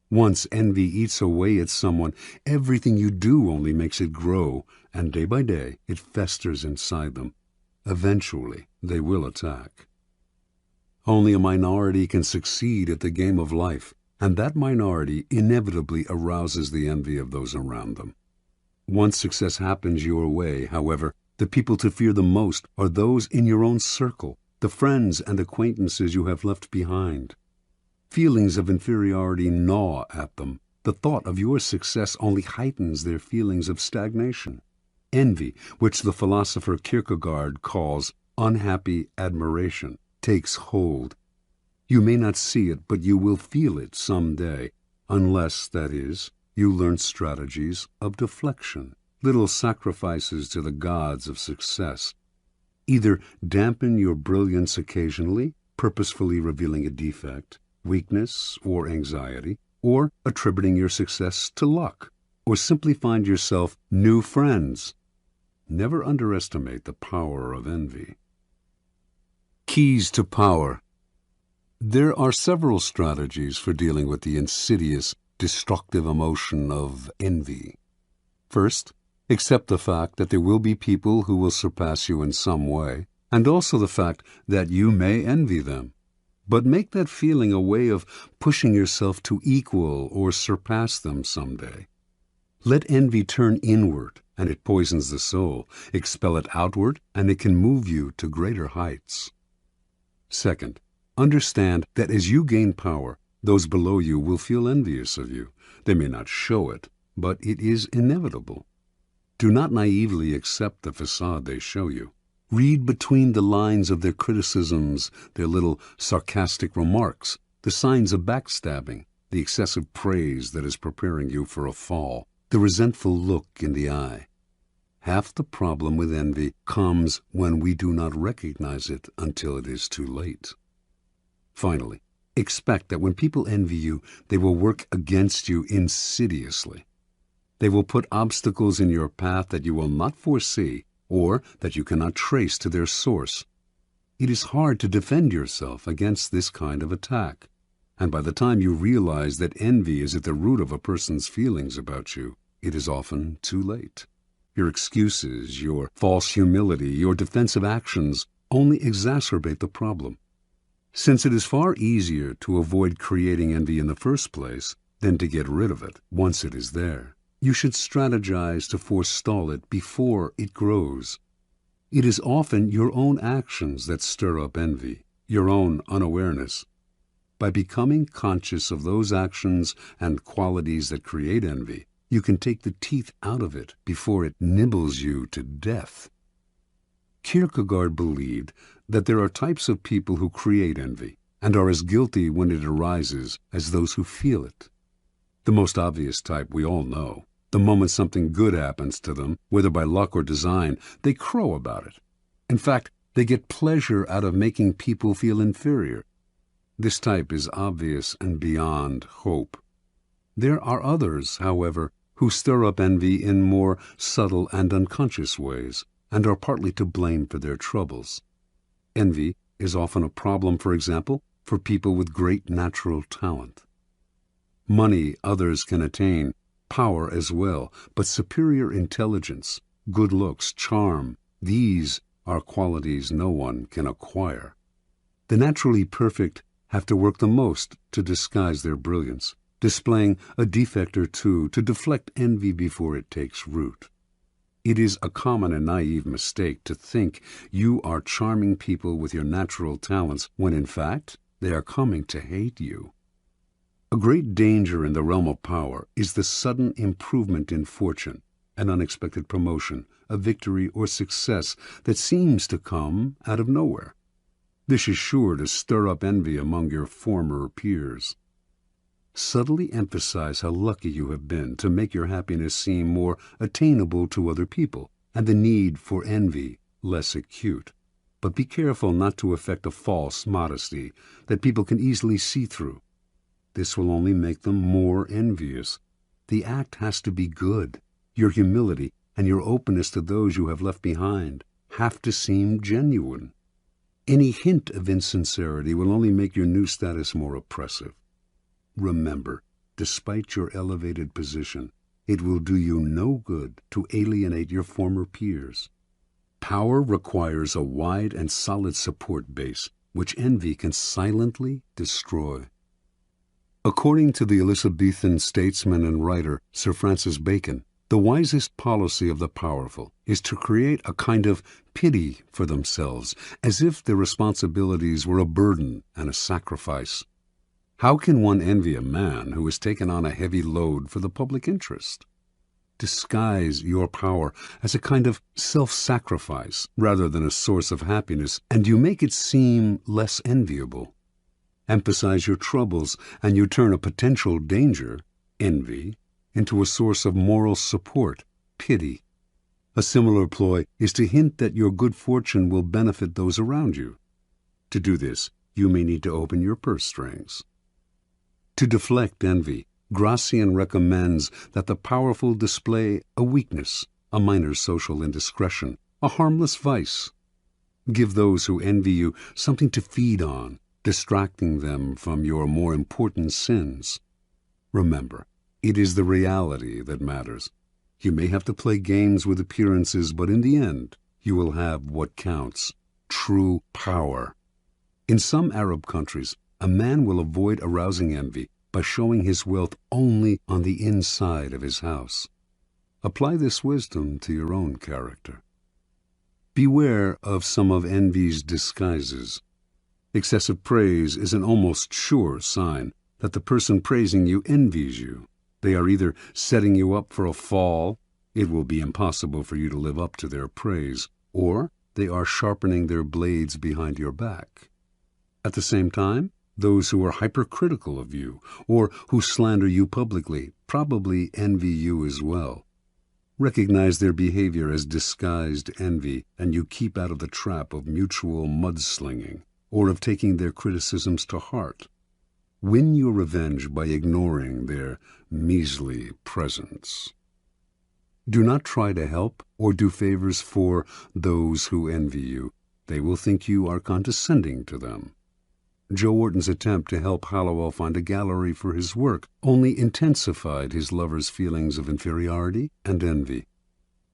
Once envy eats away at someone, everything you do only makes it grow, and day by day it festers inside them. Eventually they will attack. Only a minority can succeed at the game of life, and that minority inevitably arouses the envy of those around them. Once success happens your way, however, the people to fear the most are those in your own circle, the friends and acquaintances you have left behind. Feelings of inferiority gnaw at them. The thought of your success only heightens their feelings of stagnation. Envy, which the philosopher Kierkegaard calls unhappy admiration, takes hold. You may not see it, but you will feel it some day, unless, that is, you learn strategies of deflection, little sacrifices to the gods of success. Either dampen your brilliance occasionally, purposefully revealing a defect, weakness, or anxiety, or attributing your success to luck, or simply find yourself new friends. Never underestimate the power of envy. Keys to power. There are several strategies for dealing with the insidious, destructive emotion of envy. First, accept the fact that there will be people who will surpass you in some way, and also the fact that you may envy them. But make that feeling a way of pushing yourself to equal or surpass them someday. Let envy turn inward, and it poisons the soul. Expel it outward, and it can move you to greater heights. Second, understand that as you gain power, those below you will feel envious of you. They may not show it, but it is inevitable. Do not naively accept the facade they show you. Read between the lines of their criticisms, their little sarcastic remarks, the signs of backstabbing, the excessive praise that is preparing you for a fall, the resentful look in the eye. Half the problem with envy comes when we do not recognize it until it is too late. Finally, expect that when people envy you, they will work against you insidiously. They will put obstacles in your path that you will not foresee or that you cannot trace to their source. It is hard to defend yourself against this kind of attack, and by the time you realize that envy is at the root of a person's feelings about you, it is often too late. Your excuses, your false humility, your defensive actions only exacerbate the problem. Since it is far easier to avoid creating envy in the first place than to get rid of it once it is there, you should strategize to forestall it before it grows. It is often your own actions that stir up envy, your own unawareness. By becoming conscious of those actions and qualities that create envy, you can take the teeth out of it before it nibbles you to death. Kierkegaard believed that there are types of people who create envy and are as guilty when it arises as those who feel it. The most obvious type we all know. The moment something good happens to them, whether by luck or design, they crow about it. In fact, they get pleasure out of making people feel inferior. This type is obvious and beyond hope. There are others, however, who stir up envy in more subtle and unconscious ways, and are partly to blame for their troubles. Envy is often a problem, for example, for people with great natural talent. Money others can attain, power as well, but superior intelligence, good looks, charm, these are qualities no one can acquire. The naturally perfect have to work the most to disguise their brilliance, displaying a defect or two to deflect envy before it takes root. It is a common and naive mistake to think you are charming people with your natural talents when in fact they are coming to hate you. A great danger in the realm of power is the sudden improvement in fortune, an unexpected promotion, a victory or success that seems to come out of nowhere. This is sure to stir up envy among your former peers. Subtly emphasize how lucky you have been to make your happiness seem more attainable to other people, and the need for envy less acute. But be careful not to affect a false modesty that people can easily see through. This will only make them more envious. The act has to be good. Your humility and your openness to those you have left behind have to seem genuine. Any hint of insincerity will only make your new status more oppressive. Remember, despite your elevated position, it will do you no good to alienate your former peers. Power requires a wide and solid support base, which envy can silently destroy. According to the Elizabethan statesman and writer Sir Francis Bacon, The wisest policy of the powerful is to create a kind of pity for themselves, as if their responsibilities were a burden and a sacrifice. How can one envy a man who has taken on a heavy load for the public interest? Disguise your power as a kind of self-sacrifice rather than a source of happiness, and you make it seem less enviable. Emphasize your troubles, and you turn a potential danger, envy, into a source of moral support, pity. A similar ploy is to hint that your good fortune will benefit those around you. To do this, you may need to open your purse strings. To deflect envy, Gracian recommends that the powerful display a weakness, a minor social indiscretion, a harmless vice. Give those who envy you something to feed on, distracting them from your more important sins. Remember, it is the reality that matters. You may have to play games with appearances, but in the end, you will have what counts, true power. In some Arab countries, a man will avoid arousing envy by showing his wealth only on the inside of his house. Apply this wisdom to your own character. Beware of some of envy's disguises. Excessive praise is an almost sure sign that the person praising you envies you. They are either setting you up for a fall, it will be impossible for you to live up to their praise, or they are sharpening their blades behind your back. At the same time, those who are hypercritical of you, or who slander you publicly, probably envy you as well. Recognize their behavior as disguised envy, and you keep out of the trap of mutual mudslinging, or of taking their criticisms to heart. Win your revenge by ignoring their measly presence. Do not try to help or do favors for those who envy you. They will think you are condescending to them. Joe Wharton's attempt to help Hallowell find a gallery for his work only intensified his lover's feelings of inferiority and envy.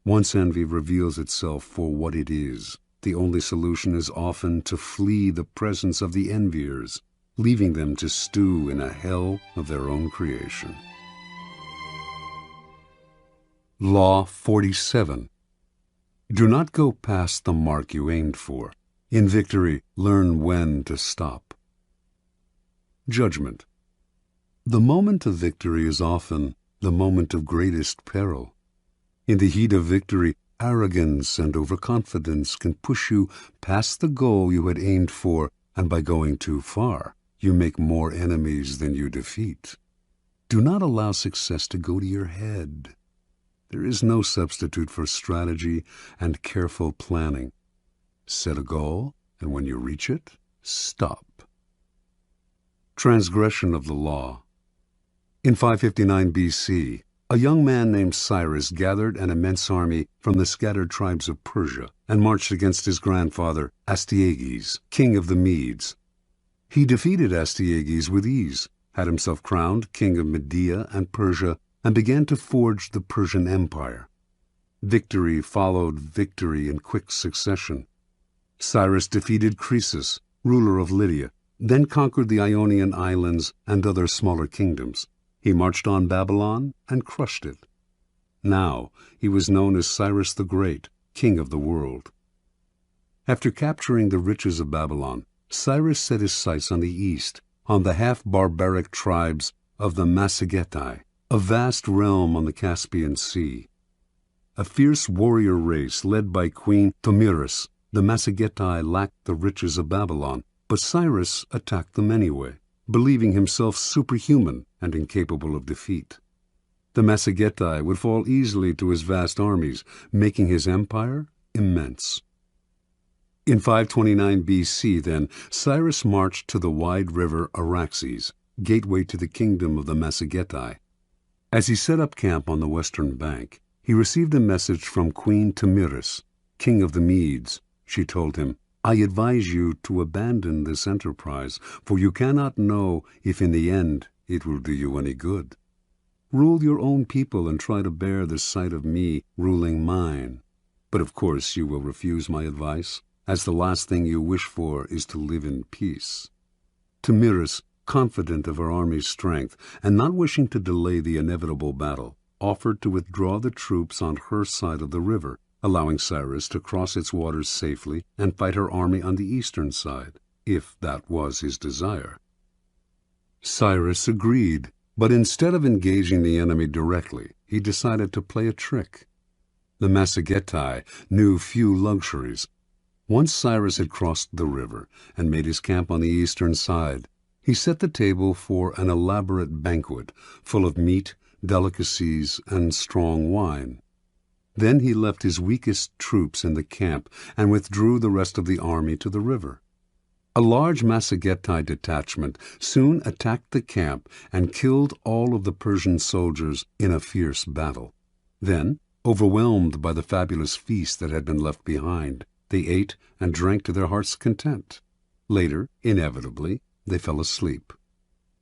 Once envy reveals itself for what it is, the only solution is often to flee the presence of the enviers, leaving them to stew in a hell of their own creation. Law 47. Do not go past the mark you aimed for. In victory, learn when to stop. Judgment. The moment of victory is often the moment of greatest peril. In the heat of victory, arrogance and overconfidence can push you past the goal you had aimed for, and by going too far, you make more enemies than you defeat. Do not allow success to go to your head. There is no substitute for strategy and careful planning. Set a goal, and when you reach it, stop. Transgression of the law. In 559 BC, a young man named Cyrus gathered an immense army from the scattered tribes of Persia and marched against his grandfather, Astyages, king of the Medes. He defeated Astyages with ease, had himself crowned king of Media and Persia, and began to forge the Persian Empire. Victory followed victory in quick succession. Cyrus defeated Croesus, ruler of Lydia, then conquered the Ionian islands and other smaller kingdoms. He marched on Babylon and crushed it. Now he was known as Cyrus the Great, king of the world. After capturing the riches of Babylon, Cyrus set his sights on the east, on the half-barbaric tribes of the Massigetai, a vast realm on the Caspian Sea. A fierce warrior race led by Queen Tomyris, the Massigetai lacked the riches of Babylon, but Cyrus attacked them anyway, believing himself superhuman and incapable of defeat. The Massigetai would fall easily to his vast armies, making his empire immense. In 529 BC, then, Cyrus marched to the wide river Araxes, gateway to the kingdom of the Massigetai. As he set up camp on the western bank, he received a message from Queen Tomyris, king of the Medes. She told him, "I advise you to abandon this enterprise, for you cannot know if in the end it will do you any good. Rule your own people and try to bear the sight of me ruling mine. But of course you will refuse my advice, as the last thing you wish for is to live in peace." Tomyris, confident of her army's strength and not wishing to delay the inevitable battle, offered to withdraw the troops on her side of the river, allowing Cyrus to cross its waters safely and fight her army on the eastern side, if that was his desire. Cyrus agreed, but instead of engaging the enemy directly, he decided to play a trick. The Machiavelli knew few luxuries. Once Cyrus had crossed the river and made his camp on the eastern side, he set the table for an elaborate banquet full of meat, delicacies, and strong wine. Then he left his weakest troops in the camp and withdrew the rest of the army to the river. A large Machiavelli detachment soon attacked the camp and killed all of the Persian soldiers in a fierce battle. Then, overwhelmed by the fabulous feast that had been left behind, they ate and drank to their heart's content. Later, inevitably, they fell asleep.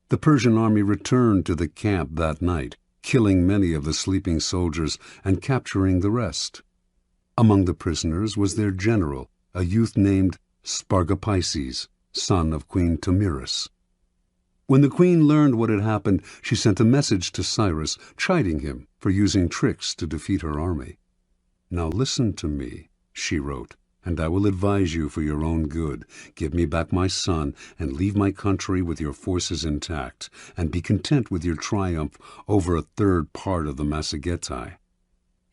The Persian army returned to the camp that night, killing many of the sleeping soldiers and capturing the rest. Among the prisoners was their general, a youth named Spargapises, son of Queen Tamiris. When the queen learned what had happened, she sent a message to Cyrus, chiding him for using tricks to defeat her army. "Now listen to me," she wrote, "and I will advise you for your own good. Give me back my son, and leave my country with your forces intact, and be content with your triumph over a third part of the Machiavelli.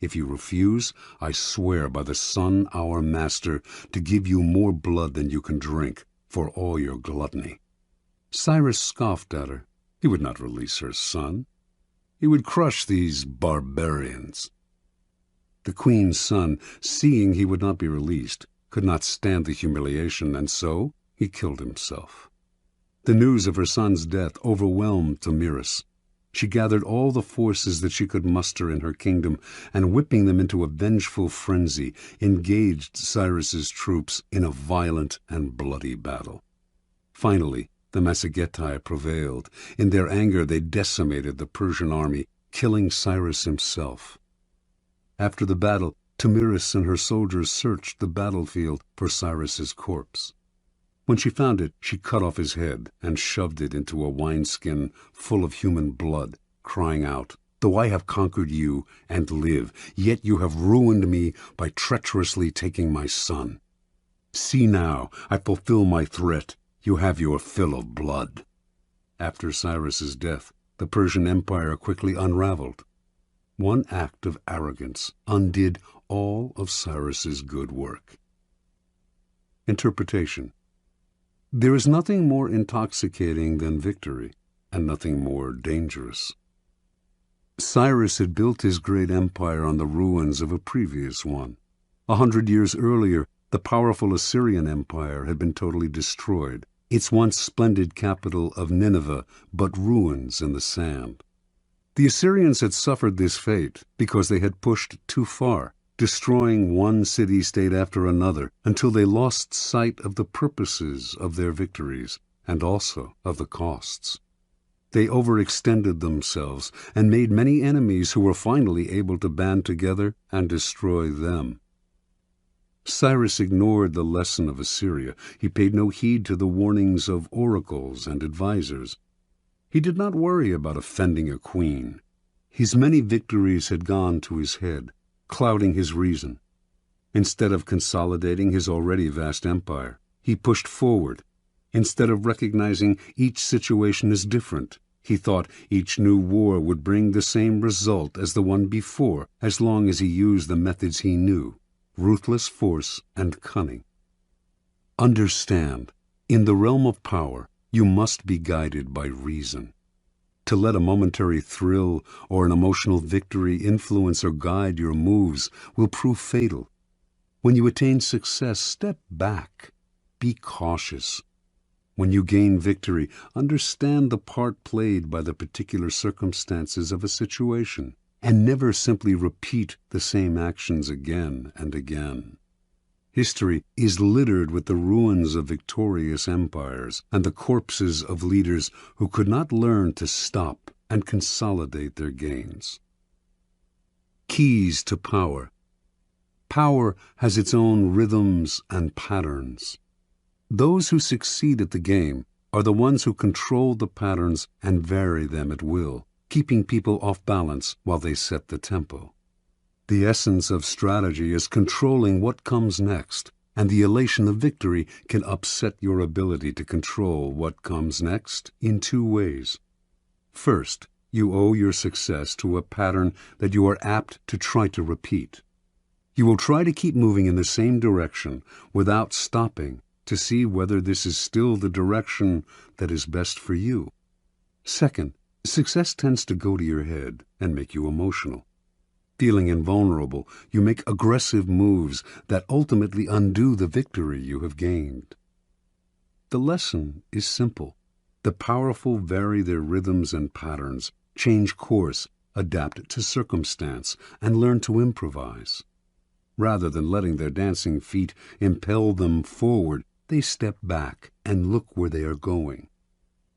If you refuse, I swear by the sun, our master, to give you more blood than you can drink, for all your gluttony." Cyrus scoffed at her. He would not release her son. He would crush these barbarians. The queen's son, seeing he would not be released, could not stand the humiliation, and so he killed himself. The news of her son's death overwhelmed Tamiris. She gathered all the forces that she could muster in her kingdom, and whipping them into a vengeful frenzy, engaged Cyrus's troops in a violent and bloody battle. Finally, the Machiavelli prevailed. In their anger, they decimated the Persian army, killing Cyrus himself. After the battle, Tamiris and her soldiers searched the battlefield for Cyrus's corpse. When she found it, she cut off his head and shoved it into a wineskin full of human blood, crying out, "Though I have conquered you and live, yet you have ruined me by treacherously taking my son. See now, I fulfill my threat. You have your fill of blood." After Cyrus's death, the Persian Empire quickly unraveled. One act of arrogance undid all of Cyrus's good work. Interpretation. There is nothing more intoxicating than victory, and nothing more dangerous. Cyrus had built his great empire on the ruins of a previous one. 100 years earlier, the powerful Assyrian Empire had been totally destroyed, its once splendid capital of Nineveh but ruins in the sand. The Assyrians had suffered this fate because they had pushed too far, destroying one city-state after another until they lost sight of the purposes of their victories and also of the costs. They overextended themselves and made many enemies who were finally able to band together and destroy them. Cyrus ignored the lesson of Assyria. He paid no heed to the warnings of oracles and advisers. He did not worry about offending a queen. His many victories had gone to his head, clouding his reason. Instead of consolidating his already vast empire, he pushed forward. Instead of recognizing each situation as different, he thought each new war would bring the same result as the one before, as long as he used the methods he knew: ruthless force and cunning. Understand, in the realm of power, you must be guided by reason. To let a momentary thrill or an emotional victory influence or guide your moves will prove fatal. When you attain success, step back. Be cautious. When you gain victory, understand the part played by the particular circumstances of a situation, and never simply repeat the same actions again and again. History is littered with the ruins of victorious empires and the corpses of leaders who could not learn to stop and consolidate their gains. Keys to power. Power has its own rhythms and patterns. Those who succeed at the game are the ones who control the patterns and vary them at will, keeping people off balance while they set the tempo. The essence of strategy is controlling what comes next, and the elation of victory can upset your ability to control what comes next in two ways. First, you owe your success to a pattern that you are apt to try to repeat. You will try to keep moving in the same direction without stopping to see whether this is still the direction that is best for you. Second, success tends to go to your head and make you emotional. Feeling invulnerable, you make aggressive moves that ultimately undo the victory you have gained. The lesson is simple. The powerful vary their rhythms and patterns, change course, adapt to circumstance, and learn to improvise. Rather than letting their dancing feet impel them forward, they step back and look where they are going.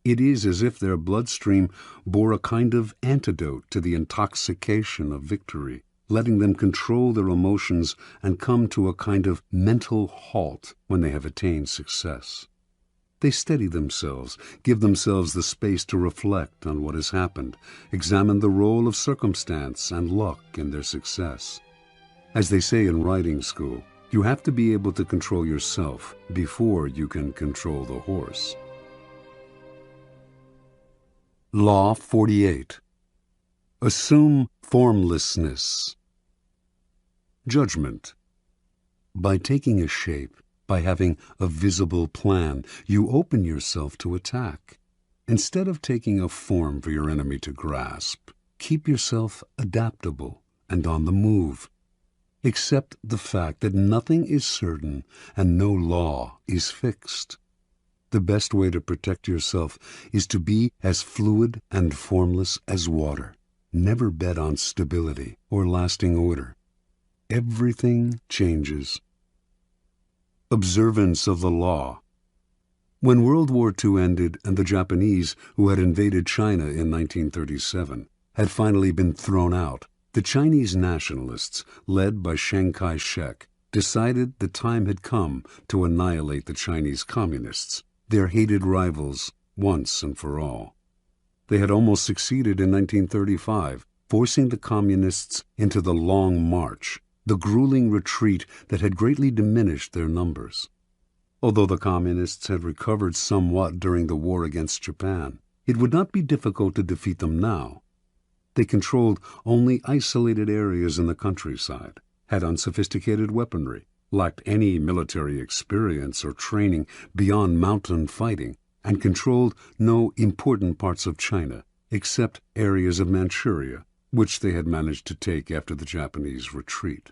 It is as if their bloodstream bore a kind of antidote to the intoxication of victory, letting them control their emotions and come to a kind of mental halt when they have attained success. They steady themselves, give themselves the space to reflect on what has happened, examine the role of circumstance and luck in their success. As they say in riding school, you have to be able to control yourself before you can control the horse. Law 48. Assume formlessness. Judgment. By taking a shape, by having a visible plan, you open yourself to attack. Instead of taking a form for your enemy to grasp, keep yourself adaptable and on the move. Accept the fact that nothing is certain and no law is fixed. The best way to protect yourself is to be as fluid and formless as water. Never bet on stability or lasting order. Everything changes. Observance of the law. When World War II ended and the Japanese, who had invaded China in 1937, had finally been thrown out, the Chinese nationalists, led by Chiang Kai-shek, decided the time had come to annihilate the Chinese communists, their hated rivals, once and for all. They had almost succeeded in 1935, forcing the communists into the Long March, the grueling retreat that had greatly diminished their numbers. Although the communists had recovered somewhat during the war against Japan, it would not be difficult to defeat them now. They controlled only isolated areas in the countryside, had unsophisticated weaponry, lacked any military experience or training beyond mountain fighting, and controlled no important parts of China, except areas of Manchuria, which they had managed to take after the Japanese retreat.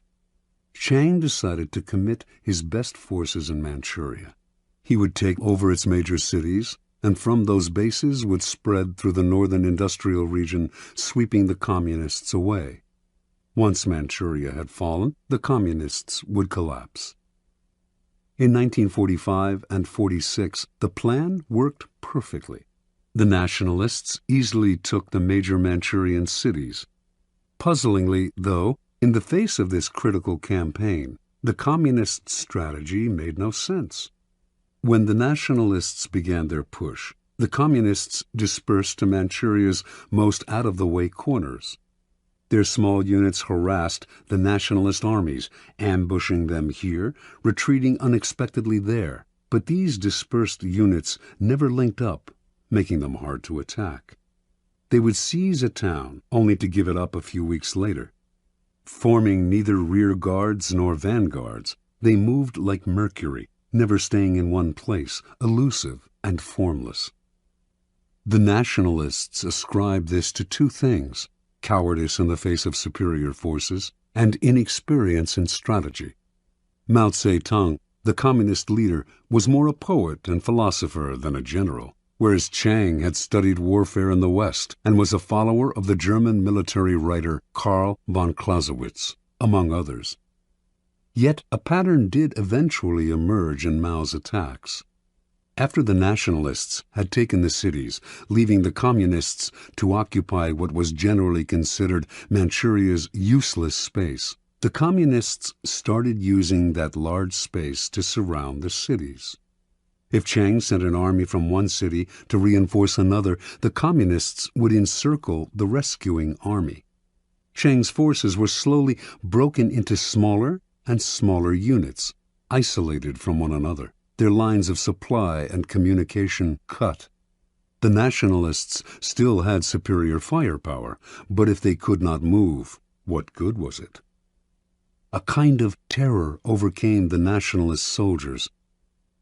Chiang decided to commit his best forces in Manchuria. He would take over its major cities, and from those bases would spread through the northern industrial region, sweeping the communists away. Once Manchuria had fallen, the communists would collapse. In 1945 and 46, the plan worked perfectly. The nationalists easily took the major Manchurian cities. Puzzlingly, though, in the face of this critical campaign, the communist strategy made no sense. When the nationalists began their push, the communists dispersed to Manchuria's most out-of-the-way corners. Their small units harassed the nationalist armies, ambushing them here, retreating unexpectedly there. But these dispersed units never linked up, making them hard to attack. They would seize a town, only to give it up a few weeks later. Forming neither rear guards nor vanguards, they moved like mercury, never staying in one place, elusive and formless. The nationalists ascribed this to two things: cowardice in the face of superior forces, and inexperience in strategy. Mao Zedong, the communist leader, was more a poet and philosopher than a general, whereas Chiang had studied warfare in the West and was a follower of the German military writer Karl von Clausewitz, among others. Yet a pattern did eventually emerge in Mao's attacks. After the nationalists had taken the cities, leaving the communists to occupy what was generally considered Manchuria's useless space, the communists started using that large space to surround the cities. If Chiang sent an army from one city to reinforce another, the communists would encircle the rescuing army. Chiang's forces were slowly broken into smaller and smaller units, isolated from one another, their lines of supply and communication cut. The nationalists still had superior firepower, but if they could not move, what good was it? A kind of terror overcame the nationalist soldiers.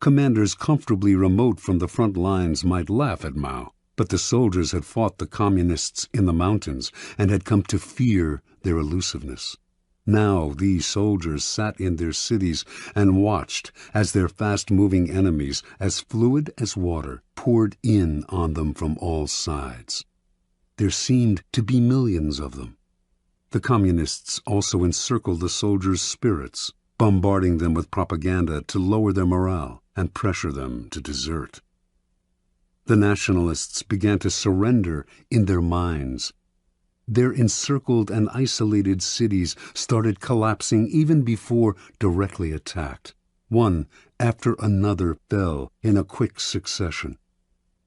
Commanders comfortably remote from the front lines might laugh at Mao, but the soldiers had fought the communists in the mountains and had come to fear their elusiveness. Now these soldiers sat in their cities and watched as their fast-moving enemies, as fluid as water, poured in on them from all sides. There seemed to be millions of them. The communists also encircled the soldiers' spirits, bombarding them with propaganda to lower their morale and pressure them to desert. The nationalists began to surrender in their minds. Their encircled and isolated cities started collapsing even before directly attacked. One after another fell in a quick succession.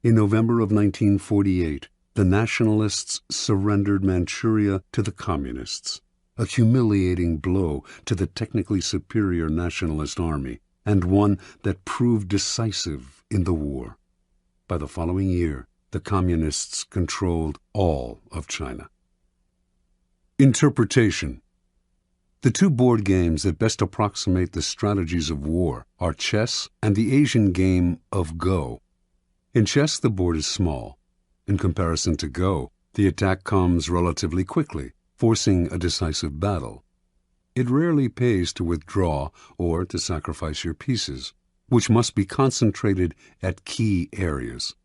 In November of 1948, the nationalists surrendered Manchuria to the communists, a humiliating blow to the technically superior nationalist army, and one that proved decisive in the war. By the following year, the communists controlled all of China. Interpretation. The two board games that best approximate the strategies of war are chess and the Asian game of Go. In chess, the board is small. In comparison to Go, the attack comes relatively quickly, forcing a decisive battle. It rarely pays to withdraw or to sacrifice your pieces, which must be concentrated at key areas.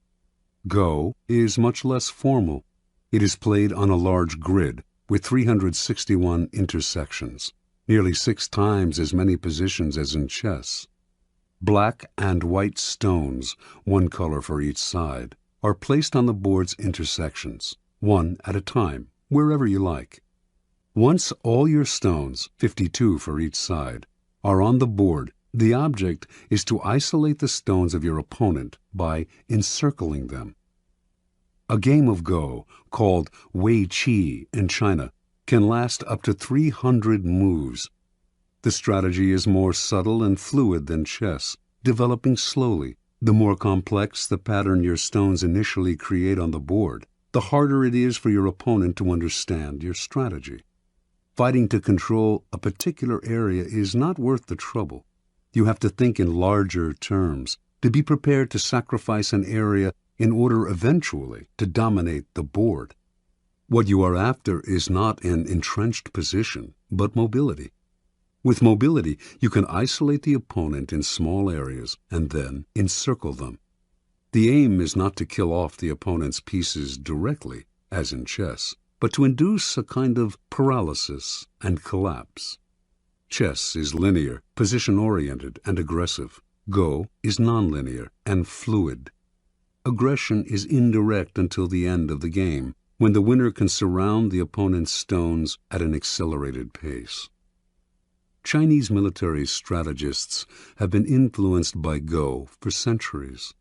Go is much less formal. It is played on a large grid with 361 intersections, nearly 6 times as many positions as in chess. Black and white stones, one color for each side, are placed on the board's intersections, one at a time, wherever you like. Once all your stones, 52 for each side, are on the board, the object is to isolate the stones of your opponent by encircling them. A game of Go, called Wei Qi in China, can last up to 300 moves. The strategy is more subtle and fluid than chess, developing slowly. The more complex the pattern your stones initially create on the board, the harder it is for your opponent to understand your strategy. Fighting to control a particular area is not worth the trouble. You have to think in larger terms, to be prepared to sacrifice an area in order eventually to dominate the board. What you are after is not an entrenched position, but mobility. With mobility, you can isolate the opponent in small areas and then encircle them. The aim is not to kill off the opponent's pieces directly, as in chess, but to induce a kind of paralysis and collapse. Chess is linear, position-oriented, and aggressive. Go is nonlinear and fluid. Aggression is indirect until the end of the game, when the winner can surround the opponent's stones at an accelerated pace. Chinese military strategists have been influenced by Go for centuries.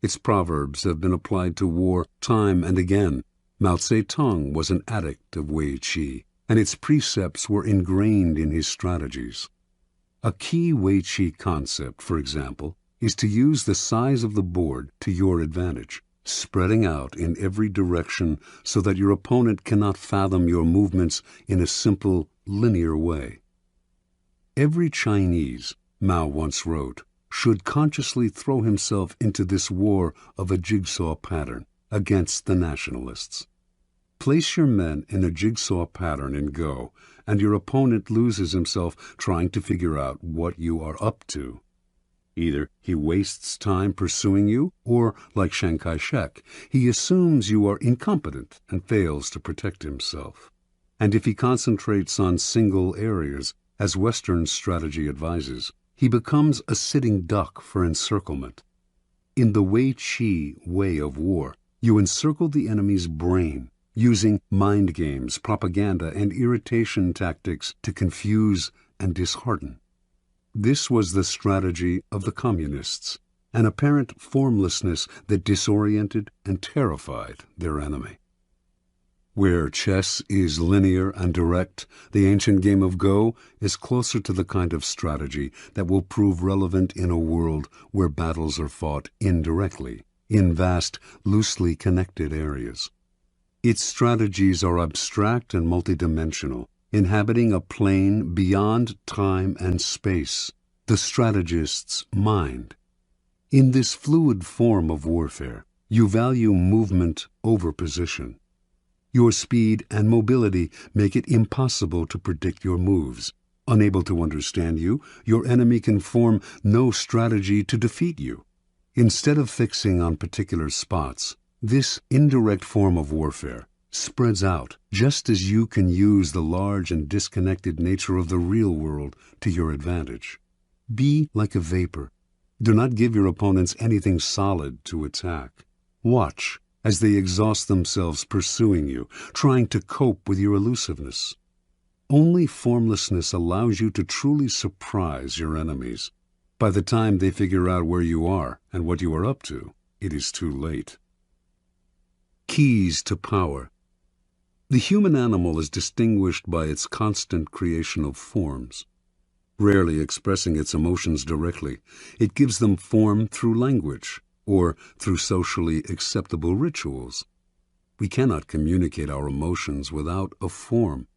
Its proverbs have been applied to war time and again. Mao Zedong was an addict of Wei Qi, and its precepts were ingrained in his strategies. A key Wei Qi concept, for example, is to use the size of the board to your advantage, spreading out in every direction so that your opponent cannot fathom your movements in a simple, linear way. Every Chinese, Mao once wrote, should consciously throw himself into this war of a jigsaw pattern against the nationalists. Place your men in a jigsaw pattern in Go, and your opponent loses himself trying to figure out what you are up to. Either he wastes time pursuing you, or, like Chiang Kai-shek, he assumes you are incompetent and fails to protect himself. And if he concentrates on single areas, as Western strategy advises, he becomes a sitting duck for encirclement. In the Wei Qi way of war, you encircle the enemy's brain, using mind games, propaganda, and irritation tactics to confuse and dishearten. This was the strategy of the communists. an apparent formlessness that disoriented and terrified their enemy. Where chess is linear and direct, the ancient game of Go is closer to the kind of strategy that will prove relevant in a world where battles are fought indirectly, in vast, loosely connected areas. Its strategies are abstract and multidimensional, inhabiting a plane beyond time and space, the strategist's mind. In this fluid form of warfare, you value movement over position. Your speed and mobility make it impossible to predict your moves. Unable to understand you, your enemy can form no strategy to defeat you. Instead of fixing on particular spots, this indirect form of warfare spreads out, just as you can use the large and disconnected nature of the real world to your advantage. Be like a vapor. Do not give your opponents anything solid to attack. Watch as they exhaust themselves pursuing you, trying to cope with your elusiveness. Only formlessness allows you to truly surprise your enemies. By the time they figure out where you are and what you are up to, it is too late. Keys to power. The human animal is distinguished by its constant creation of forms. Rarely expressing its emotions directly, it gives them form through language, or through socially acceptable rituals. We cannot communicate our emotions without a form.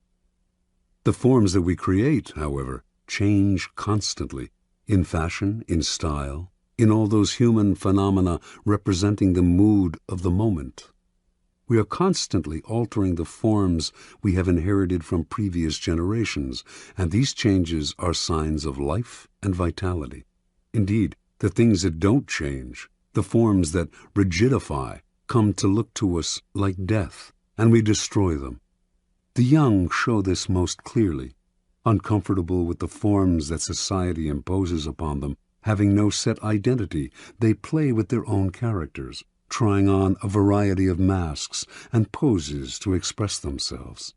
The forms that we create, however, change constantly, in fashion, in style, in all those human phenomena representing the mood of the moment. We are constantly altering the forms we have inherited from previous generations, and these changes are signs of life and vitality. Indeed, the things that don't change, the forms that rigidify, come to look to us like death, and we destroy them. The young show this most clearly. Uncomfortable with the forms that society imposes upon them, having no set identity, they play with their own characters, trying on a variety of masks and poses to express themselves.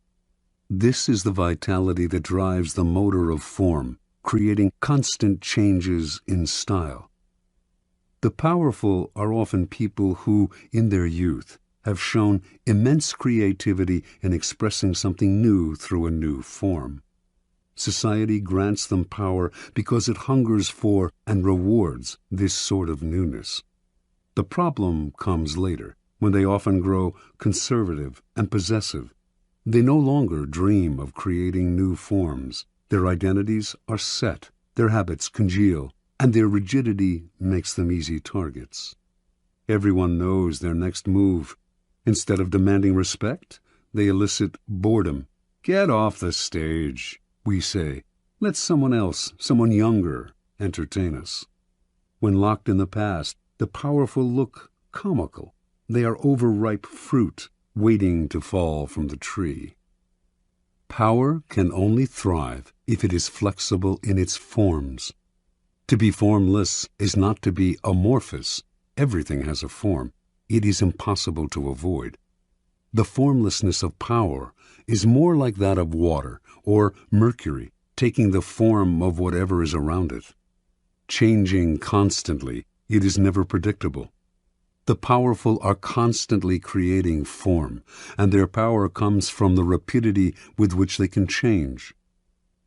This is the vitality that drives the motor of form, creating constant changes in style. The powerful are often people who, in their youth, have shown immense creativity in expressing something new through a new form. Society grants them power because it hungers for and rewards this sort of newness. The problem comes later, when they often grow conservative and possessive. They no longer dream of creating new forms. Their identities are set, their habits congeal, and their rigidity makes them easy targets. Everyone knows their next move. Instead of demanding respect, they elicit boredom. "Get off the stage," we say. "Let someone else, someone younger, entertain us." When locked in the past, the powerful look comical. They are overripe fruit, waiting to fall from the tree. Power can only thrive if it is flexible in its forms. To be formless is not to be amorphous. Everything has a form. It is impossible to avoid. The formlessness of power is more like that of water or mercury, taking the form of whatever is around it. Changing constantly, it is never predictable. The powerful are constantly creating form, and their power comes from the rapidity with which they can change.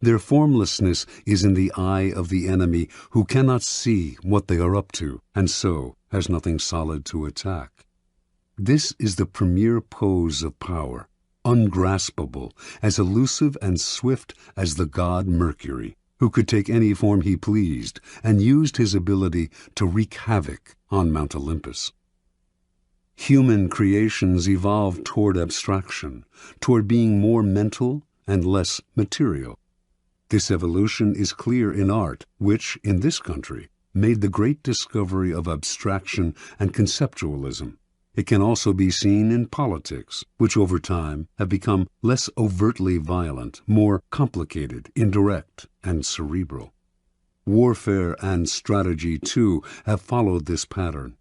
Their formlessness is in the eye of the enemy, who cannot see what they are up to, and so has nothing solid to attack. This is the premier pose of power, ungraspable, as elusive and swift as the god Mercury, who could take any form he pleased and used his ability to wreak havoc on Mount Olympus. Human creations evolved toward abstraction, toward being more mental and less material. This evolution is clear in art, which, in this country, made the great discovery of abstraction and conceptualism. It can also be seen in politics, which over time have become less overtly violent, more complicated, indirect, and cerebral. Warfare and strategy, too, have followed this pattern.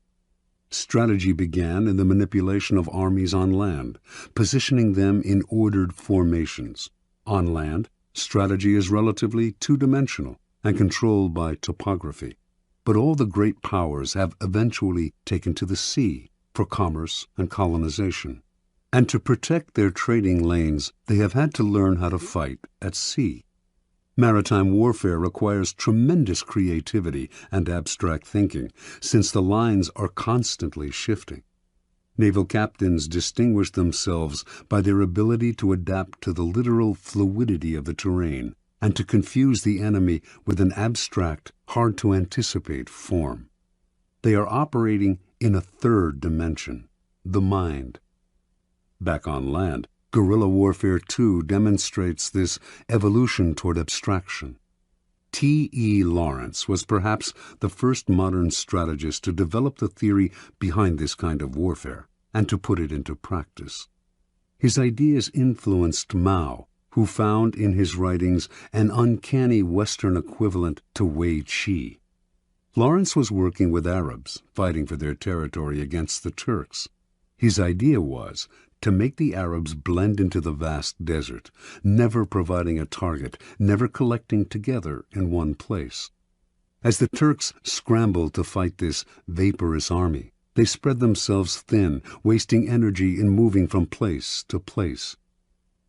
Strategy began in the manipulation of armies on land, positioning them in ordered formations. On land, strategy is relatively two-dimensional and controlled by topography. but all the great powers have eventually taken to the sea for commerce and colonization. And to protect their trading lanes, they have had to learn how to fight at sea. Maritime warfare requires tremendous creativity and abstract thinking, since the lines are constantly shifting. Naval captains distinguish themselves by their ability to adapt to the literal fluidity of the terrain and to confuse the enemy with an abstract, hard-to-anticipate form. They are operating in a third dimension, the mind. Back on land, guerrilla warfare too demonstrates this evolution toward abstraction. T.E. Lawrence was perhaps the first modern strategist to develop the theory behind this kind of warfare and to put it into practice. His ideas influenced Mao, who found in his writings an uncanny Western equivalent to Wei Qi. Lawrence was working with Arabs, fighting for their territory against the Turks. His idea was to make the Arabs blend into the vast desert, never providing a target, never collecting together in one place. As the Turks scrambled to fight this vaporous army, they spread themselves thin, wasting energy in moving from place to place.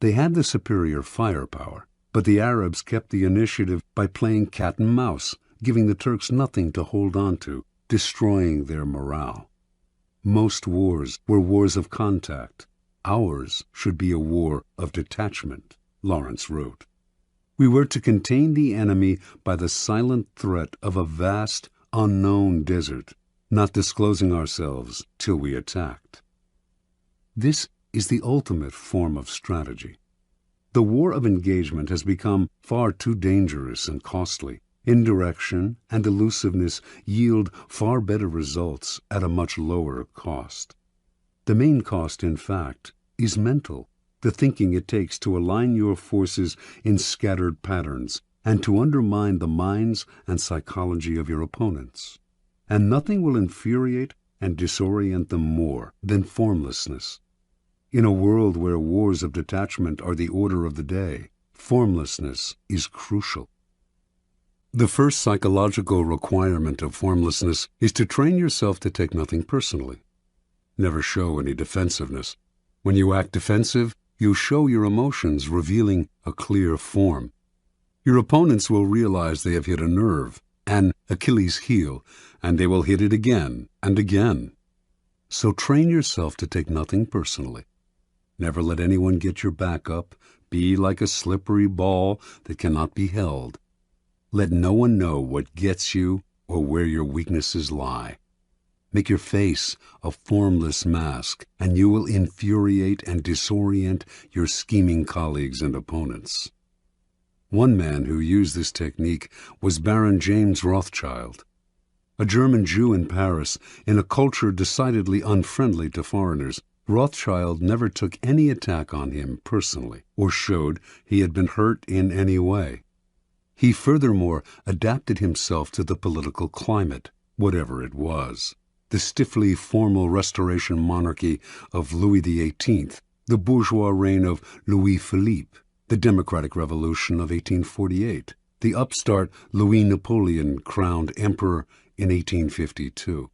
They had the superior firepower, but the Arabs kept the initiative by playing cat and mouse, giving the Turks nothing to hold on to, destroying their morale. Most wars were wars of contact. Ours should be a war of detachment, Lawrence wrote. We were to contain the enemy by the silent threat of a vast, unknown desert, not disclosing ourselves till we attacked. This is the ultimate form of strategy. The war of engagement has become far too dangerous and costly. Indirection and elusiveness yield far better results at a much lower cost. The main cost, in fact, is mental, the thinking it takes to align your forces in scattered patterns and to undermine the minds and psychology of your opponents. And nothing will infuriate and disorient them more than formlessness. In a world where wars of detachment are the order of the day, formlessness is crucial. The first psychological requirement of formlessness is to train yourself to take nothing personally. Never show any defensiveness. When you act defensive, you show your emotions, revealing a clear form. Your opponents will realize they have hit a nerve, an Achilles heel, and they will hit it again and again. So train yourself to take nothing personally. Never let anyone get your back up. Be like a slippery ball that cannot be held. Let no one know what gets you or where your weaknesses lie. Make your face a formless mask, and you will infuriate and disorient your scheming colleagues and opponents. One man who used this technique was Baron James Rothschild. A German Jew in Paris, in a culture decidedly unfriendly to foreigners, Rothschild never took any attack on him personally or showed he had been hurt in any way. He furthermore adapted himself to the political climate, whatever it was. The stiffly formal Restoration monarchy of Louis XVIII, the bourgeois reign of Louis Philippe, the Democratic Revolution of 1848, the upstart Louis Napoleon crowned emperor in 1852.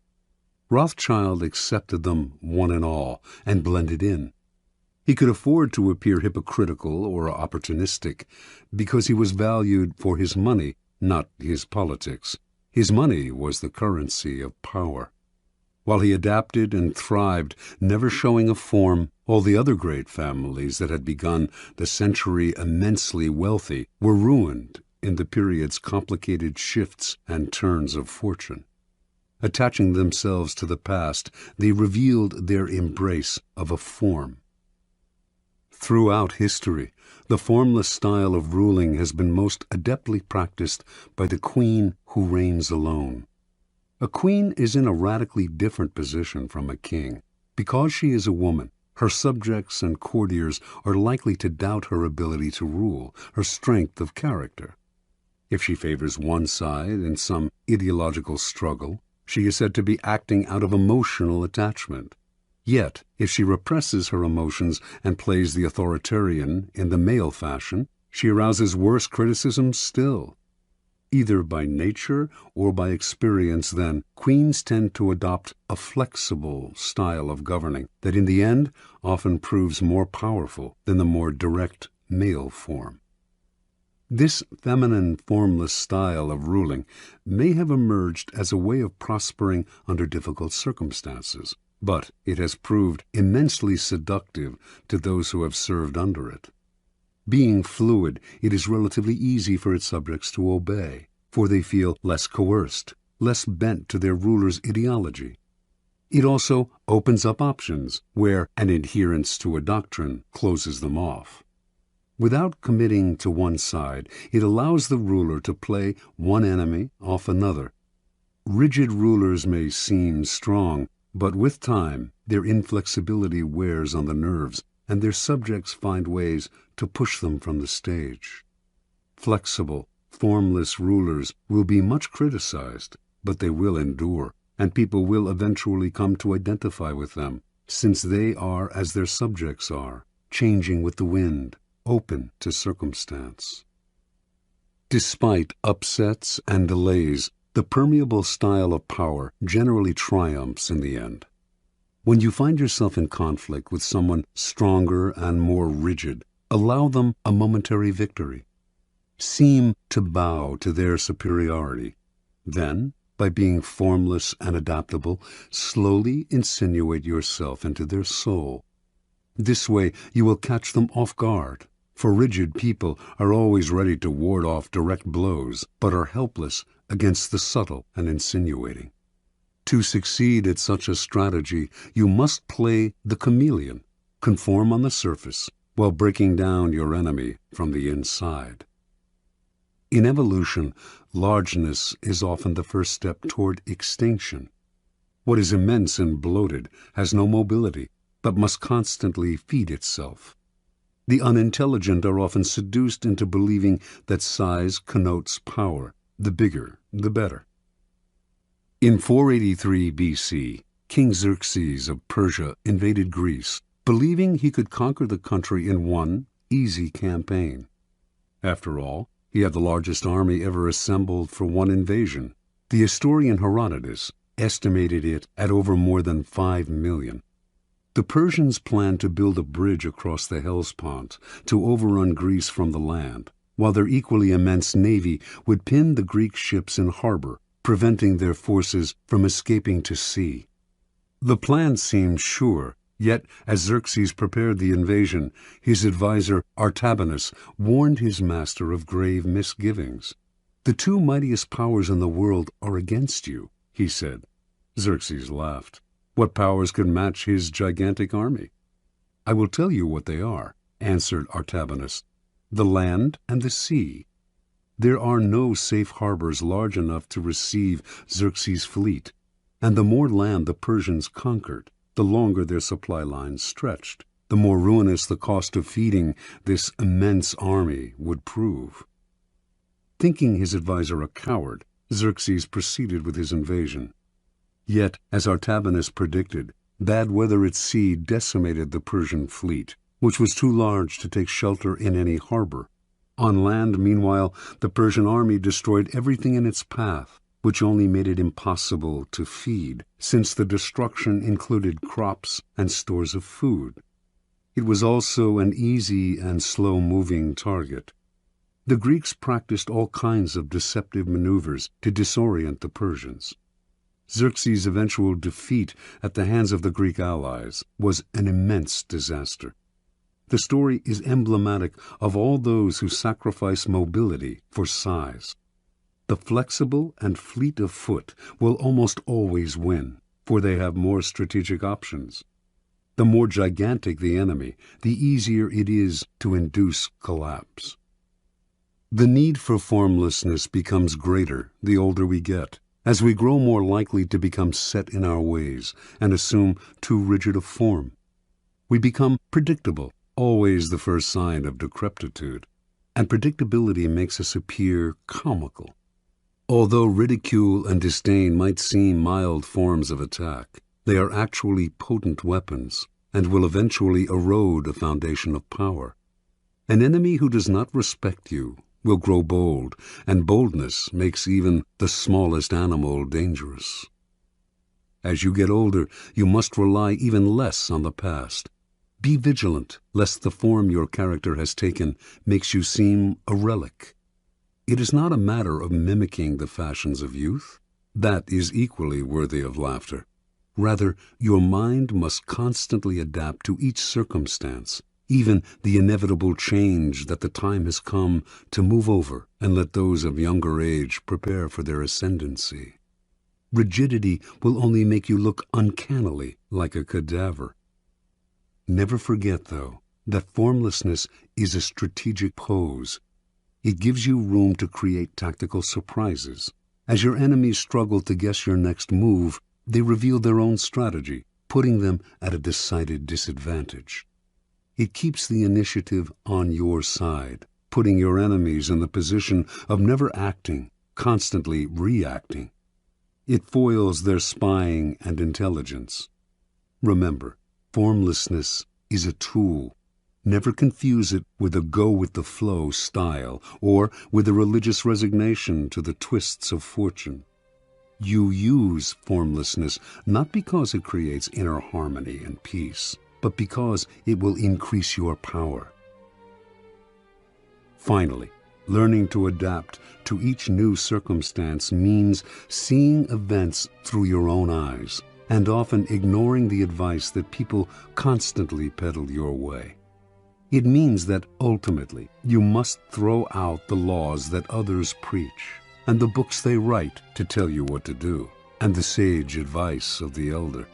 Rothschild accepted them one and all and blended in. He could afford to appear hypocritical or opportunistic because he was valued for his money, not his politics. His money was the currency of power. While he adapted and thrived, never showing a form, all the other great families that had begun the century immensely wealthy were ruined in the period's complicated shifts and turns of fortune. Attaching themselves to the past, they revealed their embrace of a form. Throughout history, the formless style of ruling has been most adeptly practiced by the queen who reigns alone. A queen is in a radically different position from a king. Because she is a woman, her subjects and courtiers are likely to doubt her ability to rule, her strength of character. If she favors one side in some ideological struggle, she is said to be acting out of emotional attachment. Yet, if she represses her emotions and plays the authoritarian in the male fashion, she arouses worse criticism still. Either by nature or by experience, then, queens tend to adopt a flexible style of governing that in the end often proves more powerful than the more direct male form. This feminine, formless style of ruling may have emerged as a way of prospering under difficult circumstances, but it has proved immensely seductive to those who have served under it. Being fluid, it is relatively easy for its subjects to obey, for they feel less coerced, less bent to their ruler's ideology. It also opens up options where an adherence to a doctrine closes them off. Without committing to one side, it allows the ruler to play one enemy off another. Rigid rulers may seem strong, but with time, their inflexibility wears on the nerves, and their subjects find ways to push them from the stage. Flexible, formless rulers will be much criticized, but they will endure, and people will eventually come to identify with them, since they are as their subjects are, changing with the wind, open to circumstance. Despite upsets and delays, the permeable style of power generally triumphs in the end. When you find yourself in conflict with someone stronger and more rigid, allow them a momentary victory. Seem to bow to their superiority. Then, by being formless and adaptable, slowly insinuate yourself into their soul. This way you will catch them off guard, for rigid people are always ready to ward off direct blows, but are helpless against the subtle and insinuating. To succeed at such a strategy, you must play the chameleon, conform on the surface, while breaking down your enemy from the inside. In evolution, largeness is often the first step toward extinction. What is immense and bloated has no mobility, but must constantly feed itself. The unintelligent are often seduced into believing that size connotes power. The bigger, the better. In 483 BC, King Xerxes of Persia invaded Greece, believing he could conquer the country in one easy campaign. After all, he had the largest army ever assembled for one invasion. The historian Herodotus estimated it at over more than 5 million. The Persians planned to build a bridge across the Hellespont to overrun Greece from the land, while their equally immense navy would pin the Greek ships in harbor, preventing their forces from escaping to sea. The plan seemed sure, yet as Xerxes prepared the invasion, his advisor Artabanus warned his master of grave misgivings. "The two mightiest powers in the world are against you," he said. Xerxes laughed. What powers could match his gigantic army? "I will tell you what they are," answered Artabanus. "The land and the sea. There are no safe harbors large enough to receive Xerxes' fleet, and the more land the Persians conquered, the longer their supply lines stretched, the more ruinous the cost of feeding this immense army would prove." Thinking his advisor a coward, Xerxes proceeded with his invasion. Yet, as Artabanus predicted, bad weather at sea decimated the Persian fleet, which was too large to take shelter in any harbor. On land, meanwhile, the Persian army destroyed everything in its path, which only made it impossible to feed, since the destruction included crops and stores of food. It was also an easy and slow-moving target. The Greeks practiced all kinds of deceptive maneuvers to disorient the Persians. Xerxes' eventual defeat at the hands of the Greek allies was an immense disaster. The story is emblematic of all those who sacrifice mobility for size. The flexible and fleet of foot will almost always win, for they have more strategic options. The more gigantic the enemy, the easier it is to induce collapse. The need for formlessness becomes greater the older we get, as we grow more likely to become set in our ways and assume too rigid a form. We become predictable, always the first sign of decrepitude, and predictability makes us appear comical. Although ridicule and disdain might seem mild forms of attack, they are actually potent weapons and will eventually erode a foundation of power. An enemy who does not respect you will grow bold, and boldness makes even the smallest animal dangerous. As you get older, you must rely even less on the past. Be vigilant, lest the form your character has taken makes you seem a relic. It is not a matter of mimicking the fashions of youth. That is equally worthy of laughter. Rather, your mind must constantly adapt to each circumstance, even the inevitable change that the time has come to move over and let those of younger age prepare for their ascendancy. Rigidity will only make you look uncannily like a cadaver. Never forget, though, that formlessness is a strategic pose. It gives you room to create tactical surprises. As your enemies struggle to guess your next move, they reveal their own strategy, putting them at a decided disadvantage. It keeps the initiative on your side, putting your enemies in the position of never acting, constantly reacting. It foils their spying and intelligence. Remember, formlessness is a tool. Never confuse it with a go-with-the-flow style or with a religious resignation to the twists of fortune. You use formlessness not because it creates inner harmony and peace, but because it will increase your power. Finally, learning to adapt to each new circumstance means seeing events through your own eyes and often ignoring the advice that people constantly peddle your way. It means that ultimately you must throw out the laws that others preach and the books they write to tell you what to do and the sage advice of the elder.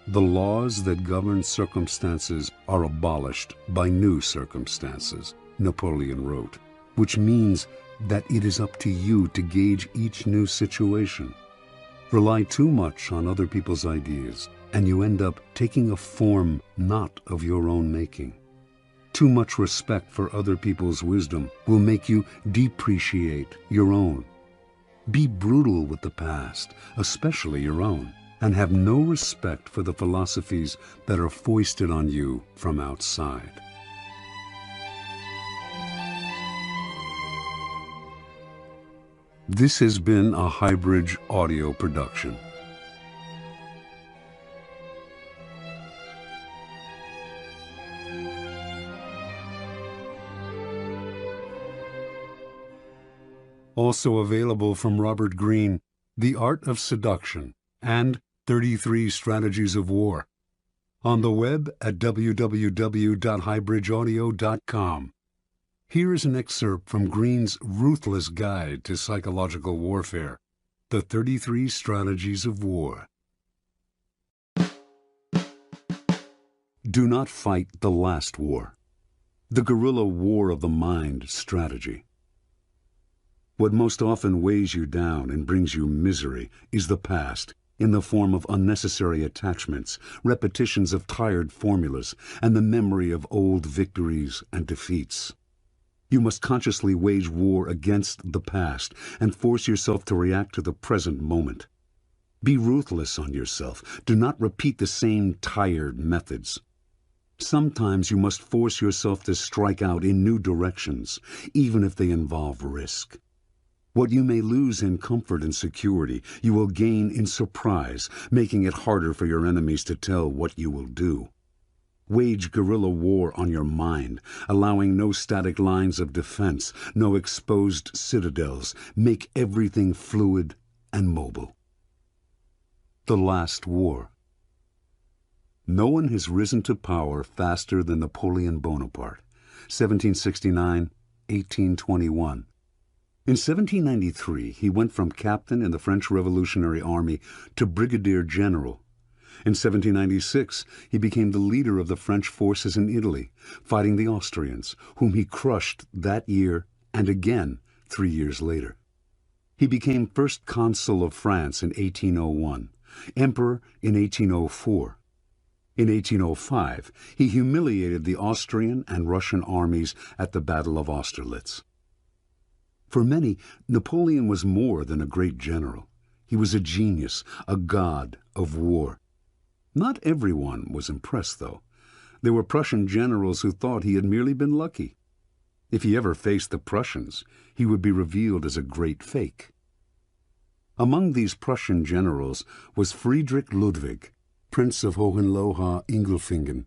The laws that govern circumstances are abolished by new circumstances, Napoleon wrote, which means that it is up to you to gauge each new situation. Rely too much on other people's ideas, and you end up taking a form not of your own making. Too much respect for other people's wisdom will make you depreciate your own. Be brutal with the past, especially your own, and have no respect for the philosophies that are foisted on you from outside. This has been a Highbridge audio production. Also available from Robert Greene, The Art of Seduction and 33 Strategies of War. On the web at www.highbridgeaudio.com. Here is an excerpt from Greene's ruthless guide to psychological warfare, The 33 Strategies of War. Do not fight the last war, the guerrilla war of the mind strategy. What most often weighs you down and brings you misery is the past, in the form of unnecessary attachments, repetitions of tired formulas, and the memory of old victories and defeats. You must consciously wage war against the past and force yourself to react to the present moment. Be ruthless on yourself. Do not repeat the same tired methods. Sometimes you must force yourself to strike out in new directions, even if they involve risk. What you may lose in comfort and security, you will gain in surprise, making it harder for your enemies to tell what you will do. Wage guerrilla war on your mind, allowing no static lines of defense, no exposed citadels. Make everything fluid and mobile. The Last War. No one has risen to power faster than Napoleon Bonaparte, 1769-1821. In 1793, he went from captain in the French Revolutionary Army to brigadier general. In 1796, he became the leader of the French forces in Italy, fighting the Austrians, whom he crushed that year and again 3 years later. He became first consul of France in 1801, emperor in 1804. In 1805, he humiliated the Austrian and Russian armies at the Battle of Austerlitz. For many, Napoleon was more than a great general. He was a genius, a god of war. Not everyone was impressed, though. There were Prussian generals who thought he had merely been lucky. If he ever faced the Prussians, he would be revealed as a great fake. Among these Prussian generals was Friedrich Ludwig, Prince of Hohenlohe-Ingelfingen.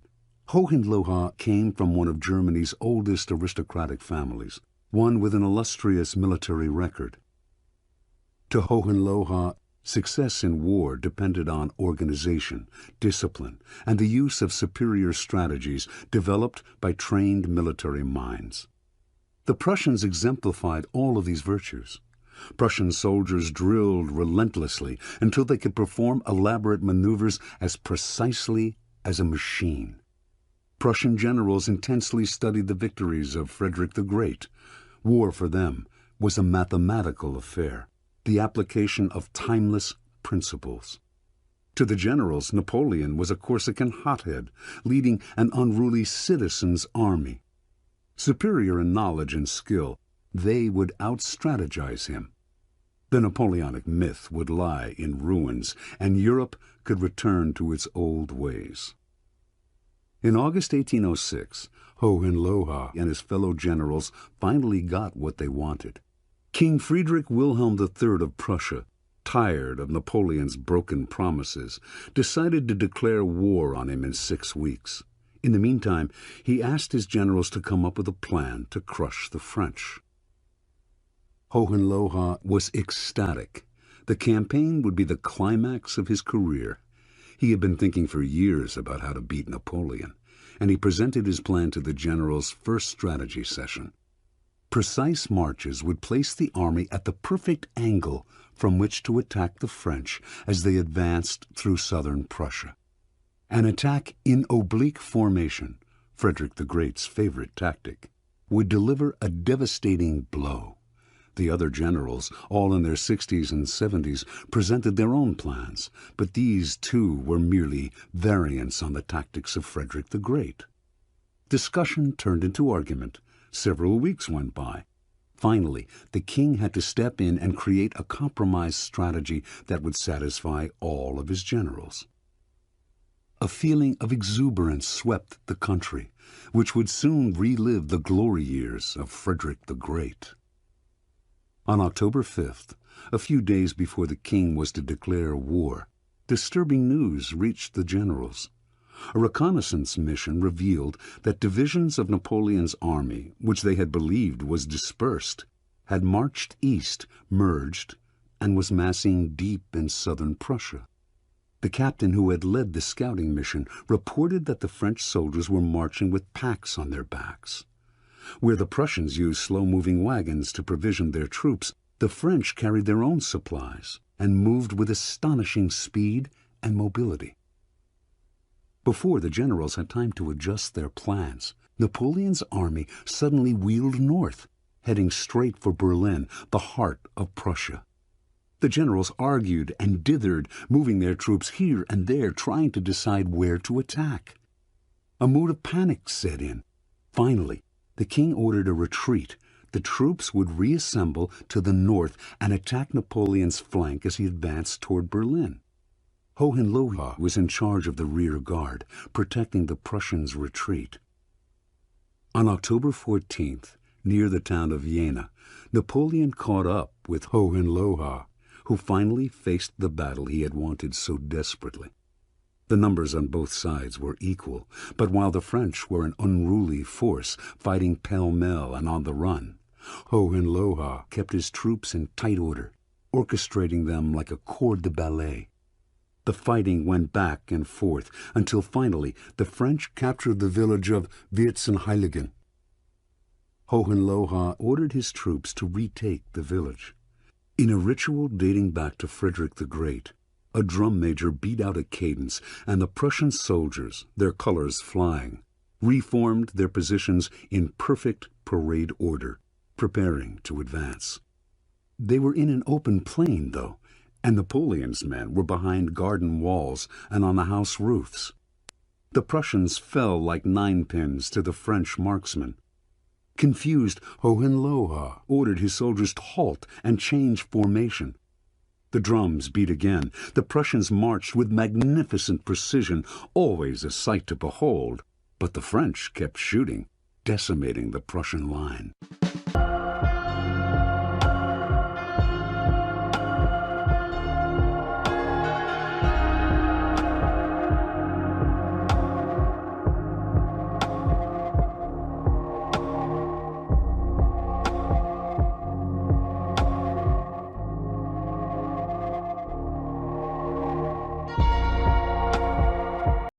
Hohenlohe came from one of Germany's oldest aristocratic families, one with an illustrious military record. To Hohenlohe, success in war depended on organization, discipline, and the use of superior strategies developed by trained military minds. The Prussians exemplified all of these virtues. Prussian soldiers drilled relentlessly until they could perform elaborate maneuvers as precisely as a machine. Prussian generals intensely studied the victories of Frederick the Great. War for them was a mathematical affair, the application of timeless principles. To the generals, Napoleon was a Corsican hothead, leading an unruly citizens' army. Superior in knowledge and skill, they would out-strategize him. The Napoleonic myth would lie in ruins, and Europe could return to its old ways. In August 1806, Hohenlohe and his fellow generals finally got what they wanted. King Friedrich Wilhelm III of Prussia, tired of Napoleon's broken promises, decided to declare war on him in 6 weeks. In the meantime, he asked his generals to come up with a plan to crush the French. Hohenlohe was ecstatic. The campaign would be the climax of his career. He had been thinking for years about how to beat Napoleon, and he presented his plan to the generals' first strategy session. Precise marches would place the army at the perfect angle from which to attack the French as they advanced through southern Prussia. An attack in oblique formation, Frederick the Great's favorite tactic, would deliver a devastating blow. The other generals, all in their 60s and 70s, presented their own plans, but these too were merely variants on the tactics of Frederick the Great. Discussion turned into argument. Several weeks went by. Finally, the king had to step in and create a compromise strategy that would satisfy all of his generals. A feeling of exuberance swept the country, which would soon relive the glory years of Frederick the Great. On October 5th, a few days before the king was to declare war, disturbing news reached the generals. A reconnaissance mission revealed that divisions of Napoleon's army, which they had believed was dispersed, had marched east, merged, and was massing deep in southern Prussia. The captain who had led the scouting mission reported that the French soldiers were marching with packs on their backs. Where the Prussians used slow-moving wagons to provision their troops, the French carried their own supplies and moved with astonishing speed and mobility. Before the generals had time to adjust their plans, Napoleon's army suddenly wheeled north, heading straight for Berlin, the heart of Prussia. The generals argued and dithered, moving their troops here and there, trying to decide where to attack. A mood of panic set in. Finally, the king ordered a retreat. The troops would reassemble to the north and attack Napoleon's flank as he advanced toward Berlin. Hohenlohe was in charge of the rear guard, protecting the Prussians' retreat. On October 14th, near the town of Jena, Napoleon caught up with Hohenlohe, who finally faced the battle he had wanted so desperately. The numbers on both sides were equal, but while the French were an unruly force, fighting pell-mell and on the run, Hohenlohe kept his troops in tight order, orchestrating them like a corps de ballet. The fighting went back and forth until finally the French captured the village of Vierzehnheiligen. Hohenlohe ordered his troops to retake the village. In a ritual dating back to Frederick the Great, a drum major beat out a cadence, and the Prussian soldiers, their colors flying, reformed their positions in perfect parade order, preparing to advance. They were in an open plain, though, and Napoleon's men were behind garden walls and on the house roofs. The Prussians fell like ninepins to the French marksmen. Confused, Hohenlohe ordered his soldiers to halt and change formation. The drums beat again. The Prussians marched with magnificent precision, always a sight to behold, but the French kept shooting. decimating the Prussian line.